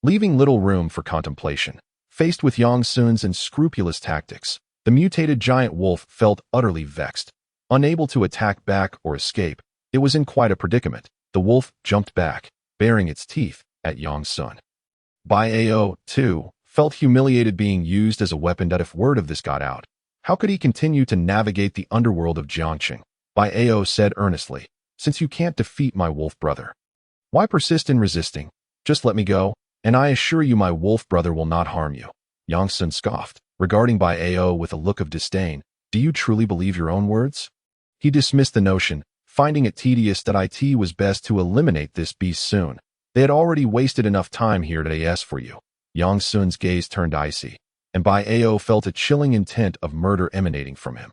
Leaving little room for contemplation, faced with Yang Sun's unscrupulous tactics, the mutated giant wolf felt utterly vexed. Unable to attack back or escape, it was in quite a predicament. The wolf jumped back, baring its teeth at Yang Sun. Bai Ao, too, felt humiliated being used as a weapon. If word of this got out, how could he continue to navigate the underworld of Jiangqing? Bai Ao said earnestly, since you can't defeat my wolf brother, why persist in resisting? Just let me go, and I assure you my wolf brother will not harm you. Yang Sun scoffed, regarding Bai Ao with a look of disdain. Do you truly believe your own words? He dismissed the notion, finding it tedious that it was best to eliminate this beast soon. They had already wasted enough time here to ask for you. Yang Sun's gaze turned icy, and Bai Ao felt a chilling intent of murder emanating from him.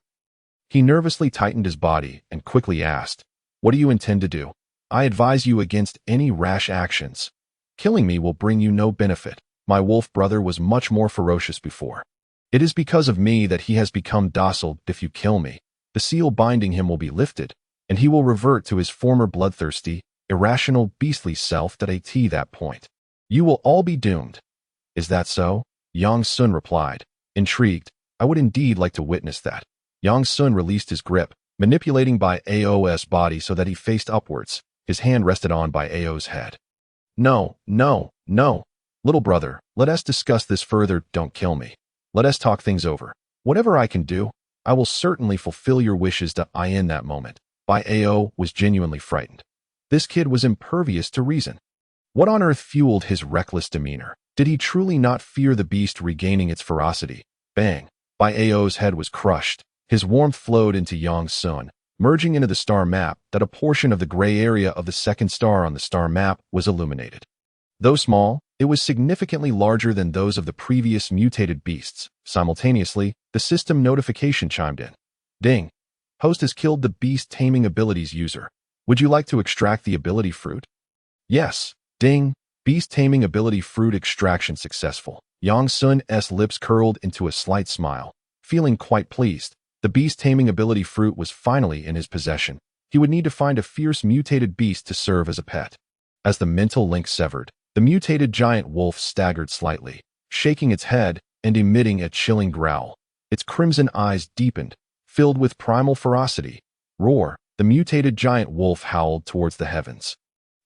He nervously tightened his body and quickly asked, what do you intend to do? I advise you against any rash actions. Killing me will bring you no benefit. My wolf brother was much more ferocious before. It is because of me that he has become docile. If you kill me, the seal binding him will be lifted, and he will revert to his former bloodthirsty, irrational, beastly self. At that point, you will all be doomed. Is that so? Yang Sun replied, intrigued. I would indeed like to witness that. Yang Sun released his grip, manipulating Bai Ao's body so that he faced upwards. His hand rested on Bai Ao's head. No, no, no. Little brother, let us discuss this further. Don't kill me. Let us talk things over. Whatever I can do, I will certainly fulfill your wishes. In that moment, Bai Ao was genuinely frightened. This kid was impervious to reason. What on earth fueled his reckless demeanor? Did he truly not fear the beast regaining its ferocity? Bang! Bai Ao's head was crushed. His warmth flowed into Yang Sun, merging into the star map. A portion of the gray area of the second star on the star map was illuminated. Though small, it was significantly larger than those of the previous mutated beasts. Simultaneously, the system notification chimed in. Ding! Host has killed the beast taming abilities user. Would you like to extract the ability fruit? Yes. Ding! Beast taming ability fruit extraction successful. Yang Sun's lips curled into a slight smile, feeling quite pleased. The beast taming ability fruit was finally in his possession. He would need to find a fierce mutated beast to serve as a pet. As the mental link severed, the mutated giant wolf staggered slightly, shaking its head and emitting a chilling growl. Its crimson eyes deepened, filled with primal ferocity. Roar! The mutated giant wolf howled towards the heavens,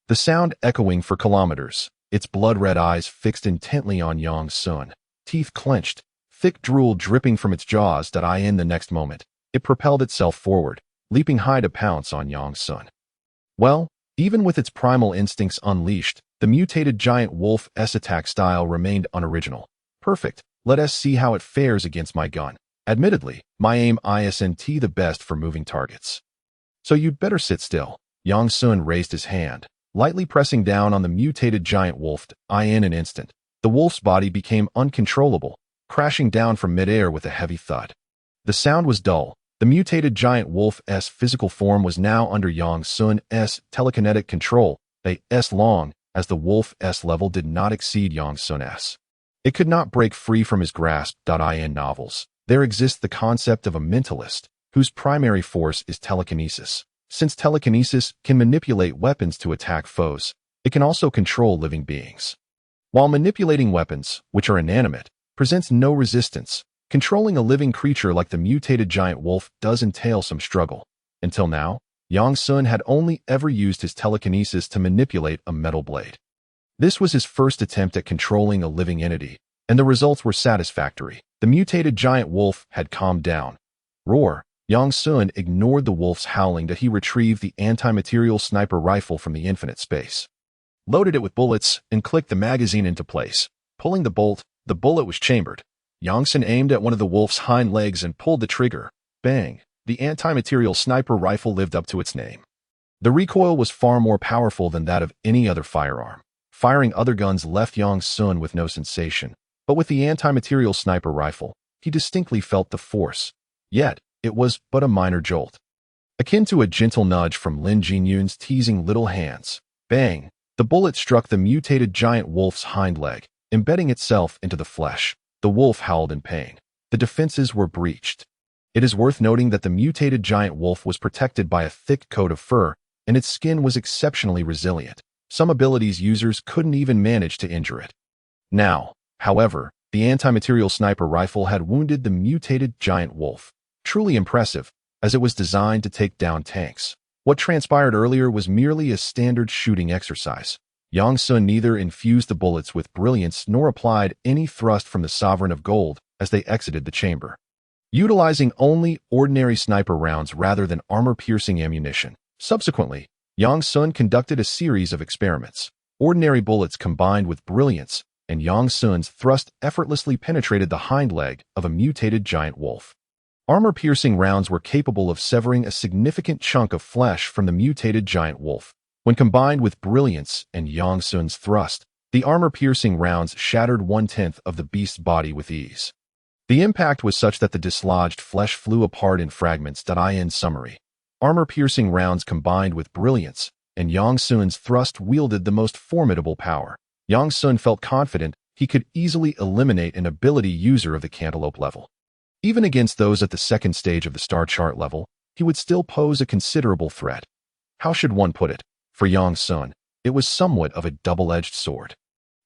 the sound echoing for kilometers, its blood-red eyes fixed intently on Yang Sun, teeth clenched, thick drool dripping from its jaws. In the next moment, it propelled itself forward, leaping high to pounce on Yang Sun. Well, even with its primal instincts unleashed, the mutated giant wolf's attack style remained unoriginal. Perfect. Let us see how it fares against my gun. Admittedly, my aim isn't the best for moving targets. So you'd better sit still. Yang Sun raised his hand, lightly pressing down on the mutated giant wolf. In an instant, the wolf's body became uncontrollable, crashing down from midair with a heavy thud. The sound was dull. The mutated giant wolf's physical form was now under Yang Sun's telekinetic control. As long as the wolf's level did not exceed Yang Sun's, it could not break free from his grasp. In novels, there exists the concept of a mentalist, whose primary force is telekinesis. Since telekinesis can manipulate weapons to attack foes, it can also control living beings. While manipulating weapons, which are inanimate, presents no resistance, controlling a living creature like the mutated giant wolf does entail some struggle. Until now, Yang Sun had only ever used his telekinesis to manipulate a metal blade. This was his first attempt at controlling a living entity, and the results were satisfactory. The mutated giant wolf had calmed down. Roar! Yang Sun ignored the wolf's howling that he retrieved the anti-material sniper rifle from the infinite space, loaded it with bullets, and clicked the magazine into place. Pulling the bolt, the bullet was chambered. Yang Sun aimed at one of the wolf's hind legs and pulled the trigger. Bang! The anti-material sniper rifle lived up to its name. The recoil was far more powerful than that of any other firearm. Firing other guns left Yang Sun with no sensation, but with the anti-material sniper rifle, he distinctly felt the force. Yet, it was but a minor jolt, akin to a gentle nudge from Lin Jinyun's teasing little hands. Bang! The bullet struck the mutated giant wolf's hind leg, embedding itself into the flesh. The wolf howled in pain. The defenses were breached. It is worth noting that the mutated giant wolf was protected by a thick coat of fur, and its skin was exceptionally resilient. Some abilities users couldn't even manage to injure it. Now, however, the anti-material sniper rifle had wounded the mutated giant wolf. Truly impressive, as it was designed to take down tanks. What transpired earlier was merely a standard shooting exercise. Yang Sun neither infused the bullets with brilliance nor applied any thrust from the Sovereign of Gold as they exited the chamber. Utilizing only ordinary sniper rounds rather than armor-piercing ammunition. Subsequently, Yang Sun conducted a series of experiments. Ordinary bullets combined with brilliance, and Yang Sun's thrust effortlessly penetrated the hind leg of a mutated giant wolf. Armor-piercing rounds were capable of severing a significant chunk of flesh from the mutated giant wolf. When combined with brilliance and Yang Sun's thrust, the armor-piercing rounds shattered 1/10 of the beast's body with ease. The impact was such that the dislodged flesh flew apart in fragments. In summary, armor-piercing rounds combined with brilliance, and Yang Sun's thrust wielded the most formidable power. Yang Sun felt confident he could easily eliminate an ability user of the Cantaloupe level. Even against those at the second stage of the star chart level, he would still pose a considerable threat. How should one put it? For Yang Sun, it was somewhat of a double-edged sword.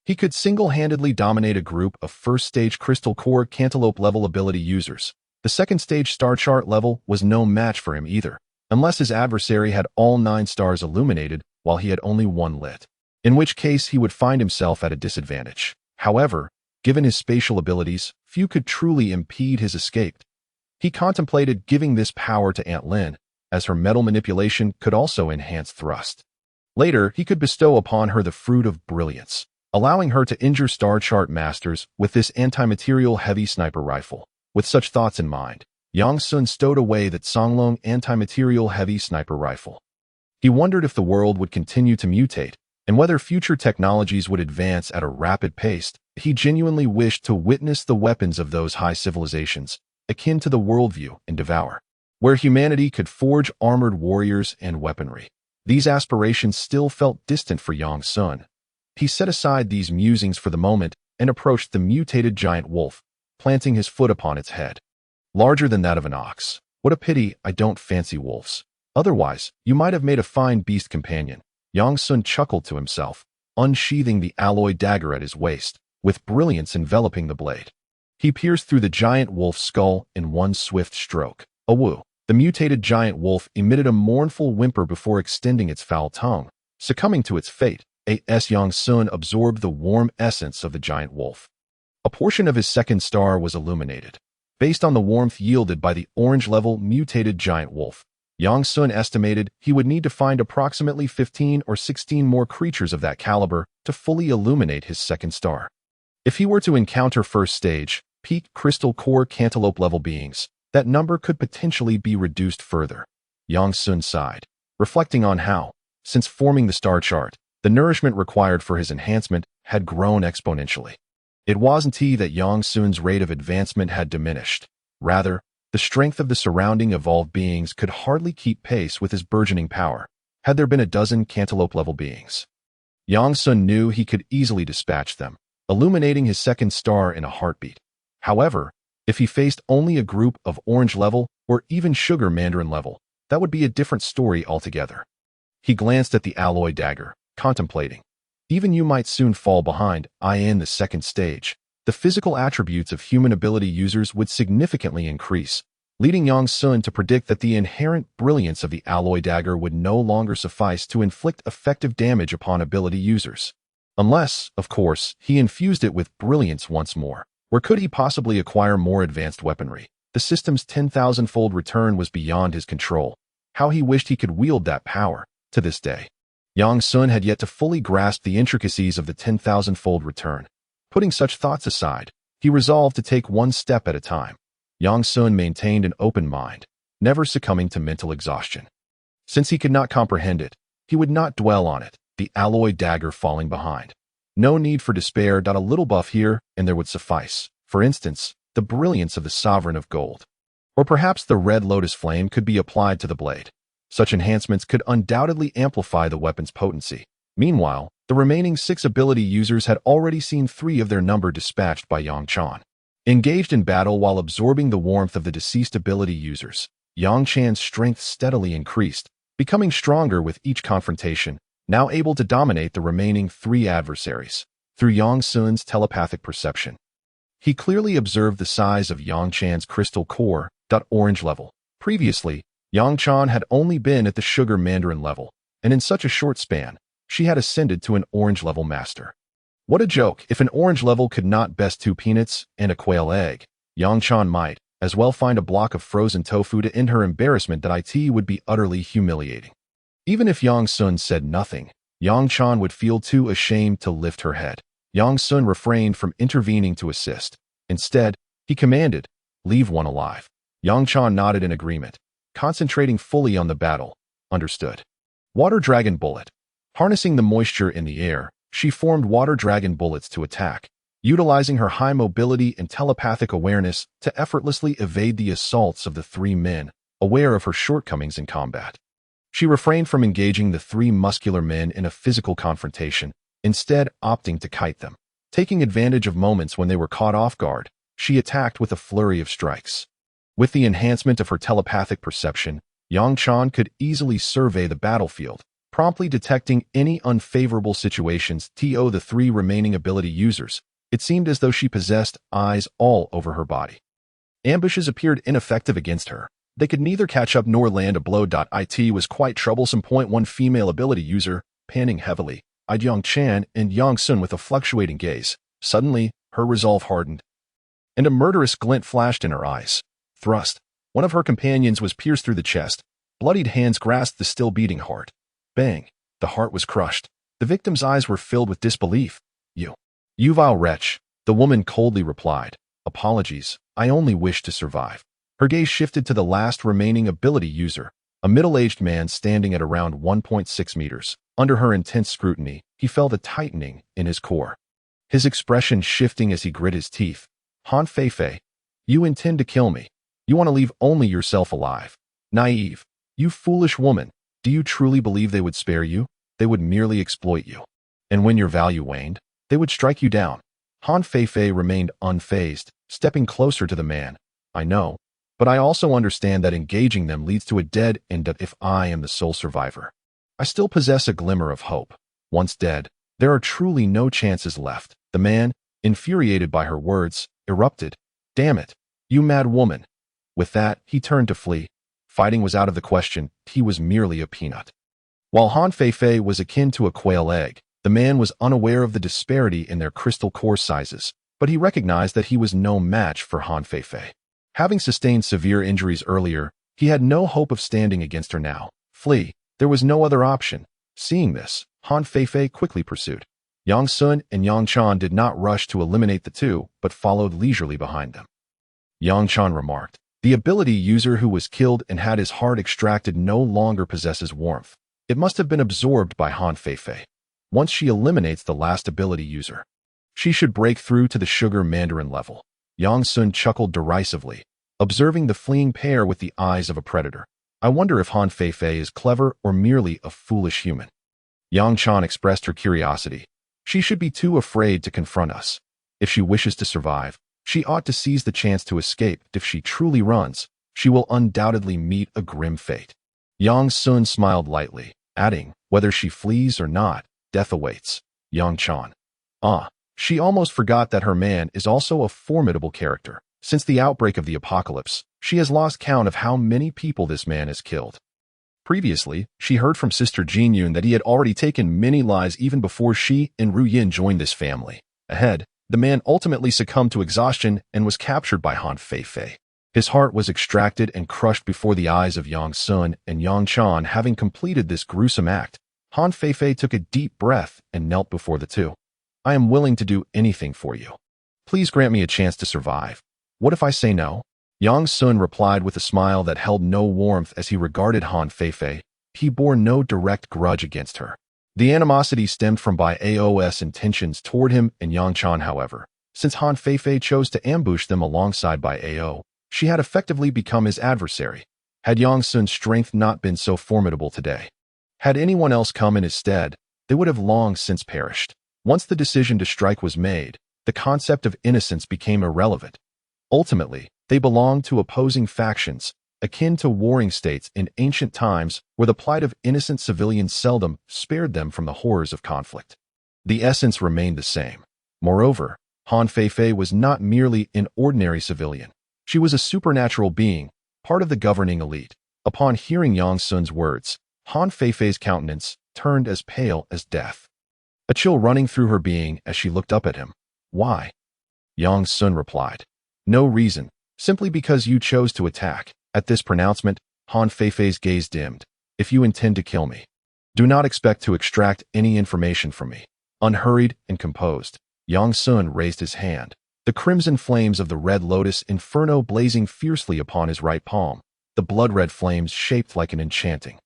He could single-handedly dominate a group of first-stage Crystal Core Cantaloupe-level ability users. The second-stage star chart level was no match for him either, unless his adversary had all 9 stars illuminated while he had only 1 lit, in which case he would find himself at a disadvantage. However, given his spatial abilities, few could truly impede his escape. He contemplated giving this power to Aunt Lin, as her metal manipulation could also enhance thrust. Later, he could bestow upon her the fruit of brilliance, allowing her to injure star chart masters with this anti-material heavy sniper rifle. With such thoughts in mind, Yang Sun stowed away that Songlong anti-material heavy sniper rifle. He wondered if the world would continue to mutate, and whether future technologies would advance at a rapid pace. He genuinely wished to witness the weapons of those high civilizations, akin to the worldview in Devour, where humanity could forge armored warriors and weaponry. These aspirations still felt distant for Yang Sun. He set aside these musings for the moment and approached the mutated giant wolf, planting his foot upon its head. Larger than that of an ox. What a pity I don't fancy wolves. Otherwise, you might have made a fine beast companion. Yang Sun chuckled to himself, unsheathing the alloy dagger at his waist, with brilliance enveloping the blade. He pierced through the giant wolf's skull in one swift stroke. Awoo! The mutated giant wolf emitted a mournful whimper before extending its foul tongue. Succumbing to its fate, Yang Sun absorbed the warm essence of the giant wolf. A portion of his second star was illuminated. Based on the warmth yielded by the orange-level mutated giant wolf, Yang Sun estimated he would need to find approximately 15 or 16 more creatures of that caliber to fully illuminate his second star. If he were to encounter first stage, peak Crystal Core Cantaloupe level beings, that number could potentially be reduced further. Yang Sun sighed, reflecting on how, since forming the star chart, the nourishment required for his enhancement had grown exponentially. It wasn't that Yang Sun's rate of advancement had diminished. Rather, the strength of the surrounding evolved beings could hardly keep pace with his burgeoning power, had there been a dozen Cantaloupe-level beings. Yang Sun knew he could easily dispatch them, illuminating his second star in a heartbeat. However, If he faced only a group of orange level or even sugar mandarin level, that would be a different story altogether. He glanced at the alloy dagger, contemplating. Even you might soon fall behind in the second stage. The physical attributes of human ability users would significantly increase, leading Yang Sun to predict that the inherent brilliance of the alloy dagger would no longer suffice to inflict effective damage upon ability users. Unless, of course, he infused it with brilliance once more. Where could he possibly acquire more advanced weaponry? The system's 10,000-fold return was beyond his control. How he wished he could wield that power, to this day. Yang Sun had yet to fully grasp the intricacies of the 10,000-fold return. Putting such thoughts aside, he resolved to take one step at a time. Yang Sun maintained an open mind, never succumbing to mental exhaustion. Since he could not comprehend it, he would not dwell on it, the alloy dagger falling behind. No need for despair. A little buff here, and there would suffice. For instance, the brilliance of the Sovereign of Gold. Or perhaps the red lotus flame could be applied to the blade. Such enhancements could undoubtedly amplify the weapon's potency. Meanwhile, the remaining 6 ability users had already seen 3 of their number dispatched by Yang Chan. Engaged in battle while absorbing the warmth of the deceased ability users, Yang Chan's strength steadily increased, becoming stronger with each confrontation, now able to dominate the remaining 3 adversaries. Through Yang Sun's telepathic perception, he clearly observed the size of Yang Chan's crystal core. Orange level. Previously, Yang Chan had only been at the sugar mandarin level, and in such a short span, she had ascended to an orange level master. What a joke! If an orange level could not best 2 peanuts and a quail egg, Yang Chan might as well find a block of frozen tofu to end her embarrassment. That it would be utterly humiliating. Even if Yang Sun said nothing, Yang Chan would feel too ashamed to lift her head. Yang Sun refrained from intervening to assist. Instead, he commanded, "Leave one alive." Yang Chan nodded in agreement, concentrating fully on the battle. Understood. Water Dragon Bullet. Harnessing the moisture in the air, she formed water dragon bullets to attack, utilizing her high mobility and telepathic awareness to effortlessly evade the assaults of the 3 men, aware of her shortcomings in combat. She refrained from engaging the 3 muscular men in a physical confrontation, instead opting to kite them. Taking advantage of moments when they were caught off guard, she attacked with a flurry of strikes. With the enhancement of her telepathic perception, Yang Chan could easily survey the battlefield, promptly detecting any unfavorable situations to the 3 remaining ability users. It seemed as though she possessed eyes all over her body. Ambushes appeared ineffective against her. They could neither catch up nor land a blow. It was quite troublesome. One female ability user, panting heavily, eyed Yang Chan and Yang Sun with a fluctuating gaze. Suddenly, her resolve hardened, and a murderous glint flashed in her eyes. Thrust. One of her companions was pierced through the chest. Bloodied hands grasped the still-beating heart. Bang. The heart was crushed. The victim's eyes were filled with disbelief. You vile wretch, the woman coldly replied. Apologies, I only wish to survive. Her gaze shifted to the last remaining ability user, a middle-aged man standing at around 1.6 meters. Under her intense scrutiny, he felt a tightening in his core. His expression shifting as he grit his teeth. Han Feifei, you intend to kill me. You want to leave only yourself alive. Naive. You foolish woman. Do you truly believe they would spare you? They would merely exploit you. And when your value waned, they would strike you down. Han Feifei remained unfazed, stepping closer to the man. I know, but I also understand that engaging them leads to a dead end. If I am the sole survivor, I still possess a glimmer of hope. Once dead, there are truly no chances left. The man, infuriated by her words, erupted. Damn it, you mad woman. With that, he turned to flee. Fighting was out of the question. He was merely a peanut. While Han Feifei was akin to a quail egg, the man was unaware of the disparity in their crystal core sizes, but he recognized that he was no match for Han Feifei. Having sustained severe injuries earlier, he had no hope of standing against her now. Flee. There was no other option. Seeing this, Han Feifei quickly pursued. Yang Sun and Yang Chan did not rush to eliminate the 2, but followed leisurely behind them. Yang Chan remarked, the ability user who was killed and had his heart extracted no longer possesses warmth. It must have been absorbed by Han Feifei. Once she eliminates the last ability user, she should break through to the sugar mandarin level. Yang Sun chuckled derisively, observing the fleeing pair with the eyes of a predator. I wonder if Han Feifei is clever or merely a foolish human. Yang Chan expressed her curiosity. She should be too afraid to confront us. If she wishes to survive, She ought to seize the chance to escape. If she truly runs, she will undoubtedly meet a grim fate. Yang Sun smiled lightly, adding, whether she flees or not, death awaits. Yang Chan. She almost forgot that her man is also a formidable character. Since the outbreak of the apocalypse, she has lost count of how many people this man has killed. Previously, she heard from Sister Jinyun that he had already taken many lives even before she and Ru Yin joined this family. Ahead, the man ultimately succumbed to exhaustion and was captured by Han Feifei. His heart was extracted and crushed before the eyes of Yang Sun and Yang Chan. Having completed this gruesome act, Han Feifei took a deep breath and knelt before the two. I am willing to do anything for you. Please grant me a chance to survive. What if I say no? Yang Sun replied with a smile that held no warmth as he regarded Han Feifei. He bore no direct grudge against her. The animosity stemmed from Bai Ao's intentions toward him and Yang Chan, however. Since Han Feifei chose to ambush them alongside Bai Ao, she had effectively become his adversary. Had Yang Sun's strength not been so formidable today, had anyone else come in his stead, they would have long since perished. Once the decision to strike was made, the concept of innocence became irrelevant. Ultimately, they belonged to opposing factions, akin to warring states in ancient times where the plight of innocent civilians seldom spared them from the horrors of conflict. The essence remained the same. Moreover, Han Feifei was not merely an ordinary civilian. She was a supernatural being, part of the governing elite. Upon hearing Yang Sun's words, Han Feifei's countenance turned as pale as death. A chill running through her being as she looked up at him. Why? Yang Sun replied. No reason, simply because you chose to attack. At this pronouncement, Han Feifei's gaze dimmed. If you intend to kill me, do not expect to extract any information from me. Unhurried and composed, Yang Sun raised his hand, the crimson flames of the red lotus inferno blazing fiercely upon his right palm, the blood-red flames shaped like an enchanting,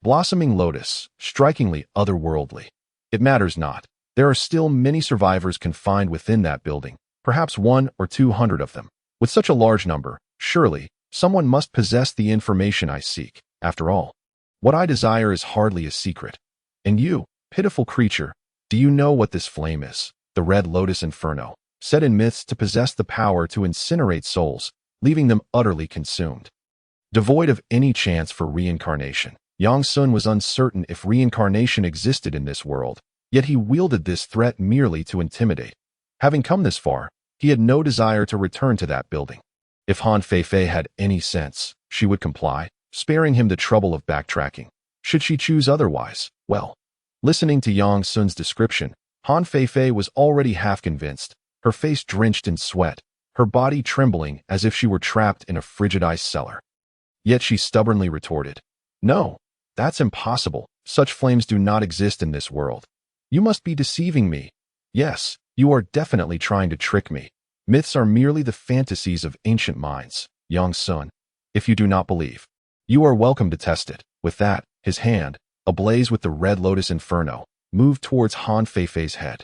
blossoming lotus, strikingly otherworldly. It matters not. There are still many survivors confined within that building, perhaps 100 or 200 of them. With such a large number, surely, someone must possess the information I seek. After all, what I desire is hardly a secret. And you, pitiful creature, do you know what this flame is? The red lotus inferno, set in myths to possess the power to incinerate souls, leaving them utterly consumed. Devoid of any chance for reincarnation, Yang Sun was uncertain if reincarnation existed in this world, yet he wielded this threat merely to intimidate. Having come this far, he had no desire to return to that building. If Han Feifei had any sense, she would comply, sparing him the trouble of backtracking. Should she choose otherwise, well. Listening to Yang Sun's description, Han Feifei was already half convinced, her face drenched in sweat, her body trembling as if she were trapped in a frigid ice cellar. Yet she stubbornly retorted, no, that's impossible. Such flames do not exist in this world. You must be deceiving me. Yes, you are definitely trying to trick me. Myths are merely the fantasies of ancient minds, Yang Sun. If you do not believe, you are welcome to test it. With that, his hand, ablaze with the red lotus inferno, moved towards Han Feifei's head.